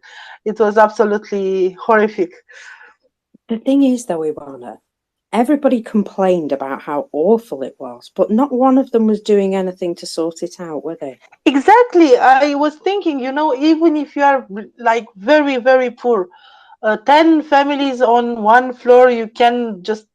it was absolutely horrific. The thing is, though, Ivana, everybody complained about how awful it was, but not one of them was doing anything to sort it out, were they? Exactly. I was thinking, you know, even if you are like very, very poor, 10 families on one floor, you can just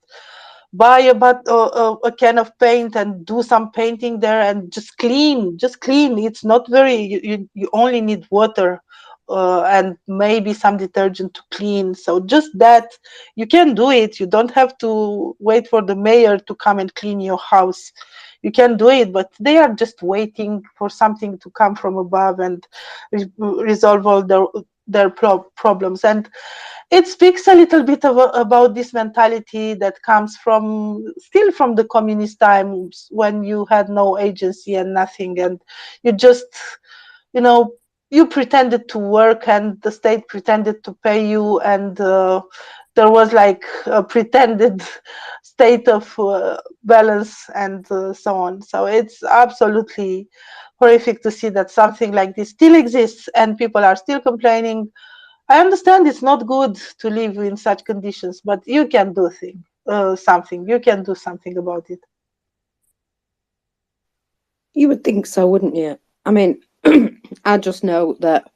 buy a can of paint and do some painting there and just clean. It's not very, you only need water and maybe some detergent to clean. So just that, you can do it. You don't have to wait for the mayor to come and clean your house. You can do it, but they are just waiting for something to come from above and resolve all their problems. And it speaks a little bit about this mentality that comes still from the communist times, when you had no agency and nothing, and you just, you know, you pretended to work and the state pretended to pay you, and there was like a pretended state of balance and so on. So it's absolutely horrific to see that something like this still exists and people are still complaining. I understand it's not good to live in such conditions, but you can do something. You can do something about it. You would think so, wouldn't you? I mean, I just know that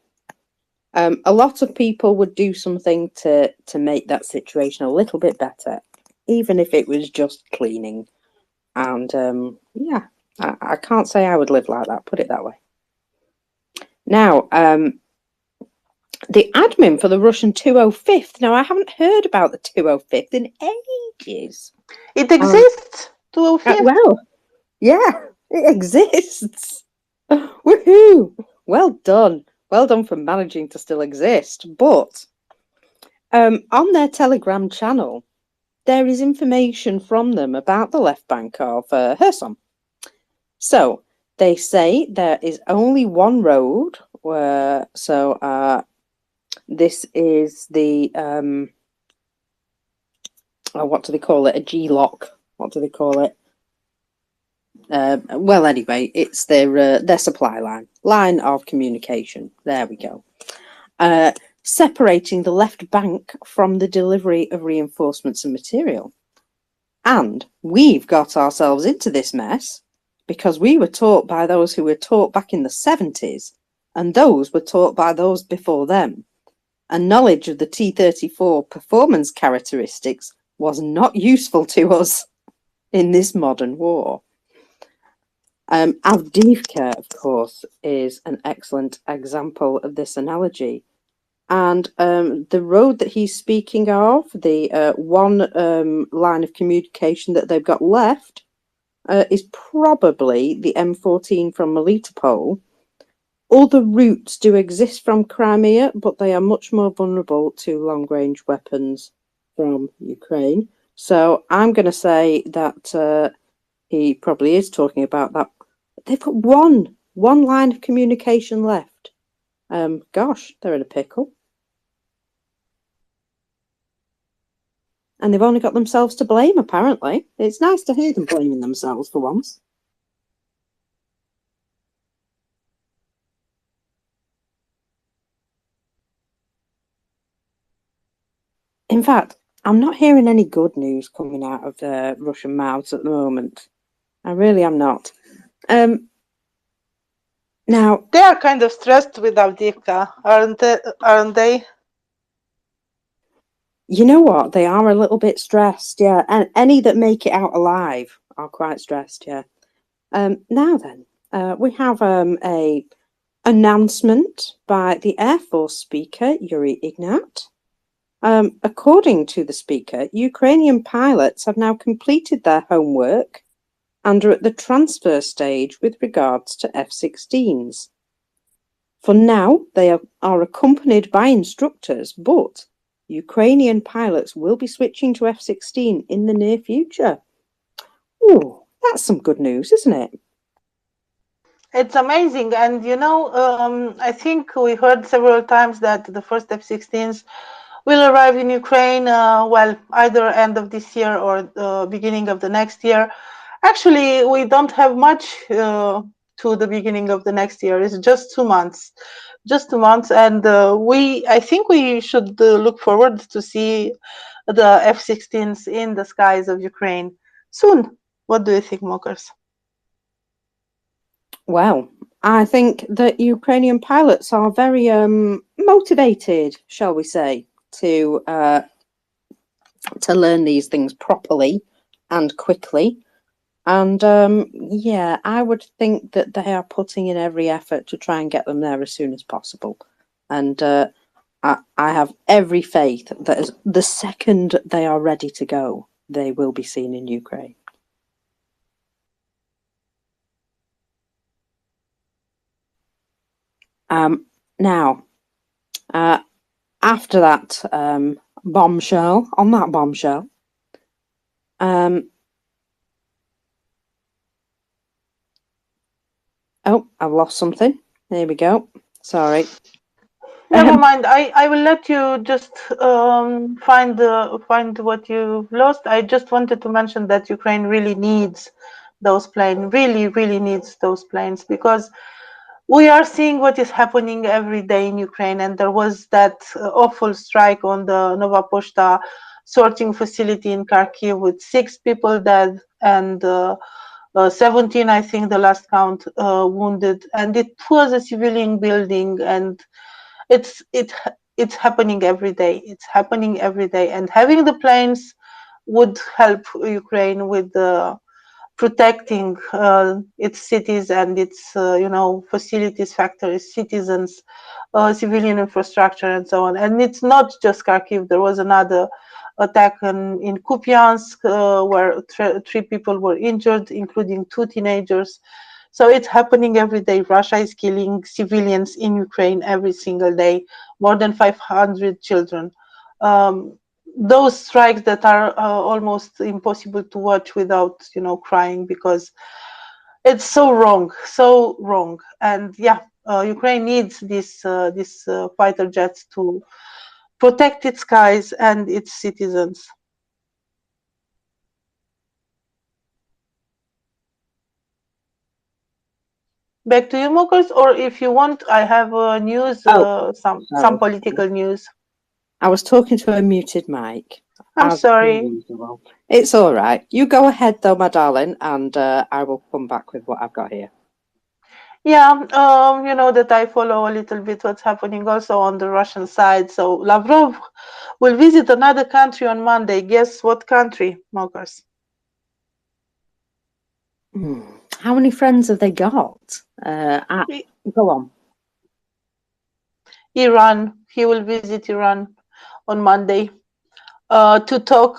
a lot of people would do something to make that situation a little bit better, even if it was just cleaning. And yeah, I can't say I would live like that, put it that way. Now, the admin for the Russian 205th. Now, I haven't heard about the 205th in ages. It exists, 205th. Well, yeah, it exists. Woohoo! Well done. Well done for managing to still exist. But on their Telegram channel, there is information from them about the left bank of Kherson. So they say there is only one road where, this is the, what do they call it? A G-lock. What do they call it? Well, anyway, it's their supply line of communication. There we go. Separating the left bank from the delivery of reinforcements and material. And we've got ourselves into this mess because we were taught by those who were taught back in the 70s, and those were taught by those before them. And knowledge of the T-34 performance characteristics was not useful to us in this modern war. Avdiivka, of course, is an excellent example of this analogy. And the road that he's speaking of, the one line of communication that they've got left, is probably the M14 from Melitopol. Other routes do exist from Crimea, but they are much more vulnerable to long-range weapons from Ukraine. So I'm going to say that he probably is talking about that. They've got one line of communication left. Gosh, they're in a pickle. and they've only got themselves to blame, apparently. It's nice to hear them blaming themselves for once. In fact, I'm not hearing any good news coming out of the Russian mouths at the moment. I really am not. Now they are kind of stressed with Avdiivka, aren't they? You know what? They are a little bit stressed, yeah. And any that make it out alive are quite stressed, yeah. Now then, we have a announcement by the Air Force speaker, Yuri Ignat. According to the speaker, Ukrainian pilots have now completed their homework and are at the transfer stage with regards to F-16s. For now, they are accompanied by instructors, but Ukrainian pilots will be switching to F-16 in the near future. Oh, that's some good news, isn't it? It's amazing. And, you know, I think we heard several times that the first F-16s will arrive in Ukraine, well, either end of this year or beginning of the next year. Actually, we don't have much to the beginning of the next year. It's just 2 months. Just 2 months. And I think we should look forward to see the F-16s in the skies of Ukraine soon. What do you think, Mokers? Well, I think that Ukrainian pilots are very motivated, shall we say, to learn these things properly and quickly. And yeah, I would think that they are putting in every effort to try and get them there as soon as possible. And I have every faith that the second they are ready to go, they will be seen in Ukraine. Now, after that bombshell, on that bombshell, oh, I've lost something. There we go. Sorry. Never mind. I will let you just find what you've lost. I just wanted to mention that Ukraine really needs those planes. Really needs those planes, because we are seeing what is happening every day in Ukraine. And there was that awful strike on the Nova Poshta sorting facility in Kharkiv with 6 people dead and 17, I think the last count, wounded. And it was a civilian building, and it's happening every day. It's happening every day. And having the planes would help Ukraine with protecting its cities and its facilities, factories, citizens, civilian infrastructure, and so on. And it's not just Kharkiv. There was another attack in Kupiansk where 3 people were injured, including 2 teenagers. So it's happening every day. Russia is killing civilians in Ukraine every single day, more than 500 children. Those strikes that are almost impossible to watch without, crying, because it's so wrong. And yeah, Ukraine needs these fighter jets to protect its skies and its citizens. Back to you, Mokers, or if you want, I have news, some political news. I was talking to a muted mic. I'm sorry. It's all right. You go ahead, though, my darling, and I will come back with what I've got here. Yeah, you know that I follow a little bit what's happening also on the Russian side. So Lavrov will visit another country on Monday. Guess what country, Mokers? How many friends have they got? Go on. Iran. He will visit Iran on Monday to talk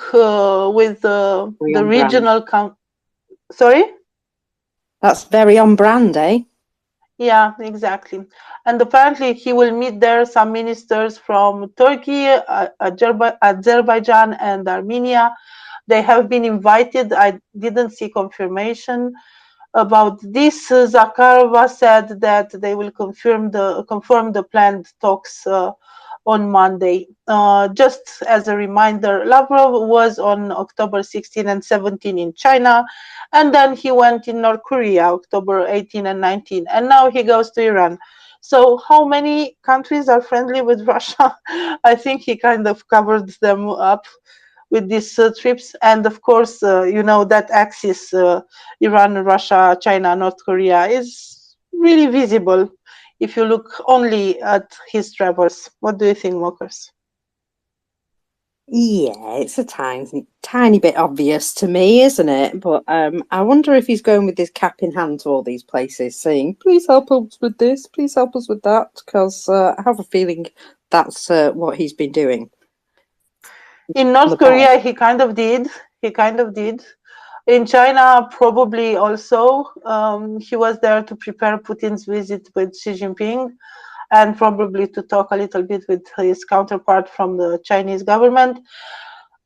with the regional Sorry? That's very on brand, eh? Yeah, exactly. And apparently he will meet there some ministers from Turkey, Azerbaijan, and Armenia. They have been invited. I didn't see confirmation about this. Zakharova said that they will confirm the planned talks on Monday. Just as a reminder, Lavrov was on October 16 and 17 in China, and then he went in North Korea, October 18 and 19, and now he goes to Iran. So how many countries are friendly with Russia? I think he kind of covered them up with these trips. And of course, that axis, Iran, Russia, China, North Korea, is really visible if you look only at his travels. What do you think, Mokers? Yeah, it's a tiny bit obvious to me, isn't it? But I wonder if he's going with his cap in hand to all these places, saying, "Please help us with this, please help us with that," because I have a feeling that's what he's been doing. In North Korea, he kind of did. In China, probably also. He was there to prepare Putin's visit with Xi Jinping, and probably to talk a little bit with his counterpart from the Chinese government.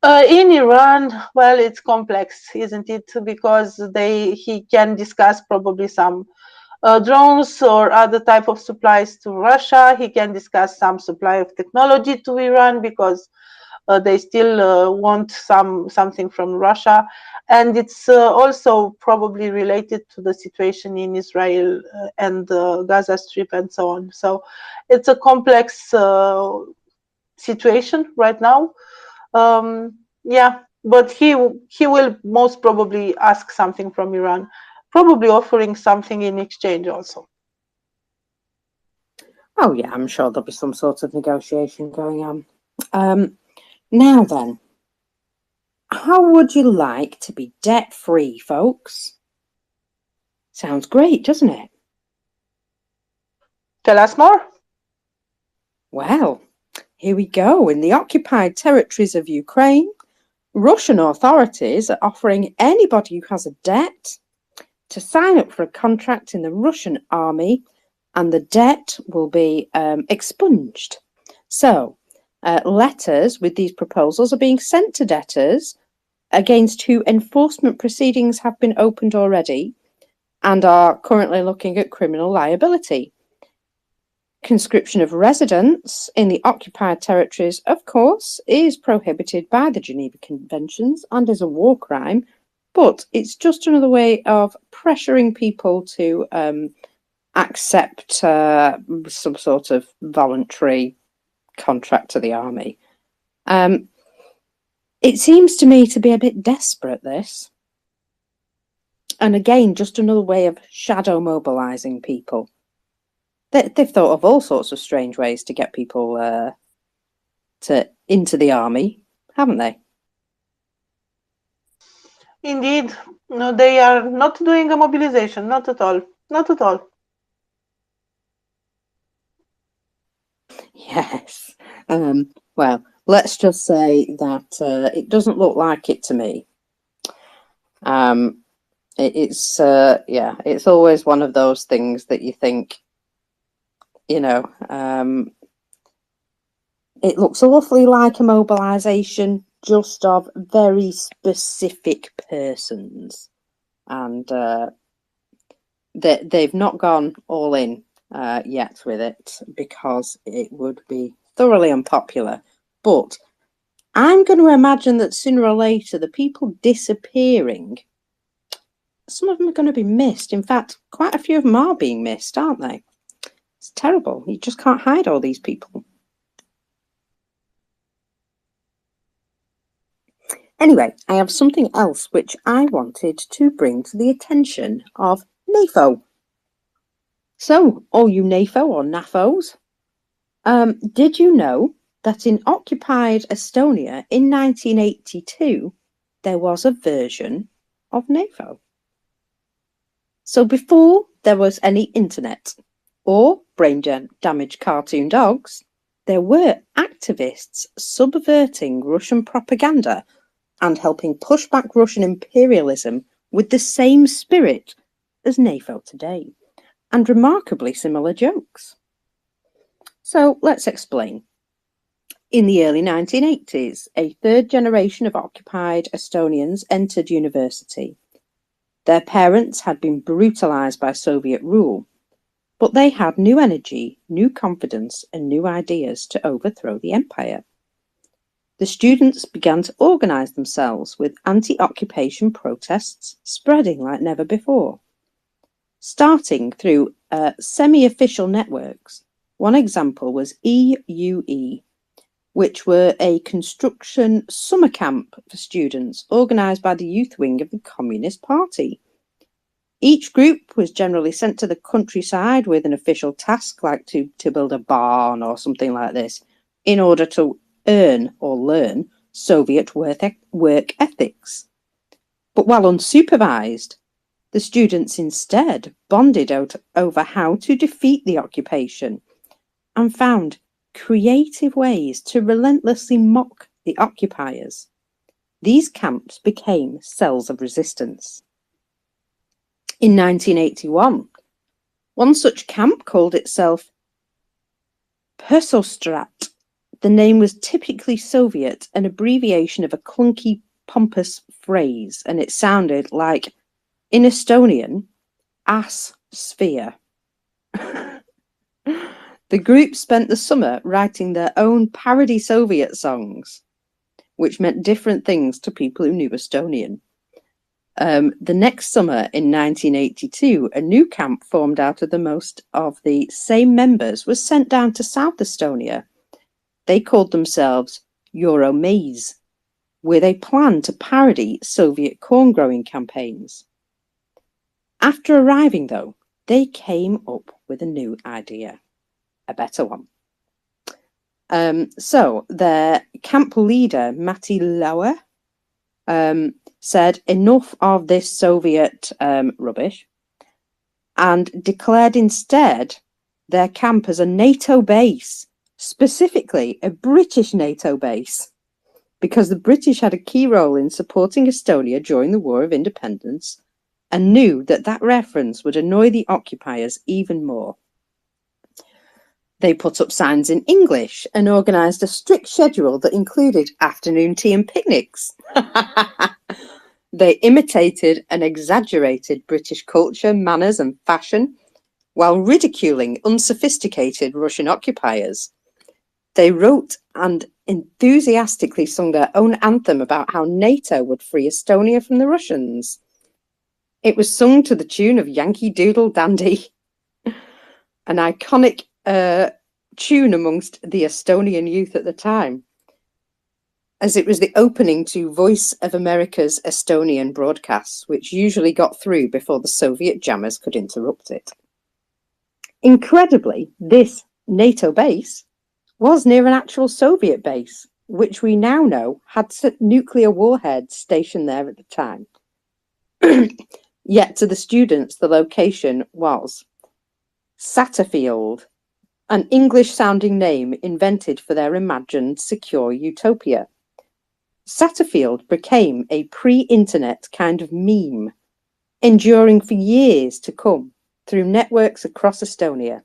In Iran, well, it's complex, isn't it? Because he can discuss probably some drones or other type of supplies to Russia. He can discuss some supply of technology to Iran because they still want something from Russia. And it's also probably related to the situation in Israel and the Gaza Strip and so on. So it's a complex situation right now. But he will most probably ask something from Iran, probably offering something in exchange also. Oh yeah, I'm sure there'll be some sort of negotiation going on. Now then, how would you like to be debt-free, folks? Sounds great, doesn't it? Tell us more. Well, here we go. In the occupied territories of Ukraine, Russian authorities are offering anybody who has a debt to sign up for a contract in the Russian army, and the debt will be expunged. So, letters with these proposals are being sent to debtors against who enforcement proceedings have been opened already and are currently looking at criminal liability. Conscription of residents in the occupied territories, of course, is prohibited by the Geneva Conventions and is a war crime, but it's just another way of pressuring people to accept some sort of voluntary contract to the army. It seems to me to be a bit desperate, this. And again, just another way of shadow mobilizing people. They've thought of all sorts of strange ways to get people into the army, haven't they? Indeed. No, they are not doing a mobilization, not at all. Not at all. Yes. Well, let's just say that it doesn't look like it to me. It's always one of those things that you think, it looks awfully like a mobilisation just of very specific persons, and they've not gone all in yet with it because it would be thoroughly unpopular. But I'm going to imagine that sooner or later the people disappearing, some of them are going to be missed. In fact, quite a few of them are being missed, aren't they? It's terrible. You just can't hide all these people. Anyway, I have something else which I wanted to bring to the attention of NAFO. So, all you NAFO or NAFOs, did you know that in occupied Estonia in 1982, there was a version of NAFO? So before there was any internet or brain-damaged cartoon dogs, there were activists subverting Russian propaganda and helping push back Russian imperialism with the same spirit as NAFO today, and remarkably similar jokes. So let's explain. In the early 1980s, a third generation of occupied Estonians entered university. Their parents had been brutalized by Soviet rule, but they had new energy, new confidence, and new ideas to overthrow the empire. The students began to organize themselves with anti-occupation protests spreading like never before. Starting through semi-official networks, one example was EUE, which were a construction summer camp for students organized by the youth wing of the Communist Party. Each group was generally sent to the countryside with an official task, like to build a barn or something like this, in order to earn or learn Soviet work ethics. But while unsupervised, the students instead bonded out over how to defeat the occupation and found creative ways to relentlessly mock the occupiers. These camps became cells of resistance. In 1981, one such camp called itself Persostrat. The name was typically Soviet, an abbreviation of a clunky, pompous phrase, and it sounded like, in Estonian, ass sphere. The group spent the summer writing their own parody Soviet songs, which meant different things to people who knew Estonian. The next summer in 1982, a new camp formed out of the most of the same members was sent down to South Estonia. They called themselves Euromaize, where they planned to parody Soviet corn-growing campaigns. After arriving, though, they came up with a new idea, a better one. So their camp leader, Matti Lauer, said enough of this Soviet rubbish and declared instead their camp as a NATO base, specifically a British NATO base, because the British had a key role in supporting Estonia during the War of Independence and knew that that reference would annoy the occupiers even more. They put up signs in English and organised a strict schedule that included afternoon tea and picnics. They imitated and exaggerated British culture, manners and fashion while ridiculing unsophisticated Russian occupiers. They wrote and enthusiastically sung their own anthem about how NATO would free Estonia from the Russians. It was sung to the tune of Yankee Doodle Dandy, an iconic tune amongst the Estonian youth at the time, as it was the opening to Voice of America's Estonian broadcasts, which usually got through before the Soviet jammers could interrupt it. Incredibly, this NATO base was near an actual Soviet base, which we now know had nuclear warheads stationed there at the time. Yet to the students, the location was Satterfield, an English-sounding name invented for their imagined secure utopia. Satterfield became a pre-internet kind of meme, enduring for years to come through networks across Estonia.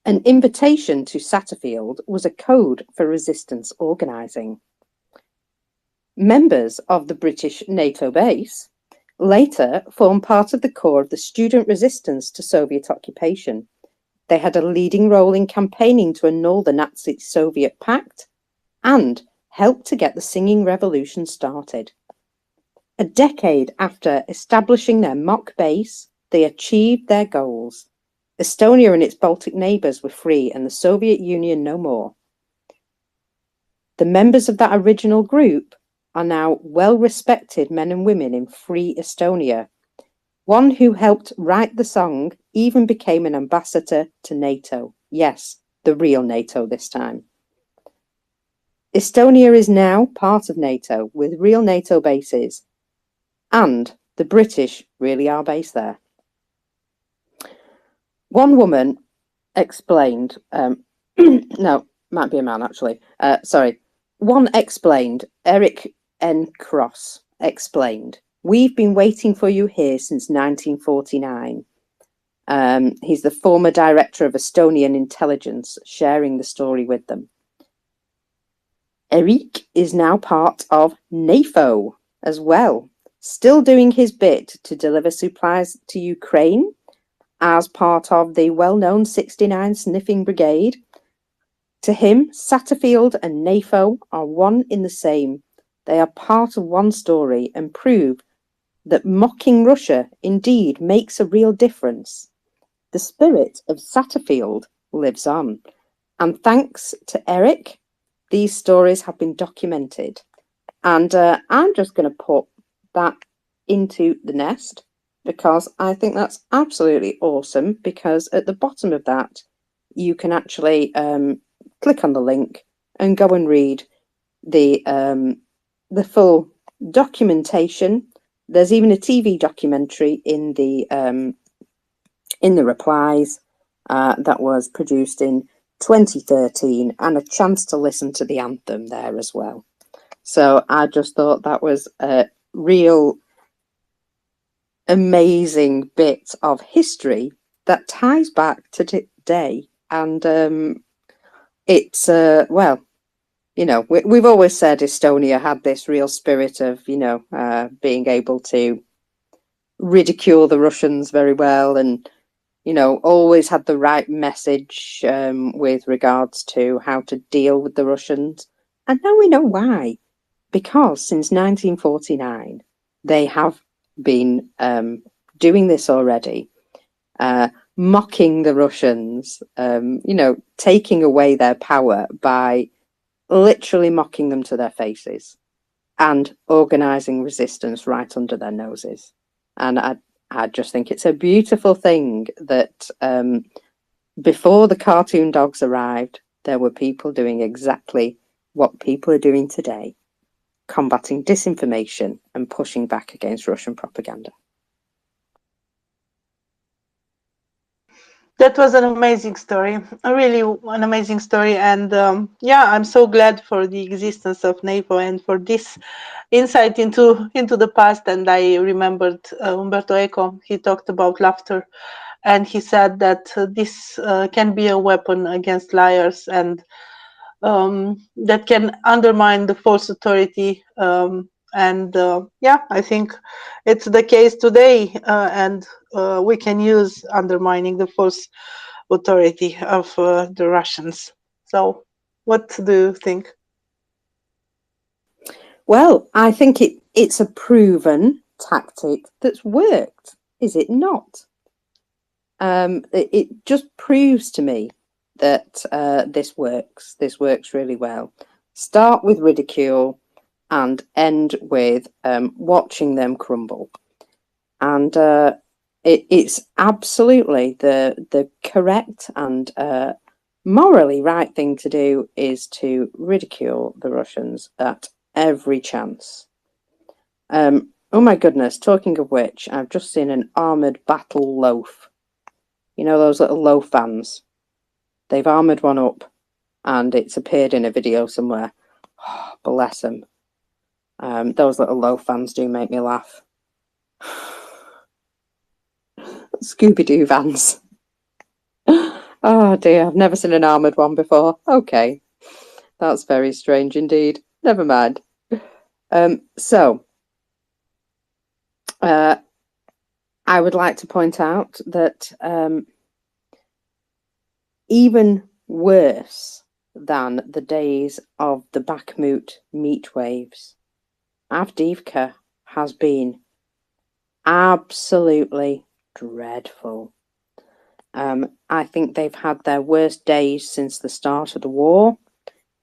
An invitation to Satterfield was a code for resistance organising. Members of the British NATO base later formed part of the core of the student resistance to Soviet occupation. They had a leading role in campaigning to annul the Nazi-Soviet pact and helped to get the singing revolution started. A decade after establishing their mock base, they achieved their goals. Estonia and its Baltic neighbours were free and the Soviet Union no more. The members of that original group are now well-respected men and women in free Estonia. One who helped write the song even became an ambassador to NATO. Yes, the real NATO this time. Estonia is now part of NATO with real NATO bases, and the British really are based there. One woman explained, no, might be a man actually, one explained, Eric N. Cross explained, "We've been waiting for you here since 1949. He's the former director of Estonian intelligence, sharing the story with them. Eric is now part of NAFO as well, still doing his bit to deliver supplies to Ukraine as part of the well-known 69 Sniffing Brigade. To him, Satterfield and NAFO are one in the same. They are part of one story and prove that mocking Russia indeed makes a real difference. The spirit of Satterfield lives on. And thanks to Eric, these stories have been documented. And I'm just going to put that into the nest because I think that's absolutely awesome, because at the bottom of that, you can actually click on the link and go and read the full documentation. There's even a TV documentary in the replies that was produced in 2013, and a chance to listen to the anthem there as well. So I just thought that was a real amazing bit of history that ties back to today. And it's, well, you know, we've always said Estonia had this real spirit of, you know, being able to ridicule the Russians very well, and, you know, always had the right message with regards to how to deal with the Russians. And now we know why. Because since 1949, they have been doing this already, mocking the Russians, you know, taking away their power by literally mocking them to their faces and organising resistance right under their noses. And I just think it's a beautiful thing that before the cartoon dogs arrived, there were people doing exactly what people are doing today, combating disinformation and pushing back against Russian propaganda. That was an amazing story, really an amazing story. And yeah, I'm so glad for the existence of NAPO and for this insight into the past. And I remembered Umberto Eco. He talked about laughter, and he said that this can be a weapon against liars, and that can undermine the false authority. And yeah, I think it's the case today, and we can use undermining the false authority of the Russians. So, what do you think? Well, I think it's a proven tactic that's worked, is it not? It just proves to me that this works. This works really well. Start with ridicule and end with watching them crumble. And it's absolutely the correct and morally right thing to do is to ridicule the Russians at every chance. Oh my goodness, talking of which, I've just seen an armoured battle loaf. You know those little loaf vans? They've armoured one up and it's appeared in a video somewhere. Oh, bless them. Those little loaf vans do make me laugh. Scooby-Doo vans. Oh dear, I've never seen an armoured one before. Okay, that's very strange indeed. Never mind. So, I would like to point out that even worse than the days of the Bakhmut meat waves, Avdiivka has been absolutely dreadful. I think they've had their worst days since the start of the war.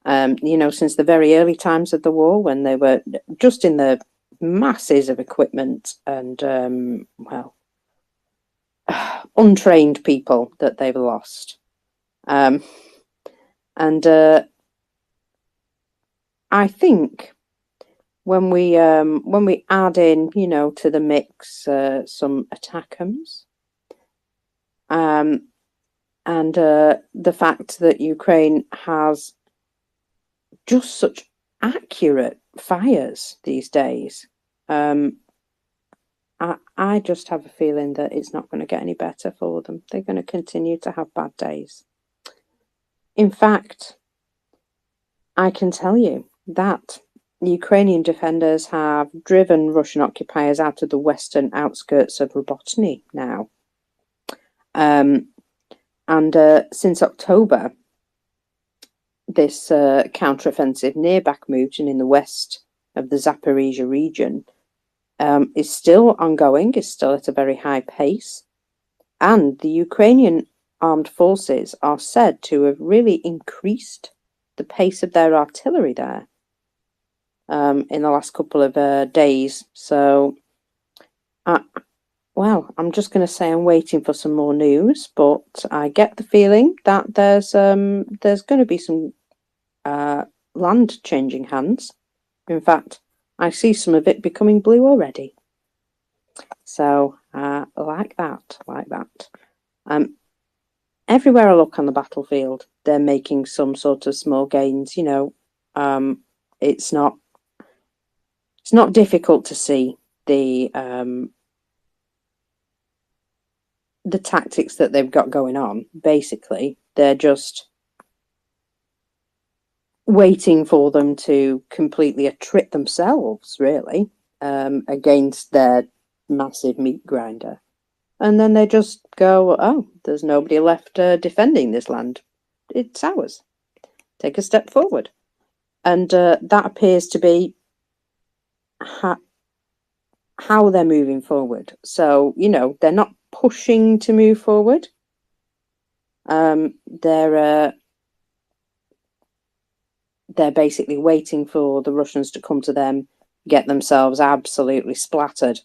You know, since the very early times of the war, when they were just in the masses of equipment and, well, untrained people that they've lost. And I think when we add in, you know, to the mix some ATACMS, and the fact that Ukraine has just such accurate fires these days, I just have a feeling that it's not going to get any better for them. They're going to continue to have bad days. In fact, I can tell you that Ukrainian defenders have driven Russian occupiers out of the western outskirts of Robotny now. And since October, this counteroffensive near Bakhmut and in the west of the Zaporizhia region is still ongoing, is still at a very high pace. And the Ukrainian armed forces are said to have really increased the pace of their artillery there in the last couple of days. So, well, I'm just going to say I'm waiting for some more news, but I get the feeling that there's going to be some land changing hands. In fact, I see some of it becoming blue already. So, like that. Everywhere I look on the battlefield, they're making some sort of small gains. You know, it's not difficult to see the tactics that they've got going on. Basically, they're just waiting for them to completely attrit themselves, really, against their massive meat grinder. And then they just go, oh, there's nobody left defending this land. It's ours. Take a step forward. And that appears to be how they're moving forward. So, you know, they're not pushing to move forward. They're basically waiting for the Russians to come to them, get themselves absolutely splattered,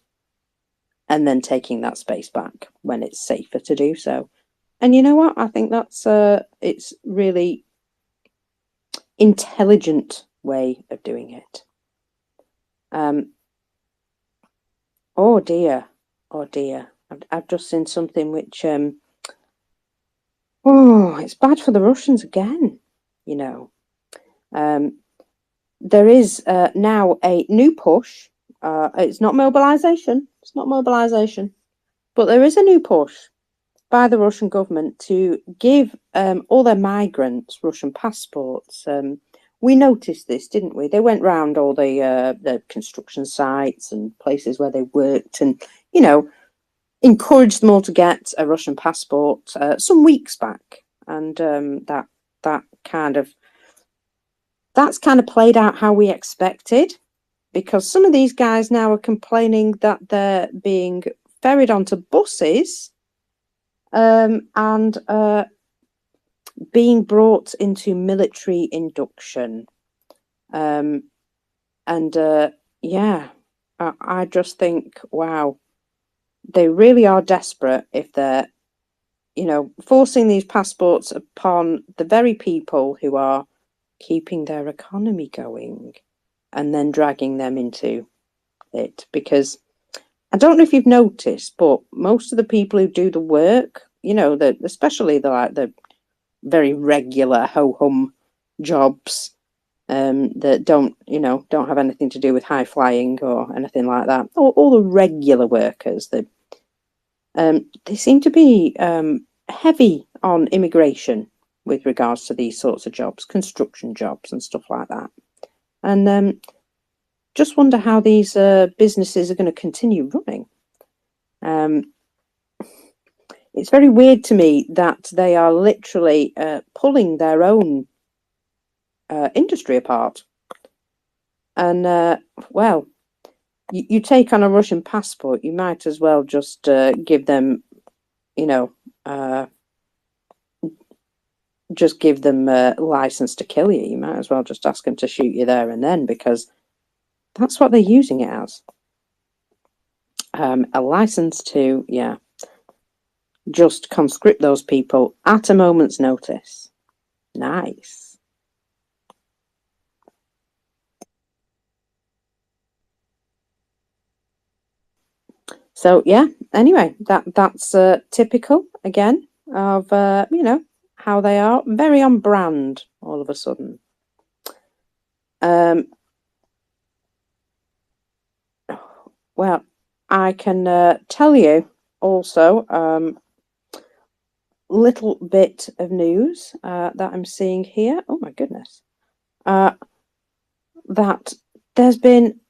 and then taking that space back when it's safer to do so. And you know what? I think that's it's really intelligent way of doing it. Oh dear. I've just seen something which it's bad for the Russians again, you know. There is now a new push. It's not mobilization. But there is a new push by the Russian government to give all their migrants Russian passports. We noticed this, didn't we? They went round all the construction sites and places where they worked, and you know, encouraged them all to get a Russian passport some weeks back, and that's kind of played out how we expected, because some of these guys now are complaining that they're being ferried onto buses and being brought into military induction. I just think, wow, they really are desperate if they're, you know, forcing these passports upon the very people who are keeping their economy going and then dragging them into it. Because I don't know if you've noticed, but most of the people who do the work, you know, especially the very regular ho-hum jobs that don't have anything to do with high flying or anything like that, all the regular workers, that they seem to be heavy on immigration with regards to these sorts of jobs, construction jobs and stuff like that. And just wonder how these businesses are going to continue running. It's very weird to me that they are literally pulling their own industry apart. And well, you take on a Russian passport, you might as well just give them, you know, just give them a license to kill you. You might as well just ask them to shoot you there and then, because that's what they're using it as. A license to, just conscript those people at a moment's notice. Nice. So yeah, anyway, that's typical again of you know, how they are, very on brand all of a sudden. Well, I can tell you also little bit of news that I'm seeing here. Oh my goodness. That there's been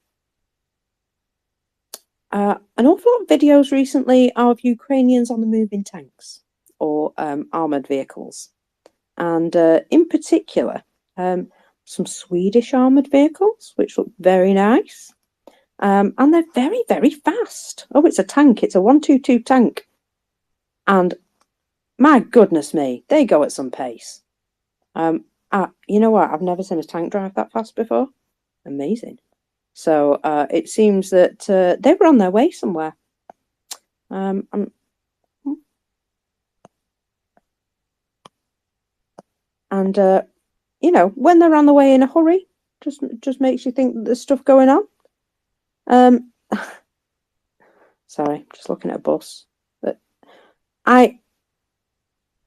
an awful lot of videos recently of Ukrainians on the move in tanks. or armoured vehicles. And in particular, some Swedish armoured vehicles, which look very nice. And they're very, very fast. Oh, it's a tank. It's a 122 tank. And my goodness me, they go at some pace. You know what? I've never seen a tank drive that fast before. Amazing. So it seems that they were on their way somewhere. And you know, when they're on the way in a hurry, just makes you think that there's stuff going on. Sorry, just looking at a bus. But I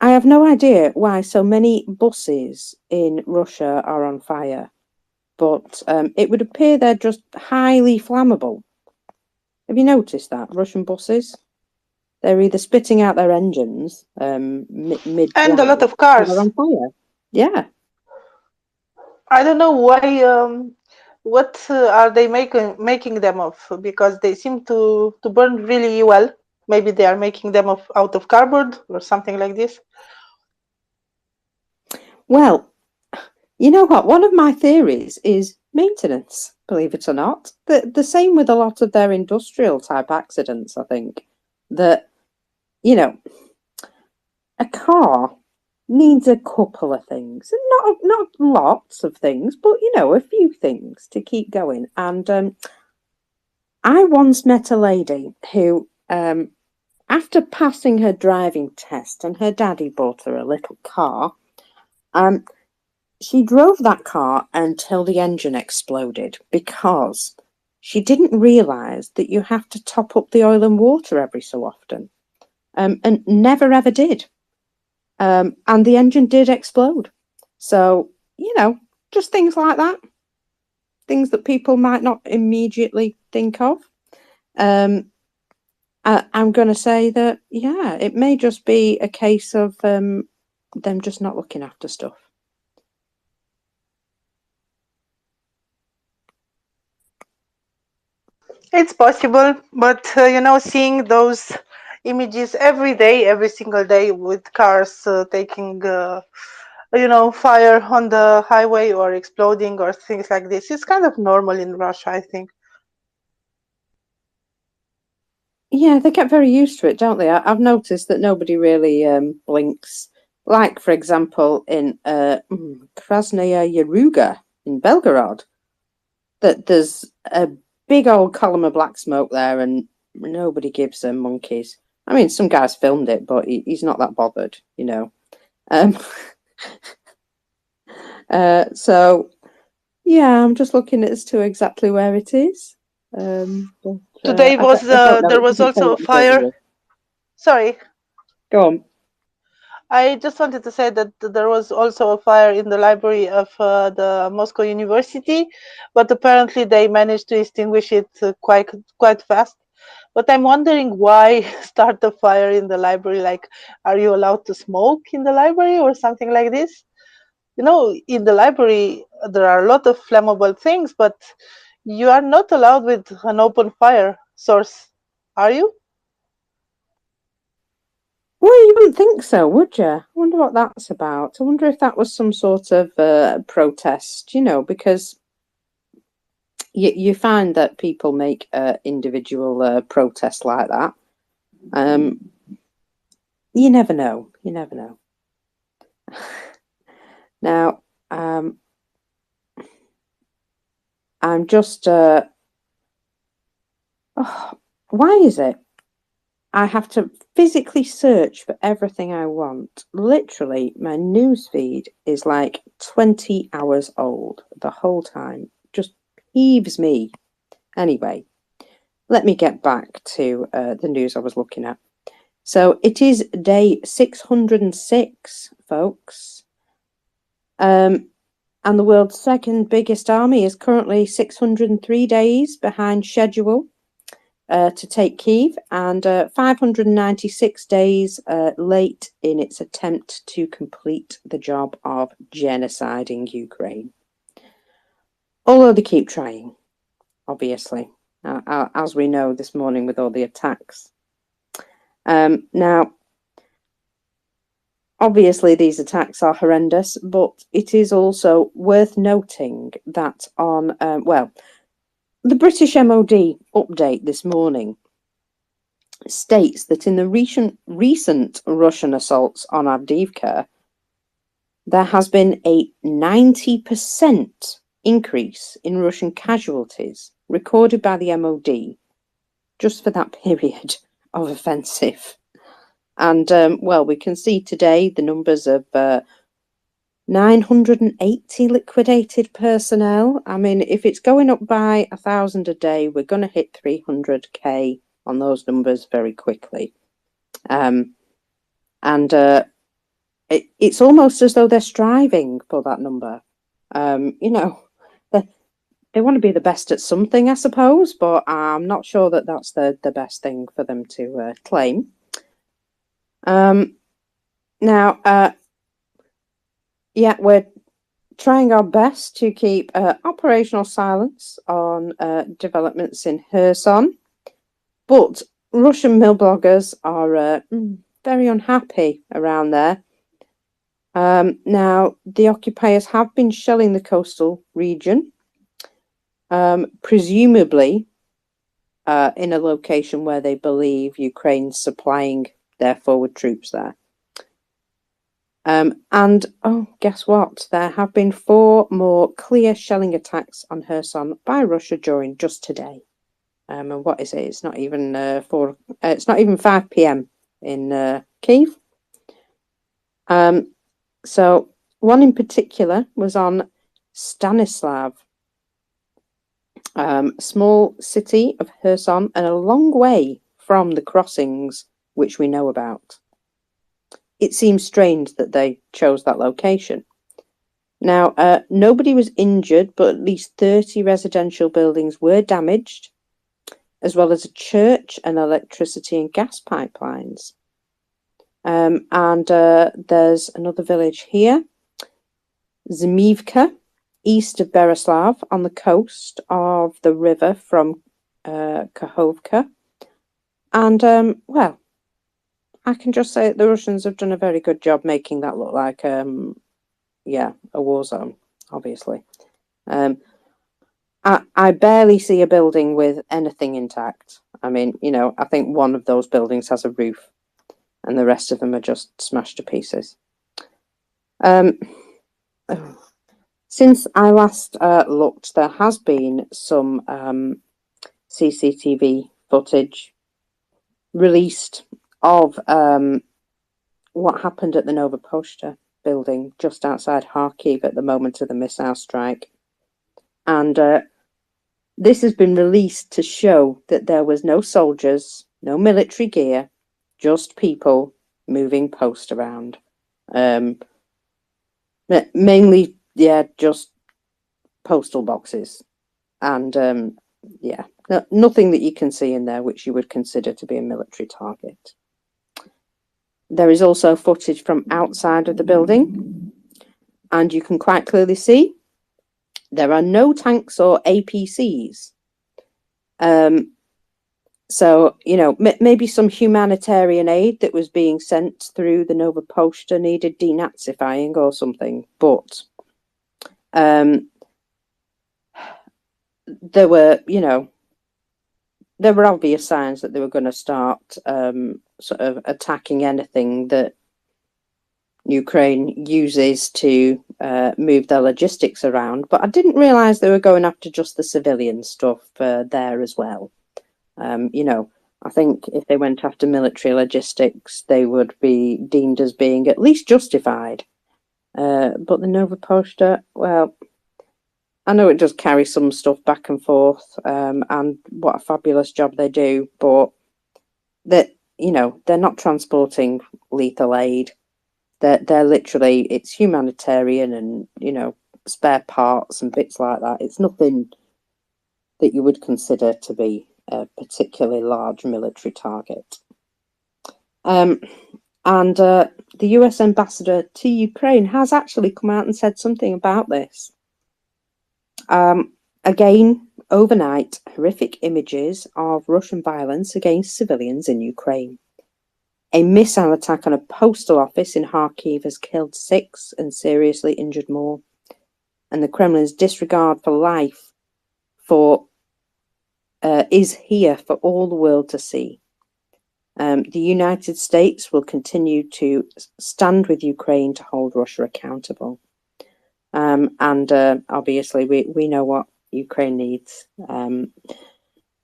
have no idea why so many buses in Russia are on fire, but it would appear they're just highly flammable. Have you noticed that? Russian buses? They're either spitting out their engines mid And a lot of or they're cars. on fire. Yeah. I don't know why. What are they making them of? Because they seem to burn really well. Maybe they are making them out of cardboard or something like this. Well, you know what? One of my theories is maintenance, believe it or not. The same with a lot of their industrial type accidents, I think. That, you know, a car needs a couple of things. Not lots of things, but, you know, a few things to keep going. And I once met a lady who, after passing her driving test and her daddy bought her a little car, she drove that car until the engine exploded because she didn't realise that you have to top up the oil and water every so often, and never ever did. And the engine did explode. So, you know, just things like that. Things that people might not immediately think of. I'm going to say that, yeah, it may just be a case of them just not looking after stuff. It's possible, but you know, seeing those images every day, every single day, with cars taking, you know, fire on the highway or exploding or things like this, it's kind of normal in Russia, I think. Yeah, they get very used to it, don't they? I've noticed that nobody really blinks. Like, for example, in Krasnaya Yaruga in Belgorod, that there's a big old column of black smoke there, and nobody gives them monkeys. I mean, some guys filmed it, but he's not that bothered, you know. So, yeah, I'm just looking as to exactly where it is. But, Today was I don't know. there It was doesn't say also a what the building fire. is. Sorry, Go on. I just wanted to say that there was also a fire in the library of the Moscow University, but apparently they managed to extinguish it quite fast. But I'm wondering why start a fire in the library? Like, are you allowed to smoke in the library or something like this? You know, in the library there are a lot of flammable things, but you are not allowed with an open fire source, are you? Well, you wouldn't think so, would you? I wonder what that's about. I wonder if that was some sort of protest, you know, because you find that people make individual protests like that. You never know. You never know. Now, I'm just... why is it I have to physically search for everything I want? Literally, my newsfeed is like 20 hours old the whole time. Just peeves me. Anyway, let me get back to the news I was looking at. So it is day 606, folks. And the world's second biggest army is currently 603 days behind schedule to take Kyiv, and 596 days late in its attempt to complete the job of genociding Ukraine. Although they keep trying, obviously, as we know this morning with all the attacks. Now, Obviously, these attacks are horrendous, but it is also worth noting that on, the British MOD update this morning states that in the recent Russian assaults on Avdiivka, there has been a 90% increase in Russian casualties recorded by the MOD just for that period of offensive. And, we can see today the numbers of 980 liquidated personnel. I mean, if it's going up by 1,000 a day, we're going to hit 300k on those numbers very quickly. It's almost as though they're striving for that number. They want to be the best at something, I suppose, but I'm not sure that that's the best thing for them to claim. We're trying our best to keep operational silence on developments in Kherson, but Russian mill bloggers are very unhappy around there. Now, the occupiers have been shelling the coastal region, presumably in a location where they believe Ukraine's supplying their forward troops there. Guess what? There have been 4 more clear shelling attacks on Kherson by Russia during just today. And what is it? It's not even it's not even 5 p.m. in Kyiv. So one in particular was on Stanislav, small city of Kherson, and a long way from the crossings which we know about. It seems strange that they chose that location. Now, nobody was injured, but at least 30 residential buildings were damaged, as well as a church and electricity and gas pipelines. There's another village here, Zmivka, east of Bereslav, on the coast of the river from Kakhovka. And, I can just say the Russians have done a very good job making that look like, a war zone, obviously. I barely see a building with anything intact. I mean, I think one of those buildings has a roof and the rest of them are just smashed to pieces. Since I last looked, there has been some CCTV footage released of what happened at the Nova Poshta building just outside Kharkiv at the moment of the missile strike. And this has been released to show that there was no soldiers, no military gear, just people moving post around. Mainly, just postal boxes. And, nothing that you can see in there which you would consider to be a military target. There is also footage from outside of the building, and you can quite clearly see there are no tanks or APCs. So, maybe some humanitarian aid that was being sent through the Nova Poshta needed denazifying or something, but there were obvious signs that they were going to start sort of attacking anything that Ukraine uses to move their logistics around. But I didn't realize they were going after just the civilian stuff there as well. I think if they went after military logistics, they would be deemed as being at least justified. But the Nova Poshta, well, I know it does carry some stuff back and forth, and what a fabulous job they do, but that they're not transporting lethal aid. They're literally, it's humanitarian and spare parts and bits like that. It's nothing that you would consider to be a particularly large military target. And the US ambassador to Ukraine has actually come out and said something about this. Again, overnight, horrific images of Russian violence against civilians in Ukraine. A missile attack on a postal office in Kharkiv has killed 6 and seriously injured more. And the Kremlin's disregard for life is here for all the world to see. The United States will continue to stand with Ukraine to hold Russia accountable. Obviously, we know what Ukraine needs.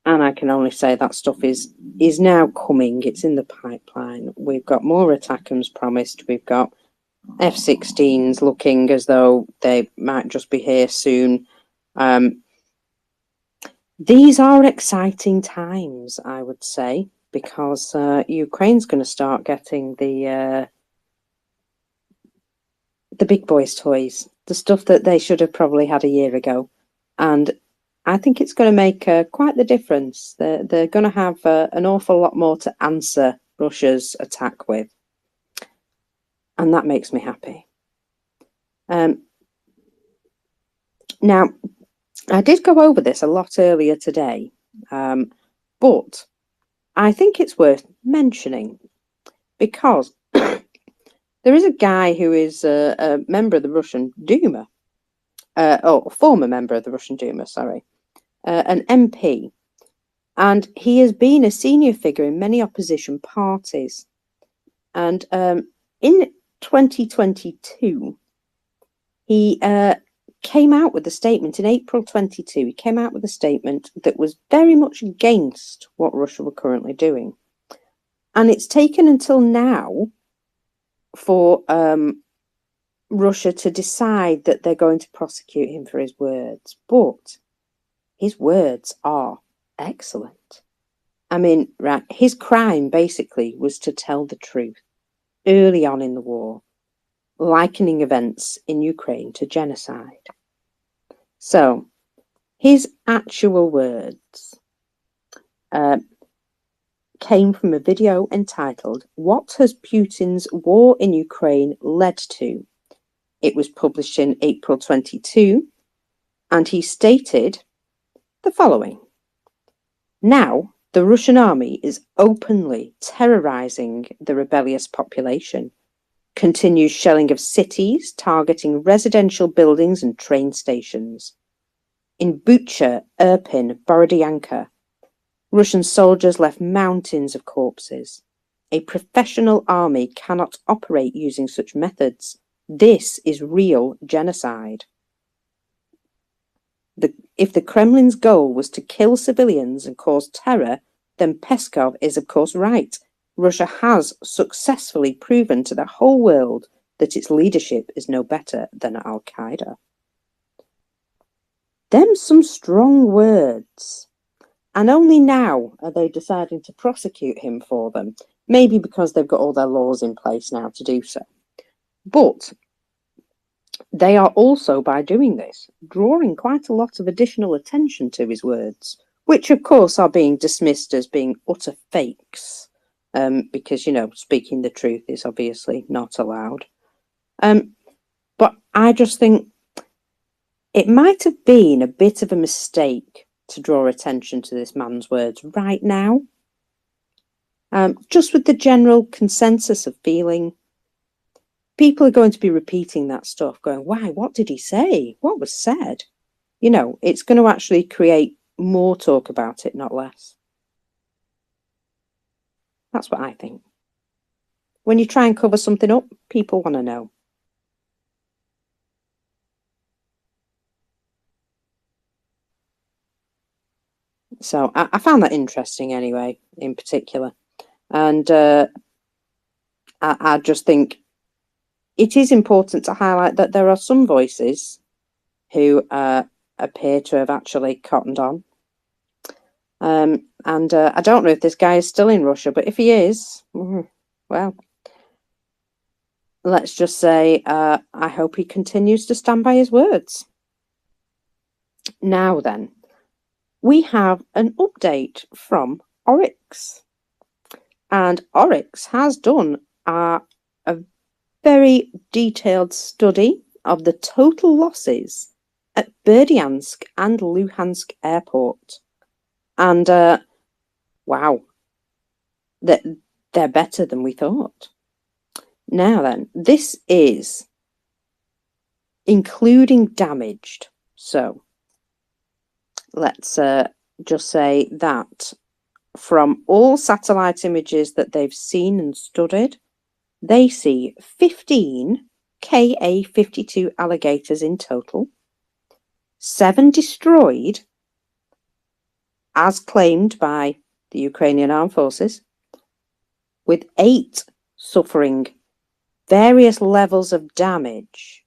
And I can only say that stuff is now coming. It's in the pipeline. We've got more ATACMS promised. We've got F-16s looking as though they might just be here soon. These are exciting times, I would say, because Ukraine's going to start getting the big boys' toys, the stuff that they should have probably had a year ago. And I think it's going to make quite the difference. They're going to have an awful lot more to answer Russia's attack with. And that makes me happy. Now, I did go over this a lot earlier today, but I think it's worth mentioning because there is a guy who is a member of the Russian Duma, a former member of the Russian Duma, sorry, an MP, and he has been a senior figure in many opposition parties. And in 2022, he came out with a statement in April 22. He came out with a statement that was very much against what Russia were currently doing. And it's taken until now for Russia to decide that they're going to prosecute him for his words. But his words are excellent. I mean, right, his crime basically was to tell the truth early on in the war, likening events in Ukraine to genocide. So, his actual words came from a video entitled, "What Has Putin's War in Ukraine Led To?" It was published in April 22, and he stated the following. Now, the Russian army is openly terrorizing the rebellious population, continues shelling of cities, targeting residential buildings and train stations. In Bucha, Irpin, Borodyanka, Russian soldiers left mountains of corpses. A professional army cannot operate using such methods. This is real genocide. If the Kremlin's goal was to kill civilians and cause terror, then Peskov is of course right. Russia has successfully proven to the whole world that its leadership is no better than Al-Qaeda. Them some strong words. And only now are they deciding to prosecute him for them. Maybe because they've got all their laws in place now to do so. But they are also, by doing this, drawing quite a lot of additional attention to his words, which of course are being dismissed as being utter fakes, because, you know, speaking the truth is obviously not allowed. But I just think it might have been a bit of a mistake to draw attention to this man's words right now. Just with the general consensus of feeling, people are going to be repeating that stuff, going, why, what did he say? What was said? You know, it's going to actually create more talk about it, not less. That's what I think. When you try and cover something up, people want to know. So I found that interesting anyway, in particular. And I just think it is important to highlight that there are some voices who appear to have actually cottoned on. I don't know if this guy is still in Russia, but if he is, well, let's just say I hope he continues to stand by his words. Now then, we have an update from Oryx. And Oryx has done a very detailed study of the total losses at Berdyansk and Luhansk airport. And wow, they're better than we thought. Now then, this is including damaged. So let's just say that from all satellite images that they've seen and studied, they see 15 Ka-52 alligators in total, 7 destroyed, as claimed by the Ukrainian Armed Forces, with 8 suffering various levels of damage.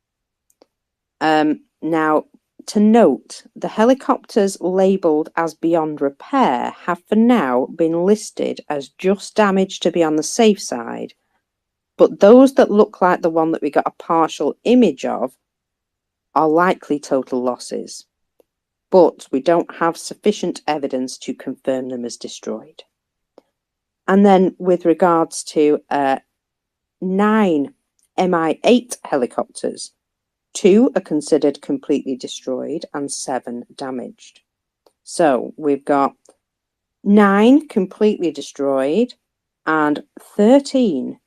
Now, to note, the helicopters labelled as beyond repair have for now been listed as just damage to be on the safe side, but those that look like the one that we got a partial image of are likely total losses, but we don't have sufficient evidence to confirm them as destroyed. And then with regards to 9 Mi-8 helicopters, 2 are considered completely destroyed and 7 damaged. So we've got 9 completely destroyed and 13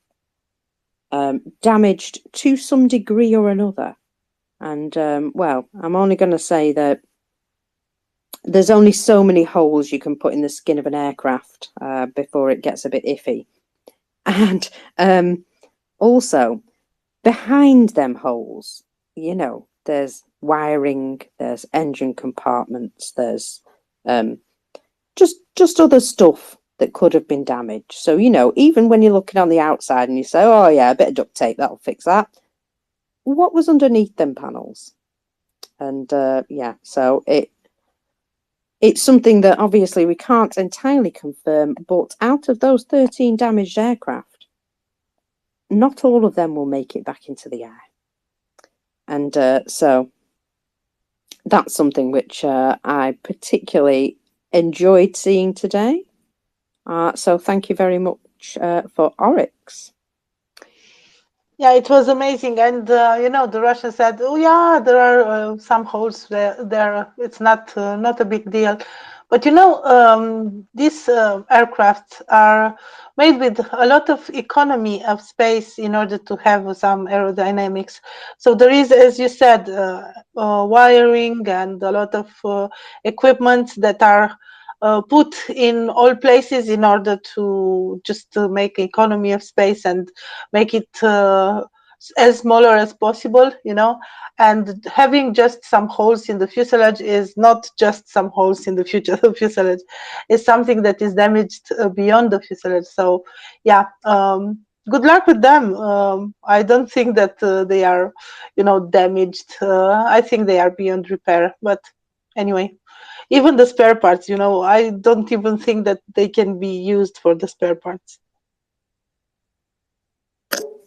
damaged to some degree or another. And well, I'm only going to say that there's only so many holes you can put in the skin of an aircraft before it gets a bit iffy. And also, behind them holes, you know, there's wiring, there's engine compartments, there's just other stuff that could have been damaged. So, you know, even when you're looking on the outside and you say, oh yeah, a bit of duct tape, that'll fix that. What was underneath them panels? And yeah, so it's something that obviously we can't entirely confirm, but out of those 13 damaged aircraft, not all of them will make it back into the air. And so that's something which I particularly enjoyed seeing today. So thank you very much for Oryx. Yeah, it was amazing. And, you know, the Russians said, oh, yeah, there are some holes there. It's not a big deal. But, you know, these aircraft are made with a lot of economy of space in order to have some aerodynamics. So there is, as you said, wiring and a lot of equipment that are put in all places in order to just make economy of space and make it as smaller as possible, you know. And having just some holes in the fuselage is not just some holes in the fuselage. It's something that is damaged beyond the fuselage. So yeah, good luck with them. I don't think that they are, you know, damaged. I think they are beyond repair. But anyway, even the spare parts, you know, I don't even think that they can be used for the spare parts.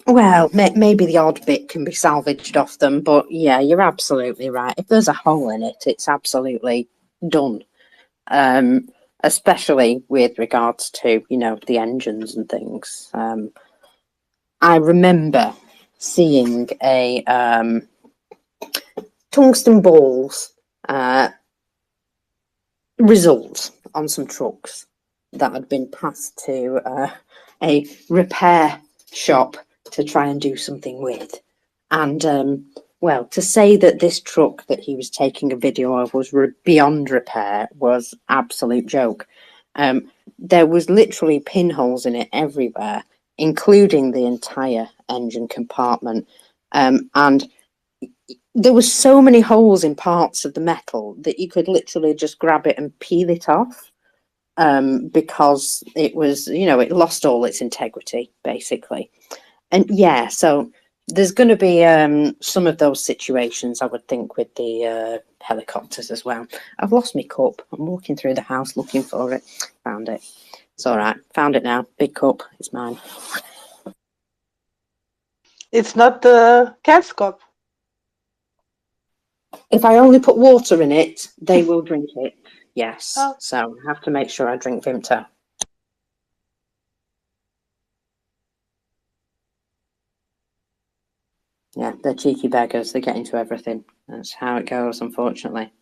Well, maybe the odd bit can be salvaged off them, but yeah, you're absolutely right. If there's a hole in it, it's absolutely done. Especially with regards to, you know, the engines and things. I remember seeing a tungsten balls result on some trucks that had been passed to a repair shop to try and do something with. And well, to say that this truck that he was taking a video of was beyond repair was absolute joke. There was literally pinholes in it everywhere, including the entire engine compartment. And there were so many holes in parts of the metal that you could literally just grab it and peel it off, because it was, you know, it lost all its integrity, basically. And yeah, so there's going to be some of those situations, I would think, with the helicopters as well. I've lost my cup. I'm walking through the house looking for it. Found it. It's all right. Found it now. Big cup. It's mine. It's not the cat's cup. If I only put water in it, they will drink it. Yes. Oh. So I have to make sure I drink Vimto. Yeah, they're cheeky beggars. They get into everything. That's how it goes, unfortunately.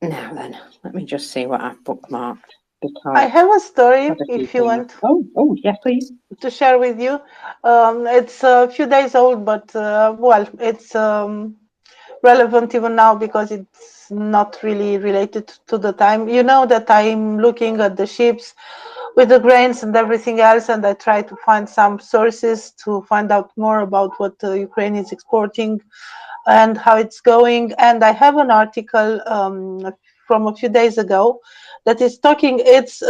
Now then, let me just see what I've bookmarked. because I have a story, quite a few if you things. want Oh, yes, please. to share with you. It's a few days old, but well, it's relevant even now because it's not really related to the time. You know that I'm looking at the ships with the grains and everything else, and I try to find some sources to find out more about what Ukraine is exporting and how it's going. And I have an article from a few days ago that is talking. It's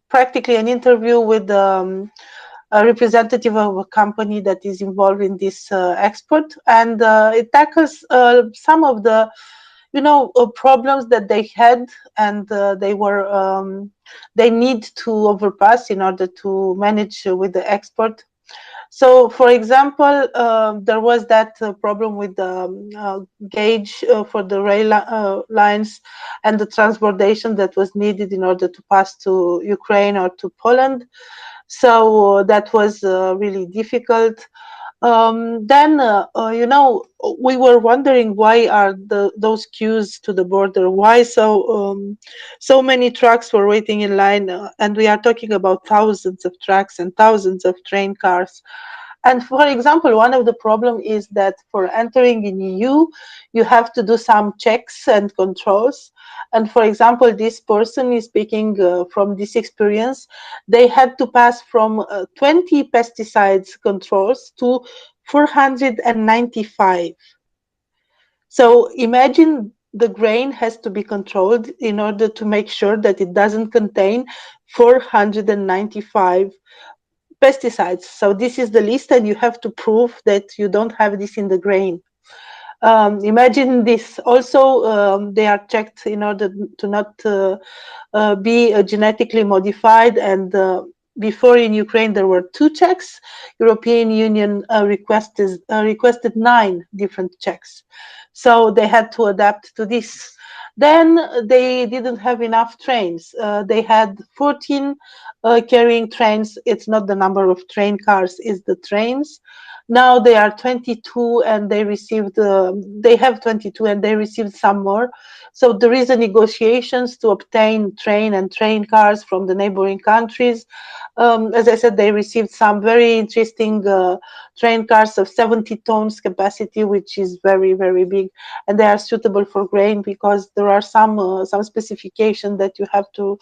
practically an interview with a representative of a company that is involved in this export, and it tackles some of the problems that they had, and they need to overpass in order to manage with the export. So, for example, there was that problem with the gauge for the rail lines and the transportation that was needed in order to pass to Ukraine or to Poland. So that was really difficult. Then we were wondering why are those queues to the border? Why so many trucks were waiting in line? And we are talking about thousands of trucks and thousands of train cars. And for example, one of the problem is that for entering in EU, you have to do some checks and controls. And for example, this person is speaking from this experience. They had to pass from 20 pesticides controls to 495. So imagine the grain has to be controlled in order to make sure that it doesn't contain 495 pesticides. So this is the list, and you have to prove that you don't have this in the grain. Imagine this. Also, they are checked in order to not be genetically modified. And before in Ukraine, there were 2 checks. European Union requested 9 different checks. So they had to adapt to this. Then they didn't have enough trains. They had 14 carrying trains. It's not the number of train cars, it's the trains. Now they are 22, and they have 22, and they received some more. So there is a negotiations to obtain train cars from the neighboring countries. As I said, they received some very interesting train cars of 70 tons capacity, which is very, very big, and they are suitable for grain because there are some specification that you have to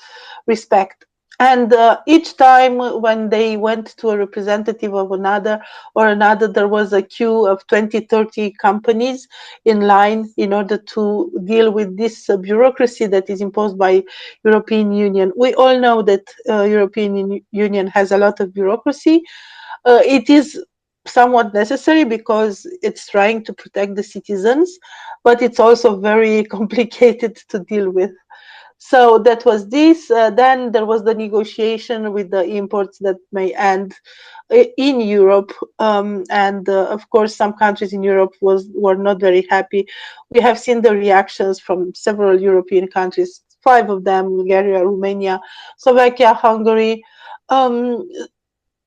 respect. And each time when they went to a representative of another, there was a queue of 20, 30 companies in line in order to deal with this bureaucracy that is imposed by European Union. We all know that European Union has a lot of bureaucracy. It is somewhat necessary because it's trying to protect the citizens, but it's also very complicated to deal with. So that was this. Then there was the negotiation with the imports that may end in Europe, and of course, some countries in Europe were not very happy. We have seen the reactions from several European countries, 5 of them: Bulgaria, Romania, Slovakia, Hungary.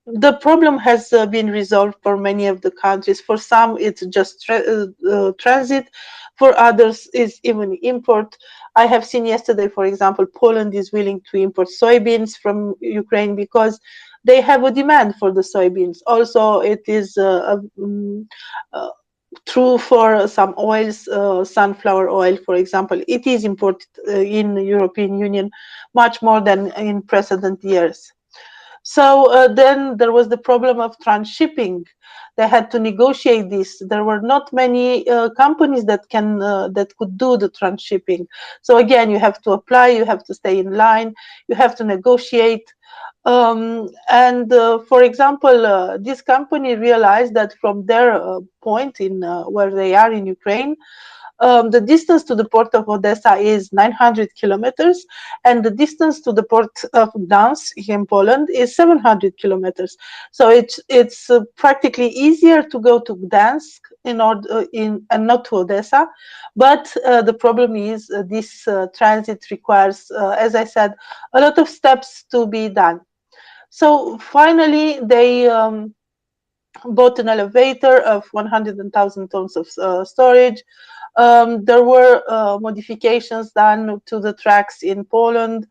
The problem has been resolved for many of the countries. For some, it's just transit. For others, it's even import. I have seen yesterday, for example, Poland is willing to import soybeans from Ukraine because they have a demand for the soybeans. Also, it is true for some oils, sunflower oil, for example. It is imported in the European Union much more than in precedent years. So then there was the problem of transshipping. They had to negotiate this. There were not many companies that could do the transshipping. So again, you have to apply, you have to stay in line, you have to negotiate. For example, this company realized that from their point in where they are in Ukraine, the distance to the port of Odessa is 900 kilometers, and the distance to the port of Gdansk in Poland is 700 kilometers. So it's practically easier to go to Gdansk and not to Odessa. But the problem is this transit requires, as I said, a lot of steps to be done. So finally, they bought an elevator of 100,000 tons of storage. There were modifications done to the tracks in Poland.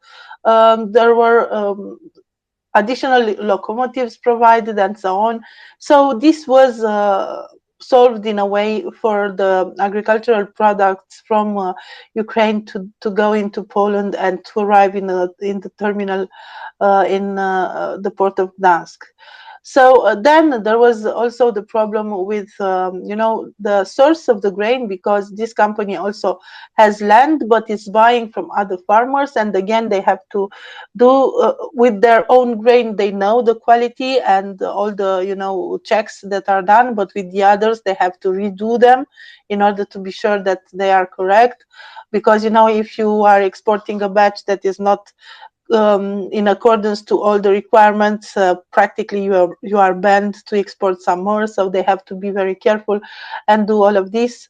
There were additional locomotives provided and so on. So this was solved in a way for the agricultural products from Ukraine to go into Poland and to arrive in the terminal in the port of Gdansk. So then there was also the problem with the source of the grain, because this company also has land but is buying from other farmers, and again they have to do with their own grain. They know the quality and all the checks that are done, but with the others they have to redo them in order to be sure that they are correct, because if you are exporting a batch that is not in accordance to all the requirements, practically you are banned to export some more. So they have to be very careful and do all of this.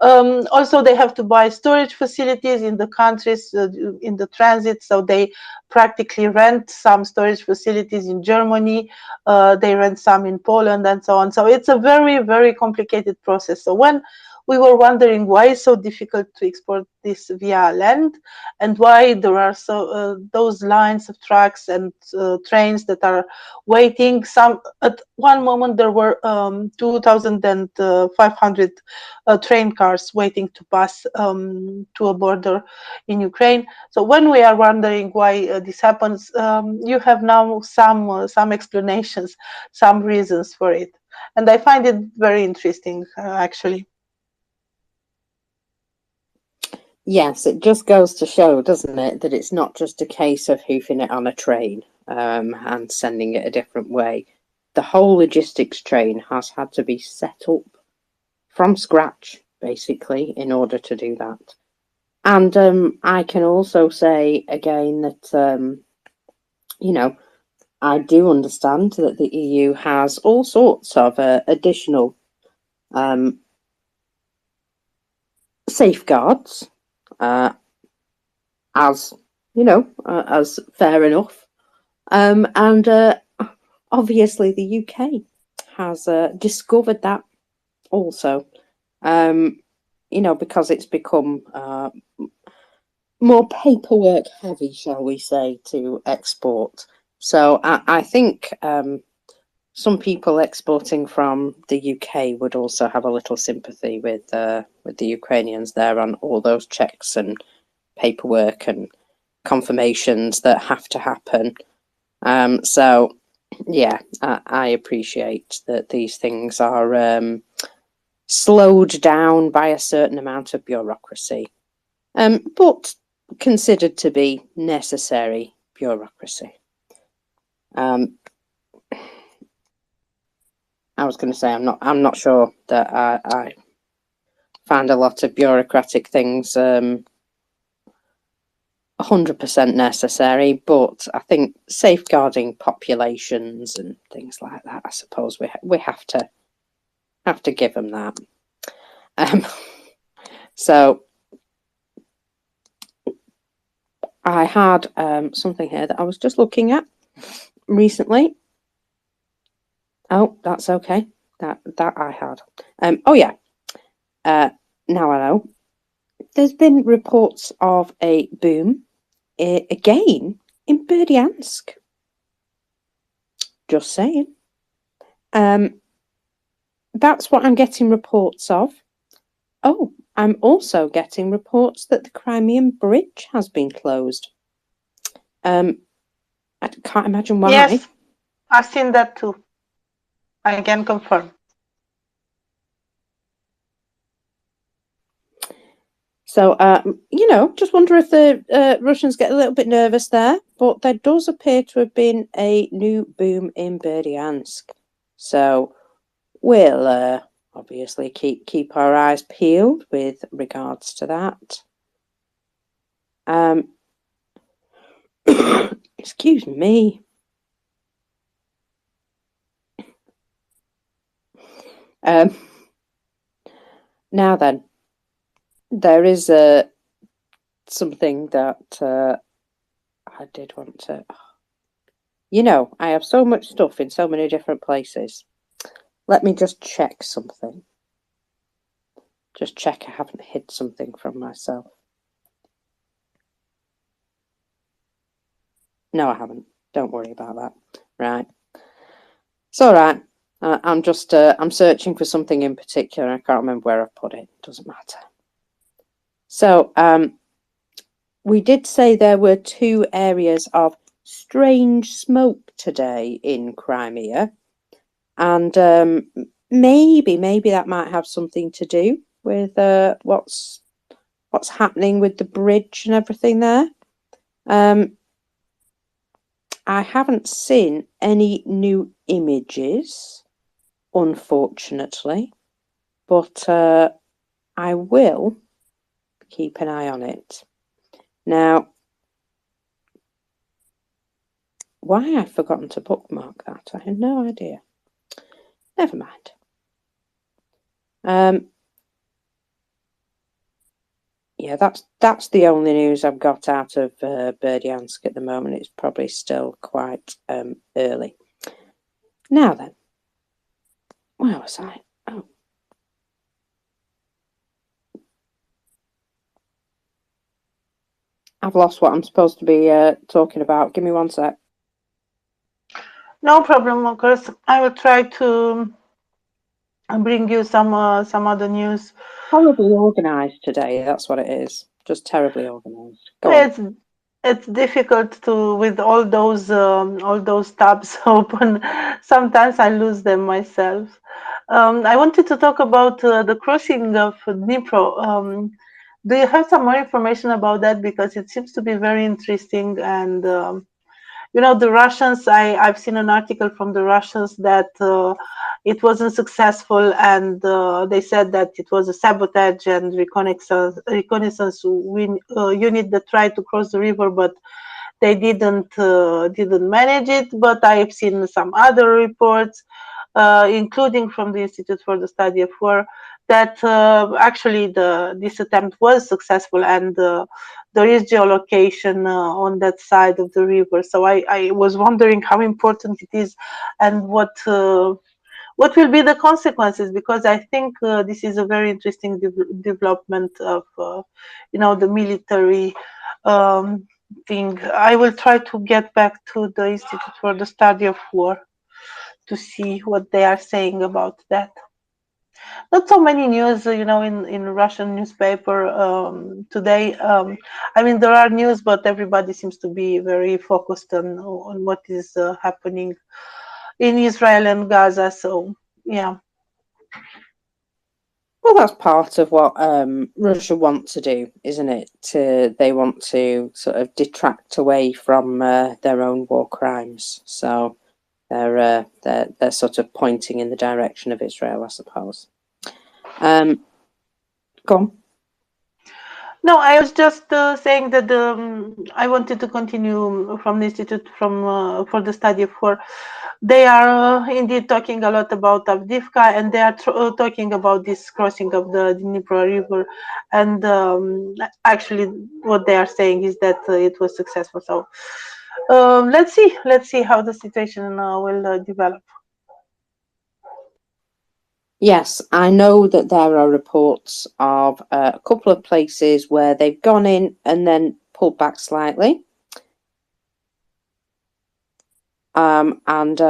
Also, they have to buy storage facilities in the countries in the transit. So they practically rent some storage facilities in Germany. They rent some in Poland and so on. So it's a very, very complicated process. So when we were wondering why it's so difficult to export this via land, and why there are those lines of trucks and trains that are waiting. At one moment there were 2,500 train cars waiting to pass to a border in Ukraine. So when we are wondering why this happens, you have now some explanations, some reasons for it, and I find it very interesting, actually. Yes, it just goes to show, doesn't it, that it's not just a case of hoofing it on a train and sending it a different way. The whole logistics train has had to be set up from scratch, basically, in order to do that. And I can also say again that, I do understand that the EU has all sorts of additional safeguards, as as fair enough, and obviously the UK has discovered that also, because it's become more paperwork heavy, shall we say, to export. So I think some people exporting from the UK would also have a little sympathy with the Ukrainians there on all those checks and paperwork and confirmations that have to happen. So yeah, I appreciate that these things are slowed down by a certain amount of bureaucracy, but considered to be necessary bureaucracy. I was going to say I'm not sure that I found a lot of bureaucratic things 100% necessary, but I think safeguarding populations and things like that, I suppose we have to give them that. So I had something here that I was just looking at recently. Oh, that's okay. That I had. Oh yeah. Now I know. There's been reports of a boom again in Berdyansk. Just saying. That's what I'm getting reports of. Oh, I'm also getting reports that the Crimean Bridge has been closed. I can't imagine why. Yes, I've seen that too. I can confirm. So, just wonder if the Russians get a little bit nervous there, but there does appear to have been a new boom in Berdyansk. So, we'll obviously keep our eyes peeled with regards to that. Excuse me. Now then, there is something that I did want to. I have so much stuff in so many different places. Let me just check something. Just check I haven't hid something from myself. No, I haven't. Don't worry about that. Right. It's all right. I'm just I'm searching for something in particular. I can't remember where I've put it. Doesn't matter. So we did say there were 2 areas of strange smoke today in Crimea, and maybe that might have something to do with what's happening with the bridge and everything there. I haven't seen any new images, unfortunately, but I will keep an eye on it. Now, why I've forgotten to bookmark that, I have no idea. Never mind. Yeah, that's the only news I've got out of Berdyansk at the moment. It's probably still quite early. Now then, where was I? Oh. I've lost what I'm supposed to be talking about. Give me one sec. No problem, of course. I will try to bring you some other news. Horribly organised today. That's what it is. Just terribly organised. Go on. It's difficult to with all those tabs open. Sometimes I lose them myself. I wanted to talk about the crossing of Dnipro. Do you have some more information about that? Because it seems to be very interesting. And you know, the Russians. I've seen an article from the Russians that it wasn't successful, and they said that it was a sabotage and reconnaissance unit that tried to cross the river, but they didn't manage it. But I've seen some other reports, including from the Institute for the Study of War, that actually this attempt was successful, and there is geolocation on that side of the river. So I was wondering how important it is, and what will be the consequences, because I think this is a very interesting development of you know, the military thing. I will try to get back to the Institute for the Study of War to see what they are saying about that. Not so many news, you know, in Russian newspaper today. I mean, there are news, but everybody seems to be very focused on what is happening in Israel and Gaza. So yeah. Well, that's part of what Russia want to do, isn't it? They want to sort of detract away from their own war crimes. So they're sort of pointing in the direction of Israel, I suppose. Go on. No, I was just saying that I wanted to continue from the Institute for the Study of War. They are indeed talking a lot about Avdiivka, and they are talking about this crossing of the Dnipro River. And actually, what they are saying is that it was successful. So let's see how the situation will develop. Yes, I know that there are reports of a couple of places where they've gone in and then pulled back slightly. And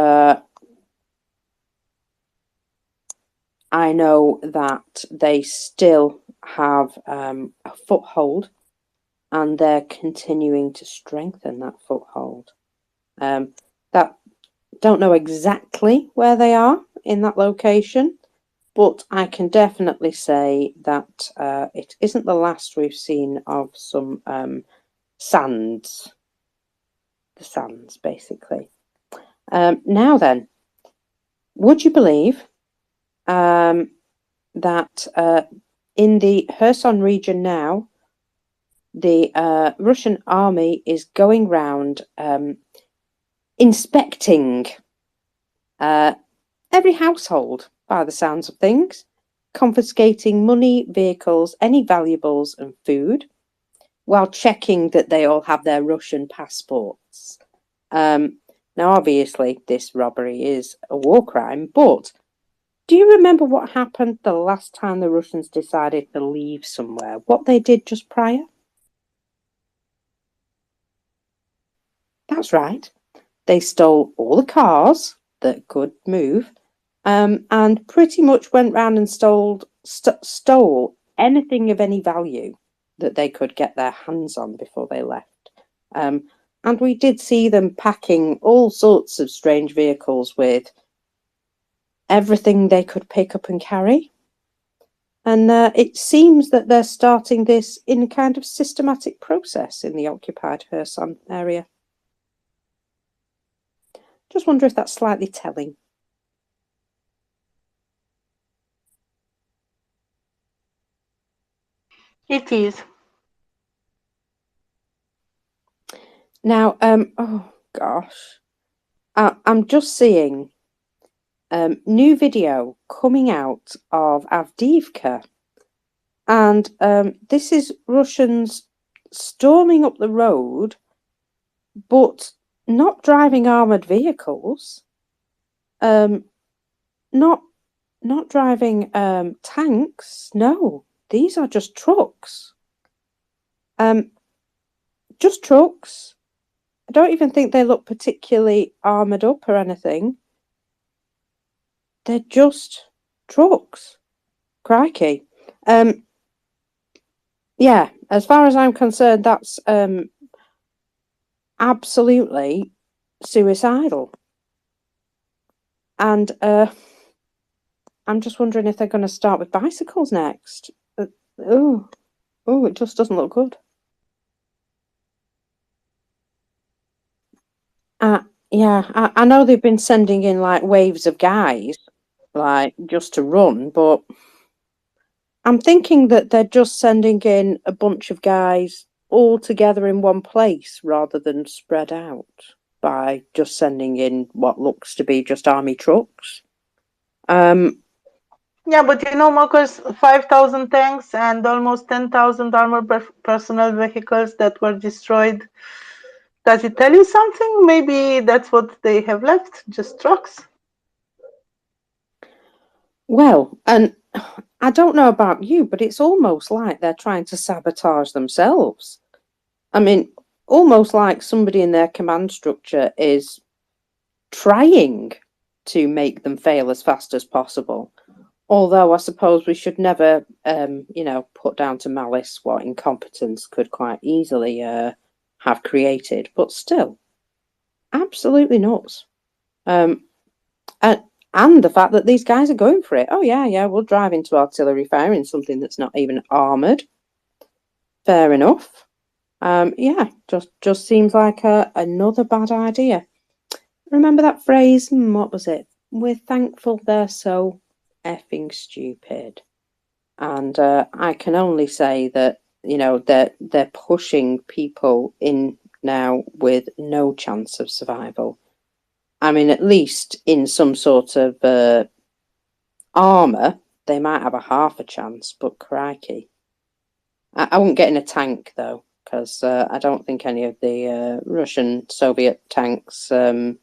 I know that they still have a foothold, and they're continuing to strengthen that foothold. That don't know exactly where they are in that location, but I can definitely say that it isn't the last we've seen of some sands. The sands, basically. Now then, would you believe that in the Kherson region now, the Russian army is going round inspecting every household, by the sounds of things, confiscating money, vehicles, any valuables and food, while checking that they all have their Russian passports. Now, obviously, this robbery is a war crime, but Do you remember what happened the last time the Russians decided to leave somewhere? What they did just prior? That's right. They stole all the cars that could move, and pretty much went round and stole anything of any value that they could get their hands on before they left. And we did see them packing all sorts of strange vehicles with everything they could pick up and carry. And it seems that they're starting this in a kind of systematic process in the occupied Kherson area. Just wonder if that's slightly telling. It is. Now, oh gosh, I'm just seeing new video coming out of Avdiivka, and this is Russians storming up the road, but not driving armored vehicles, not driving tanks. No, these are just trucks. Just trucks. I don't even think they look particularly armoured up or anything. They're just trucks. Crikey. Yeah, as far as I'm concerned, that's absolutely suicidal. And I'm just wondering if they're going to start with bicycles next. Oh, it just doesn't look good. Yeah, I know they've been sending in like waves of guys, like just to run, but I'm thinking that they're just sending in a bunch of guys all together in one place rather than spread out by just sending in what looks to be just army trucks. Yeah, but you know, Marcus, 5,000 tanks and almost 10,000 armored personnel vehicles that were destroyed. Does it tell you something? Maybe that's what they have left, just trucks. Well, and I don't know about you, but it's almost like they're trying to sabotage themselves. I mean, almost like somebody in their command structure is trying to make them fail as fast as possible. Although I suppose we should never, put down to malice what incompetence could quite easily have created. But still, absolutely nuts. And the fact that these guys are going for it. Oh yeah, we'll drive into artillery fire in something that's not even armoured. Fair enough. Yeah, just seems like another bad idea. Remember that phrase? What was it? We're thankful they're so effing stupid. And I can only say that they're pushing people in now with no chance of survival. I mean, at least in some sort of armour, they might have a half a chance. But crikey, I wouldn't get in a tank though, because I don't think any of the Russian Soviet tanks. I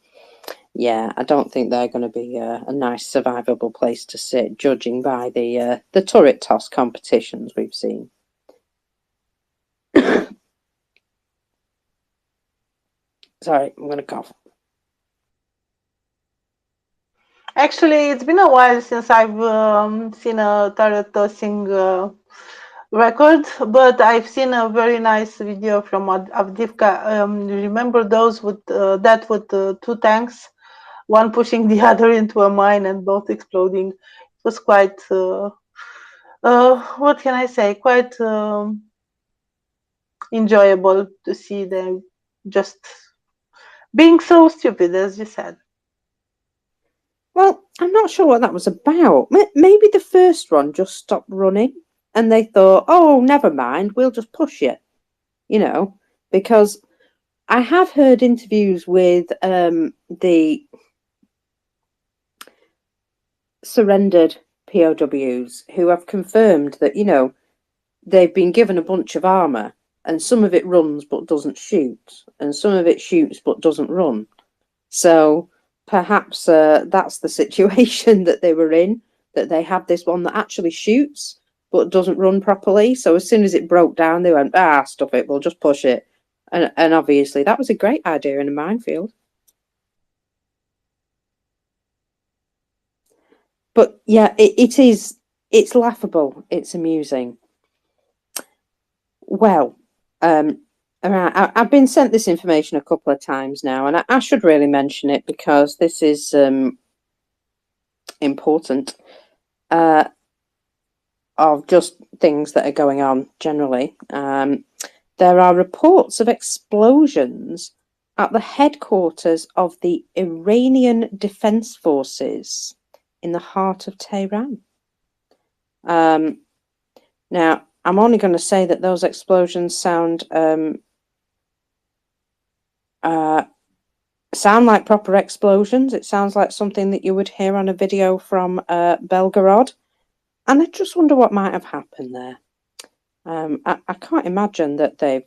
don't think they're going to be a nice survivable place to sit, judging by the turret toss competitions we've seen. Sorry, I'm going to cough. Actually, it's been a while since I've seen a turret tossing record, but I've seen a very nice video from Avdiivka. Remember those with two tanks, one pushing the other into a mine and both exploding? It was quite, what can I say, quite enjoyable to see them just being so stupid, as you said. Well, I'm not sure what that was about. Maybe the first one just stopped running and they thought, oh, never mind, we'll just push it, because I have heard interviews with the surrendered POWs who have confirmed that, they've been given a bunch of armour and some of it runs but doesn't shoot and some of it shoots but doesn't run. So perhaps that's the situation that they were in. that they have this one that actually shoots but doesn't run properly. So as soon as it broke down, they went, stuff it, we'll just push it. And obviously that was a great idea in a minefield. But yeah, it's laughable. It's amusing. Well, I've been sent this information a couple of times now, and I should really mention it because this is important of just things that are going on generally. There are reports of explosions at the headquarters of the Iranian Defense Forces in the heart of Tehran. Now, I'm only going to say that those explosions sound like proper explosions. It sounds like something that you would hear on a video from Belgorod. And I just wonder what might have happened there. I can't imagine that they've,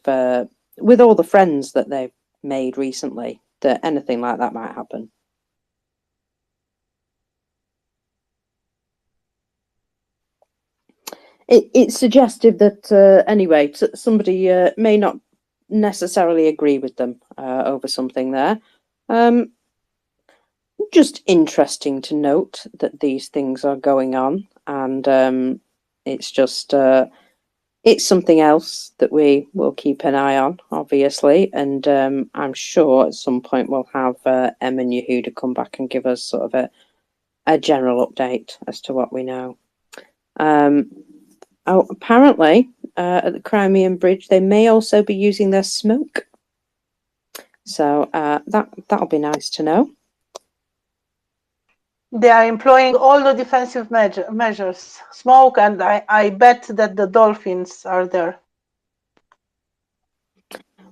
with all the friends that they've made recently, that anything like that might happen. It's suggestive that, anyway, somebody may not necessarily agree with them over something there. Just interesting to note that these things are going on, and it's just it's something else that we will keep an eye on, obviously, and I'm sure at some point we'll have Em and Yehuda come back and give us sort of a general update as to what we know. Apparently, at the Crimean Bridge, they may also be using their smoke. So that'll be nice to know. They are employing all the defensive measures, smoke, and I bet that the dolphins are there.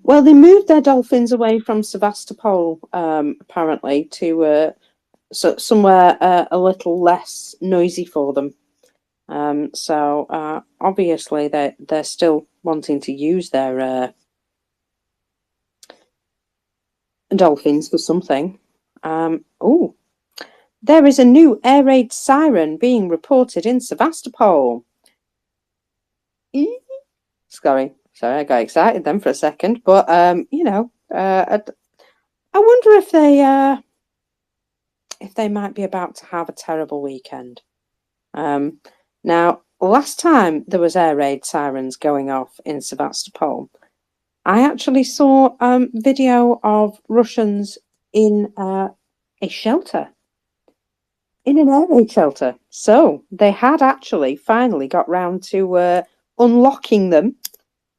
Well, they moved their dolphins away from Sevastopol, apparently, to somewhere a little less noisy for them. So obviously they're still wanting to use their dolphins for something. There is a new air raid siren being reported in Sevastopol. Sorry, I got excited then for a second, but I wonder if they might be about to have a terrible weekend. Now, last time there was air raid sirens going off in Sevastopol, I actually saw video of Russians in a shelter, in an air raid shelter. So they had actually finally got round to unlocking them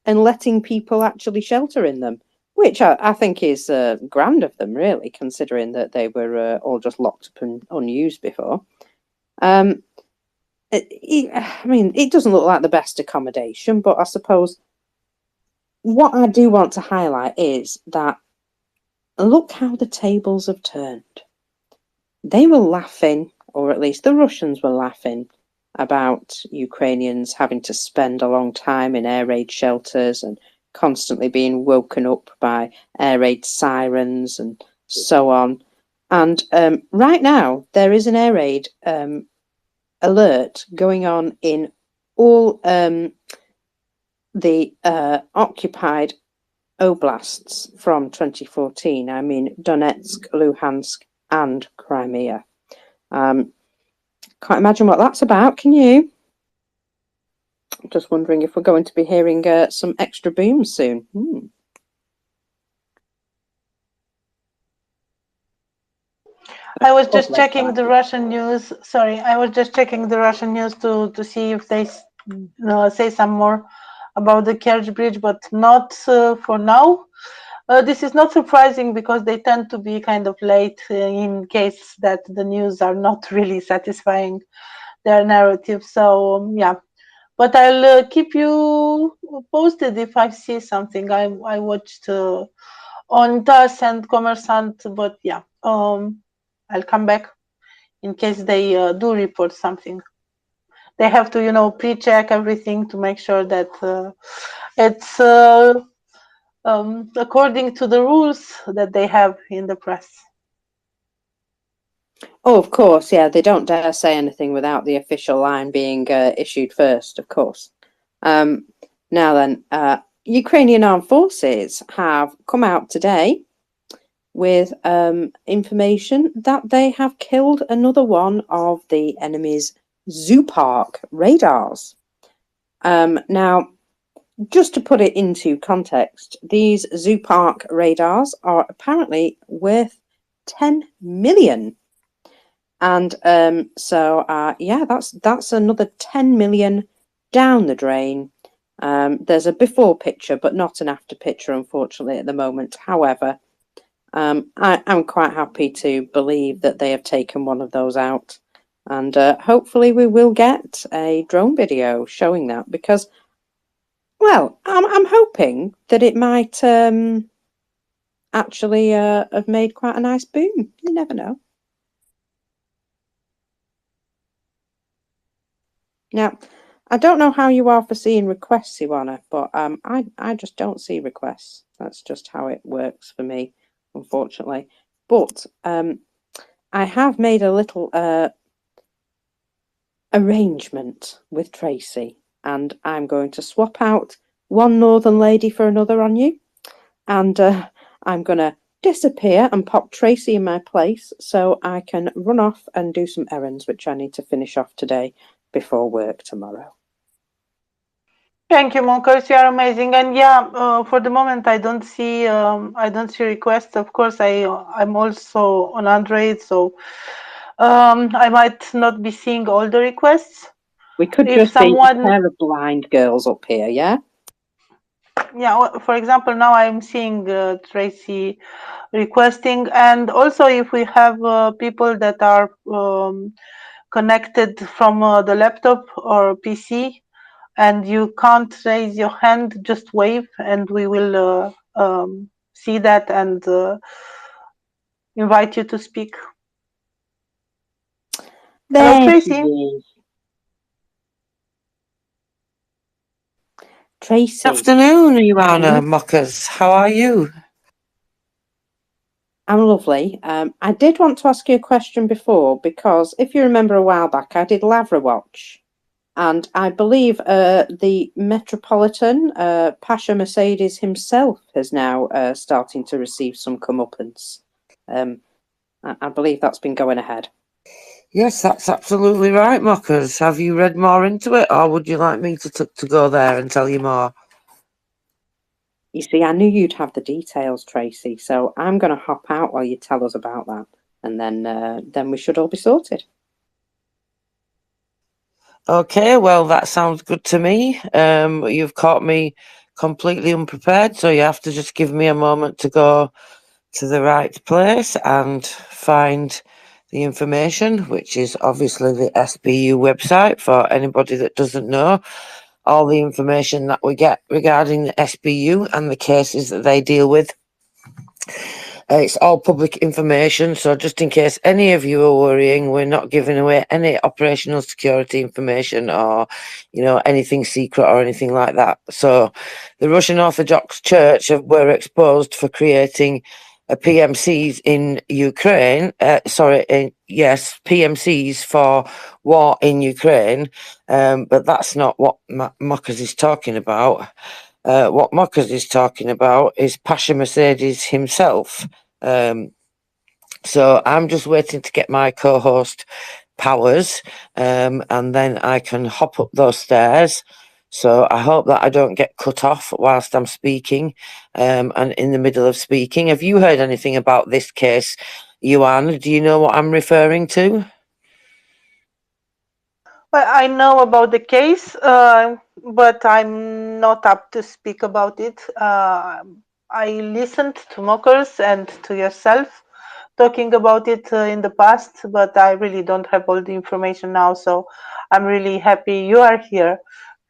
and letting people actually shelter in them, which I think is grand of them, really, considering that they were all just locked up and unused before. I mean, it doesn't look like the best accommodation, but I suppose what I do want to highlight is that look how the tables have turned. They were laughing, or at least the Russians were laughing, about Ukrainians having to spend a long time in air raid shelters and constantly being woken up by air raid sirens and so on. And right now, there is an air raid alert going on in all the occupied oblasts from 2014. I mean, Donetsk, Luhansk, and Crimea. Can't imagine what that's about, can you? I'm just wondering if we're going to be hearing some extra booms soon. I was just checking the Russian news. Sorry, I was just checking the Russian news to see if they say some more about the Kerch Bridge, but not for now. This is not surprising because they tend to be kind of late in case that the news are not really satisfying their narrative. So yeah, but I'll keep you posted if I see something. I watched on TASS and Kommersant, but yeah, I'll come back in case they do report something. They have to, pre-check everything to make sure that it's according to the rules that they have in the press. Oh, of course, yeah. They don't dare say anything without the official line being issued first, of course. Now then, Ukrainian armed forces have come out today with information that they have killed another one of the enemy's Zoopark radars. Now, just to put it into context, these Zoopark radars are apparently worth 10 million. And yeah, that's another 10 million down the drain. There's a before picture, but not an after picture, unfortunately, at the moment. However, I'm quite happy to believe that they have taken one of those out. And hopefully we will get a drone video showing that, because, well, I'm hoping that it might actually have made quite a nice boom. You never know. Now, I don't know how you are for seeing requests, Ioana, but I just don't see requests. That's just how it works for me, unfortunately. But I have made a little arrangement with Tracy, and I'm going to swap out one northern lady for another on you, and I'm going to disappear and pop Tracy in my place so I can run off and do some errands, which I need to finish off today before work tomorrow. Thank you, Monkers. You are amazing. And yeah, for the moment, I don't see requests. Of course, I'm also on Android, so I might not be seeing all the requests. We could If just someone, be a pair of blind girls up here, yeah? yeah, for example, now I'm seeing Tracy requesting, and also if we have people that are connected from the laptop or PC, and you can't raise your hand, just wave, and we will see that and invite you to speak. Hello, Tracy. Tracy. Good afternoon, Ioana Mockers. How are you? I'm lovely. I did want to ask you a question before, because if you remember a while back, I did Lavra Watch, and I believe the Metropolitan, Pasha Mercedes himself, is now starting to receive some comeuppance. I believe that's been going ahead. Yes, that's absolutely right, Mockers. Have you read more into it, or would you like me to go there and tell you more? You see, I knew you'd have the details, Tracy, so I'm going to hop out while you tell us about that, and then we should all be sorted. Okay, well, that sounds good to me. You've caught me completely unprepared, so you have to just give me a moment to go to the right place and find the information, which is obviously the SBU website. For anybody that doesn't know, all the information that we get regarding the SBU and the cases that they deal with, it's all public information, so just in case any of you are worrying, we're not giving away any operational security information or, you know, anything secret or anything like that. So the Russian Orthodox Church were exposed for creating PMCs in Ukraine, PMCs for war in Ukraine, but that's not what Mockers is talking about. What Mockers is talking about is Pasha Mercedes himself. So I'm just waiting to get my co-host powers, and then I can hop up those stairs. So I hope that I don't get cut off whilst I'm speaking, and in the middle of speaking. Have you heard anything about this case, Ioana? Do you know what I'm referring to? Well, I know about the case, but I'm not up to speak about it. I listened to Mockers and to yourself talking about it in the past, but I really don't have all the information now. So I'm really happy you are here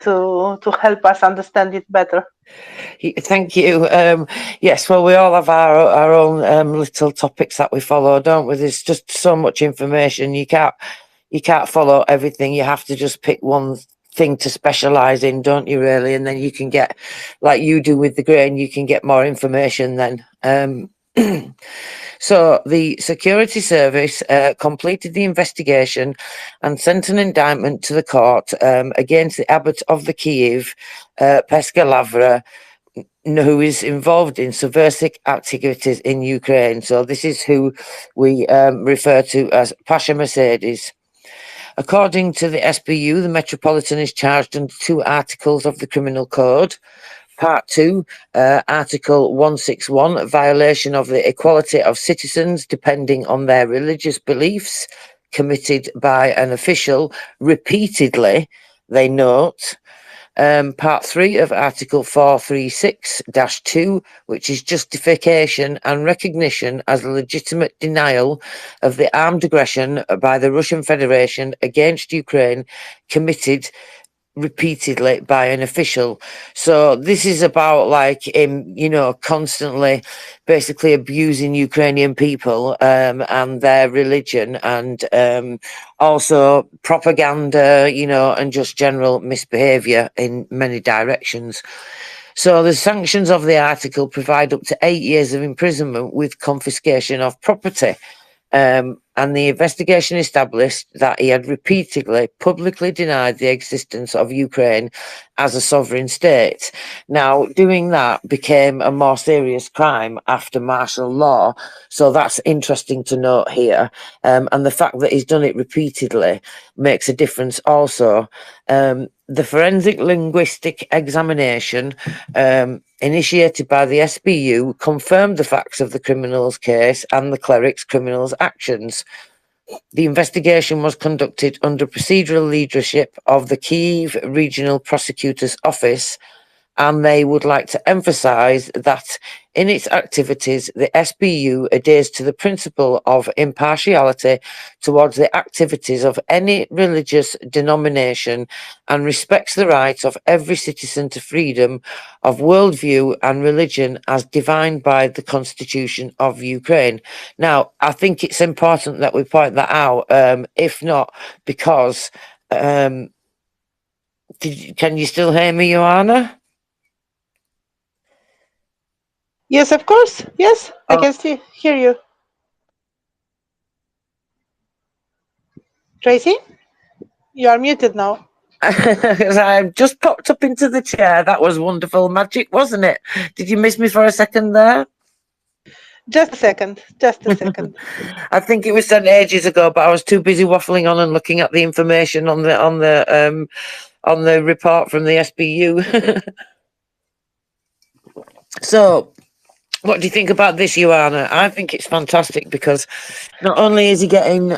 to help us understand it better. Thank you. Yes, well, we all have our own little topics that we follow, don't we? There's just so much information. You can't follow everything. You have to just pick one thing to specialize in, don't you, really? And then you can get, like you do with the grain, you can get more information then. So the security service completed the investigation and sent an indictment to the court against the abbot of the Kiev, Peska Lavra, who is involved in subversive activities in Ukraine. So this is who we refer to as Pasha Mercedes. According to the SBU, the Metropolitan is charged under 2 articles of the Criminal Code. Part 2, Article 161, violation of the equality of citizens depending on their religious beliefs, committed by an official repeatedly, they note. Part 3 of Article 436-2, which is justification and recognition as a legitimate denial of the armed aggression by the Russian Federation against Ukraine committed repeatedly by an official. So this is about like him, constantly basically abusing Ukrainian people and their religion, and also propaganda, and just general misbehavior in many directions. So the sanctions of the article provide up to 8 years of imprisonment with confiscation of property. And the investigation established that he had repeatedly publicly denied the existence of Ukraine as a sovereign state. Now, doing that became a more serious crime after martial law, so that's interesting to note here. And the fact that he's done it repeatedly makes a difference also. The forensic linguistic examination initiated by the SBU confirmed the facts of the criminal's case and the cleric's criminal's actions. The investigation was conducted under procedural leadership of the Kyiv Regional Prosecutor's Office, and they would like to emphasise that in its activities, the SBU adheres to the principle of impartiality towards the activities of any religious denomination and respects the right of every citizen to freedom of worldview and religion as defined by the Constitution of Ukraine. Now, I think it's important that we point that out, if not because... can you still hear me, Joanna? Yes, of course. Yes, I can hear you. Tracy, you are muted now. I just popped up into the chair. That was wonderful magic, wasn't it? Did you miss me for a second there? Just a second. Just a second. I think it was sent ages ago, but I was too busy waffling on and looking at the information on the report from the SBU. So, what do you think about this, Joanna? I think it's fantastic because not only is he getting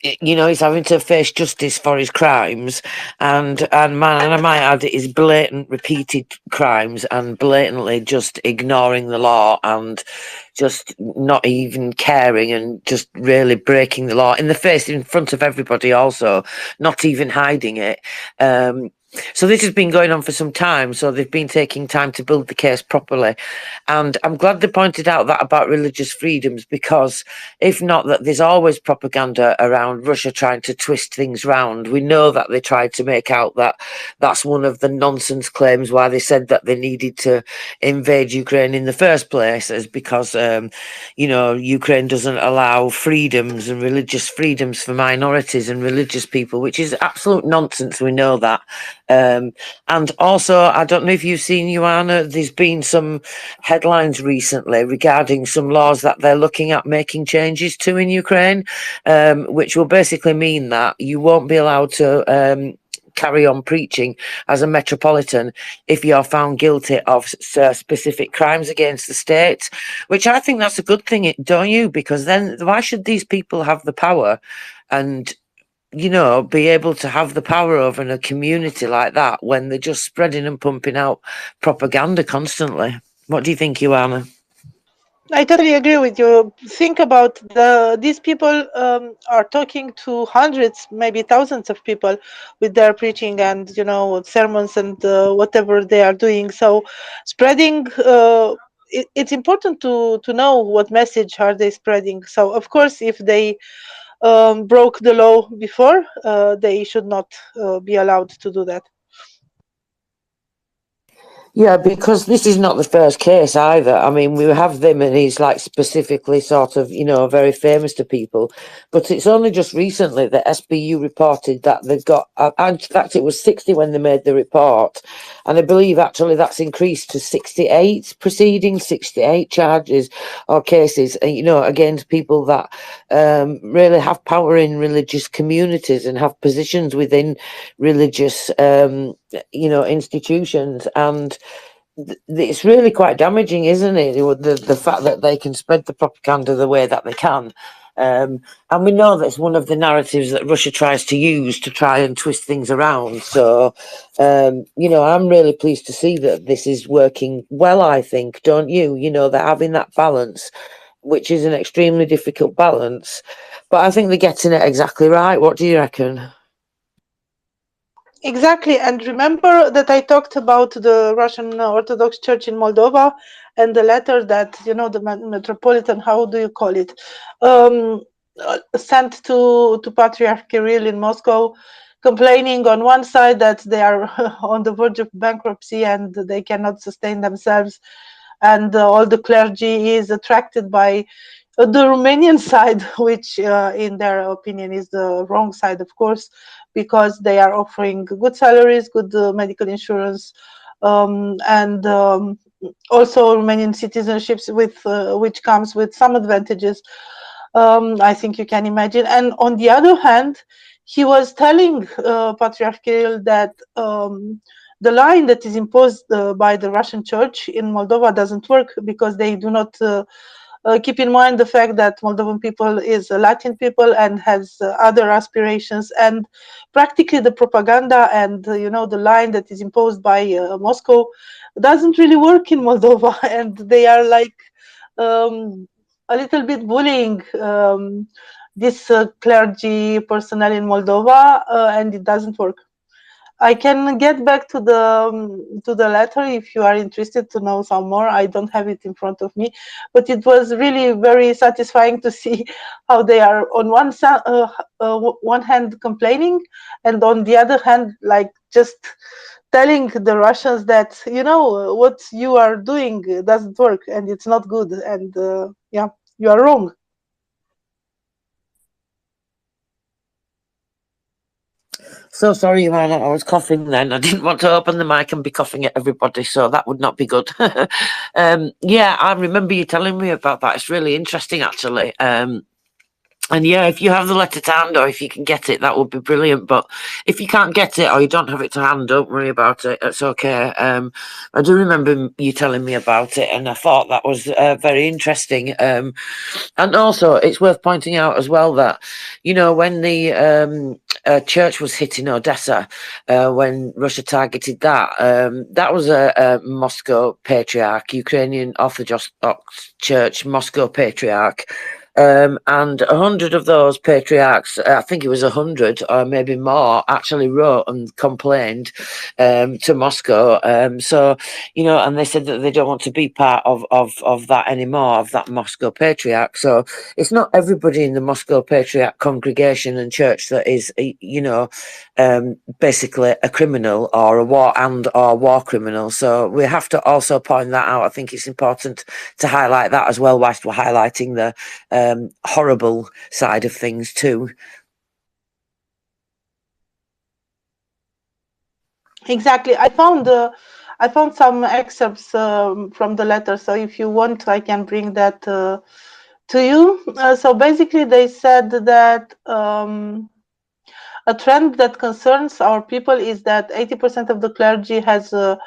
he's having to face justice for his crimes, and I might add his blatant repeated crimes and blatantly just ignoring the law and just not even caring and just really breaking the law in the face, in front of everybody also, not even hiding it. So this has been going on for some time, so they've been taking time to build the case properly. And I'm glad they pointed out that about religious freedoms, because if not, that there's always propaganda around Russia trying to twist things round. We know that they tried to make out that that's one of the nonsense claims why they said that they needed to invade Ukraine in the first place, is because, Ukraine doesn't allow freedoms and religious freedoms for minorities and religious people, which is absolute nonsense. We know that. And also, I don't know if you've seen, Joanna, there's been some headlines recently regarding some laws that they're looking at making changes to in Ukraine, which will basically mean that you won't be allowed to carry on preaching as a metropolitan if you're found guilty of specific crimes against the state, which I think that's a good thing, don't you? Because then why should these people have the power and be able to have the power over in a community like that when they're just spreading and pumping out propaganda constantly? What do you think, Joanna? I totally agree with you. Think about these people are talking to hundreds, maybe thousands of people with their preaching and sermons and whatever they are doing. So spreading, it's important to know what message are they spreading. So of course, if they broke the law before, they should not be allowed to do that. Yeah, because this is not the first case either. I mean, we have them and he's like specifically sort of, very famous to people. But it's only just recently that SBU reported that they've got, in fact, it was 60 when they made the report. And I believe actually that's increased to 68 proceedings, 68 charges or cases, against people that really have power in religious communities and have positions within religious, institutions. And it's really quite damaging, isn't it? The fact that they can spread the propaganda the way that they can. And we know that's one of the narratives that Russia tries to use to try and twist things around. So, I'm really pleased to see that this is working well, I think, don't you? They're having that balance, which is an extremely difficult balance. But I think they're getting it exactly right. What do you reckon? Exactly, and remember that I talked about the Russian Orthodox Church in Moldova and the letter that the Metropolitan, how do you call it, sent to Patriarch Kirill in Moscow, complaining on one side that they are on the verge of bankruptcy and they cannot sustain themselves, and all the clergy is attracted by the Romanian side, which in their opinion is the wrong side, of course, because they are offering good salaries, good medical insurance, and also Romanian citizenships, with which comes with some advantages. I think you can imagine. And on the other hand, he was telling Patriarch Kirill that the line that is imposed by the Russian Church in Moldova doesn't work, because they do not keep in mind the fact that Moldovan people is a Latin people and has other aspirations, and practically the propaganda and the line that is imposed by Moscow doesn't really work in Moldova, and they are like a little bit bullying this clergy personnel in Moldova, and it doesn't work. I can get back to the letter if you are interested to know some more. I don't have it in front of me, but it was really very satisfying to see how they are on one hand complaining, and on the other hand, like, just telling the Russians that what you are doing doesn't work and it's not good, and yeah, you are wrong. So sorry, Ivana, I was coughing then. I didn't want to open the mic and be coughing at everybody, so that would not be good. Yeah, I remember you telling me about that. It's really interesting, actually. And yeah, if you have the letter to hand, or if you can get it, that would be brilliant. But if you can't get it or you don't have it to hand, don't worry about it. It's okay. I do remember you telling me about it, and I thought that was very interesting. And also, it's worth pointing out as well that, when the church was hit in Odessa, when Russia targeted that, that was a Moscow Patriarch, Ukrainian Orthodox Church, Moscow Patriarch. And 100 of those patriarchs, I think it was 100 or maybe more, actually wrote and complained to Moscow. So, and they said that they don't want to be part of that anymore, of that Moscow Patriarch. So it's not everybody in the Moscow Patriarch congregation and church that is, basically a criminal or a war criminal. So we have to also point that out. I think it's important to highlight that as well, whilst we're highlighting the horrible side of things too. Exactly. I found some excerpts from the letter. So if you want, I can bring that to you. So basically, they said that a trend that concerns our people is that 80% of the clergy has a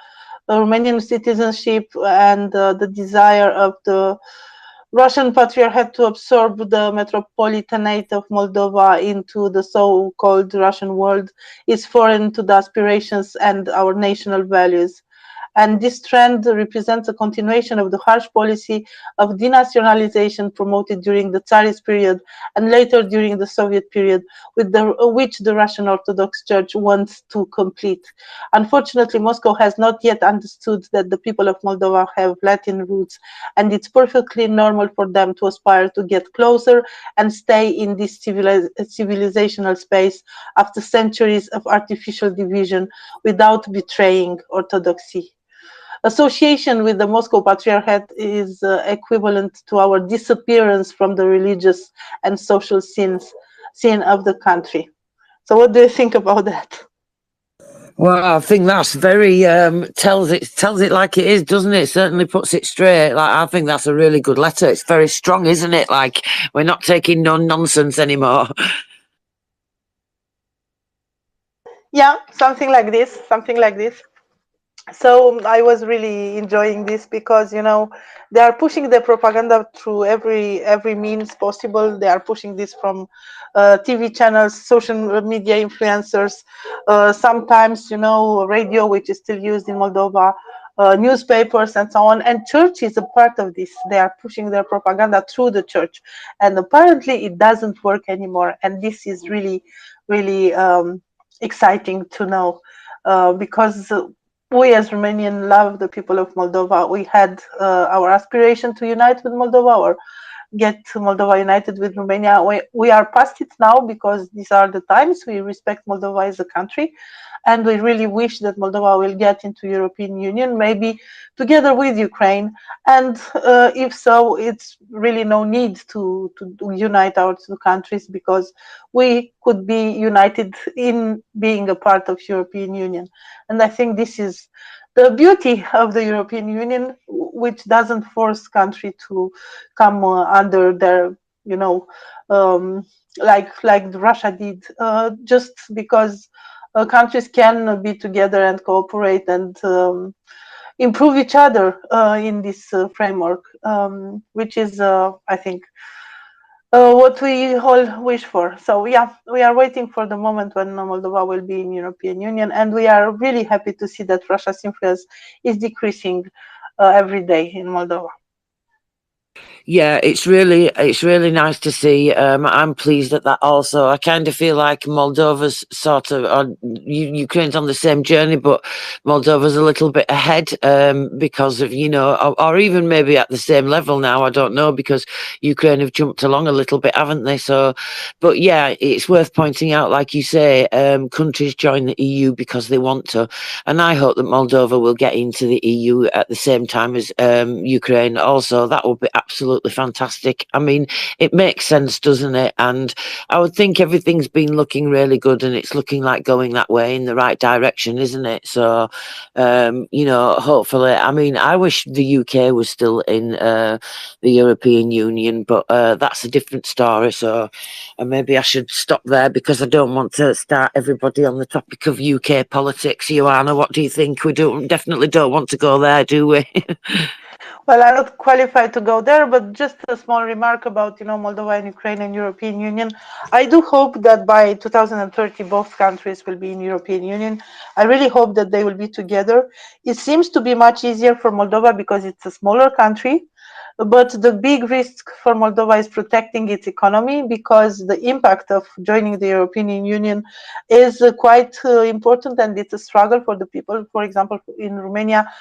Romanian citizenship, and the desire of the Russian Patriarchate to absorb the Metropolitanate of Moldova into the so-called Russian world is foreign to the aspirations and our national values. And this trend represents a continuation of the harsh policy of denationalization promoted during the Tsarist period and later during the Soviet period, which the Russian Orthodox Church wants to complete. Unfortunately, Moscow has not yet understood that the people of Moldova have Latin roots, and it's perfectly normal for them to aspire to get closer and stay in this civilizational space after centuries of artificial division without betraying orthodoxy. association with the Moscow Patriarchate is equivalent to our disappearance from the religious and social scene of the country. So what do you think about that? Well, I think that's very tells it like it is, doesn't it? Certainly puts it straight. Like, I think that's a really good letter. It's very strong, isn't it? Like, we're not taking no nonsense anymore. Yeah, something like this, something like this. So I was really enjoying this because, you know, they are pushing the propaganda through every means possible. They are pushing this from TV channels, social media influencers, sometimes, you know, radio, which is still used in Moldova, newspapers and so on. And church is a part of this. They are pushing their propaganda through the church. And apparently it doesn't work anymore. And this is really, really exciting to know because we as Romanian love the people of Moldova. We had our aspiration to unite with Moldova or get Moldova united with Romania. We are past it now because these are the times. We respect Moldova as a country, and we really wish that Moldova will get into European Union, maybe together with Ukraine. And if so, it's really no need to unite our two countries because we could be united in being a part of European Union. And I think this is the beauty of the European Union, which doesn't force country to come under their, you know, like Russia did, just because countries can be together and cooperate and improve each other in this framework, which is, I think, what we all wish for. So yeah, we are waiting for the moment when Moldova will be in European Union, and we are really happy to see that Russia's influence is decreasing every day in Moldova. Yeah, it's really nice to see. I'm pleased at that also. I kind of feel like Moldova's sort of, Ukraine's on the same journey, but Moldova's a little bit ahead because of, you know, or even maybe at the same level now. I don't know, because Ukraine have jumped along a little bit, haven't they? So, but yeah, it's worth pointing out, like you say, countries join the EU because they want to. And I hope that Moldova will get into the EU at the same time as Ukraine also. That would be absolutely fantastic. I mean, it makes sense, doesn't it? And I would think everything's been looking really good, and it's looking like going that way in the right direction, isn't it? So, you know, hopefully, I mean, I wish the UK was still in the European Union, but that's a different story. So maybe I should stop there because I don't want to start everybody on the topic of UK politics. Joanna, what do you think? We definitely don't want to go there, do we? Well, I'm not qualified to go there, but just a small remark about, you know, Moldova and Ukraine and European Union. I do hope that by 2030, both countries will be in European Union. I really hope that they will be together. It seems to be much easier for Moldova because it's a smaller country, but the big risk for Moldova is protecting its economy because the impact of joining the European Union is quite important, and it's a struggle for the people. For example, in Romania,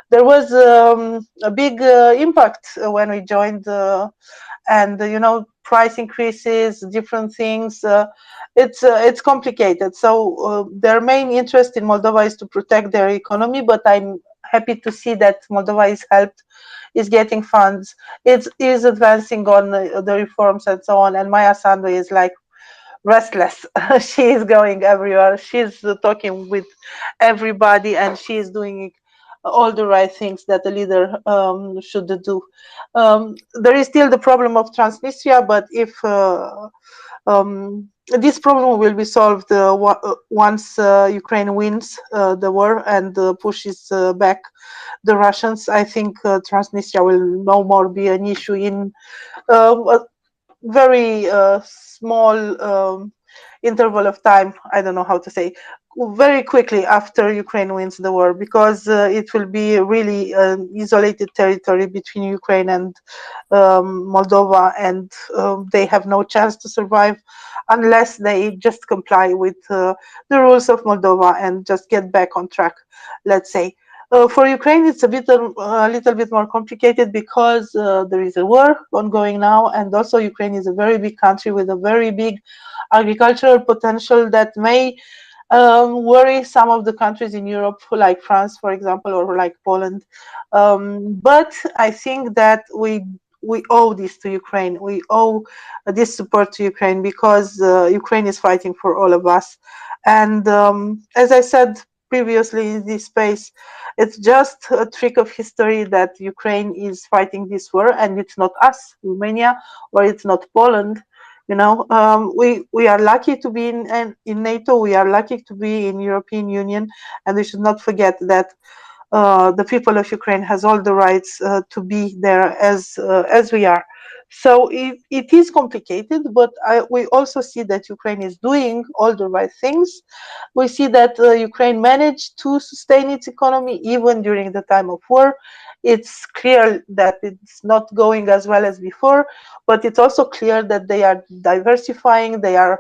there was a big impact when we joined, and you know, price increases, different things. It's complicated. So their main interest in Moldova is to protect their economy. But I'm happy to see that Moldova is helped, is getting funds, is advancing on the reforms and so on. And Maya Sandu is like restless. She is going everywhere. She's talking with everybody, and she is doing all the right things that a leader should do. There is still the problem of Transnistria, but if this problem will be solved once Ukraine wins the war and pushes back the Russians, I think Transnistria will no more be an issue in a very small interval of time. I don't know how to say, very quickly after Ukraine wins the war, because it will be really an isolated territory between Ukraine and Moldova, and they have no chance to survive unless they just comply with the rules of Moldova and just get back on track, let's say. For Ukraine, it's a little bit more complicated because there is a war ongoing now, and also Ukraine is a very big country with a very big agricultural potential that may worry some of the countries in Europe, like France, for example, or like Poland. But I think that we owe this to Ukraine. We owe this support to Ukraine because Ukraine is fighting for all of us. And as I said previously in this space, it's just a trick of history that Ukraine is fighting this war, and it's not us, Romania, or it's not Poland. You know, we are lucky to be in NATO. We are lucky to be in European Union, and we should not forget that the people of Ukraine has all the rights to be there as we are. So it is complicated, but we also see that Ukraine is doing all the right things. We see that Ukraine managed to sustain its economy even during the time of war. It's clear that it's not going as well as before, but it's also clear that they are diversifying, they are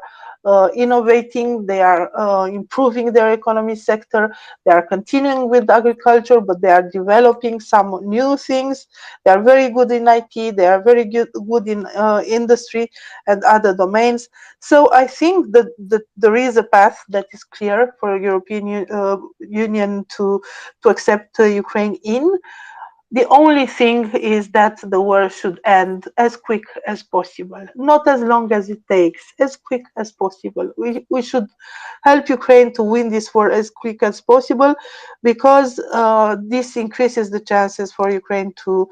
innovating, they are improving their economy sector, they are continuing with agriculture, but they are developing some new things. They are very good in IT, they are very good in industry and other domains. So I think that there is a path that is clear for European Union to accept Ukraine in. The only thing is that the war should end as quick as possible, not as long as it takes, as quick as possible. We should help Ukraine to win this war as quick as possible, because this increases the chances for Ukraine to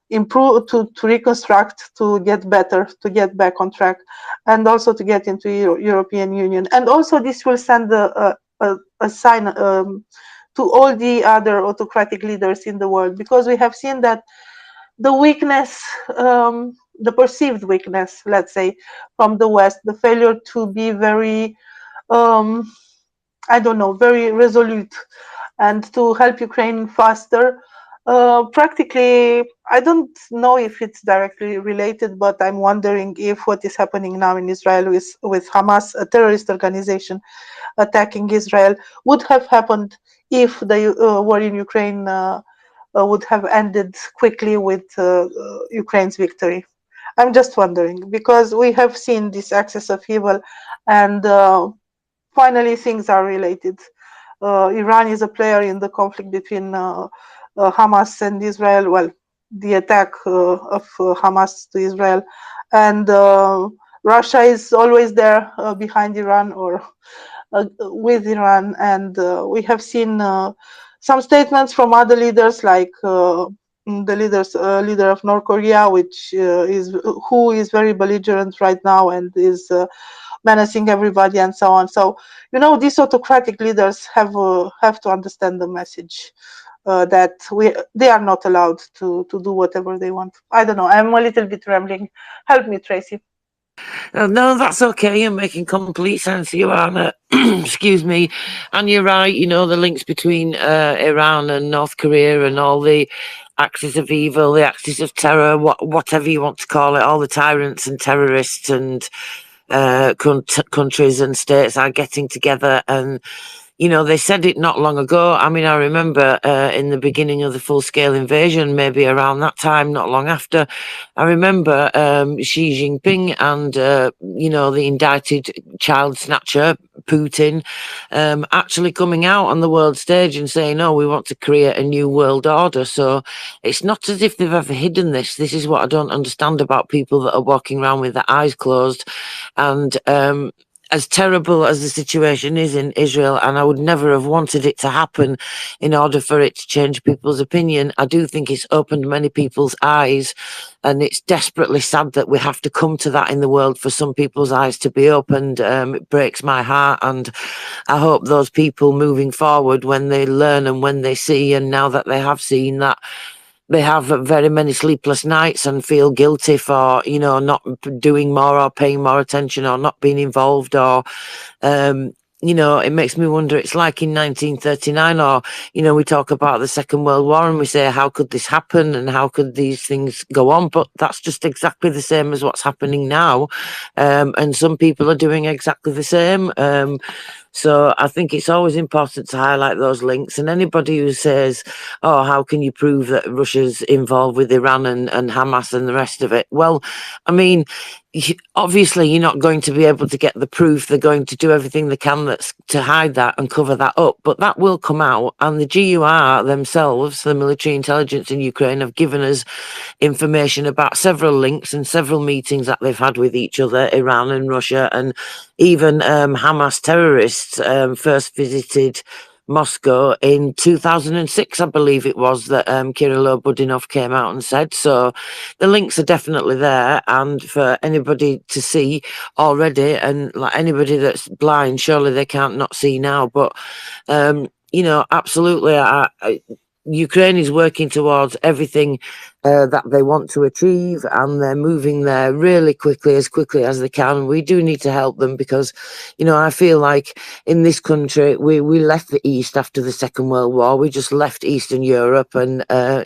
improve, to reconstruct, to get better, to get back on track, and also to get into European Union. And also this will send a sign to all the other autocratic leaders in the world, because we have seen that the weakness, the perceived weakness, let's say, from the West, the failure to be very, I don't know, very resolute and to help Ukraine faster. Practically, I don't know if it's directly related, but I'm wondering if what is happening now in Israel with Hamas, a terrorist organization attacking Israel, would have happened if the war in Ukraine would have ended quickly with Ukraine's victory. I'm just wondering, because we have seen this axis of evil, and finally things are related. Iran is a player in the conflict between Hamas and Israel. Well, the attack of Hamas to Israel, and Russia is always there behind Iran, or with Iran. And we have seen some statements from other leaders, like the leader of North Korea, who is very belligerent right now and is menacing everybody and so on. So, you know, these autocratic leaders have to understand the message that they are not allowed to do whatever they want. I don't know. I'm a little bit rambling. Help me, Tracy. No, that's okay. You're making complete sense, Joanna. Excuse me. And you're right, you know, the links between Iran and North Korea and all the axis of evil, the axis of terror, whatever you want to call it, all the tyrants and terrorists and countries and states are getting together. And you know, they said it not long ago. I mean, I remember in the beginning of the full-scale invasion, maybe around that time, not long after, I remember Xi Jinping and, you know, the indicted child snatcher, Putin, actually coming out on the world stage and saying, no, we want to create a new world order. So it's not as if they've ever hidden this. This is what I don't understand about people that are walking around with their eyes closed. And as terrible as the situation is in Israel, and I would never have wanted it to happen in order for it to change people's opinion, I do think it's opened many people's eyes, and it's desperately sad that we have to come to that in the world for some people's eyes to be opened. It breaks my heart, and I hope those people moving forward, when they learn and when they see, and now that they have seen that, they have very many sleepless nights and feel guilty for, you know, not doing more or paying more attention or not being involved, or, you know, it makes me wonder, it's like in 1939, or, you know, we talk about the Second World War and we say, how could this happen and how could these things go on? But that's just exactly the same as what's happening now. And some people are doing exactly the same. So I think it's always important to highlight those links. And anybody who says, oh, how can you prove that Russia's involved with Iran and Hamas and the rest of it? Well, I mean, obviously you're not going to be able to get the proof. They're going to do everything they can to hide that and cover that up, but that will come out. And the GUR themselves, the military intelligence in Ukraine, have given us information about several links and several meetings that they've had with each other, Iran and Russia, and even Hamas terrorists first visited Moscow in 2006, I believe it was, that Kirill Budinov came out and said. So the links are definitely there, and for anybody to see already, and like anybody that's blind, surely they can't not see now. But absolutely, Ukraine is working towards everything that they want to achieve, and they're moving there really quickly as they can. We do need to help them because, I feel like in this country, we left the East after the Second World War. We just left Eastern Europe, and, and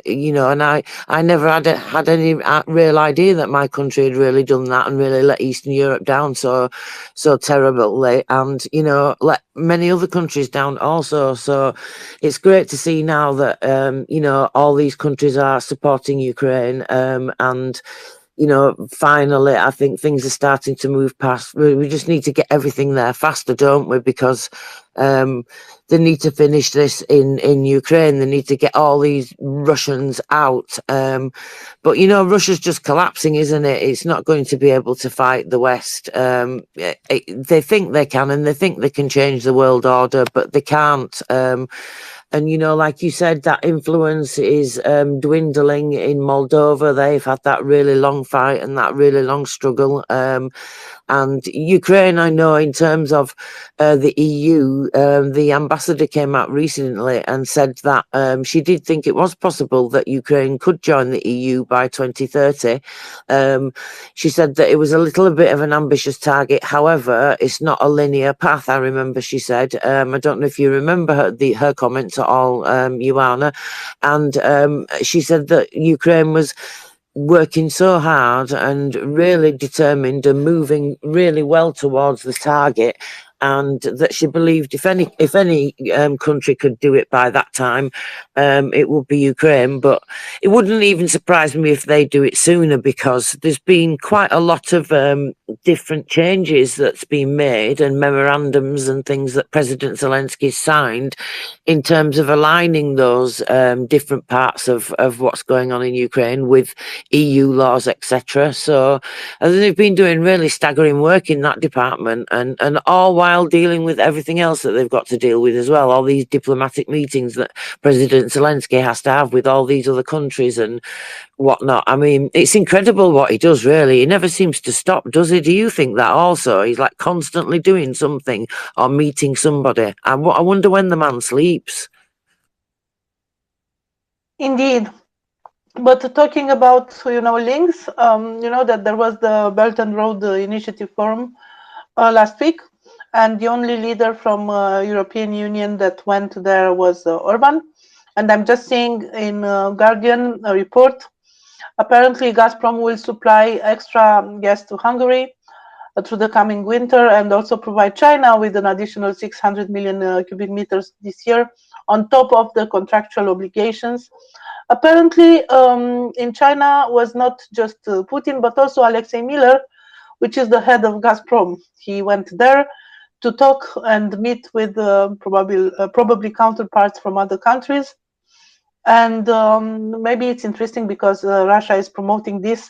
I never had any real idea that my country had really done that and really let Eastern Europe down so terribly, and, let many other countries down also. So it's great to see now that, all these countries are supporting Ukraine, and finally I think things are starting to move past. We just need to get everything there faster, don't we? Because they need to finish this in Ukraine. They need to get all these Russians out. But Russia's just collapsing, isn't it? It's not going to be able to fight the West. They think they can, and they think they can change the world order, but they can't. And, like you said, that influence is dwindling in Moldova. They've had that really long fight and that really long struggle. And Ukraine, I know, in terms of the EU, the ambassador came out recently and said that she did think it was possible that Ukraine could join the EU by 2030. She said that it was a little bit of an ambitious target. However, it's not a linear path, I remember she said. I don't know if you remember her comments at all, Ioana. And she said that Ukraine was working so hard and really determined and moving really well towards the target, and that she believed if any country could do it by that time, it would be Ukraine. But it wouldn't even surprise me if they do it sooner, because there's been quite a lot of different changes that's been made and memorandums and things that President Zelensky signed in terms of aligning those different parts of what's going on in Ukraine with EU laws, etc. So they've been doing really staggering work in that department, and all while dealing with everything else that they've got to deal with as well, all these diplomatic meetings that President Zelensky has to have with all these other countries and whatnot. I mean, it's incredible what he does, really. He never seems to stop, does he? Do you think that also? He's like constantly doing something or meeting somebody. I wonder when the man sleeps. Indeed. But talking about, links, that there was the Belt and Road Initiative Forum last week, and the only leader from European Union that went there was Orban. And I'm just seeing in Guardian a report. Apparently, Gazprom will supply extra gas to Hungary through the coming winter, and also provide China with an additional 600 million cubic meters this year on top of the contractual obligations. Apparently, in China was not just Putin, but also Alexei Miller, which is the head of Gazprom. He went there to talk and meet with probably counterparts from other countries. And maybe it's interesting because Russia is promoting this.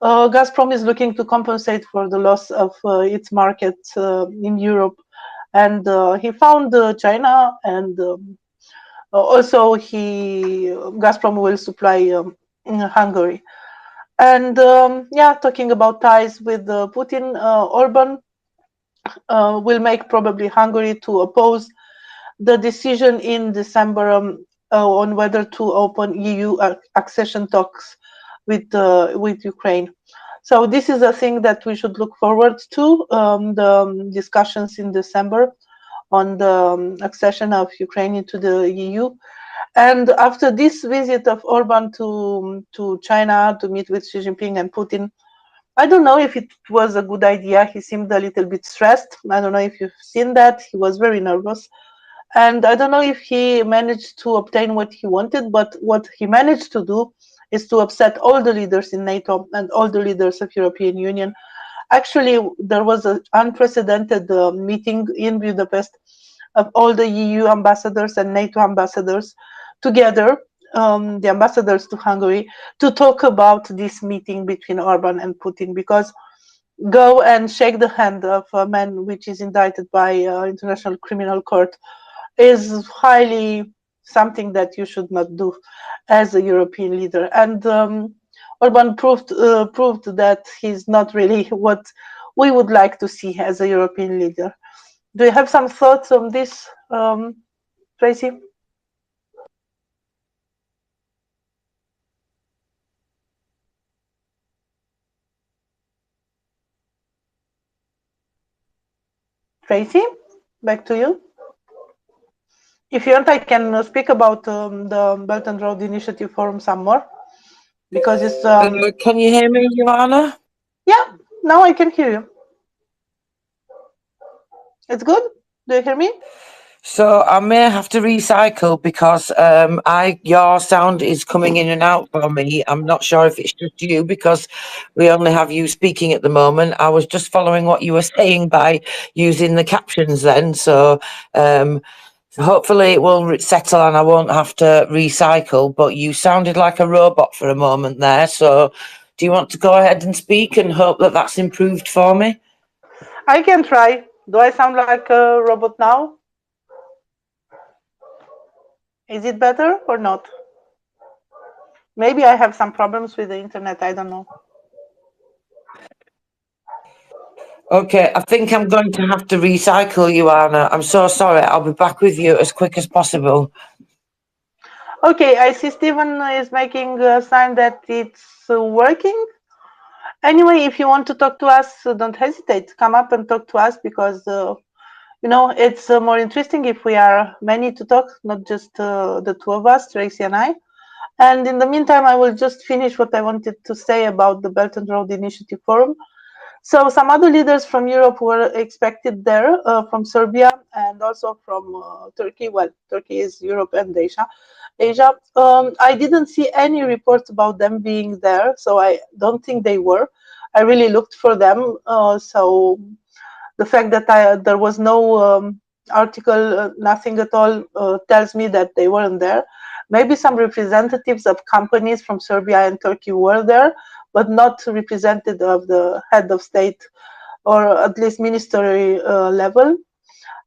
Gazprom is looking to compensate for the loss of its market in Europe. And he found China, and also Gazprom will supply Hungary. And talking about ties with Putin, Orban will make probably Hungary to oppose the decision in December on whether to open EU accession talks with Ukraine. So this is a thing that we should look forward to, the discussions in December on the accession of Ukraine into the EU. And after this visit of Orban to China to meet with Xi Jinping and Putin, I don't know if it was a good idea. He seemed a little bit stressed. I don't know if you've seen that. He was very nervous. And I don't know if he managed to obtain what he wanted, but what he managed to do is to upset all the leaders in NATO and all the leaders of European Union. Actually, there was an unprecedented meeting in Budapest of all the EU ambassadors and NATO ambassadors together, the ambassadors to Hungary, to talk about this meeting between Orban and Putin, because go and shake the hand of a man which is indicted by International Criminal Court is highly something that you should not do as a European leader. And Orban proved that he's not really what we would like to see as a European leader. Do you have some thoughts on this, Tracy? Tracy, back to you. If you want, I can speak about the Belt and Road Initiative Forum some more, because it's. Can you hear me, Joanna? Yeah, now I can hear you. It's good. Do you hear me? So I may have to recycle because your sound is coming in and out for me. I'm not sure if it's just you because we only have you speaking at the moment. I was just following what you were saying by using the captions then. So hopefully it will settle and I won't have to recycle, but you sounded like a robot for a moment there. So do you want to go ahead and speak and hope that that's improved for me? I can try. Do I sound like a robot now? Is it better or not? Maybe I have some problems with the internet. I don't know. Okay, I think I'm going to have to recycle you, Anna. I'm so sorry. I'll be back with you as quick as possible. Okay, I see Stephen is making a sign that it's working. Anyway, if you want to talk to us, don't hesitate. Come up and talk to us because, you know, it's more interesting if we are many to talk, not just the two of us, Tracy and I. And in the meantime, I will just finish what I wanted to say about the Belt and Road Initiative Forum. So some other leaders from Europe were expected there, from Serbia and also from Turkey. Well, Turkey is Europe and Asia. I didn't see any reports about them being there, so I don't think they were. I really looked for them. So the fact that there was no article, nothing at all, tells me that they weren't there. Maybe some representatives of companies from Serbia and Turkey were there, but not representative of the head of state or at least ministry level.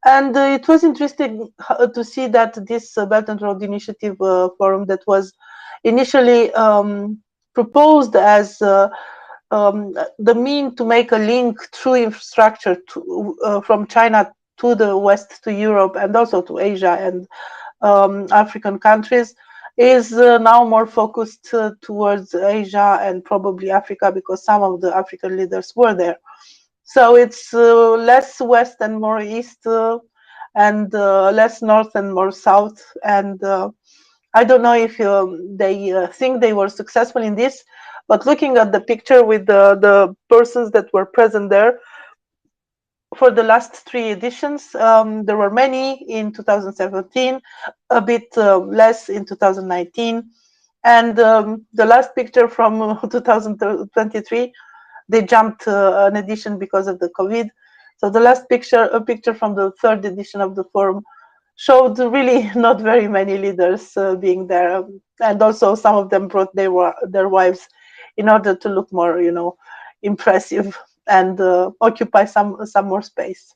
And it was interesting to see that this Belt and Road Initiative Forum that was initially proposed as the mean to make a link through infrastructure to, from China to the West, to Europe, and also to Asia and African countries, is now more focused towards Asia and probably Africa, because some of the African leaders were there. So it's less west and more east, and less north and more south. And I don't know if they think they were successful in this, but looking at the picture with the persons that were present there for the last 3 editions, there were many in 2017, a bit less in 2019. And the last picture from 2023, they jumped an edition because of the COVID. So the last picture, a picture from the 3rd edition of the forum, showed really not very many leaders being there, and also some of them brought their wives in order to look more, you know, impressive and occupy some more space.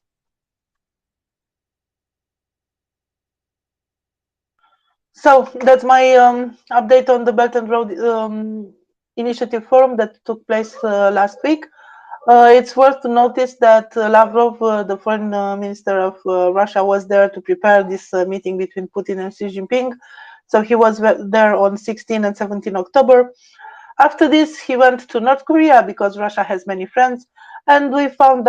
So that's my update on the Belt and Road Initiative Forum that took place last week. It's worth to notice that Lavrov, the foreign minister of Russia, was there to prepare this meeting between Putin and Xi Jinping. So he was there on 16 and 17 October. After this, he went to North Korea because Russia has many friends. And we found